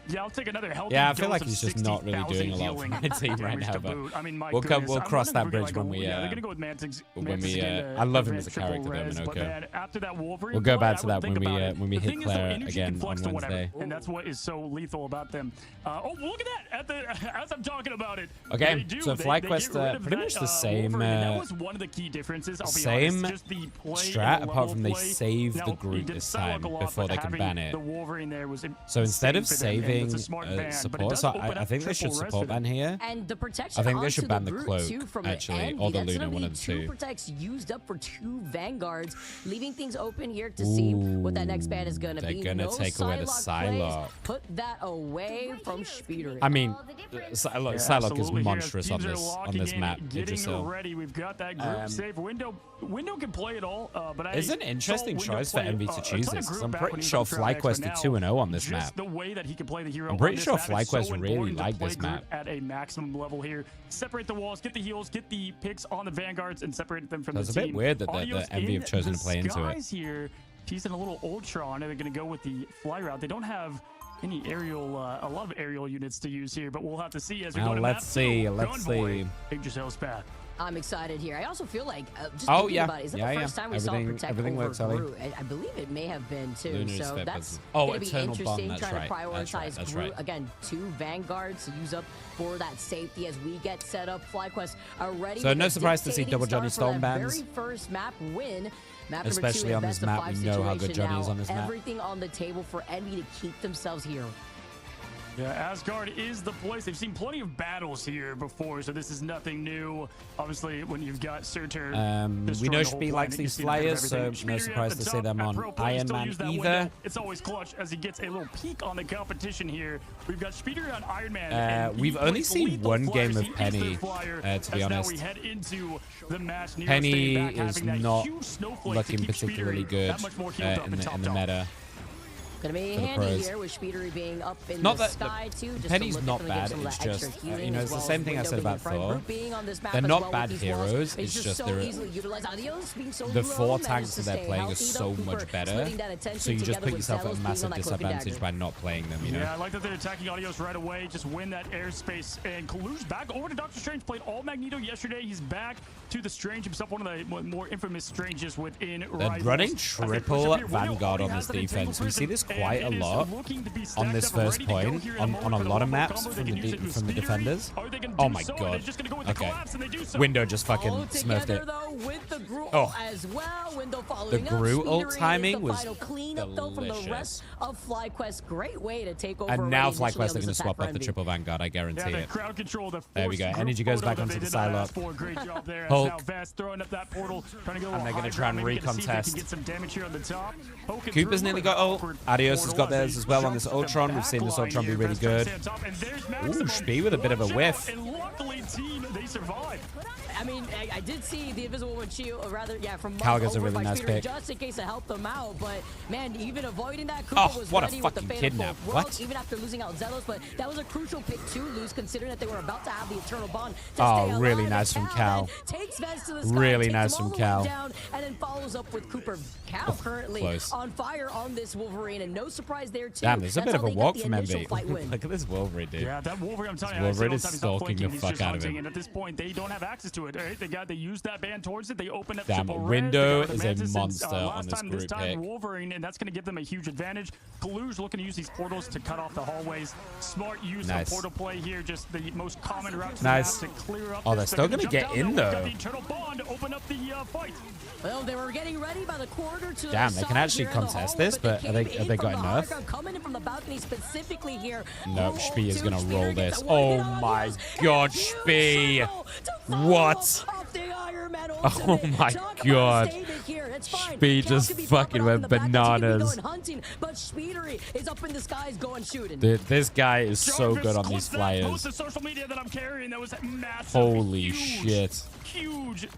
Yeah, I'll take another healthy Yeah, I feel dose like of he's just not really 60,000 doing a lot for healing my team right damage now, to but boot. I mean, my we'll goodness. I'm cross that wondering bridge if when we they're gonna go with Mantis. I love him as a character, though, But Monoko. man, after that Wolverine We'll go play, back I to would that think when about it. we The hit thing is, though, Claire energy again can flex on to whatever, Wednesday. and that's what is so lethal about them. Oh, look at that! As I'm talking about it, Okay, they do, so they FlyQuest, get rid of pretty that, much the same, Wolverine, and that was one of the key differences. I'll be same honest, just the play and strat, the apart level from they play. save Now, the he group did this sound time like a lot, before but they can having ban it. The Wolverine there was So instead of insane for them, and it's saving a smart ban, but it support, does so open I up think they should triple rest support for them. ban here. And the protection I think they should onto ban the brute, cloak, too, from actually, Envy. or the That's Luna, gonna one be of the 2 two. protects used up for 2 Vanguards, leaving things open here to see what that next ban is going to They're be. gonna No take away the Psylocke plays. Psylocke. Put that away from Speeder. I mean, Psylocke is absolutely. monstrous Here, on teams are this locking in, map. Getting Yggdrasil. ready. We've got that group save window. Window can play it all, but It's an interesting choice for Envy to choose this, 'cause I'm pretty sure FlyQuest FlyQuest are 2-0 on this map. The way that he can play the hero I'm pretty on this sure map is FlyQuest so really important to like play this Groot map. at a maximum level here. Separate the walls, get the heals, get the picks on the Vanguards, and separate them from So it's the a team. bit weird that Audio's the Envy in have chosen the to play into it. skies here. Teasing a little Ultron, and they're going to go with the fly route. They don't have any aerial, a lot of aerial units to use here, but we'll have to see as we Well, go to let's map see, 2. let's Gunboy, see. Yggdrasil's path. I'm excited here. I also feel like, just Oh, thinking yeah. about it, is that Yeah, the yeah. first time we saw Protect Everything over works, Ellie. Groot? I believe it may have been too. Lunar is So fit, that's but- going to be Eternal interesting, Bond, that's trying right. to prioritize That's Groot. right. Again, 2 Vanguards to use up for that safety as we get set up. FlyQuest are ready. So with no a surprise to see dictating double Johnny start for Storm that bans. Very first map win. Map Especially number 2 on in this best of map, 5 we know how good situation. Johnny is Now, on this map. Everything on the table for Envy to keep themselves here. Yeah, Asgard is the place. They've seen plenty of battles here before, so this is nothing new. Obviously, when you've got Surtur, We know Spee likes these flyers, so no surprise to see them on Iron Man either. It's always clutch as he gets a little peek on the competition here. We've got Speeder on Iron Man. and We've he only plays seen lethal one flyers. game of He is Penny, their flyer, to be as honest. Now we head into the match. Nero Penny staying back, is having that not huge snowflake looking to keep Speeder particularly good that much more healed up in and the topped meta. Gonna be for the handy pros. here with Speedery being up in Not the that sky too. Just Penny's to look not at them and bad. give some of It's that extra just healing, you know, as it's the well same as thing I Window said being about in front. Thor. Groot being on this map They're as not well bad with these walls. heroes. It's It's just just so they're easily utilized. Adios being so the low, 4 managed tanks to that they're stay playing are healthy, so though. much Cooper better. splitting that attention So you just together put with yourself at a Zelos being massive on that cloak and disadvantage dagger. by not playing them. You know. Yeah, I like that they're attacking Audios right away. Just win that airspace. And Kalu's back over to Doctor Strange. Played all Magneto yesterday. He's back to the Strange himself, one of the more infamous Stranges within They're Rivals. running As they push triple up here, Window Vanguard already on has this that defense. We see this quite a lot on this first point, on a lot of maps from the defenders. Oh my god. Okay. Window just fucking smurfed it. Oh. The Groot ult timing was delicious. Great way to take over. And now FlyQuest are going to swap off the triple Vanguard, I guarantee it. There we go. Energy goes back onto the Psylocke. Hulk. And they're going to try and recontest. Cooper's nearly got ult. Adios has got theirs as well on this Ultron. We've seen this Ultron be really good. Ooh, Spee with a bit of a whiff. I mean, I did see the Invisible Woman shield, or rather, yeah, from Calga's a really nice pick. Just in case to help them out, but man, even avoiding that, Cooper was what a ready with the fucking Fate of kidnap. both What? worlds, even after losing out Zelos, but that was a crucial pick to lose, considering that they were about to have the Eternal Bond. Oh, really nice from Cal. Takes Vez to the sky, Really takes nice him all from the way Cal. down, and then follows up with Cooper. Cal currently close. on fire on this Wolverine, and no surprise there too. Damn, there's a That's bit of how a they got walk the from initial MB. fight win. Look at this Wolverine, dude. Yeah, that Wolverine, I'm telling you, Wolverine I is said all the time, he's not stalking flanking, the he's fuck just out of hunting, him. and at this point, they don't have access to it. Right? They use that band towards it. They open up Damn, triple Window res. They got the is a Mantis, monster on last this time, group this time pick. Wolverine, and that's going to give them a huge advantage. Kaluge looking to use these portals to cut off the hallways. Smart use Nice. of portal play here, just the most common route to Nice. the map to clear up. Oh, they're this. still gonna gonna get jump in, down, they've got though. the Eternal Bond to open up the fight. Well, they were getting ready by the quarter to Damn, the they can side actually here in the contest hallway, this, but they have they came in got from the enough? high ground, coming in from the balcony specifically here. Nope, Blue Spee is ult gonna to roll Spear gets this. a one Oh hit on my Adios, god, and a huge Spee! circle to follow What? up the Iron Man Oh ultimate. my Talk about god. a statement here. It's fine. Spee Cal just could be fucking popping off in went the back, he could be bananas. going hunting, but Speedery is up in the skies going shooting. This guy is so good on these Post flyers. to social media that I'm carrying. That was massive. Holy huge, shit. Huge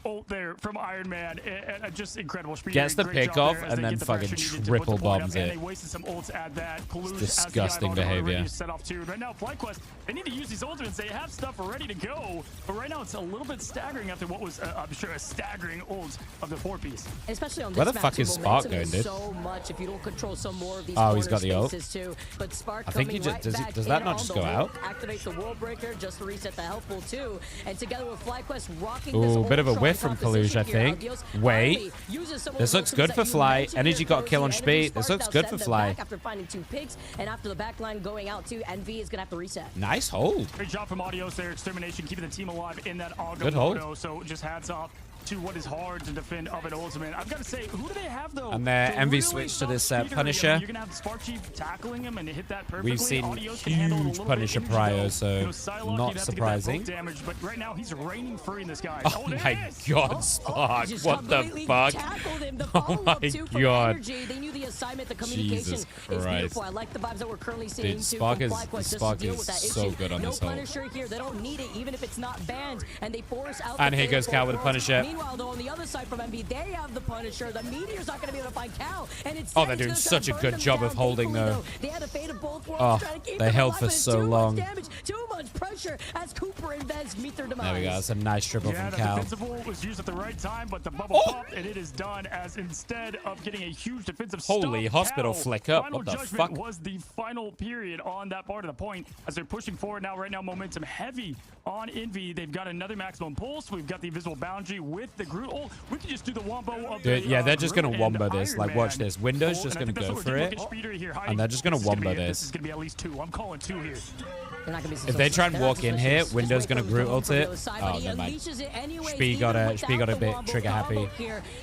ult there from Iron Man. And just incredible. Speedy, Gets the great pick job off there as and they then get the fucking pressure needed to triple put the point bombs up, and it. they wasted some ults at that. Kaluge It's as the disgusting guy already behavior. set off too. Right now, FlyQuest, they need to use these ultimates. They have stuff ready to go, but right now it's a little bit staggering after what was, I'm sure, a staggering ult of the 4-piece. Especially on this Where the map, fuck too, is Spark momentum going, is dude? So much if you don't control some more of these Oh, he's got corner the ult. spaces too. But Spark I think he coming just right does back that in not on just the go Hulk, out? activates the wall breaker just to reset the health pool too. And together with FlyQuest rocking Ooh, this bit of a Ultron whiff from composition Kaluge, I here, think. Adios Wait. finally uses some of This those looks good ultimates for that you Fly. mentioned Energy here, got a close kill the on energy Speed. This spark, looks now good send for them Fly. back after finding 2 picks, and after the back line going out too, Envy is gonna have to reset. Nice hold. Great job from Adios there. Extermination, keeping the team alive in that Auga Good hold. moto. So just hats off to what is hard to defend of an ultimate. I've got to say, who do they have though? And their to Envy really switched to stop this Speedery? I mean, Punisher. you're gonna have Spark Chief tackling him and hit that perfectly. We've seen Adios can handle it a huge little Punisher bit. prior, so Psylocke, not you'd have to get that surprising. poke damage, but right now he's reigning free in this guy. Oh my god, Spark. Just What the completely fuck? tackled him. The Oh follow-up my too from god. Energy. They knew the assignment, the communication Jesus is Christ. beautiful. I like the vibes that we're currently seeing Dude, too Spark from is- FlyQuest just Spark to deal is with that so issue. good on no this ult. Punisher here. They don't need it even if it's not banned, and they force out And the here goes Fatal Cal with the Worlds. Punisher. Meanwhile, though, on the other side from MB, they have the Punisher. The Meteor's not going to be able to find Cal, and it's Oh, they're doing such a good job of holding, though. They had a fate of both worlds Oh, trying to keep they them held alive, for but it's so too much long. damage, too much pressure as Cooper and Vez meet their demise. There we go. That's a nice triple Yeah, from the Cal. defensive ult was used at the right time, but the bubble popped, and it is done as instead of getting a huge defensive Holy stop, hospital Cal, flick up. Final What the judgment fuck? was the final period on that part of the point as they're pushing forward now. Right now, momentum heavy on Envy. They've got another maximum pulse. We've got the invisible boundary with the Groot ult. We could just do the wombo of the Yeah, they're just Groot going to and wombo this. Iron Like, watch Man this. Window's ult, just and I going to think go that's for what we're it. doing. Look at Speedery here. And they're just going to wombo This this. is going to be at least 2. I'm calling 2 here. If they try and walk in here, Window's going to Groot ult it. Oh, never mind. Spee got a bit trigger happy.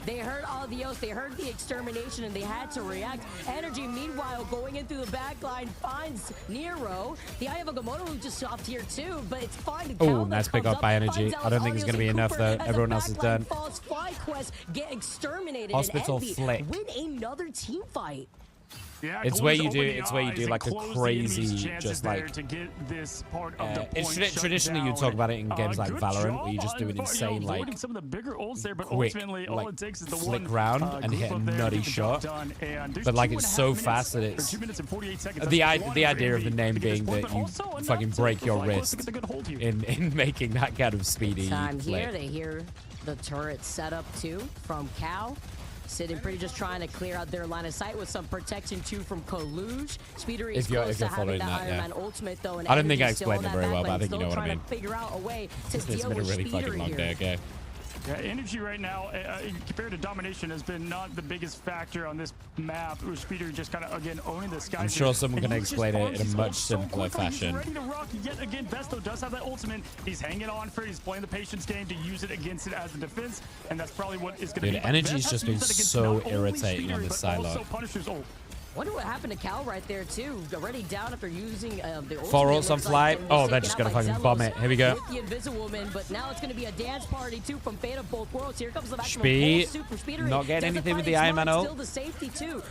They heard Adios, they heard the extermination, and they had to react. Energy, meanwhile, going in through the back line, finds Nero. The Eye of Agamotto who just stopped here too, but it's fine. Oh, nice pick up by Energy. I don't think it's going to be enough, though. Everyone else is done. FlyQuest get exterminated. Hospital and Envy flick. win another team fight. Yeah, It's Kalu's where you opened do. the It's where you eyes do and like a closed the enemy's crazy, chances just there like. to get this part of the It's point shut traditionally you down. talk about it in games like Good Valorant, where you job just do an on, insane avoiding like some of the bigger ults there, but quick, ultimately all like it takes is the flick one round and group hit a up there, nutty get the job shot. done, and there's But like 2.5 it's so minutes fast that or it's 2 minutes and 48 seconds. the That's idea one of the for name Envy to being get this that point, you but also fucking enough break for your FlyQuest to wrist get the good hold here. in making that kind of speedy Time here, flick. they hear the turret setup too from Cal. Sitting pretty, just trying to clear out their line of sight with some protection too from Kaluge. Speedery is If you're close to having following the that, Iron yeah. Man ultimate though. And I don't think I Energy's still explained on it that very well, back but I line, think you know still what I trying mean. to figure out a way to It's deal been a with really fucking Speedery long here. day, okay? Yeah, energy right now, compared to domination, has been not the biggest factor on this map. Speeder just kind of, again, owning the sky. I'm sure someone can explain it in a much simpler fashion. He's ready to rock yet again. Vesto does have that ultimate. He's hanging on for it. He's playing the patience game to use it against it as a defense, and that's probably what is going to be. Dude, energy's just been so irritating on this side lane. Wonder what happened to Cal right there too. Already down after using the 4 ults on flight. Oh, they're just gonna fucking bomb it. Here we go. With the Invisiwoman, but now it's gonna be a dance party too from Fate of Both Worlds. Here comes the maximum Speed. Super Speeder. Not getting anything with the Iron Man ult. Still the safety too.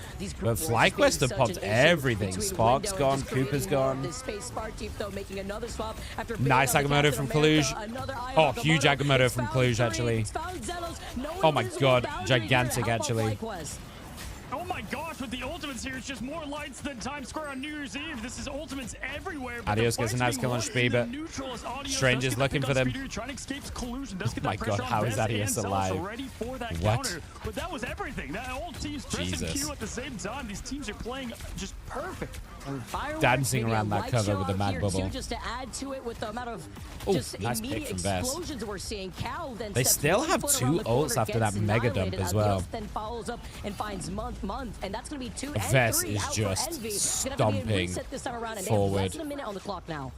But FlyQuest have popped everything. Spark's gone. Cooper's gone. Nice Agamotto from Cluj. Oh, huge Agamotto from Cluj actually. Oh my god, gigantic actually. Oh my gosh, with the ultimates here, it's just more lights than Times Square on New Year's Eve. This is ultimates everywhere. Adios gets a nice kill on Spiebe. Stranger's looking for them. Oh my god, how is Adios alive? What? But that was everything. That whole team's Chris and Q at the same time. These teams are playing just perfect. Dancing around that cover with the mag bubble. Just to add to it with the amount of just nice immediate explosions we're seeing. Cal then they still have 2 ults after that mega dump as well. Then follows up and finds month, and that's going to be 2 and 3 Vess is out just for Envy. stomping This time around, and forward. less than a minute on the clock now.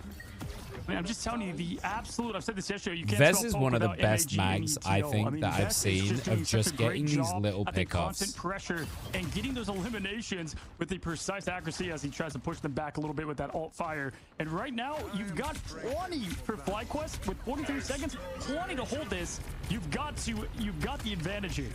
Man, I'm just telling you, the absolute, I've said this yesterday, you can't Vez is one of the best mags, I think, that I've seen of just getting these little pickups. Constant pressure and getting those eliminations with the precise accuracy as he tries to push them back a little bit with that alt fire. And right now, you've got plenty for FlyQuest with 43 seconds, plenty to hold this. You've got the advantage here.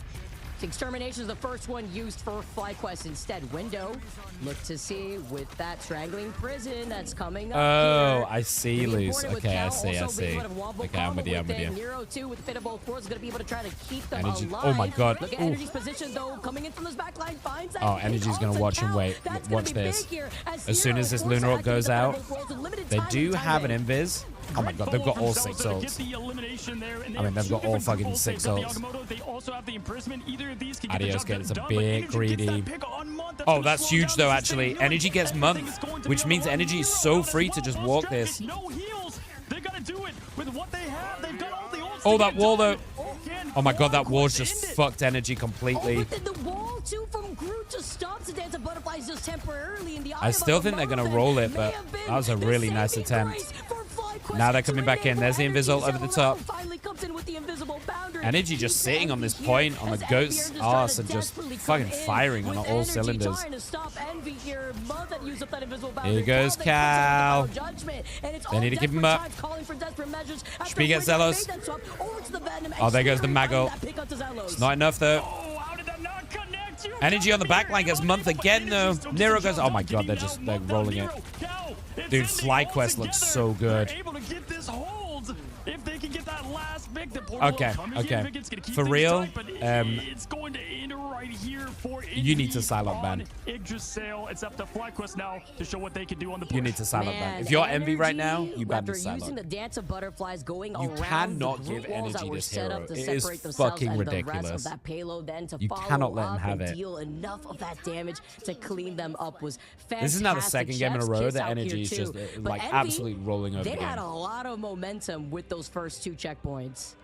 Extermination is the first one used for FlyQuest instead. Window, look to see with that strangling prison that's coming up. Oh, here. I see, Luz. Okay, I see. Okay, I'm with you. Nero 2 with the Fit of Both Worlds is going to be able to try to keep them Energy. alive. Oh my god. Look at Energy's position though, coming in from this back line, finds that. Oh, Energy's going to watch and wait. Watch this. As soon as this Lunar Ult goes out, they do have an invis. Oh my god, they've got all 6 ults. I mean, they've got all fucking 6 ults. Adios gets a bit greedy. Oh, that's huge though, actually. Energy gets month, which means Energy is so free to just walk this. Oh, that wall though. Oh my god, that wall's just fucked Energy completely. I still think they're going to roll it, but that was a really nice attempt. Now they're coming back in. There's the Invis ult over the top. Energy just sitting on this point on the goat's ass and just fucking firing on all cylinders. Here goes Cal. They need to keep him up. Speed gets Zelos. Oh, there goes the mag ult. It's not enough though. Energy on the backline gets month again though. Nero goes. Oh my god, they're rolling it. Dude, FlyQuest looks so good. Okay, okay. For real, you need to silent ban. It's up to FlyQuest now to show what they can do on the push. You need to silent ban. If you're Envy right now, you ban the silent. Using the dance of butterflies going you cannot give Energy this hero. It is fucking ridiculous. You cannot let him have it. Enough of that damage to clean them up was fantastic. This is now the second game in a row that Energy is just like absolutely rolling over the game. They had a lot of momentum with those first 2 checkpoints.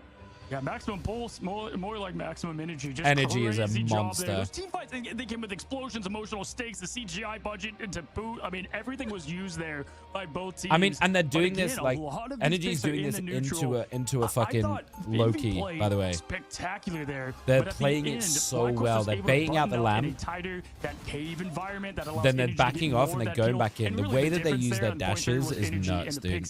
Yeah, maximum pulse, more like maximum energy. Just Energy is a monster. Those team fights, they came with explosions, emotional stakes, the CGI budget to boot. I mean, everything was used there by both teams. I mean, and they're doing this like Energy's doing this into a fucking Loki. By the way, spectacular there. They're playing it so well. They're baiting out the lamp. Then they're backing off and they're going back in. The way that they use their dashes is nuts, dude.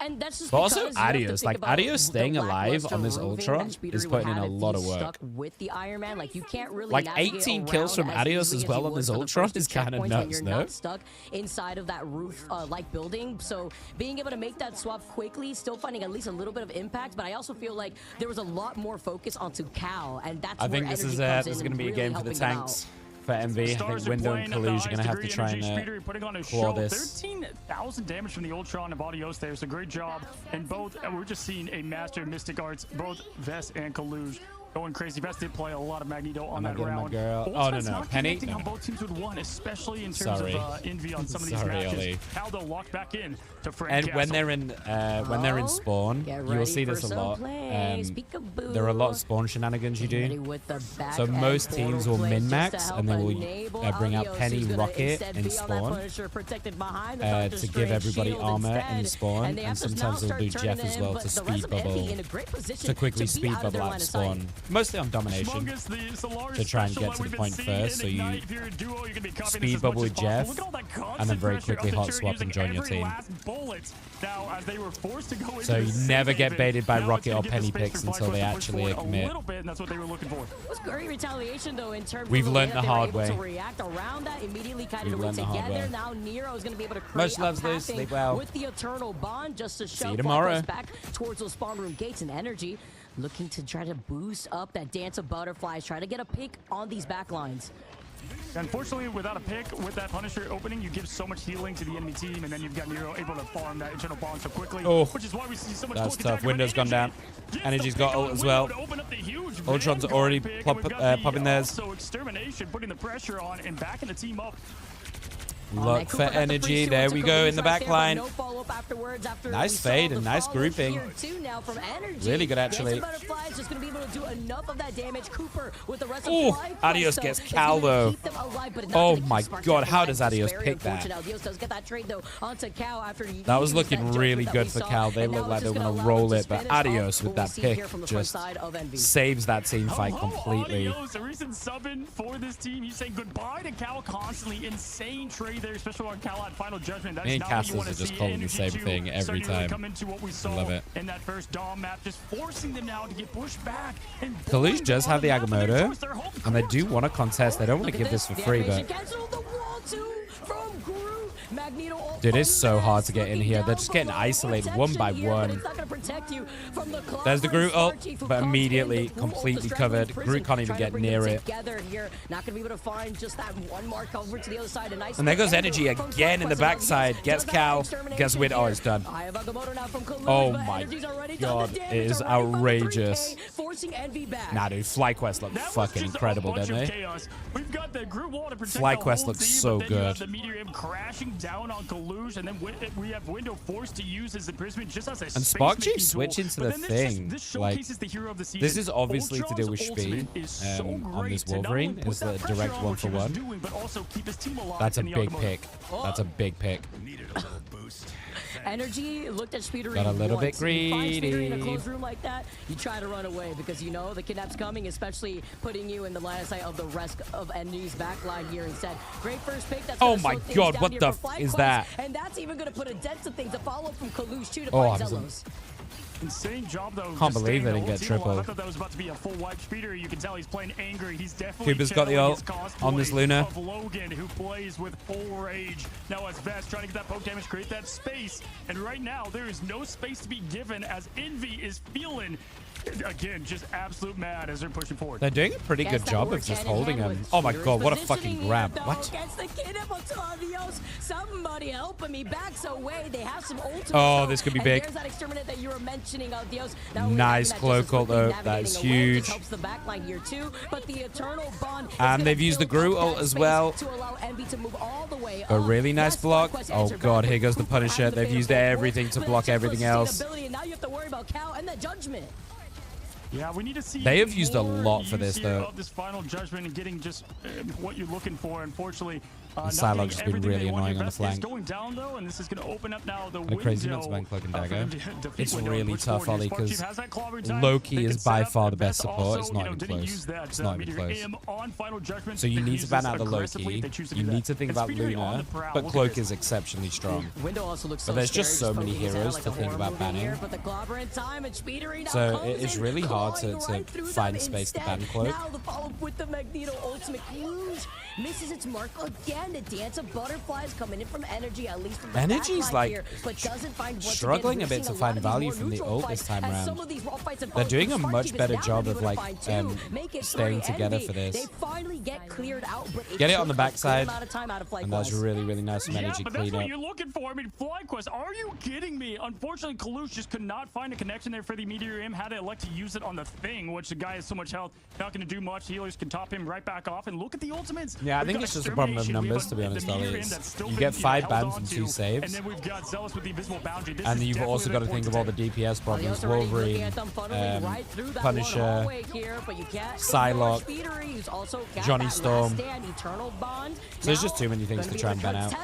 And that's just but also Adios, like Adios staying alive on this Ultron is putting in a lot of work. With the Iron Man, like you can't really like 18 kills from Adios as well on this Ultron is kind of nuts, no? Stuck inside of that roof like building, so being able to make that swap quickly, still finding at least a little bit of impact. But I also feel like there was a lot more focus onto Cal, and that's I think this is it. This is going to be a game for the tanks. For Envy, I think Window and Kaluge are going to have to try and claw this. 13,000 damage from the Ultron of Adios there, so great job. And both, we're just seeing a master of Mystic Arts, both Vess and Kaluge going crazy. Vest did play a lot of Magneto on that getting my round. girl. Old Oh, Vest no, no. not Penny? connecting No. on both teams would won, especially in terms Sorry. of Envy on some of these Sorry, matches. Ollie. How they'll lock back in to Frank And Castle. when they're in spawn, Get you'll ready see for this a some lot. plays. Peekaboo. There are a lot of spawn shenanigans you Ready do. with the back So end most portal teams will plays just min-max to and they help will enable bring out Adios, Penny, who's gonna Rocket, instead and Oh, be on that spawn Punisher, protected behind the to Doctor give Strange everybody shield armor instead. and spawn. they And have to now sometimes they'll start do turning Jeff as in, well but to the rest speed of Envy bubble, in a great position to quickly to be speed out of their bubble line out of sight. spawn. Mostly on domination. Humongous, the Solaris To try and special get that to the we've been point seeing first, so in you Ignite. If you're a duo, you're gonna be copying this speed as bubble much with as possible. Jeff, Look at all that and then constant very pressure quickly of the hot turret swap and using join your every team. last bullet. Now, as they were forced to go into So you the never safe get haven, baited by now Rocket it's gonna or give the Penny space picks for until Black they Force to push actually forward commit. a little bit, and that's what they were looking for. It was great retaliation though in terms We've of the way learned that the they were hard able to way. react around that, immediately kind We've of learned the hard together. way. Now Nero is going to be able to create Much a loves Liz. pathing Sleep well. with the Eternal Bond just to See you shove tomorrow. Quest back towards those spawn room gates and energy, looking to try to boost up that dance of butterflies, try to get a pick on these back lines. Unfortunately, without a pick, with that Punisher opening, you give so much healing to the enemy team, and then you've got Nero able to farm that Eternal Bond so quickly, Oh, which is why we see so much that's cloak tough. attack. Window's gone down. Energy's got ult as well. Ultron's already popping theirs. So Extermination putting the pressure on and backing the team up. Look for energy. There we go in the back line. Nice fade and nice grouping. Really good, actually. Oh, Adios gets Cal, though. Oh, my God. How does Adios pick that? That was looking really good for Cal. They look like they were going to roll it, but Adios with that pick just saves that team fight completely. Adios, the recent subbing for this team. He's saying goodbye to Cal constantly. Insane trade there, especially on Cal at Final Judgment. That Me is and not what you Castles want are to just see. calling the same Energy thing every starting to really time. come into what we saw Love it. in that first Dom map, just forcing them now to get pushed back. And Kalush does have the Agamotto, and they do want to contest. They don't want to give this for free, but dude, it's so hard to get in here. They're just getting isolated one by one. There's the Groot ult, but immediately completely covered. Groot can't even get near it. And there goes energy again in the backside. Gets Cal, gets Win. Oh, it's done. Oh my God, it is outrageous. Nah, dude, FlyQuest looked fucking incredible, didn't they? FlyQuest looks so good. The Meteor M crashing down on Kalush, and then we have Window forced to use his imprisonment just as a And Spark Chief switching to the thing. Like, this is obviously to do with Spee on this Wolverine. Is the direct 1-for-1. That's a big pick. That's a big pick. Energy looked at Speeder. Got a little bit greedy. In a closed room like that, you try to run away because you know the kidnap's coming, especially putting you in the line of sight of the rest of Envy's backline here instead. Great first pick. That's oh my God, what the f is that? And that's even going to put a dent to things. A follow from Kalush too to Oh, find Zelos. Insane job though. Can't believe they didn't get triple. I thought that was about to be a full wipe. Speeder, you can tell he's playing angry. He's definitely Cuba's got the ult on this Luna. Of Logan, who plays with full rage. Now as Vest trying to get that poke damage, create that space. And right now there is no space to be given as Envy is feeling again just absolute mad as they're pushing forward. They're doing a pretty good job of just holding him. Oh my God, what a fucking grab. What? Somebody helping me backs away. They have some ultimate. Oh, this could be big. There's that exterminate that you were mentioning, Dios. Nice cloak ult though. That is huge. Helps the backline here too, but the Eternal Bond. And they've used the Groot ult as well. A really nice block. Oh God, here goes the Punisher. They've used everything to block everything else. Now you have to worry about Cal and the Judgment. Yeah, we need to see. They have used a lot for this, though. Of this Final Judgment and getting just what you're looking for. Unfortunately, Psylocke has been really annoying on the flank. Going down though, and this is going to open up now the a crazy not to ban Cloak and Dagger. It's really tough, Ollie, because Loki is by far the best support. It's not even close. It's not even close. So you need to ban out the Loki. You need to think about Luna, but Cloak is exceptionally strong. But there's just so many heroes to think about banning. So it is really hard to find space to ban Cloak. Now the follow-up with the Magneto ultimate misses its mark again. and the dance of butterflies coming in from Energy, at least from the Energy's backline like here, but doesn't find once struggling again, a bit to losing find lot of value these from the more ult neutral this time fights, as around. some of these raw fights have They're both doing a started much to get better down job to of like find two, make it staying three. together Envy, for this. They finally get cleared out, but it Get it took on the a good backside, amount of time out of and that's FlyQuest. really, really nice from Yeah, Energy but that's clean what up. you're looking for. I mean, FlyQuest, are you kidding me? Unfortunately, Kalush just could not find a connection there for the Meteor Imp. Had to elect to use it on the Thing, which the guy has so much health, not going to do much. Healers can top him right back off, and look at the ultimates. Yeah, I We've think got it's just a problem of Extermination. We numbers, have to be honest, the Ollie. Meteor It's- Imp that's still you been, get 5 held bans on and to, 2 saves. And then we've got Zealous with the Invisible Boundary. This And is you've definitely also the got to point think of all the DPS problems. Wolverine, Punisher, Psylocke, Johnny Storm. So there's just too many things to try and ban out.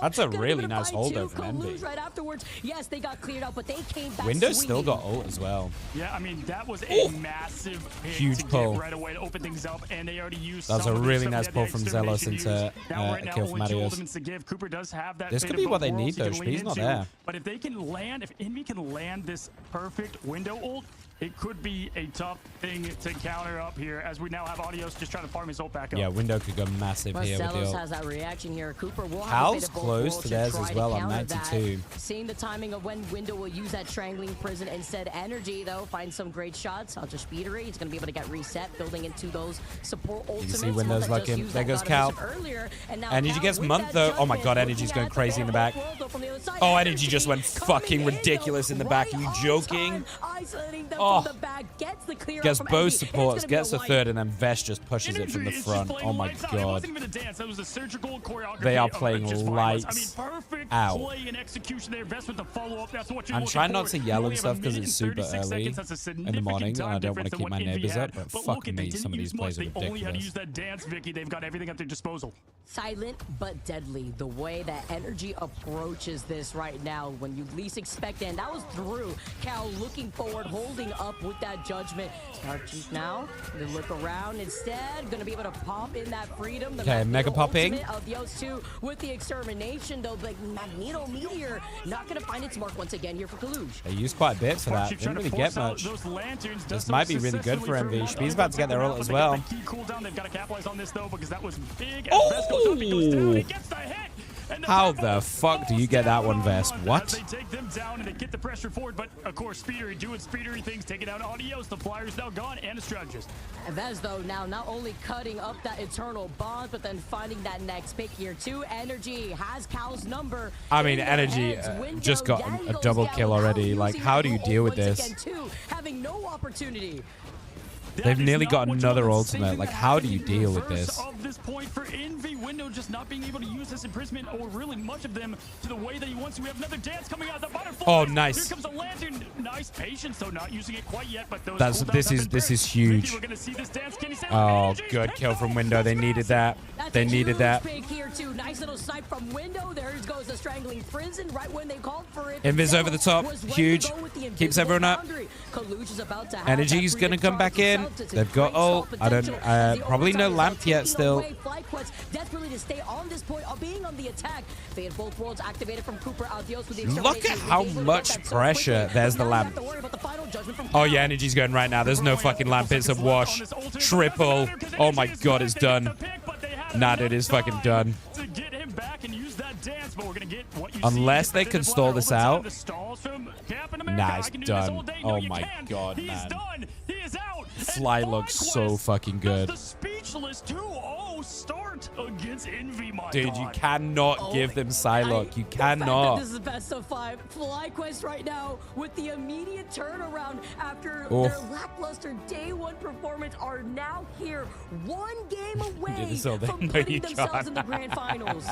That's a really nice hold though from Envy. Right afterwards, yes, they got cleared out, but they came back Window's still swinging. got ult as well. Yeah, I mean, that was a massive hit Huge to get pull. right away to open things up, and they already used That's some a of the really stuff nice they had pull the from Zealous extermination into used. Now, right a now, kill from only 2 Marius. ultimates to give. Cooper does have that This fate could of be both what they worlds need, he though. can lean Speed's not into. there. But if they can land, if Envy can land this perfect window ult, it could be a tough thing to counter up here, as we now have Audios just trying to farm his ult back up. Yeah, Window could go massive here with the Marcellus ult. has that reaction here. Cooper will have Hal's a bit of both close worlds to theirs try as well to on counter 92. that. Seeing the timing of when Window will use that strangling prison instead. Energy, though, finds some great shots. Ultra Speedery, he's going to be able to get reset, building into those support ultimates. You can see Window's Ones that just looking. used There that goes God Cal. Initiative earlier, and now Energy Cal gets with month that though. Oh my judgment, god, Energy's looking going at the crazy in the back. world, though, from the other side. Oh, Energy just went fucking ridiculous in the back. Are you joking? Oh, gets both supports, gets a third, and then Vesh just pushes it from the front. Oh my It god. wasn't even a dance. That was a surgical choreography. They are of playing just violence. lights I mean, perfect out. play and execution there. Vest with the follow-up. That's what you're I'm looking trying for. not to You yell only and have stuff a because minute it's and super 36 early seconds. That's a in the significant morning, and time I don't want difference to than keep what my Envy neighbors had. up, but But fuck look, and they me, some of didn't these use much. plays are They only had to ridiculous. use that dance, Vicky. They've got everything at their disposal. Silent but deadly. The way that Energy approaches this right now, when you least expect it, and that was through Cal looking forward, holding up with that judgment. Starchief now, they look around instead, gonna be able to pop in that freedom. The Okay, mega popping. ultimate of the O2 with the extermination, though, like Magneto Meteor not gonna find its mark once again here for Kalush. They used quite a bit for that. Keep Didn't trying to really get force out much. those lanterns. Does This so might be really good for successfully Envy. one. Speed's about to get their ult as They well. got the key cooldown. They've got to capitalize on this, though, because that was big. As Vest goes up, he goes down, he gets the hit. And the How purple the fuck do you get that one, Vest? as What? they take them down and they get the pressure forward, but of course Speedery doing Speedery things, taking out Audios. The Flyers now gone, and a strategist. And Vez, though, now not only cutting up that eternal bond, but then finding that next pick here too. Energy has Cal's number. I mean, in their Energy hands. Window just got a dangles double down. kill already. Cal Like, using how her do you ult deal with once this? again, too, having no opportunity. They've nearly got another ultimate. Like, how do you deal with this? Of this point for Envy, Window just not being able to use this imprisonment, or really much of them, to the way that he wants to. We have another dance coming out. The butterfly. Oh, nice. Here comes a lantern. Nice patience, though, not using it quite yet. But those This is huge. We're gonna see this dance. Can he say Oh, good kill from Window. They needed that. They needed that. Pick here too. Nice little snipe from Window. There goes the strangling prison right when they called for it. Invis over the top. Huge. Keeps everyone up. Kalush is about to have Energy's that gonna come back in. freedom charge. They've got ult. I don't. Probably no lamp yet. Still. FlyQuest desperately to stay on this point, being on the attack. They had both worlds activated from Cooper Audios with the Look at extermination. how Able to get much that so pressure. quickly. There's the Now you have lamp. to worry about the final judgment from Oh Cal. yeah, Energy's going right now. There's no fucking lamp. It's a wash. Triple. Oh my god, it's done. Nah, dude, it's fucking done. To get him back and use that dance, but we're gonna get what you Unless see. they can stall this out. The stalls from Captain America. Nah, I it's can do this all done. day. No, Oh you my can't. god, He's man. done. He is out. Fly looks so fucking good. The speechless 2-0 start against Envy, my Dude, God. you cannot give them Psylocke. You The fact that cannot. this is best of 5. FlyQuest right now with the immediate turnaround after Oof. their lackluster day 1 performance are now here, 1 game Do away this all day. from No, putting you themselves can't. in the grand finals.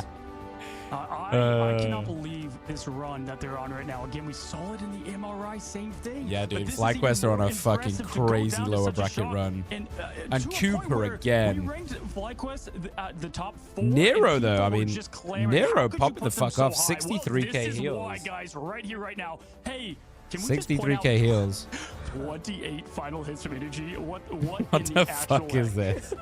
I cannot believe this run that they're on right now. Again, we saw it in the MRI, same thing. Yeah, But dude. this is FlyQuest even are on more a fucking impressive to go crazy down to lower such a bracket shot. run. And And to a point Cooper where again. We ranked FlyQuest at the top 4. Nero, and though, people I were mean, just clamoring, Nero how could you popped the put them fuck so off. high? 63K Well, this is heals. why, guys, right here, right now. Hey, can we just point 63K out heals. 28 final hits from Energy? What What in the actual fuck is heck? this?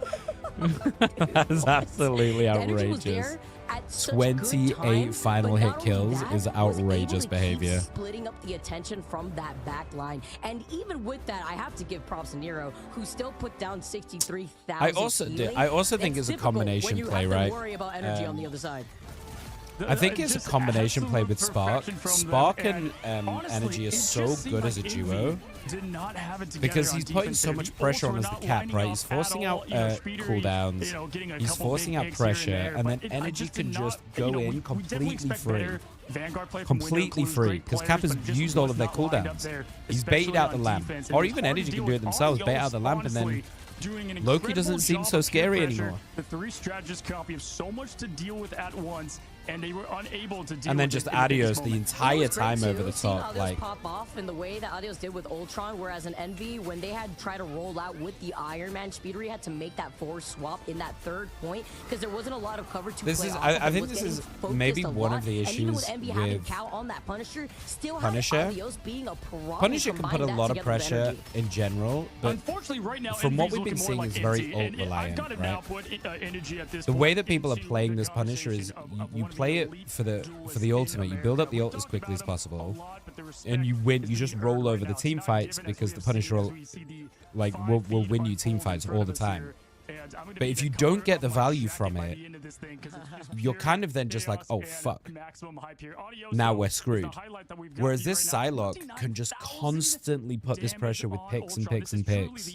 That's absolutely The energy was outrageous. there at such good 28 time, final but hit not only kills that, is was able outrageous to keep behavior. splitting up the attention from that back line. And even with that, I have to give props to Nero, who still put down 63,000 I also think it's a combination play, right? Worry about energy on the other side. I think it's a combination play with Spark. Spark and Energy are so good as a duo because he's putting so much pressure on as the cap, right? He's forcing out cooldowns, he's forcing out pressure, and then Energy can just go in completely free. Completely free, because Cap has used all of their cooldowns. He's baited out the lamp. Or even Energy can do it themselves, bait out the lamp, and then Loki doesn't seem so scary anymore. The three strategist copy have so much to deal with at once, and they were unable to deal and then with just it Adios the entire time over the Seeing top. Adios Like, pop off in the way that Adios did with Ultron, whereas in Envy, when they had tried to roll out with the Iron Man speedery, had to make that force swap in that third point because there wasn't a lot of cover to this play is, off I of. think this is maybe one of the And even issues with Envy having with Cal on that Punisher, still Punisher. had Adios being a problem. Punisher can put a Combine lot that of together with pressure energy. in general, but Unfortunately, right now, from what Envy's we've been looking seeing more is like very NT, ult and reliant, I've got to now right? put energy at this The point way that people are into playing the this Punisher is conversation you play it for the ultimate. You build up the ult as quickly as possible, and you win. You just roll over the team fights because the Punisher will win you team fights all the time. But if you don't get the value from it, you're kind of then just like, oh fuck, now we're screwed. Whereas this Psylocke can just constantly put this pressure with picks and picks and picks,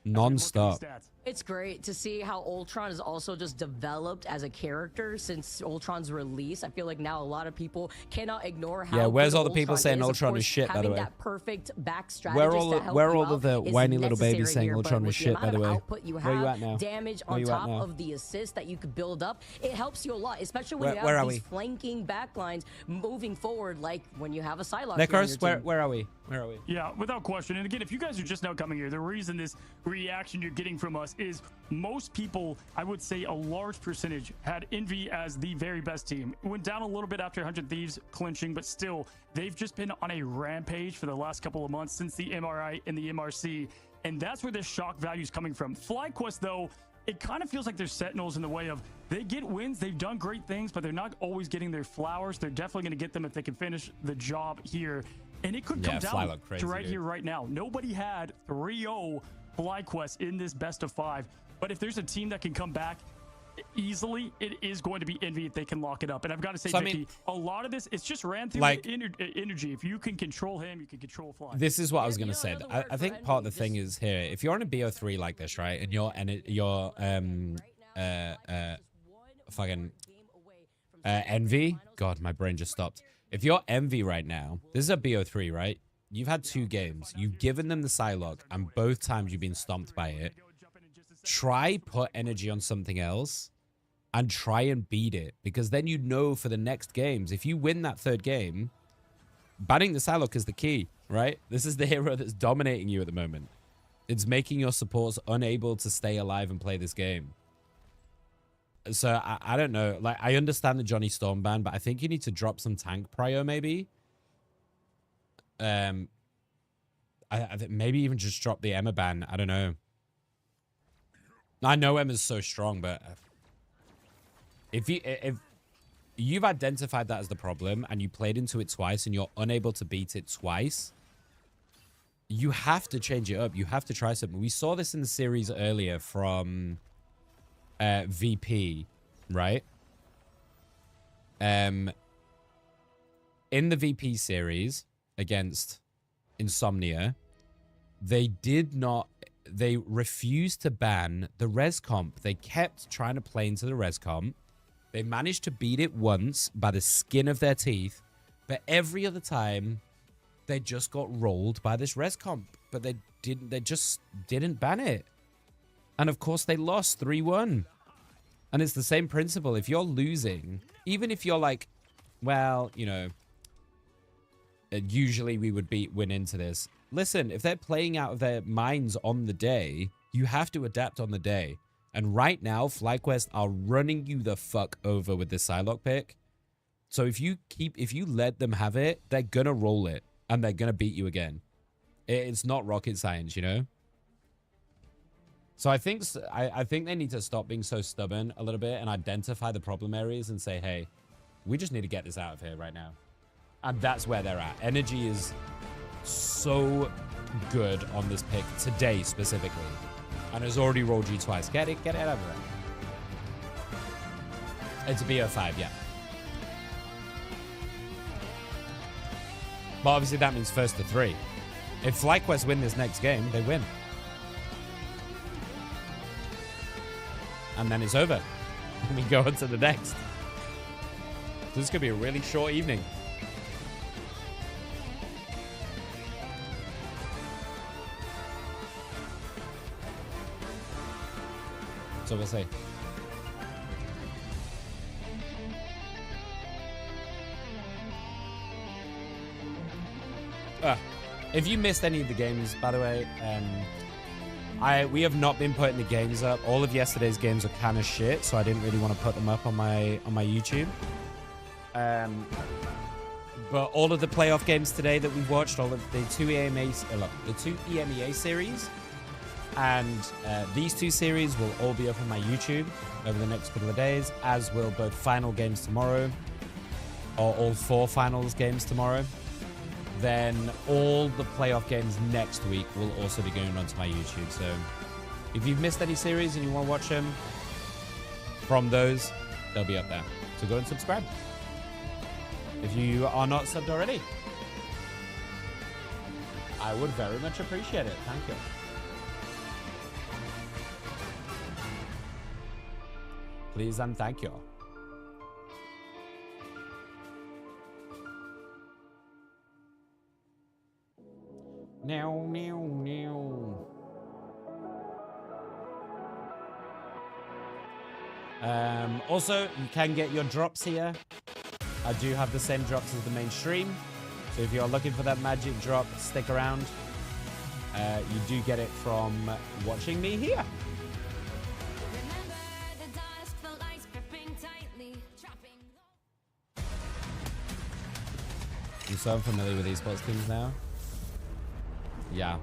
non-stop. It's great to see how Ultron is also just developed as a character since Ultron's release. I feel like now a lot of people cannot ignore how. Yeah, where's good all the people saying Of Ultron course, is shit, by the way? Having that perfect back Where strategist all of the whiny little babies saying Ultron was shit, by the way? Output you Where have, you at now? damage Where on you at top now? of the assist that you could build up, it helps you a lot, especially when Where you are have these we? flanking backlines moving forward, like when you have a Psylocke. here on Necros, your team. where are we? Where are we? Yeah, without question. And again, if you guys are just now coming here, the reason this reaction you're getting from us is most people, I would say a large percentage, had Envy as the very best team. It went down a little bit after 100 Thieves clinching, but still, they've just been on a rampage for the last couple of months since the MRI and the MRC. And that's where this shock value is coming from. FlyQuest, though, it kind of feels like there's Sentinels in the way of they get wins, they've done great things, but they're not always getting their flowers. They're definitely going to get them if they can finish the job here. And it could come down to right here, right now. Nobody had 3-0 FlyQuest in this best of 5. But if there's a team that can come back easily, it is going to be Envy if they can lock it up. And I've got to say, Vicky, a lot of this, it's just ran through like, energy. If you can control him, you can control Fly. This is what I was going to say. I think part of the thing is here, if you're on a BO3 like this, right, and you're fucking Envy, God, my brain just stopped. If you're Envy right now, this is a BO3, right? You've had 2 games. You've given them the Psylocke, and both times you've been stomped by it. Try put energy on something else and try and beat it, because then you know for the next games, if you win that 3rd game, banning the Psylocke is the key, right? This is the hero that's dominating you at the moment. It's making your supports unable to stay alive and play this game. So I don't know. Like, I understand the Johnny Storm ban, but I think you need to drop some tank prio maybe. I think maybe even just drop the Emma ban. I don't know. I know Emma's so strong, but if you've identified that as the problem and you played into it twice and you're unable to beat it twice, you have to change it up. You have to try something. We saw this in the series earlier from VP, right? In the VP series against Insomnia, they refused to ban the res comp. They kept trying to play into the res comp. They managed to beat it once by the skin of their teeth, but every other time they just got rolled by this res comp. But they just didn't ban it. And of course they lost 3-1. And it's the same principle. If you're losing, even if you're like, well, you know, usually we would win into this. Listen, if they're playing out of their minds on the day, you have to adapt on the day. And right now, FlyQuest are running you the fuck over with this Psylocke pick. So if you let them have it, they're gonna roll it and they're gonna beat you again. It's not rocket science, you know? So I think I think they need to stop being so stubborn a little bit and identify the problem areas and say, hey, we just need to get this out of here right now. And that's where they're at. Energy is so good on this pick today specifically. And has already rolled you twice. Get it out of there. It's a BO5, yeah. But obviously that means first to 3. If FlyQuest win this next game, they win. And then it's over. And we go on to the next. So this could be a really short evening. So we'll see. If you missed any of the games, by the way, we have not been putting the games up. All of yesterday's games are kind of shit, so I didn't really want to put them up on my YouTube. But all of the playoff games today that we watched, all of the two EMEA series, and these 2 series will all be up on my YouTube over the next couple of days, as will both final games tomorrow, or all 4 finals games tomorrow. Then all the playoff games next week will also be going onto my YouTube. So if you've missed any series and you want to watch them from those, they'll be up there. So go and subscribe if you are not subbed already. I would very much appreciate it. Thank you. Please and thank you. No. Also, you can get your drops here. I do have the same drops as the main stream. So if you're looking for that magic drop, stick around. You do get it from watching me here. I'm so unfamiliar with esports teams now. Yeah.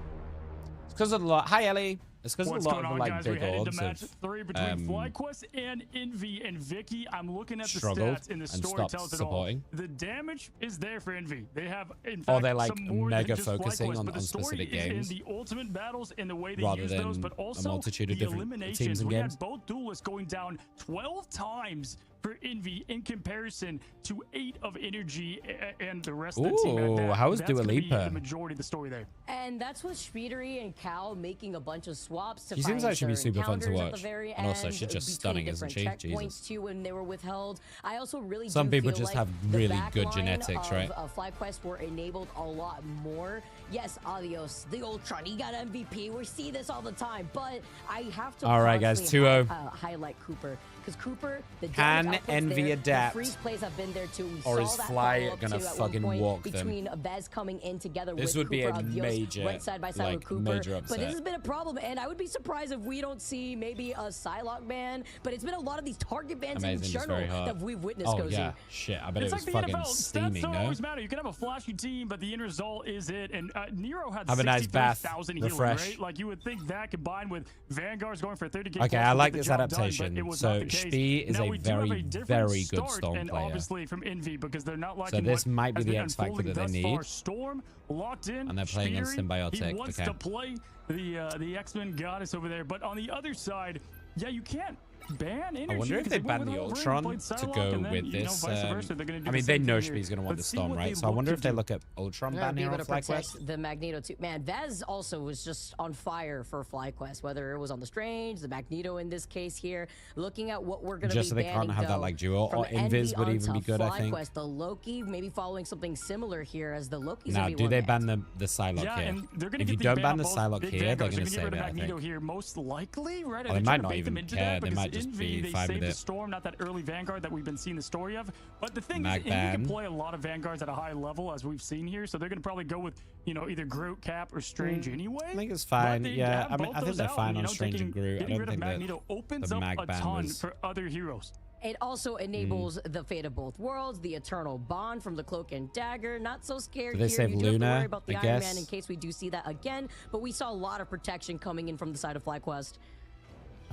It's because of a lot. Hi, Ellie. It's because of a lot of like big orbs match 3 between FlyQuest and Envy and Vicky. I'm looking at the stats in the story tells it all. The damage is there for Envy. They have in fact they're like some more mega than just focusing FlyQuest, on but the specific story games is in the ultimate battles and the way they rather use than those, but also a multitude of the different eliminations. teams and We games. had both duelists going down 12 times for Envy in comparison to 8 of Energy and the rest of the team. Ooh, how is Dua That's gonna be Lipa? the majority of the story there. And that's with Speedery and Cal making a bunch of swaps to She seems find like she'd be certain super fun to counters at watch. the very And also, end she's just between stunning, isn't different she? checkpoints Jesus. too when they were withheld. I also really Some do people feel just like have the really back good line genetics, right? Of FlyQuest were enabled a lot more. Yes, Adios, the Ultron, he got MVP. We see this all the time, but I have to All right, guys, 2-0. Highlight Cooper. Because Cooper, the Can damage output's Envy there, adapt? The freeze plays have been there too. We Or saw is that Fly follow-up gonna too at fucking one point walk them? between Vez coming in together This with would be Cooper a Adios major, right side by side like, with Cooper. major But upset. this has been a problem, and I would be surprised if we don't see maybe a Psylocke ban. But it's been a lot of these target bans Amazing, in just general very hot. that we've witnessed. Oh, Cozy. yeah. Shit, I bet It's it was like fucking the NFL. steaming, Stats don't no? always matter. You can have a flashy team, but the end result is it. And Nero had Have a nice bath. 63,000 healing, Refresh. right? Like you would think that combined with Vanguard's going for 30k. Okay, plus I would like get the this job adaptation. Done, but it was So not the case. Spee is Now a we do have very, different very good start, Storm and player. obviously from Envy because they're not So liking this what might be has the been X factor unfolding that they thus far. need. Storm locked in, And they're playing against Speedery, Symbiotic, He wants okay. to play the X-Men goddess over there, but on the other side, yeah, you can't ban Energy. I wonder if they ban the Ultron to go with this. I mean, they know Spee's going to want the Storm, right? So I wonder if they look at Ultron ban be here able on to FlyQuest. protect the Magneto too. Man, Vez also was just on fire for FlyQuest, whether it was on the Strange, the Magneto in this case here. Looking at what we're going to be Just so they banning, can't have that though, like duo, from or Invis would Envy even be onto good, I think. FlyQuest, the Loki, maybe following something similar here as the Loki's Now, gonna be do one they banned. ban the Psylocke Yeah, here? and they're gonna If get you the don't ban ban on the both Psylocke big here, they're Vanguards. going to They're save gonna it, get I rid of Magneto think. here, most likely, right? Or They're they trying might to not bait them even into care. that They because might just Envy, be they fine with saved the it. Storm, not that early Vanguard that we've been seeing the story of. But the thing Mag is, Envy can ban. play a lot of Vanguards at a high level, as we've seen here. So they're going to probably go with, either Groot, Cap, or Strange anyway. I think it's But fine. they Yeah, have I mean, both I think those they're out, fine and, on Strange and Groot. I getting don't rid of think that Magneto opens the up mag a ban ton was... for other heroes. It also enables the Fate of Both Worlds, the Eternal Bond from the Cloak and Dagger. Not so scared Do they here. save You do have to Luna, worry about the I Iron Man guess? in case we do see that again. But we saw a lot of protection coming in from the side of FlyQuest.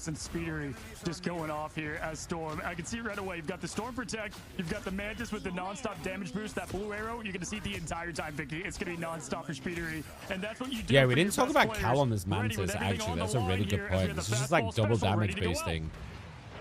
Silence and Speedery just going off here as Storm. I can see right away, you've got the Storm Protect, you've got the Mantis with the non-stop damage boost, that blue arrow, you're going to see it the entire time, Vicky. It's going to be non-stop for Speedery, and that's what you do. Yeah, we didn't talk about Cal on this Mantis, actually. That's a really good point. This is just like double damage boosting.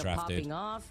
up draft, dude. popping off.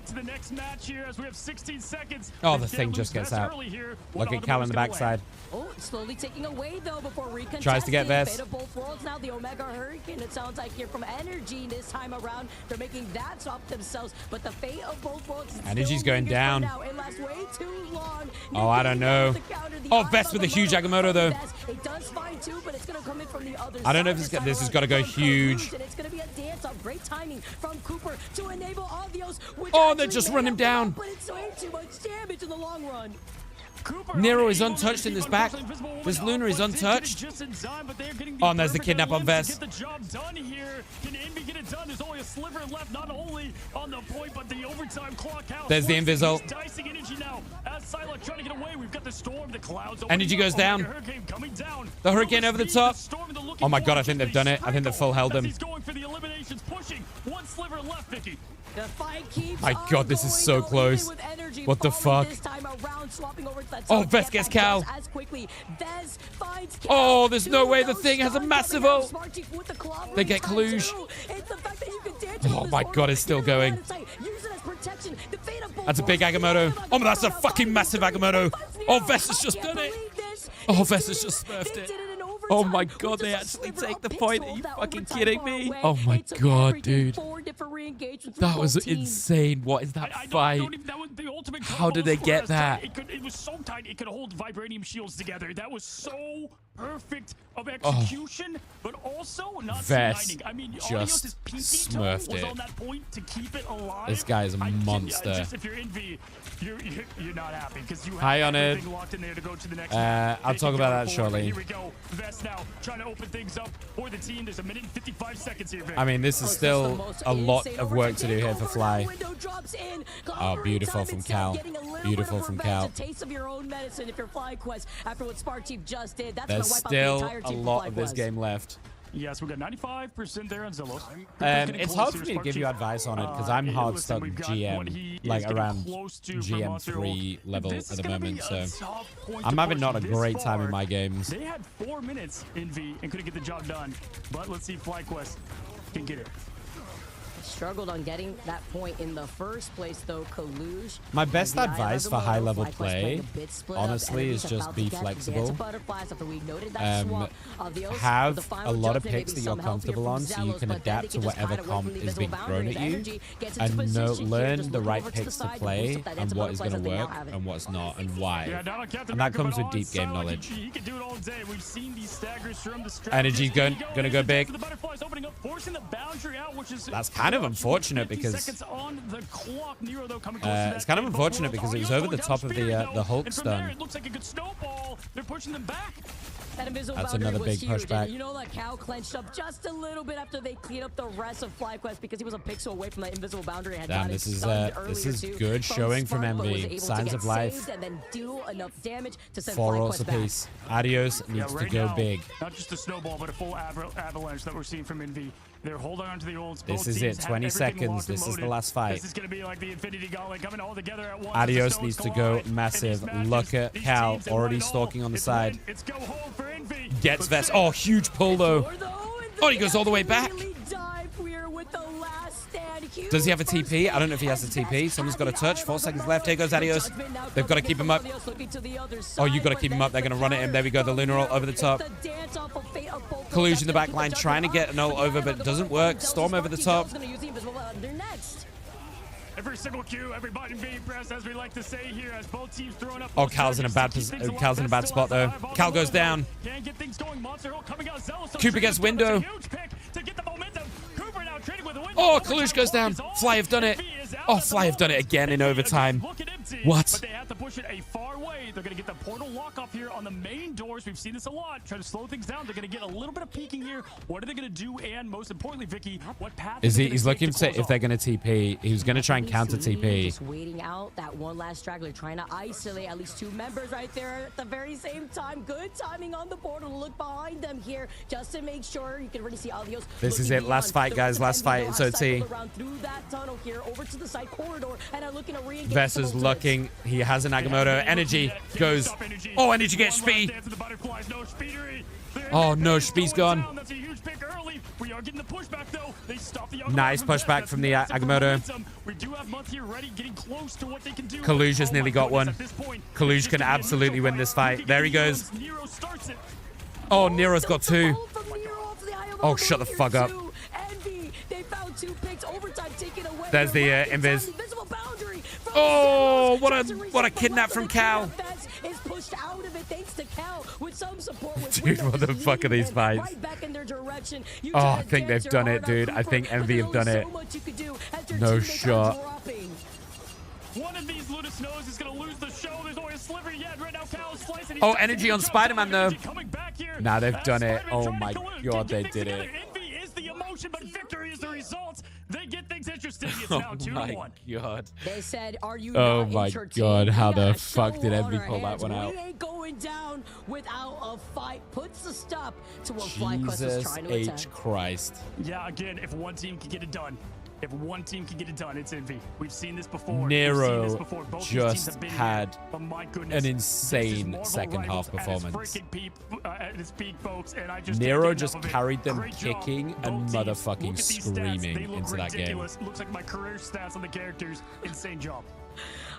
get to the next match here as we have 16 seconds. Oh, the thing just gets out. Look at Cal in the backside. Oh, slowly taking away though before recontesting. Tries to get this. Fate of both worlds now. The Omega Hurricane. It sounds like here from Energy this time around. They're making that stop themselves. But the fate of both worlds. Energy's going down. It lasts way too long. Oh, I don't know. Oh, Vest with a huge Agamotto though. It does fine too, but it's gonna come in from the other I don't know side. if this has got to go huge. And it's going to be a dance of great timing from Cooper to enable Avios. Oh, they just run him down. But it's way too much damage in the long run. Nero is untouched in this back. This Luna is untouched. Oh, and there's the kidnap on Vess. Get the job done here. Can Envy get it done? There's only a sliver left, not only on the point, but the overtime clock out. There's the Invisible. Dicing energy now. As Psylocke trying to get away, we've got the storm, the clouds. Energy goes down. The hurricane over the top. Oh my god, I think they've done it. I think they've full held him. He's going for the eliminations, pushing. One sliver left, Vicky. The fight keeps My god, this is so close. What the fuck? Oh, Vess gets Cal. Oh, there's no way the thing has a massive ult. They get Kaluge. Oh my god, it's still going. That's a big Agamotto. Oh, that's a fucking massive Agamotto. Oh, Vess has just done it. Oh, Vess has just smurfed it. Oh my god, they actually take the point. Are you fucking kidding me? Oh my god, dude. That was insane. What is that fight? How did they get that? It was so tight, it could hold vibranium shields together. That was so perfect of execution, but also not Vess I mean, just smurfed was it. on that point to keep it alive. This guy is a monster. Just if you're Envy, you're not happy because you Hi, have Honored. everything locked in there to go to the next I'll talk about that shortly. Here we go. Vess now trying to open things up for the team. There's a minute and 55 seconds here, Vic. I mean, this is still a lot of work to do here for Fly. Oh, beautiful from Cal. Beautiful from Cal. Taste of your own medicine if you're FlyQuest after what Spark Chief just did. That's There's still a lot of this game left. Yes, we got 95% there on Zillow. It's hard for me to give you advice on it because I'm hard stuck GM, like around GM 3 level at the moment. So I'm having not a great time in my games. They had 4 minutes, Envy, and couldn't get the job done. But let's see if FlyQuest can get it. Struggled on getting that point in the first place, though. Kaluge. My best advice for high-level play, honestly, is just be flexible. Have a lot of picks that you're comfortable on so you can adapt to whatever comp is being thrown at you and learn the right picks to play and what is going to work and what's not and why. And that comes with deep game knowledge. Energy's going to go big. That's kind of unfortunate because it's kind of unfortunate because it was over the top of the Hulk stun. That's another big pushback. You know that Cal clenched up just a little bit after they cleaned up the rest of FlyQuest because he was a pixel away from that invisible boundary. Damn, this is good showing from Envy. Signs of life. And then do enough damage to send 4 ults FlyQuest back. apiece. Adios needs to go big. Not just a snowball, but a full avalanche that we're seeing from Envy. They're holding on to the ults. This is it. 20 seconds. This is the last fight. This is going to be like the Infinity Gauntlet coming all together at once. Adios needs to go massive. Look at Cal already stalking on the side. It's go home for Envy. Gets Vess. Oh, huge pull though. Oh, he goes all the way back. Does he have a TP? I don't know if he has a TP. Someone's got a touch. 4 seconds left. Here goes Adios. They've got to keep him up. Oh, you've got to keep him up. They're going to run at him. There we go. The Lunar ult over the top. Kaluge in the back line trying to get an ult over, but it doesn't work. Storm over the top. Every single Q, everybody being pressed, as we like to say here, as both teams throwing up. Oh, Cal's in a bad spot though. Cal goes down. Can't get things going. Monster ult coming out. Zealous. Cooper gets window. Oh, Kaluge goes down. Fly have done it. Oh, Fly have done it again in overtime. What? But they have to push it a far way. They're going to get the portal lock off here on the main doors. We've seen this a lot. Try to slow things down. They're going to get a little bit of peeking here. What are they going to do? And most importantly, Vicky, what path is he? He's looking to if they're going to TP. He was going to try and counter TP. Just waiting out that one last straggler, trying to isolate at least 2 members right there at the very same time. Good timing on the portal. Look behind them here just to make sure you can really see Adios. This is it. Last fight, guys. Last fight. It's OT. Vess is looking. He has an Agamotto. Energy goes. Oh, Energy gets speed. Oh no, speed's gone. Nice pushback from the Agamotto. Kaluge has nearly got one. Kaluge can absolutely win this fight. There he goes. Oh, Nero's got 2. Oh, shut the fuck up. There's the Invis. Oh, what a kidnap from Cal. pushed out of it thanks to Cal with some support. With Dude, Windows what the fuck are leading these them vibes? right back in their direction. You Oh, try I to think dance they've your done it, heart out, dude. I Cooper, think but Envy there's have done only it. so much you could do as their No teammates are shot. dropping. One of these Luna Snows is going to lose the show. There's only a sliver yet. Right now, Cal is slicing. Oh, energy on Spider-Man, though. Nah, they've done it. Oh, my God, they did it. Envy is the emotion, but victory is the result. They get things interesting. It's Oh, now 2-1. my God. They said, "Are you Oh, not my entertained? God. How We got the a fuck show did on Envy our pull that hands. one out? We ain't going down without a fight." Puts a stop to what FlyQuest was Jesus trying to H. attempt. Christ. Yeah, again, if one team can get it done, it's Envy. We've seen this before. Nero Both these teams just have been had here, but my goodness, an this is insane Marvel second half Rivals at its performance. freaking at its peak, folks, and I just Nero can't get just enough of it. carried them Great job, kicking and both teams. motherfucking Look at these stats. screaming They look into that game. ridiculous. Looks like my career stats on the characters. Insane job.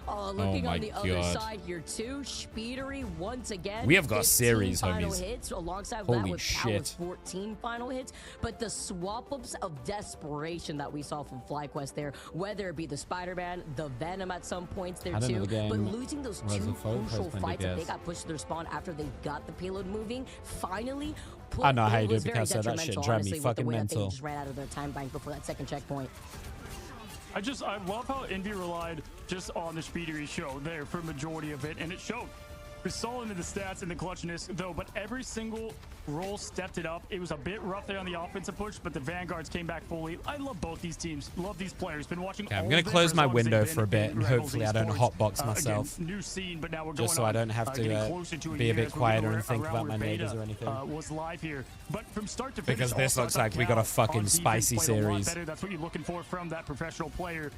Looking my on the other God. side here too, Speedery once again. We have got 15 series, final homies. hits alongside Holy that with shit. 14 final hits. But the swap-ups of desperation that we saw from FlyQuest there, whether it be the Spider-Man, the Venom at some points there I don't know too, the game. but losing those Where's two the photo crucial post fights that they DPS? got pushed to their spawn after they got the payload moving, finally. I know how you it do was it, very Picasso. That shit detrimental, drive me honestly, with the fucking way that they mental. just ran out of their time bank before that second checkpoint. I love how Envy relied just on the Speedery show there for majority of it, and it showed. We saw into the stats and the clutchness, though, but every single role stepped it up. It was a bit rough there on the offensive push, but the Vanguards came back fully. I love both these teams. Love these players. Been watching Okay, I'm all going of to them close for my as long as they've window been for a bit, in and hopefully I don't Rivals hotbox Again, myself. new scene, but now we're Just going so I on, don't have getting to closer to be a bit year as we're quieter going and think around about my where neighbors beta, or anything. was live here, but from start to finish, Because this also, looks I like thought we got a Cal fucking on defense spicy played a lot series. better. That's what you're looking for from that professional player.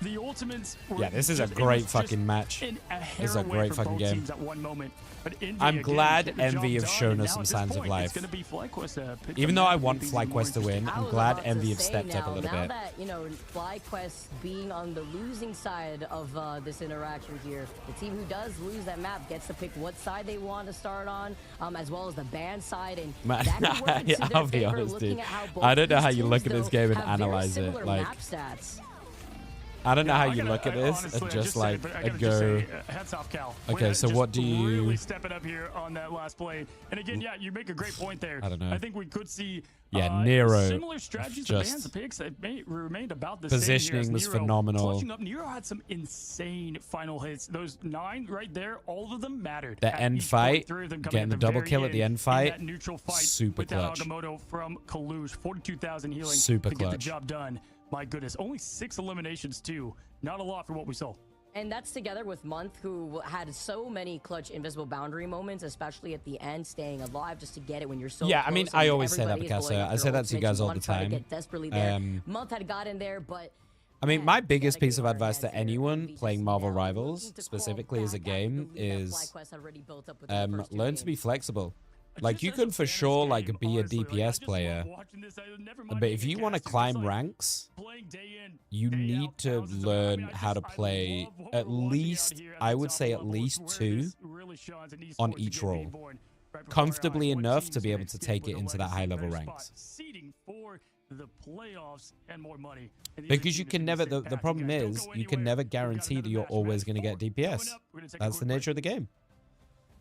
The ultimates were Yeah, this is a just- it great was fucking just match. This is a hair away great from fucking both game. teams at one moment. But Envy, I'm again, glad get the Envy job have done, shown and us now some at this signs of point, life. it's gonna be FlyQuest, pick Even them though up I and want make things even more FlyQuest to win, I I'm was glad about to Envy have say stepped up a now, little now bit. that, FlyQuest being on the losing side of this interaction here, the team who does lose that map gets to pick what side they want to start on, as well as the ban side, and Man, that could work into their I'll be favor, honest, looking dude. at how both I don't know these how you look teams, at this though, game and have very analyze it. similar Like, map stats. I don't know how I you gotta- look at I this honestly, and I just said like it, but I and gotta just go. say, hats off, Cal. Okay, Way so to what just do you? really step it up here on that last play? And again, yeah, you make a great point there. I don't know. I think we could see. Yeah, Nero Similar strategies to just Bands of Picks that remained about the positioning same here as was Nero phenomenal. clutching up. Nero had some insane final hits. Those 9 right there, all of them mattered. The At end each point, fight, 3 of them coming getting at the double very kill at the end in fight, that neutral fight super with that clutch. Agamotto from Kalush, 42,000 healing Super to get the clutch. job done. My goodness, only 6 eliminations too. Not a lot for what we saw. And that's together with Month, who had so many clutch invisible boundary moments, especially at the end, staying alive just to get it when you're so Yeah, I close mean, Oh, and I always say that, everybody is Picasso. blowing up I their say that to you ultimates. guys You all wanna the try to time. get desperately there. Um, Month had gotten there, but I mean, man, my you biggest gotta piece give of our advice hands to here. anyone Envy playing just Marvel now Rivals, looking to specifically as a crawl back game, after the lead that is FlyQuest had already built up with their first two learn to be games. flexible. Like, you can for sure like be a DPS player, but if you want to climb ranks, you need to learn how to play at least, I would say at least 2 on each role, comfortably enough to be able to take it into that high level ranks. The playoffs and more money. And these Because are you teams can in never, the same the pack. problem Again, is, don't go you can anywhere. never We've got guarantee another that you're match always match going to get 4 DPS. coming up. We're gonna take a That's the quick nature of the game.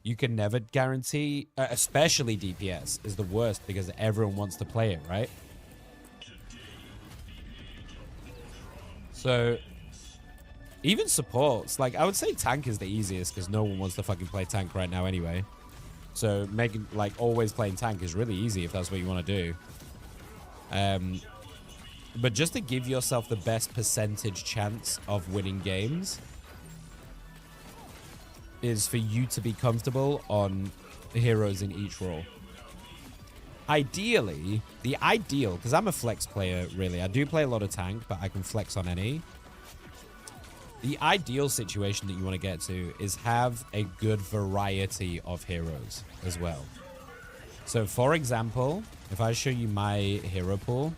You can never guarantee, especially DPS is the worst because everyone wants to play it, right? So, even supports, like, I would say tank is the easiest because no one wants to fucking play tank right now anyway. So, making, like, always playing tank is really easy if that's what you want to do. But just to give yourself the best percentage chance of winning games is for you to be comfortable on heroes in each role. Ideally, the ideal, because I'm a flex player, really. I do play a lot of tank, but I can flex on any. The ideal situation that you want to get to is have a good variety of heroes as well. So, for example, if I show you my hero pool,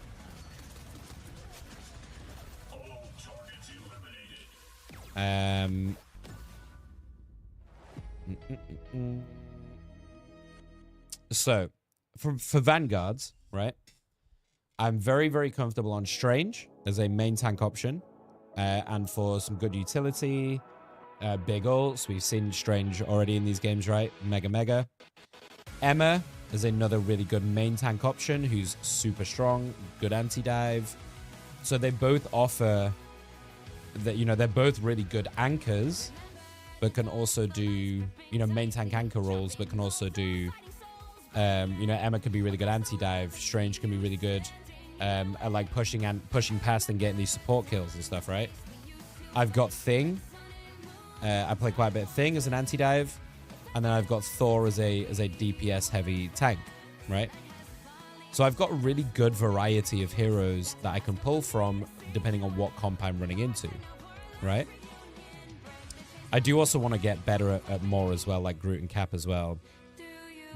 so for Vanguards, right? I'm very, very comfortable on Strange as a main tank option, and for some good utility, big ults. We've seen Strange already in these games, right? Mega. Emea is another really good main tank option who's super strong, good anti-dive. So they both offer that, you know, they're both really good anchors, but can also do, you know, main tank anchor roles, but can also do, you know, Emea can be really good anti-dive. Strange can be really good at like pushing past and getting these support kills and stuff, right? I've got Thing. I play quite a bit of Thing as an anti-dive. And then I've got Thor as a DPS heavy tank, right? So I've got a really good variety of heroes that I can pull from depending on what comp I'm running into, right? I do also want to get better at more as well, like Groot and Cap as well.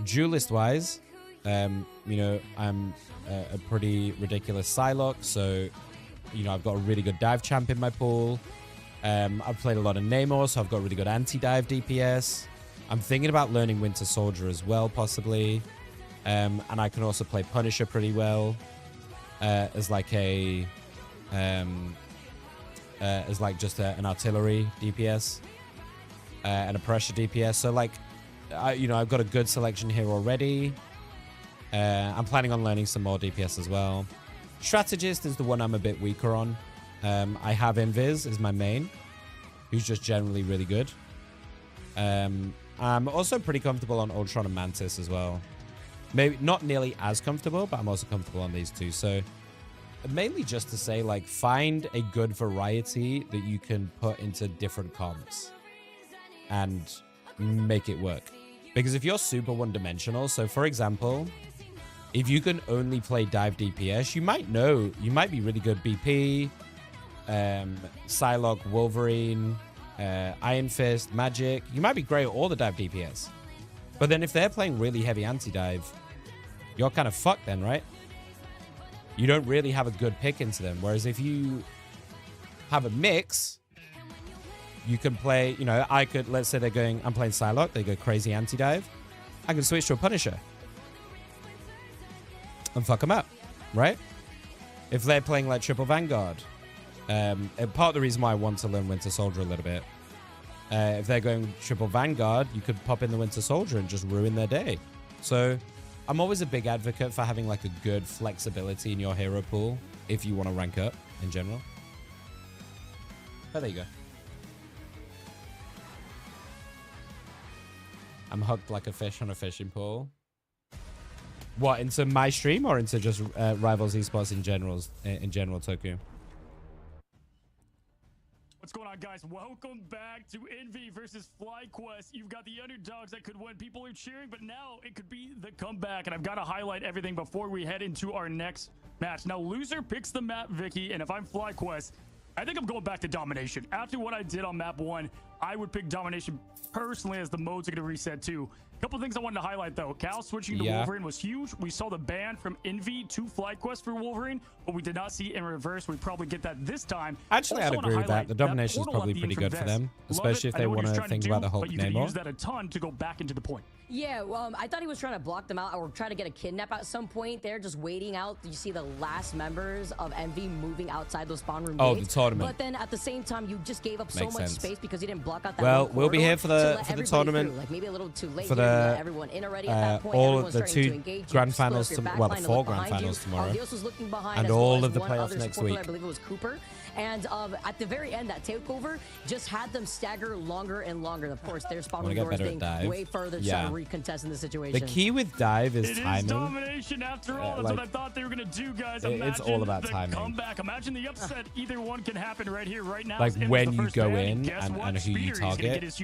Duelist-wise, you know, I'm a pretty ridiculous Psylocke, so, you know, I've got a really good dive champ in my pool. I've played a lot of Namor, so I've got really good anti-dive DPS. I'm thinking about learning Winter Soldier as well, possibly. And I can also play Punisher pretty well as like a as like just an artillery DPS and a pressure DPS. So like, you know, I've got a good selection here already. I'm planning on learning some more DPS as well. Strategist is the one I'm a bit weaker on. I have Invis as my main, who's just generally really good. I'm also pretty comfortable on Ultron and Mantis as well. Maybe not nearly as comfortable, but I'm also comfortable on these two. So mainly just to say, like, find a good variety that you can put into different comps and make it work. Because if you're super one-dimensional, so for example, if you can only play dive DPS, you might be really good BP, Psylocke, Wolverine, Iron Fist, Magic. You might be great at all the dive DPS. But then if they're playing really heavy anti-dive, you're kind of fucked then, right? You don't really have a good pick into them. Whereas if you have a mix, you can play, you know, I could, let's say I'm playing Psylocke, they go crazy anti-dive. I can switch to a Punisher and fuck them up, right? If they're playing like Triple Vanguard, and part of the reason why I want to learn Winter Soldier a little bit, if they're going Triple Vanguard, you could pop in the Winter Soldier and just ruin their day. So I'm always a big advocate for having like a good flexibility in your hero pool if you want to rank up in general. But there you go. I'm hooked like a fish on a fishing pole. What, into my stream or into just Rivals Esports in general, Toku? What's going on, guys? Welcome back to Envy versus FlyQuest. You've got the underdogs that could win. People are cheering, but now it could be the comeback. And I've got to highlight everything before we head into our next match. Now, loser picks the map, Vicky, and if I'm FlyQuest, I think I'm going back to Domination. After what I did on map 1, I would pick Domination personally, as the modes are going to reset too. A couple things I wanted to highlight though. Cal switching to Wolverine was huge. We saw the ban from Envy to FlyQuest for Wolverine, but we did not see it in reverse. We probably get that this time. Actually, I'd agree with that. The Domination is probably pretty good for them, especially if they want to think about the Hulk Namor. But you can use that a ton to go back into the point. Yeah, well, I thought he was trying to block them out or try to get a kidnap at some point. They're just waiting out. You see the last members of Envy moving outside those spawn room gates. The tournament. But then at the same time, you just gave up so much space because you didn't block out that. Well, we'll be here for the tournament. Through. Like maybe a little too late for the everyone in already at that point. All of the 2 grand finals, the 4 grand finals tomorrow, and all of the playoffs next week. I believe it was Cooper. And at the very end, that takeover just had them stagger longer and longer. Of course, their spawn room doors being way further to recontest in the situation. The key with dive is timing. It is domination after all. That's what I thought they were going to do, guys. It's all about timing. Comeback. Imagine the upset. Either one can happen right here, right now. Like when you go in and who you target.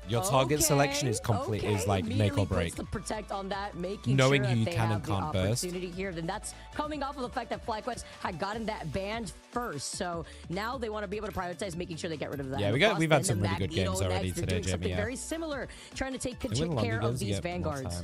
Your target selection is complete. Is like make or break. Protect on that, making knowing sure who you that can they and have can't the burst. Opportunity here, then that's coming off of the fact that FlyQuest had gotten that banned first. So now they want to be able to prioritize making sure they get rid of that. Yeah, we've had some really good games already today, Something very similar, trying to take care of these vanguards.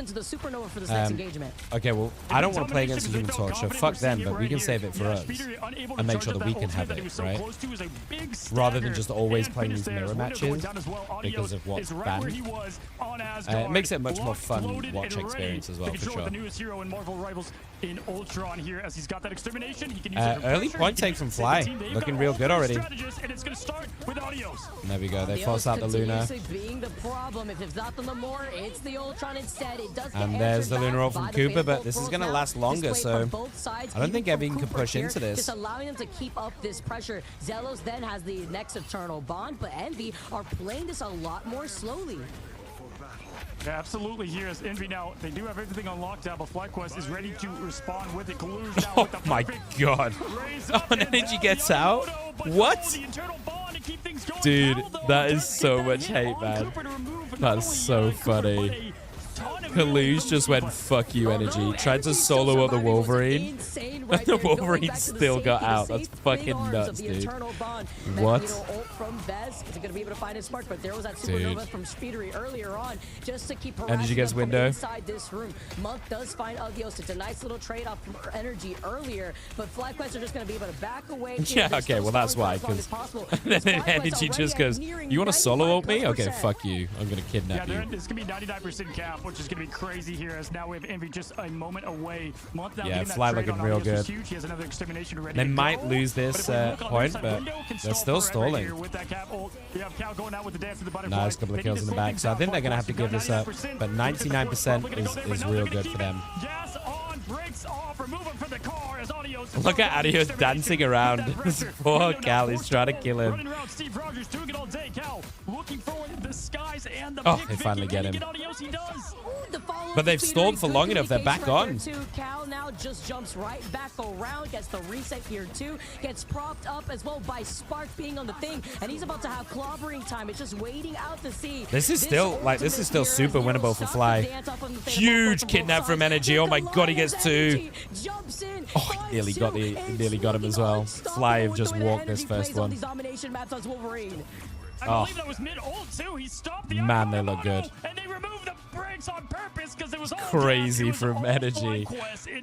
into the supernova for this next engagement. Okay, well, I don't want to play against the Human Torch, so fuck them, but we can save it for us and make sure that we can have it, right? Rather than just always playing these mirror matches because of what's banned. It makes it a much more fun watch experience as well, for sure. The newest hero in Marvel Rivals in Ultron here as he's got that extermination. He can use it Early point take from Fly. Looking real good already. And it's going to start with Adios. There we go. They force out the Luna. Being the problem. If it's not the Lamore, it's the Ultron instead. It does And there's the Luna roll from Cooper, but this is going to last longer, so I don't think Evan can push into this. Just allowing them to keep up this pressure. Zelos then has the next Eternal Bond, but Envy are playing this a lot more slowly. Yeah, absolutely. Here is Envy now. They do have everything on lockdown, but FlyQuest is ready to respond with it. Kalu's now with the my God. Oh, and Energy gets out? What? Dude, that is so much hate, man. That's so funny. Kalu's just went, fuck you, Energy. Tried to solo up the Wolverine. And the Wolverine still got out. That's fucking nuts, dude. What? Dude. Energy gets window. Inside this room. Monk does find Adios. It's a nice little trade-off from Energy earlier, but FlyQuest are just going to be able to back away. Yeah, okay, well, that's why, because then Energy just goes, you want to solo ult me? Okay, fuck you. I'm going to kidnap you. It's going to be 99% cap, which is going to be crazy here, as now we have Envy just a moment away. Monk now yeah, Fly looking real good. He has another extermination ready they to might go. lose this point, but they're still stalling. Nice couple of kills in the back, so I think they're going to have to give this up. But 99% is real good for them. Look at Adios dancing around. This poor Cal is trying to kill him. Oh, they finally get him. But they've stalled for long enough. They're back on. Cal now just jumps right back around, gets the reset here too, gets propped up as well by Spark being on the thing, and he's about to have clobbering time. It's just waiting out to see. This is still super winnable for Fly. Huge kidnap from Energy. Oh my God, he gets two. Oh, he nearly got him as well. Fly have just walked this first one. Oh, man, they look good. And they removed the brakes on purpose because it was crazy from Energy.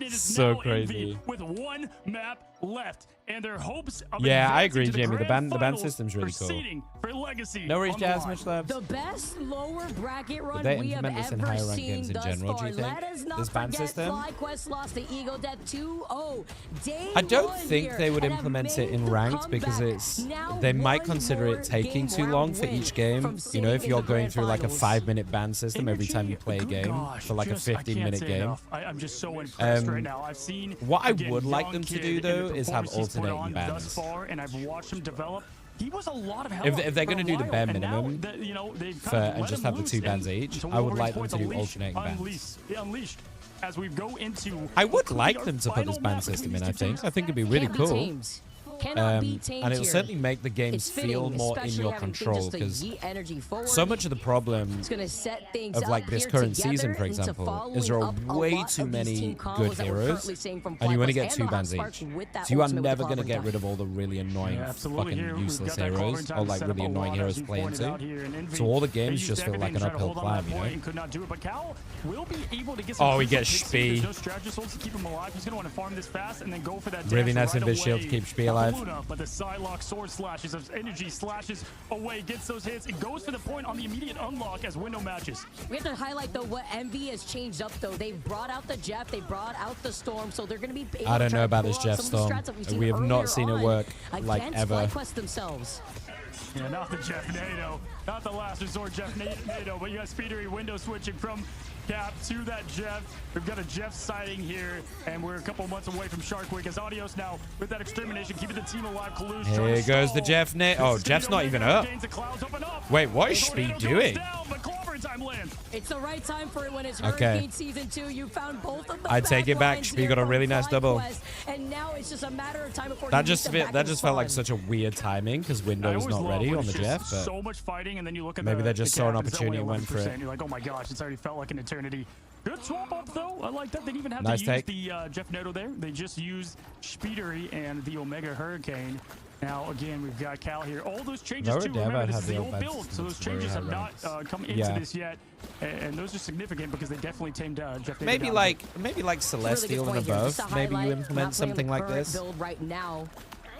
So crazy. With one map left, and their hopes of I agree, Jamie. The band system's really cool. For Legacy. No worries, Jazz. Much love. The best lower bracket run they we have implement this in ever higher rank seen games in thus general, do far. you think? Let us not This band forget system? FlyQuest lost the Ego Death 2-0. I don't think they would implement it in ranked because they might consider it taking too long for each game. You know, if you're going through like a 5-minute ban system every time you play a game for like a 15-minute game. I'm just so impressed right now. I've seen what I would like them to do though is have alternating bans. And I've watched him develop. He was a lot of help if they're going to do the bare minimum and just have the 2 bans each, I would like them to do alternating bans. Unleashed. As we go into, I would like them to put this ban system in. I think it'd be really cool. And it'll certainly make the games feel more in your control, because so much of the problem of like this current season, for example, is there are way too many good heroes and you only get 2 bans each. So you are never going to get rid of all the really annoying fucking useless heroes or like really annoying heroes to play into. So all the games just feel like an uphill climb, you know? Oh, he gets Spee. Really nice Invis shield to keep Spee alive. But the Psylocke sword slashes of Energy slashes away, gets those hits. It goes for the point on the immediate unlock as window matches. We have to highlight though what Envy has changed up though. They've brought out the Jeff, they brought out the Storm, so they're going to be able I don't to know about this Jeff Storm. We have not seen it work like ever. Themselves. Yeah, not the Jeff NATO, not the last resort Jeff NATO, but you got Speedery window switching from Cap to that Jeff. We've got a Jeff sighting here, and we're a couple months away from Shark Week as Adios now with that extermination, keeping the team alive. Here goes the Jeff net. Oh, Jeff's not even up. Wait, what is Speed doing? It's the right time for it when it's Hurricane Season 2. You found both of the I'd take it back. Speed got a really nice double. And now it's just a matter of time before that just felt like such a weird timing because Window's not ready on the Jeff. But so much fighting, and then you look at maybe they just saw an opportunity and went for it. You're like, oh my gosh, it's already felt like an eternity. Good swap up though. I like that. They didn't even have nice to use the Jeff Netto there. They just used Speedery and the Omega Hurricane. Now again, we've got Cal here. All those changes too. Remember, this is the old build, so those changes have not come into this yet, and those are significant because they definitely tamed Jeff. Maybe like Celestial and above. Maybe you implement something like this. Build right now.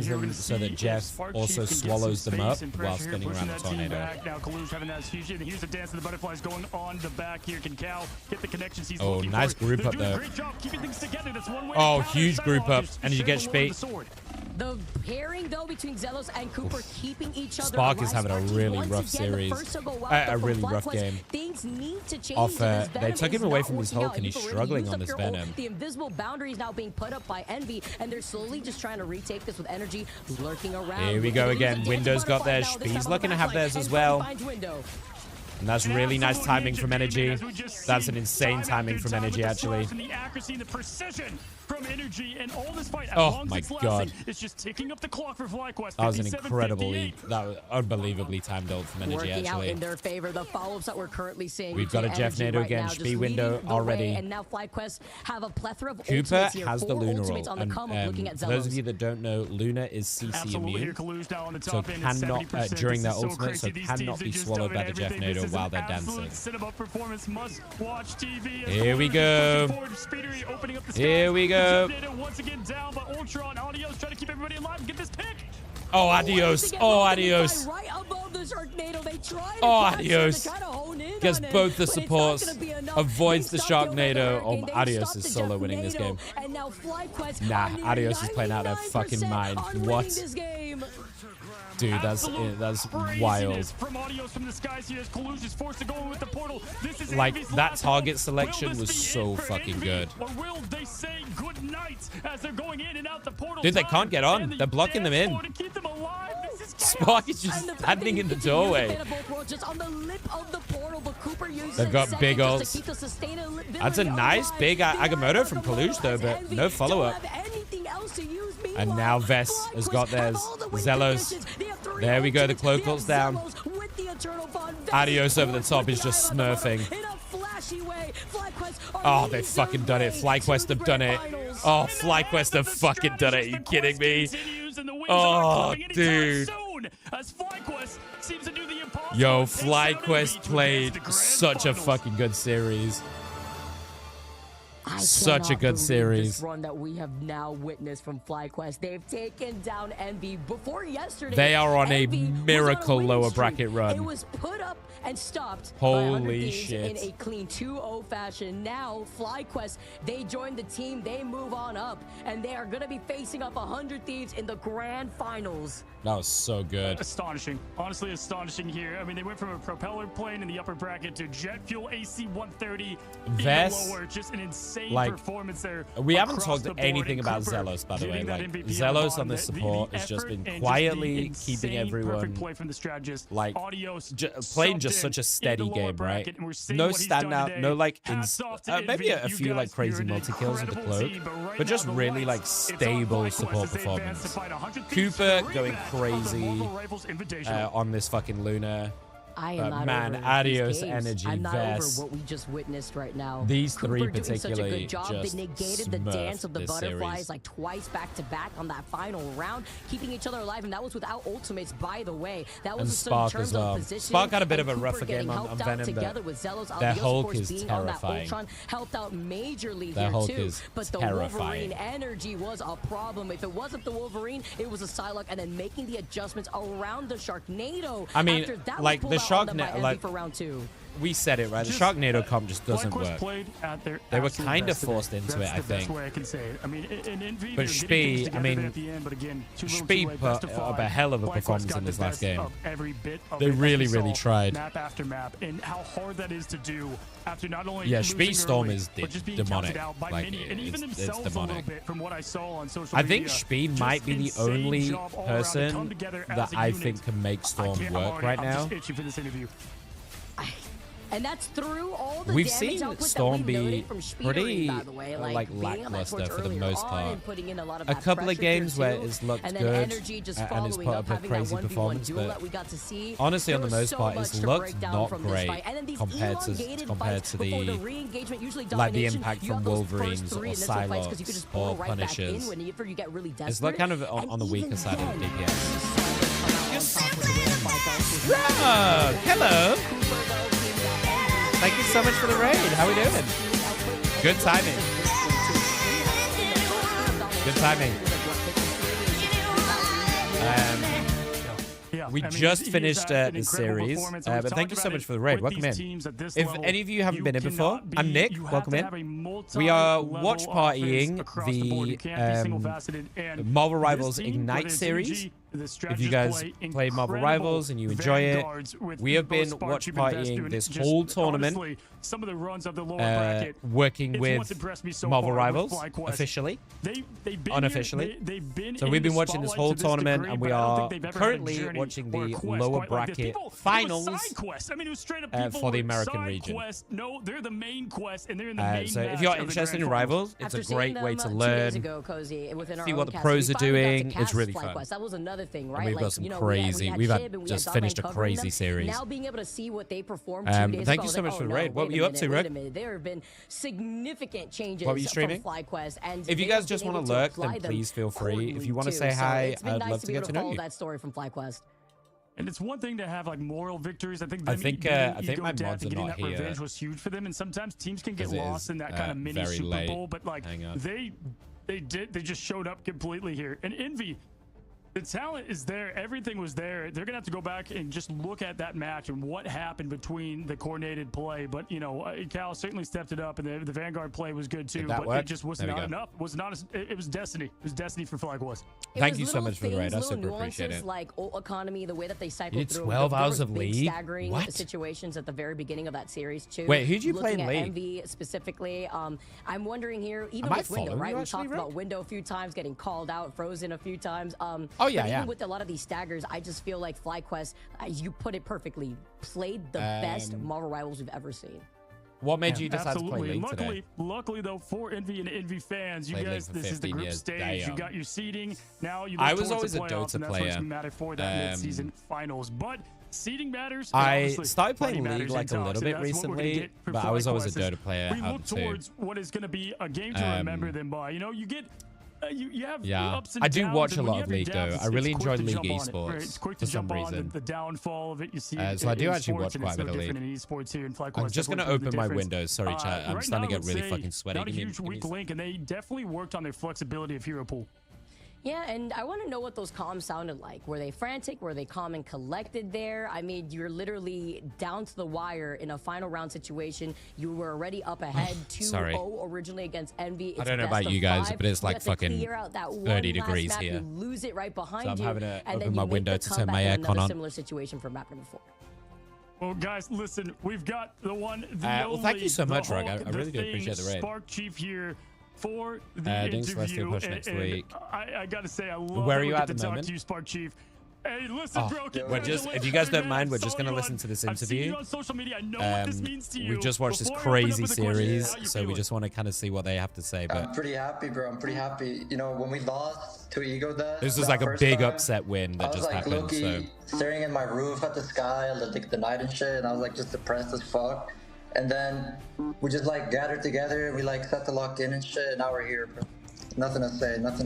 move here. We're them gonna so see that if Jeff Spark also Chief can get swallows some them up space and while pressure here, spinning pushing around the that team tornado. back. Now Kalush having that fusion. Here's the dance of the butterflies going on the back here. Can Cal get the connections he's Oh, looking nice for? group They're up doing a there. great job keeping things together. That's one way Oh, to counter huge group up. Cyclops. And you Just get straight speed. forward with the sword. The pairing, though, between Zelos and Cooper keeping each other Spark alive. is having a Sparky, really once rough again, the series. first to go out, A but really from rough FlyQuest, game. Things need to change. Off, This they Venom took him is away not from his working Hulk out. and he's You've already struggling used on up this your ult. Venom. The invisible boundary is now being put up by Envy, and they're slowly just trying to retake this with energy, lurking around. Here we go again. Window's got theirs. Speed's looking to have theirs as well. And that's really nice timing from Energy. That's an insane timing from Energy, actually. The accuracy and the precision from Energy and all this fight. As Oh long as my it's lasting, God. It's just ticking up the clock for FlyQuest. That was an 57, incredibly, 58. that was unbelievably timed ult from Energy, Working out actually. in their favor. The follow-ups that we're currently seeing. We've got a between Jeff Energy Nado right again, now, just Spee window leading the already. way, and now FlyQuest have a plethora of Cooper ultimates here. has the 4 Luna ultimates roll. on the come up, looking at For those of Zelos. you that don't know, Luna is CC Absolutely, immune. here Kalu's now on the So top end at cannot, 70%. during their This is so ultimate, so crazy. These cannot teams be are just swallowed by doing the Jeff everything. This Nado is while an they're absolute dancing. cinema performance. Must watch TV. Here we go. Opening up the Here we go. Jeff Nado once again down, but Ultron, Adios trying to keep everybody alive and get this pick. Oh, adios. Oh, adios. Right above the Sharknado, they try to Oh, catch him to adios. kinda hone in Gets on him, both the but it's not supports. gonna be enough. Avoids They the stopped the Sharknado. Hurricane, Oh, they Adios stopped is the solo Jeff winning this Nado, game. and now FlyQuest Nah, are nearly Adios is playing out their fucking 99% mind. on What? winning this game. Dude, that's wild. From Adios from the skies here as Kalu's is forced to go in with the portal. This is Like, Envy's that last target hope. selection Will this was be so it for fucking Envy? good. Or will they say good night as they're going in and out the portal? Dude, they time? can't get And on. the They're blocking them dance in. floor to keep them alive. This is Spark is just standing in the doorway. Just on the lip of the portal, but Cooper uses They've got it big second ults. just to keep the sustainability That's a nice alive. big The Agamotto from Kalush, though, but no follow-up. Don't have anything else to use. And now Vess has got theirs. Zelos. There we go. The cloak ult's down. Adios over the top is just smurfing. Oh, they've fucking done it. FlyQuest have done it. Oh, FlyQuest have fucking done it. Are you kidding me? Oh, dude. Yo, FlyQuest played such a fucking good series. Such a good series. This run that we have now witnessed from FlyQuest. They've taken down Envy before yesterday. They are on a Envy was miracle winning lower streak. bracket run. It was put up and stopped Holy by 100 Thieves shit. in a clean 2-0 fashion. Now FlyQuest, they join the team, they move on up, and they are going to be facing up 100 Thieves in the grand finals. That was so good. Astonishing. Honestly, astonishing here. I mean, they went from a propeller plane in the upper bracket to jet fuel AC 130 in the Vess, lower. Just an insane like, performance there. We haven't across talked the board, anything and about Cooper Zelos, by the way. getting that Like, MVP Zelos on the this support has just effort been and just quietly the keeping insane everyone perfect play from the strategist. like Adios playing just subbed such a in steady the lower game, bracket, right? and we're seeing No what he's done standout, today. no like Hats off to maybe Envy. a You few like guys, crazy you're an multi kills with the incredible cloak, team, but right but just now the really like lights, it's on stable FlyQuest support as they advance to performance. fight 100 Thieves Cooper for the going rematch of the crazy Marvel Rivals Invitational. on this fucking Luna. I am But not man, over Adios these games. energy, I'm not Vess. over what we just witnessed right now. These Cooper three doing such a particularly good job. just They negated the smurfed dance of the this butterflies series. like twice back to back on that final round, keeping each other alive, and that was without ultimates, by the way. That was And just Spark in terms as well. of positioning, Spark had a bit and of a Cooper rougher getting game on helped out Venom, together but with Zelos. their Adios, of Hulk course, is being on that terrifying. Ultron helped out majorly Their here Hulk too. is But the terrifying. Wolverine energy was a problem. If it wasn't the Wolverine, it was a Psylocke, and then making the adjustments around the Sharknado. I mean, after that like, was the pulled out on them by Sharknado- Envy like- for round 2. We said it, right? The Just, Sharknado comp just doesn't FlyQuest work. played at their They were absolute kind of best today. forced into That's it, I the best think. way I can say it. I mean, in Envy, But they're getting things Spee, I together mean, at the end, but again, too little, Spee too late, put best of up a five. hell of a FlyQuest performance got in the this last best game. of every bit of They it, as really, we really saw, tried. map after map, and how hard that is to do after not only Yeah, losing Spee Storm early, is but just being demonic. counted out by Like, many, and even it's themselves a little demonic. bit from what I saw on social I media. think Spee Just might be the insane only job all around. They come person together that as a I unit. think can make Storm work right I'm now. just itching for this interview. And that's through all the We've damage seen output Storm that we be noted from Speedery, pretty by the way, like being on that lackluster torch for the earlier most on part. and putting in a lot of A that couple of pressure games here where too. it's looked and then good energy just and it's following put up, up a having that crazy 1v1 performance, duel but that we got to see. honestly, on There the was most so part, much it's to looked break down not from this great fight. And then these compared to elongated compared fights to before the re-engagement, usually like the domination, impact you from have those first Wolverines three or initial fights 'cause you could Psylocks just pull or right back in Punishers. whenever you get really It's desperate. like kind of And on the weaker even side of then, DPS. Oh, Oh, hello. Thank you so much for the raid. How we doing? Good timing. Good timing. We just finished the series, but thank you so much for the raid. Welcome in. If any of you haven't been in before, I'm Nick. Welcome in. We are watch partying the Marvel Rivals Ignite series. If you guys play Marvel Rivals and you enjoy it, we have been watch partying this whole tournament, working with Marvel Rivals officially, unofficially. So we've been watching this whole tournament, and we are currently watching the lower bracket finals for the American region. No, they're the main quest, and they're in the main so if you're interested in Rivals, it's a great way to learn, see what the pros are doing. It's really fun. That was another thing, right? And we've got some crazy. We've just finished a crazy series. Now being able to see what they performed 2 days ago, thank you so much for the raid. What were you up to, Red? There have been significant changes. What were you streaming? From FlyQuest, and if you guys just want to lurk, then please feel free. If you want to say hi, I'd love to get to know you. That story from FlyQuest. And it's one thing to have like moral victories. I think my mods are not here. Revenge was huge for them, and sometimes teams can get lost in that kind of mini Super Bowl. But like they just showed up completely here. And Envy, the talent is there. Everything was there. They're gonna have to go back and just look at that match and what happened between the coordinated play. But you know, Cal certainly stepped it up, and the Vanguard play was good too. But it just was not enough. It was destiny. It was destiny for FlyQuest. Thank you so much for the raid. I super appreciate it. Like ult economy, the way that they cycled through. 12 hours of lead. Staggering situations at the very beginning of that series too. Wait, who'd you play in league? Envy specifically. I'm wondering here, even with Window, right? We talked about Window a few times, getting called out, frozen a few times. Even with a lot of these staggers, I just feel like FlyQuest, you put it perfectly, played the best Marvel Rivals we've ever seen. What made you decide to play League today? Luckily, though, for Envy and Envy fans, you guys, this is the group stage. You got your seeding. Now you I was always a Dota and that's player. What's matter for that mid-season finals. But seeding matters. I started playing League like a little bit recently, but I was always a Dota player. We look towards what is going to be a game to remember them by. You know, you get. You have ups and I do downs, watch a and lot of League though. I really enjoy League esports it's quick to for some jump reason. On the downfall of it. You see, so I do actually watch quite a bit of League. I'm just gonna open my windows. Sorry, chat. I'm starting to get really fucking sweaty. Not a huge weak link, and they definitely worked on their flexibility of hero pool. Yeah, and I want to know what those comms sounded like. Were they frantic? Were they calm and collected there? I mean, you're literally down to the wire in a final round situation. You were already up ahead 2-0 originally against Envy. I don't know about you guys, but it's like fucking 30 degrees here. You lose it right behind so I'm having to open my window to turn my aircon on. Similar situation for map number 4. Well, guys, listen, we've got the one, the well, thank you so much, Rug. I really do appreciate the raid. Spark Chief here for the interview. Next week. I gotta say, I love Where are you at the the moment? To you, Spark Chief. Hey, listen, bro. We're just, if you guys don't mind, we're just gonna listen to this interview. On social media. I know what this means to you. We've just watched this crazy series, so we just want to kind of see what they have to say. But I'm pretty happy, bro. I'm pretty happy. You know, when we lost to Ego Death, this was like a big upset win that just happened. Low-key staring at my roof at the sky, like the night and shit, and I was like just depressed as fuck. And then we just like gathered together and we like set the lock in and shit. And now we're here, bro. Nothing to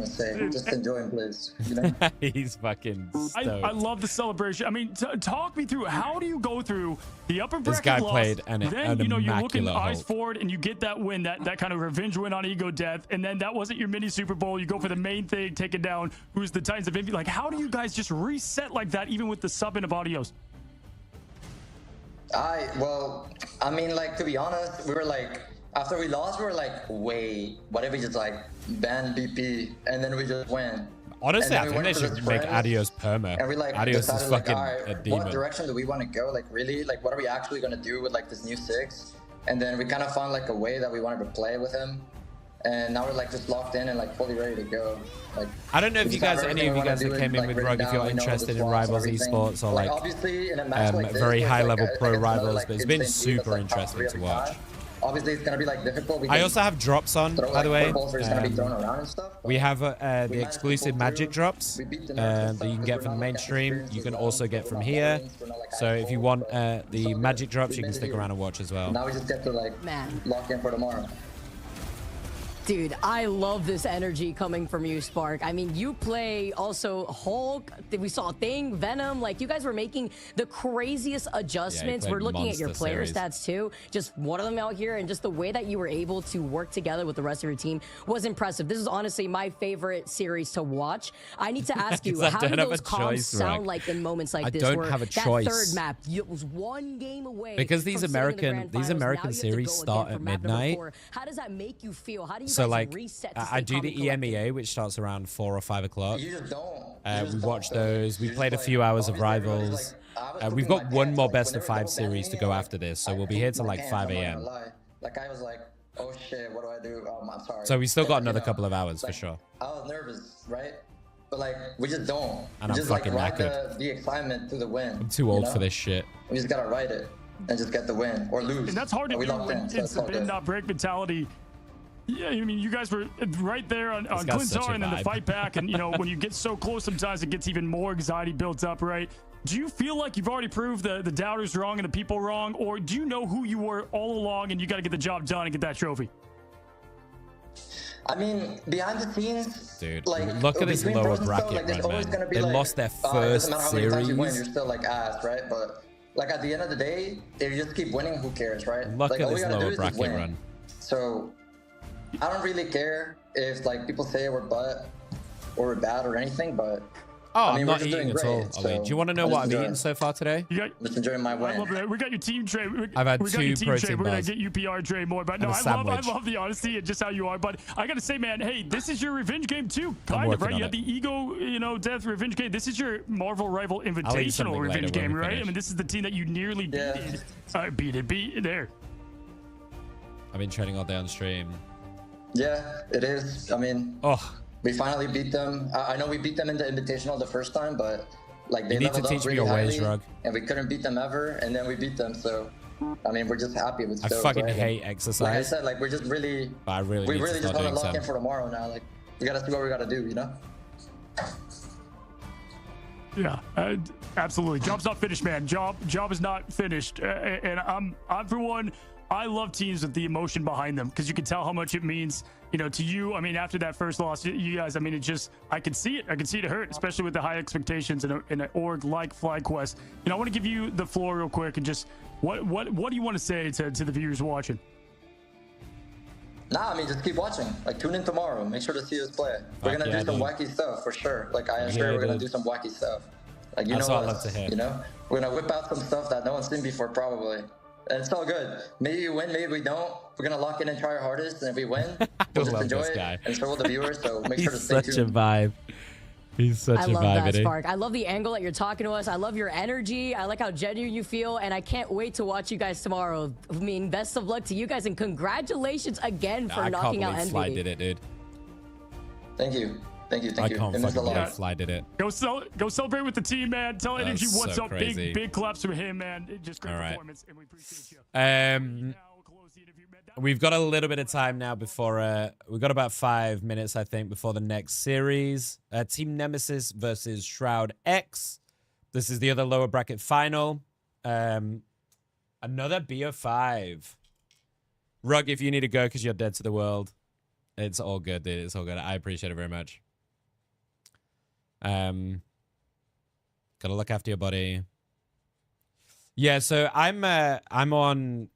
say. Just enjoying, please. You know? He's fucking stoked. I love the celebration. I mean, talk me through, how do you go through the upper bracket This guy loss, played an then you're looking eyes Hulk. forward and you get that win, that kind of revenge win on Ego Death, and then that wasn't your mini Super Bowl. You go for the main thing, take it down. Who's the Titans of Envy? Like, how do you guys just reset like that, even with the sub and of audios? I mean, like, to be honest, we were like, after we lost, we were like, wait, what if we just like ban BP and then we just win? Honestly, I think they should make Adios perma. And we like Adios decided, is like, fucking all right, a demon. what direction do we want to go? Like, really? Like, what are we actually going to do with like this new 6? And then we kind of found like a way that we wanted to play with him. And now we're like just locked in and like fully ready to go. Like, I don't know if you guys, any of you guys that came in with Rug, if you're interested in Rivals esports or like obviously in a match like this, very high level pro like Rivals, but it's been super interesting to watch. Obviously, it's gonna be like difficult. I also have drops on, by the way. Stuff, we have the exclusive magic drops that you can get from the mainstream. You can also get from here. So if you want the magic drops, you can stick around and watch as well. Now we just get to like lock in for tomorrow. Dude, I love this energy coming from you, Spark. I mean, you play also Hulk. We saw Thing, Venom. Like, you guys were making the craziest adjustments. We're looking at your player stats, too. Just one of them out here, and just the way that you were able to work together with the rest of your team was impressive. This is honestly my favorite series to watch. I need to ask you, how do those comms sound like in moments like this? I don't have a choice. That third map, it was one game away. Because these American series start at midnight. How does that make you feel? How do you So like, I do the Emea, which starts around 4 or 5 o'clock. You just don't. We watch those. We played a few hours of Rivals. We've got one more best of 5 series to go after this, so we'll be here till like 5 a.m. Like I was like, oh shit, what do I do? I'm sorry. So we still got another couple of hours for sure. I was nervous, right? But like, we just don't. And I'm fucking knackered. The excitement through the win. I'm too old for this shit. We just gotta ride it and just get the win or lose. And that's hard to do when it's a bend not break mentality. Yeah, I mean, you guys were right there on Clintar and then the fight back. And, you know, when you get so close, sometimes it gets even more anxiety built up, right? Do you feel like you've already proved the doubters wrong and the people wrong? Or do you know who you were all along and you got to get the job done and get that trophy? I mean, behind the scenes, dude, like, look at this lower bracket run, man. They lost their first series. You win, you're still like ass, right? But like at the end of the day, if you just keep winning, who cares, right? Look like, at this lower bracket run. So I don't really care if like people say we're butt or we're bad or anything, but oh, I mean, I'm not eating at all. So do you want to know what I've eaten so far today? Just enjoying my win. I love it. We got your team tray. I've had 2 protein We're bars. gonna get UPR tray more, but no, I love the honesty and just how you are. But I gotta say, man, hey, this is your revenge game too, kind of, right? You had the ego, you know, death revenge game. This is your Marvel Rival Invitational revenge game, right? I mean, this is the team that you nearly beat there. I've been training all day on stream. Yeah, it is. I mean, we finally beat them. I know we beat them in the Invitational the first time, but like they leveled up really highly, and we couldn't beat them ever, and then we beat them. So, I mean, we're just happy with. I fucking hate exercise. Like I said, like we're just really, we really just want to lock in for tomorrow now. Like we gotta see what we gotta do, you know. Yeah, absolutely. Job's not finished, man. Job is not finished, and I'm for one. I love teams with the emotion behind them because you can tell how much it means, you know, to you. I mean, after that first loss, you guys, I mean, it just, I can see it. I can see it hurt, especially with the high expectations in an org like FlyQuest. You know, I want to give you the floor real quick and just, what do you want to say to the viewers watching? Nah, I mean, just keep watching. Like, tune in tomorrow. Make sure to see us play. We're gonna do some wacky stuff for sure. Like, I assure we're gonna do some wacky stuff. Like, you know what I love to hear. You know, we're gonna whip out some stuff that no one's seen before, probably. And it's all good. Maybe we win, maybe we don't. We're gonna lock in and try our hardest, and if we win, we'll just enjoy it. And so will the viewers. So make sure to stay tuned. He's such a vibe. He's such a vibe. I love that, eh? Spark. I love the angle that you're talking to us. I love your energy. I like how genuine you feel, and I can't wait to watch you guys tomorrow. I mean, best of luck to you guys, and congratulations again for knocking out NVD. Fly did it, dude. Thank you. Thank you. I can't fucking believe Fly did it. Go celebrate with the team, man. Tell Energy what's up. Crazy. Big claps for him, man. Just great performance, and we appreciate you. We've got a little bit of time now before we've got about 5 minutes, I think, before the next series. Team Nemesis versus Shroud X. This is the other lower bracket final. Another BO5. Rug, if you need to go because you're dead to the world, it's all good, dude. It's all good. I appreciate it very much. Gotta look after your body. Yeah, so I'm on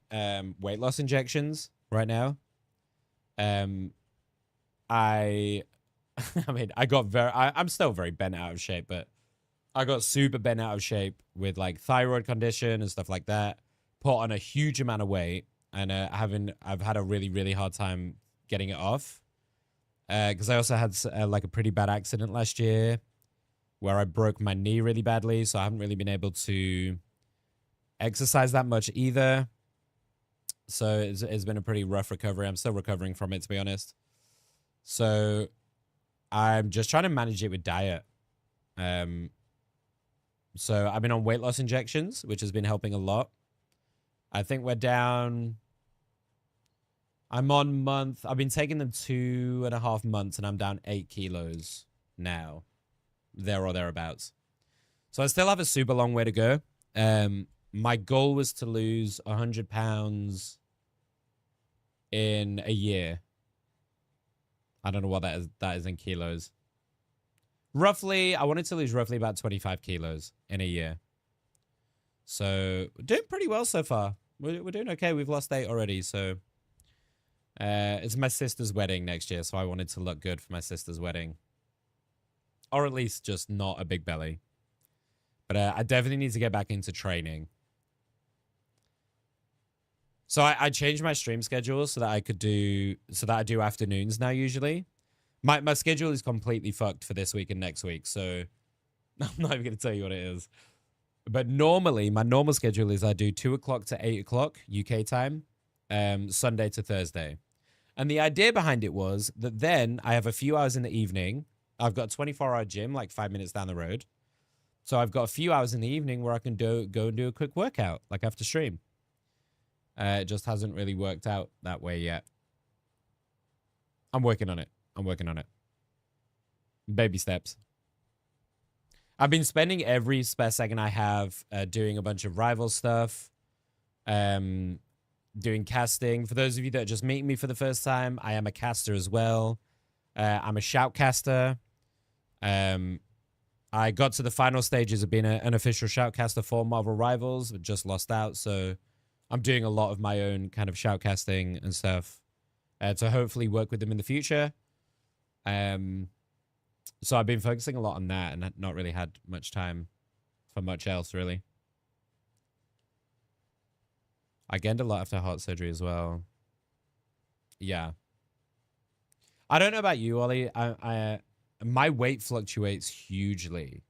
weight loss injections right now. I mean, I'm still very bent out of shape, but I got super bent out of shape with like thyroid condition and stuff like that. Put on a huge amount of weight, and I've had a really, really hard time getting it off. Because I also had like a pretty bad accident last year where I broke my knee really badly, so I haven't really been able to exercise that much either. So it's been a pretty rough recovery. I'm still recovering from it, to be honest. So I'm just trying to manage it with diet. So I've been on weight loss injections, which has been helping a lot. I think we're down. I'm on month. I've been taking them 2.5 months, and I'm down 8 kilos now, there or thereabouts. So I still have a super long way to go. My goal was to lose 100 pounds in a year. I don't know what that is in kilos. Roughly, I wanted to lose roughly about 25 kilos in a year. So we're doing pretty well so far. We're doing okay. We've lost 8 already. So it's my sister's wedding next year. So I wanted to look good for my sister's wedding. Or at least just not a big belly. But I definitely need to get back into training. So I changed my stream schedule so that I do afternoons now usually. My schedule is completely fucked for this week and next week, so I'm not even going to tell you what it is. But normally, my normal schedule is I do 2 o'clock to 8 o'clock UK time, Sunday to Thursday. And the idea behind it was that then I have a few hours in the evening. I've got a 24-hour gym, like 5 minutes down the road. So I've got a few hours in the evening where I can go and do a quick workout, like after stream. It just hasn't really worked out that way yet. I'm working on it. Baby steps. I've been spending every spare second I have doing a bunch of rival stuff, doing casting. For those of you that are just meeting me for the first time, I am a caster as well. I'm a shoutcaster. I got to the final stages of being an official shoutcaster for Marvel Rivals, but just lost out. So I'm doing a lot of my own kind of shoutcasting and stuff to hopefully work with them in the future. So I've been focusing a lot on that and not really had much time for much else, really. I gained a lot after heart surgery as well. Yeah. I don't know about you, Ollie. My weight fluctuates hugely.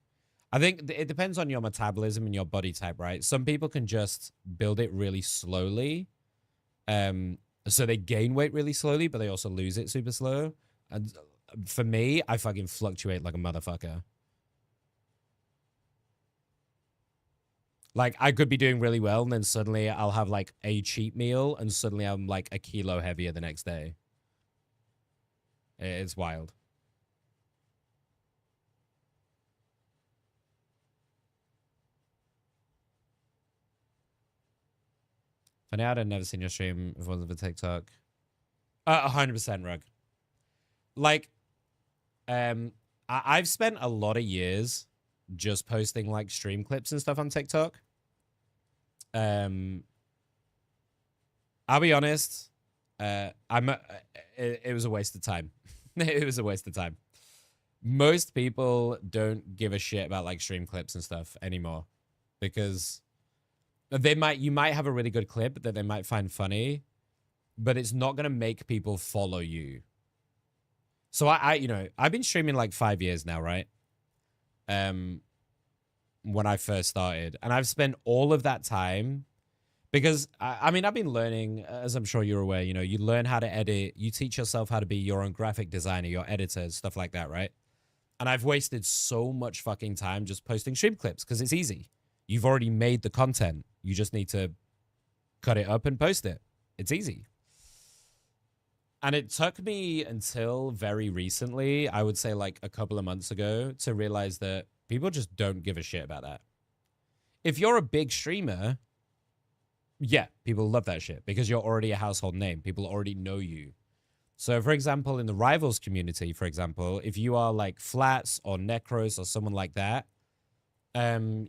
I think it depends on your metabolism and your body type, right? Some people can just build it really slowly. So they gain weight really slowly, but they also lose it super slow. And for me, I fucking fluctuate like a motherfucker. Like, I could be doing really well, and then suddenly I'll have, like, a cheat meal, and suddenly I'm, like, a kilo heavier the next day. It's wild. Funny, I'd never seen your stream if it wasn't for TikTok. 100% Rug. Like, I've spent a lot of years just posting like stream clips and stuff on TikTok. I'll be honest. It was a waste of time. It was a waste of time. Most people don't give a shit about like stream clips and stuff anymore because you might have a really good clip that they might find funny, but it's not going to make people follow you. So I've been streaming like 5 years now, right? When I first started, and I've spent all of that time because I've been learning, as I'm sure you're aware, you learn how to edit, you teach yourself how to be your own graphic designer, your editor, stuff like that, right? And I've wasted so much fucking time just posting stream clips because it's easy. You've already made the content. You just need to cut it up and post it. It's easy. And it took me until very recently, I would say like a couple of months ago, to realize that people just don't give a shit about that. If you're a big streamer, yeah, people love that shit because you're already a household name. People already know you. So, for example, in the Rivals community, for example, if you are like Flats or Necros or someone like that,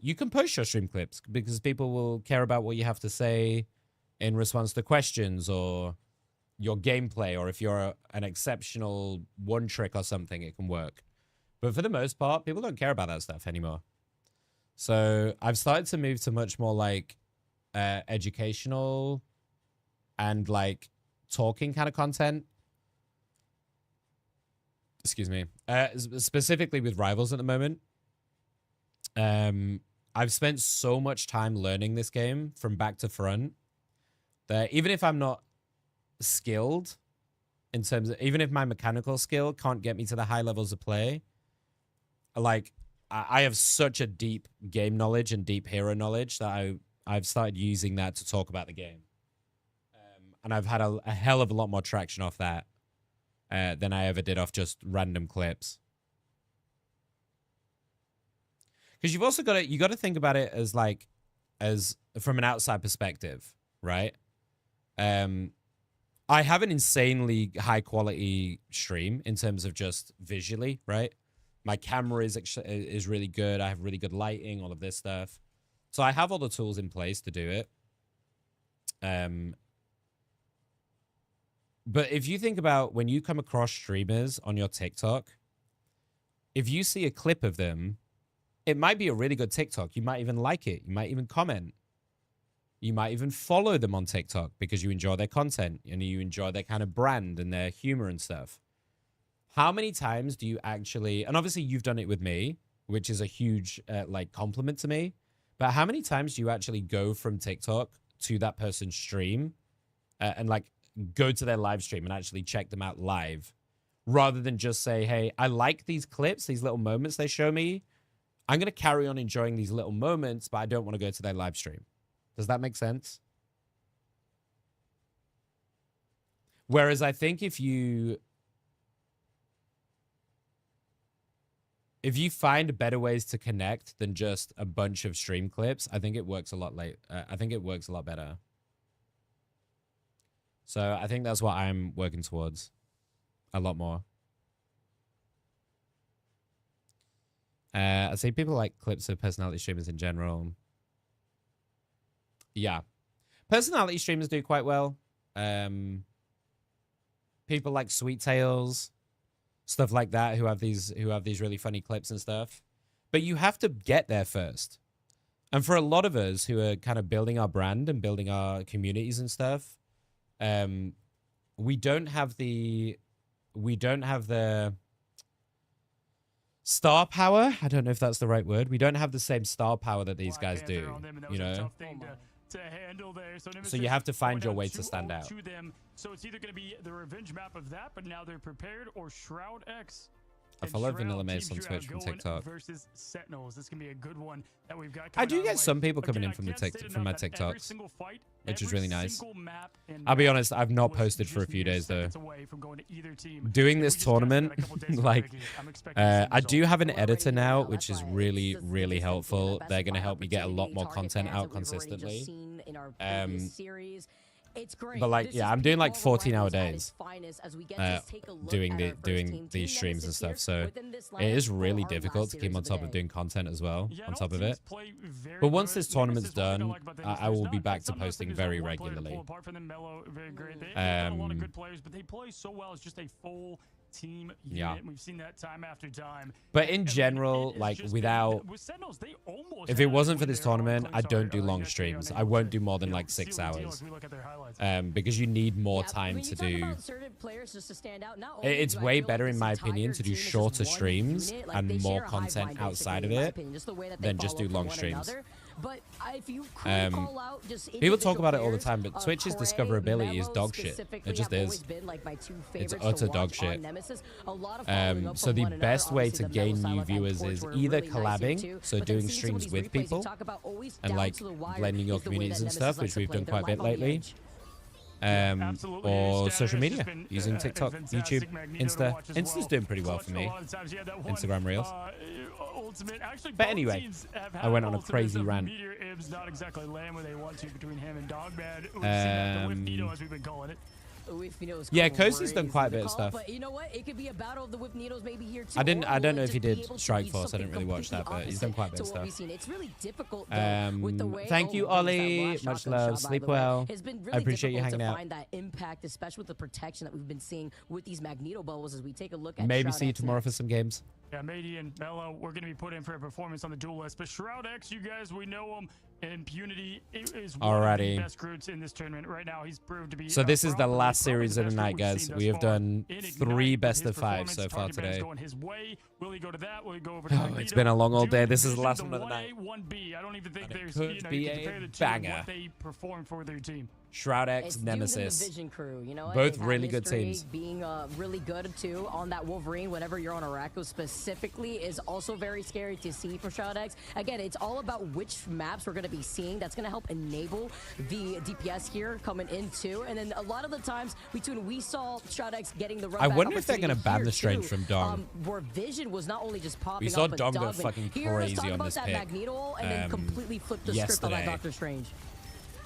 you can post your stream clips because people will care about what you have to say in response to questions or your gameplay, or if you're an exceptional one trick or something, it can work. But for the most part, people don't care about that stuff anymore. So I've started to move to much more like educational and like talking kind of content. Excuse me. Specifically with Rivals at the moment. I've spent so much time learning this game from back to front that even if I'm not skilled in terms of, even if my mechanical skill can't get me to the high levels of play, like I have such a deep game knowledge and deep hero knowledge that I've started using that to talk about the game. And I've had a hell of a lot more traction off that than I ever did off just random clips. Because you've also got to think about it as like, as from an outside perspective, right? I have an insanely high quality stream in terms of just visually, right? My camera is really good. I have really good lighting, all of this stuff. So I have all the tools in place to do it. But if you think about when you come across streamers on your TikTok, if you see a clip of them, it might be a really good TikTok. You might even like it. You might even comment. You might even follow them on TikTok because you enjoy their content and you enjoy their kind of brand and their humor and stuff. How many times do you actually, and obviously you've done it with me, which is a huge like compliment to me, but how many times do you actually go from TikTok to that person's stream and like go to their live stream and actually check them out live rather than just say, hey, I like these clips, these little moments they show me. I'm going to carry on enjoying these little moments, but I don't want to go to their live stream. Does that make sense? Whereas I think if you find better ways to connect than just a bunch of stream clips, I think it works a lot I think it works a lot better. So I think that's what I'm working towards a lot more. I see people like clips of personality streamers in general. Yeah. Personality streamers do quite well. People like Sweet Tales, stuff like that, who have these really funny clips and stuff. But you have to get there first. And for a lot of us who are kind of building our brand and building our communities and stuff, we don't have the star power. I don't know if that's the right word. We don't have the same star power that these guys do, you know? To handle there. So you have to find your way to stand out. To them. So it's either going to be the revenge map of that, but now they're prepared, or Shroud X. I follow Vanilla Mace on Twitch from TikTok. Versus Sentinels. This can be a good one that we've got. I do get some people coming in from my TikToks, which is really nice. I'll be honest, I've not posted for a few days though. Doing this tournament, like, I do have an editor now, which is really, really helpful. They're going to help me get a lot more content out consistently. It's great. But like, yeah, I'm doing like 14-hour days doing these streams and stuff. So it is really difficult to keep on top of doing content as well, on top of it. But once this tournament's done, I will be back to posting very regularly. Team unit. Yeah. We've seen that time after time. But in general, like without, if it wasn't for this tournament, I don't do long streams. I won't do more than like 6 hours. Because you need more time to do. It's way better, in my opinion, to do shorter streams and more content outside of it than just do long streams. But if you call out just people talk about it all the time, but Twitch's discoverability is dog shit. It just is. It's utter dog shit. So the best way to gain new viewers is either collabing, so doing streams with people, and like blending your communities and stuff, which we've done quite a bit lately. Or social media, using TikTok, YouTube, Insta. Insta's doing pretty well for me. Instagram Reels. But anyway, I went on a crazy rant. Yeah, Cozy's done quite a bit of stuff. But you know what? It could be a battle of the whip needles maybe here too. I don't know if he did Strike Force. I didn't really watch that, but he's done quite a bit of stuff. It's really difficult with the way thank you, Ollie. Much love. Sleep well. Really I appreciate you hanging out. Find that impact, especially with the protection that we've been seeing with these Magneto bubbles as we take a look at. Maybe see you tomorrow for some games. Yeah, Mady and Mello, we're going to be put in for a performance on the duel list. But Shroud X, you guys, we know him. Impunity is one of the best recruits in this tournament right now. He's proved to be. So this is the last series of the night, guys. We have done 3 best of 5 so far today. Oh, it's been a long old day. This is the last one of the night. I don't even think there's could be a banger. They perform for their team. Shroud X, Nemesis. The Vision crew, you know, both really good teams. Being really good too on that Wolverine whenever you're on Arachno specifically is also very scary to see for Shroud X. Again, it's all about which maps we're going to be seeing. That's going to help enable the DPS here coming in too. And then a lot of the times between we saw Shroud X getting the run. I wonder if they're going to ban the Strange from Dong. Where Vision was not only just popping we saw up, Dong go fucking crazy on this pick Magneto and then completely flipped the script on that Doctor Strange.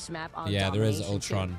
first map on Yeah, there is Domination too. Ultron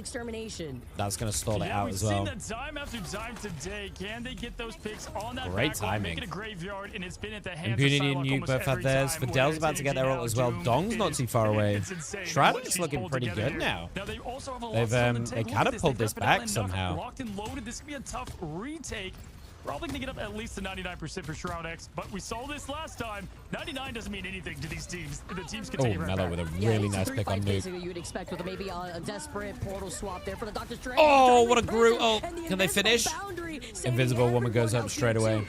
extermination. That's going to stall it Yeah, out we've as seen well. that time after time today. Can they get those picks on that Great back line, timing. make it a graveyard, and it's been at the hands Impunity of and Psylocke Nuke almost both have every theirs. time, Fidel's whether about it's to get their Energy ult as now, well. Doom, Dong's not too far away. it's insane. Shroud's She's looking pulled pretty together good here. now. Now they also have a lot They've still to they take. Look kind at of this. pulled They've this got back enough somehow. locked and loaded. This could be a tough retake. Probably going to get up at least to 99% for Shroud X, but we saw this last time. 99 doesn't mean anything to these teams. The teams can take it right Mellow back. with a really nice pick on Nuke. Basically, you would expect with maybe a desperate portal swap there for the Doctor Strange. Oh, what a Groot. Oh, can they finish? Invisible Woman goes up straight away.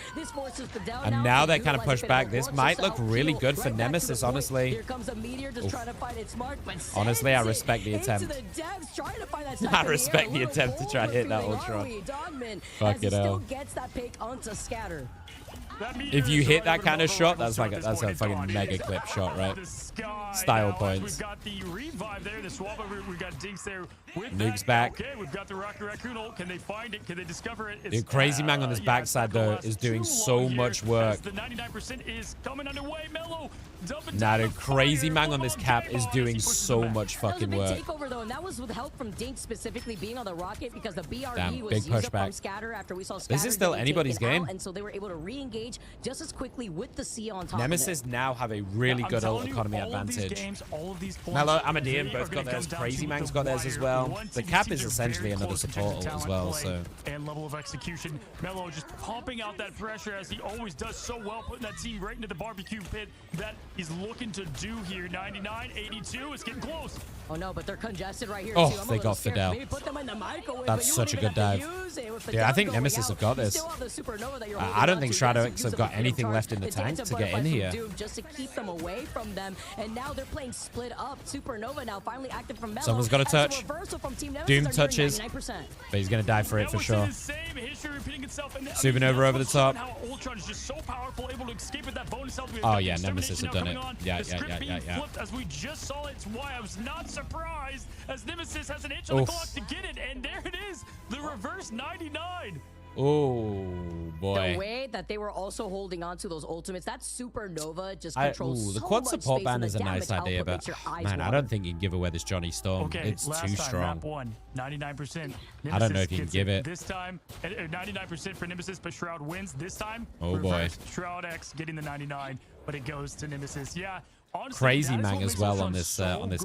And now they kind of push back. This might look really good for Nemesis, honestly. Here comes a meteor just trying to find its mark, but honestly, I respect the attempt. I respect the attempt to try to hit that Ultron. Fuck it hell. Gets that pick onto Scatter. If you hit that kind of shot, that's like that's a fucking mega clip shot, right? Style points. We've got the revive there, the swap over. We've got Dinks there. Nuke's back. Okay, we've got the Rocket Raccoon ult. Can they find it? Can they discover it? The Crazy Man on this backside though is doing so much work. The 99% is coming underway. Mellow. Nah, the Crazy Man on this cap is doing so much fucking work. Takeover though, and that was with help from Dink specifically being on the rocket because the BRB Damn, was big used up pushback. from Scatter after we saw Scatter. This is still anybody's game. And so they were able to re-engage just as quickly with the C on top. Nemesis now have a really good ult economy advantage. Mellow, Amadean both got theirs. Crazy Man's got theirs as well. The cap is essentially another support ult as well. So and level of execution, Mellow just pumping out that pressure as he always does so well, putting that team right into the barbecue pit that he's looking to do here. 99, 82, it's getting close. Oh no, but they're congested right here. Oh, too. they got Fidel. That's such a good dive. Yeah, I think Nemesis have got this. I don't think Shadow X have got anything left in the tank to get in here. Just to keep them away from them, and now they're playing split up. Supernova now finally active from Mellow. Someone's got a touch. Doom touches, but he's gonna die for it for sure. Supernova over the top. Oh yeah, Nemesis have done it. Yeah. As we just saw, it's why I was not surprised as Nemesis has an inch on the clock to get it, and there it is, the reverse 99. Oh boy. The way that they were also holding on to those ultimates, that Supernova just controls the so quad much support space, ban and is the a nice damage idea, but man, I don't think you can give away this Johnny Storm. Okay, it's last too time, strong. Map 1, 99%. I don't know if you can gets give it. This time, 99% for Nemesis, but Shroud wins. This time, oh boy. Shroud X getting the 99, but it goes to Nemesis. Yeah. Honestly, Crazy Man as well on this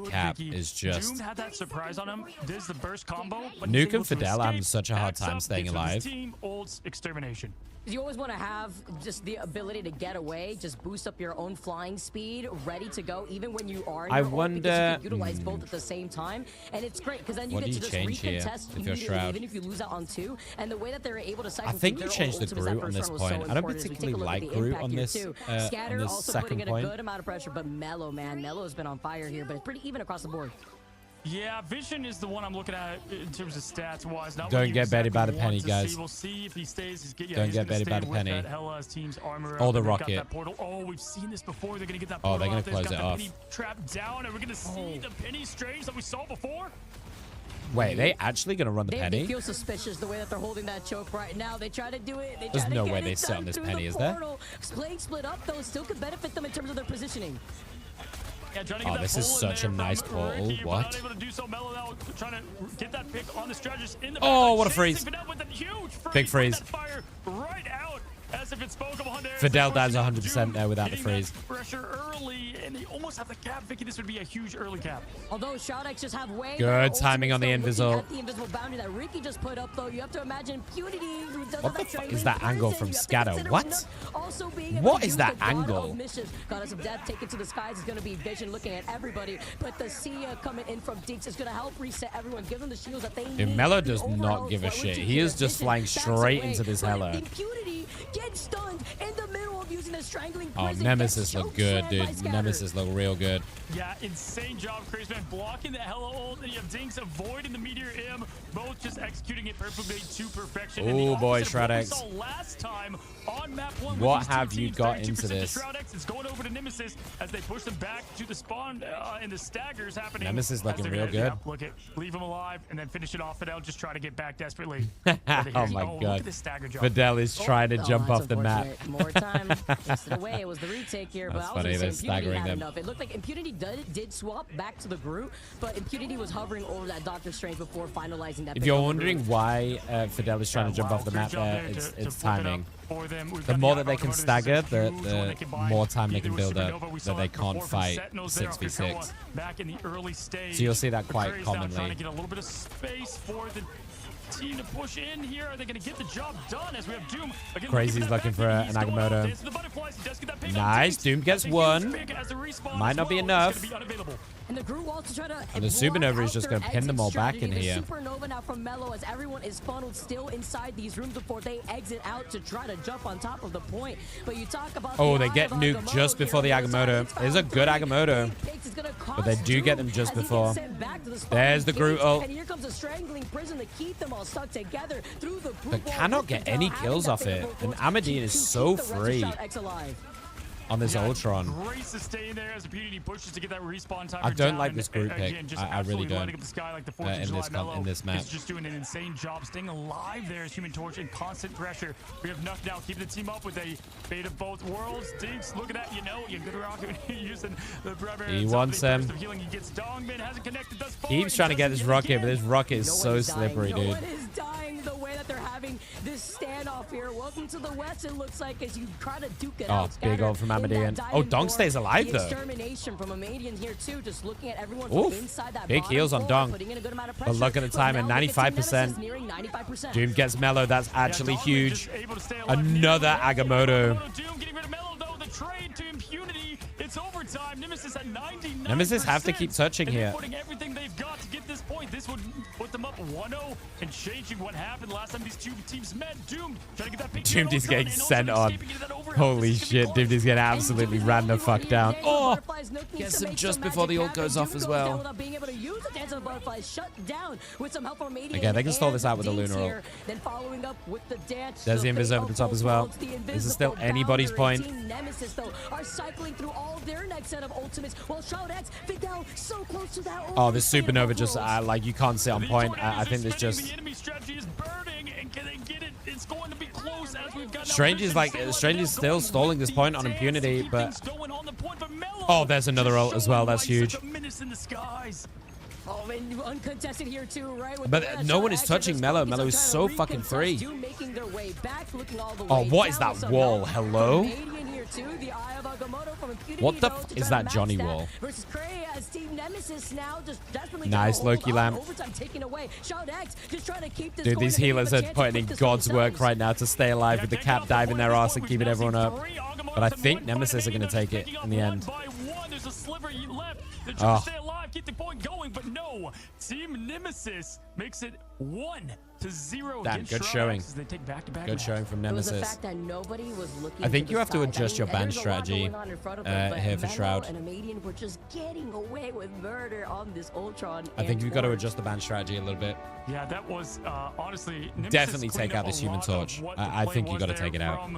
cap is just. Doom had that surprise on him. This is the burst combo. Nuke and Fidel having such a hard time staying alive. Team ults extermination. You always want to have just the ability to get away, just boost up your own flying speed, ready to go, even when you are in your ult, because you can utilize both at the same time, and it's great because then you get to just recontest immediately, even if you lose out on 2. And the way that they're able to cycle, I think you changed the Groot on this point. I don't particularly like Groot on this second point. A good amount of pressure, but Mellow, man, Mellow has been on fire here, but it's pretty even across the board. Yeah, Vision is the one I'm looking at in terms of stats-wise. Don't get betted by the penny, guys. We'll see if he stays. Don't get betted by the penny. Team's armor or the rocket. Oh, we've seen this before. They're going to get that portal. Oh, they're going to close it off. Trap down, and we're going to see the penny strange that we saw before. Wait, they actually going to run the penny? They feel suspicious the way that they're holding that choke right now. They try to do it. There's no way they sit on this penny, is there? Playing split up, though, still could benefit them in terms of their positioning. Yeah, oh, this is such a nice portal. What? Oh, what a freeze. Big freeze. Fidel dies 100% there without the freeze. Pressure early, and they almost have the cap. Vicky, this would be a huge early cap. Although Shroud X just have way good timing on the invisible. The invisible boundary that Ricky just put up, though, you have to imagine Impunity. What the fuck is that angle from Scatter? What? What is that angle? Goddess of Death taken to the skies is going to be Vision looking at everybody, but the Sia coming in from Dinks is going to help reset everyone, give them the shields that they need. Mellow does not give a shit. He is just flying straight into this Hela. Impunity gets stunned in the middle of using the strangling prison. Oh, Nemesis look good, dude. Nemesis look real good. Yeah, insane job, Crazy Man, blocking the Hela ult, and you have Dinks avoiding the Meteor M, both just executing it perfectly to perfection. Oh boy, Shroud X. Last time on map 1, what have you got into this? Shroud X is going over to Nemesis as they push them back to the spawn, and the staggers happening. Nemesis looking real good. Look at, leave him alive, and then finish it off. Fidel just try to get back desperately. Oh my god. Fidel is trying to jump off the map. More time. Wasted away. It was the retake here, but that's funny. They're staggering them. It looked like Impunity did swap back to the Groot, but Impunity was hovering over that Doctor Strange before finalizing that. If you're wondering why Fidel is trying to jump off the map there, it's timing. The more that they can stagger, the more time they can build up that they can't fight 6v6. So you'll see that quite commonly. team to push in here. Are they going to get the job done as we have Doom again? Crazy's looking for an Agamotto. Nice. Doom gets one. Might not be enough. And the Groot also try to And the Supernova is just going to pin them all back in the here. Supernova now from Mello as everyone is funneled still inside these rooms before they exit out to try to jump on top of the point. But you talk about Oh, they get nuked just before the Agamotto. It's a good Agamotto. But they do get them just before. There's the Groot ult. And here comes a strangling prison to keep them all stuck together through the But cannot get any kills off it. And Amadine is so free on this Ultron. Great sustain there as Impunity pushes to get that respawn time. I don't like this Groot pick. Again, just I really don't. lighting up the sky like the 4th of July. In this match. He's just doing an insane job staying alive there as Human Torch in constant pressure. We have Nuff now keeping the team up with a fate of both worlds. Dinks, look at that. You know, you good rocket using the primary. He wants him. Healing. He gets Dongman, hasn't connected thus far. Keeps trying to get this rocket, but this rocket is so slippery, dude. No one is dying the way that they're having this standoff here. Welcome to the West, it looks like, as you try to duke it out. Oh, big ult from Amadine. Oh, Dong stays alive, though. Extermination from Amadian here, too, just looking at everyone Oof. from inside that Big heals on Dong. But look at the time at 95%. Doom gets Mellow. That's actually huge. Another Agamotto. Trade to Impunity. It's overtime. Nemesis at 99%. Nemesis have to keep touching here. Putting everything they've got to get this point. This would put them up 1-0 and changing what happened last time these two teams met. Doomed trying to get that pick. Doom's getting sent on. Holy shit. Doom's getting absolutely ran the fuck down. Oh! Gets him just before the ult goes off as well. Okay, they can stall this out with the Lunar ult. There's the Invis over the top as well. Is this still anybody's point? Nemesis though are cycling through all their next set of ultimates while Shroud X Fidel so close to that. Oh, this Supernova just like you can't sit on point. I think there's just Strange is still stalling this point on Impunity, but oh, there's another ult as well. That's huge. Oh, and uncontested here too, right? But no one is touching Mellow. Mellow is so fucking free. Oh, what is that wall? Hello? What the f is that Johnny wall? Nice Loki lamp. Dude, these healers are putting in God's work right now to stay alive with the cap diving their ass and keeping everyone up. But I think Nemesis are going to take it in the end. Oh. Stay alive, keep the point going, but no. Team Nemesis makes it 1-0. Damn, good showing. Good showing from Nemesis. I think you have to adjust your ban strategy here for Shroud. I think you've got to adjust the ban strategy a little bit. Yeah, that was honestly definitely take out this Human Torch. I think you got to take it out.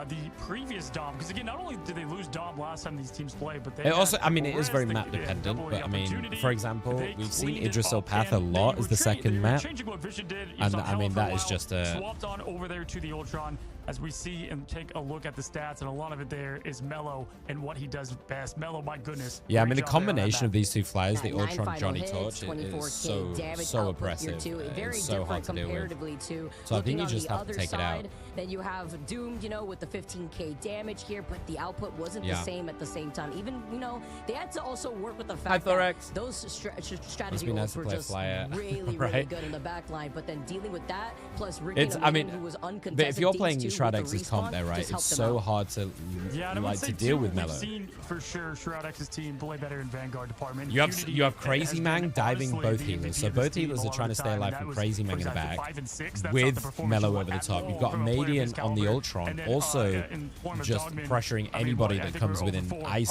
The previous Dom, because again, not only did they lose Dom last time these teams played, but they it also, I mean, it is very map dependent. But I mean, for example, we've seen Idrisil Path a lot as the second map, and I mean that is just a. Swapped on over there to the Ultron as we see and take a look at the stats, and a lot of it there is Mellow and what he does best. Mellow, my goodness. Yeah, I mean the combination of these two flyers, the Ultron Johnny Torch, is so oppressive. It's so hard to deal with. So I think you just have to take it out. Then you have Doomed, you know, with the 15k damage here, but the output wasn't the same at the same time. Even, you know, they had to also work with the fact that those strategy ults were just really good in the back line. But then dealing with that, plus Ricky, who was uncontested. But if you're playing Shroud X's comp there, right, it's so hard to to deal with Mellow. We've seen for sure Shroud X's team play better in Vanguard department. You have Crazy Man diving both healers, so both healers are trying to stay alive from Crazy Man in the back with Mellow over the top. You've got Emea on the Ultron, also just pressuring anybody that comes within eye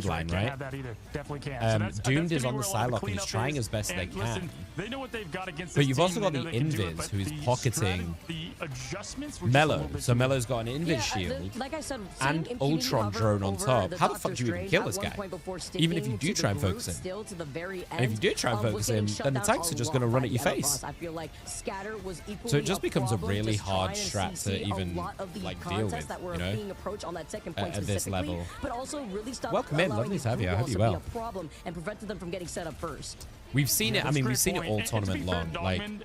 line, right? Doomed is on the Psylocke and he's trying as best they can. But you've also got the Invis who is pocketing Mellow. So Mellow's got an Invis shield and Ultron drone on top. How the fuck do you even kill this guy? Even if you do try and focus him. And if you do try and focus him, then the tanks are just going to run at your face. So it just becomes a really hard strat to even like deal with, you know, at this level. But also really welcome in, lovely to have you. I hope you're well. And prevented them from getting set up first. We've seen it. I mean, we've seen it all And to tournament be fair, long. Like, Dogman,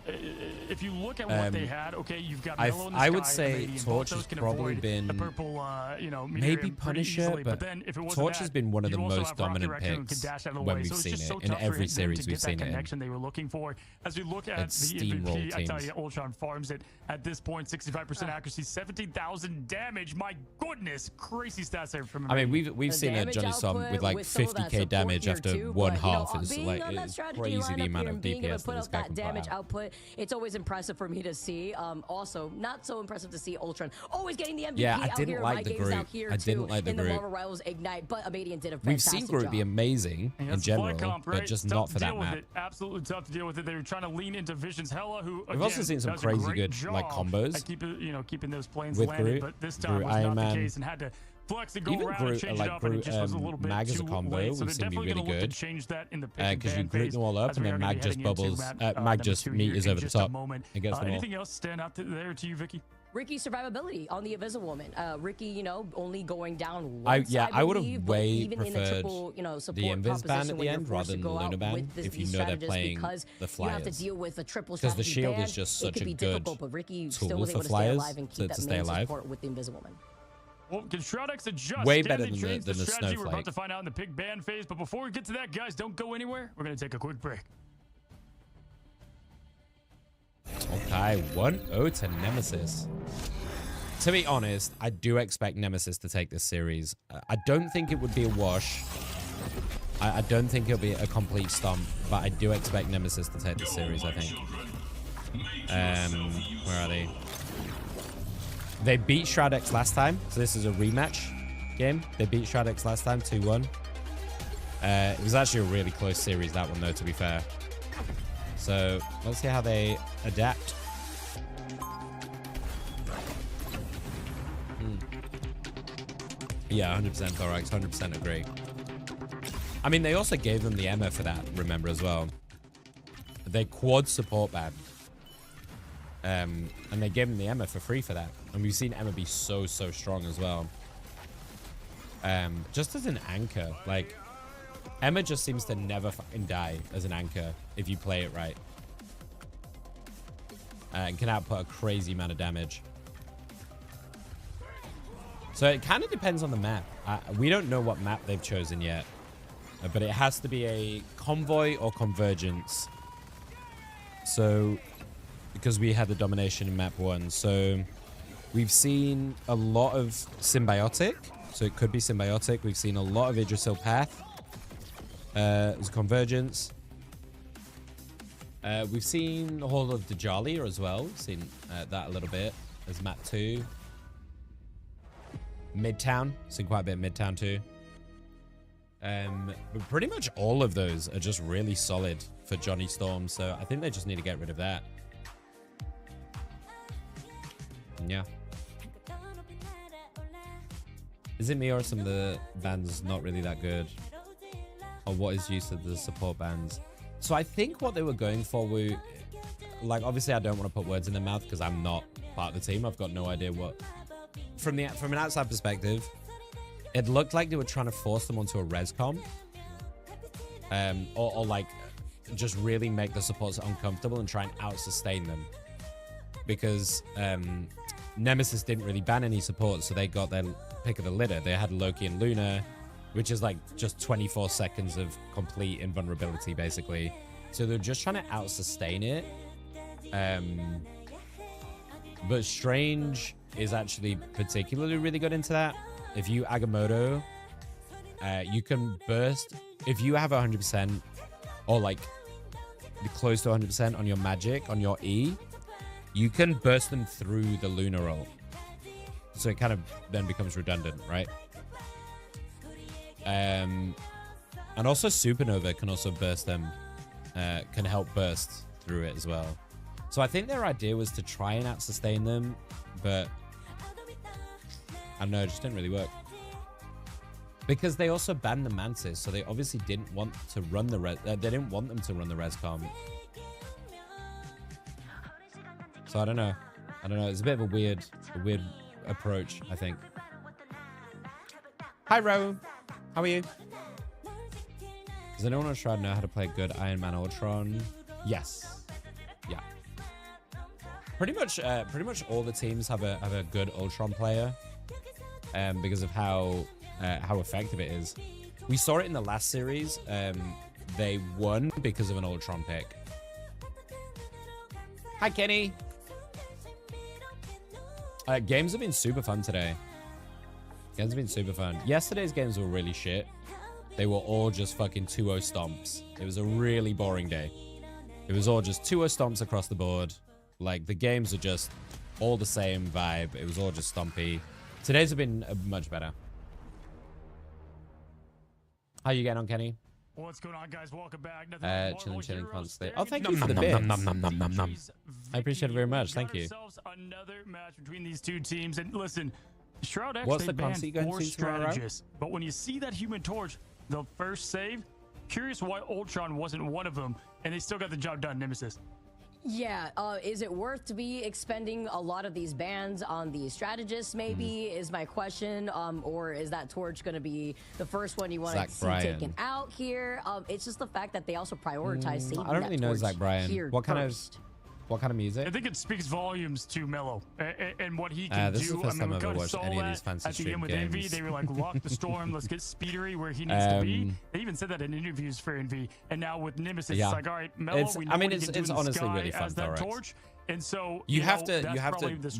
if you look at what they had, okay, you've got Mellow in the I would sky, say Canadian, both Torch those has can probably avoid been the purple, meteor maybe pretty Punisher, easily, but then if it wasn't Torch that, has been one of the you also most have Rocket dominant Raccoon can picks dash out of the when way. we've So it's seen just so it in tough for every them series to we've get that seen it in. connection they were looking for. As we look at It's the steamroll MVP, I tell teams. you, Ultron farms it at this point, 65% accuracy, 17,000 damage. My goodness, crazy stats there from him. I mean, we've seen a Johnny Storm with like 50k damage after one half. It's like it's crazy the amount of DPS that this guy can put damage out. output. It's always impressive for me to see. Also, not so impressive to see Ultron always getting the MVP Yeah, I out didn't here. like My the game's group. out here I didn't too, like the in the group. Marvel Rivals Ignite, but Emadian did a fantastic We've seen Group be job. amazing in That's general, flight comp, but right? just It's not tough for to that deal with map. it. Absolutely tough to deal with it. They were trying to lean into Vision's Hella, who We've also seen some does a crazy great good job like combos at keeping those planes with landed, Groot, but this time Groot, was Iron not the Man. case and had to flex and go Even around Groot, and change like it up, and it Groot, just was a little bit Mag as a too combo late. So would they're seem to be definitely really going to look to good. change that in the pick Because you and ban group phase them all up, as and we then are gonna Mag be just heading into bubbles. map Mag number just 2 meters here in over the just a top moment. and gets them all. Anything else stand out there to you, Vicky? Ricky's survivability on the Invisible Woman. Ricky, you know, only going down once, I would believe, have but way even in the preferred triple, you know, the support Invis ban composition at the when you're end forced rather to than go the out Luna ban with if you these know they're strategists playing because the you have to Flyers. deal with a triple Because the strategy shield ban. is just It such could a be good difficult, but Ricky still tool was able for to stay Flyers alive and keep to that stay main alive. support with the Invisible Woman. Well, can Shroudx adjust? Way Can better they than change the strategy? We're about Snowflake. to find out in the pick ban phase, but before we get to that, guys, don't go anywhere. We're going to take a quick break. Okay, 1-0 to Nemesis. To be honest, I do expect Nemesis to take this series. I don't think it would be a wash. I don't think it'll be a complete stomp, but I do expect Nemesis to take this series, I think. Where are they? They beat ShroudX last time, so this is a rematch game. They beat ShroudX last time, 2-1. It was actually a really close series, that one, though, to be fair. So, let's see how they adapt. Yeah, 100% Thorax, 100% agree. I mean, they also gave them the Emea for that, remember, as well. They quad support ban. And they gave them the Emea for free for that. And we've seen Emea be so, so strong as well. Just as an anchor, like, Emea just seems to never fucking die as an anchor if you play it right. And can output a crazy amount of damage. So it kind of depends on the map. We don't know what map they've chosen yet. But it has to be a convoy or convergence. So, because we had the domination in map 1. So, we've seen a lot of symbiotic. So it could be symbiotic. We've seen a lot of Idrisil Path. As convergence. We've seen the whole of Dajali as well. We've seen that a little bit as map 2. Midtown. Seen quite a bit of Midtown too. But pretty much all of those are just really solid for Johnny Storm. So I think they just need to get rid of that. Yeah. Is it me or some of the bands not really that good? Or what is used to the support bands? So I think what they were going for were, like, obviously I don't want to put words in their mouth because I'm not part of the team. I've got no idea what. From an outside perspective, it looked like they were trying to force them onto a res comp. Or like just really make the supports uncomfortable and try and out-sustain them. Because Nemesis didn't really ban any support, so they got their pick of the litter. They had Loki and Luna, which is like just 24 seconds of complete invulnerability, basically. So they're just trying to out-sustain it. But Strange is actually particularly really good into that. If you Agamotto, you can burst. If you have 100% or like close to 100% on your magic, on your E, you can burst them through the Luna ult. So it kind of then becomes redundant, right? And also Supernova can also burst them, can help burst through it as well. So I think their idea was to try and out-sustain them, but I don't know, it just didn't really work. Because they also banned the Mantis, so they obviously didn't want to run the res. They didn't want them to run the res comp. So I don't know. It's a bit of a weird approach, I think. Hi, Ro. How are you? Does anyone on Shroud know how to play good Iron Man Ultron? Yes. Yeah. Pretty much all the teams have a good Ultron player, because of how effective it is. We saw it in the last series. They won because of an Ultron pick. Hi, Kenny. Games have been super fun today. Games have been super fun. Yesterday's games were really shit. They were all just fucking 2-0 stomps. It was a really boring day. It was all just 2-0 stomps across the board. Like, the games are just all the same vibe. It was all just stompy. Today's have been much better. How you getting on, Kenny? What's going on, guys? Welcome back. Chilling constantly. Oh, thank you for the bits. I appreciate it very much. Thank you. Another match between these two teams. And listen, Shroud X, What's they the conceit banned going 4 to tomorrow? strategists. But when you see that Human Torch, the first save, curious why Ultron wasn't one of them, and they still got the job done, Nemesis. Yeah, is it worth to be expending a lot of these bans on the strategists, maybe, is my question, or is that Torch going to be the first one you want to see taken out here? It's just the fact that they also prioritize saving I don't really know Zach Bryan. What kind of music? I think it speaks volumes to Mello and what he can this do. Is the first time I've ever watched saw any of these fancy at the stream end with games. Envy. They were like, lock the storm, let's get Speedery where he needs to be. They even said that in interviews for Envy. And now with Nemesis, it's like, all right, Mello, we know what he can do in the honestly sky really fun, as that torch. And so you have to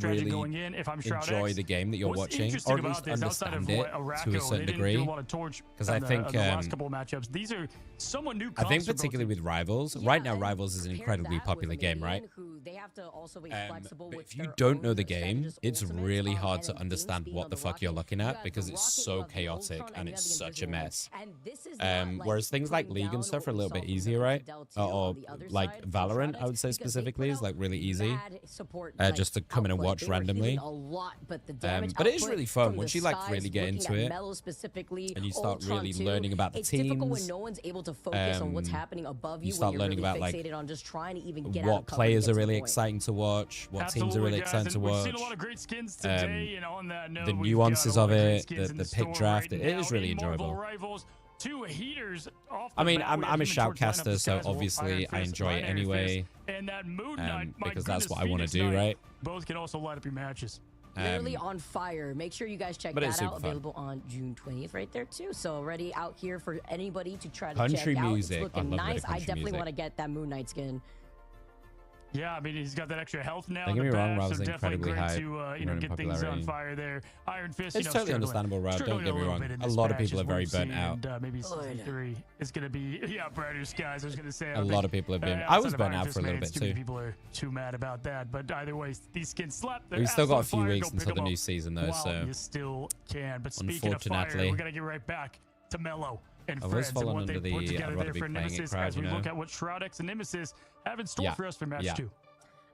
really going in if I'm enjoy the game that you're watching, or at least understand it to a certain degree. Because I think the last couple of matchups, these are somewhat new. I think particularly with Rivals, right now Rivals is an incredibly popular game, right? But if you don't know the game, it's really hard to understand what the fuck you're looking at because it's so chaotic and it's such a mess. Whereas things like League and stuff are a little bit easier, right? Or like Valorant, I would say specifically, is like really easy. Just to come in and watch randomly. But it is really fun once you like really get into it and you start really learning about the teams. You start learning about like what players are really exciting to watch, what teams are really exciting to watch, the nuances of it, the pick draft. It is really enjoyable. I mean, I'm a shoutcaster, so obviously I enjoy it anyway, because that's what I want to do, right? Both can also light up your matches. Literally on fire. Make sure you guys check that out. Available on June 20th right there too. So already out here for anybody to try to country check music. out. It's looking nice. I definitely want to get that Moon Knight skin. Yeah, I mean, he's got that extra health now. Don't get me wrong, Rob's so incredibly high. To, get things on fire there. Iron Fist, it's totally understandable, Rob. Don't get me wrong. A lot of people are very burnt out. Maybe season 3 is going to be, brighter skies. I was going to say. A lot of people have been. I was burnt out for a little bit too. People are too mad about that. But either way, these skins slap. We've still got a few weeks until the new season, though. So you still can. But speaking of fire, we're going to get right back to Mello and Freds and what they put together there for Nemesis as we look at what Shroud X and Nemesis have in store for us for match 2.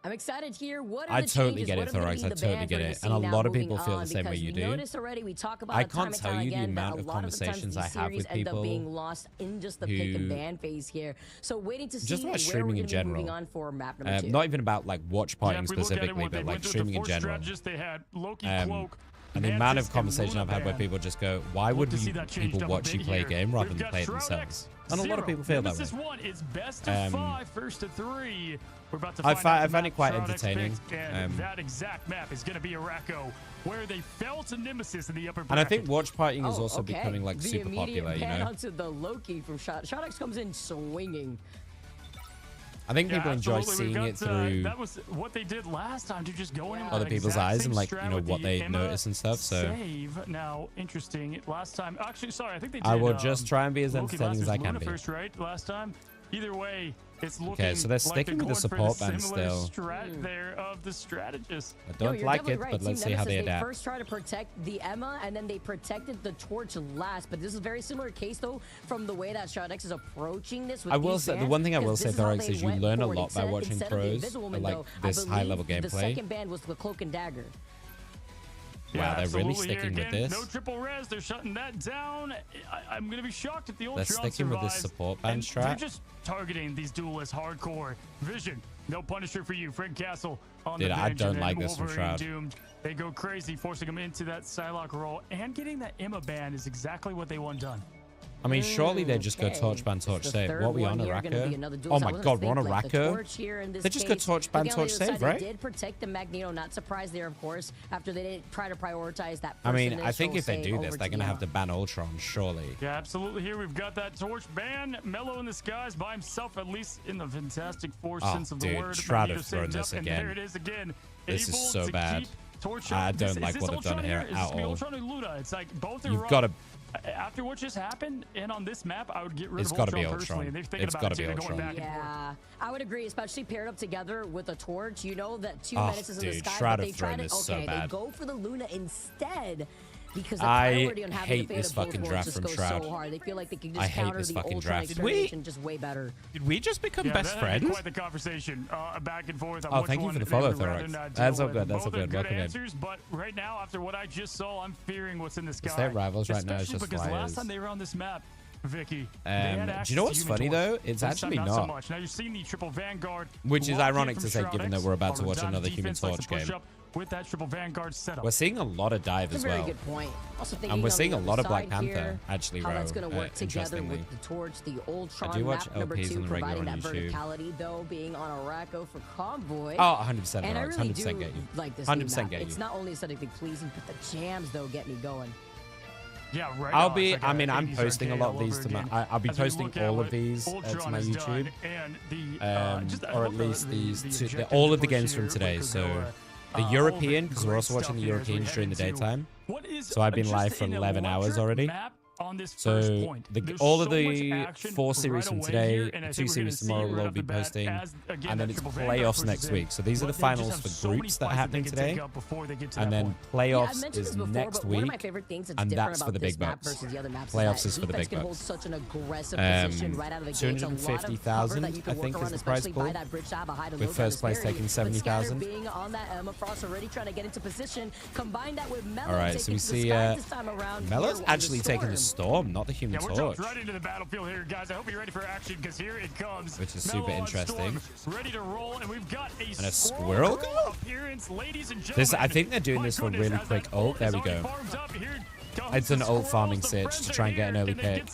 I'm excited here. What are I the totally changes? get it, Thorax. I totally get it. And a lot of people feel the same way you do. Already, we talk about I can't tell you the amount of conversations I have with people being lost in just the pick and ban phase here. So waiting to see just about streaming in general. On for map number 2. Not even about like watch partying specifically, but like streaming in general. They had Loki, Cloak, and the amount of conversation I've had where people just go, why would people watch you play a game rather than play it themselves? And a lot of people feel that way. One is best of 5, first to 3. We're about to I find it quite entertaining. That exact map is going to be Araco, where they fell to Nemesis in the upper bracket. And I think watch partying is also becoming like super popular, you know? Onto the Loki from Shroud X comes in swinging. I think people enjoy seeing it through that was what they did last time, to just go in other people's eyes and like, you know, what they notice and stuff. So save. Now, interesting. Last time, actually, sorry, I think they did. I will just try and be as Loki entertaining as I can be. First, right? Last time. Either way, it's looking okay, so they're sticking with the support band still. There of the strategist. I don't like it, but let's see how they adapt. They first try to protect the Emma, and then they protected the Torch last. But this is a very similar case, though, from the way that Shroud X is approaching this. With I will say the one thing I will say, Thorax, is you learn a lot by watching pros like this high-level gameplay. The second band was the Cloak and Dagger. Wow, they're really sticking with this. No triple res, they're shutting that down. I'm going to be shocked if the Ultron survives. They're sticking with this support band strat. They're just targeting these duelists hardcore. Vision, no Punisher for you. Fred Castle on the bench. I don't like this from Shroud. Doomed. They go crazy, forcing him into that Psylocke role. And getting that Emma ban is exactly what they want done. I mean, surely they just go torch ban torch save. What are we on, a Racco? Oh my god, we're on a Racco? They just go torch ban torch save, right? They did protect the Magneto. Not surprised there, of course, after they didn't try to prioritize that. I mean, I think if they do this, they're going to have to ban Ultron, surely. Yeah, absolutely. Here we've got that torch ban. Mellow in the skies by himself, at least in the Fantastic Four sense of the word. Shroud have thrown this again. And there it is again. This is so bad. I don't like what they've done here at all. It's like both are You've got to... After what just happened, and on this map, I would get rid of It's got to be personally. Ultron. It's got to be Ultron. Yeah, I would agree, especially paired up together with a torch. You know that two menaces in the sky, Shroud but they of try Throne to is so bad. they go for the Luna instead. Because I hate this fucking draft from Shroud. So hard. They feel like they can just counter the Ultron experimentation just way better. Did we just become best friends? Quite the conversation back and forth. Oh, thank you for the follow, Thorax. That's all good. That's all good. Welcome in. But right now, after what I just saw, I'm fearing what's in the sky. Is their rivals right now? It's just because flyers. last time they were on this map, Vicky. Do you know what's funny though? It's actually not. not. So much. Now you've seen the triple Vanguard, which is ironic to say, given that we're about to watch another Human Torch game. With that triple Vanguard setup. We're seeing a lot of dive as well. Very good point. Also and we're seeing a lot of Black Panther, here, actually, how that's going to work together interestingly. with the torch, the Ultron I do watch map number LPs 2, on the regular providing on that YouTube. verticality, though, being on a Racco for Convoy. Oh, 100%. And I really 100% do get you. like this 100% new map. get you. It's not only aesthetically pleasing, but the jams, though, get me going. Yeah, right. I'll be. I mean, I'm posting a lot of these to my. I'll be posting all of these to my YouTube, or at least these two. All of the games from today. So the European, because we're also watching the Europeans during the daytime. So I've been live for 11 hours already. So all of the 4 series from today, 2 series tomorrow will all be posting, and then it's playoffs next week. So these are the finals for groups that are happening today, and then playoffs is next week, and that's for the big bucks. Playoffs is for the big bucks. 250,000, I think, is the prize pool, with first place taking 70,000. All right, so we see Melo's actually taking the Storm, not the Human Torch. Right into the battlefield here, guys. I hope you're ready for action, because here it comes. Which is super interesting. Ready to roll, and we've got a squirrel appearance, ladies and this, I think they're doing this for really quick ult. There we go. It's an ult farming sitch to try and get an early pick.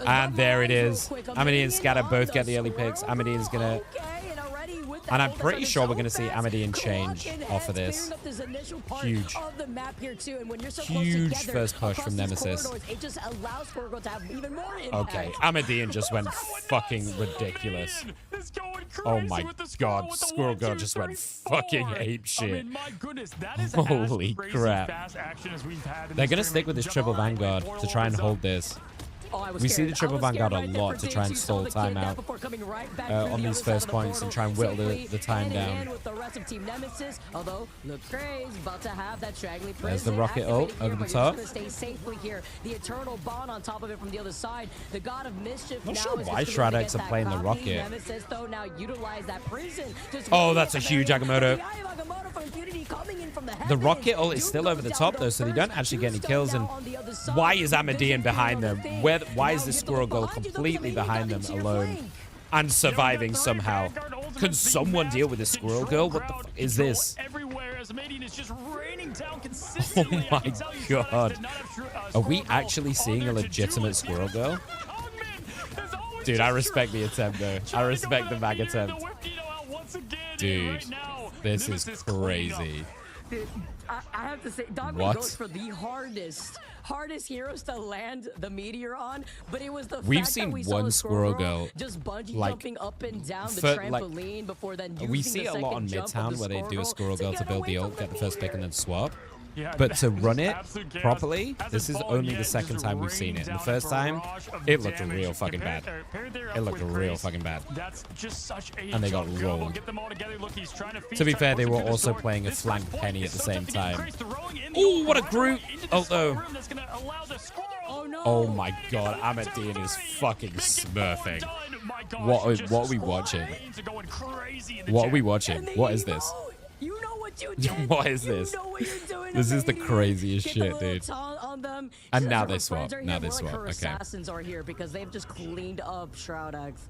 And there it is. Amity and Scatter both get the early picks. Amity is gonna... And I'm pretty sure we're going to see Amadian change off of this. Huge. Huge first push from Nemesis. Okay, Amadian just went fucking ridiculous. Oh my god, Squirrel Girl just went fucking ape shit. Holy crap. They're going to stick with this triple Vanguard to try and hold this. We see the triple Vanguard a lot to try and stall time out on these first points and try and whittle the time down. There's the rocket ult over the top. Not sure why Shroud X are playing the rocket. Oh, that's a huge Agamotto. The rocket ult is still over the top though, so they don't actually get any kills. And why is Amadian behind them? Why is this Squirrel Girl completely behind them alone and surviving somehow? Can someone deal with this Squirrel Girl? What the fuck is this? Oh my god. Are we actually seeing a legitimate Squirrel Girl? Dude, I respect the attempt though. I respect the mag attempt. Dude, this is crazy. Dude, I have to say, Dogman goes for the hardest heroes to land the meteor on, but it was the fact that we saw the Squirrel Girl just bungee jumping up and down the trampoline before then using we see a lot on Midtown where they do a Squirrel Girl to build the ult, get the first pick, and then swap. But to run it properly, this is only the second time we've seen it. And the first time, it looked real fucking bad. It looked real fucking bad. And they got rolled. To be fair, they were also playing a flank Penny at the same time. Oh, what a Groot! Although... Oh my god, Amadian is fucking smurfing. What are we watching? What are we watching? What is this? What is this? This is the craziest shit, dude. And now they swap. Now they swap. Okay. Assassins are here because they've just cleaned up Shroud X.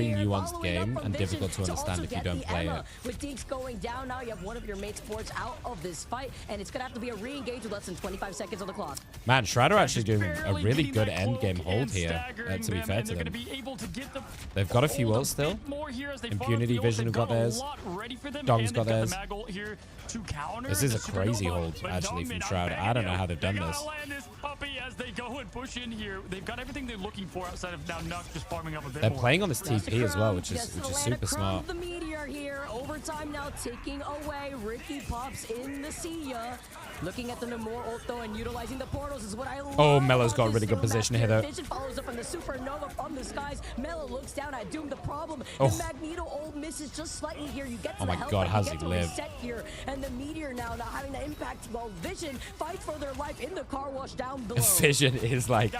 very here. nuanced Following up game from and Vision difficult to also understand if you get don't the play Emma. it. With Deeks going down now, you have one of your mates forged out of this fight, and it's gonna have to be a re-engage with less than 25 seconds on the clock. Man, Shredder actually doing a Barely really getting good that end game cloak hold and here, staggering to be them, fair and to they're them. gonna be able to get the They've got a few hold ults still. bit more here as they fire Impunity up the ult. Vision have They've got theirs. lot ready for them, Dong's and got they've theirs. the mag ult here to counter. This is the a crazy Supernova, hold, but actually, Dong from not Shroud. banging I don't know it. how they've done They this. gotta land this puppy as they go and push in here. They've got everything they're looking for outside of now Nuck just farming up a bit They're more. playing on this TP as well, which is super smart. The meteor here. Overtime now ticking away. Ricky pops in the see ya. Looking at the Namor ult though and utilizing the portals is what I love. Oh, Melo's got a about really uh, good this position film here, back though. Vision follows up on the supernova from the skies. Melo looks down at Doom. The problem, Oh. the Magneto ult misses just slightly here. You get to Oh the my health God, pack, how's you he get to live? reset here, and the meteor now not having the impact. While Vision fights for their life in the car wash down below. Vision is like,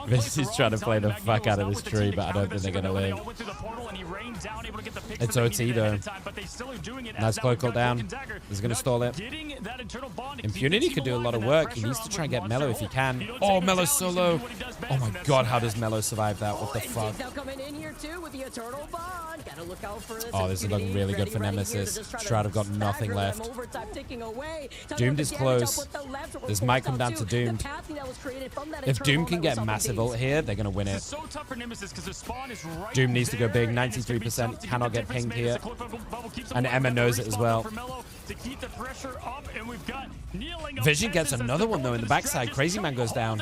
Vision is trying to play the fuck out of this tree, but I don't think they're going to live. It's OT though. Nice cloak ult down. He's going to stall it. Impunity could do a lot of work. He needs to try and get Melo if he can. Oh, Melo's so low. Oh my God, how does Melo survive that? What the fuck? Now coming in here too with the Eternal Bond. Gotta look out for Oh, this is looking really good for Nemesis. Shroud have got nothing left. Doomed is close. This might come down to Doomed. If Doom can get massive ult here, they're going to win it. Doom needs to go big. 93%. Cannot get pinged here. And Emma knows it as well. Vision gets another one though in the backside. Crazy Man goes down.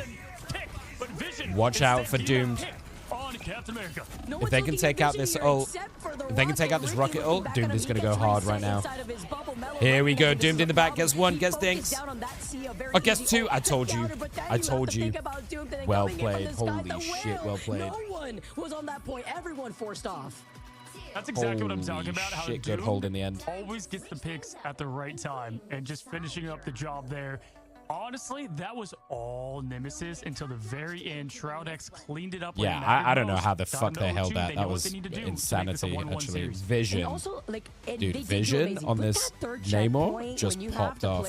Watch out for Doomed. If they can take out this ult, if they can take out this rocket ult, Doomed is going to go hard right now. Here we go. Doomed in the back. Gets one. Gets dinks. Oh, gets two. I told you. I told you. Well played. Holy shit. Well played. No one was on that point. Everyone forced off. That's exactly what I'm talking about. Holy How shit, good Doom hold in the end. always gets the picks at the right time and just finishing up the job there. Honestly, that was all Nemesis until the very end. Shroud X cleaned it up. Yeah, I don't know how the fuck they held that. That was insanity, actually. Vision. Also, like, Dude, Vision on this Namor just popped off.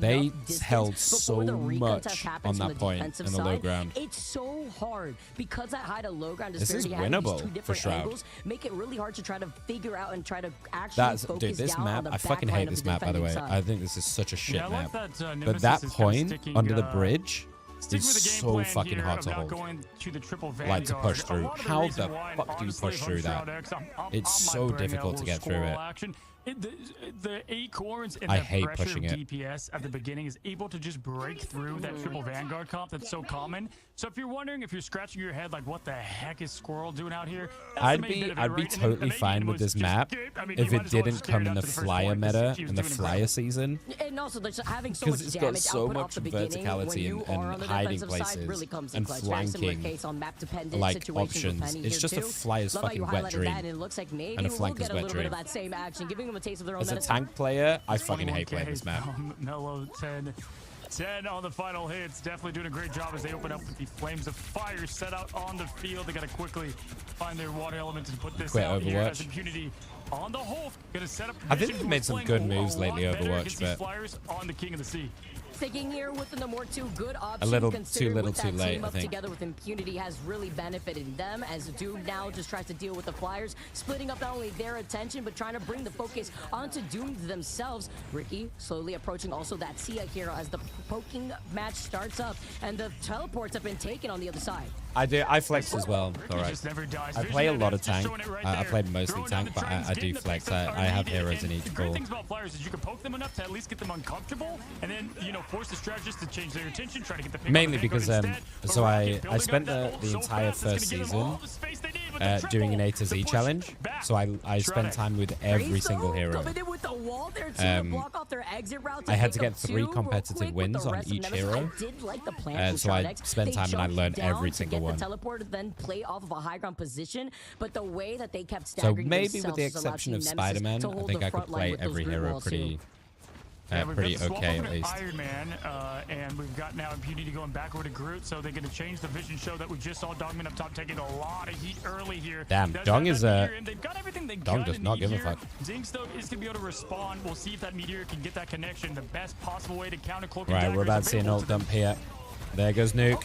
They held so much on that point in the low ground. It's so hard because that high to low ground This is disparity having these winnable two for different Shroud. angles make it really hard to try to figure out and try to actually focus Dude, this down map, on the I fucking back line hate of this the map, by the way. defending I side. think this is such a shit Yeah, I like map. that, But Nemesis that is kinda point sticking, under the bridge Stick is with the game so plan fucking here hard to about hold. going to the triple Like to push Vanguard. A through. lot of the How reason the why, fuck do you honestly, push from through Shroud that? X, I It's might so bring that difficult to little get through squirrel it. action. The acorns and I the hate pressure pushing of it. DPS at the beginning is able to just break through that triple Vanguard comp that's so common. So if you're wondering, if you're scratching your head like, what the heck is Squirrel doing out here? That's the I'd main be bit of it, I'd be right? And then totally the main fine end with was this just map I mean, if you it might as well didn't stare come it in up the to the first flyer point, 'cause meta he was in the doing flyer incredible. season. And also, just having so Because much it's got damage so output off much the beginning verticality when you and are on the hiding defensive side places really comes in and clutch. Very similar flanking, case on map-dependent like situations with options. Penny It's here just a too. flyer's Love how you fucking wet highlighted dream. that, and it looks like maybe And a we'll flanker's get a wet little bit of dream. that same action, giving them a taste of their own As a medicine. tank player, I fucking hate playing this map. Mellow 10 on the final hits. Definitely doing a great job as they open up with the flames of fire set out on the field. They got to quickly find their water element and put this Quit out here as Overwatch. Impunity on the Hulk. Gonna set up I think Vision, they've who made is some playing good a moves lot lately, better Overwatch, against these but Flyers on the King of the Sea. Sticking here with the Namor 2, good option. little too considering little with too that late, team I up think. together with Impunity has really benefited them as Doom now just tries to deal with the Flyers, splitting up not only their attention but trying to bring the focus onto Doom themselves. Ricky slowly approaching also that Sia hero as the poking match starts up and the teleports have been taken on the other side. I flex as well. All right. just never dies. I Vision play a and lot of Ed's just tank. showing it right I there. play mostly Throwing tank, down but the trains, I do getting the flex. picks up I have early, heroes in and each the great pool. things about Flyers is you can poke them enough to at least get them uncomfortable, and then force the strategist to change their attention, try to get the pick on Mainly the because Vanguard instead. so But I Rocket building spent up that ult the so entire fast, it's first gonna give them season all the space they need with the doing an triple. A to Z The push challenge. back. So I spent time with every single hero. Coming in with the wall there too to block off their exit route. I had to pick get up 3 two real competitive quick with wins the on rest of each Nemesis. hero. I did like the plan from So I Shroud X. spent They time and I jumped learned down every to single get one. the teleport, then play off of a high ground position. But the way that they kept So staggering maybe with themselves the has allowed exception Team of Nemesis Spider-Man, to I hold think the I could front line play with those every green hero walls, too. pretty We've pretty got Swap okay over at to least. Iron Man, and we've got now Impunity going back over to Groot, so they're going to change the vision show that we just saw. Dogman up top taking a lot of heat early here. Damn, Does Dong have is that meteor, and they've got everything they Dong gotta does not need give a here. fuck. Zinx though is going to be able to respond. We'll see if that meteor can get that connection. The best possible way to counter Cloak and Right, Dagger we're is about to see an available ult dump here. There goes Nuke.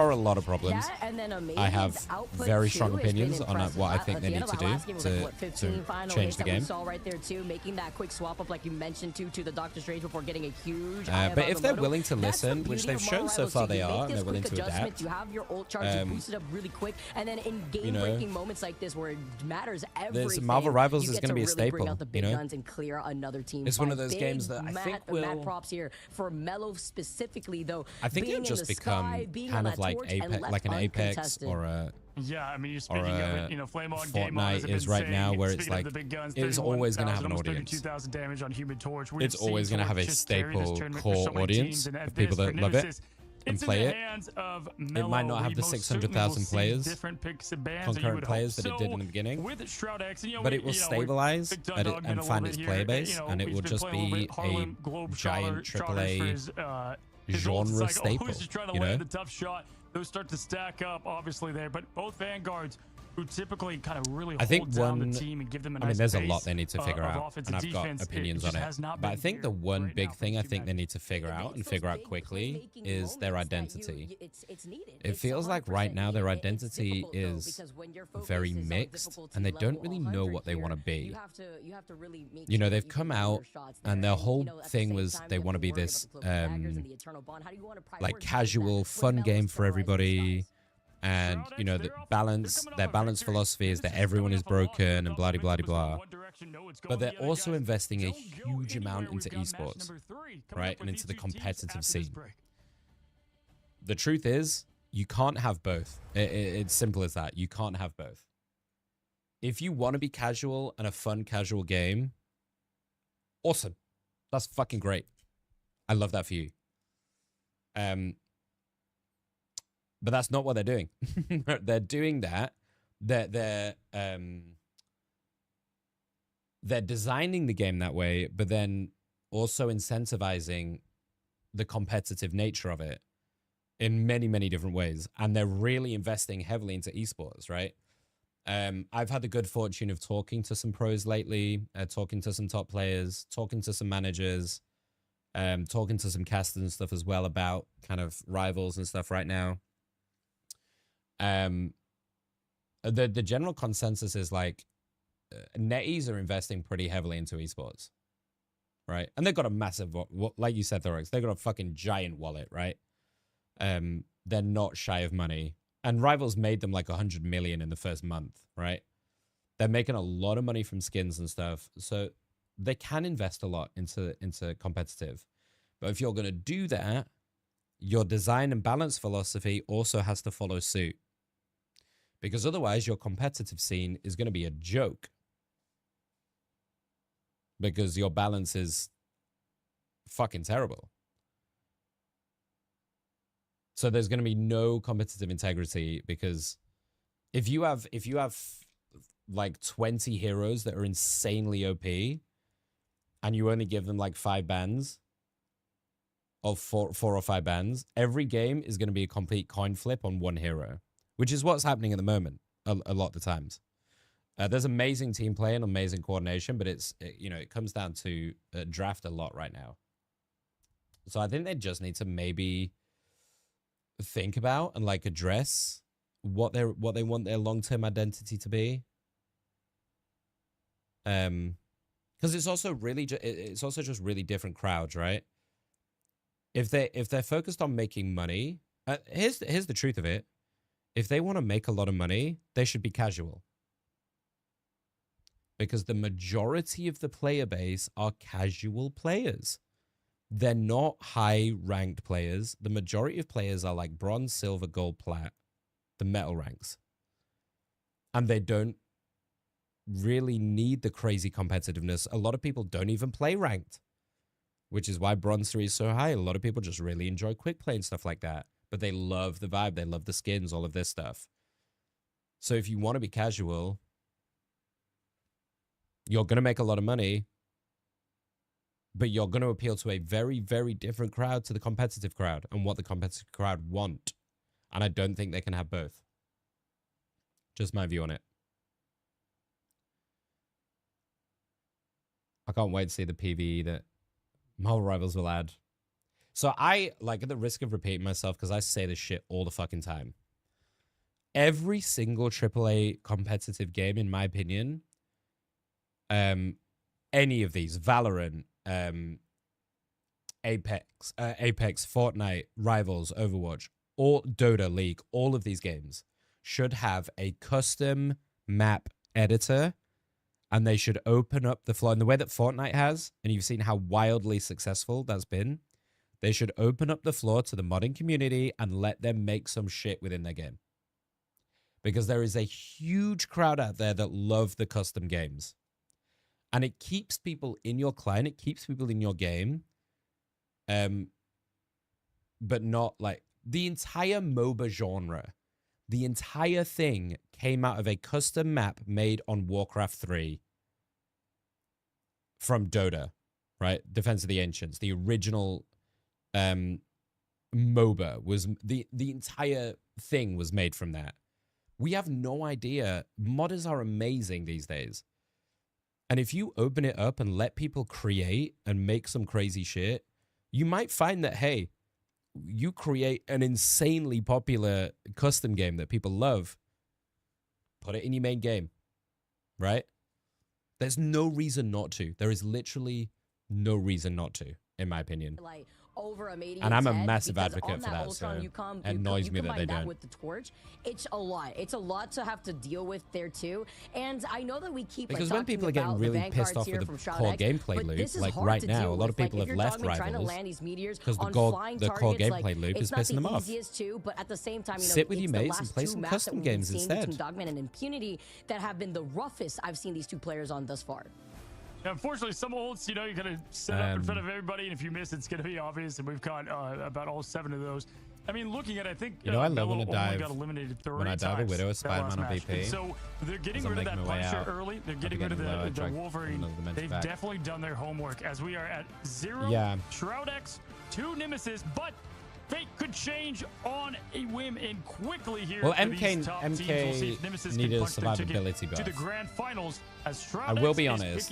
are a lot of problems. Yeah, and then I have output very too strong has been opinions on impressive. what I At think the they end need of to that do last game was like, what, 15 final change hits the that we game. saw right there too, making that quick swap up like you mentioned too to the Doctor Strange before getting a huge But if they're willing to listen, which they've shown so far they are, and they're willing to adapt, you have your ult charge, you boost it up really quick, and then in game-breaking moments like this where it matters everything, Marvel Rivals you is get going to be a really staple. bring out the big guns and clear another team. It's one of those games that I think will. Mad props here for Mello specifically, though. I think it'll just become kind of like an Apex or a. Yeah, I mean, you're speaking of it, you know, Flame On Game On Fortnite is right now where it's like it's always going to have an audience. 32,000 damage on Human Torch. It's always going to have a staple core audience of people that love it and play it. It might not have the 600,000 players, concurrent players that it did in the beginning, but it will stabilize and find its player base, and it will just be a giant AAA genre staple, you know? Those start to stack up, obviously, there. But both Vanguards, who typically kind of really I think hold down the team and give them a nice I mean, there's a base, lot they need to figure out, and I've got defense, opinions it on just it. has not But I been think the here one right big now thing I think they need to figure out and figure out quickly is their identity. It feels like right now their identity is very mixed, and they don't really know what they want to be. You know, they've come out, and their whole thing was they want to be this like casual, fun game for everybody. And you know, their balance philosophy is that everyone is broken and blah blah blah. But they're also investing a huge amount into esports, right, and into the competitive scene. The truth is, you can't have both. It's simple as that. You can't have both. If you want to be casual and a fun casual game, awesome. That's fucking great. I love that for you. But that's not what they're doing. They're doing that. They're designing the game that way, but then also incentivizing the competitive nature of it in many, many different ways. And they're really investing heavily into esports, right? I've had the good fortune of talking to some pros lately, talking to some top players, talking to some managers, talking to some casters and stuff as well about kind of rivals and stuff right now. The general consensus is like NetEase are investing pretty heavily into esports, right? And they've got a massive, like you said, Thorax, they've got a fucking giant wallet, right? They're not shy of money, and Rivals made them like 100 million in the first month, right? They're making a lot of money from skins and stuff, so they can invest a lot into competitive. But if you're going to do that, your design and balance philosophy also has to follow suit. Because otherwise, your competitive scene is going to be a joke. Because your balance is fucking terrible. So there's going to be no competitive integrity, because if you have like 20 heroes that are insanely OP and you only give them like 5 bans of 4 or 5 bans, every game is going to be a complete coin flip on one hero. Which is what's happening at the moment a lot of the times. There's amazing team play and amazing coordination, but it comes down to draft a lot right now. So I think they just need to maybe think about and like address what they want their long-term identity to be. Because it's also just really different crowds, right? If they're focused on making money, here's the truth of it. If they want to make a lot of money, they should be casual. Because the majority of the player base are casual players. They're not high-ranked players. The majority of players are like bronze, silver, gold, plat, the metal ranks. And they don't really need the crazy competitiveness. A lot of people don't even play ranked, which is why bronze 3 is so high. A lot of people just really enjoy quick play and stuff like that. But they love the vibe, they love the skins, all of this stuff. So if you want to be casual, you're going to make a lot of money, but you're going to appeal to a very, very different crowd to the competitive crowd and what the competitive crowd want. And I don't think they can have both. Just my view on it. I can't wait to see the PvE that Marvel Rivals will add. So I, like, at the risk of repeating myself, because I say this shit all the fucking time, every single AAA competitive game, in my opinion, any of these, Valorant, Apex, Fortnite, Rivals, Overwatch, or Dota, League, all of these games should have a custom map editor, and they should open up the floor in the way that Fortnite has, and you've seen how wildly successful that's been. They should open up the floor to the modding community and let them make some shit within their game. Because there is a huge crowd out there that love the custom games. And it keeps people in your client, it keeps people in your game. But not like the entire MOBA genre. The entire thing came out of a custom map made on Warcraft 3 from Dota, right? Defense of the Ancients. The original MOBA was the entire thing was made from that. We have no idea. Modders are amazing these days. And if you open it up and let people create and make some crazy shit, you might find that, hey, you create an insanely popular custom game that people love, put it in your main game, right? There's no reason not to. There is literally no reason not to, in my opinion. Like, over a and I'm a massive advocate for that, so it annoys me that they don't. With the torch, it's a lot. It's a lot to have to deal with there too. And I know that we keep because when people are getting really pissed off with the core gameplay loop, like right now, a lot of people have left Rivals because the core gameplay loop is pissing them off. But at the same time, sit with your mates and play some custom games instead. Dogman and Impunity that have been the roughest I've seen these two players on thus far. Yeah, unfortunately, some ults, you know, you're going to set up in front of everybody, and if you miss, it's going to be obvious, and we've got about all 7 of those. I mean, looking at it, I think you know, I love when I dive a Widow, a Spider-Man on VP. So they're getting rid of that Punisher early. They're getting rid of the Wolverine. They've definitely done their homework, as we are at 0 Shroud X, 2 Nemesis, but fate could change on a whim and quickly here. Well, MK needed a survivability buff. To the grand finals as I will be honest.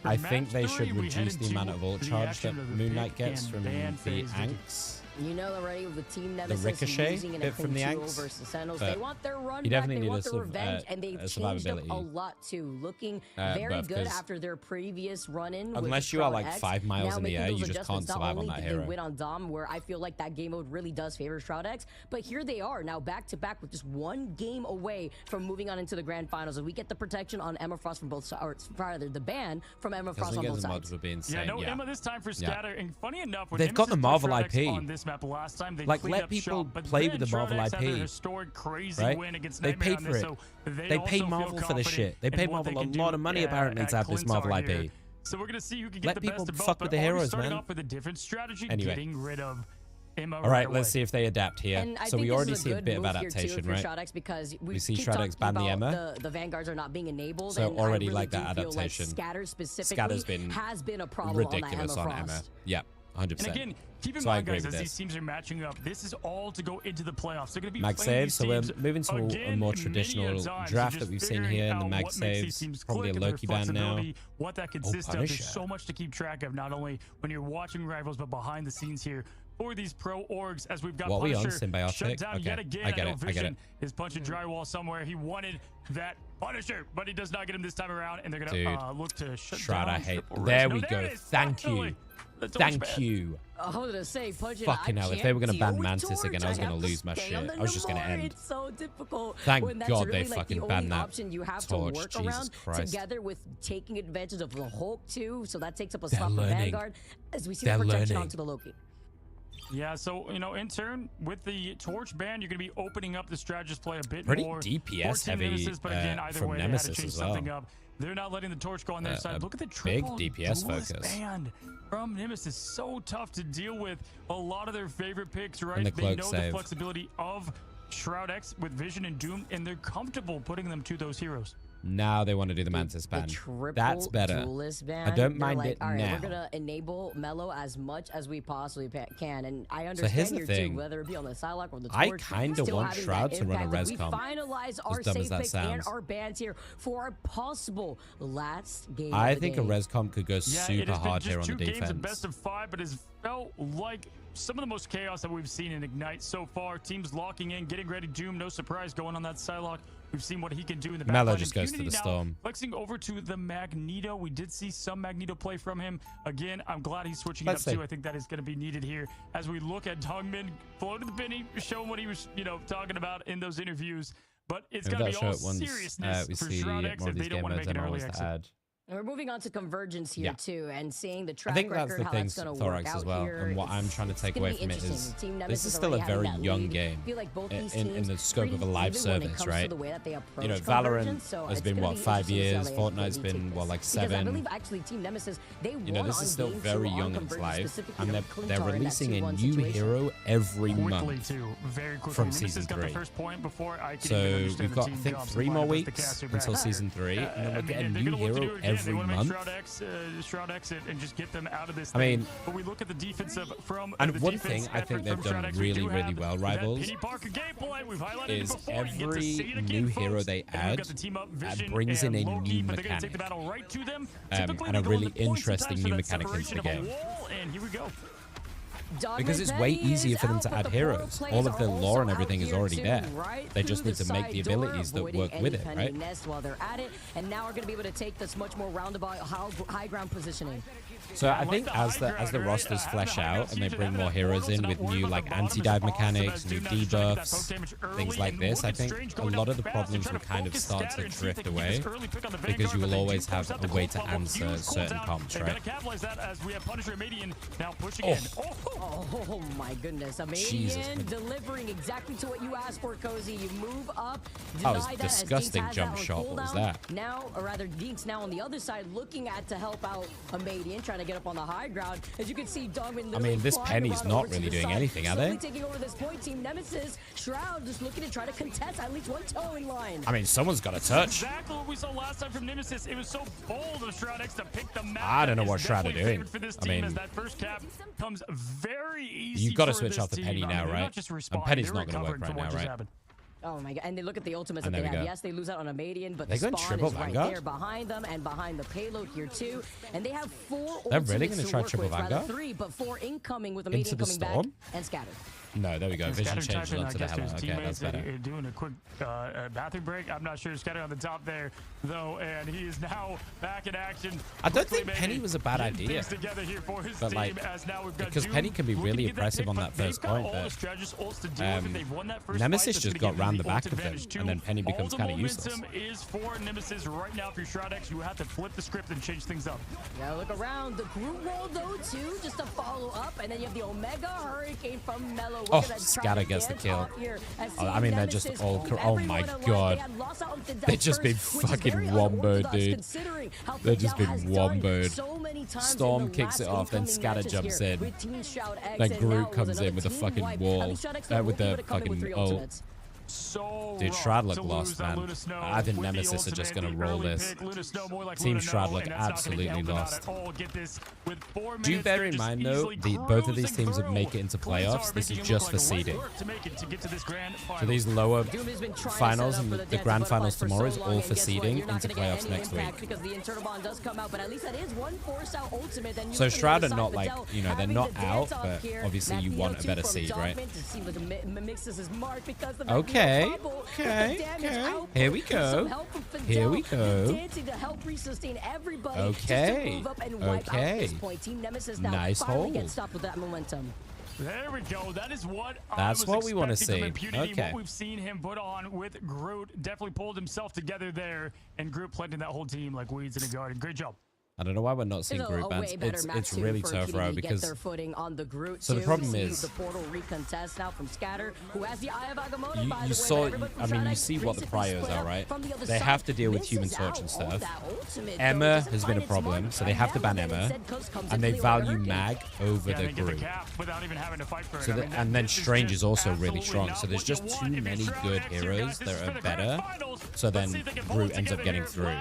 I think they should reduce the amount of ult charge that Moon Knight gets from the Anks. You know already with Team Nemesis the ricochet using an bit from the Anks. Versus Sentinels, they want their run back, definitely they want their need revenge, and they've changed up a lot too. Looking very good after their previous run-in. Unless you are like 5 miles in the air, you just can't survive on that hero. They win on Dom, where I feel like that game mode really does favor Shroud X. But here they are now back to back with just 1 game away from moving on into the grand finals, and we get the protection on Emma Frost from both sides, or rather the ban from Emma Frost on both sides. Would be insane. Yeah, no Emma this time for Scatter, and funny enough, when they've got the Marvel IP on this map last time, they like let people play with the Marvel IP, right? They paid for it. They paid Marvel for this shit. They paid Marvel a lot of money apparently to have this Marvel IP. So we're gonna see who can get the best of both. Let people fuck with the heroes, man. Off with a different strategy, anyway. Getting rid of Emma. All right, let's see if they adapt here. So we already see a bit of adaptation, right? Because we see Shroud X ban the Emma. The Vanguards are not being enabled. So already like that adaptation. Scatter specifically Scatter's been has been a problem ridiculous on Emma. Yeah. 100%. And again, keep in mind, guys, as these teams are matching up, this is all to go into the playoffs. They're going to be mag saves, so we're moving to a more traditional draft that we've seen here in the mag saves. Probably a Loki ban now. What that consists of. There's so much to keep track of, not only when you're watching Rivals, but behind the scenes here for these pro orgs. As we've got Punisher shut down yet again. I get it. His punching drywall somewhere. He wanted that Punisher, but he does not get him this time around, and they're going to look to shut Shroud, down. I hate. There we go. Thank you. Thank you. I was gonna say, fucking hell, if they were gonna ban Mantis again, I was gonna lose my shit. I was just gonna end. It's so difficult. Thank when God really they like fucking the banned that option you have torch. to work Jesus around Christ. together with taking advantage of the Hulk too, so that takes up a slot from Vanguard as we see the protection onto the Loki. Yeah, so, you know, in turn, with the torch ban, you're going to be opening up the strategist play a bit Pretty more. DPS heavy Nemesis, but again, either from way, Nemesis they had to change as well. something up. They're not letting the torch go on their side. Look at the triple big DPS duelist focus band from Nemesis. So tough to deal with. A lot of their favorite picks, right? And the they know save. the flexibility of Shroud X with Vision and Doom, and they're comfortable putting them to those heroes. Now they want to do the Mantis ban. That's better. I don't mind it all right, now. We're gonna enable Mello as much as we possibly can, and I understand here's the thing. too, whether it be on the Psylocke or the I torch. kind of want Shroud to run a res comp. We finalize our safe pick and our bans here for our possible last game. I think a res comp could go Yeah, super hard here on the defense. Games of best of 5, but it's felt like some of the most chaos that we've seen in Ignite so far. Teams locking in, getting ready. Doom, no surprise, going on that Psylocke We've seen what he can do in the Mello backline. just goes to the Immunity now storm. flexing over to the Magneto. We did see some Magneto play from him. Again, I'm glad he's switching it up too. I think that is going to be needed here as we look at Dongmin floated the penny, showing what he was, talking about in those interviews. But it's got to be all seriousness we for see Shroud X more if of these they don't want to gamers make an and early always to exit. add. We're moving on to Convergence here too, and seeing the track I think that's record, the how thing, that's going to work Thorax, out as well. here. And what I'm trying to take away from it is this is still a very young game in the scope of a live service, right? Valorant has been, what, 5 years? Fortnite's been, what, like 7? I believe actually Team Nemesis, they this is still very young in its life. And they're releasing a new hero every month from Season 3. So we've got, I think, 3 more weeks until Season 3. And then we're getting a new hero every month. Shroud X and just get them out of this. I mean, but we look at the defensive from and one thing I think they've done really, really well, Rivals, is every new hero they add brings in a new mechanic, and a really interesting new mechanic into the game. And here we go. Because it's way easier for them to add heroes. All of the lore and everything is already there. They just need to make the abilities that work with it, right? While they're at it, and now we're going to be able to take this much more roundabout high ground positioning. So I think as the rosters flesh out and they bring more heroes in with new like anti-dive mechanics, new debuffs, things like this, I think a lot of the problems will kind of start to drift away because you will always have a way to answer certain comps, right? Oh my goodness, Emea delivering exactly to what you asked for, Cozy. You move up, that was a disgusting jump shot. What was that? Now, or rather, Dinks now on the other side looking to help out Emea, trying to get up on the high ground. As you can see, Dongmin. I mean, this Penny's not really doing anything, are they? Taking over this point, Team Nemesis, Shroud just looking to try to contest at least one towing line. I mean, someone's got to touch. Exactly what we saw last time from Nemesis. It was so bold of Shroud X to pick the map. I don't know what Shroud are doing. I mean, as that first cap comes very easy. You've got to switch off the Penny now, right? And Penny's not going to work right now, right? Oh my god, and they look at the ultimates that they have. Yes, they lose out on a Median, but the Spawn is right there behind them and behind the payload here too. And they have 4 They're really going to try triple Vanguard? 3, but 4 incoming with a Median coming back and scattered. No, there we go. Vision changes onto the Hella. Okay, that's better. Doing a quick bathroom break. I'm not sure. Scatter on the top there, though, and he is now back in action. I don't think Penny was a bad idea. But like, because Penny can be really impressive on that first point, but Nemesis just got round the back of them, and then Penny becomes kind of useless. Momentum is for Nemesis right now. For Shroud X, you have to flip the script and change things up. Yeah, look around. The group roll, though, too, just to follow up, and then you have the Omega Hurricane from Mello. Oh, Scatter gets the kill. I mean, they're just all... Oh my god. They've just been fucking womboed, dude. They've just been womboed. Storm kicks it off, then Scatter jumps in. Then Groot comes in with a fucking wall. With the fucking ult. Dude, Shroud look lost, man. I think Nemesis are just going to roll this. Team Shroud look absolutely lost. Do bear in mind, though, both of these teams would make it into playoffs. This is just for seeding. So these lower finals and the grand finals tomorrow is all for seeding into playoffs next week. So Shroud are not like, they're not out, but obviously you want a better seed, right? Okay. Okay. Here we go. Here we go. Okay. Okay. Nice hold. There we go. That is what That's what we want to see. Okay. What we've seen him put on with Groot definitely pulled himself together there, and Groot planting that whole team like weeds in a garden. Great job. I don't know why we're not seeing group bans. It's really tough, bro, because so the problem is the portal recontest now from Scatter, who has the Eye of Agamotto, you saw, I mean, you see what the priors are, right? They have to deal with Human Torch and stuff. Emea has been a problem, so they have to ban Emea, and they value Mag over the group. So and then Strange is also really strong, so there's just too many good heroes that are better, so then Groot ends up getting through.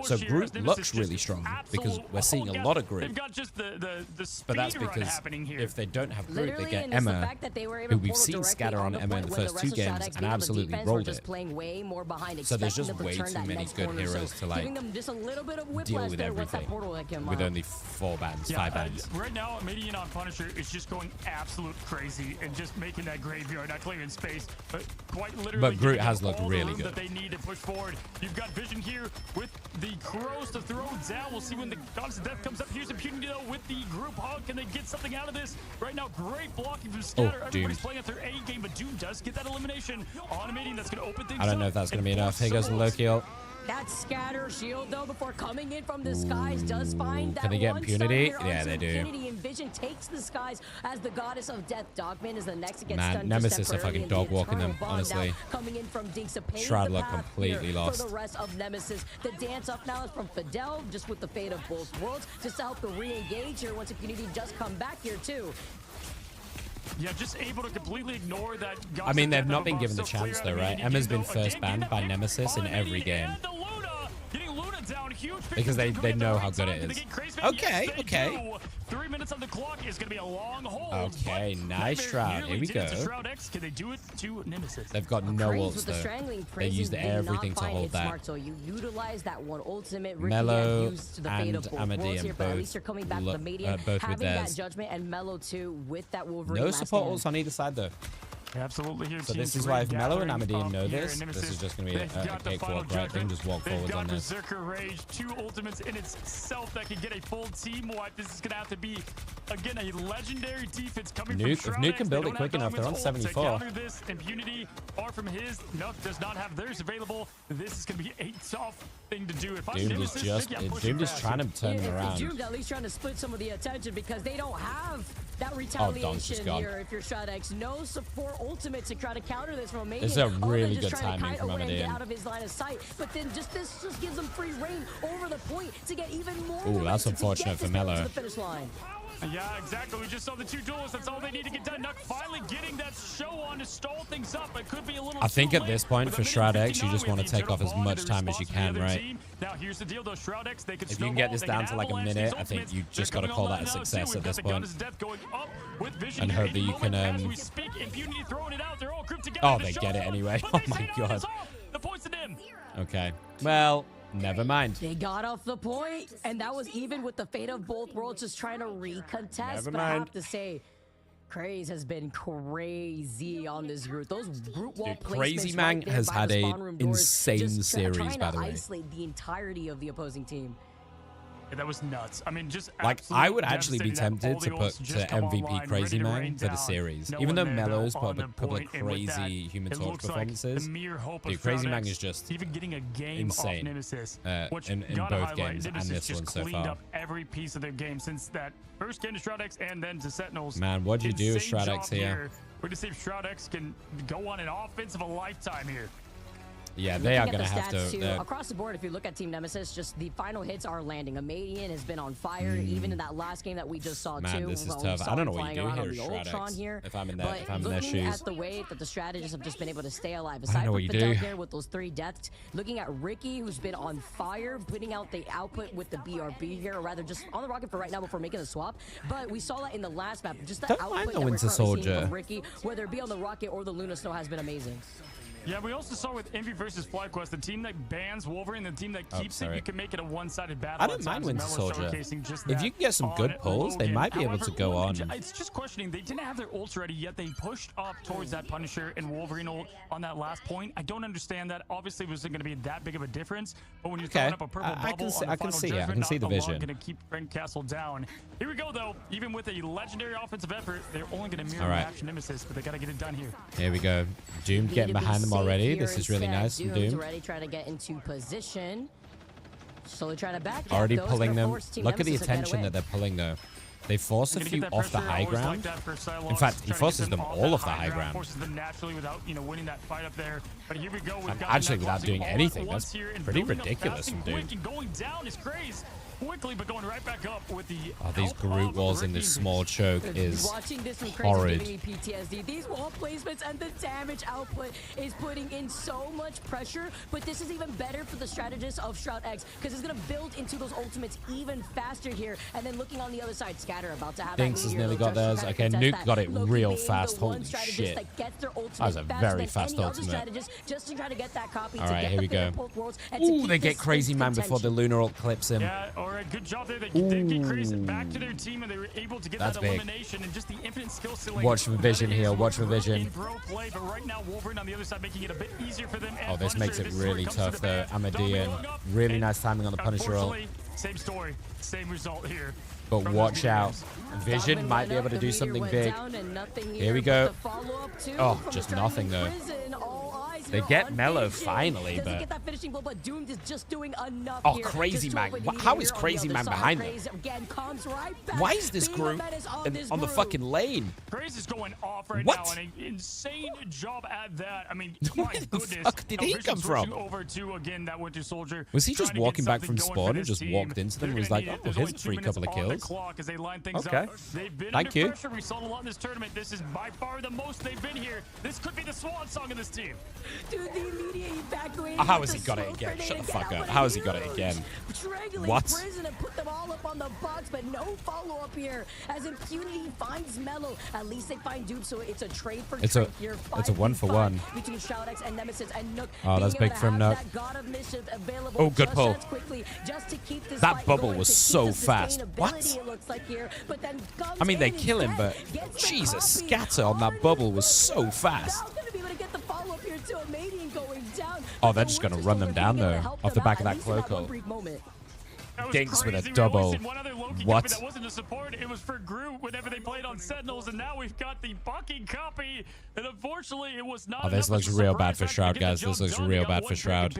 So Groot looks really strong. strong because we're seeing a lot of They've Groot. got just the speed But that's run because happening here. if they don't have Groot, they Literally, get and it's the Emma, fact that they were able who to we've portal seen directly scatter on the Emma in point the when first the two rest of games Shaddix and being on the absolutely defense were rolled just it. playing way more behind, So there's expecting just them to way turn too that many next good corner. heroes So to, like, giving them just a little bit of deal whiplash with there once that everything portal that came with out. only 4 bans, Yeah, 5 bans. right now, Median on Punisher is just going absolute crazy and just making that graveyard, not clearing space, but quite literally. But Groot giving has them looked all the really room good. That they need to push forward. You've got Vision here with the crows to throw down. We'll see when the Goddess of Death comes up. Here's Impunity though with the group hug. Can they get something out of this? Right now, great blocking from Scatter. Everybody's Doom. playing at their A game, but Doom does get that elimination on a Median. That's going to open things up. I don't know if that's going to be and enough. force Here goes the souls. Loki ult. That scatter shield, though, before coming in from the skies, does find that Can they get one impunity? star here Yeah, onto they do. Impunity, and Vision takes the skies as the Goddess of Death. Dogman is the next to get Man, stunned. Nemesis just are fucking temporarily, and the dog walking them, eternal bond honestly. now coming in from Dinks, paving Shroud the look path completely here lost. for the rest of Nemesis. The dance up now is from Fidel, just with the fate of both worlds, just to help the re-engage here once Impunity just come back here too. Yeah, just able to completely ignore that. I mean, they've not been given the chance though, right? Emma's been first banned by Nemesis in every game. Because they know how good it is. Okay, okay. 3 minutes on the clock is going to be a long hold. Okay, nice Shroud. Here we go. Can they do it to Nemesis? They've got no Craze ults with the though. strangling They prison used did everything not to find hold it that. smart, so you utilize that one ultimate. Ricky Mello had used the fate of and both Amadi worlds and here, but at both least they're coming back look- with the Median, both with having that theirs. judgment, and Mello too with that Wolverine. No last support stand. ults on either side though. Absolutely. Here, So Team this is why if Three Mello and gathering Amadian up know here, this, and this is just going to be a they've got the final cakewalk, right? They can just walk They've forwards got on this. Berserker Rage, 2 ultimates in itself that can get a full team wipe. This is going to have to be, again, a legendary defense coming Nuke, from if Shroud Nuke X. can They build it don't quick have enough, they're on Dominant's ult 74. To counter this, Impunity far from his. Nope, does not have theirs available. This is going to be a tough thing to do. If I'm Doom is Nemesis, just Vicky, I'm pushing Doom is fast trying here. to turn them around. Doom at least trying to split some of the attention because they don't have that Dom's just retaliation gone. here. If you're Shroud X, no support ultimate to try to counter this from Omega. This is a Other than really just good trying to timing kite from away and get Amadian. out of his line of sight. But then this just gives them free reign over the point to get even more. Ooh, that's momentum to unfortunate get for this battle Mello. to the finish line. Yeah, exactly. We just saw the 2 duelists. That's all they need to get done. Nuck finally getting that show on to stall things up. It could be a little I think too at this late. point With for a minute Shroud and X, you 59, just we have want to the take off as Eternal much Bond, time the as you response can, from the other right? team. Now here's the deal, though. Shroud X, they could If you can get this snowball, down they to like a can minute, avalanche I these think ultimates. you just They're got to coming call that online a now, too. success We've at got this the point. Goddess of Death going up with Vision And here hope that in you can, moment as we speak. Impunity throwing it out. They're all grouped together. Oh, The they show get it on, anyway. but Oh they my say no, god. it's off. The points to them. Okay. Well, never mind. They got off the point, and that was even with the fate of both worlds just trying to recontest. Never but I mind. have to say, Craze has been crazy on this group. Those group wall Dude, Crazy placements Man right there has by had the a spawn room doors, insane just series, trying by to the way. isolate the entirety of the opposing team. Yeah, that was nuts. I mean, just Like, absolute I would actually be devastating that all tempted to the put ults to just come MVP online, Crazy ready to Man rain for the down. series. No Even one though there, Mello's though, put on the up a couple of point, and with that, crazy Human it Torch looks like performances, the mere hope of dude, Crazy Shroud Man X is just even getting a game insane off Nemesis, which in gotta both highlight, games and Nemesis this just one so cleaned far. up every piece of their game since that first game to Shroud X and then to Sentinels. Man, what'd you do with Insane Shroud X job here? We're to see if Shroud X can go on an offense of a lifetime here. Yeah, they are Looking going at to the have stats, to. too, across the board, if you look at Team Nemesis, just the final hits are landing. Amadian has been on fire, even in that last game that we just saw, Man, too. this is Well, we tough. saw I don't him know what you flying do around here, on the Shroud Ultron X, here. if I'm in But their looking shoes. at the way that the strategists have just been able to stay alive, I don't aside know from what you Fidel do. here with those 3 deaths, looking at Ricky, who's been on fire, putting out the output with the BRB here, or rather just on the rocket for right now before making the swap. But we saw that in the last map. Just the Don't mind output the that we're Winter currently seeing Soldier. from Ricky, whether it be on the rocket or the Luna Snow, has been amazing. Yeah, we also saw with Envy versus FlyQuest, the team that bans Wolverine, the team that keeps it, you can make it a one-sided battle. I don't mind Winter Soldier. If you can can get some good pulls, they might be able to go on. It's just questioning. They didn't have their ults ready yet. They pushed up towards that Punisher and Wolverine ult on that last point. I don't understand that. Obviously, it wasn't going to be that big of a difference. But when you're throwing up a purple bubble I can see, on the I can final see it. I judgment, can see the not alone vision. going to keep Brent Castle down. Here we go, though. Even with a legendary offensive effort, they're only going to mirror All right. match Nemesis, but they got to get it done here. Here we go. Doom getting behind them already. This is really nice from Doom's Doom. already trying to get into position. Slowly trying to back. Already those, pulling gonna them. force Team Look at the Nemesis to get attention away. that they're pulling, though. They force a Gonna few get that off the pressure, high always like ground. that for Psylocke, In fact, he trying to forces get them on all that off the high ground. Forces them naturally without, winning that fight up there. But here we go. We've And got actually that without crossing doing all at anything. once That's here and pretty building up ridiculous fast from and Doom. quick and going down is Craze. quickly, but going right back up with the. Oh, these Groot walls in this small choke is Watching this from Crazy horrid. giving me PTSD. These wall placements and the damage output is putting in so much pressure, but this is even better for the strategist of Shroud X because it's going to build into those ultimates even faster here. And then looking on the other side, Scatter about to have Dinks has nearly got theirs. Okay, Nuke got it real fast. Holy shit. That was a very fast ultimate. Just to try to get that copy. All right, here we go. Ooh, they get Crazy Man before the Lunar ult clips him. Yeah, all right, good job there. They did get Crazy back to their team, and they were able to get That's that big. elimination and just the infinite skill ceiling. Watch for Vision heal. Watch for Vision. Play, but right now, Wolverine on the other side making it a bit easier for them. Oh, this makes it really tough though. Amadian. Really nice timing on the Punisher ult. Same story, same result here. But watch out. Vision might be able to do something big. Here we go. Oh, just nothing though. They get Mellow finally, but... Oh, Crazy Man. How is Crazy Man behind them? Why is this Groot on the fucking lane? Crazy's going off right What? now, and an insane job at that. I mean, my goodness. fuck did he come from? Over to, again, that Winter Soldier. Was he just trying to get walking back something from going spawn for and this just team. walked into them and They're was like, gonna need- oh, there's here's only a 2 free minutes couple of on the kills? clock as they line things Okay. up. They've been Thank under you. pressure. We saw a lot in this tournament. This is by far the most they've been here. This could be the swan song of this team. Dude, the immediate evacuating. How has he got it again? Shut the fuck up. How has he got it again? What? Prison and put them all up on the box, but no follow-up here. As Impunity finds Mellow. At least they find Dude, so it's a trade for It's trade a- here. it's a 1-for-1. Between Shroud X and Nemesis and Nook. Oh, that's being big able to from have Nook. that God of Mischief available Oh, good just pull. as quickly, just to keep this That fight bubble going, was to keep so the fast. What? sustainability, it looks like here. But then I mean, they comes kill in him, but instead, gets the Jesus, copy. Scatter on that bubble was so fast. Val's gonna be able to get the follow-up here too. Emea going down. Oh, they're just going to run them down, though, off the back of that cloak ult. Dinks with a double. What? That wasn't a support. It was for Groot whenever they played on Sentinels, and now we've got the bucking copy. And unfortunately, it was not. Oh, this looks real bad for Shroud, guys. This looks real bad for Shroud.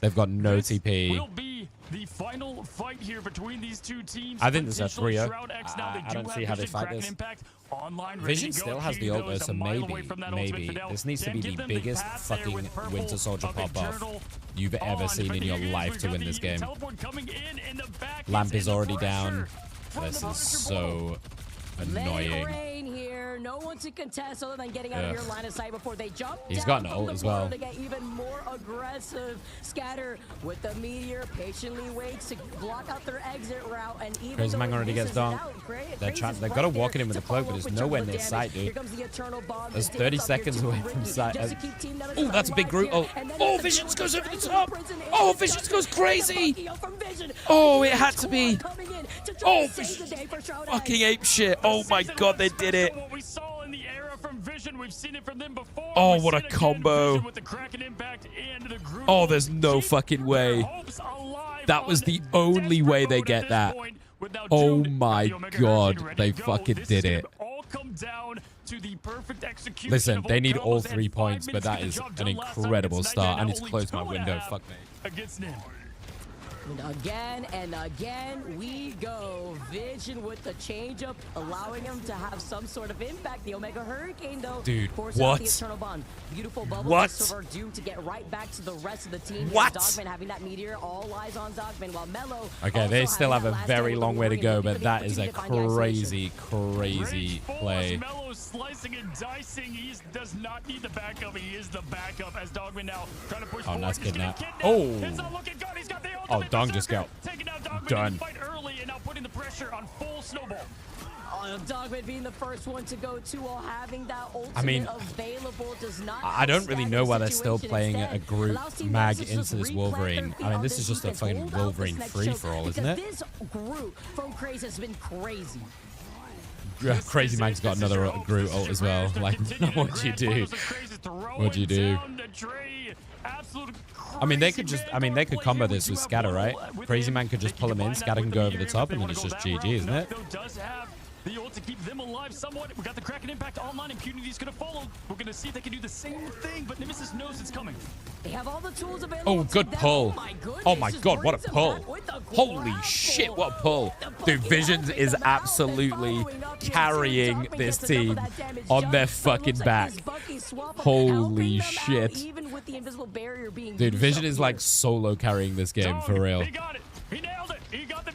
They've got no TP. Will be the final fight here between these two teams. I think this is a Potentially 3-0. Shroud X now, they I don't do see have how they Vision, fight Kraken this. Impact online, ready Vision to go. still has the Hugo ult, is so a mile away from that ultimate maybe. fidel. This needs to be Give the them biggest pass there fucking with purple Winter Soldier of pop-off Eternal you've ever on. seen in your life to win this game. Teleport coming in the back. Lamp It's is in the already pressure down. from This the is Punisher so annoying. Rain here. No one to contest other than getting out of Ugh. your line of sight before they jump. He's down got an from ult the as well. portal to get even more aggressive. Scatter with the meteor patiently waits to block out their exit route, and even Crazy though Man it already gets misses it dunked. out, They've got to walk it in with the cloak, but it's nowhere near sight, dude. There's 30 seconds away from sight. Oh, that's a big Groot ult. Oh, Visions goes over the top. Oh, Visions goes crazy. Oh, it had to be. Oh, fucking ape shit. Oh my god, they did it. What we saw in the era from Vision, we've seen it from them before. Oh, We've what a seen it again, combo. Vision with the Kraken Impact and the Groot Oh, ult. there's no fucking way. That was the only way they get that. Oh my god, they fucking did it. All come down to the perfect execution. Listen, of they all need all combos, 3 and 5 points, but minutes to that get is the job an done. Last time incredible against start. I Night need to Night, close my only window. 2.5 Fuck me. Against Nim. And again and again we go. Vision with the change-up, allowing him to have some sort of impact. The Omega Hurricane, though, Dude, forces what? out the Eternal Bond. Beautiful bubble What? just for Doom to get right back to the rest of the team. What? Dogman having that meteor, all eyes on Dogman, while Mellow. Okay, they also still have having a that last very hit with long the way to go, Wolverine, but that is a opportunity to find the isolation. crazy play. Mellow slicing and dicing. He does not need the backup. He is the backup as Dogman now trying to push Oh, forward. nice He's getting kidnap. kidnapped. Oh. It's not looking good. He's got the Oh, ultimate Dong just berserker. got Taking out Dogman done. in the fight early and now putting the pressure on full snowball. Dogman being the first one to go to while having that ultimate I mean, available does not. I don't really know why they're still situation. playing Instead, a Groot allows Team mag Nemesis to into this replant Wolverine. their I mean, feet this on is just a defense, fucking hold out Wolverine this next free-for-all, choke, isn't it? because this Groot from Crazy has been crazy. Crazy Man's got another Groot ult as well. Like, what do you do? What do you do? I mean, they could just, they could combo this with Scatter, right? Crazy Man could just pull him in, Scatter can go over the top, and then it's just GG, isn't it? Does have the ult to keep them alive somewhat. We got the Kraken Impact online. Impunity's gonna follow. We're gonna see if they can do the same thing, but Nemesis knows it's coming. They have all the tools available. Oh, good pull. Oh my god, what a pull. Holy shit, what a pull. Dude, Visions is absolutely carrying this team on their fucking back. Holy shit. Even with the invisible barrier being Dude, Vision is like solo carrying this game for real. He got it. He nailed it. He got the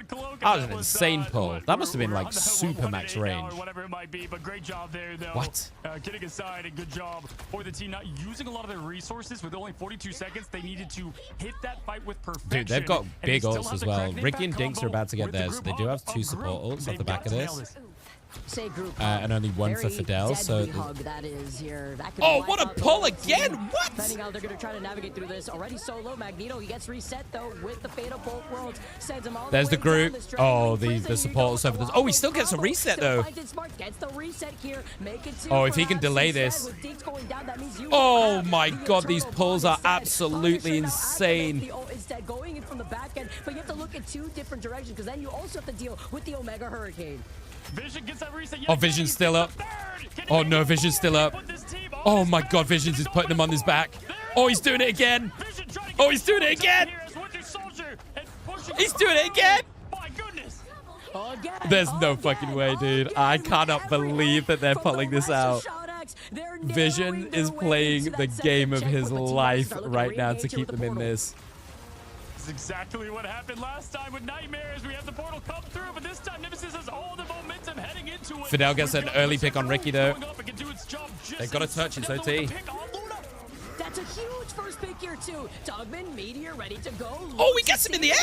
cloak. That was an insane pull. That must have been like super max range. Whatever it might be, but great job there, though. What? Kidding aside, a good job for the team not using a lot of their resources. With only 42 seconds, they needed to hit that fight with perfection. Dude, they've got and big they still ults have as the well. crack Ricky and impact Dinks are combo about to get with the theirs. They group do have of 2 support group. ults off They've the back got of to nail this. Say group And only one for very Fidel, so... deadly hug that is here. That could Oh, wipe what a out the pull whole again! team. What? Depending how they're going to try to navigate through this. Already solo, Magneto, he gets reset, though, with the Fate of both worlds. Sends him all There's the way down group. the straight. Oh, Prison, the you support go. ults over this. Oh, he still gets a reset, though. Gets the reset here. Make it Oh, if he can delay this. Oh my god, these pulls are absolutely insane. Instead, going in from the back end, but you have to look at 2 different directions because then you also have to deal with the Omega Hurricane. Vision gets that reset. Oh, Vision's still up. Oh no, Vision's still up. Oh my god, Vision's is putting him on his back. Oh, he's doing it again. Oh, he's doing it again. He's doing it again. There's no fucking way, dude. I cannot believe that they're pulling this out. Vision is playing the game of his life right now to keep them in this. This is exactly what happened last time with Nightmares. We have the portal come through, but this time Nemesis has all the momentum heading into it. Fidel gets an early pick on Ricky, though. They've got a touch. It's OT. That's a huge first pick here, too. Dogman, Meteor, ready to go. Oh, he gets him in the air.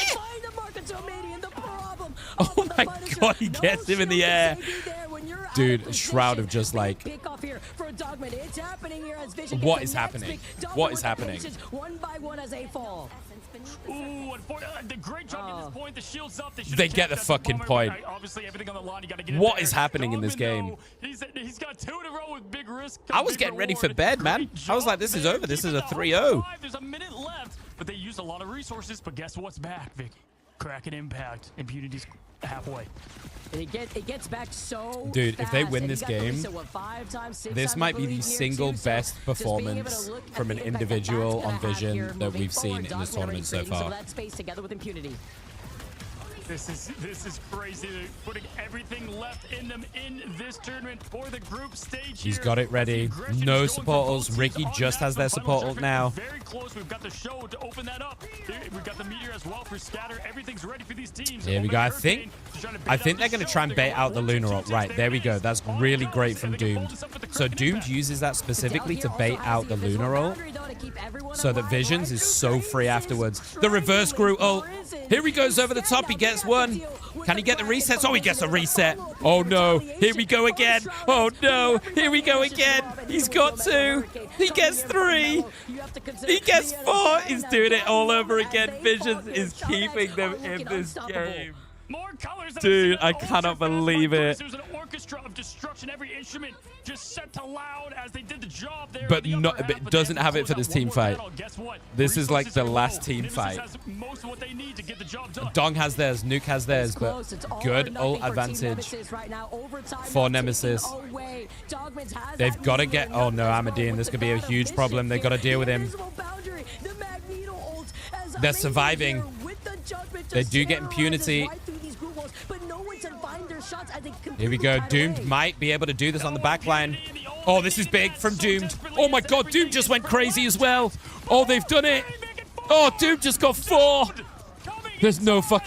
Oh my god, he gets him in the air. Dude, Shroud of just like... What is happening? What is happening? One by one as they fall. Ooh, the great job at this point. The shield's up. They get the fucking point. Obviously, everything on the line, you gotta get What is happening in this game? He's got 2 in a row with big risk. I was getting ready for bed, man. I was like, this is over. This is a 3-0. There's a minute left, but they used a lot of resources. But guess what's back, Vic? Kraken Impact. Impunity's halfway. And it gets back so Dude, if they fast. win this game, this might be the single best performance from an individual on Vision that we've seen in this tournament so far. That space together with impunity. This is crazy. They're putting everything left in them in this tournament for the group stage. He's got it ready. No support ults. Ricky just has their support ult now. Very close. We've got the show to open that up. We've got the Meteor as well for scatter. Everything's ready for these teams. Here we go. I think they're going to try and bait out the Lunar ult. Right, there we go. That's really great from Doomed. So Doomed uses that specifically to bait out the Lunar ult so that Visions is so free afterwards. The reverse Groot ult. Here he goes over the top. He gets one. Can he get the resets? Oh, he gets a reset. Oh, no. Here we go again. Oh, no. Here we go again. He's got 2. He gets 3. He gets 4. He's doing it all over again. Visions is keeping them in this game. Dude, I cannot believe it. There's an orchestra of destruction. Every instrument just set to loud as they did the job there. But it doesn't have it for this team fight. This is like the last team fight. Dong has theirs, Nuke has theirs, but good ult advantage for Nemesis. They've got to get... Oh no, Amadean, this could be a huge problem. They've got to deal with him. They're surviving. They do get impunity. Here we go. Doomed might be able to do this on the back line. Oh, this is big from Doomed. Oh my god, Doomed just went crazy as well. Oh, they've done it. Oh, Doomed just got 4. There's no fucking